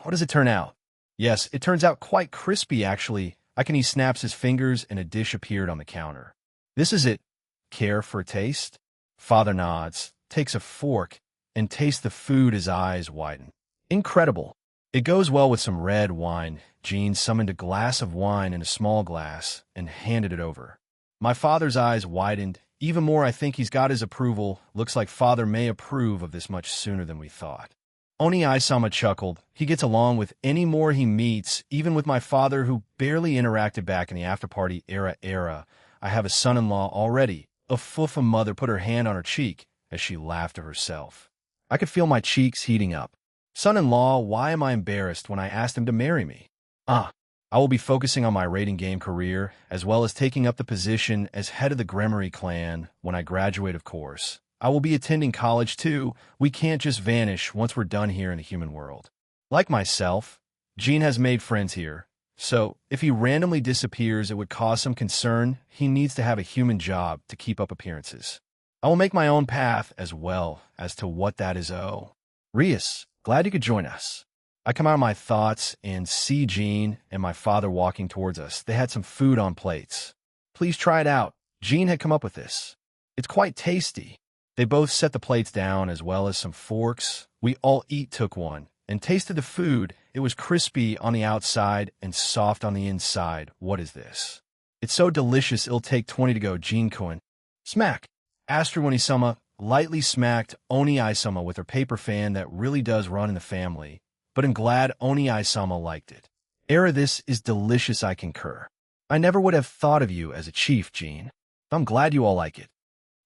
What does it turn out? Yes, it turns out quite crispy, actually. He snaps his fingers and a dish appeared on the counter. This is it. Care for a taste? Father nods, takes a fork, and tastes the food. His eyes widen. Incredible. It goes well with some red wine. Jean summoned a glass of wine in a small glass and handed it over. My father's eyes widened. Even more, I think he's got his approval. Looks like father may approve of this much sooner than we thought. Oni-sama chuckled. He gets along with any more he meets, even with my father who barely interacted back in the after-party era. I have a son-in-law already. A foofa mother put her hand on her cheek as she laughed to herself. I could feel my cheeks heating up. Son-in-law, why am I embarrassed when I asked him to marry me? I will be focusing on my raiding game career, as well as taking up the position as head of the Grimmery clan when I graduate, of course. I will be attending college, too. We can't just vanish once we're done here in the human world. Like myself, Jean has made friends here, so if he randomly disappears, it would cause some concern. He needs to have a human job to keep up appearances. I will make my own path as well as to what that is. Rias, glad you could join us. I come out of my thoughts and see Jean and my father walking towards us. They had some food on plates. Please try it out. Jean had come up with this. It's quite tasty. They both set the plates down as well as some forks. We all took one, and tasted the food. It was crispy on the outside and soft on the inside. What is this? It's so delicious it'll take 20 to go. Jean Cohen. Smack. Astruani-sama lightly smacked Oni-sama with her paper fan that really does run in the family, but I'm glad Oni-sama liked it. This is delicious, I concur. I never would have thought of you as a chief, Jean. I'm glad you all like it.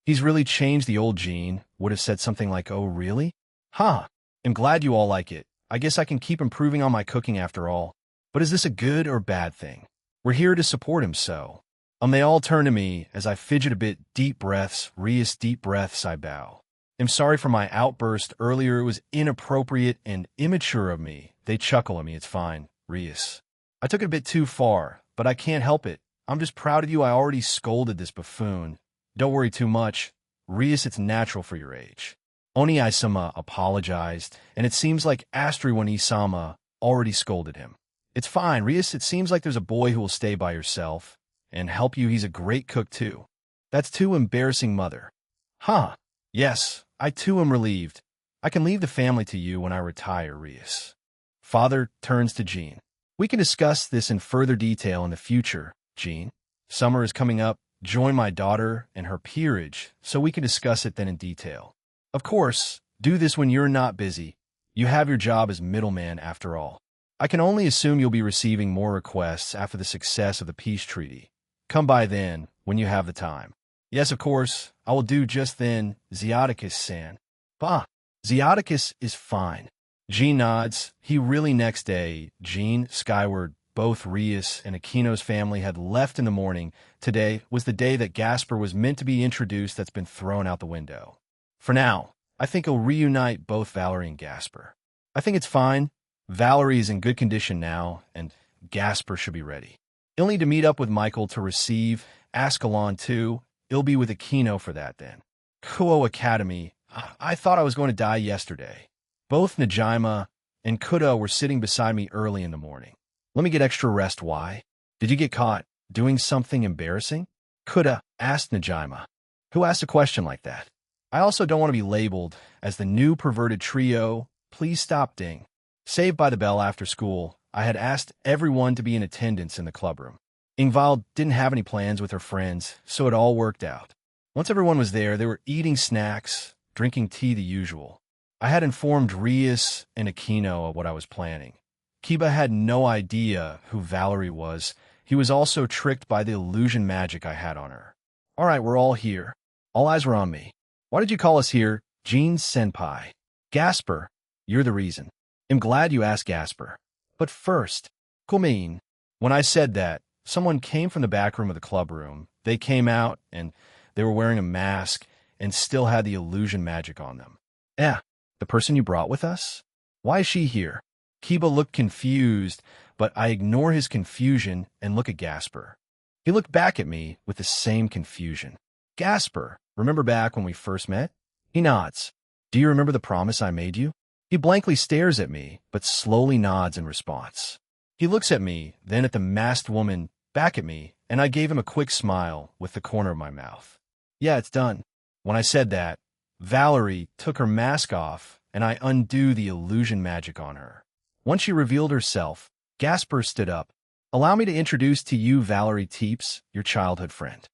He's really changed. The old Jean would have said something like, oh, really? I'm glad you all like it. I guess I can keep improving on my cooking after all. But is this a good or bad thing? We're here to support him, so. They all turn to me as I fidget a bit. Deep breaths, Rias, deep breaths, I bow. I'm sorry for my outburst earlier. It was inappropriate and immature of me. They chuckle at me. It's fine, Rias. I took it a bit too far, but I can't help it. I'm just proud of you. I already scolded this buffoon. Don't worry too much. Rias, it's natural for your age. Oni-sama apologized, and it seems like Astriwan-sama already scolded him. It's fine, Rias. It seems like there's a boy who will stay by yourself and help you. He's a great cook, too. That's too embarrassing, mother. Huh. Yes, I too am relieved. I can leave the family to you when I retire, Rias. Father turns to Jean. We can discuss this in further detail in the future, Jean. Summer is coming up. Join my daughter and her peerage so we can discuss it then in detail. Of course, do this when you're not busy. You have your job as middleman after all. I can only assume you'll be receiving more requests after the success of the peace treaty. Come by then, when you have the time. Yes, of course, I will do just then, Zeoticus-san. Bah, Zeoticus is fine. Jean nods. He really next day, Jean, Skyward, both Rias and Aquino's family had left in the morning. Today was the day that Gasper was meant to be introduced that's been thrown out the window. For now, I think he'll reunite both Valerie and Gasper. I think it's fine. Valerie is in good condition now, and Gasper should be ready. He'll need to meet up with Michael to receive Ascalon too. He'll be with Aquino for that then. Kuo Academy. I thought I was going to die yesterday. Both Najima and Kudo were sitting beside me early in the morning. Let me get extra rest. Why? Did you get caught doing something embarrassing? Kuda asked Najima. Who asked a question like that? I also don't want to be labeled as the new perverted trio. Please stop, Ding. Saved by the Bell after school, I had asked everyone to be in attendance in the clubroom. Ingvald didn't have any plans with her friends, so it all worked out. Once everyone was there, they were eating snacks, drinking tea the usual. I had informed Rias and Aquino of what I was planning. Kiba had no idea who Valerie was. He was also tricked by the illusion magic I had on her. All right, we're all here. All eyes were on me. Why did you call us here, Jean-senpai? Gasper, you're the reason. I'm glad you asked, Gasper. But first, Kumin. When I said that, someone came from the back room of the clubroom. They came out, and they were wearing a mask and still had the illusion magic on them. The person you brought with us? Why is she here? Kiba looked confused, but I ignore his confusion and look at Gasper. He looked back at me with the same confusion. Gasper, remember back when we first met? He nods. Do you remember the promise I made you? He blankly stares at me, but slowly nods in response. He looks at me, then at the masked woman, back at me, and I gave him a quick smile with the corner of my mouth. Yeah, it's done. When I said that, Valerie took her mask off, and I undid the illusion magic on her. Once she revealed herself, Gasper stood up. Allow me to introduce to you Valerie Teeps, your childhood friend.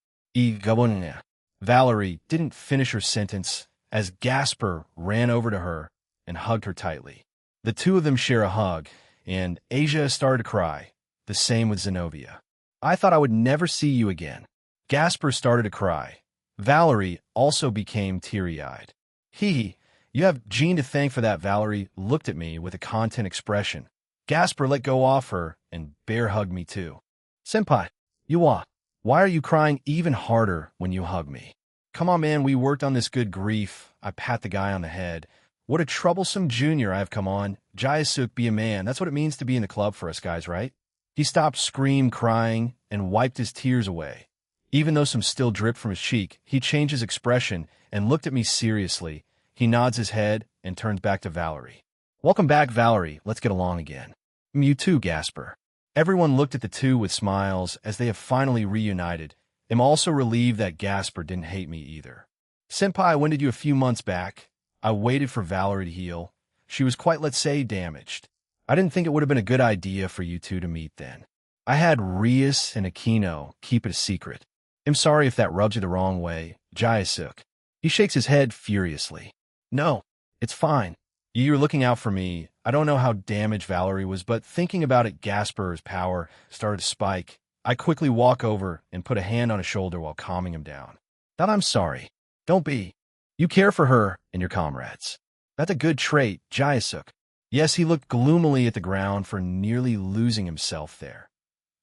Valerie didn't finish her sentence as Gasper ran over to her and hugged her tightly. The two of them share a hug, and Asia started to cry. The same with Zenobia. I thought I would never see you again. Gasper started to cry. Valerie also became teary-eyed. You have Jean to thank for that. Valerie looked at me with a content expression. Gasper let go off her and bear hugged me too. Senpai, why are you crying even harder when you hug me? Come on, man, we worked on this good grief. I pat the guy on the head. What a troublesome junior I have come on. Jayasuk, be a man. That's what it means to be in the club for us guys, right? He stopped crying and wiped his tears away. Even though some still dripped from his cheek, he changed his expression and looked at me seriously. He nods his head and turns back to Valerie. Welcome back, Valerie. Let's get along again. You too, Gasper. Everyone looked at the two with smiles as they have finally reunited. I'm also relieved that Gasper didn't hate me either. Senpai, I winded you a few months back. I waited for Valerie to heal. She was quite, let's say, damaged. I didn't think it would have been a good idea for you two to meet then. I had Rias and Aquino keep it a secret. I'm sorry if that rubs you the wrong way, Jayasuk. He shakes his head furiously. No, it's fine. You're looking out for me. I don't know how damaged Valerie was, but thinking about it, Gasper's power started to spike. I quickly walk over and put a hand on his shoulder while calming him down. That I'm sorry. Don't be. You care for her and your comrades. That's a good trait, Jayasuk. Yes, he looked gloomily at the ground for nearly losing himself there.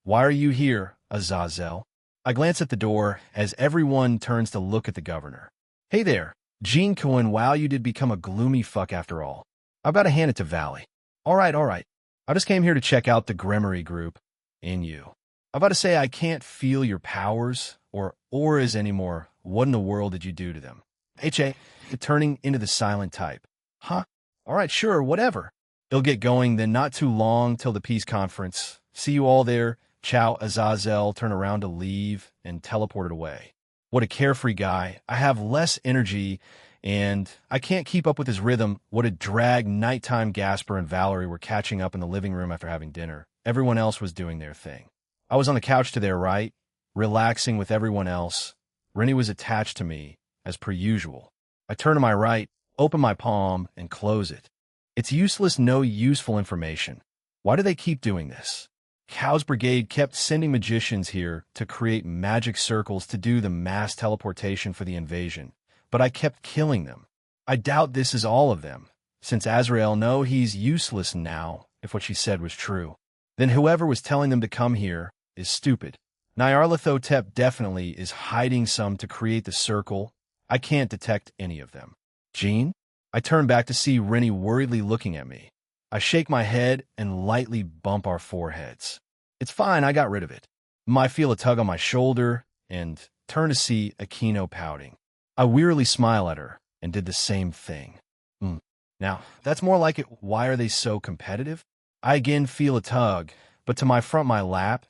Why are you here, Azazel? I glance at the door as everyone turns to look at the governor. Hey there, Jean Cohen. Wow, you did become a gloomy fuck after all. I've got to hand it to Valley. All right. I just came here to check out the Gremory group. in you. I'm about to say I can't feel your powers or auras anymore. What in the world did you do to them? HA, turning into the silent type. Huh? All right, sure, whatever. It'll get going, then not too long till the peace conference. See you all there. Ciao, Azazel, turn around to leave and teleported away. What a carefree guy. I have less energy, and I can't keep up with his rhythm. What a drag. Nighttime. Gasper and Valerie were catching up in the living room after having dinner. Everyone else was doing their thing. I was on the couch to their right, relaxing with everyone else. Rennie was attached to me, as per usual. I turn to my right, open my palm, and close it. It's useless, no useful information. Why do they keep doing this? Cow's Brigade kept sending magicians here to create magic circles to do the mass teleportation for the invasion, but I kept killing them. I doubt this is all of them, since Azrael know he's useless now, if what she said was true. Then whoever was telling them to come here is stupid. Nyarlathotep definitely is hiding some to create the circle. I can't detect any of them. Jean? I turn back to see Rennie worriedly looking at me. I shake my head and lightly bump our foreheads. It's fine, I got rid of it. I feel a tug on my shoulder and turn to see Aquino pouting. I wearily smile at her and did the same thing. Now, that's more like it. Why are they so competitive? I again feel a tug, but to my lap,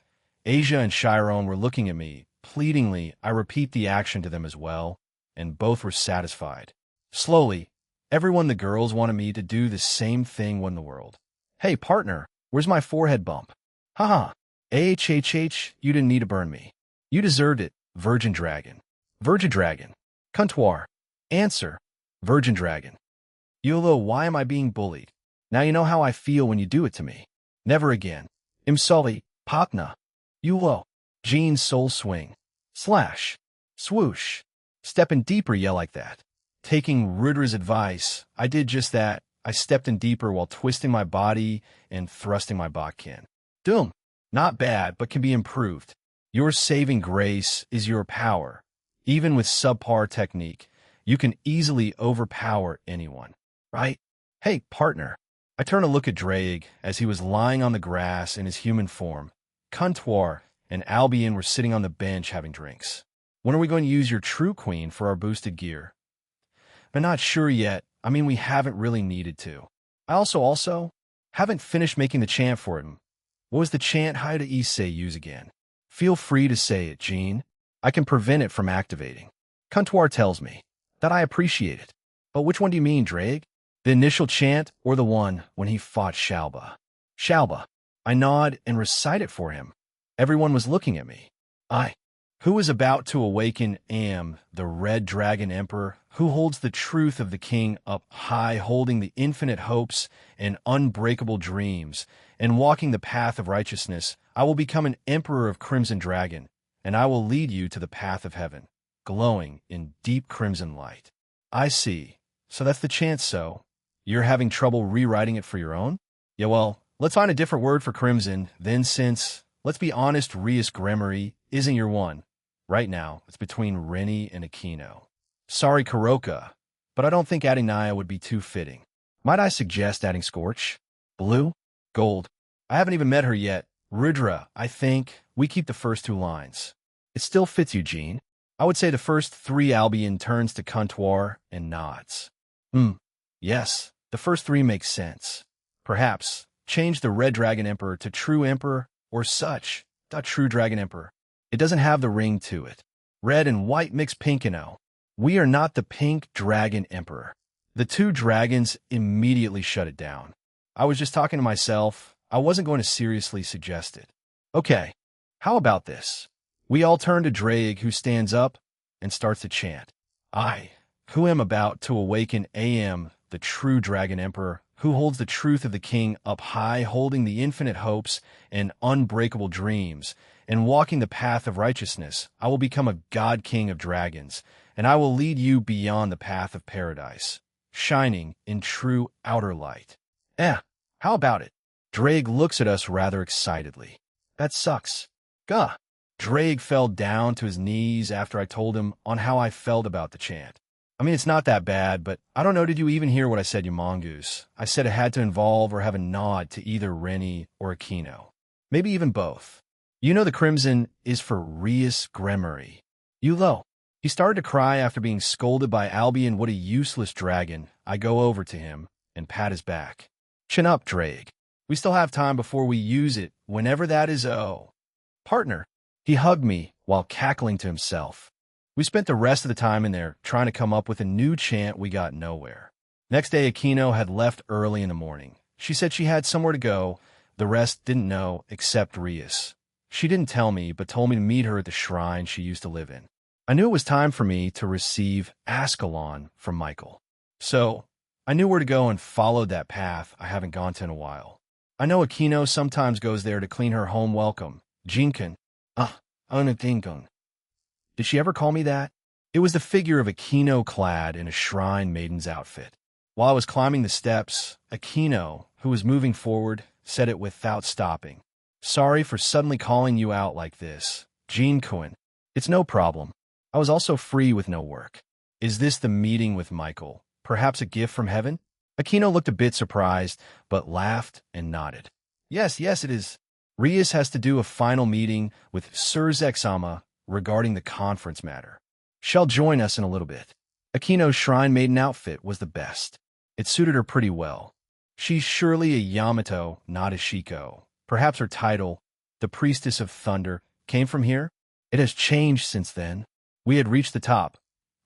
Asia and Chiron were looking at me. Pleadingly, I repeat the action to them as well, and both were satisfied. Slowly, everyone the girls wanted me to do the same thing in the world. Hey, partner, where's my forehead bump? Haha. AHHH, you didn't need to burn me. You deserved it, Virgin Dragon. Virgin Dragon. Cuntoir. Answer. Virgin Dragon. Yulo, why am I being bullied? Now you know how I feel when you do it to me. Never again. Imsali. Pakna. Yulo. Jean's soul swing. Slash. Swoosh. Step in deeper, yell like that. Taking Rudra's advice, I did just that. I stepped in deeper while twisting my body and thrusting my bakkin. Doom. Not bad, but can be improved. Your saving grace is your power. Even with subpar technique, you can easily overpower anyone, right? Hey, partner. I turn to look at Drake as he was lying on the grass in his human form. Cuntoir and Albion were sitting on the bench having drinks. When are we going to use your true queen for our boosted gear? I'm not sure yet. I mean, we haven't really needed to. I also haven't finished making the chant for him. What was the chant Haida Ise use again? Feel free to say it, Jean. I can prevent it from activating. Cuntoir tells me that I appreciate it. But which one do you mean, Drake? The initial chant or the one when he fought Shalba? Shalba. I nod and recite it for him. Everyone was looking at me. Who is about to awaken am the Red Dragon Emperor, who holds the truth of the king up high, holding the infinite hopes and unbreakable dreams, and walking the path of righteousness. I will become an emperor of Crimson Dragon, and I will lead you to the path of heaven, glowing in deep crimson light. I see. So that's the chant, so you're having trouble rewriting it for your own? Yeah, well, let's find a different word for crimson, then since, let's be honest, Rias Gremory isn't your one. Right now, it's between Rennie and Aquino. Sorry, Karoka, but I don't think adding Naya would be too fitting. Might I suggest adding Scorch? Blue? Gold? I haven't even met her yet. Rudra, I think we keep the first two lines. It still fits you, Jean. I would say the first three. Albion turns to Cuntoir and nods. Yes, the first three make sense. Perhaps change the Red Dragon Emperor to True Emperor or such. True Dragon Emperor. It doesn't have the ring to it. Red and white mix pinkino. We are not the Pink Dragon Emperor. The two dragons immediately shut it down. I was just talking to myself. I wasn't going to seriously suggest it. Okay, how about this? We all turn to Drake, who stands up and starts to chant. I, who am about to awaken, am the True Dragon Emperor, who holds the truth of the king up high, holding the infinite hopes and unbreakable dreams, and walking the path of righteousness. I will become a god king of dragons, and I will lead you beyond the path of paradise, shining in true outer light. How about it? Drake looks at us rather excitedly. That sucks. Gah. Drake fell down to his knees after I told him on how I felt about the chant. I mean, it's not that bad, but I don't know, did you even hear what I said, you mongoose? I said it had to involve or have a nod to either Rennie or Aquino. Maybe even both. You know the crimson is for Rias Gremory. You lo. He started to cry after being scolded by Albion. What a useless dragon. I go over to him and pat his back. Chin up, Drake. We still have time before we use it, whenever that is. Oh. Partner. He hugged me while cackling to himself. We spent the rest of the time in there trying to come up with a new chant. We got nowhere. Next day, Aquino had left early in the morning. She said she had somewhere to go. The rest didn't know except Rias. She didn't tell me, but told me to meet her at the shrine she used to live in. I knew it was time for me to receive Ascalon from Michael. So, I knew where to go and followed that path I haven't gone to in a while. I know Aquino sometimes goes there to clean her home welcome. Jinkan. Unatinkan. Did she ever call me that? It was the figure of Aquino clad in a shrine maiden's outfit. While I was climbing the steps, Aquino, who was moving forward, said it without stopping. Sorry for suddenly calling you out like this, Jean Cohen. It's no problem. I was also free with no work. Is this the meeting with Michael? Perhaps a gift from heaven? Aquino looked a bit surprised, but laughed and nodded. Yes, it is. Rias has to do a final meeting with Surzek-sama regarding the conference matter. She'll join us in a little bit. Aquino's shrine maiden outfit was the best. It suited her pretty well. She's surely a Yamato, not a Shiko. Perhaps her title, the Priestess of Thunder, came from here? It has changed since then. We had reached the top.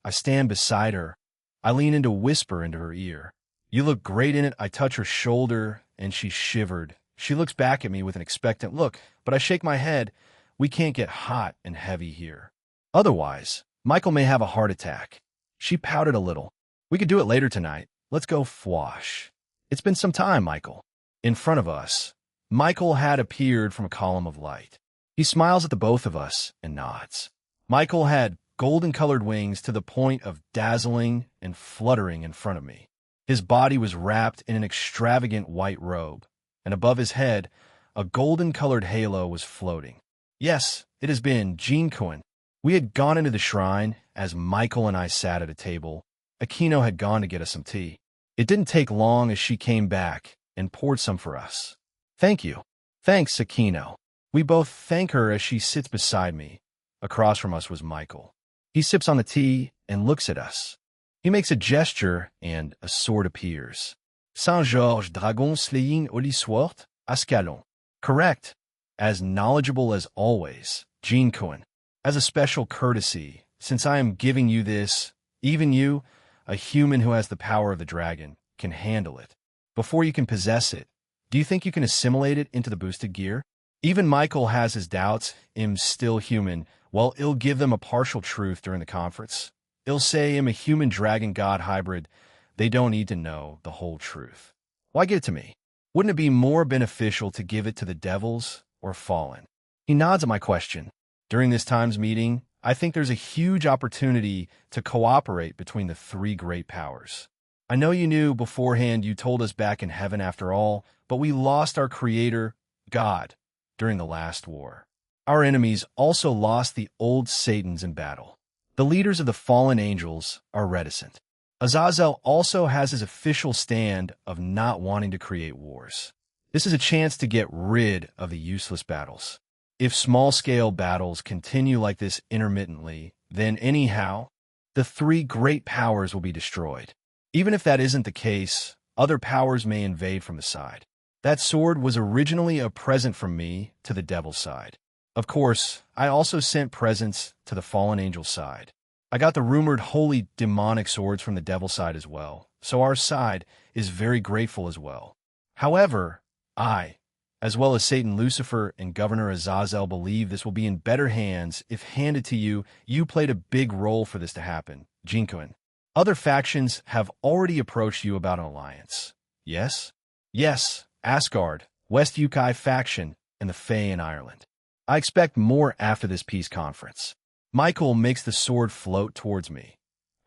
I stand beside her. I lean in to whisper into her ear. You look great in it. I touch her shoulder, and she shivered. She looks back at me with an expectant look, but I shake my head. We can't get hot and heavy here. Otherwise, Michael may have a heart attack. She pouted a little. We could do it later tonight. Let's go fwash. It's been some time, Michael. In front of us, Michael had appeared from a column of light. He smiles at the both of us and nods. Michael had golden-colored wings to the point of dazzling and fluttering in front of me. His body was wrapped in an extravagant white robe, and above his head, a golden-colored halo was floating. Yes, it has been Jean Cohen. We had gone into the shrine as Michael and I sat at a table. Aquino had gone to get us some tea. It didn't take long as she came back and poured some for us. Thank you. Thanks, Aquino. We both thank her as she sits beside me. Across from us was Michael. He sips on the tea and looks at us. He makes a gesture and a sword appears. Saint-Georges Dragon Slaying Oliswort Ascalon. Correct. As knowledgeable as always, Jean Cohen. As a special courtesy, since I am giving you this, even you, a human who has the power of the dragon, can handle it. Before you can possess it, do you think you can assimilate it into the boosted gear? Even Michael has his doubts. I'm still human. Well, it'll give them a partial truth during the conference. It'll say I'm a human dragon god hybrid. They don't need to know the whole truth. Why give it to me? Wouldn't it be more beneficial to give it to the devils or fallen? He nods at my question. During this time's meeting, I think there's a huge opportunity to cooperate between the three great powers. I know you knew beforehand. You told us back in heaven after all, but we lost our creator, God, during the last war. Our enemies also lost the old Satans in battle. The leaders of the fallen angels are reticent. Azazel also has his official stand of not wanting to create wars. This is a chance to get rid of the useless battles. If small-scale battles continue like this intermittently, then anyhow, the three great powers will be destroyed. Even if that isn't the case, other powers may invade from the side. That sword was originally a present from me to the devil's side. Of course, I also sent presents to the fallen angel side. I got the rumored holy demonic swords from the devil's side as well, so our side is very grateful as well. However, I, as well as Satan Lucifer and Governor Azazel, believe this will be in better hands if handed to you. You played a big role for this to happen, Jinkoin. Other factions have already approached you about an alliance. Yes? Yes, Asgard, West Ukai faction, and the Fae in Ireland. I expect more after this peace conference. Michael makes the sword float towards me.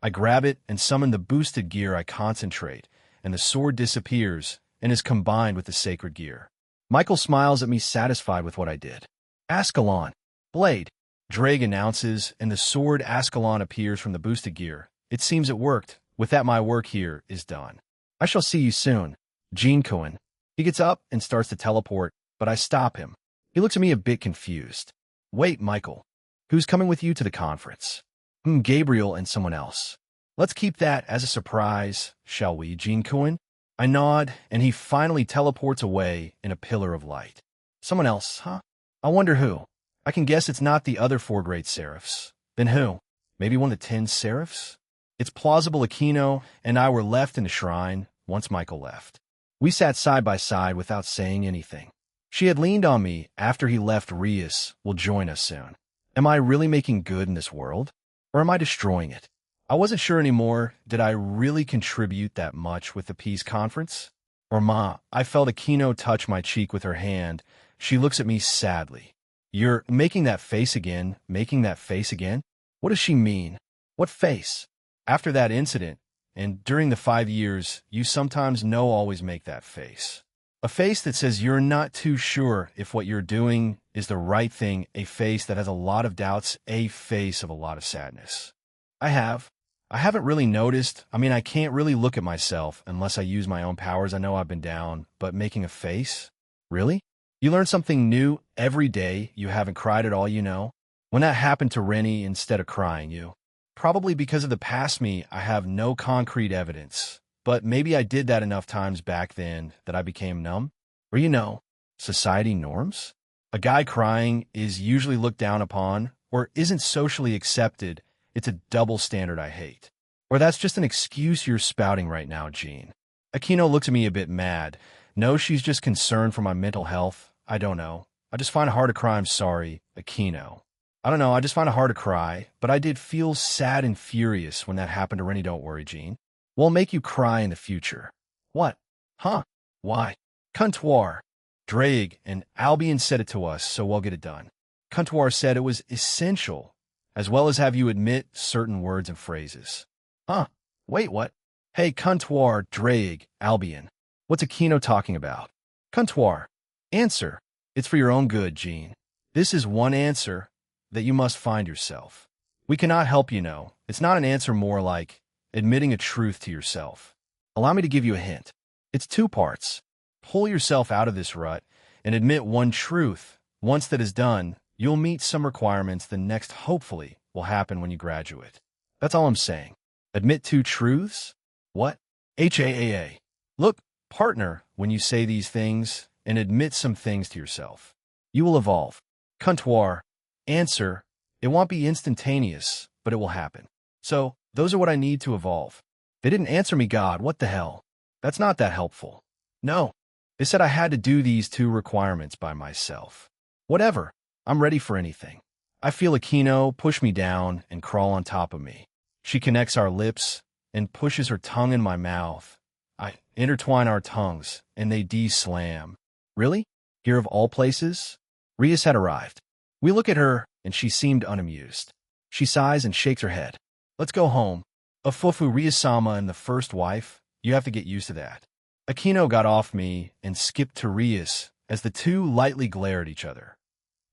I grab it and summon the boosted gear. I concentrate, and the sword disappears and is combined with the sacred gear. Michael smiles at me, satisfied with what I did. Ascalon. Blade. Drake announces, and the sword Ascalon appears from the boosted gear. It seems it worked. With that, my work here is done. I shall see you soon. Jean Cohen. He gets up and starts to teleport, but I stop him. He looks at me a bit confused. Wait, Michael. Who's coming with you to the conference? Gabriel and someone else. Let's keep that as a surprise, shall we, Jean-Coin? I nod, and he finally teleports away in a pillar of light. Someone else, huh? I wonder who. I can guess it's not the other 4 great seraphs. Then who? Maybe one of the 10 seraphs? It's plausible Aquino and I were left in the shrine once Michael left. We sat side by side without saying anything. She had leaned on me after he left. Rias will join us soon. Am I really making good in this world? Or am I destroying it? I wasn't sure anymore. Did I really contribute that much with the peace conference? Or Ma, I felt Aquino touch my cheek with her hand. She looks at me sadly. You're making that face again? Making that face again? What does she mean? What face? After that incident, and during the 5 years, you sometimes always make that face. A face that says you're not too sure if what you're doing is the right thing, a face that has a lot of doubts, a face of a lot of sadness. I haven't really noticed. I can't really look at myself unless I use my own powers. I know I've been down, but making a face? Really? You learn something new every day. You haven't cried at all, you know? When that happened to Rennie, instead of crying, you. Probably because of the past me, I have no concrete evidence. But maybe I did that enough times back then that I became numb. Or society norms? A guy crying is usually looked down upon or isn't socially accepted. It's a double standard I hate. Or that's just an excuse you're spouting right now, Jean. Aquino looks at me a bit mad. No, she's just concerned for my mental health. I don't know. I just find it hard to cry. I'm sorry, Aquino. I don't know. I just find it hard to cry, but I did feel sad and furious when that happened to Rennie. Don't worry, Jean. We'll make you cry in the future. What? Huh? Why? Comptoir. Drake and Albion said it to us, so we'll get it done. Comptoir said it was essential, as well as have you admit certain words and phrases. Huh? Wait, what? Hey, Comptoir, Drake, Albion. What's Aquino talking about? Comptoir. Answer. It's for your own good, Jean. This is one answer that you must find yourself. We cannot help you. It's not an answer, more like admitting a truth to yourself. Allow me to give you a hint. It's 2 parts. Pull yourself out of this rut and admit one truth. Once that is done, you'll meet some requirements. The next, hopefully, will happen when you graduate. That's all I'm saying. Admit 2 truths? What? HAAA. Look, partner, when you say these things and admit some things to yourself, you will evolve. Comptoir. Answer. It won't be instantaneous, but it will happen. So, those are what I need to evolve. They didn't answer me, God. What the hell? That's not that helpful. No. They said I had to do these 2 requirements by myself. Whatever. I'm ready for anything. I feel Aquino push me down and crawl on top of me. She connects our lips and pushes her tongue in my mouth. I intertwine our tongues, and they de-slam. Really? Here of all places? Rias had arrived. We look at her, and she seemed unamused. She sighs and shakes her head. Let's go home. Afufu Rias-sama and the first wife, you have to get used to that. Aquino got off me and skipped to Rias as the 2 lightly glare at each other.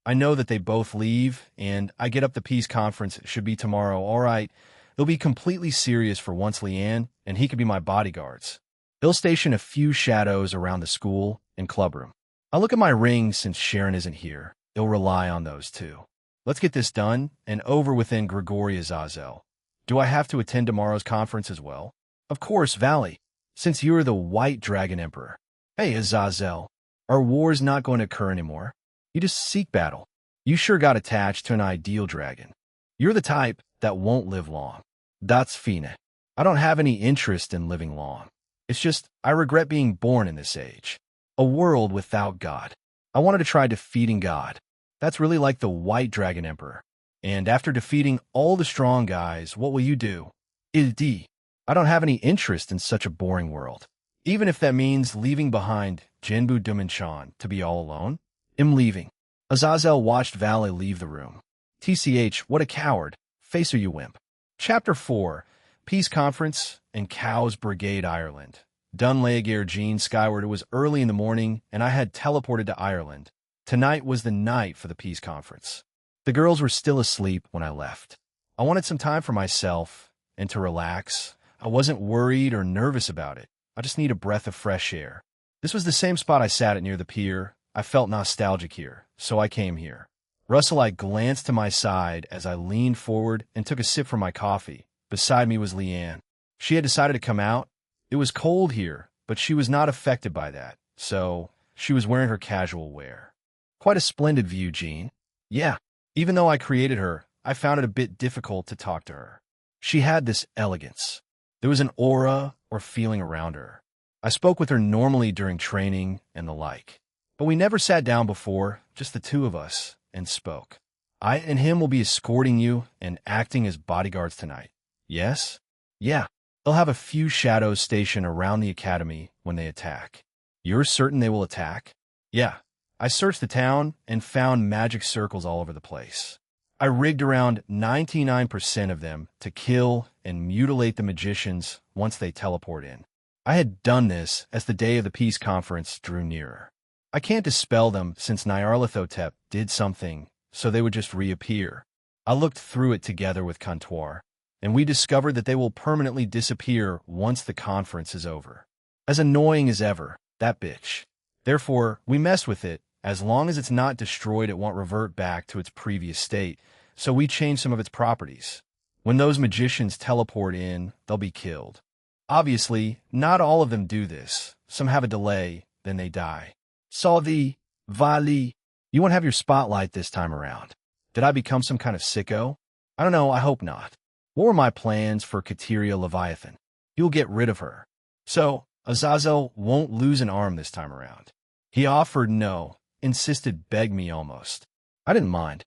I know that they both leave, and I get up. The peace conference should be tomorrow. All right, they'll be completely serious for once, Leanne, and he could be my bodyguards. They'll station a few shadows around the school and clubroom. I'll look at my ring since Sharon isn't here. They'll rely on those 2. Let's get this done and over within Grigori Azazel. Do I have to attend tomorrow's conference as well? Of course, Valley, since you're the White Dragon Emperor. Hey, Azazel, our war's not going to occur anymore. You just seek battle. You sure got attached to an ideal dragon. You're the type that won't live long. That's fine. I don't have any interest in living long. It's just, I regret being born in this age. A world without God. I wanted to try defeating God. That's really like the White Dragon Emperor. And after defeating all the strong guys, what will you do? I don't have any interest in such a boring world. Even if that means leaving behind Jinbu Duminchan to be all alone. I'm leaving. Azazel watched Valley leave the room. TCH, what a coward. Face her, you wimp. Chapter 4. Peace Conference and Cows Brigade, Ireland. Dunleg Air Jean skyward. It was early in the morning, and I had teleported to Ireland. Tonight was the night for the peace conference. The girls were still asleep when I left. I wanted some time for myself and to relax. I wasn't worried or nervous about it. I just need a breath of fresh air. This was the same spot I sat at near the pier I felt nostalgic here, so I came here. Russell, I glanced to my side as I leaned forward and took a sip from my coffee. Beside me was Leanne. She had decided to come out. It was cold here, but she was not affected by that, so she was wearing her casual wear. Quite a splendid view, Jean. Yeah, even though I created her, I found it a bit difficult to talk to her. She had this elegance. There was an aura or feeling around her. I spoke with her normally during training and the like, but we never sat down before, just the two of us, and spoke. I and him will be escorting you and acting as bodyguards tonight. Yes? Yeah. They'll have a few shadows stationed around the academy when they attack. You're certain they will attack? Yeah. I searched the town and found magic circles all over the place. I rigged around 99% of them to kill and mutilate the magicians once they teleport in. I had done this as the day of the peace conference drew nearer. I can't dispel them since Nyarlathotep did something, so they would just reappear. I looked through it together with Comptoir, and we discovered that they will permanently disappear once the conference is over. As annoying as ever, that bitch. Therefore, we messed with it. As long as it's not destroyed, it won't revert back to its previous state, so we changed some of its properties. When those magicians teleport in, they'll be killed. Obviously, not all of them do this. Some have a delay, then they die. Salvi, Vali, you won't have your spotlight this time around. Did I become some kind of sicko? I don't know, I hope not. What were my plans for Kateria Leviathan? You'll get rid of her. So, Azazel won't lose an arm this time around. He offered no, insisted, begged me almost. I didn't mind.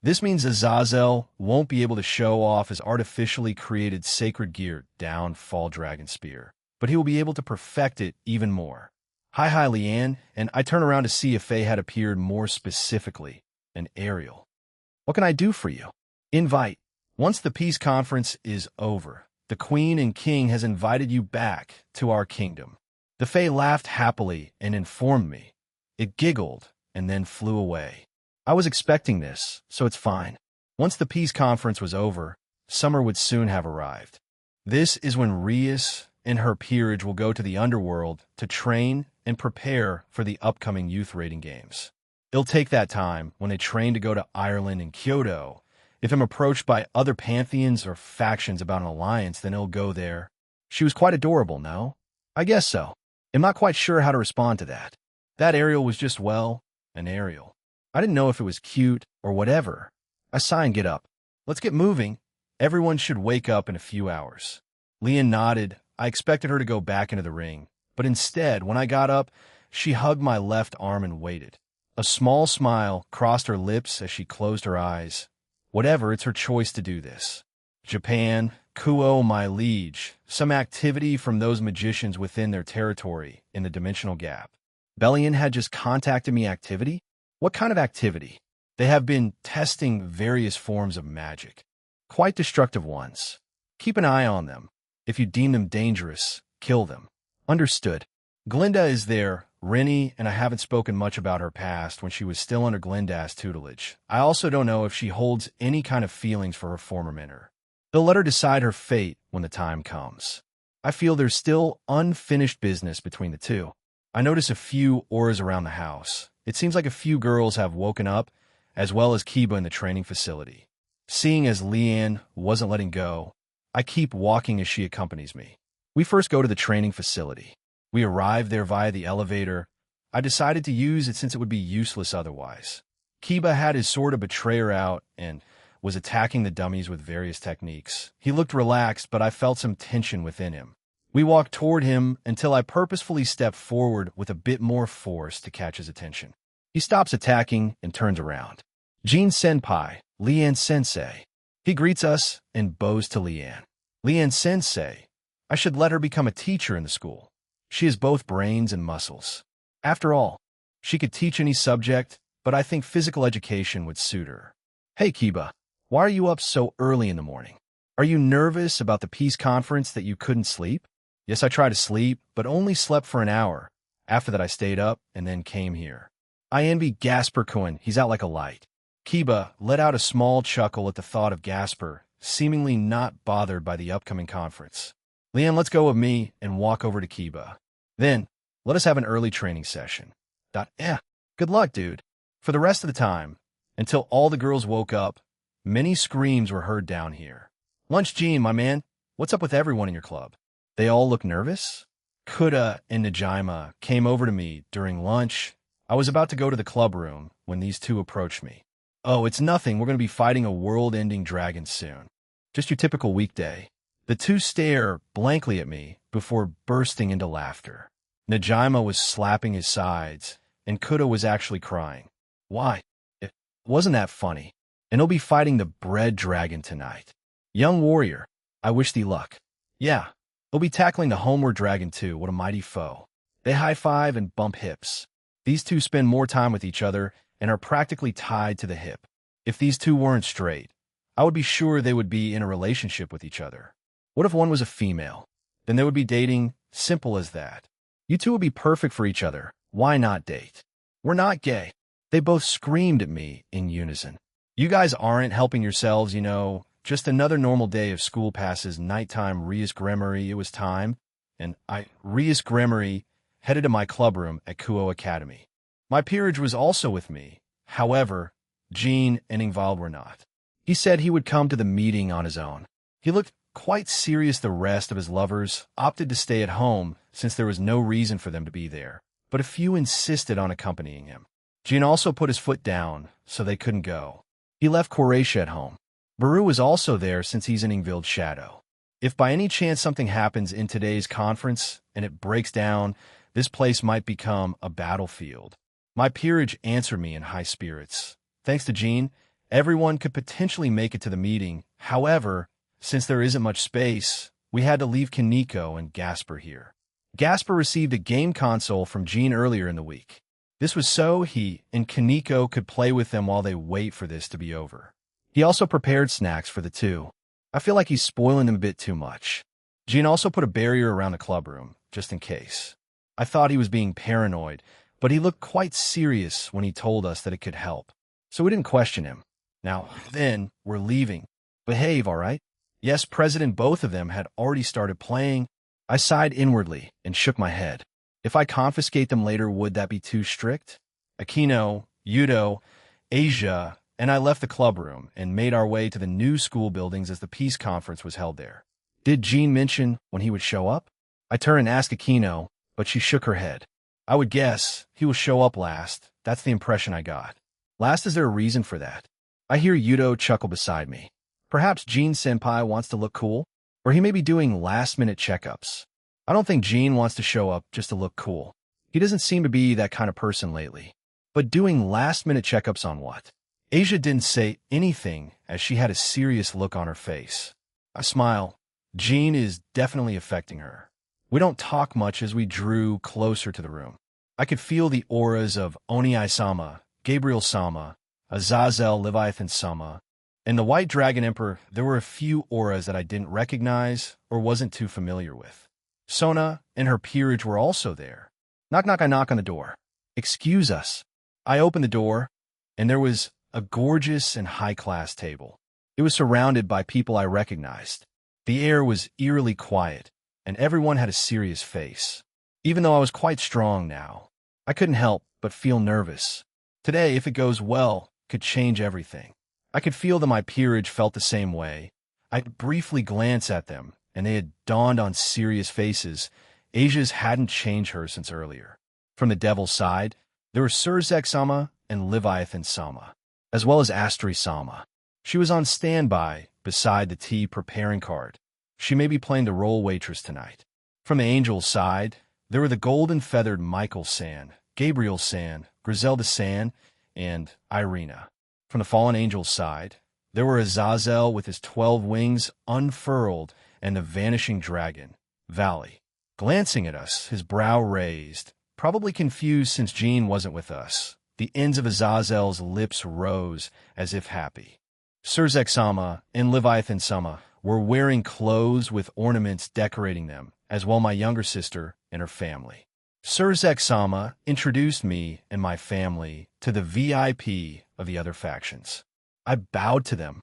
This means Azazel won't be able to show off his artificially created sacred gear down Fall Dragon Spear, but he will be able to perfect it even more. Hi, Leanne, and I turn around to see if Faye had appeared more specifically, an Ariel. What can I do for you? Invite. Once the peace conference is over, the Queen and King has invited you back to our kingdom. The Fae laughed happily and informed me. It giggled and then flew away. I was expecting this, so it's fine. Once the peace conference was over, summer would soon have arrived. This is when Rias and her peerage will go to the underworld to train and prepare for the upcoming youth raiding games. It'll take that time when they train to go to Ireland and Kyoto. If I'm approached by other pantheons or factions about an alliance, then it'll go there. She was quite adorable, no? I guess so. I'm not quite sure how to respond to that. That Ariel was just, well, an Ariel. I didn't know if it was cute or whatever. I sigh and get up. Let's get moving. Everyone should wake up in a few hours. Leanne nodded. I expected her to go back into the ring, but instead, when I got up, she hugged my left arm and waited. A small smile crossed her lips as she closed her eyes. Whatever, it's her choice to do this. Japan, Kuo, my liege, some activity from those magicians within their territory in the dimensional gap. Bellion had just contacted me. Activity? What kind of activity? They have been testing various forms of magic. Quite destructive ones. Keep an eye on them. If you deem them dangerous, kill them. Understood. Glinda is there, Rennie, and I haven't spoken much about her past when she was still under Glinda's tutelage. I also don't know if she holds any kind of feelings for her former mentor. They'll let her decide her fate when the time comes. I feel there's still unfinished business between the two. I notice a few auras around the house. It seems like a few girls have woken up, as well as Kiba in the training facility. Seeing as Leanne wasn't letting go, I keep walking as she accompanies me. We first go to the training facility. We arrive there via the elevator. I decided to use it since it would be useless otherwise. Kiba had his sword of betrayer out and was attacking the dummies with various techniques. He looked relaxed, but I felt some tension within him. We walked toward him until I purposefully stepped forward with a bit more force to catch his attention. He stops attacking and turns around. Jean Senpai, Leanne Sensei. He greets us and bows to Leanne. Leanne Sensei. I should let her become a teacher in the school. She has both brains and muscles. After all, she could teach any subject, but I think physical education would suit her. Hey, Kiba, why are you up so early in the morning? Are you nervous about the peace conference that you couldn't sleep? Yes, I tried to sleep, but only slept for an hour. After that, I stayed up and then came here. I envy Gasper Cohen. He's out like a light. Kiba let out a small chuckle at the thought of Gasper, seemingly not bothered by the upcoming conference. Leanne, let's go with me and walk over to Kiba. Then, let us have an early training session. Good luck, dude. For the rest of the time, until all the girls woke up, many screams were heard down here. Lunch, Gene, my man. What's up with everyone in your club? They all look nervous? Kuda and Najima came over to me during lunch. I was about to go to the club room when these two approached me. Oh, it's nothing. We're going to be fighting a world-ending dragon soon. Just your typical weekday. The two stare blankly at me before bursting into laughter. Najima was slapping his sides, and Kuda was actually crying. Why? It wasn't that funny. And he'll be fighting the bread dragon tonight. Young warrior, I wish thee luck. Yeah, he'll be tackling the homeward dragon too. What a mighty foe. They high-five and bump hips. These two spend more time with each other and are practically tied to the hip. If these two weren't straight, I would be sure they would be in a relationship with each other. What if one was a female? Then they would be dating, simple as that. You two would be perfect for each other. Why not date? We're not gay. They both screamed at me in unison. You guys aren't helping yourselves, you know. Just another normal day of school passes, nighttime, Rias Gremory, it was time. And Rias Gremory, headed to my clubroom at Kuo Academy. My peerage was also with me. However, Jean and Ingvald were not. He said he would come to the meeting on his own. He looked quite serious. The rest of his lovers opted to stay at home since there was no reason for them to be there, but a few insisted on accompanying him. Jean also put his foot down, so they couldn't go. He left Koresha at home. Baru was also there since he's in Ingvild's shadow. If by any chance something happens in today's conference and it breaks down, this place might become a battlefield. My peerage answered me in high spirits. Thanks to Jean, everyone could potentially make it to the meeting. However, since there isn't much space, we had to leave Kaneko and Gasper here. Gasper received a game console from Jean earlier in the week. This was so he and Kaneko could play with them while they wait for this to be over. He also prepared snacks for the two. I feel like he's spoiling them a bit too much. Jean also put a barrier around the clubroom, just in case. I thought he was being paranoid, but he looked quite serious when he told us that it could help. So we didn't question him. Now, then, we're leaving. Behave, all right? Yes, President, both of them had already started playing. I sighed inwardly and shook my head. If I confiscate them later, would that be too strict? Aquino, Yudo, Asia, and I left the clubroom and made our way to the new school buildings as the peace conference was held there. Did Jean mention when he would show up? I turned and asked Aquino, but she shook her head. I would guess he will show up last. That's the impression I got. Last, is there a reason for that? I hear Yudo chuckle beside me. Perhaps Jean-senpai wants to look cool? Or he may be doing last-minute checkups. I don't think Jean wants to show up just to look cool. He doesn't seem to be that kind of person lately. But doing last-minute checkups on what? Asia didn't say anything as she had a serious look on her face. I smile. Jean is definitely affecting her. We don't talk much as we drew closer to the room. I could feel the auras of Oniai-sama, Gabriel-sama, Azazel, Leviathan-sama, and the White Dragon Emperor. There were a few auras that I didn't recognize or wasn't too familiar with. Sona and her peerage were also there. Knock, knock, I knock on the door. Excuse us. I opened the door, and there was a gorgeous and high-class table. It was surrounded by people I recognized. The air was eerily quiet, and everyone had a serious face. Even though I was quite strong now, I couldn't help but feel nervous. Today, if it goes well, could change everything. I could feel that my peerage felt the same way. I briefly glanced at them, and they had dawned on serious faces. Asia's hadn't changed her since earlier. From the devil's side, there were Surzek-sama and Leviathan-sama, as well as Astri-sama. She was on standby beside the tea preparing cart. She may be playing the role waitress tonight. From the angel's side, there were the golden-feathered Michael-san, Gabriel-san, Griselda-san, and Irina. From the fallen angel's side, there were Azazel with his 12 wings unfurled and the vanishing dragon, Valley. Glancing at us, his brow raised, probably confused since Jean wasn't with us. The ends of Azazel's lips rose as if happy. Surzek-sama and Leviathan-sama were wearing clothes with ornaments decorating them, as well my younger sister and her family. Surzek-sama introduced me and my family to the VIP of the other factions. I bowed to them.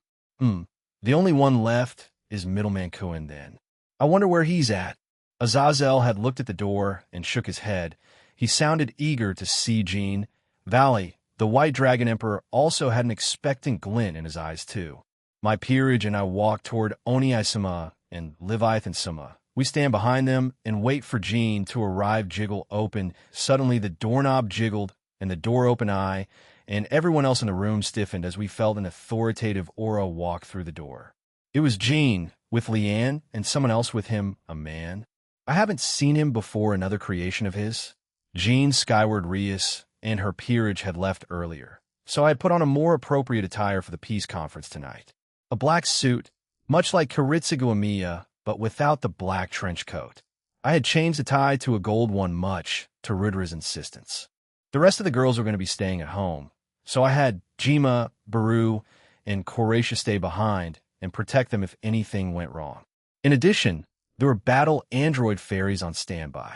The only one left is Middleman Kuin then. I wonder where he's at. Azazel had looked at the door and shook his head, He sounded eager to see Jean. Valley, the White Dragon Emperor, also had an expectant glint in his eyes, too. My peerage and I walked toward Oni-sama and Leviathan-sama. We stand behind them and wait for Jean to arrive. Jiggle open. Suddenly the doorknob jiggled and the door opened and everyone else in the room stiffened as we felt an authoritative aura walk through the door. It was Jean, with Leanne and someone else with him, a man. I haven't seen him before, another creation of his. Jean Skyward Rias and her peerage had left earlier, so I had put on a more appropriate attire for the peace conference tonight. A black suit, much like Karitsugu Amiya, but without the black trench coat. I had changed the tie to a gold one, much to Rudra's insistence. The rest of the girls were going to be staying at home, so I had Jima, Baru, and Koratia stay behind and protect them if anything went wrong. In addition, there were battle android fairies on standby.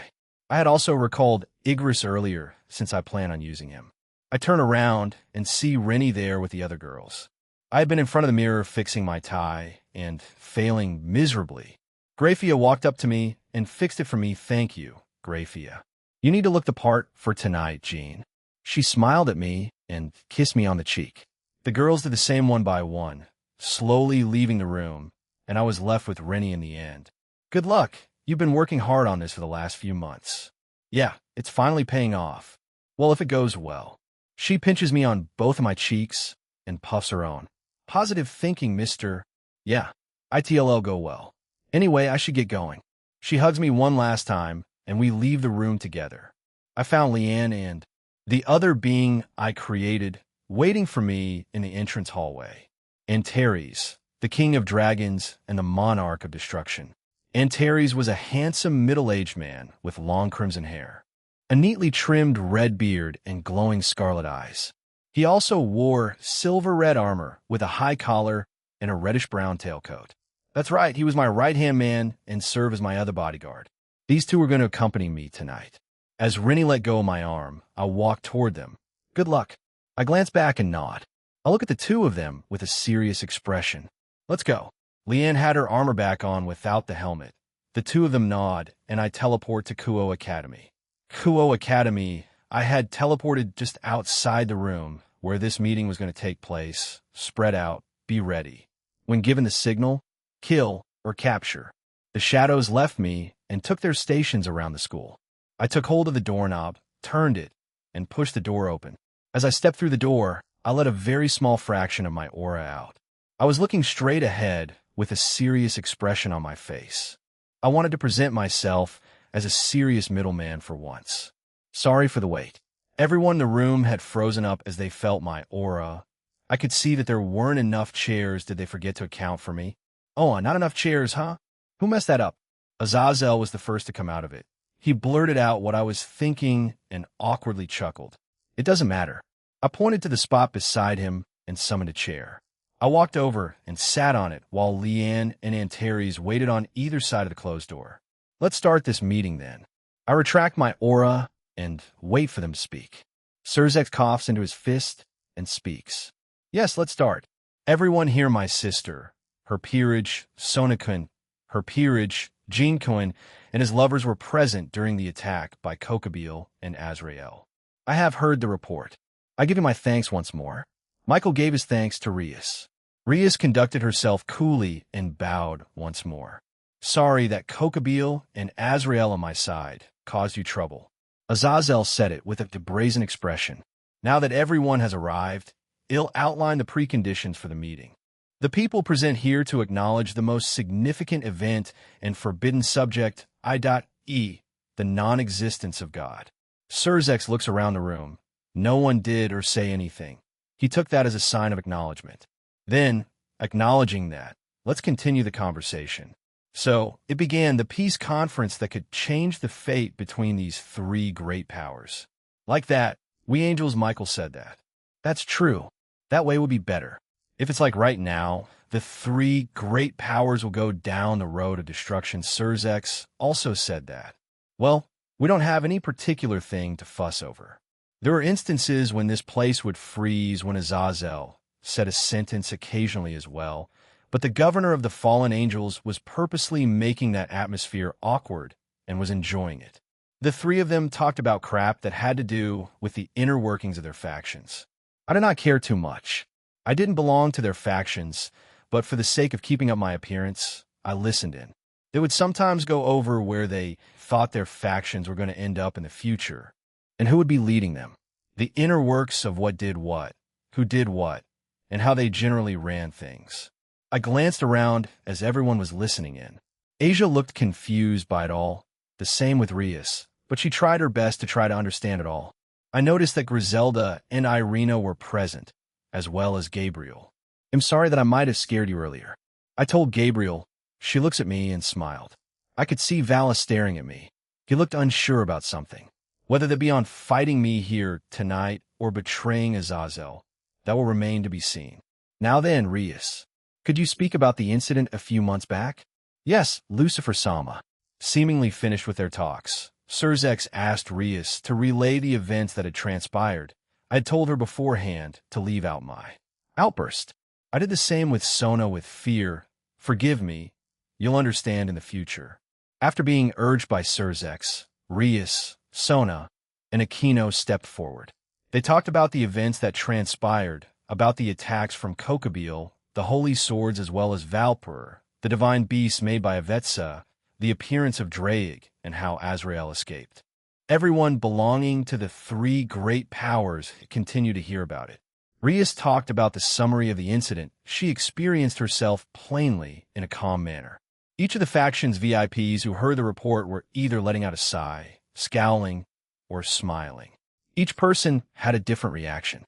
I had also recalled Igris earlier, since I plan on using him. I turn around and see Rennie there with the other girls. I had been in front of the mirror fixing my tie and failing miserably. Grafia walked up to me and fixed it for me. Thank you, Grafia. You need to look the part for tonight, Jean. She smiled at me and kissed me on the cheek. The girls did the same one by one, slowly leaving the room, and I was left with Rennie in the end. Good luck. You've been working hard on this for the last few months. Yeah, it's finally paying off. Well, if it goes well. She pinches me on both of my cheeks and puffs her own. Positive thinking, mister. Yeah, ITLL go well. Anyway, I should get going. She hugs me one last time, and we leave the room together. I found Leanne and the other being I created waiting for me in the entrance hallway. Antares, the king of dragons and the monarch of destruction. Antares was a handsome middle-aged man with long crimson hair, a neatly trimmed red beard and glowing scarlet eyes. He also wore silver-red armor with a high collar and a reddish-brown tailcoat. That's right, he was my right-hand man and served as my other bodyguard. These two were going to accompany me tonight. As Rennie let go of my arm, I walked toward them. Good luck. I glance back and nod. I look at the two of them with a serious expression. Let's go. Leanne had her armor back on without the helmet. The two of them nod, and I teleport to Kuo Academy. Kuo Academy, I had teleported just outside the room where this meeting was going to take place. Spread out, be ready. When given the signal, kill or capture. The shadows left me and took their stations around the school. I took hold of the doorknob, turned it, and pushed the door open. As I stepped through the door, I let a very small fraction of my aura out. I was looking straight ahead with a serious expression on my face. I wanted to present myself as a serious middleman for once. Sorry for the wait. Everyone in the room had frozen up as they felt my aura. I could see that there weren't enough chairs. Did they forget to account for me? Oh, not enough chairs, huh? Who messed that up? Azazel was the first to come out of it. He blurted out what I was thinking and awkwardly chuckled. It doesn't matter. I pointed to the spot beside him and summoned a chair. I walked over and sat on it while Leanne and Antares waited on either side of the closed door. Let's start this meeting then. I retract my aura and wait for them to speak. Surzek coughs into his fist and speaks. Yes, let's start. Everyone hear my sister. Her peerage, Sonakun, her peerage, Jean-kun, and his lovers were present during the attack by Kokabil and Azrael. I have heard the report. I give you my thanks once more. Michael gave his thanks to Rias. Rias conducted herself coolly and bowed once more. Sorry that Kokabil and Azrael on my side caused you trouble. Azazel said it with a brazen expression. Now that everyone has arrived, I'll outline the preconditions for the meeting. The people present here to acknowledge the most significant event and forbidden subject, I.E., the non-existence of God. Surzex looks around the room. No one did or say anything. He took that as a sign of acknowledgement. Then, acknowledging that, let's continue the conversation. So, it began the peace conference that could change the fate between these three great powers. Like that, we angels, Michael said that. That's true. That way would be better. If it's like right now, the three great powers will go down the road of destruction. Surzex also said that. Well, we don't have any particular thing to fuss over. There were instances when this place would freeze when Azazel said a sentence occasionally as well, but the governor of the fallen angels was purposely making that atmosphere awkward and was enjoying it. The three of them talked about crap that had to do with the inner workings of their factions. I did not care too much. I didn't belong to their factions, but for the sake of keeping up my appearance, I listened in. They would sometimes go over where they thought their factions were going to end up in the future, and who would be leading them. The inner works of what did what, who did what, and how they generally ran things. I glanced around as everyone was listening in. Asia looked confused by it all, the same with Rias, but she tried her best to try to understand it all. I noticed that Griselda and Irina were present, as well as Gabriel. I'm sorry that I might have scared you earlier. I told Gabriel. She looks at me and smiled. I could see Vala staring at me. He looked unsure about something. Whether that be on fighting me here tonight or betraying Azazel, that will remain to be seen. Now then, Rias, could you speak about the incident a few months back? Yes, Lucifer Sama. Seemingly finished with their talks, Surzex asked Rias to relay the events that had transpired. I had told her beforehand to leave out my outburst. I did the same with Sona with fear. Forgive me. You'll understand in the future. After being urged by Surzex, Rias, Sona, and Aquino stepped forward. They talked about the events that transpired, about the attacks from Kokabil, the holy swords as well as Valpur, the divine beasts made by Avetsa, the appearance of Draig, and how Azrael escaped. Everyone belonging to the three great powers continued to hear about it. Rias talked about the summary of the incident she experienced herself plainly in a calm manner. Each of the faction's VIPs who heard the report were either letting out a sigh, scowling, or smiling. Each person had a different reaction.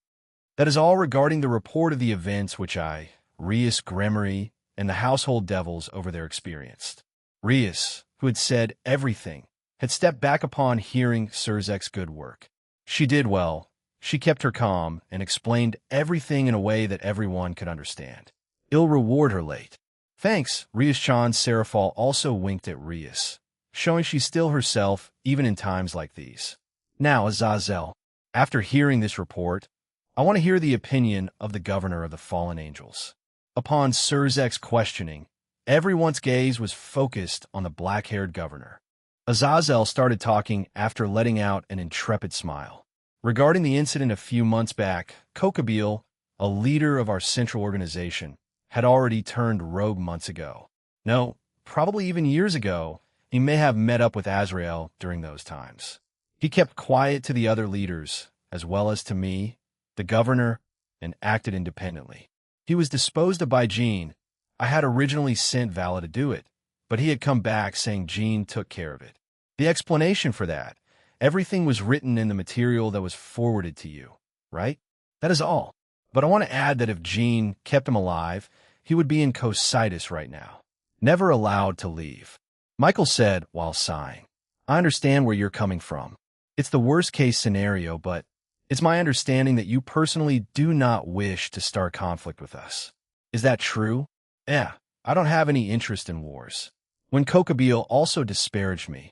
That is all regarding the report of the events which I, Rias Gremory, and the household devils over there experienced. Rias, who had said everything, had stepped back upon hearing Surzek's good work. She did well. She kept her calm and explained everything in a way that everyone could understand. I'll reward her late. Thanks, Rias-chan. Serafal also winked at Rias, showing she's still herself even in times like these. Now, Azazel, after hearing this report, I want to hear the opinion of the governor of the fallen angels. Upon Surzek's questioning, everyone's gaze was focused on the black-haired governor. Azazel started talking after letting out an intrepid smile. Regarding the incident a few months back, Kokabil, a leader of our central organization, had already turned rogue months ago. No, probably even years ago, he may have met up with Azrael during those times. He kept quiet to the other leaders, as well as to me, the governor, and acted independently. He was disposed of by Jean. I had originally sent Vala to do it, but he had come back saying Jean took care of it. The explanation for that, everything was written in the material that was forwarded to you, right? That is all. But I want to add that if Jean kept him alive, he would be in Cositis right now, never allowed to leave. Michael said while sighing, I understand where you're coming from. It's the worst-case scenario, but it's my understanding that you personally do not wish to start conflict with us. Is that true? Yeah, I don't have any interest in wars. When Kokabil also disparaged me,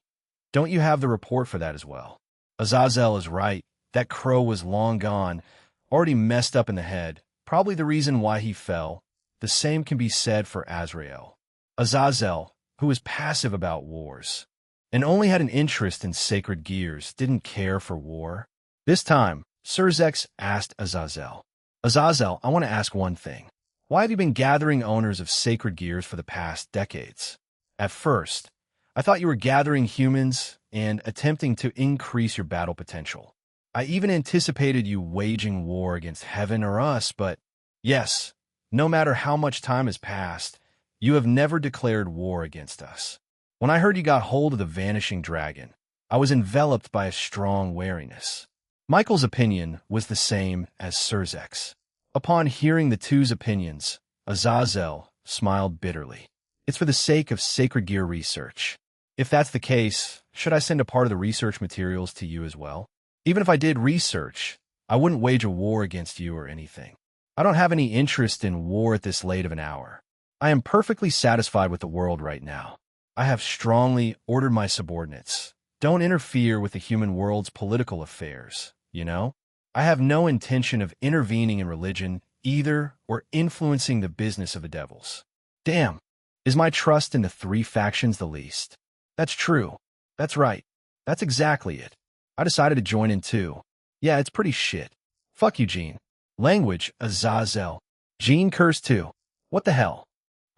don't you have the report for that as well? Azazel is right. That crow was long gone, already messed up in the head, probably the reason why he fell. The same can be said for Azrael. Azazel, who was passive about wars, and only had an interest in sacred gears, didn't care for war. This time, Surzex asked Azazel, Azazel, I want to ask one thing. Why have you been gathering owners of sacred gears for the past decades? At first, I thought you were gathering humans and attempting to increase your battle potential. I even anticipated you waging war against heaven or us, but yes, no matter how much time has passed, you have never declared war against us. When I heard you got hold of the vanishing dragon, I was enveloped by a strong wariness. Michael's opinion was the same as Surzek's. Upon hearing the two's opinions, Azazel smiled bitterly. It's for the sake of sacred gear research. If that's the case, should I send a part of the research materials to you as well? Even if I did research, I wouldn't wage a war against you or anything. I don't have any interest in war at this late of an hour. I am perfectly satisfied with the world right now. I have strongly ordered my subordinates. Don't interfere with the human world's political affairs, you know? I have no intention of intervening in religion either or influencing the business of the devils. Damn, is my trust in the three factions the least? That's true. That's right. That's exactly it. I decided to join in too. Yeah, it's pretty shit. Fuck you, Gene. Language, Azazel. Gene cursed too. What the hell?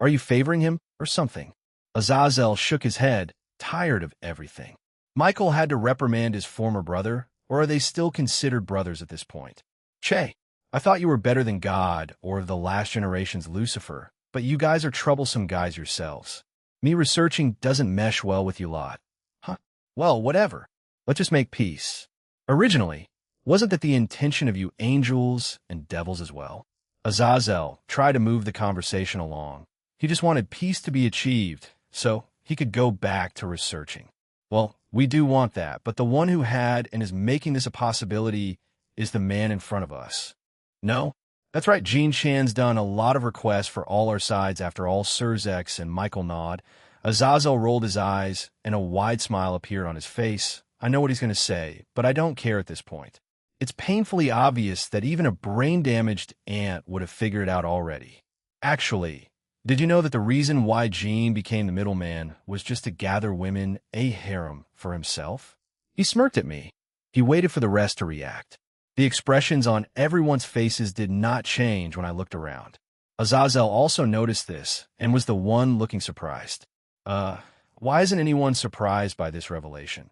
Are you favoring him or something? Azazel shook his head, tired of everything. Michael had to reprimand his former brother, or are they still considered brothers at this point? Che, I thought you were better than God or of the last generation's Lucifer, but you guys are troublesome guys yourselves. Me researching doesn't mesh well with you lot. Huh? Well, whatever. Let's just make peace. Originally, wasn't that the intention of you angels and devils as well? Azazel tried to move the conversation along. He just wanted peace to be achieved, so he could go back to researching. Well, we do want that, but the one who had and is making this a possibility is the man in front of us. No? That's right, Gene Chan's done a lot of requests for all our sides after all Surzex and Michael nod. Azazel rolled his eyes, and a wide smile appeared on his face. I know what he's going to say, but I don't care at this point. It's painfully obvious that even a brain-damaged ant would have figured it out already. Actually, did you know that the reason why Gene became the middleman was just to gather women, a harem, for himself? He smirked at me. He waited for the rest to react. The expressions on everyone's faces did not change when I looked around. Azazel also noticed this and was the one looking surprised. Why isn't anyone surprised by this revelation?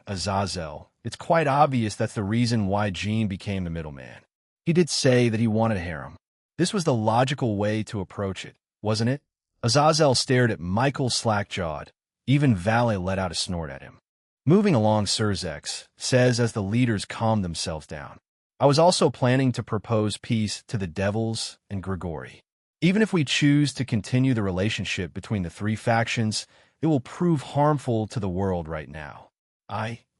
Azazel, it's quite obvious that's the reason why Gene became the middleman. He did say that he wanted a harem. This was the logical way to approach it, wasn't it? Azazel stared at Michael slack-jawed. Even Valet let out a snort at him. Moving along, Surzex says as the leaders calmed themselves down. I was also planning to propose peace to the Devils and Grigori. Even if we choose to continue the relationship between the three factions, it will prove harmful to the world right now.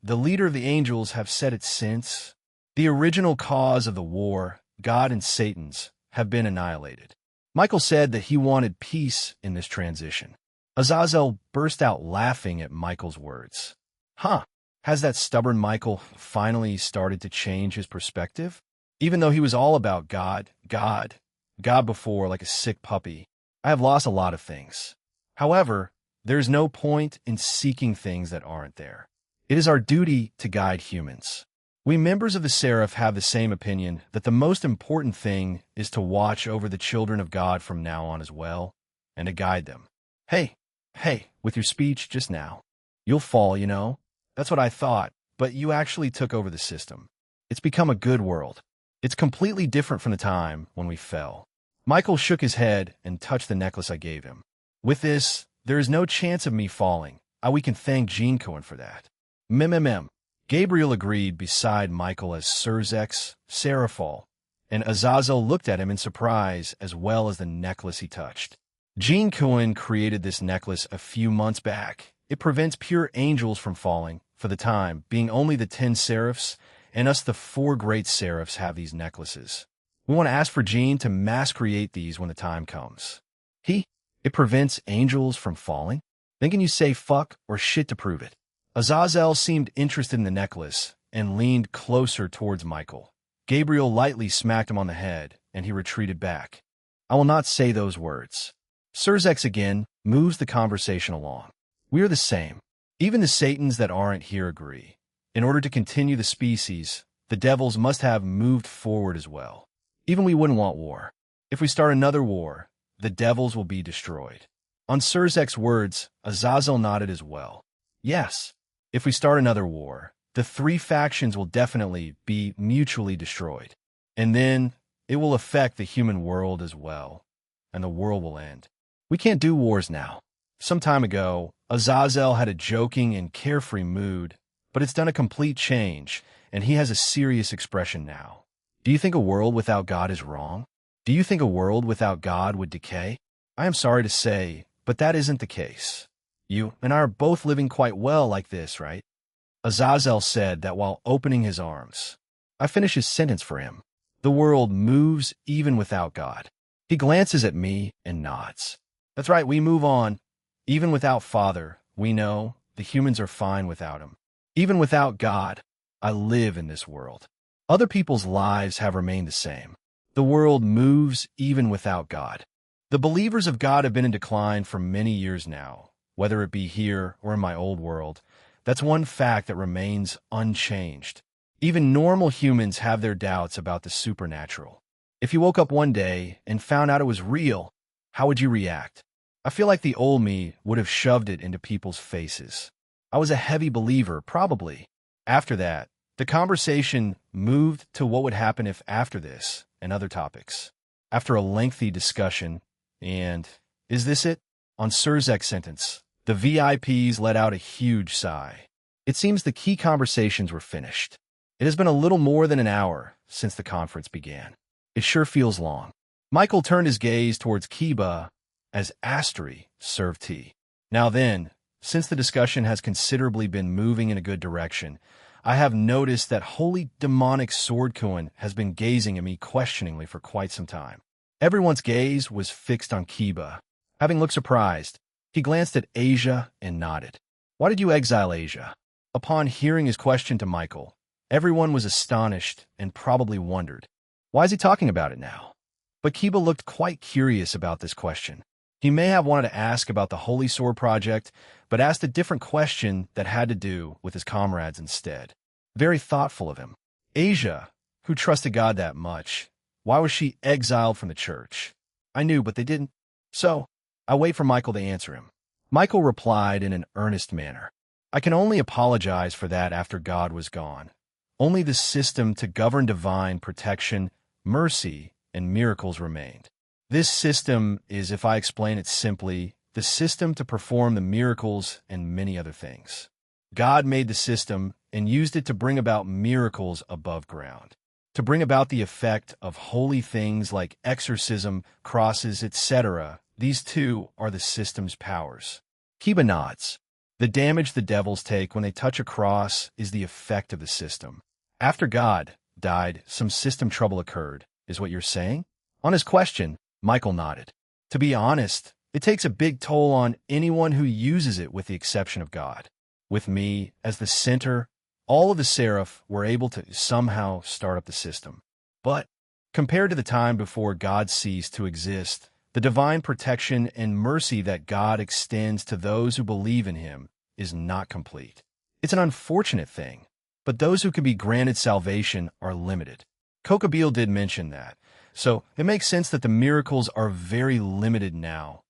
The leader of the angels, have said it since. The original cause of the war, God and Satan's, have been annihilated. Michael said that he wanted peace in this transition. Azazel burst out laughing at Michael's words. Huh, has that stubborn Michael finally started to change his perspective? Even though he was all about God before like a sick puppy, I have lost a lot of things. However, there's no point in seeking things that aren't there. It is our duty to guide humans. We members of the Seraph have the same opinion that the most important thing is to watch over the children of God from now on as well, and to guide them. Hey, with your speech just now. You'll fall, you know? That's what I thought, but you actually took over the system. It's become a good world. It's completely different from the time when we fell. Michael shook his head and touched the necklace I gave him. With this, there is no chance of me falling. We can thank Gene Cohen for that. Gabriel agreed beside Michael as Surzex, Seraphal, and Azazel looked at him in surprise as well as the necklace he touched. Gene Cohen created this necklace a few months back. It prevents pure angels from falling, for the time, being only the 10 seraphs, and us the 4 great seraphs have these necklaces. We want to ask for Gene to mass create these when the time comes. It prevents angels from falling? Then can you say fuck or shit to prove it? Azazel seemed interested in the necklace and leaned closer towards Michael. Gabriel lightly smacked him on the head, and he retreated back. I will not say those words. Surzex again moves the conversation along. We are the same. Even the Satans that aren't here agree. In order to continue the species, the devils must have moved forward as well. Even we wouldn't want war. If we start another war, the devils will be destroyed. On Surzex's words, Azazel nodded as well. Yes, if we start another war, the 3 factions will definitely be mutually destroyed. And then it will affect the human world as well, and the world will end. We can't do wars now. Some time ago, Azazel had a joking and carefree mood, but it's done a complete change, and he has a serious expression now. Do you think a world without God is wrong? Do you think a world without God would decay? I am sorry to say, but that isn't the case. You and I are both living quite well like this, right? Azazel said that while opening his arms. I finish his sentence for him. The world moves even without God. He glances at me and nods. That's right, we move on. Even without Father, we know the humans are fine without him. Even without God, I live in this world. Other people's lives have remained the same. The world moves even without God. The believers of God have been in decline for many years now, whether it be here or in my old world. That's one fact that remains unchanged. Even normal humans have their doubts about the supernatural. If you woke up one day and found out it was real, how would you react? I feel like the old me would have shoved it into people's faces. I was a heavy believer, probably. After that, the conversation moved to what would happen if after this and other topics. After a lengthy discussion, and is this it? On Surzek's sentence, the VIPs let out a huge sigh. It seems the key conversations were finished. It has been a little more than an hour since the conference began. It sure feels long. Michael turned his gaze towards Kiba as Astery served tea. Now then, since the discussion has considerably been moving in a good direction, I have noticed that holy demonic Swordcoin has been gazing at me questioningly for quite some time. Everyone's gaze was fixed on Kiba. Having looked surprised, he glanced at Asia and nodded. Why did you exile Asia? Upon hearing his question to Michael, everyone was astonished and probably wondered, why is he talking about it now? But Kiba looked quite curious about this question. He may have wanted to ask about the Holy Sword Project, but asked a different question that had to do with his comrades instead. Very thoughtful of him. Asia, who trusted God that much, why was she exiled from the church? I knew, but they didn't. So, I wait for Michael to answer him. Michael replied in an earnest manner. I can only apologize for that after God was gone. Only the system to govern divine protection, mercy, and miracles remained. This system is, if I explain it simply, the system to perform the miracles and many other things. God made the system and used it to bring about miracles above ground, to bring about the effect of holy things like exorcism, crosses, etc. These two are the system's powers. Kiba nods. The damage the devils take when they touch a cross is the effect of the system. After God died, some system trouble occurred, is what you're saying? On his question, Michael nodded. To be honest, it takes a big toll on anyone who uses it with the exception of God. With me as the center, all of the seraph were able to somehow start up the system. But compared to the time before God ceased to exist, the divine protection and mercy that God extends to those who believe in him is not complete. It's an unfortunate thing, but those who can be granted salvation are limited. Kokabeel did mention that. So it makes sense that the miracles are very limited now.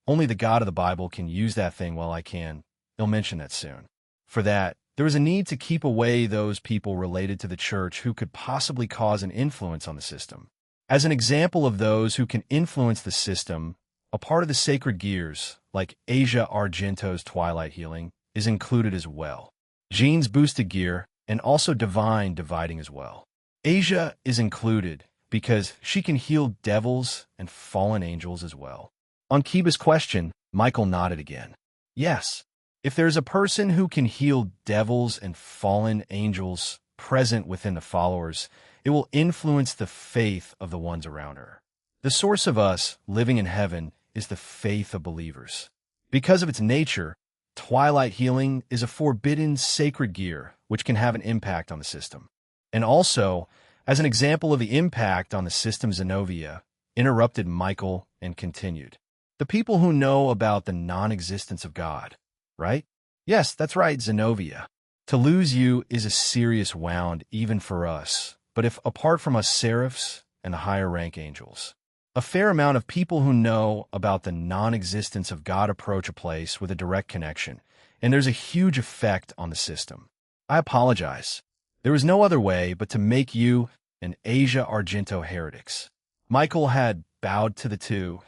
Only the God of the Bible can use that thing while I can. He'll mention that soon. For that, there is a need to keep away those people related to the church who could possibly cause an influence on the system. As an example of those who can influence the system, a part of the sacred gears, like Asia Argento's Twilight Healing, is included as well. Jean's boosted gear, and also divine dividing as well. Asia is included because she can heal devils and fallen angels as well. On Kiba's question, Michael nodded again. Yes, if there's a person who can heal devils and fallen angels present within the followers, it will influence the faith of the ones around her. The source of us living in heaven is the faith of believers. Because of its nature, Twilight Healing is a forbidden sacred gear which can have an impact on the system. And also, as an example of the impact on the system, Zenobia interrupted Michael and continued. The people who know about the non-existence of God, right? Yes, that's right, Zenobia. To lose you is a serious wound even for us, but if apart from us seraphs and the higher rank angels. A fair amount of people who know about the non-existence of God approach a place with a direct connection, and there's a huge effect on the system. I apologize. There was no other way but to make you and Asia Argento heretics. Michael had bowed to the two.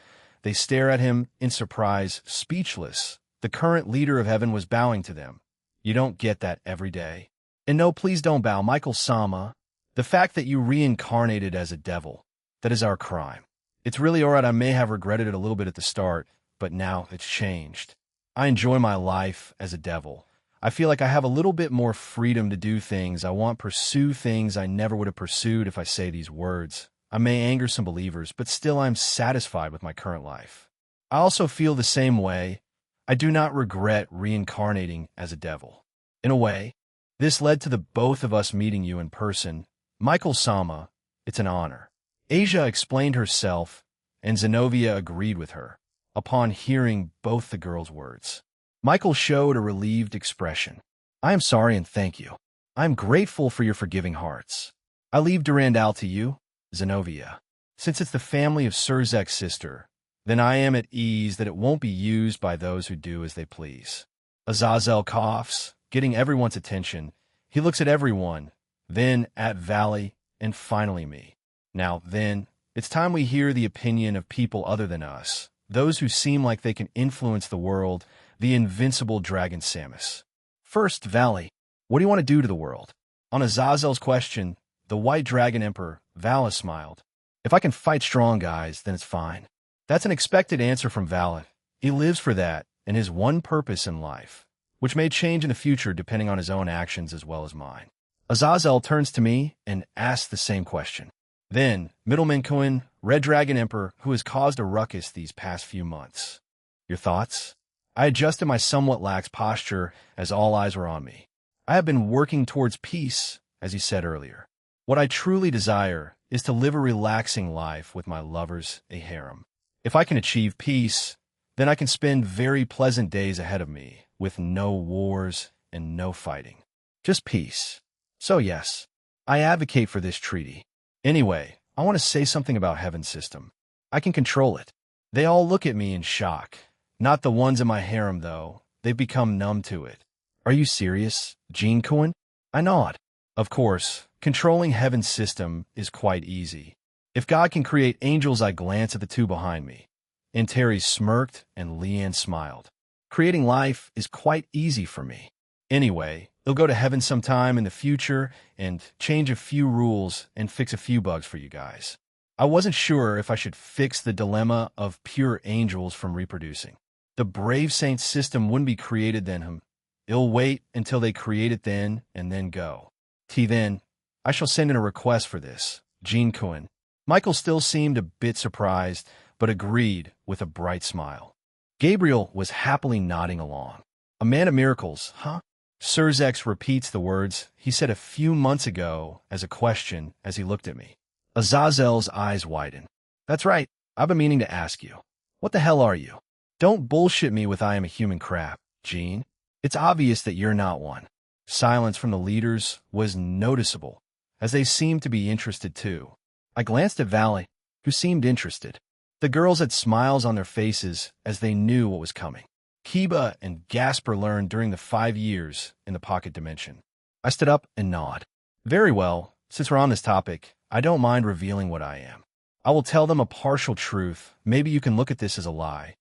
They stare at him in surprise, speechless. The current leader of heaven was bowing to them. You don't get that every day. And no, please don't bow, Michael-sama. The fact that you reincarnated as a devil, that is our crime. It's really alright, I may have regretted it a little bit at the start, but now it's changed. I enjoy my life as a devil. I feel like I have a little bit more freedom to do things. I want to pursue things I never would have pursued if I say these words. I may anger some believers, but still I'm satisfied with my current life. I also feel the same way. I do not regret reincarnating as a devil. In a way, this led to the both of us meeting you in person. Michael-sama, it's an honor. Asia explained herself, and Zenobia agreed with her, upon hearing both the girls' words. Michael showed a relieved expression. I am sorry and thank you. I am grateful for your forgiving hearts. I leave Durandal to you, Zenobia. Since it's the family of Surzek's sister, then I am at ease that it won't be used by those who do as they please. Azazel coughs, getting everyone's attention. He looks at everyone, then at Valley, and finally me. Now, then, it's time we hear the opinion of people other than us, those who seem like they can influence the world, the invincible Dragon Samus. First, Valley, what do you want to do to the world? On Azazel's question, the White Dragon Emperor, Vala, smiled. If I can fight strong guys, then it's fine. That's an expected answer from Vala. He lives for that and his one purpose in life, which may change in the future depending on his own actions as well as mine. Azazel turns to me and asks the same question. Then, Middleman Cohen, Red Dragon Emperor, who has caused a ruckus these past few months. Your thoughts? I adjusted my somewhat lax posture as all eyes were on me. I have been working towards peace, as you said earlier. What I truly desire is to live a relaxing life with my lovers, a harem. If I can achieve peace, then I can spend very pleasant days ahead of me with no wars and no fighting. Just peace. So yes, I advocate for this treaty. Anyway, I want to say something about Heaven's system. I can control it. They all look at me in shock. Not the ones in my harem, though. They've become numb to it. Are you serious, Gene Cohen? I nod. Of course, controlling Heaven's system is quite easy. If God can create angels, I glance at the two behind me. And Terry smirked and Leanne smiled. Creating life is quite easy for me. Anyway, they'll go to heaven sometime in the future and change a few rules and fix a few bugs for you guys. I wasn't sure if I should fix the dilemma of pure angels from reproducing. The Brave Saint system wouldn't be created then. It'll wait until they create it then and then go. Then, I shall send in a request for this, Gene Cohen. Michael still seemed a bit surprised, but agreed with a bright smile. Gabriel was happily nodding along. A man of miracles, huh? Surzex repeats the words he said a few months ago as a question as he looked at me. Azazel's eyes widen. That's right. I've been meaning to ask you. What the hell are you? Don't bullshit me with I am a human crap, Gene. It's obvious that you're not one. Silence from the leaders was noticeable, as they seemed to be interested too. I glanced at Valley, who seemed interested. The girls had smiles on their faces as they knew what was coming. Kiba and Gasper learned during the 5 years in the pocket dimension. I stood up and nodded. Very well, since we're on this topic, I don't mind revealing what I am. I will tell them a partial truth. Maybe you can look at this as a lie.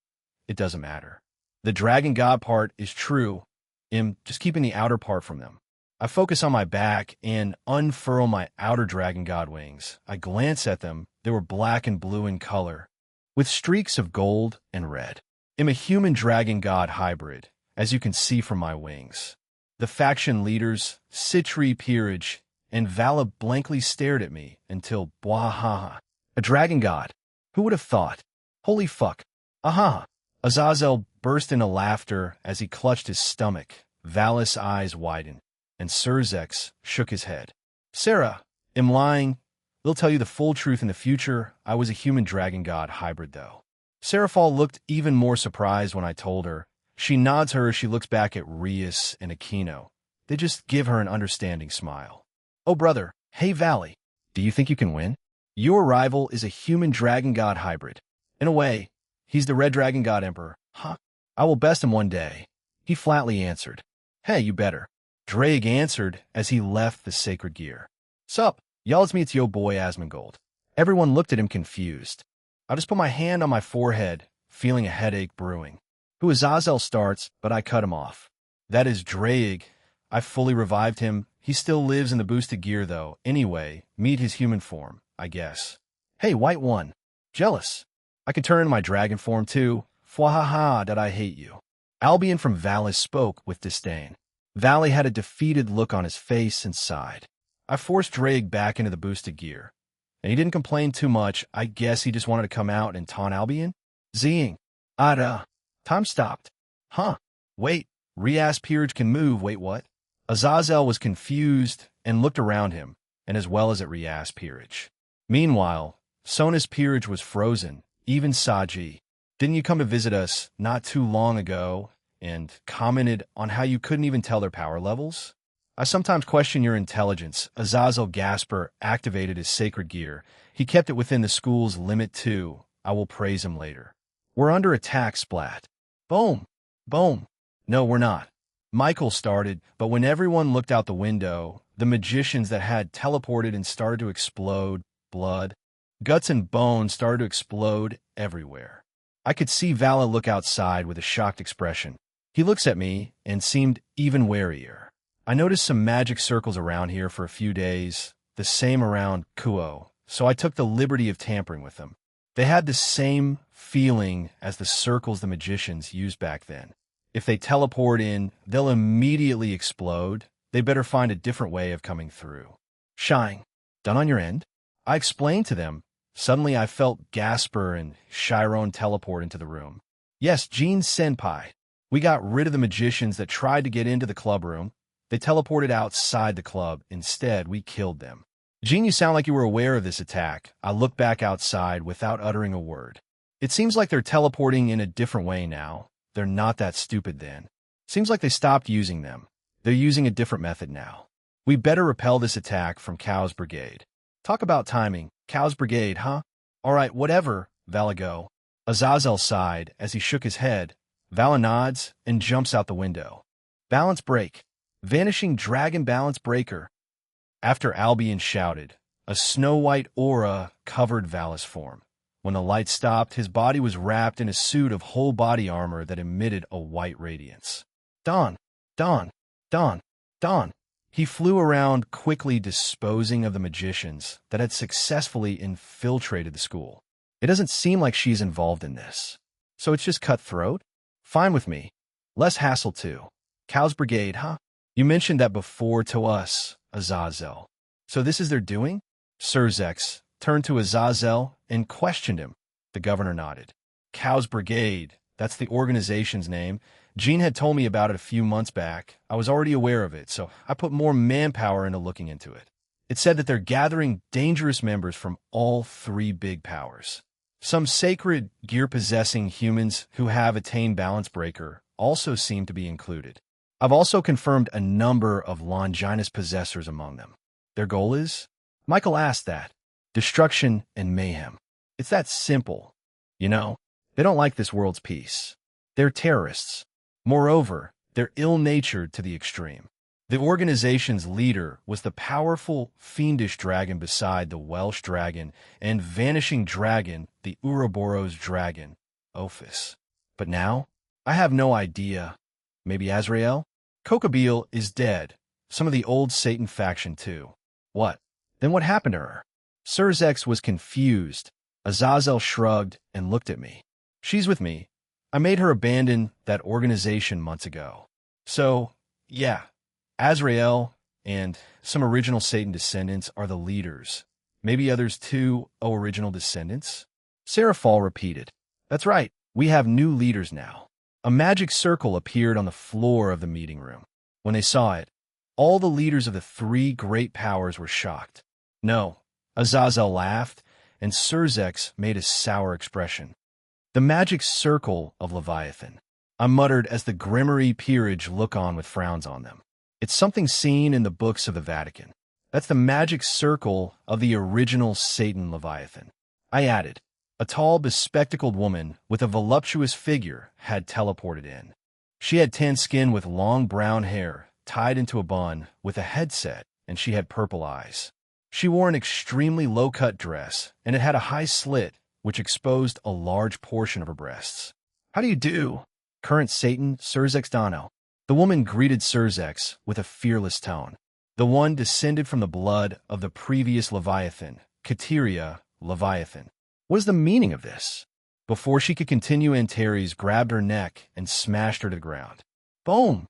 It doesn't matter. The dragon god part is true. I'm just keeping the outer part from them. I focus on my back and unfurl my outer dragon god wings. I glance at them. They were black and blue in color, with streaks of gold and red. I'm a human dragon god hybrid, as you can see from my wings. The faction leaders, Citri Peerage, and Vala blankly stared at me until bwahaha. A dragon god. Who would have thought? Holy fuck. Aha. Azazel burst into laughter as he clutched his stomach. Vala's eyes widened, and Surzex shook his head. Sarah, I'm lying. They'll tell you the full truth in the future. I was a human dragon god hybrid, though. Seraphal looked even more surprised when I told her. She nods her as she looks back at Rias and Aquino. They just give her an understanding smile. Oh, brother. Hey, Valley. Do you think you can win? Your rival is a human dragon god hybrid. In a way, he's the Red Dragon God Emperor. Huh? I will best him one day. He flatly answered. Hey, you better. Drake answered as he left the sacred gear. Sup? Y'all, it's me, it's yo boy Asmongold. Everyone looked at him confused. I just put my hand on my forehead, feeling a headache brewing. Who Azazel starts, but I cut him off. That is Drake. I fully revived him. He still lives in the boosted gear, though. Anyway, meet his human form, I guess. Hey, White One. Jealous. I can turn into my dragon form, too. Fwahaha, that I hate you. Albion from Valis spoke with disdain. Valley had a defeated look on his face and sighed. I forced Drake back into the boosted gear. And he didn't complain too much. I guess he just wanted to come out and taunt Albion. Zing. Ada. Time stopped. Huh. Wait. Rias Peerage can move. Wait, what? Azazel was confused and looked around him, and as well as at Rias Peerage. Meanwhile, Sona's Peerage was frozen. Even Saji. Didn't you come to visit us not too long ago? and commented on how you couldn't even tell their power levels. I sometimes question your intelligence. Azazel Gasper activated his sacred gear. He kept it within the school's limit too. I will praise him later. We're under attack, Splat. Boom. Boom. No, we're not. Michael started, but when everyone looked out the window, the magicians that had teleported and started to explode, blood, guts and bones started to explode everywhere. I could see Vala look outside with a shocked expression. He looks at me and seemed even warier. I noticed some magic circles around here for a few days, the same around Kuo, so I took the liberty of tampering with them. They had the same feeling as the circles the magicians used back then. If they teleport in, they'll immediately explode. They better find a different way of coming through. Shine. Done on your end? I explained to them. Suddenly I felt Gasper and Chiron teleport into the room. Yes, Jean Senpai. We got rid of the magicians that tried to get into the club room. They teleported outside the club. Instead, we killed them. Jean, you sound like you were aware of this attack. I looked back outside without uttering a word. It seems like they're teleporting in a different way now. They're not that stupid then. Seems like they stopped using them. They're using a different method now. We better repel this attack from Cow's Brigade. Talk about timing. Cow's Brigade, huh? All right, whatever, Vala go. Azazel sighed as he shook his head. Vala nods and jumps out the window. Balance break. Vanishing dragon balance breaker. After Albion shouted, a snow-white aura covered Vala's form. When the light stopped, his body was wrapped in a suit of whole-body armor that emitted a white radiance. Dawn, dawn, dawn, dawn. He flew around, quickly disposing of the magicians that had successfully infiltrated the school. It doesn't seem like she's involved in this. So it's just cutthroat? Fine with me. Less hassle, too. Cow's Brigade, huh? You mentioned that before to us, Azazel. So this is their doing? Surzex turned to Azazel and questioned him. The governor nodded. Cow's Brigade, that's the organization's name. Jean had told me about it a few months back. I was already aware of it, so I put more manpower into looking into it. It said that they're gathering dangerous members from all three big powers. Some sacred, gear-possessing humans who have attained Balance Breaker also seem to be included. I've also confirmed a number of Longinus possessors among them. Their goal is? Michael asked that. Destruction and mayhem. It's that simple. You know, they don't like this world's peace. They're terrorists. Moreover, they're ill-natured to the extreme. The organization's leader was the powerful, fiendish dragon beside the Welsh dragon and vanishing dragon, the Ouroboros dragon, Ophis. But now, I have no idea. Maybe Azrael? Kokabeel is dead. Some of the old Satan faction, too. What? Then what happened to her? Surzex was confused. Azazel shrugged and looked at me. She's with me. I made her abandon that organization months ago. So, yeah, Azrael and some original Satan descendants are the leaders. Maybe others too, original descendants? Sarah Fall repeated. That's right, we have new leaders now. A magic circle appeared on the floor of the meeting room. When they saw it, all the leaders of the three great powers were shocked. No, Azazel laughed, and Surzex made a sour expression. The magic circle of Leviathan, I muttered as the Grimory peerage look on with frowns on them. It's something seen in the books of the Vatican. That's the magic circle of the original Satan Leviathan. I added, a tall, bespectacled woman with a voluptuous figure had teleported in. She had tan skin with long brown hair, tied into a bun, with a headset, and she had purple eyes. She wore an extremely low-cut dress, and it had a high slit, which exposed a large portion of her breasts. How do you do? Current Satan, Surzex Dano. The woman greeted Surzex with a fearless tone. The one descended from the blood of the previous Leviathan, Kateria Leviathan. What is the meaning of this? Before she could continue, Antares grabbed her neck and smashed her to the ground. Boom!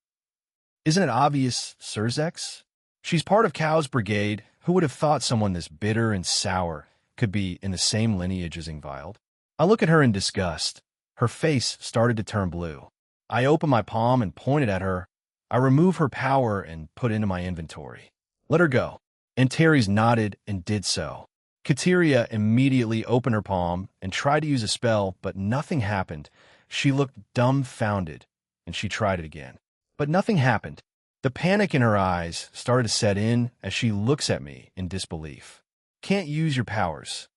Isn't it obvious, Surzex? She's part of Cow's Brigade. Who would have thought someone this bitter and sour could be in the same lineage as Ingvild? I look at her in disgust. Her face started to turn blue. I open my palm and pointed at her. I remove her power and put into my inventory. Let her go. Antares nodded and did so. Kateria immediately opened her palm and tried to use a spell, but nothing happened. She looked dumbfounded. and she tried it again. But nothing happened. The panic in her eyes started to set in as she looks at me in disbelief. Can't use your powers.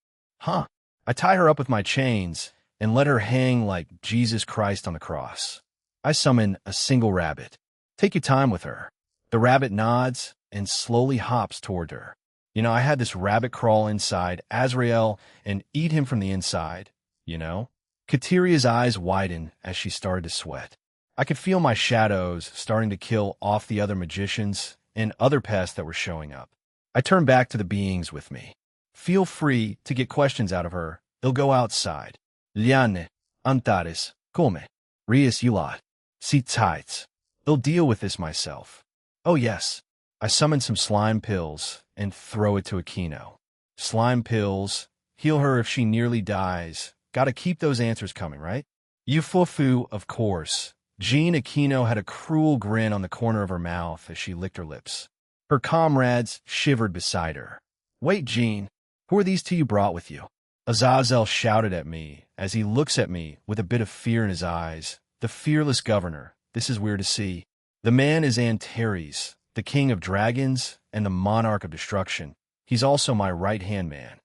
Huh. I tie her up with my chains and let her hang like Jesus Christ on the cross. I summon a single rabbit. Take your time with her. The rabbit nods and slowly hops toward her. I had this rabbit crawl inside Azrael and eat him from the inside, Kateria's eyes widen as she started to sweat. I could feel my shadows starting to kill off the other magicians and other pests that were showing up. I turned back to the beings with me. Feel free to get questions out of her. They'll go outside. Liane, Antares, come, Rias Yulat, Sit tights. I'll deal with this myself. Oh yes, I summon some slime pills and throw it to Aquino. Slime pills, heal her if she nearly dies. Gotta keep those answers coming, right? Ufufu, of course. Jean Aquino had a cruel grin on the corner of her mouth as she licked her lips. Her comrades shivered beside her. Wait, Jean, who are these two you brought with you? Azazel shouted at me as he looks at me with a bit of fear in his eyes. The fearless governor. This is weird to see. The man is Antares, the king of dragons and the monarch of destruction. He's also my right-hand man.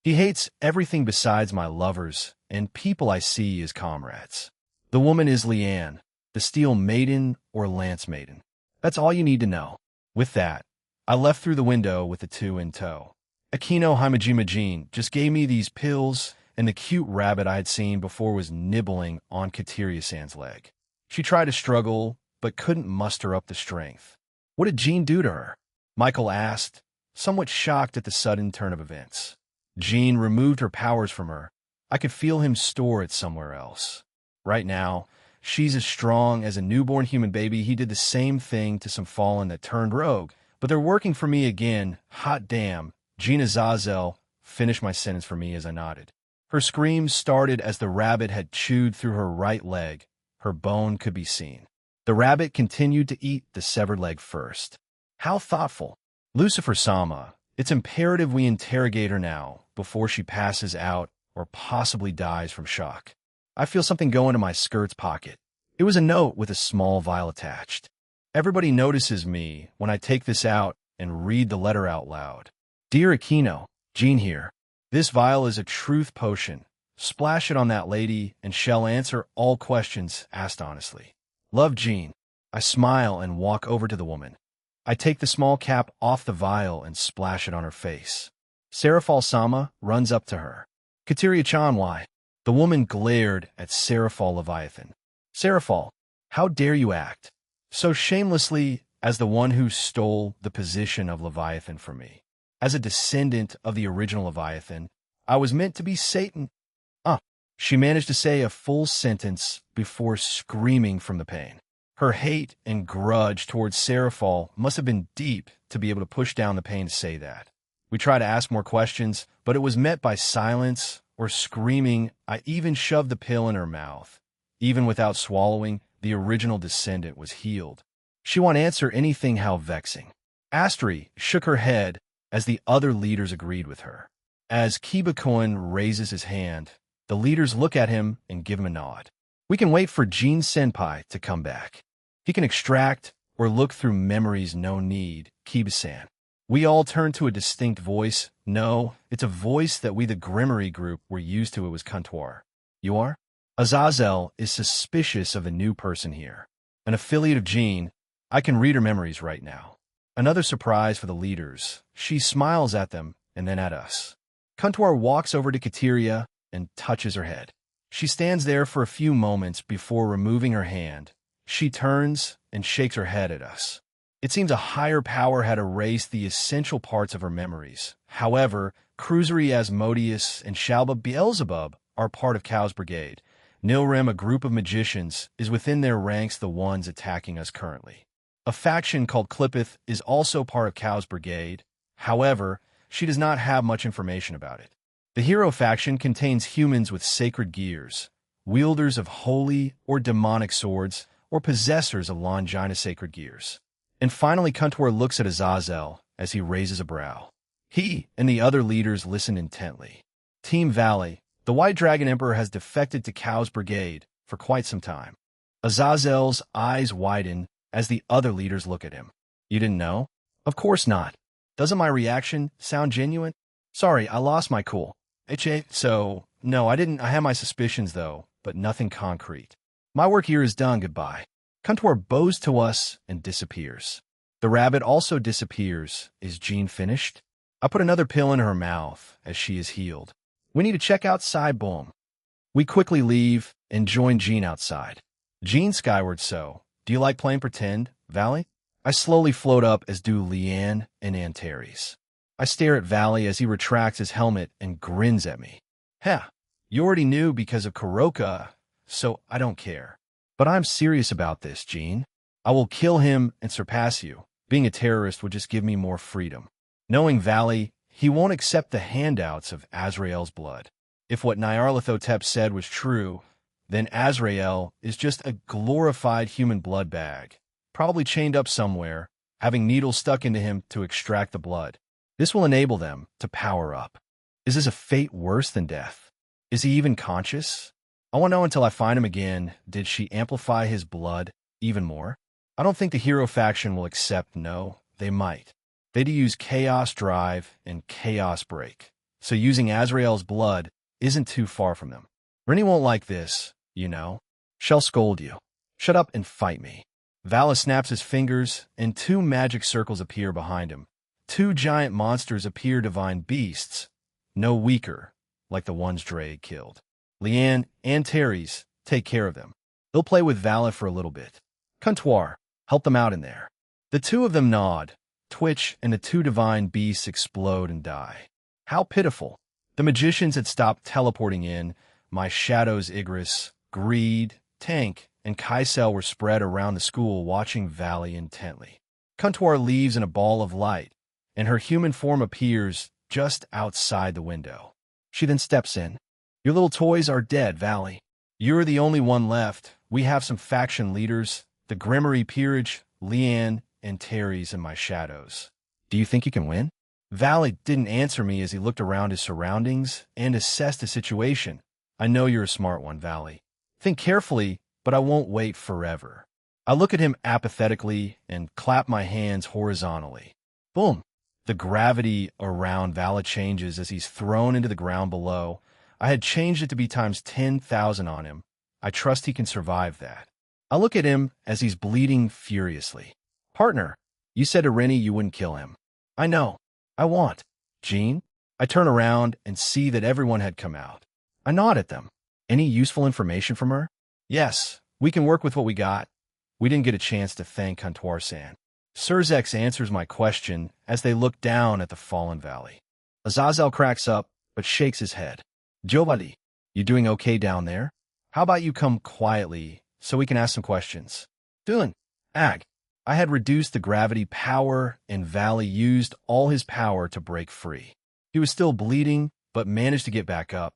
He hates everything besides my lovers and people I see as comrades. The woman is Liane, the steel maiden or lance maiden. That's all you need to know. With that, I left through the window with the two in tow. Aquino Himajimajin just gave me these pills, and the cute rabbit I had seen before was nibbling on Kateria-san's leg. She tried to struggle, but couldn't muster up the strength. What did Jean do to her? Michael asked, somewhat shocked at the sudden turn of events. Jean removed her powers from her. I could feel him store it somewhere else. Right now, she's as strong as a newborn human baby. He did the same thing to some fallen that turned rogue, but they're working for me again. Hot damn. Jean Azazel finished my sentence for me as I nodded. Her screams started as the rabbit had chewed through her right leg. Her bone could be seen. The rabbit continued to eat the severed leg first. How thoughtful. Lucifer Sama, it's imperative we interrogate her now before she passes out or possibly dies from shock. I feel something go into my skirt's pocket. It was a note with a small vial attached. Everybody notices me when I take this out and read the letter out loud. Dear Aquino, Jean here. This vial is a truth potion. Splash it on that lady and she'll answer all questions asked honestly. Love, Jean. I smile and walk over to the woman. I take the small cap off the vial and splash it on her face. Seraphal Sama runs up to her. Kateria-chan, why? The woman glared at Seraphal Leviathan. Seraphal, how dare you act so shamelessly as the one who stole the position of Leviathan from me? As a descendant of the original Leviathan, I was meant to be Satan. She managed to say a full sentence before screaming from the pain. Her hate and grudge towards Seraphal must have been deep to be able to push down the pain to say that. We tried to ask more questions, but it was met by silence or screaming. I even shoved the pill in her mouth. Even without swallowing, the original descendant was healed. She won't answer anything. How vexing. Astri shook her head as the other leaders agreed with her. As Kibakoin raises his hand, the leaders look at him and give him a nod. We can wait for Jean Senpai to come back. He can extract or look through memories. No need, Kiba-san. We all turn to a distinct voice. No, it's a voice that we, the Grimmery group, were used to. It was Kantor. You are? Azazel is suspicious of a new person here. An affiliate of Jean. I can read her memories right now. Another surprise for the leaders. She smiles at them and then at us. Kantor walks over to Kateria and touches her head. She stands there for a few moments before removing her hand. She turns and shakes her head at us. It seems a higher power had erased the essential parts of her memories. However, Cruzeri Asmodeus and Shalba Beelzebub are part of Kao's brigade. Nilrim, a group of magicians, is within their ranks the ones attacking us currently. A faction called Clippeth is also part of Kao's brigade. However, she does not have much information about it. The hero faction contains humans with sacred gears, wielders of holy or demonic swords, or possessors of Longina sacred gears. And finally, Kuntor looks at Azazel as he raises a brow. He and the other leaders listen intently. Team Valley, the White Dragon Emperor has defected to Kao's brigade for quite some time. Azazel's eyes widen as the other leaders look at him. You didn't know? Of course not. Doesn't my reaction sound genuine? Sorry, I lost my cool. So, no, I didn't. I had my suspicions, though, but nothing concrete. My work here is done. Goodbye. Kuntor bows to us and disappears. The rabbit also disappears. Is Jean finished? I put another pill in her mouth as she is healed. We need to check outside. Boom. We quickly leave and join Jean outside. Jean skyward. So, do you like playing pretend, Valley? I slowly float up, as do Leanne and Antares. I stare at Valley as he retracts his helmet and grins at me. Heh, you already knew because of Kuroka, so I don't care. But I'm serious about this, Jean. I will kill him and surpass you. Being a terrorist would just give me more freedom. Knowing Valley, he won't accept the handouts of Azrael's blood. If what Nyarlathotep said was true, then Azrael is just a glorified human blood bag, probably chained up somewhere, having needles stuck into him to extract the blood. This will enable them to power up. Is this a fate worse than death? Is he even conscious? I won't know until I find him again. Did she amplify his blood even more? I don't think the hero faction will accept. No, they might. They'd use Chaos Drive and Chaos Break. So using Azrael's blood isn't too far from them. Rennie won't like this, you know. She'll scold you. Shut up and fight me. Vala snaps his fingers, and two magic circles appear behind him. Two giant monsters appear, divine beasts, no weaker, like the ones Dre killed. Leanne and Terry's take care of them. They'll play with Vala for a little bit. Kuntor, help them out in there. The two of them nod, twitch, and the two divine beasts explode and die. How pitiful. The magicians had stopped teleporting in. My shadows, Igris, Greed, Tank, and Kaisel were spread around the school watching Valley intently. Kuntor leaves in a ball of light, and her human form appears just outside the window. She then steps in. Your little toys are dead, Valley. You're the only one left. We have some faction leaders, the Grimmery Peerage, Leanne, and Terry's in my shadows. Do you think you can win? Valley didn't answer me as he looked around his surroundings and assessed the situation. I know you're a smart one, Valley. Think carefully, but I won't wait forever. I look at him apathetically and clap my hands horizontally. Boom! The gravity around Vala changes as he's thrown into the ground below. I had changed it to be times 10,000 on him. I trust he can survive that. I look at him as he's bleeding furiously. Partner, you said to Rennie you wouldn't kill him. I know. I want. Jean? I turn around and see that everyone had come out. I nod at them. Any useful information from her? Yes, we can work with what we got. We didn't get a chance to thank Kuntor-san. Surzex answers my question as they look down at the fallen Valley. Azazel cracks up, but shakes his head. Giovanni, you doing okay down there? How about you come quietly so we can ask some questions? Doing. Ag. I had reduced the gravity power, and Valley used all his power to break free. He was still bleeding, but managed to get back up.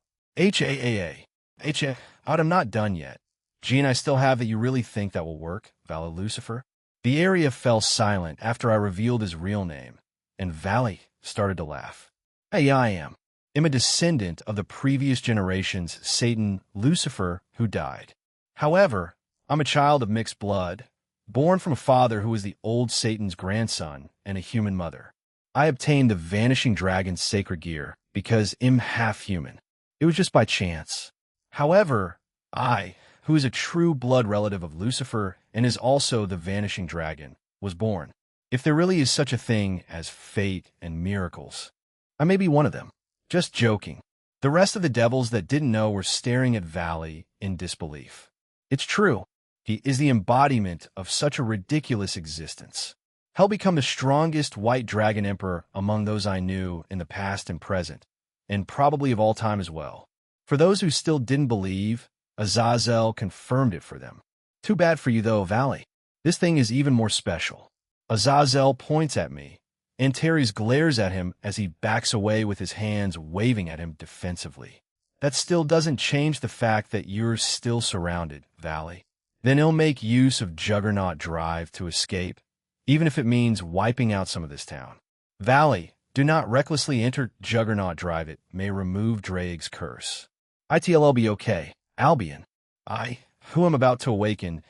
I'm not done yet. Jean, I still have that. You really think that will work, Vala Lucifer? The area fell silent after I revealed his real name, and Valley started to laugh. Hey, I am a descendant of the previous generation's Satan, Lucifer, who died. However, I'm a child of mixed blood, born from a father who was the old Satan's grandson and a human mother. I obtained the Vanishing Dragon's sacred gear because I'm half human. It was just by chance. However, I, who is a true blood relative of Lucifer and is also the Vanishing Dragon, was born. If there really is such a thing as fate and miracles, I may be one of them. Just joking. The rest of the devils that didn't know were staring at Valley in disbelief. It's true. He is the embodiment of such a ridiculous existence. He'll become the strongest white dragon emperor among those I knew in the past and present, and probably of all time as well. For those who still didn't believe, Azazel confirmed it for them. Too bad for you though, Valley. This thing is even more special. Azazel points at me, and Terry's glares at him as he backs away with his hands waving at him defensively. That still doesn't change the fact that you're still surrounded, Valley. Then he'll make use of Juggernaut Drive to escape, even if it means wiping out some of this town. Valley, do not recklessly enter Juggernaut Drive. It may remove Drake's curse. ITLL be okay. Albion. who am about to awaken,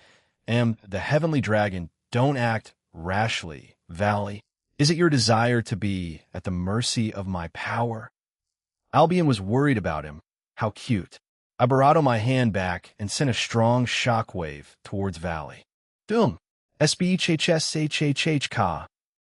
am the heavenly dragon. Don't act rashly, Valley. Is it your desire to be at the mercy of my power? Albion was worried about him. How cute. I bravado my hand back and sent a strong shockwave towards Valley. Doom. SBHHSHHHK.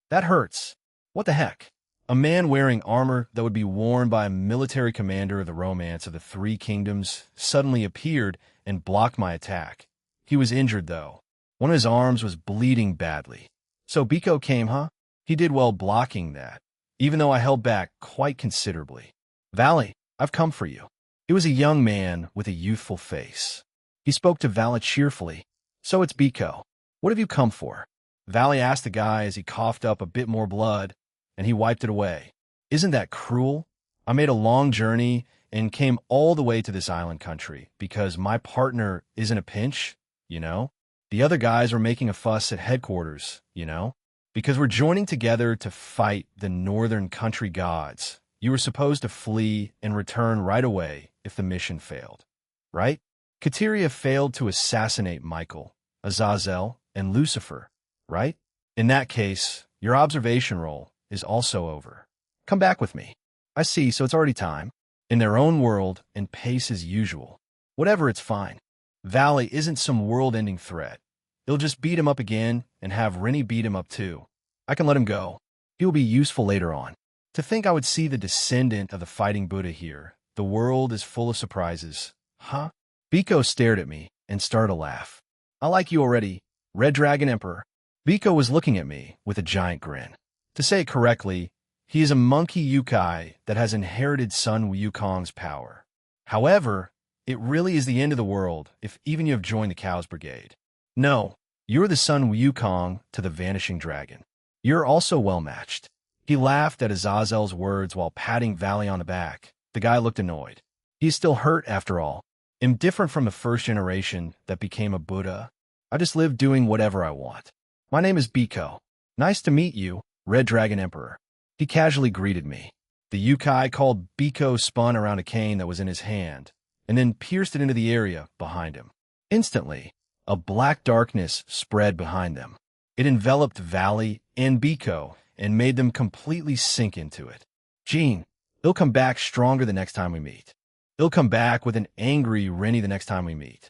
That hurts. What the heck? A man wearing armor that would be worn by a military commander of the Romance of the Three Kingdoms suddenly appeared and blocked my attack. He was injured, though. One of his arms was bleeding badly. So Biko came, huh? He did well blocking that, even though I held back quite considerably. Valley, I've come for you. It was a young man with a youthful face. He spoke to Valley cheerfully. So it's Biko. What have you come for? Valley asked the guy as he coughed up a bit more blood, and he wiped it away. Isn't that cruel? I made a long journey and came all the way to this island country because my partner is in a pinch, you know? The other guys were making a fuss at headquarters, you know? Because we're joining together to fight the northern country gods. You were supposed to flee and return right away if the mission failed, right? Kateria failed to assassinate Michael, Azazel, and Lucifer, right? In that case, your observation role is also over. Come back with me. I see, so it's already time. In their own world and pace as usual. Whatever, it's fine. Valley isn't some world-ending threat. He'll just beat him up again and have Rennie beat him up too. I can let him go. He will be useful later on. To think I would see the descendant of the fighting Buddha here. The world is full of surprises. Huh? Biko stared at me and started to laugh. I like you already, Red Dragon Emperor. Biko was looking at me with a giant grin. To say it correctly, he is a monkey yokai that has inherited Sun Wukong's power. However, it really is the end of the world if even you have joined the Cows Brigade. No, you're the Sun Wukong to the Vanishing Dragon. You're also well-matched. He laughed at Azazel's words while patting Valley on the back. The guy looked annoyed. He's still hurt after all. I'm different from the first generation that became a Buddha. I just live doing whatever I want. My name is Biko. Nice to meet you, Red Dragon Emperor. He casually greeted me. The yokai called Biko spun around a cane that was in his hand, and then pierced it into the area behind him. Instantly, a black darkness spread behind them. It enveloped Valley and Biko and made them completely sink into it. Gene, he'll come back stronger the next time we meet. He'll come back with an angry Rennie the next time we meet.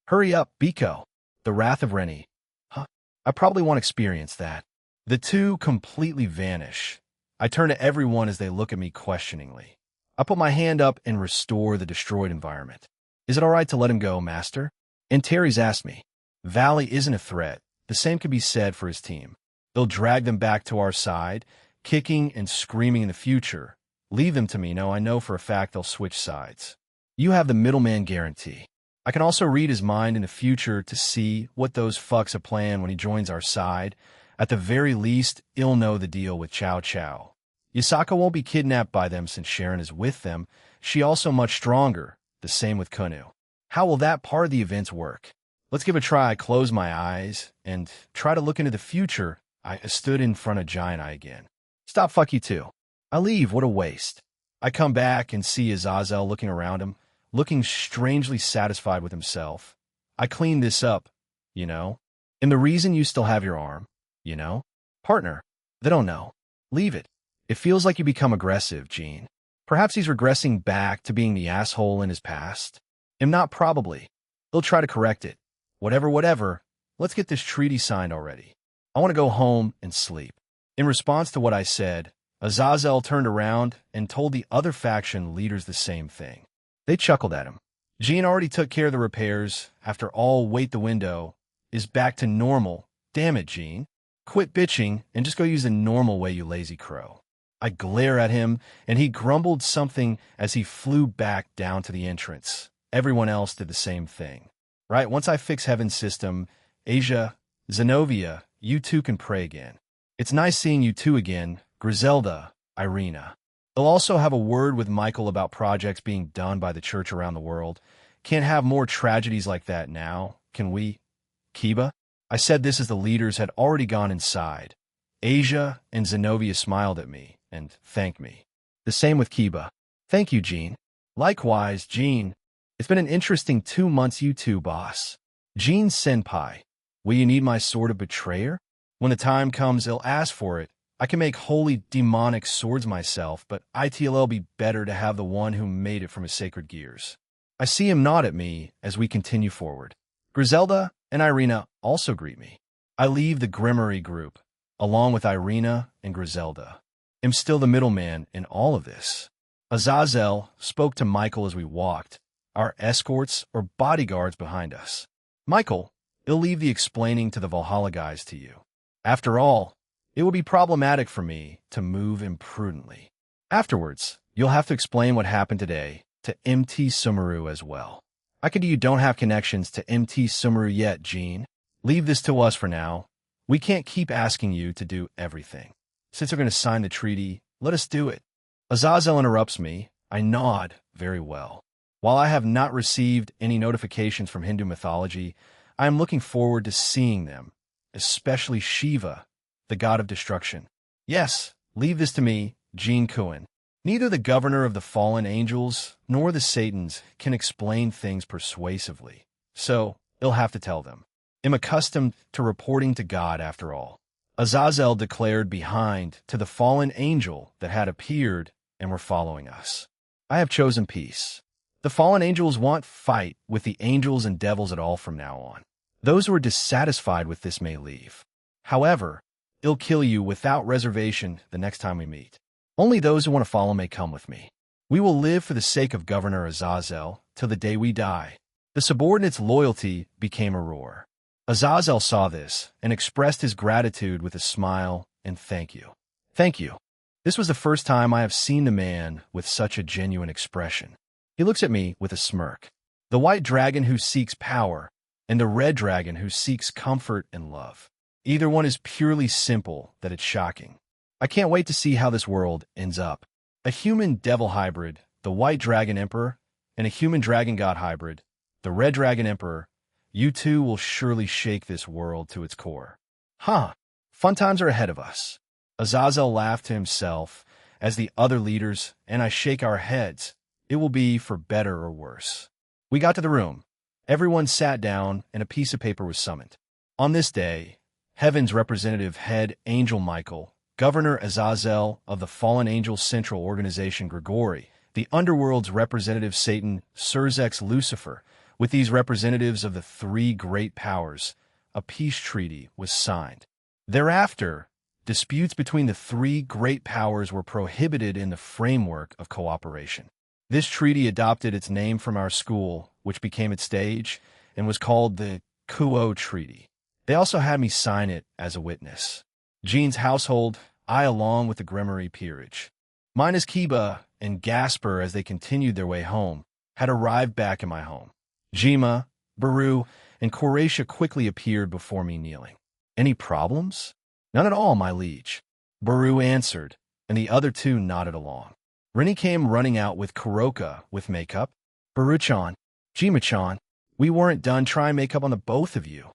Hurry up, Biko. The wrath of Rennie. Huh? I probably won't experience that. The two completely vanish. I turn to everyone as they look at me questioningly. I put my hand up and restore the destroyed environment. Is it all right to let him go, Master? And Terry's asked me. Valley isn't a threat. The same could be said for his team. They'll drag them back to our side, kicking and screaming in the future. Leave them to me. No, I know for a fact they'll switch sides. You have the middleman guarantee. I can also read his mind in the future to see what those fucks have planned when he joins our side. At the very least, he'll know the deal with Chow Chow. Yasaka won't be kidnapped by them since Sharon is with them. She also much stronger. The same with Kunu. How will that part of the events work? Let's give it a try. I close my eyes and try to look into the future. I stood in front of Giant Eye again. Stop, fuck you too. I leave. What a waste. I come back and see Azazel looking around him, looking strangely satisfied with himself. I cleaned this up, you know. And the reason you still have your arm, you know. Partner, they don't know. Leave it. It feels like you become aggressive, Gene. Perhaps he's regressing back to being the asshole in his past. And not probably. He'll try to correct it. Whatever. Let's get this treaty signed already. I want to go home and sleep. In response to what I said, Azazel turned around and told the other faction leaders the same thing. They chuckled at him. Gene already took care of the repairs. After all, wait, the window is back to normal. Damn it, Gene. Quit bitching and just go use the normal way, you lazy crow. I glare at him, and he grumbled something as he flew back down to the entrance. Everyone else did the same thing. Right, once I fix Heaven's system, Asia, Zenobia, you two can pray again. It's nice seeing you two again, Griselda, Irina. They'll also have a word with Michael about projects being done by the church around the world. Can't have more tragedies like that now, can we? Kiba? I said this as the leaders had already gone inside. Asia and Zenobia smiled at me and thanked me. The same with Kiba. Thank you, Gene. Likewise, Gene. It's been an interesting 2 months, you two, boss. Jean Senpai, will you need my sword of betrayer? When the time comes, he'll ask for it. I can make holy demonic swords myself, but it'll be better to have the one who made it from his sacred gears. I see him nod at me as we continue forward. Griselda and Irina also greet me. I leave the Grimmery group, along with Irina and Griselda. I'm still the middleman in all of this. Azazel spoke to Michael as we walked, our escorts or bodyguards behind us. Michael, he'll leave the explaining to the Valhalla guys to you. After all, it will be problematic for me to move imprudently. Afterwards, you'll have to explain what happened today to MT Sumeru as well. I could you don't have connections to MT Sumeru yet, Jean. Leave this to us for now. We can't keep asking you to do everything. Since we're going to sign the treaty, let us do it. Azazel interrupts me. I nod very well. While I have not received any notifications from Hindu mythology, I am looking forward to seeing them, especially Shiva, the god of destruction. Yes, leave this to me, Jean Kuan. Neither the governor of the fallen angels nor the Satans can explain things persuasively, so he'll have to tell them. I'm accustomed to reporting to God after all. Azazel declared behind to the fallen angel that had appeared and were following us. I have chosen peace. The fallen angels want fight with the angels and devils at all from now on. Those who are dissatisfied with this may leave. However, he'll kill you without reservation the next time we meet. Only those who want to follow may come with me. We will live for the sake of Governor Azazel till the day we die. The subordinate's loyalty became a roar. Azazel saw this and expressed his gratitude with a smile and thank you. Thank you. This was the first time I have seen the man with such a genuine expression. He looks at me with a smirk. The white dragon who seeks power and the red dragon who seeks comfort and love. Either one is purely simple that it's shocking. I can't wait to see how this world ends up. A human-devil hybrid, the white dragon emperor, and a human-dragon god hybrid, the red dragon emperor. You two will surely shake this world to its core. Huh, fun times are ahead of us. Azazel laughed to himself as the other leaders and I shake our heads. It will be for better or worse. We got to the room. Everyone sat down and a piece of paper was summoned. On this day, Heaven's representative head Angel Michael, Governor Azazel of the Fallen Angels Central Organization Grigori, the Underworld's representative Satan Surzex Lucifer, with these representatives of the three great powers, a peace treaty was signed. Thereafter, disputes between the three great powers were prohibited in the framework of cooperation. This treaty adopted its name from our school, which became its stage, and was called the Kuo Treaty. They also had me sign it as a witness. Jean's household, I along with the Grimmery peerage. Minus Kiba and Gasper as they continued their way home, had arrived back in my home. Jima, Baru, and Koratia quickly appeared before me kneeling. Any problems? None at all, my liege. Baru answered, and the other two nodded along. Rennie came running out with Kuroka with makeup. Baru-chan, Jima-chan, we weren't done trying makeup on the both of you.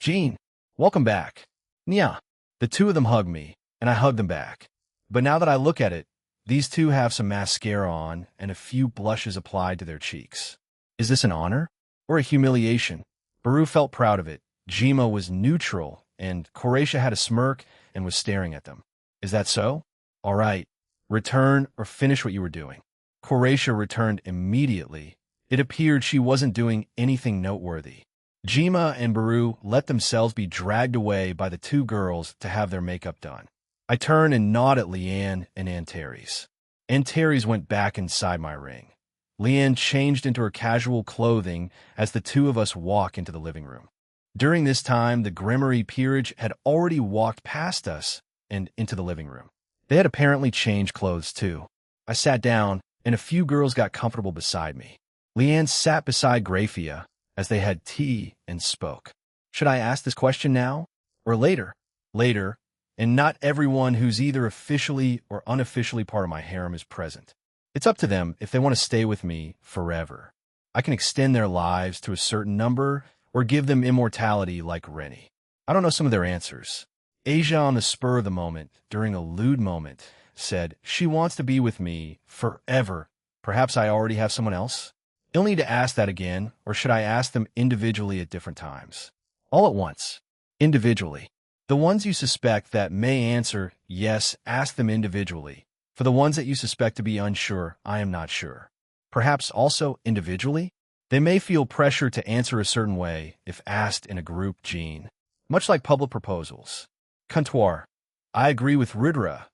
Jean, welcome back. Nya. The two of them hugged me, and I hugged them back. But now that I look at it, these two have some mascara on and a few blushes applied to their cheeks. Is this an honor or a humiliation? Baru felt proud of it. Jima was neutral, and Koratia had a smirk and was staring at them. Is that so? All right. Return or finish what you were doing. Koratia returned immediately. It appeared she wasn't doing anything noteworthy. Jima and Baru let themselves be dragged away by the two girls to have their makeup done. I turned and gnawed at Leanne and Antares. Antares went back inside my ring. Leanne changed into her casual clothing as the two of us walk into the living room. During this time, the Grimmery peerage had already walked past us and into the living room. They had apparently changed clothes too. I sat down, and a few girls got comfortable beside me. Leanne sat beside Graphia as they had tea and spoke. Should I ask this question now or later? Later, and not everyone who's either officially or unofficially part of my harem is present. It's up to them if they want to stay with me forever. I can extend their lives to a certain number or give them immortality like Rennie. I don't know some of their answers. Asia, on the spur of the moment, during a lewd moment, said she wants to be with me forever. Perhaps I already have someone else? You'll need to ask that again, or should I ask them individually at different times? All at once. Individually. The ones you suspect that may answer yes, ask them individually. For the ones that you suspect to be unsure, I am not sure. Perhaps also individually? They may feel pressure to answer a certain way if asked in a group gene. Much like public proposals. Comptoir. I agree with Ridra.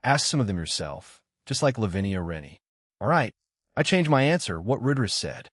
Ask some of them yourself, just like Lavinia Rennie. All right. I changed my answer, what Ridra said.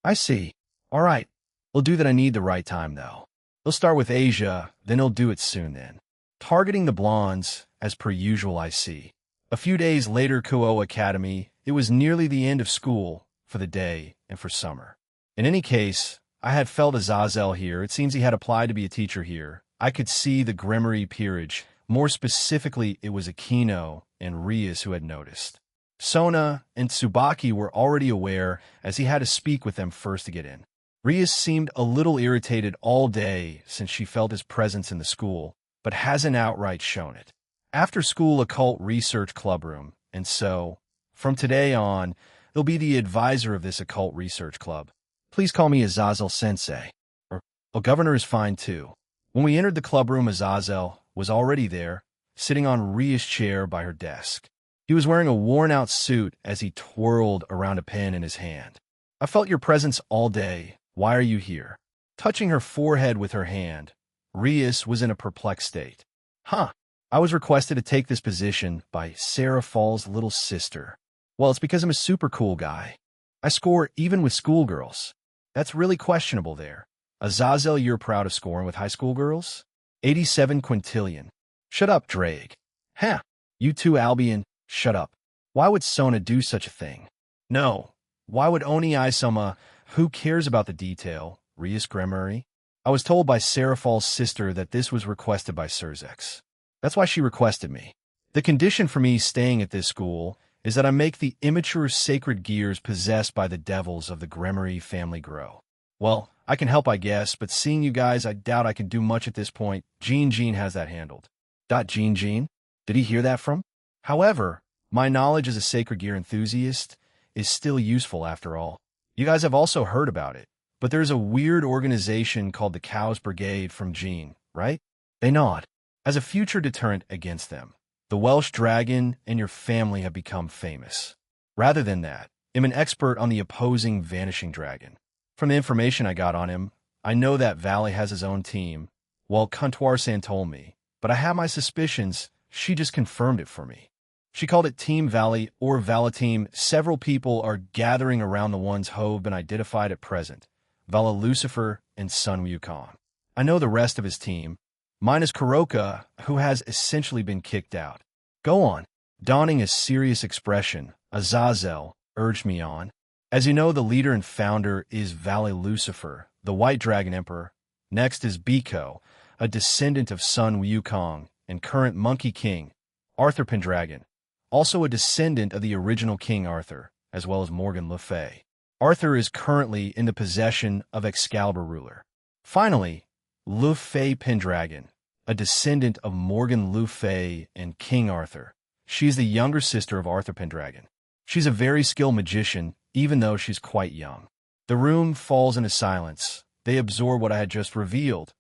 I see. All right. We'll do that. I need the right time, though. He'll start with Asia, then he'll do it soon then. Targeting the blondes, as per usual, I see. A few days later, Kuo Academy, it was nearly the end of school for the day and for summer. In any case, I had felt Azazel here. It seems he had applied to be a teacher here. I could see the Gremory peerage. More specifically, it was Aquino and Rias who had noticed. Sona and Tsubaki were already aware, as he had to speak with them first to get in. Rias seemed a little irritated all day since she felt his presence in the school, but hasn't outright shown it. After school occult research clubroom, and so, from today on, he'll be the advisor of this occult research club. Please call me Azazel Sensei. Or, Governor is fine too. When we entered the clubroom, Azazel was already there, sitting on Ria's chair by her desk. He was wearing a worn-out suit as he twirled around a pen in his hand. I felt your presence all day. Why are you here? Touching her forehead with her hand, Rias was in a perplexed state. I was requested to take this position by Sarah Fall's little sister. Well, it's because I'm a super cool guy. I score even with schoolgirls. That's really questionable there. Azazel, you're proud of scoring with high school girls? 87 quintillion. Shut up, Drake. You too, Albion. Shut up. Why would Sona do such a thing? No. Why would Oni Isoma? Who cares about the detail? Rias Gremory? I was told by Sarah Fall's sister that this was requested by Surzex. That's why she requested me. The condition for me staying at this school is that I make the immature sacred gears possessed by the devils of the Gremory family grow. Well, I can help, I guess, but seeing you guys, I doubt I can do much at this point. Jean has that handled. Jean? Did he hear that from? However, my knowledge as a sacred gear enthusiast is still useful after all. You guys have also heard about it, but there's a weird organization called the Cows Brigade from Jean, right? They nod. As a future deterrent against them, the Welsh dragon and your family have become famous. Rather than that, I'm an expert on the opposing vanishing dragon. From the information I got on him, I know that Valley has his own team. Well, Comptoir-san told me, but I have my suspicions. She just confirmed it for me. She called it Team Valley or Vala Team. Several people are gathering around the ones who have been identified at present. Vala Lucifer and Sun Wukong. I know the rest of his team, minus Kuroka, who has essentially been kicked out. Go on. Donning a serious expression, Azazel urged me on. As you know, the leader and founder is Valley Lucifer, the White Dragon Emperor. Next is Biko, a descendant of Sun Wukong and current Monkey King, Arthur Pendragon, also a descendant of the original King Arthur, as well as Morgan Le Fay. Arthur is currently in the possession of Excalibur ruler. Finally, Le Fay Pendragon, a descendant of Morgan Le Fay and King Arthur. She's the younger sister of Arthur Pendragon. She's a very skilled magician, even though she's quite young. The room falls into silence. They absorb what I had just revealed.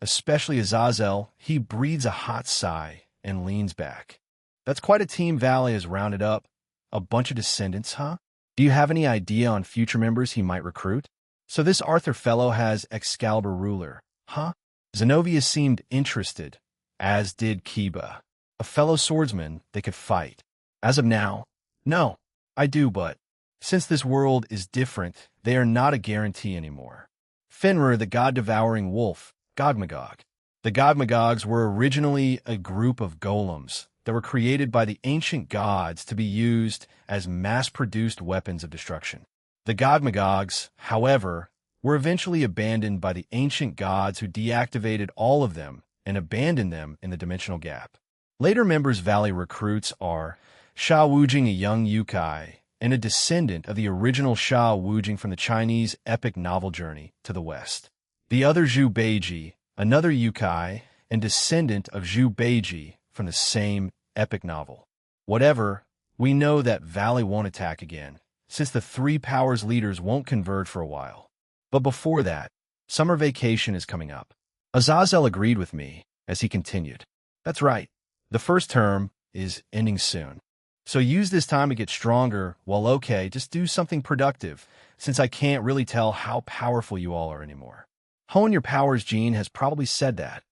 Especially Azazel, he breathes a hot sigh and leans back. That's quite a team Valley has rounded up. A bunch of descendants, huh? Do you have any idea on future members he might recruit? So this Arthur fellow has Excalibur ruler, huh? Zenobia seemed interested, as did Kiba. A fellow swordsman they could fight. As of now, no, I do, but since this world is different, they are not a guarantee anymore. Fenrir, the god-devouring wolf, Gogmagog. The Gogmagogs were originally a group of golems that were created by the ancient gods to be used as mass-produced weapons of destruction. The Gogmagogs, however, were eventually abandoned by the ancient gods who deactivated all of them and abandoned them in the dimensional gap. Later members Valley recruits are Sha Wujing, a young Yukai, and a descendant of the original Sha Wujing from the Chinese epic novel Journey to the West. The other Zhu Beiji, another Yukai, and descendant of Zhu Beiji from the same epic novel. Whatever, we know that Valley won't attack again, since the three powers leaders won't converge for a while. But before that, summer vacation is coming up. Azazel agreed with me as he continued. That's right. The first term is ending soon. So use this time to get stronger. Well, okay, just do something productive, since I can't really tell how powerful you all are anymore. Hone your powers Gene has probably said that,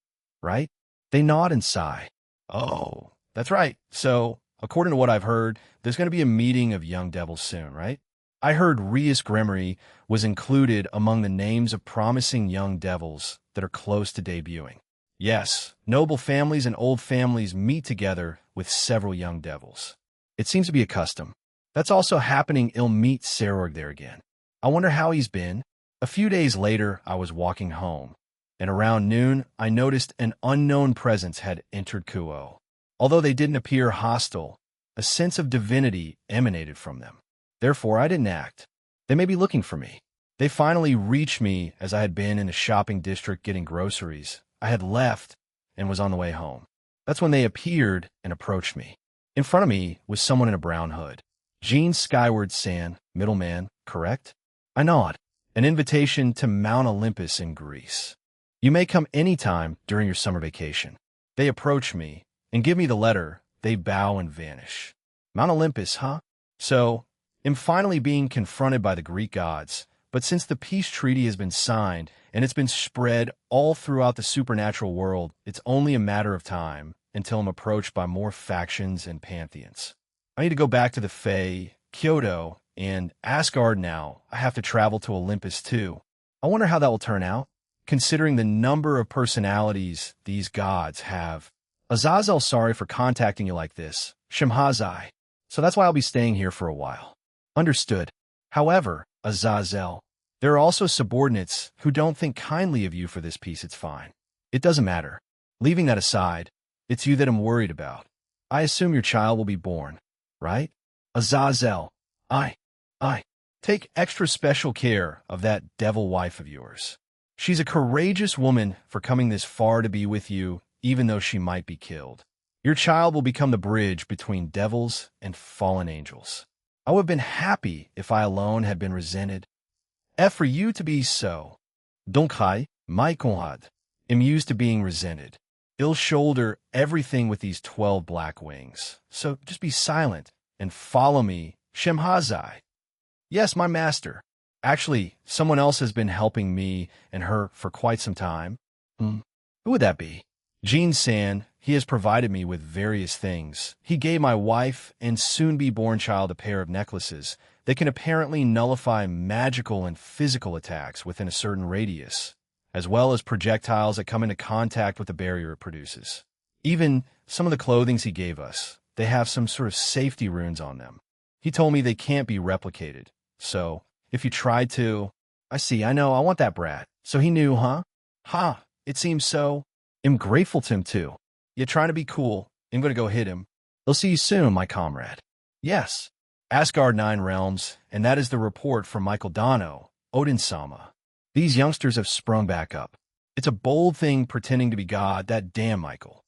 right? They nod and sigh. Oh, that's right. So, according to what I've heard, there's going to be a meeting of young devils soon, right? I heard Reus Gremory was included among the names of promising young devils that are close to debuting. Yes, noble families and old families meet together with several young devils. It seems to be a custom. That's also happening. I'll meet Serorg there again. I wonder how he's been. A few days later, I was walking home, and around noon, I noticed an unknown presence had entered Kuo. Although they didn't appear hostile, a sense of divinity emanated from them. Therefore, I didn't act. They may be looking for me. They finally reached me as I had been in a shopping district getting groceries. I had left and was on the way home. That's when they appeared and approached me. In front of me was someone in a brown hood. Gene Skyward San, middleman, correct? I nod. An invitation to Mount Olympus in Greece. You may come anytime during your summer vacation. They approach me and give me the letter. They bow and vanish. Mount Olympus, huh? So, I'm finally being confronted by the Greek gods. But since the peace treaty has been signed and it's been spread all throughout the supernatural world, it's only a matter of time until I'm approached by more factions and pantheons. I need to go back to the Fae, Kyoto, and Asgard now. I have to travel to Olympus too. I wonder how that will turn out, considering the number of personalities these gods have. Azazel, sorry for contacting you like this. Shemhazai. So that's why I'll be staying here for a while. Understood. However, Azazel, there are also subordinates who don't think kindly of you for this piece. It's fine. It doesn't matter. Leaving that aside, it's you that I'm worried about. I assume your child will be born, right? Azazel, I take extra special care of that devil wife of yours. She's a courageous woman for coming this far to be with you, even though she might be killed. Your child will become the bridge between devils and fallen angels. I would have been happy if I alone had been resented. For you to be so. Donc I, my Conrad, am used to being resented. I'll shoulder everything with these 12 black wings. So just be silent and follow me, Shemhazai. Yes, my master. Actually, someone else has been helping me and her for quite some time. Who would that be? Gene San. He has provided me with various things. He gave my wife and soon-be-born child a pair of necklaces that can apparently nullify magical and physical attacks within a certain radius, as well as projectiles that come into contact with the barrier it produces. Even some of the clothings he gave us, they have some sort of safety runes on them. He told me they can't be replicated. So, if you tried to... I know, I want that brat. So he knew, huh? It seems so. I'm grateful to him, too. You're trying to be cool. I'm going to go hit him. I'll see you soon, my comrade. Yes. Asgard 9 realms, and that is the report from Michael Dono, Odin-sama. These youngsters have sprung back up. It's a bold thing pretending to be God, that damn Michael.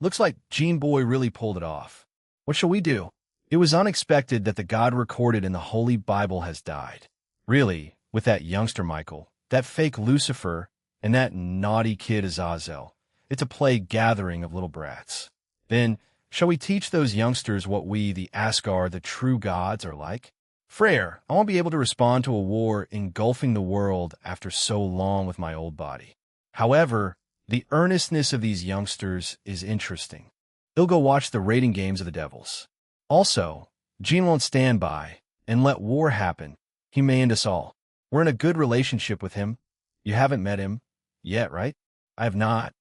Looks like Gene Boy really pulled it off. What shall we do? It was unexpected that the God recorded in the Holy Bible has died. Really, with that youngster Michael, that fake Lucifer, and that naughty kid Azazel. It's a plague gathering of little brats. Then, shall we teach those youngsters what we, the Asgard, the true gods, are like? Freyr, I won't be able to respond to a war engulfing the world after so long with my old body. However, the earnestness of these youngsters is interesting. They'll go watch the raiding games of the devils. Also, Gene won't stand by and let war happen. He may end us all. We're in a good relationship with him. You haven't met him yet, right? I have not.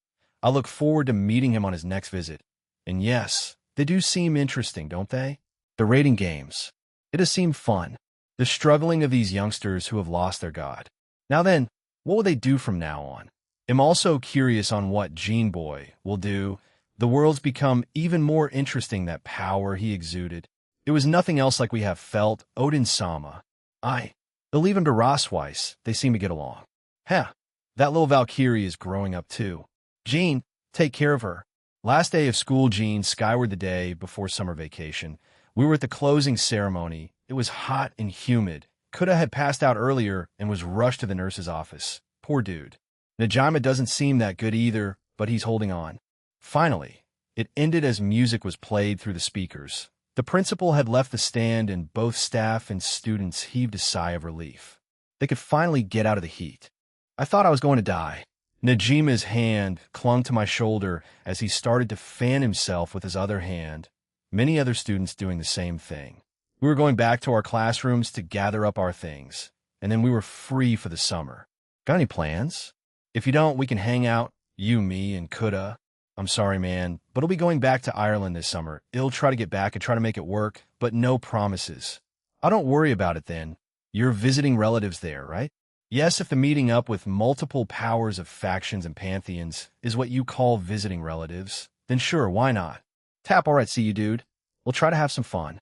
I look forward to meeting him on his next visit. And yes, they do seem interesting, don't they? The raiding games. It has seemed fun. The struggling of these youngsters who have lost their god. Now then, what will they do from now on? I'm also curious on what Gene Boy will do. The world's become even more interesting, that power he exuded. It was nothing else like we have felt. Odin-sama. They'll leave him to Rosweiss. They seem to get along. That little Valkyrie is growing up too. Gene, take care of her. Last day of school, Gene, skyward the day before summer vacation. We were at the closing ceremony, It was hot and humid. Kuda had passed out earlier and was rushed to the nurse's office. Poor dude. Najima doesn't seem that good either, but he's holding on. Finally, it ended as music was played through the speakers. The principal had left the stand and both staff and students heaved a sigh of relief. They could finally get out of the heat. I thought I was going to die. Najima's hand clung to my shoulder as he started to fan himself with his other hand, many other students doing the same thing. We were going back to our classrooms to gather up our things, and then we were free for the summer. Got any plans? If you don't, we can hang out, you, me, and Kuda. I'm sorry, man, but I'll be going back to Ireland this summer. I'll try to get back and try to make it work, but no promises. I don't worry about it then. You're visiting relatives there, right? Yes, if the meeting up with multiple powers of factions and pantheons is what you call visiting relatives, then sure, why not? Tap, all right, see you, dude. We'll try to have some fun.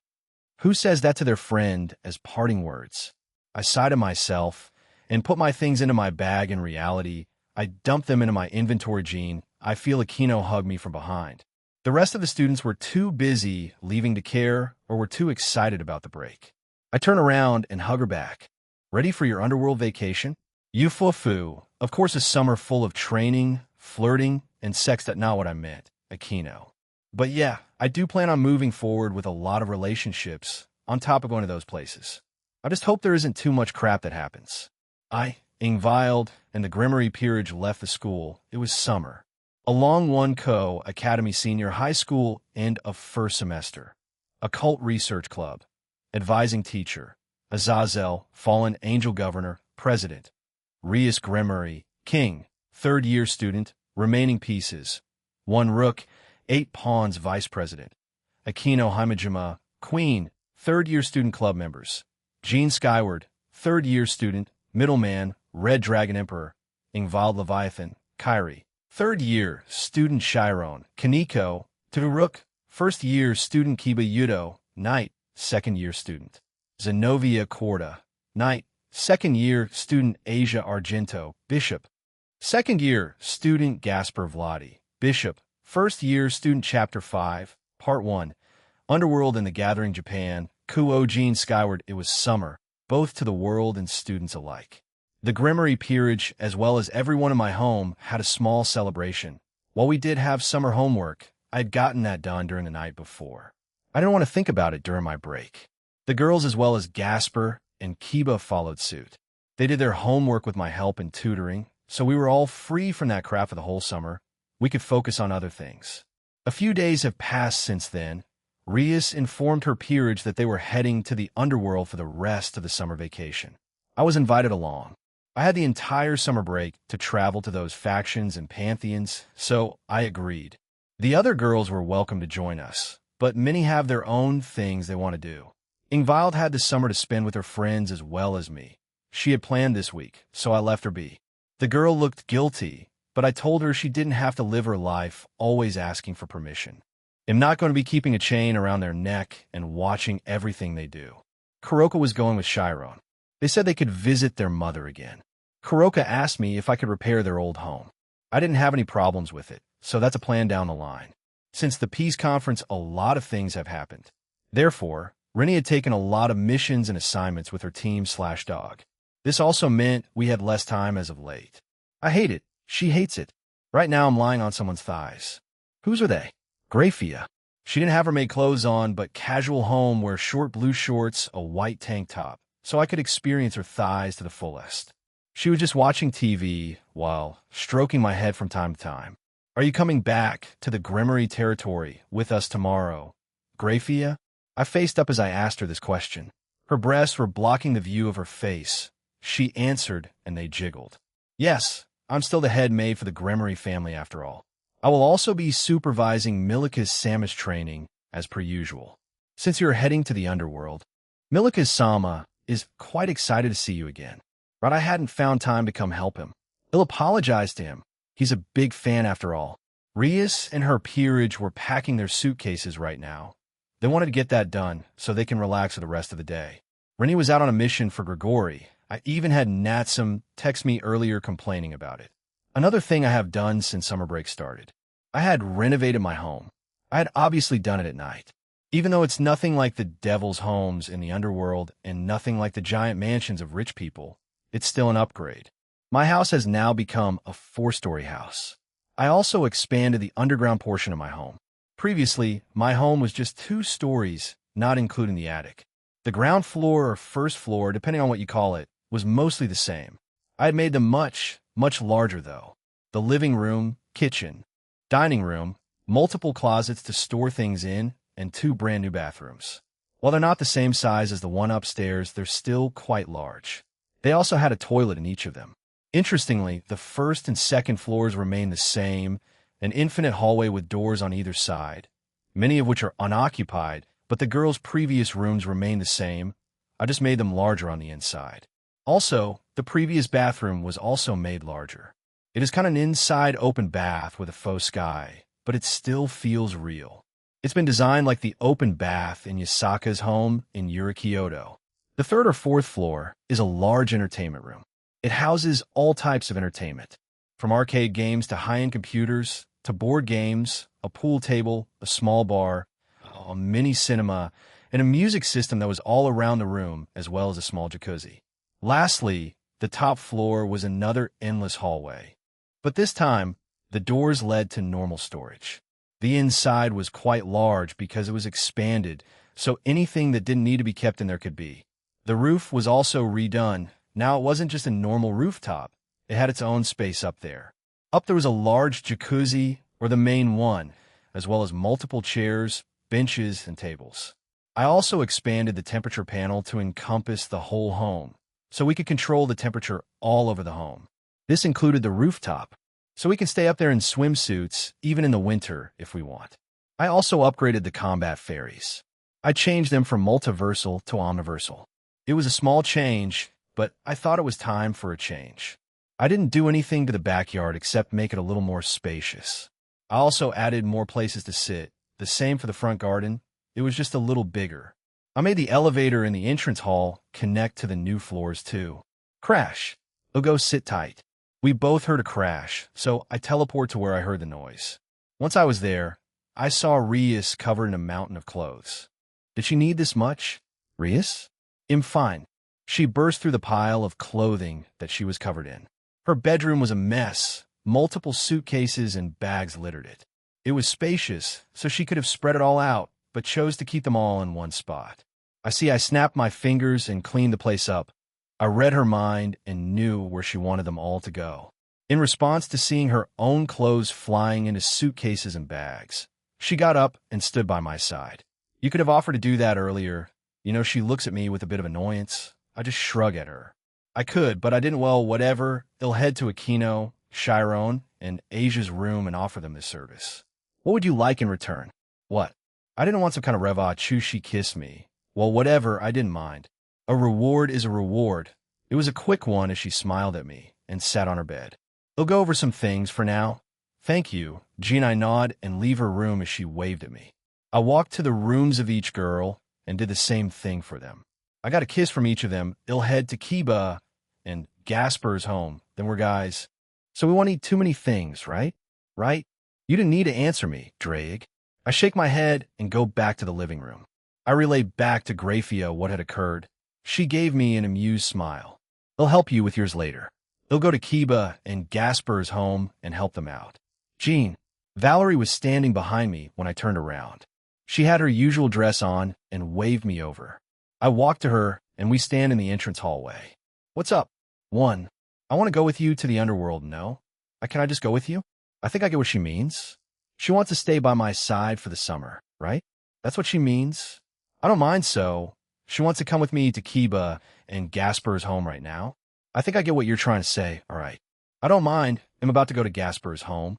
Who says that to their friend as parting words? I sighed to myself and put my things into my bag. In reality, I dumped them into my inventory gene. I feel Aquino hug me from behind. The rest of the students were too busy leaving to care or were too excited about the break. I turn around and hug her back. Ready for your underworld vacation? You foo. Of course, a summer full of training, flirting, and sex. That's not what I meant, Aquino. But yeah, I do plan on moving forward with a lot of relationships on top of going to those places. I just hope there isn't too much crap that happens. Ingvild and the Grimmery Peerage left the school. It was summer. Along 1 Academy Senior High School end of first semester. Occult Research Club. Advising teacher. Azazel, Fallen Angel Governor, President. Rias Grimmery, King, third-year student, remaining pieces. 1 Rook, 8 Pawns Vice President. Aquino Himajima, Queen, third-year student club members. Jean Skyward, third-year student, middleman, Red Dragon Emperor. Ingvild Leviathan, Kyrie. Third-year student Chiron, Kaneko, Tudoruk, first-year student Kiba Yudo, Knight, second-year student. Zenobia Corda, Knight, second-year student Asia Argento, Bishop. Second-year student Gasper Vladi, Bishop. First-year student Chapter 5, Part 1, Underworld and the Gathering Japan, Kuo Jean Skyward. It was summer, both to the world and students alike. The Grimmery Peerage, as well as everyone in my home, had a small celebration. While we did have summer homework, I had gotten that done during the night before. I didn't want to think about it during my break. The girls, as well as Gasper and Kiba, followed suit. They did their homework with my help and tutoring, so we were all free from that crap for the whole summer. We could focus on other things. A few days have passed since then. Rias informed her peerage that they were heading to the underworld for the rest of the summer vacation. I was invited along. I had the entire summer break to travel to those factions and pantheons, so I agreed. The other girls were welcome to join us, but many have their own things they want to do. Ingvild had the summer to spend with her friends as well as me. She had planned this week, so I left her be. The girl looked guilty, but I told her she didn't have to live her life always asking for permission. I'm not going to be keeping a chain around their neck and watching everything they do. Kuroka was going with Chiron. They said they could visit their mother again. Kuroka asked me if I could repair their old home. I didn't have any problems with it, so that's a plan down the line. Since the peace conference, a lot of things have happened. Therefore, Rennie had taken a lot of missions and assignments with her team/dog. This also meant we had less time as of late. I hate it. She hates it. Right now I'm lying on someone's thighs. Whose are they? Grafia. She didn't have her maid clothes on, but casual home wear short blue shorts, a white tank top, so I could experience her thighs to the fullest. She was just watching TV while stroking my head from time to time. Are you coming back to the Grimmery territory with us tomorrow, Grafia? I faced up as I asked her this question. Her breasts were blocking the view of her face. She answered, and they jiggled. Yes, I'm still the head maid for the Grimmery family after all. I will also be supervising Milika's Samish training, as per usual. Since you're heading to the underworld, Milika's Sama is quite excited to see you again. But I hadn't found time to come help him. He'll apologize to him. He's a big fan after all. Rias and her peerage were packing their suitcases right now. They wanted to get that done so they can relax for the rest of the day. Rennie was out on a mission for Grigori. I even had Natsum text me earlier complaining about it. Another thing I have done since summer break started. I had renovated my home. I had obviously done it at night. Even though it's nothing like the devil's homes in the underworld and nothing like the giant mansions of rich people, it's still an upgrade. My house has now become a 4-story house. I also expanded the underground portion of my home. Previously, my home was just 2 stories, not including the attic. The ground floor or first floor, depending on what you call it, was mostly the same. I had made them much, much larger though. The living room, kitchen, dining room, multiple closets to store things in, and 2 brand new bathrooms. While they're not the same size as the one upstairs, they're still quite large. They also had a toilet in each of them. Interestingly, the first and second floors remain the same, an infinite hallway with doors on either side, many of which are unoccupied, but the girls' previous rooms remain the same. I just made them larger on the inside. Also, the previous bathroom was also made larger. It is kind of an inside open bath with a faux sky, but it still feels real. It's been designed like the open bath in Yasaka's home in Kyoto. The 3rd or 4th floor is a large entertainment room. It houses all types of entertainment, from arcade games to high-end computers, to board games, a pool table, a small bar, a mini cinema, and a music system that was all around the room, as well as a small jacuzzi. Lastly, the top floor was another endless hallway. But this time, the doors led to normal storage. The inside was quite large because it was expanded, so anything that didn't need to be kept in there could be. The roof was also redone. Now it wasn't just a normal rooftop. It had its own space up there. Up there was a large jacuzzi, or the main one, as well as multiple chairs, benches, and tables. I also expanded the temperature panel to encompass the whole home, so we could control the temperature all over the home. This included the rooftop, so we can stay up there in swimsuits, even in the winter, if we want. I also upgraded the combat fairies. I changed them from multiversal to omniversal. It was a small change, but I thought it was time for a change. I didn't do anything to the backyard except make it a little more spacious. I also added more places to sit, the same for the front garden. It was just a little bigger. I made the elevator in the entrance hall connect to the new floors too. Crash. They'll go sit tight. We both heard a crash, so I teleport to where I heard the noise. Once I was there, I saw Rias covered in a mountain of clothes. Did she need this much? Rias? I'm fine. She burst through the pile of clothing that she was covered in. Her bedroom was a mess. Multiple suitcases and bags littered it. It was spacious, so she could have spread it all out, but chose to keep them all in one spot. I snapped my fingers and cleaned the place up. I read her mind and knew where she wanted them all to go. In response to seeing her own clothes flying into suitcases and bags, she got up and stood by my side. You could have offered to do that earlier. You know, she looks at me with a bit of annoyance. I just shrug at her. I could, but I didn't. Well, whatever. I'll head to Aquino, Chiron, and Asia's room and offer them this service. What would you like in return? What? I didn't want some kind of revachushi kiss me. Well, whatever, I didn't mind. A reward is a reward. It was a quick one as she smiled at me and sat on her bed. We'll go over some things for now. Thank you. Jean, I nod and leave her room as she waved at me. I walked to the rooms of each girl and did the same thing for them. I got a kiss from each of them. I'll head to Kiba and Gasper's home. Then we're guys. So we won't eat too many things, right? Right? You didn't need to answer me, Drake. I shake my head and go back to the living room. I relay back to Grafia what had occurred. She gave me an amused smile. They'll help you with yours later. They'll go to Kiba and Gasper's home and help them out. Jean, Valerie was standing behind me when I turned around. She had her usual dress on and waved me over. I walk to her and we stand in the entrance hallway. What's up? 1. I want to go with you to the underworld, no? Can I just go with you? I think I get what she means. She wants to stay by my side for the summer, right? That's what she means. I don't mind, so she wants to come with me to Kiba and Gasper's home right now. I think I get what you're trying to say, all right. I don't mind. I'm about to go to Gasper's home.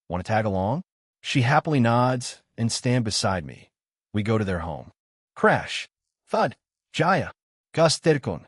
Want to tag along? She happily nods and stand beside me. We go to their home. Crash, Thud, Jaya, Gus Terkon.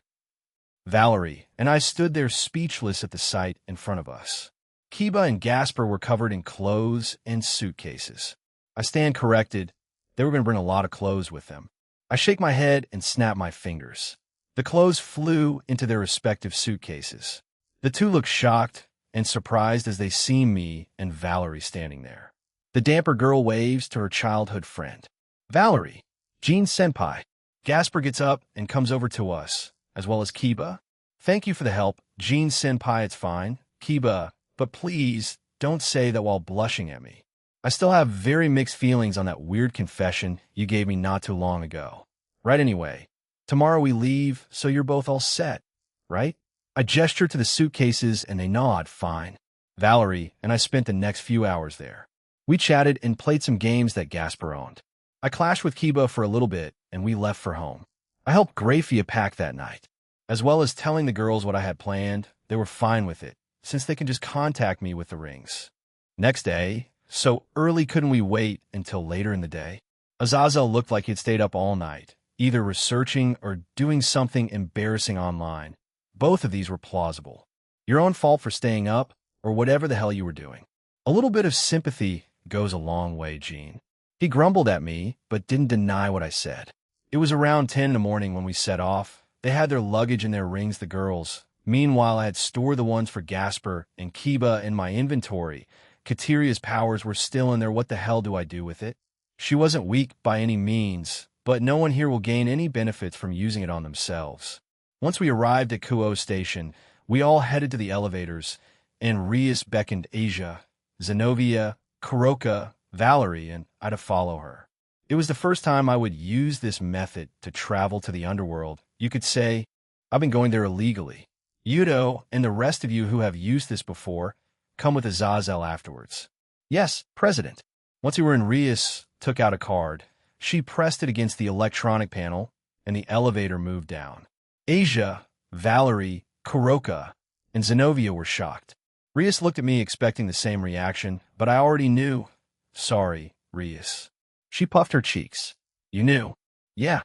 Valerie and I stood there speechless at the sight in front of us. Kiba and Gasper were covered in clothes and suitcases. I stand corrected. They were going to bring a lot of clothes with them. I shake my head and snap my fingers. The clothes flew into their respective suitcases. The two looked shocked and surprised as they see me and Valerie standing there. The damper girl waves to her childhood friend. Valerie, Senpai. Gasper gets up and comes over to us, as well as Kiba. Thank you for the help, Senpai. It's fine. Kiba, but please don't say that while blushing at me. I still have very mixed feelings on that weird confession you gave me not too long ago. Right, anyway. Tomorrow we leave, so you're both all set, right? I gesture to the suitcases and they nod, fine. Valerie and I spent the next few hours there. We chatted and played some games that Gasper owned. I clashed with Kiba for a little bit and we left for home. I helped Grafia pack that night. As well as telling the girls what I had planned, they were fine with it, since they can just contact me with the rings. Next day, so early couldn't we wait until later in the day? Azazel looked like he'd stayed up all night, either researching or doing something embarrassing online. Both of these were plausible. Your own fault for staying up, or whatever the hell you were doing. A little bit of sympathy goes a long way, Gene. He grumbled at me, but didn't deny what I said. It was around 10 in the morning when we set off. They had their luggage and their rings, the girls. Meanwhile, I had stored the ones for Gasper and Kiba in my inventory. Kateria's powers were still in there. What the hell do I do with it? She wasn't weak by any means, but no one here will gain any benefits from using it on themselves. Once we arrived at Kuo Station, we all headed to the elevators, and Rias beckoned Asia, Zenobia, Kuroka, Valerie, and I to follow her. It was the first time I would use this method to travel to the underworld. You could say, I've been going there illegally. Yudo and the rest of you who have used this before, come with Azazel afterwards. Yes, President. Once we were in, Rias took out a card. She pressed it against the electronic panel, and the elevator moved down. Asia, Valerie, Kuroka, and Zenobia were shocked. Rias looked at me expecting the same reaction, but I already knew. Sorry, Rias. She puffed her cheeks. You knew? Yeah.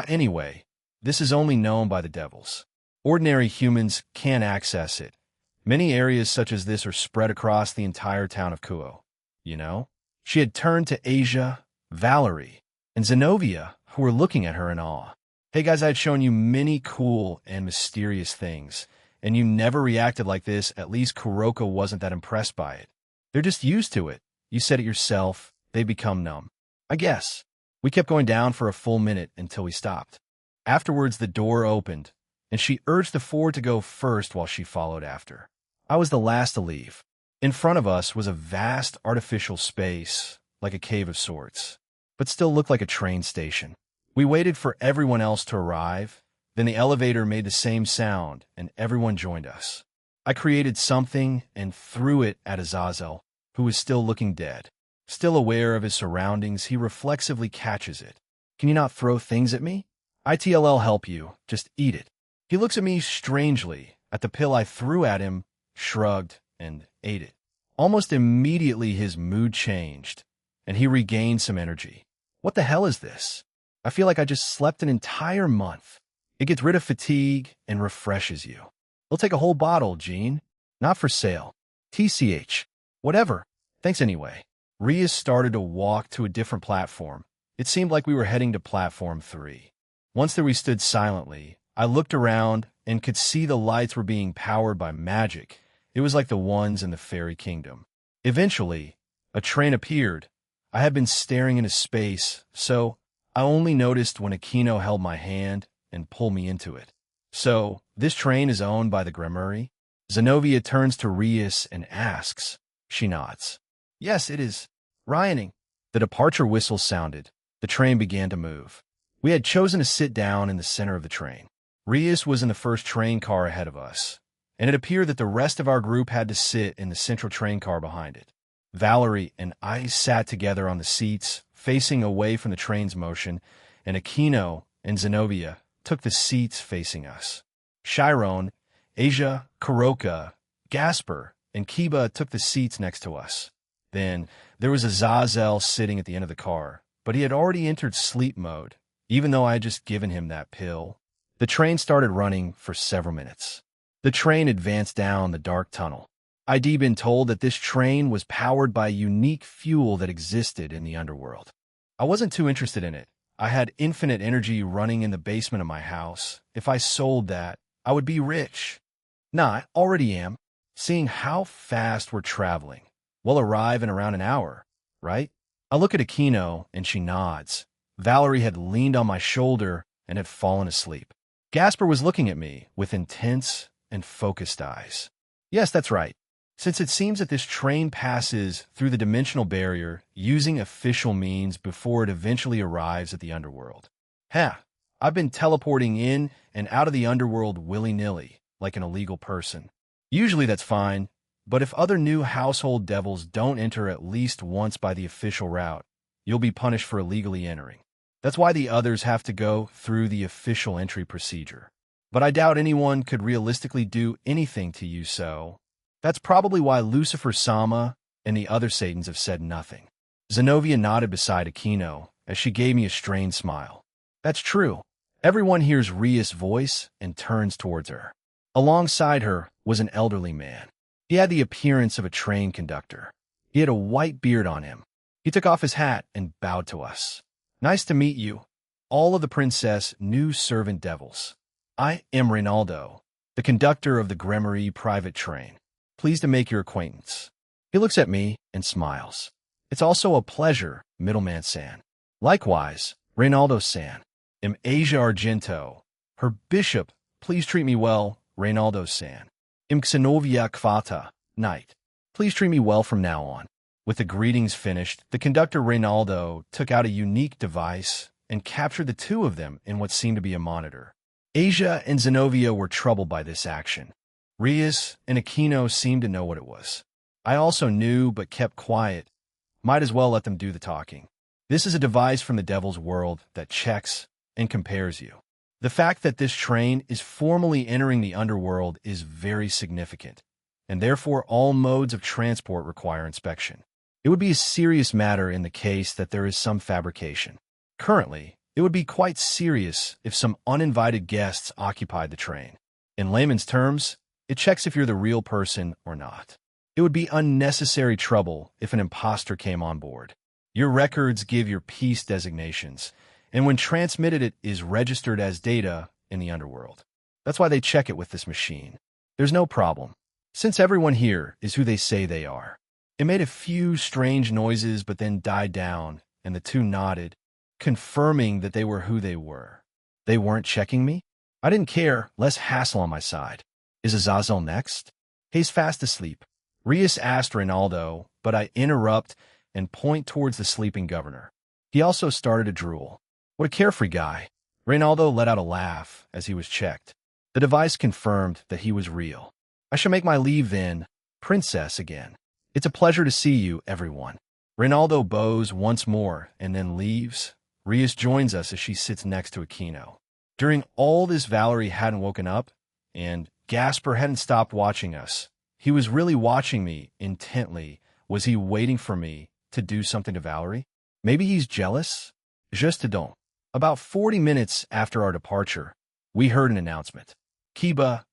Anyway, this is only known by the devils. Ordinary humans can't access it. Many areas such as this are spread across the entire town of Kuo. You know? She had turned to Asia, Valerie, and Zenobia, who were looking at her in awe. Hey guys, I had shown you many cool and mysterious things, and you never reacted like this. At least Kuroka wasn't that impressed by it. They're just used to it. You said it yourself. They become numb. I guess. We kept going down for a full minute until we stopped. Afterwards, the door opened, and she urged the four to go first while she followed after. I was the last to leave. In front of us was a vast artificial space, like a cave of sorts, but still looked like a train station. We waited for everyone else to arrive. Then the elevator made the same sound, and everyone joined us. I created something and threw it at Azazel, who was still looking dead. Still aware of his surroundings, he reflexively catches it. Can you not throw things at me? ITLL help you. Just eat it. He looks at me strangely, at the pill I threw at him, shrugged, and ate it. Almost immediately his mood changed, and he regained some energy. What the hell is this? I feel like I just slept an entire month. It gets rid of fatigue and refreshes you. We'll take a whole bottle, Gene. Not for sale. TCH. Whatever. Thanks anyway. Rias started to walk to a different platform. It seemed like we were heading to platform 3. Once there we stood silently. I looked around and could see the lights were being powered by magic. It was like the ones in the fairy kingdom. Eventually, a train appeared. I had been staring into space, so I only noticed when Aquino held my hand and pulled me into it. So, this train is owned by the Gramarye? Zenobia turns to Rias and asks. She nods. Yes, it is. Ryaning. The departure whistle sounded. The train began to move. We had chosen to sit down in the center of the train. Rias was in the first train car ahead of us, and it appeared that the rest of our group had to sit in the central train car behind it. Valerie and I sat together on the seats, facing away from the train's motion, and Aquino and Zenobia took the seats facing us. Chiron, Asia, Kuroka, Gasper, and Kiba took the seats next to us. Then there was Azazel sitting at the end of the car, but he had already entered sleep mode, even though I had just given him that pill. The train started running for several minutes. The train advanced down the dark tunnel. I'd been told that this train was powered by unique fuel that existed in the underworld. I wasn't too interested in it. I had infinite energy running in the basement of my house. If I sold that, I would be rich. Nah, I already am. Seeing how fast we're traveling. We'll arrive in around an hour, right? I look at Aquino and she nods. Valerie had leaned on my shoulder and had fallen asleep. Gasper was looking at me with intense and focused eyes. Yes, that's right. Since it seems that this train passes through the dimensional barrier using official means before it eventually arrives at the underworld. I've been teleporting in and out of the underworld willy-nilly, like an illegal person. Usually that's fine, but if other new household devils don't enter at least once by the official route, you'll be punished for illegally entering. That's why the others have to go through the official entry procedure. But I doubt anyone could realistically do anything to you, so that's probably why Lucifer Sama and the other Satans have said nothing. Zenobia nodded beside Aquino as she gave me a strained smile. That's true. Everyone hears Ria's voice and turns towards her. Alongside her was an elderly man. He had the appearance of a train conductor. He had a white beard on him. He took off his hat and bowed to us. Nice to meet you, all of the princess new servant devils. I am Reynaldo, the conductor of the Gremerie private train. Pleased to make your acquaintance. He looks at me and smiles. It's also a pleasure, Middleman San. Likewise, Reynaldo San. Am Asia Argento. Her bishop, please treat me well, Reynaldo San. Im Xenovia Kvata, Knight. Please treat me well from now on. With the greetings finished, the conductor Reynaldo took out a unique device and captured the two of them in what seemed to be a monitor. Asia and Zenobia were troubled by this action. Rias and Aquino seemed to know what it was. I also knew but kept quiet. Might as well let them do the talking. This is a device from the devil's world that checks and compares you. The fact that this train is formally entering the underworld is very significant, and therefore all modes of transport require inspection. It would be a serious matter in the case that there is some fabrication. Currently, it would be quite serious if some uninvited guests occupied the train. In layman's terms, it checks if you're the real person or not. It would be unnecessary trouble if an imposter came on board. Your records give your peace designations, and when transmitted it is registered as data in the underworld. That's why they check it with this machine. There's no problem, since everyone here is who they say they are. It made a few strange noises but then died down, and the two nodded, confirming that they were who they were. They weren't checking me? I didn't care, less hassle on my side. Is Azazel next? He's fast asleep. Rias asked Reynaldo, but I interrupt and point towards the sleeping governor. He also started to drool. What a carefree guy. Reynaldo let out a laugh as he was checked. The device confirmed that he was real. I shall make my leave then, princess again. It's a pleasure to see you, everyone. Reynaldo bows once more and then leaves. Rias joins us as she sits next to Aquino. During all this, Valerie hadn't woken up, and Gasper hadn't stopped watching us. He was really watching me intently. Was he waiting for me to do something to Valerie? Maybe he's jealous? Juste donc. About 40 minutes after our departure, we heard an announcement. Kiba,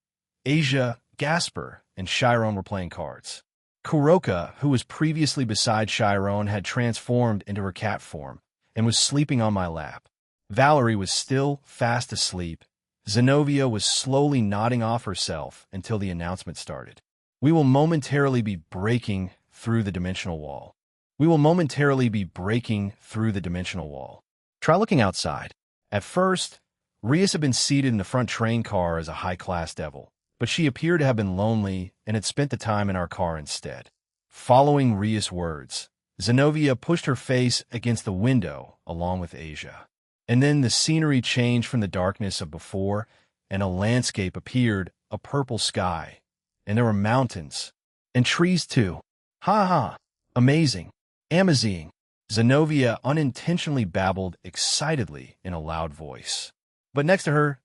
Asia, Gasper, and Chiron were playing cards. Kuroka, who was previously beside Chiron, had transformed into her cat form and was sleeping on my lap. Valerie was still fast asleep. Zenobia was slowly nodding off herself until the announcement started. We will momentarily be breaking through the dimensional wall. We will momentarily be breaking through the dimensional wall. Try looking outside. At first, Rias had been seated in the front train car as a high-class devil, but she appeared to have been lonely and had spent the time in our car instead. Following Rias' words, Zenobia pushed her face against the window along with Asia. And then the scenery changed from the darkness of before, and a landscape appeared, a purple sky. And there were mountains. And trees too. Ha ha! Amazing. Amazing. Zenobia unintentionally babbled excitedly in a loud voice. But next to her,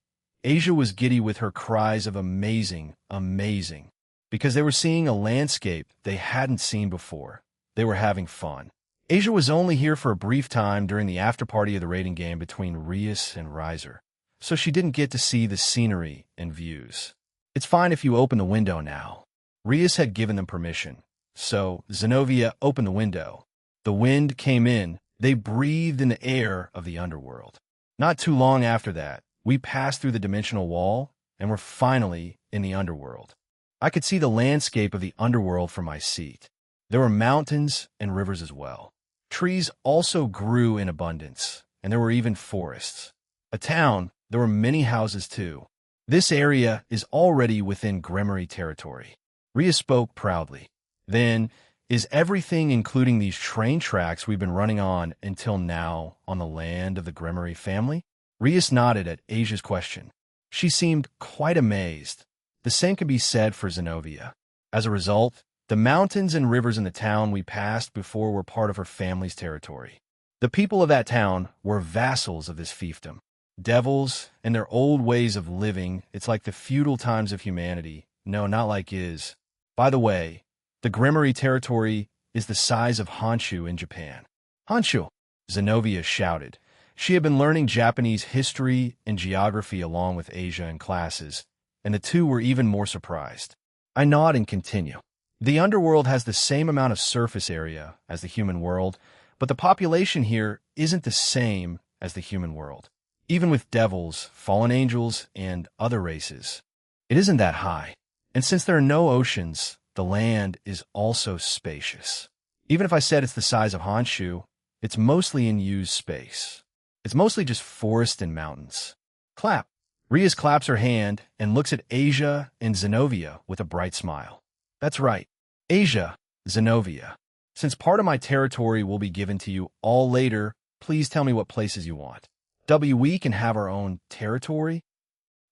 Asia was giddy with her cries of amazing, amazing, because they were seeing a landscape they hadn't seen before. They were having fun. Asia was only here for a brief time during the after-party of the raiding game between Rias and Riser, so she didn't get to see the scenery and views. It's fine if you open the window now. Rias had given them permission, so Zenobia opened the window. The wind came in. They breathed in the air of the underworld. Not too long after that, we passed through the dimensional wall and were finally in the underworld. I could see the landscape of the underworld from my seat. There were mountains and rivers as well. Trees also grew in abundance, and there were even forests. A town, there were many houses too. This area is already within Gremory territory. Rhea spoke proudly. Then, is everything, including these train tracks we've been running on until now, on the land of the Gremory family? Rhys nodded at Asia's question. She seemed quite amazed. The same could be said for Zenobia. As a result, the mountains and rivers in the town we passed before were part of her family's territory. The people of that town were vassals of this fiefdom. Devils and their old ways of living, it's like the feudal times of humanity. No, not like is. By the way, the Gremory territory is the size of Honshu in Japan. Honshu, Zenobia shouted. She had been learning Japanese history and geography along with Asia in classes, and the two were even more surprised. I nod and continue. The underworld has the same amount of surface area as the human world, but the population here isn't the same as the human world. Even with devils, fallen angels, and other races, it isn't that high. And since there are no oceans, the land is also spacious. Even if I said it's the size of Honshu, it's mostly in used space. It's mostly just forest and mountains. Clap. Rhea claps her hand and looks at Asia and Zenobia with a bright smile. That's right. Asia, Zenobia. Since part of my territory will be given to you all later, please tell me what places you want. We can have our own territory?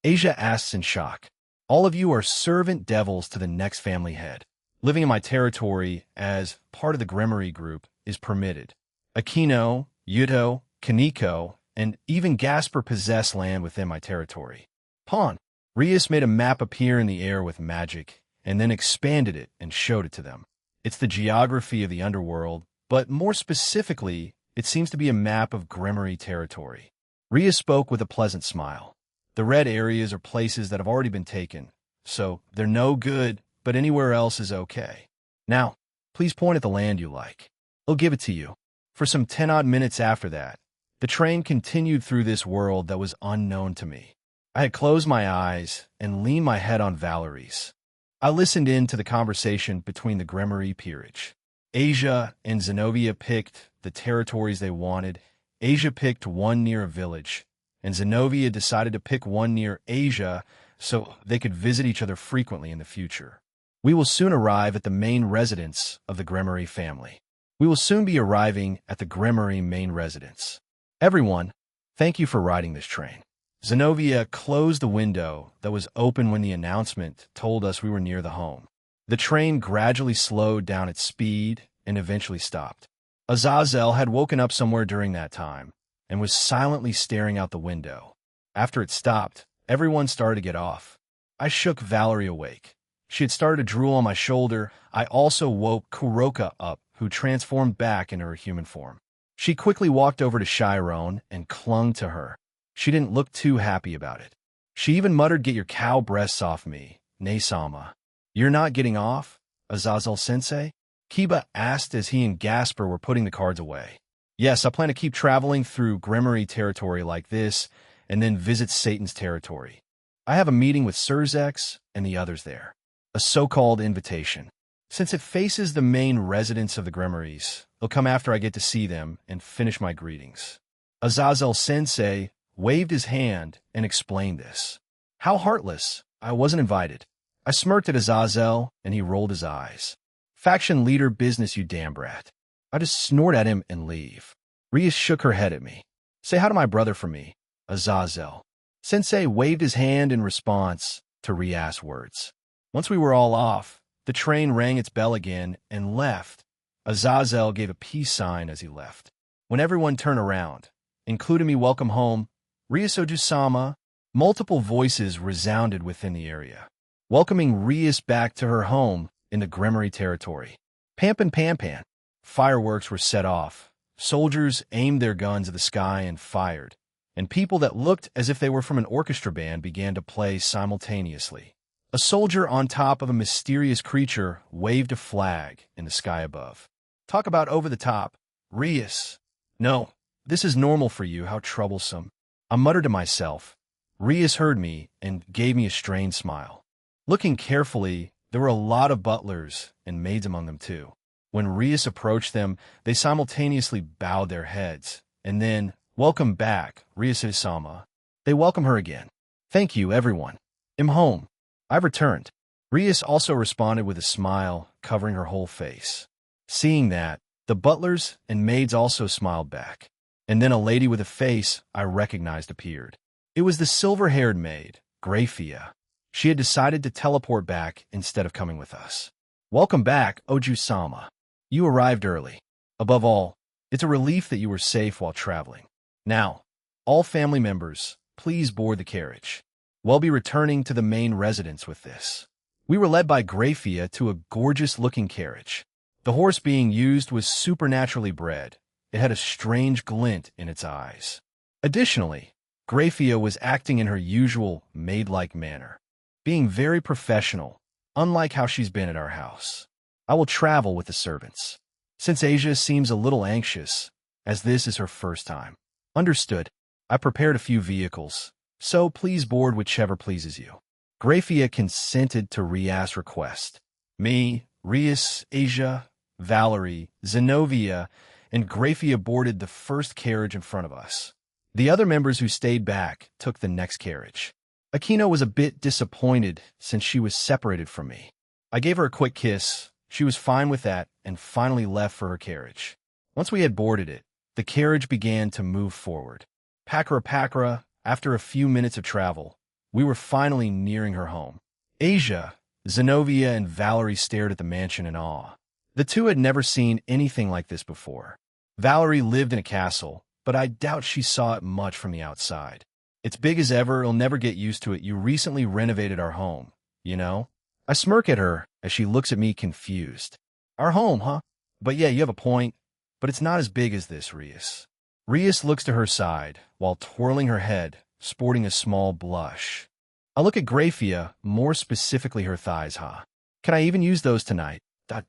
Asia asks in shock. All of you are servant devils to the next family head. Living in my territory as part of the Gremory group is permitted. Aquino, Yuto, Kaneko, and even Gasper possess land within my territory. Pawn. Rias made a map appear in the air with magic, and then expanded it and showed it to them. It's the geography of the underworld, but more specifically, it seems to be a map of Gremory territory. Rias spoke with a pleasant smile. The red areas are places that have already been taken, so they're no good, but anywhere else is okay. Now, please point at the land you like. I'll give it to you. For some 10-odd minutes after that, the train continued through this world that was unknown to me. I had closed my eyes and leaned my head on Valerie's. I listened in to the conversation between the Gremory peerage. Asia and Zenobia picked the territories they wanted. Asia picked one near a village, and Zenobia decided to pick one near Asia so they could visit each other frequently in the future. We will soon arrive at the main residence of the Gremory family. We will soon be arriving at the Gremory main residence. Everyone, thank you for riding this train. Zenobia closed the window that was open when the announcement told us we were near the home. The train gradually slowed down its speed and eventually stopped. Azazel had woken up somewhere during that time and was silently staring out the window. After it stopped, everyone started to get off. I shook Valerie awake. She had started to drool on my shoulder. I also woke Kuroka up, who transformed back into her human form. She quickly walked over to Chiron and clung to her. She didn't look too happy about it. She even muttered, "Get your cow breasts off me, Nae-sama." "You're not getting off, Azazel-sensei?" Kiba asked as he and Gasper were putting the cards away. "Yes, I plan to keep traveling through Gremory territory like this and then visit Satan's territory. I have a meeting with Surzex and the others there. A so-called invitation. Since it faces the main residence of the Gremorys, it'll come after I get to see them and finish my greetings." Azazel-sensei waved his hand and explained this. How heartless. I wasn't invited. I smirked at Azazel, and he rolled his eyes. "Faction leader business, you damn brat." I just snort at him and leave. Rhea shook her head at me. "Say hi to my brother for me, Azazel." Sensei waved his hand in response to Rhea's words. Once we were all off, the train rang its bell again and left. Azazel gave a peace sign as he left. When everyone turned around, including me, welcome home, Rhea-soju-sama, multiple voices resounded within the area, welcoming Rhea back to her home in the Gremory territory. Pampan Pampan. Fireworks were set off. Soldiers aimed their guns at the sky and fired, and people that looked as if they were from an orchestra band began to play simultaneously. A soldier on top of a mysterious creature waved a flag in the sky above. Talk about over the top. Rias. No, this is normal for you, how troublesome. I muttered to myself. Rias heard me and gave me a strained smile. Looking carefully, there were a lot of butlers and maids among them too. When Rias approached them, they simultaneously bowed their heads, and then, Welcome back, Ryase-sama. They welcome her again. Thank you, everyone. I'm home. I've returned. Rias also responded with a smile, covering her whole face. Seeing that, the butlers and maids also smiled back. And then a lady with a face I recognized appeared. It was the silver-haired maid, Grafia. She had decided to teleport back instead of coming with us. Welcome back, Oju-sama. You arrived early. Above all, it's a relief that you were safe while traveling. Now, all family members, please board the carriage. We'll be returning to the main residence with this. We were led by Grafia to a gorgeous-looking carriage. The horse being used was supernaturally bred. It had a strange glint in its eyes. Additionally, Grafia was acting in her usual maid-like manner, being very professional, unlike how she's been at our house. I will travel with the servants. Since Asia seems a little anxious, as this is her first time. Understood. I prepared a few vehicles, so please board whichever pleases you. Grafia consented to Rias' request. Me, Rias, Asia, Valerie, Zenobia, and Grafia boarded the first carriage in front of us. The other members who stayed back took the next carriage. Akino was a bit disappointed since she was separated from me. I gave her a quick kiss. She was fine with that and finally left for her carriage. Once we had boarded it, the carriage began to move forward. Pakra, after a few minutes of travel, we were finally nearing her home. Asia, Zenobia, and Valerie stared at the mansion in awe. The two had never seen anything like this before. Valerie lived in a castle, but I doubt she saw it much from the outside. It's big as ever, you'll never get used to it. You recently renovated our home, you know? I smirk at her as she looks at me confused. Our home, huh? But yeah, you have a point, but it's not as big as this, Rias. Rias looks to her side while twirling her head, sporting a small blush. I look at Grafia, more specifically her thighs, huh? Can I even use those tonight?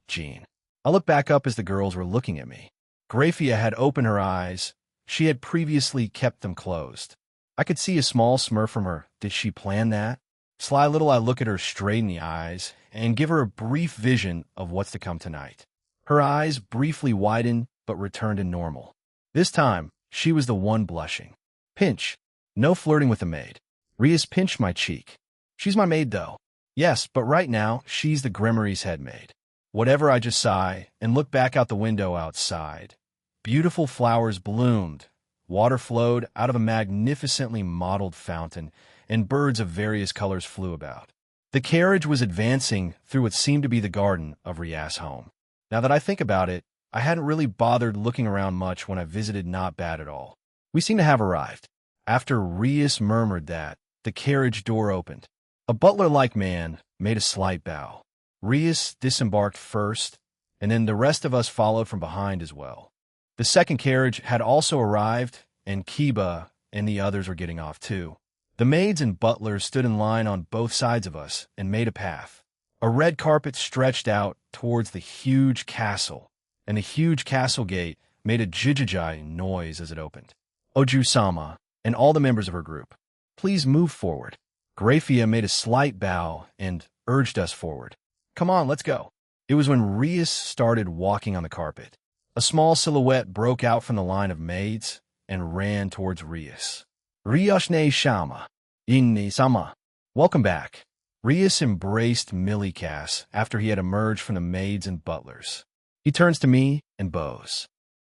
Jean. I look back up as the girls were looking at me. Grafia had opened her eyes. She had previously kept them closed. I could see a small smirk from her. Did she plan that? Sly little, I look at her straight in the eyes and give her a brief vision of what's to come tonight. Her eyes briefly widened but returned to normal. This time, she was the one blushing. Pinch. No flirting with the maid. Rias pinched my cheek. She's my maid, though. Yes, but right now, she's the Gremory's head maid. Whatever, I just sigh and look back out the window outside. Beautiful flowers bloomed. Water flowed out of a magnificently modeled fountain, and birds of various colors flew about. The carriage was advancing through what seemed to be the garden of Rias' home. Now that I think about it, I hadn't really bothered looking around much when I visited. Not bad at all. We seem to have arrived. After Rias murmured that, the carriage door opened. A butler-like man made a slight bow. Rias disembarked first, and then the rest of us followed from behind as well. The second carriage had also arrived, and Kiba and the others were getting off too. The maids and butlers stood in line on both sides of us and made a path. A red carpet stretched out towards the huge castle, and the huge castle gate made a jijijai noise as it opened. Oju-sama and all the members of her group, please move forward. Grafia made a slight bow and urged us forward. Come on, let's go. It was when Rias started walking on the carpet. A small silhouette broke out from the line of maids and ran towards Rias. Ryashne-sama. Inni-sama. Welcome back. Rias embraced Millikas after he had emerged from the maids and butlers. He turns to me and bows.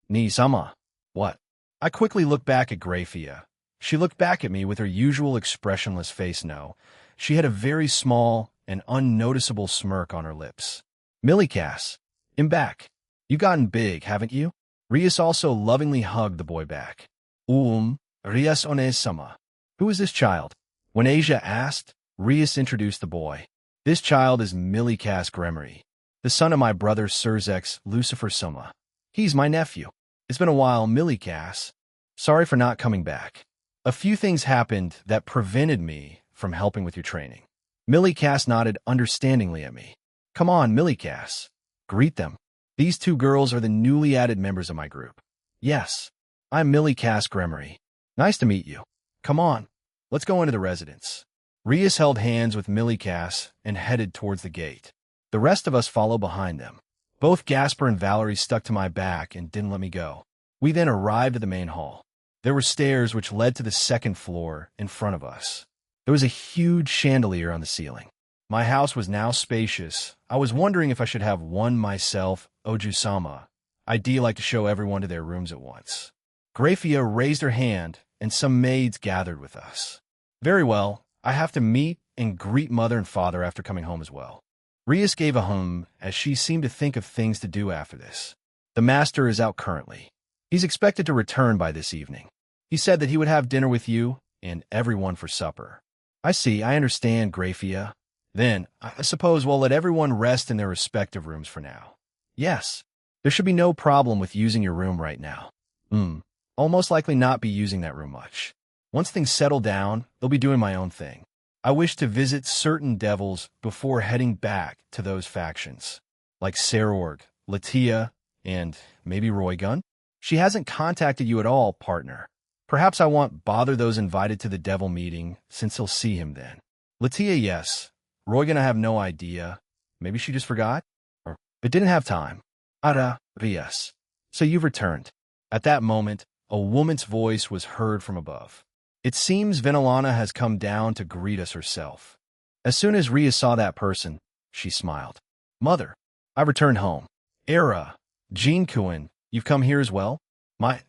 Ni-sama. What? I quickly looked back at Grafia. She looked back at me with her usual expressionless face. No, she had a very small and unnoticeable smirk on her lips. Millikas. I'm back. You've gotten big, haven't you? Rias also lovingly hugged the boy back. Rias One-sama. Who is this child? When Asia asked, Rias introduced the boy. This child is Millikas Gremory, the son of my brother Surzex Lucifer-sama. He's my nephew. It's been a while, Millikas. Sorry for not coming back. A few things happened that prevented me from helping with your training. Millikas nodded understandingly at me. Come on, Millikas. Greet them. These two girls are the newly added members of my group. Yes, I'm Millikas Gremory. Nice to meet you. Come on, let's go into the residence. Rias held hands with Millikas and headed towards the gate. The rest of us followed behind them. Both Gasper and Valerie stuck to my back and didn't let me go. We then arrived at the main hall. There were stairs which led to the second floor in front of us. There was a huge chandelier on the ceiling. My house was now spacious. I was wondering if I should have one myself, Oju-sama. I'd like to show everyone to their rooms at once. Grafia raised her hand, and some maids gathered with us. Very well, I have to meet and greet mother and father after coming home as well. Rias gave a hum, as she seemed to think of things to do after this. The master is out currently. He's expected to return by this evening. He said that he would have dinner with you and everyone for supper. I see, I understand, Grafia. Then, I suppose we'll let everyone rest in their respective rooms for now. Yes, there should be no problem with using your room right now. I'll most likely not be using that room much. Once things settle down, they'll be doing my own thing. I wish to visit certain devils before heading back to those factions, like Sarorg, Latia, and maybe Roygun. She hasn't contacted you at all, partner. Perhaps I won't bother those invited to the devil meeting, since he'll see him then. Latia, yes. Roygun, I have no idea. Maybe she just forgot? Or but didn't have time. Ada, yes. So you've returned. At that moment, a woman's voice was heard from above. It seems Venelana has come down to greet us herself. As soon as Ria saw that person, she smiled. Mother, I returned home. Era, Jean-Kuan, you've come here as well?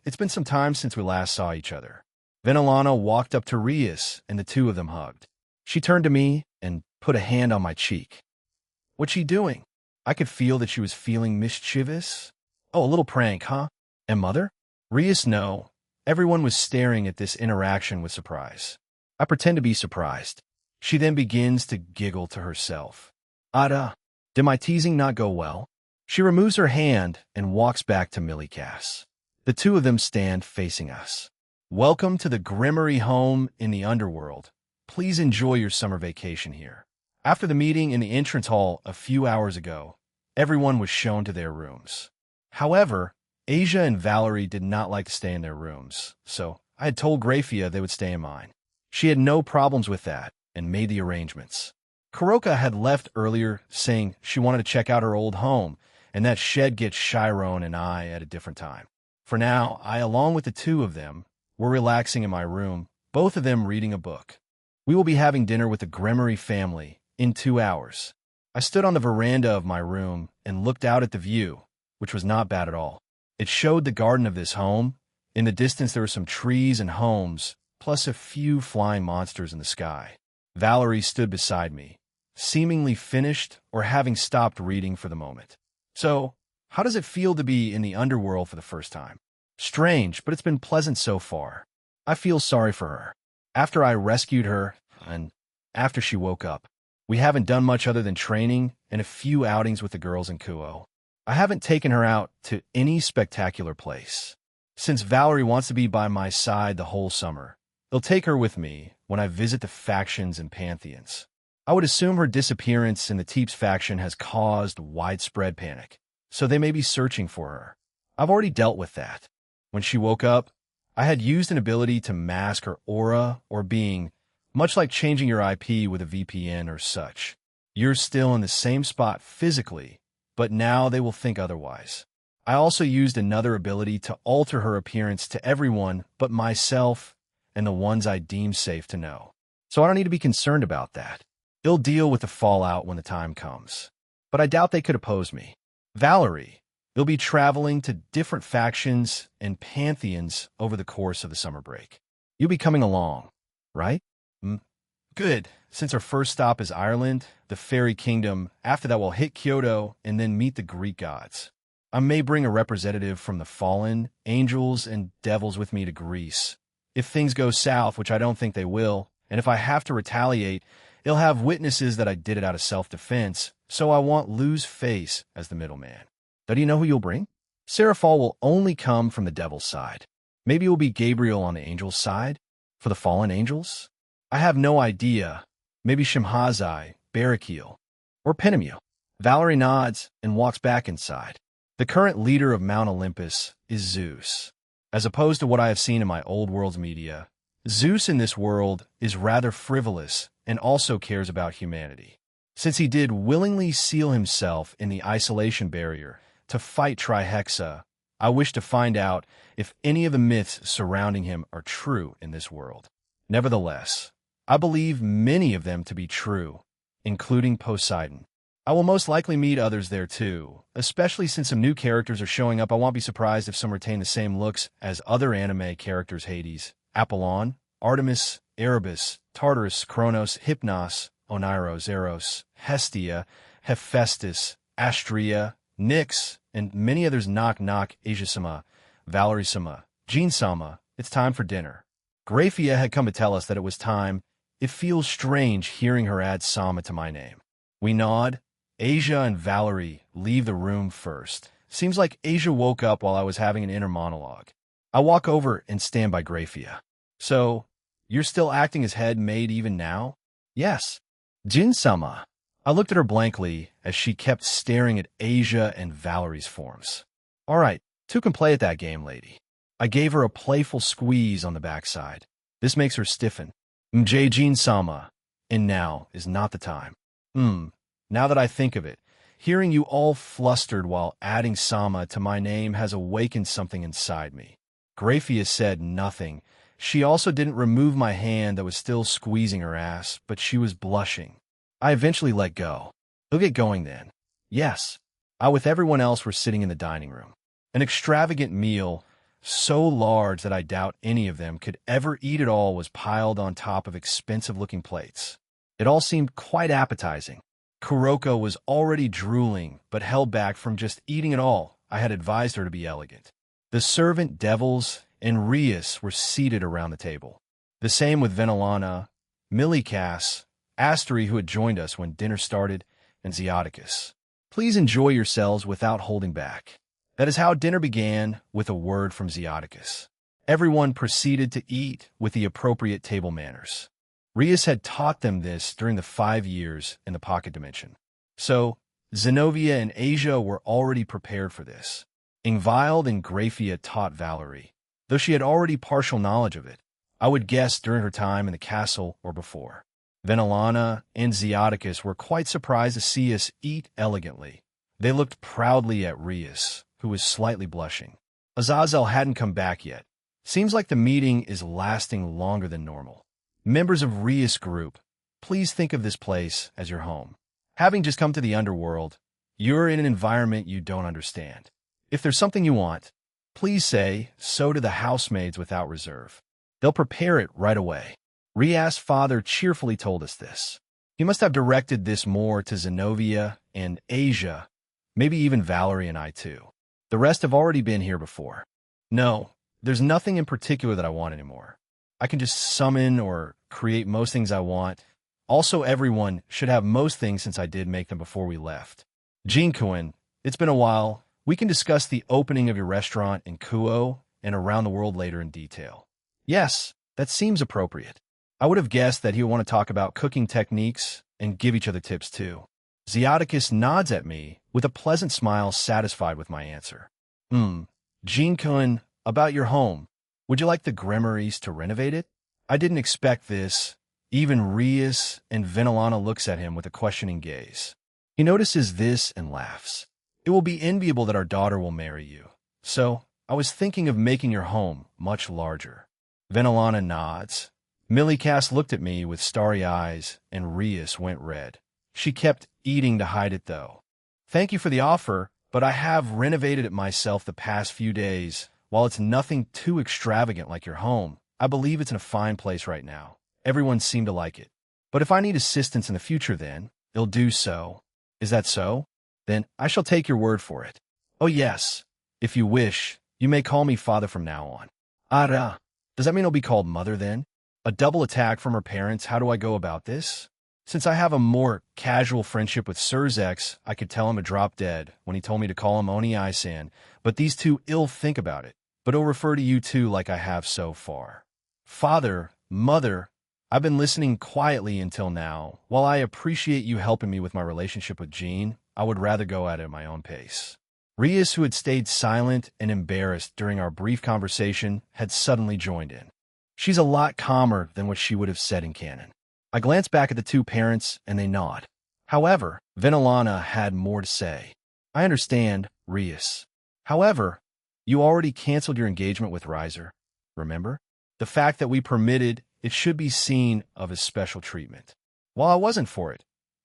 It's been some time since we last saw each other. Venelana walked up to Rias, and the two of them hugged. She turned to me and put a hand on my cheek. What's she doing? I could feel that she was feeling mischievous. Oh, a little prank, huh? And mother? Rias, no. Everyone was staring at this interaction with surprise. I pretend to be surprised. She then begins to giggle to herself. Ada, did my teasing not go well? She removes her hand and walks back to Millicass. The two of them stand facing us. Welcome to the Grimmery home in the underworld. Please enjoy your summer vacation here. After the meeting in the entrance hall a few hours ago, everyone was shown to their rooms. However, Asia and Valerie did not like to stay in their rooms, so I had told Grafia they would stay in mine. She had no problems with that and made the arrangements. Kuroka had left earlier, saying she wanted to check out her old home, and that she'd get Chiron and I at a different time. For now, I, along with the two of them, were relaxing in my room, both of them reading a book. We will be having dinner with the Grimmery family in 2 hours. I stood on the veranda of my room and looked out at the view, which was not bad at all. It showed the garden of this home. In the distance there were some trees and homes, plus a few flying monsters in the sky. Valerie stood beside me, seemingly finished or having stopped reading for the moment. So, how does it feel to be in the underworld for the first time? Strange, but it's been pleasant so far. I feel sorry for her. After I rescued her, and after she woke up, we haven't done much other than training and a few outings with the girls in Kuo. I haven't taken her out to any spectacular place. Since Valerie wants to be by my side the whole summer, I'll take her with me when I visit the factions and pantheons. I would assume her disappearance in the Teeps faction has caused widespread panic, so they may be searching for her. I've already dealt with that. When she woke up, I had used an ability to mask her aura or being, much like changing your IP with a VPN or such. You're still in the same spot physically, but now they will think otherwise. I also used another ability to alter her appearance to everyone but myself and the ones I deem safe to know. So I don't need to be concerned about that. They'll deal with the fallout when the time comes. But I doubt they could oppose me. Valerie, they'll be traveling to different factions and pantheons over the course of the summer break. You'll be coming along, right? Good. Since our first stop is Ireland, the Fairy Kingdom, after that we'll hit Kyoto and then meet the Greek gods. I may bring a representative from the fallen, angels, and devils with me to Greece. If things go south, which I don't think they will, and if I have to retaliate, they'll have witnesses that I did it out of self-defense, so I won't lose face as the middleman. Do you know who you'll bring? Seraphal will only come from the devil's side. Maybe it will be Gabriel on the angel's side? For the fallen angels? I have no idea. Maybe Shimhazai, Barakil, or Penemu. Valerie nods and walks back inside. The current leader of Mount Olympus is Zeus. As opposed to what I have seen in my old world's media, Zeus in this world is rather frivolous and also cares about humanity. Since he did willingly seal himself in the isolation barrier to fight Trihexa, I wish to find out if any of the myths surrounding him are true in this world. Nevertheless, I believe many of them to be true, including Poseidon. I will most likely meet others there too, especially since some new characters are showing up. I won't be surprised if some retain the same looks as other anime characters: Hades, Apollon, Artemis, Erebus, Tartarus, Kronos, Hypnos, Oneiros, Eros, Hestia, Hephaestus, Astrea, Nyx, and many others. Knock knock, Asia-sama, Valerie-sama, Jean-sama, it's time for dinner. Graphia had come to tell us that it was time. It feels strange hearing her add Sama to my name. We nod. Asia and Valerie leave the room first. Seems like Asia woke up while I was having an inner monologue. I walk over and stand by Graphia. So, you're still acting as head maid even now? Yes. Jin-sama. I looked at her blankly as she kept staring at Asia and Valerie's forms. All right, two can play at that game, lady. I gave her a playful squeeze on the backside. This makes her stiffen. Mj Jin-sama. And now is not the time. Now that I think of it, hearing you all flustered while adding Sama to my name has awakened something inside me. Graphia said nothing. She also didn't remove my hand that was still squeezing her ass, but she was blushing. I eventually let go. We'll get going then. Yes. I with everyone else were sitting in the dining room. An extravagant meal, so large that I doubt any of them could ever eat it all, was piled on top of expensive-looking plates. It all seemed quite appetizing. Kuroko was already drooling, but held back from just eating it all. I had advised her to be elegant. The servant devils and Rias were seated around the table. The same with Venelana, Millikas, Astery, who had joined us when dinner started, and Zeoticus. Please enjoy yourselves without holding back. That is how dinner began, with a word from Zeoticus. Everyone proceeded to eat with the appropriate table manners. Rias had taught them this during the 5 years in the pocket dimension. So, Zenobia and Asia were already prepared for this. Ingvild and Graphia taught Valerie, though she had already partial knowledge of it, I would guess during her time in the castle or before. Venelana and Zeoticus were quite surprised to see us eat elegantly. They looked proudly at Rias, who was slightly blushing. Azazel hadn't come back yet. Seems like the meeting is lasting longer than normal. Members of Rias group, please think of this place as your home. Having just come to the underworld, you're in an environment you don't understand. If there's something you want, please say so to the housemaids without reserve. They'll prepare it right away. Rias' father cheerfully told us this. He must have directed this more to Zenobia and Asia, maybe even Valerie and I too. The rest have already been here before. No, there's nothing in particular that I want anymore. I can just summon or create most things I want. Also, everyone should have most things since I did make them before we left. Jean-Kuan, it's been a while. We can discuss the opening of your restaurant in Kuo and around the world later in detail. Yes, that seems appropriate. I would have guessed that he would want to talk about cooking techniques and give each other tips too. Zeoticus nods at me with a pleasant smile, satisfied with my answer. Jean-Kuan, about your home. Would you like the Grimoires to renovate it? I didn't expect this. Even Rias and Venelana looks at him with a questioning gaze. He notices this and laughs. It will be enviable that our daughter will marry you. So, I was thinking of making your home much larger. Venelana nods. Millikas looked at me with starry eyes, and Rias went red. She kept eating to hide it, though. Thank you for the offer, but I have renovated it myself the past few days. While it's nothing too extravagant like your home, I believe it's in a fine place right now. Everyone seemed to like it. But if I need assistance in the future, then they'll do so. Is that so? Then I shall take your word for it. Oh yes, if you wish, you may call me father from now on. Ara, does that mean I'll be called mother then? A double attack from her parents, how do I go about this? Since I have a more casual friendship with Surzex, I could tell him to drop dead when he told me to call him Oni-san, but these two ill think about it. But I'll refer to you two like I have so far. Father, mother, I've been listening quietly until now. While I appreciate you helping me with my relationship with Jean, I would rather go at it at my own pace. Rias, who had stayed silent and embarrassed during our brief conversation, had suddenly joined in. She's a lot calmer than what she would have said in canon. I glance back at the two parents, and they nod. However, Venelana had more to say. I understand, Rias. However, You already canceled your engagement with Riser, remember? The fact that we permitted it should be seen of as special treatment. While I wasn't for it,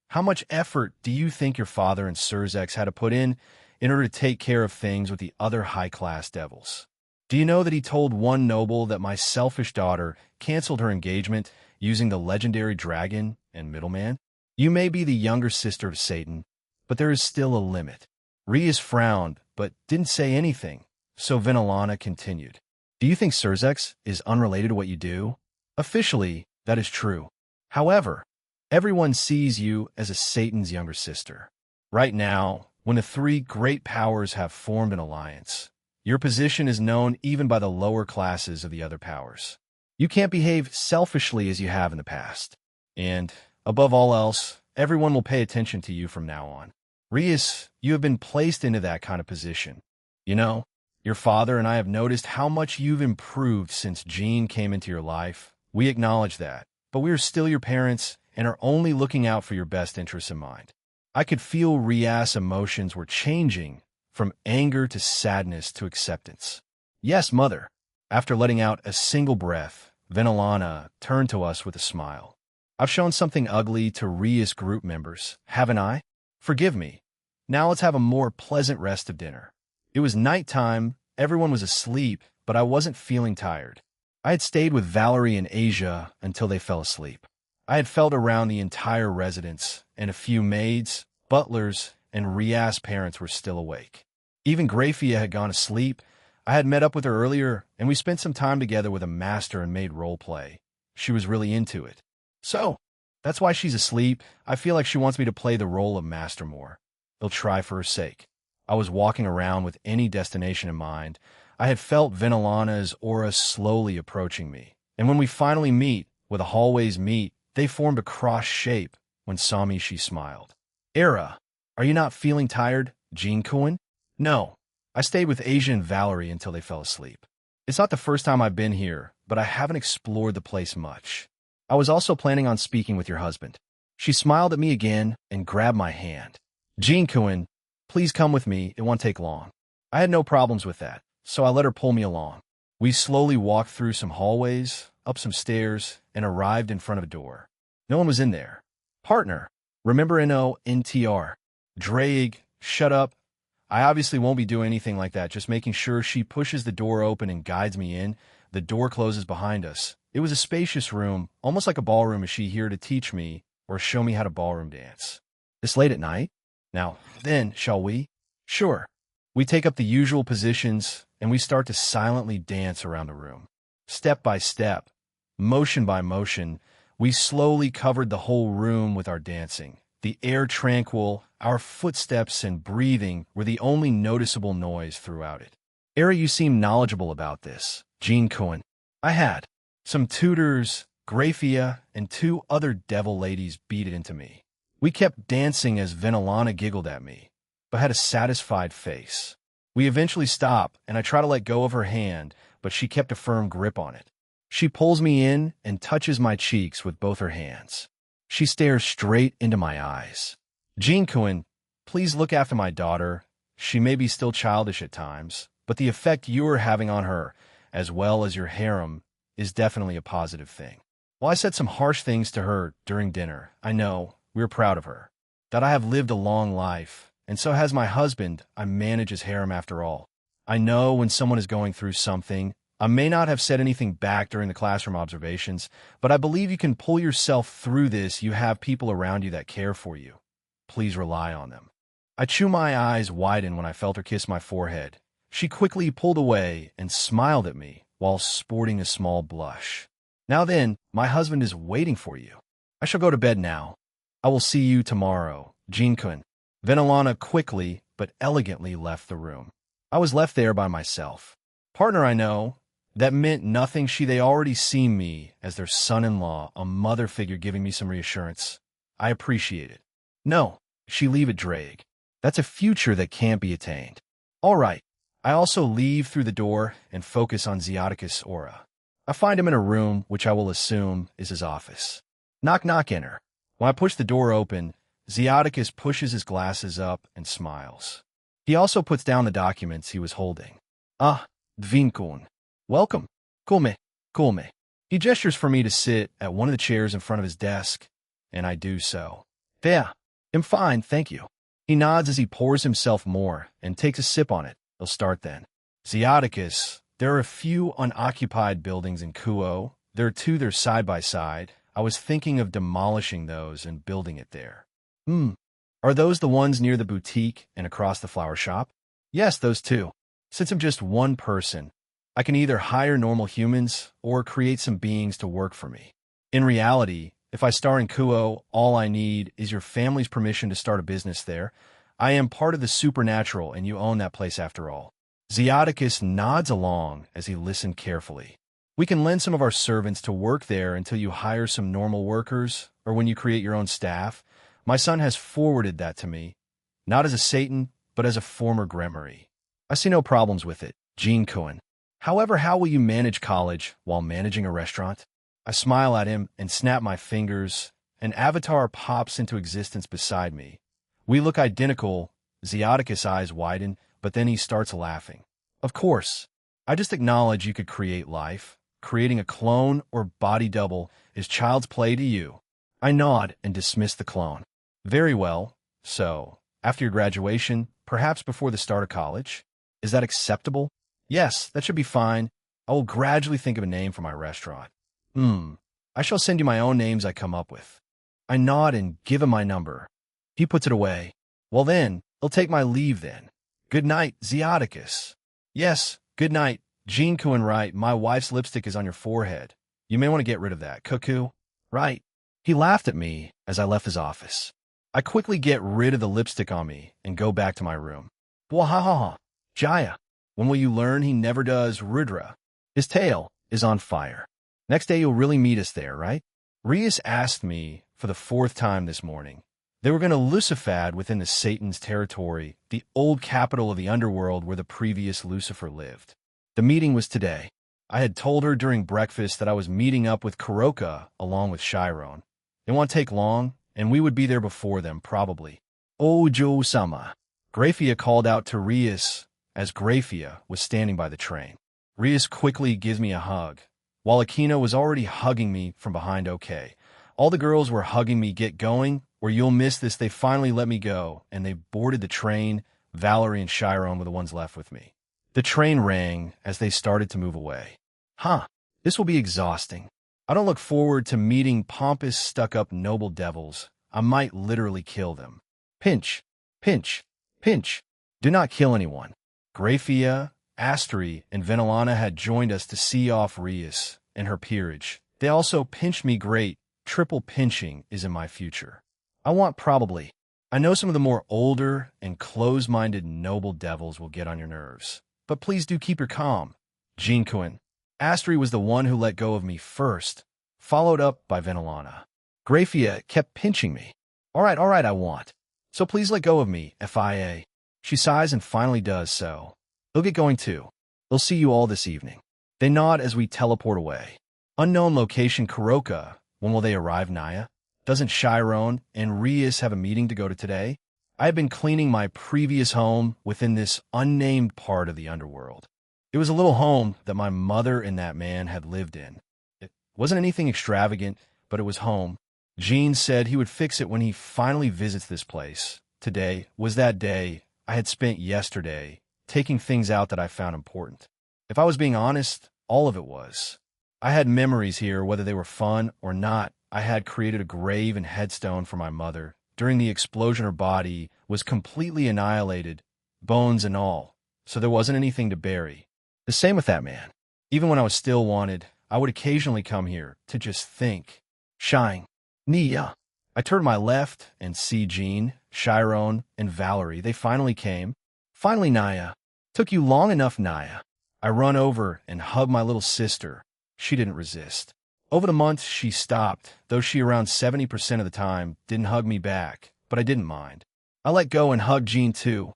how much effort do you think your father and Surzex had to put in order to take care of things with the other high-class devils? Do you know that he told one noble that my selfish daughter canceled her engagement using the legendary dragon and middleman? You may be the younger sister of Satan, but there is still a limit. Rias frowned, but didn't say anything, so Vinalana continued. Do you think Surzex is unrelated to what you do? Officially, that is true. However, everyone sees you as a Satan's younger sister. Right now, when the three great powers have formed an alliance, your position is known even by the lower classes of the other powers. You can't behave selfishly as you have in the past. And, above all else, everyone will pay attention to you from now on. Rias, you have been placed into that kind of position. You know, your father and I have noticed how much you've improved since Jean came into your life. We acknowledge that, but we are still your parents and are only looking out for your best interests in mind. I could feel Rias' emotions were changing from anger to sadness to acceptance. Yes, mother. After letting out a single breath, Vinalana turned to us with a smile. I've shown something ugly to Rias group members, haven't I? Forgive me. Now let's have a more pleasant rest of dinner. It was nighttime, everyone was asleep, but I wasn't feeling tired. I had stayed with Valerie and Asia until they fell asleep. I had felt around the entire residence, and a few maids, butlers, and Rias' parents were still awake. Even Grafia had gone to sleep. I had met up with her earlier, and we spent some time together with a master and made role play. She was really into it. So, that's why she's asleep. I feel like she wants me to play the role of master more. I'll try for her sake. I was walking around with any destination in mind. I had felt Vinalana's aura slowly approaching me. And when we finally meet, where the hallways meet, they formed a cross shape. When saw me, she smiled. Era, are you not feeling tired, Jean Cohen? No. I stayed with Asia and Valerie until they fell asleep. It's not the first time I've been here, but I haven't explored the place much. I was also planning on speaking with your husband. She smiled at me again and grabbed my hand. Jean Cohen, please come with me, it won't take long. I had no problems with that, so I let her pull me along. We slowly walked through some hallways, up some stairs, and arrived in front of a door. No one was in there. Partner, remember NTR. Drake, shut up. I obviously won't be doing anything like that, just making sure she pushes the door open and guides me in. The door closes behind us. It was a spacious room, almost like a ballroom. Is she here to teach me or show me how to ballroom dance? This late at night? Now, then, shall we? Sure. We take up the usual positions, and we start to silently dance around the room. Step by step, motion by motion, we slowly covered the whole room with our dancing. The air tranquil, our footsteps and breathing were the only noticeable noise throughout it. Era, you seem knowledgeable about this. Jean Cohen. I had. Some tutors, Grafia, and 2 other devil ladies beat it into me. We kept dancing as Vinalana giggled at me, but had a satisfied face. We eventually stop, and I try to let go of her hand, but she kept a firm grip on it. She pulls me in and touches my cheeks with both her hands. She stares straight into my eyes. Jean Cohen, please look after my daughter. She may be still childish at times, but the effect you are having on her, as well as your harem, is definitely a positive thing. While I said some harsh things to her during dinner, I know, we're proud of her, that I have lived a long life, and so has my husband. I manage his harem after all. I know when someone is going through something. I may not have said anything back during the classroom observations, but I believe you can pull yourself through this. You have people around you that care for you. Please rely on them. I chew my eyes widen when I felt her kiss my forehead. She quickly pulled away and smiled at me while sporting a small blush. Now then, my husband is waiting for you. I shall go to bed now. I will see you tomorrow, Jean-kun. Vinalana quickly but elegantly left the room. I was left there by myself. Partner, I know. That meant nothing. They already see me as their son-in-law, a mother figure giving me some reassurance. I appreciate it. No, she leave it, Drake. That's a future that can't be attained. All right. I also leave through the door and focus on Ziaticus' aura. I find him in a room, which I will assume is his office. Knock, knock, enter. When I push the door open, Ziaticus pushes his glasses up and smiles. He also puts down the documents he was holding. Ah, Dvinkun. Welcome. Kulme. Kulme. He gestures for me to sit at one of the chairs in front of his desk, and I do so. Yeah, I'm fine, thank you. He nods as he pours himself more and takes a sip on it. He'll start then. Zeoticus. There are a few unoccupied buildings in Kuo. There are two there side by side. I was thinking of demolishing those and building it there. Are those the ones near the boutique and across the flower shop? Yes, those two. Since I'm just one person, I can either hire normal humans or create some beings to work for me. In reality, if I star in Kuo, all I need is your family's permission to start a business there. I am part of the supernatural, and you own that place after all. Zeoticus nods along as he listened carefully. We can lend some of our servants to work there until you hire some normal workers, or when you create your own staff. My son has forwarded that to me, not as a Satan, but as a former Gremory. I see no problems with it, Gene Cohen. However, how will you manage college while managing a restaurant? I smile at him and snap my fingers. An avatar pops into existence beside me. We look identical. Zeoticus' eyes widen, but then he starts laughing. Of course. I just acknowledge you could create life. Creating a clone or body double is child's play to you. I nod and dismiss the clone. Very well. So, after your graduation, perhaps before the start of college? Is that acceptable? Yes, that should be fine. I will gradually think of a name for my restaurant. I shall send you my own names I come up with. I nod and give him my number. He puts it away. Well then, I'll take my leave then. Good night, Zeoticus. Yes, good night. Gene Cohen, right, my wife's lipstick is on your forehead. You may want to get rid of that, cuckoo. Right. He laughed at me as I left his office. I quickly get rid of the lipstick on me and go back to my room. Wahaha, Jaya. When will you learn he never does Rudra? His tail is on fire. Next day you'll really meet us there, right? Rias asked me for the 4th time this morning. They were going to Lucifad within the Satan's territory, the old capital of the underworld where the previous Lucifer lived. The meeting was today. I had told her during breakfast that I was meeting up with Kuroka along with Chiron. It won't take long, and we would be there before them, probably. Ojo-sama. Graphia called out to Rias as Graphia was standing by the train. Rias quickly gives me a hug, while Akina was already hugging me from behind. Okay. All the girls were hugging me. Get going, or you'll miss this. They finally let me go, and they boarded the train. Valerie and Chiron were the ones left with me. The train rang as they started to move away. This will be exhausting. I don't look forward to meeting pompous, stuck-up noble devils. I might literally kill them. Pinch, pinch, pinch. Do not kill anyone. Graphia, Astri, and Venilana had joined us to see off Rias and her peerage. They also pinched me great. Triple pinching is in my future. I know some of the more older and close-minded noble devils will get on your nerves. But please do keep your calm. Gene Cohen. Astri was the one who let go of me first, followed up by Venilana. Graphia kept pinching me. All right, I want. So please let go of me, FIA. She sighs and finally does so. They'll get going too. They'll see you all this evening. They nod as we teleport away. Unknown location Kuroka. When will they arrive, Naya? Doesn't Chiron and Rias have a meeting to go to today? I had been cleaning my previous home within this unnamed part of the underworld. It was a little home that my mother and that man had lived in. It wasn't anything extravagant, but it was home. Gene said he would fix it when he finally visits this place. Today was that day I had spent yesterday taking things out that I found important. If I was being honest, all of it was. I had memories here, whether they were fun or not. I had created a grave and headstone for my mother. During the explosion, her body was completely annihilated, bones and all, so there wasn't anything to bury. The same with that man. Even when I was still wanted, I would occasionally come here to just think. Shine. Nia. I turned my left and see Jean, Chiron, and Valerie. They finally came. Finally, Naya. Took you long enough, Naya. I run over and hug my little sister. She didn't resist. Over the months, she stopped, though she around 70% of the time didn't hug me back, but I didn't mind. I let go and hugged Jean too,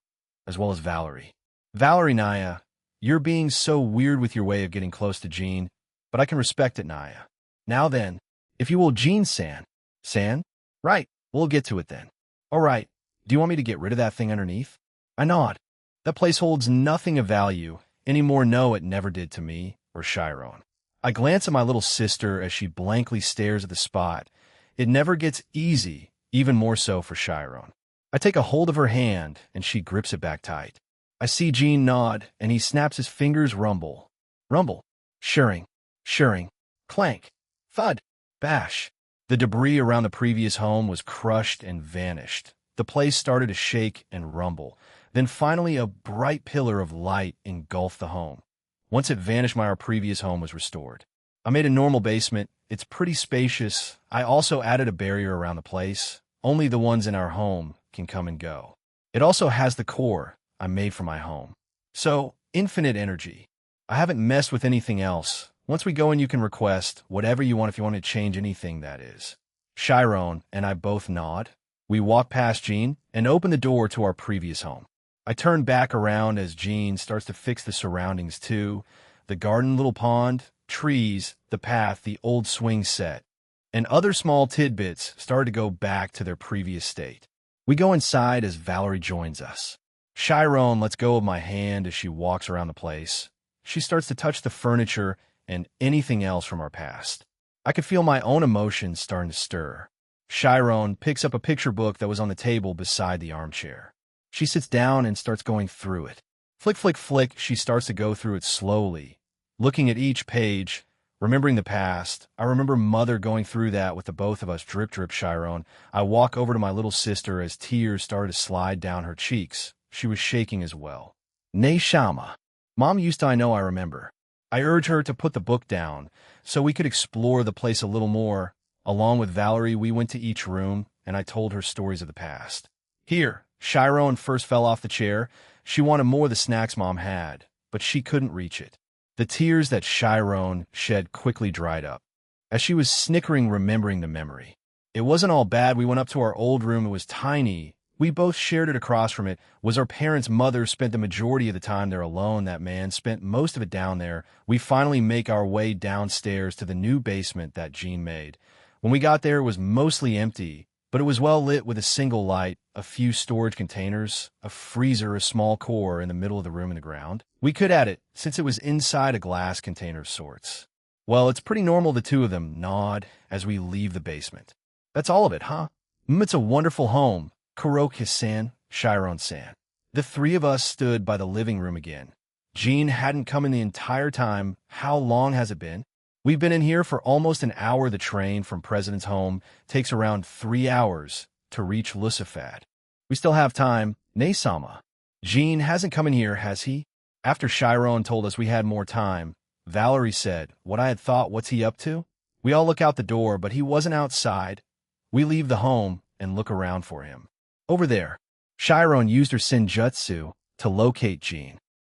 as well as Valerie. Valerie, Naya, you're being so weird with your way of getting close to Jean, but I can respect it, Naya. Now then, if you will, Jean-san. San? Right, we'll get to it then. All right, do you want me to get rid of that thing underneath? I nod. That place holds nothing of value. anymore. No, it never did to me or Chiron. I glance at my little sister as she blankly stares at the spot. It never gets easy, even more so for Chiron. I take a hold of her hand, and she grips it back tight. I see Gene nod, and he snaps his fingers. Rumble. Rumble. Shirring. Shirring. Clank. Thud. Bash. The debris around the previous home was crushed and vanished. The place started to shake and rumble. Then finally a bright pillar of light engulfed the home. Once it vanished, our previous home was restored. I made a normal basement. It's pretty spacious. I also added a barrier around the place. Only the ones in our home can come and go. It also has the core I made for my home. So, infinite energy. I haven't messed with anything else. Once we go in, you can request whatever you want if you want to change anything, that is. Chiron and I both nod. We walk past Gene and open the door to our previous home. I turn back around as Gene starts to fix the surroundings too. The garden, little pond, trees, the path, the old swing set, and other small tidbits start to go back to their previous state. We go inside as Valerie joins us. Chiron lets go of my hand as she walks around the place. She starts to touch the furniture and anything else from our past. I could feel my own emotions starting to stir. Chiron picks up a picture book that was on the table beside the armchair. She sits down and starts going through it. Flick, flick, flick, she starts to go through it slowly, looking at each page, remembering the past. I remember Mother going through that with the both of us. Drip, drip, Chiron. I walk over to my little sister as tears started to slide down her cheeks. She was shaking as well. Nay, Shama. Mom used to, I know, I remember. I urge her to put the book down so we could explore the place a little more. Along with Valerie, we went to each room, and I told her stories of the past. Here, Chiron first fell off the chair. She wanted more of the snacks Mom had, but she couldn't reach it. The tears that Chiron shed quickly dried up, as she was snickering, remembering the memory. It wasn't all bad. We went up to our old room. It was tiny. We both shared it. Across from it was our parents' mother. Spent the majority of the time there alone. That man spent most of it down there. We finally make our way downstairs to the new basement that Gene made. When we got there, it was mostly empty, but it was well lit with a single light, a few storage containers, a freezer, a small core in the middle of the room in the ground. We could add it, since it was inside a glass container of sorts. Well, it's pretty normal, the two of them nod as we leave the basement. That's all of it, huh? It's a wonderful home. Kuroki-san, Chiron-san. The three of us stood by the living room again. Gene hadn't come in the entire time. How long has it been? We've been in here for almost an hour. The train from President's home takes around 3 hours to reach Lusafat. We still have time. Nay-sama. Gene hasn't come in here, has he? After Chiron told us we had more time, Valerie said, what I had thought, what's he up to? We all look out the door, but he wasn't outside. We leave the home and look around for him. Over there. Chiron used her senjutsu to locate Gene.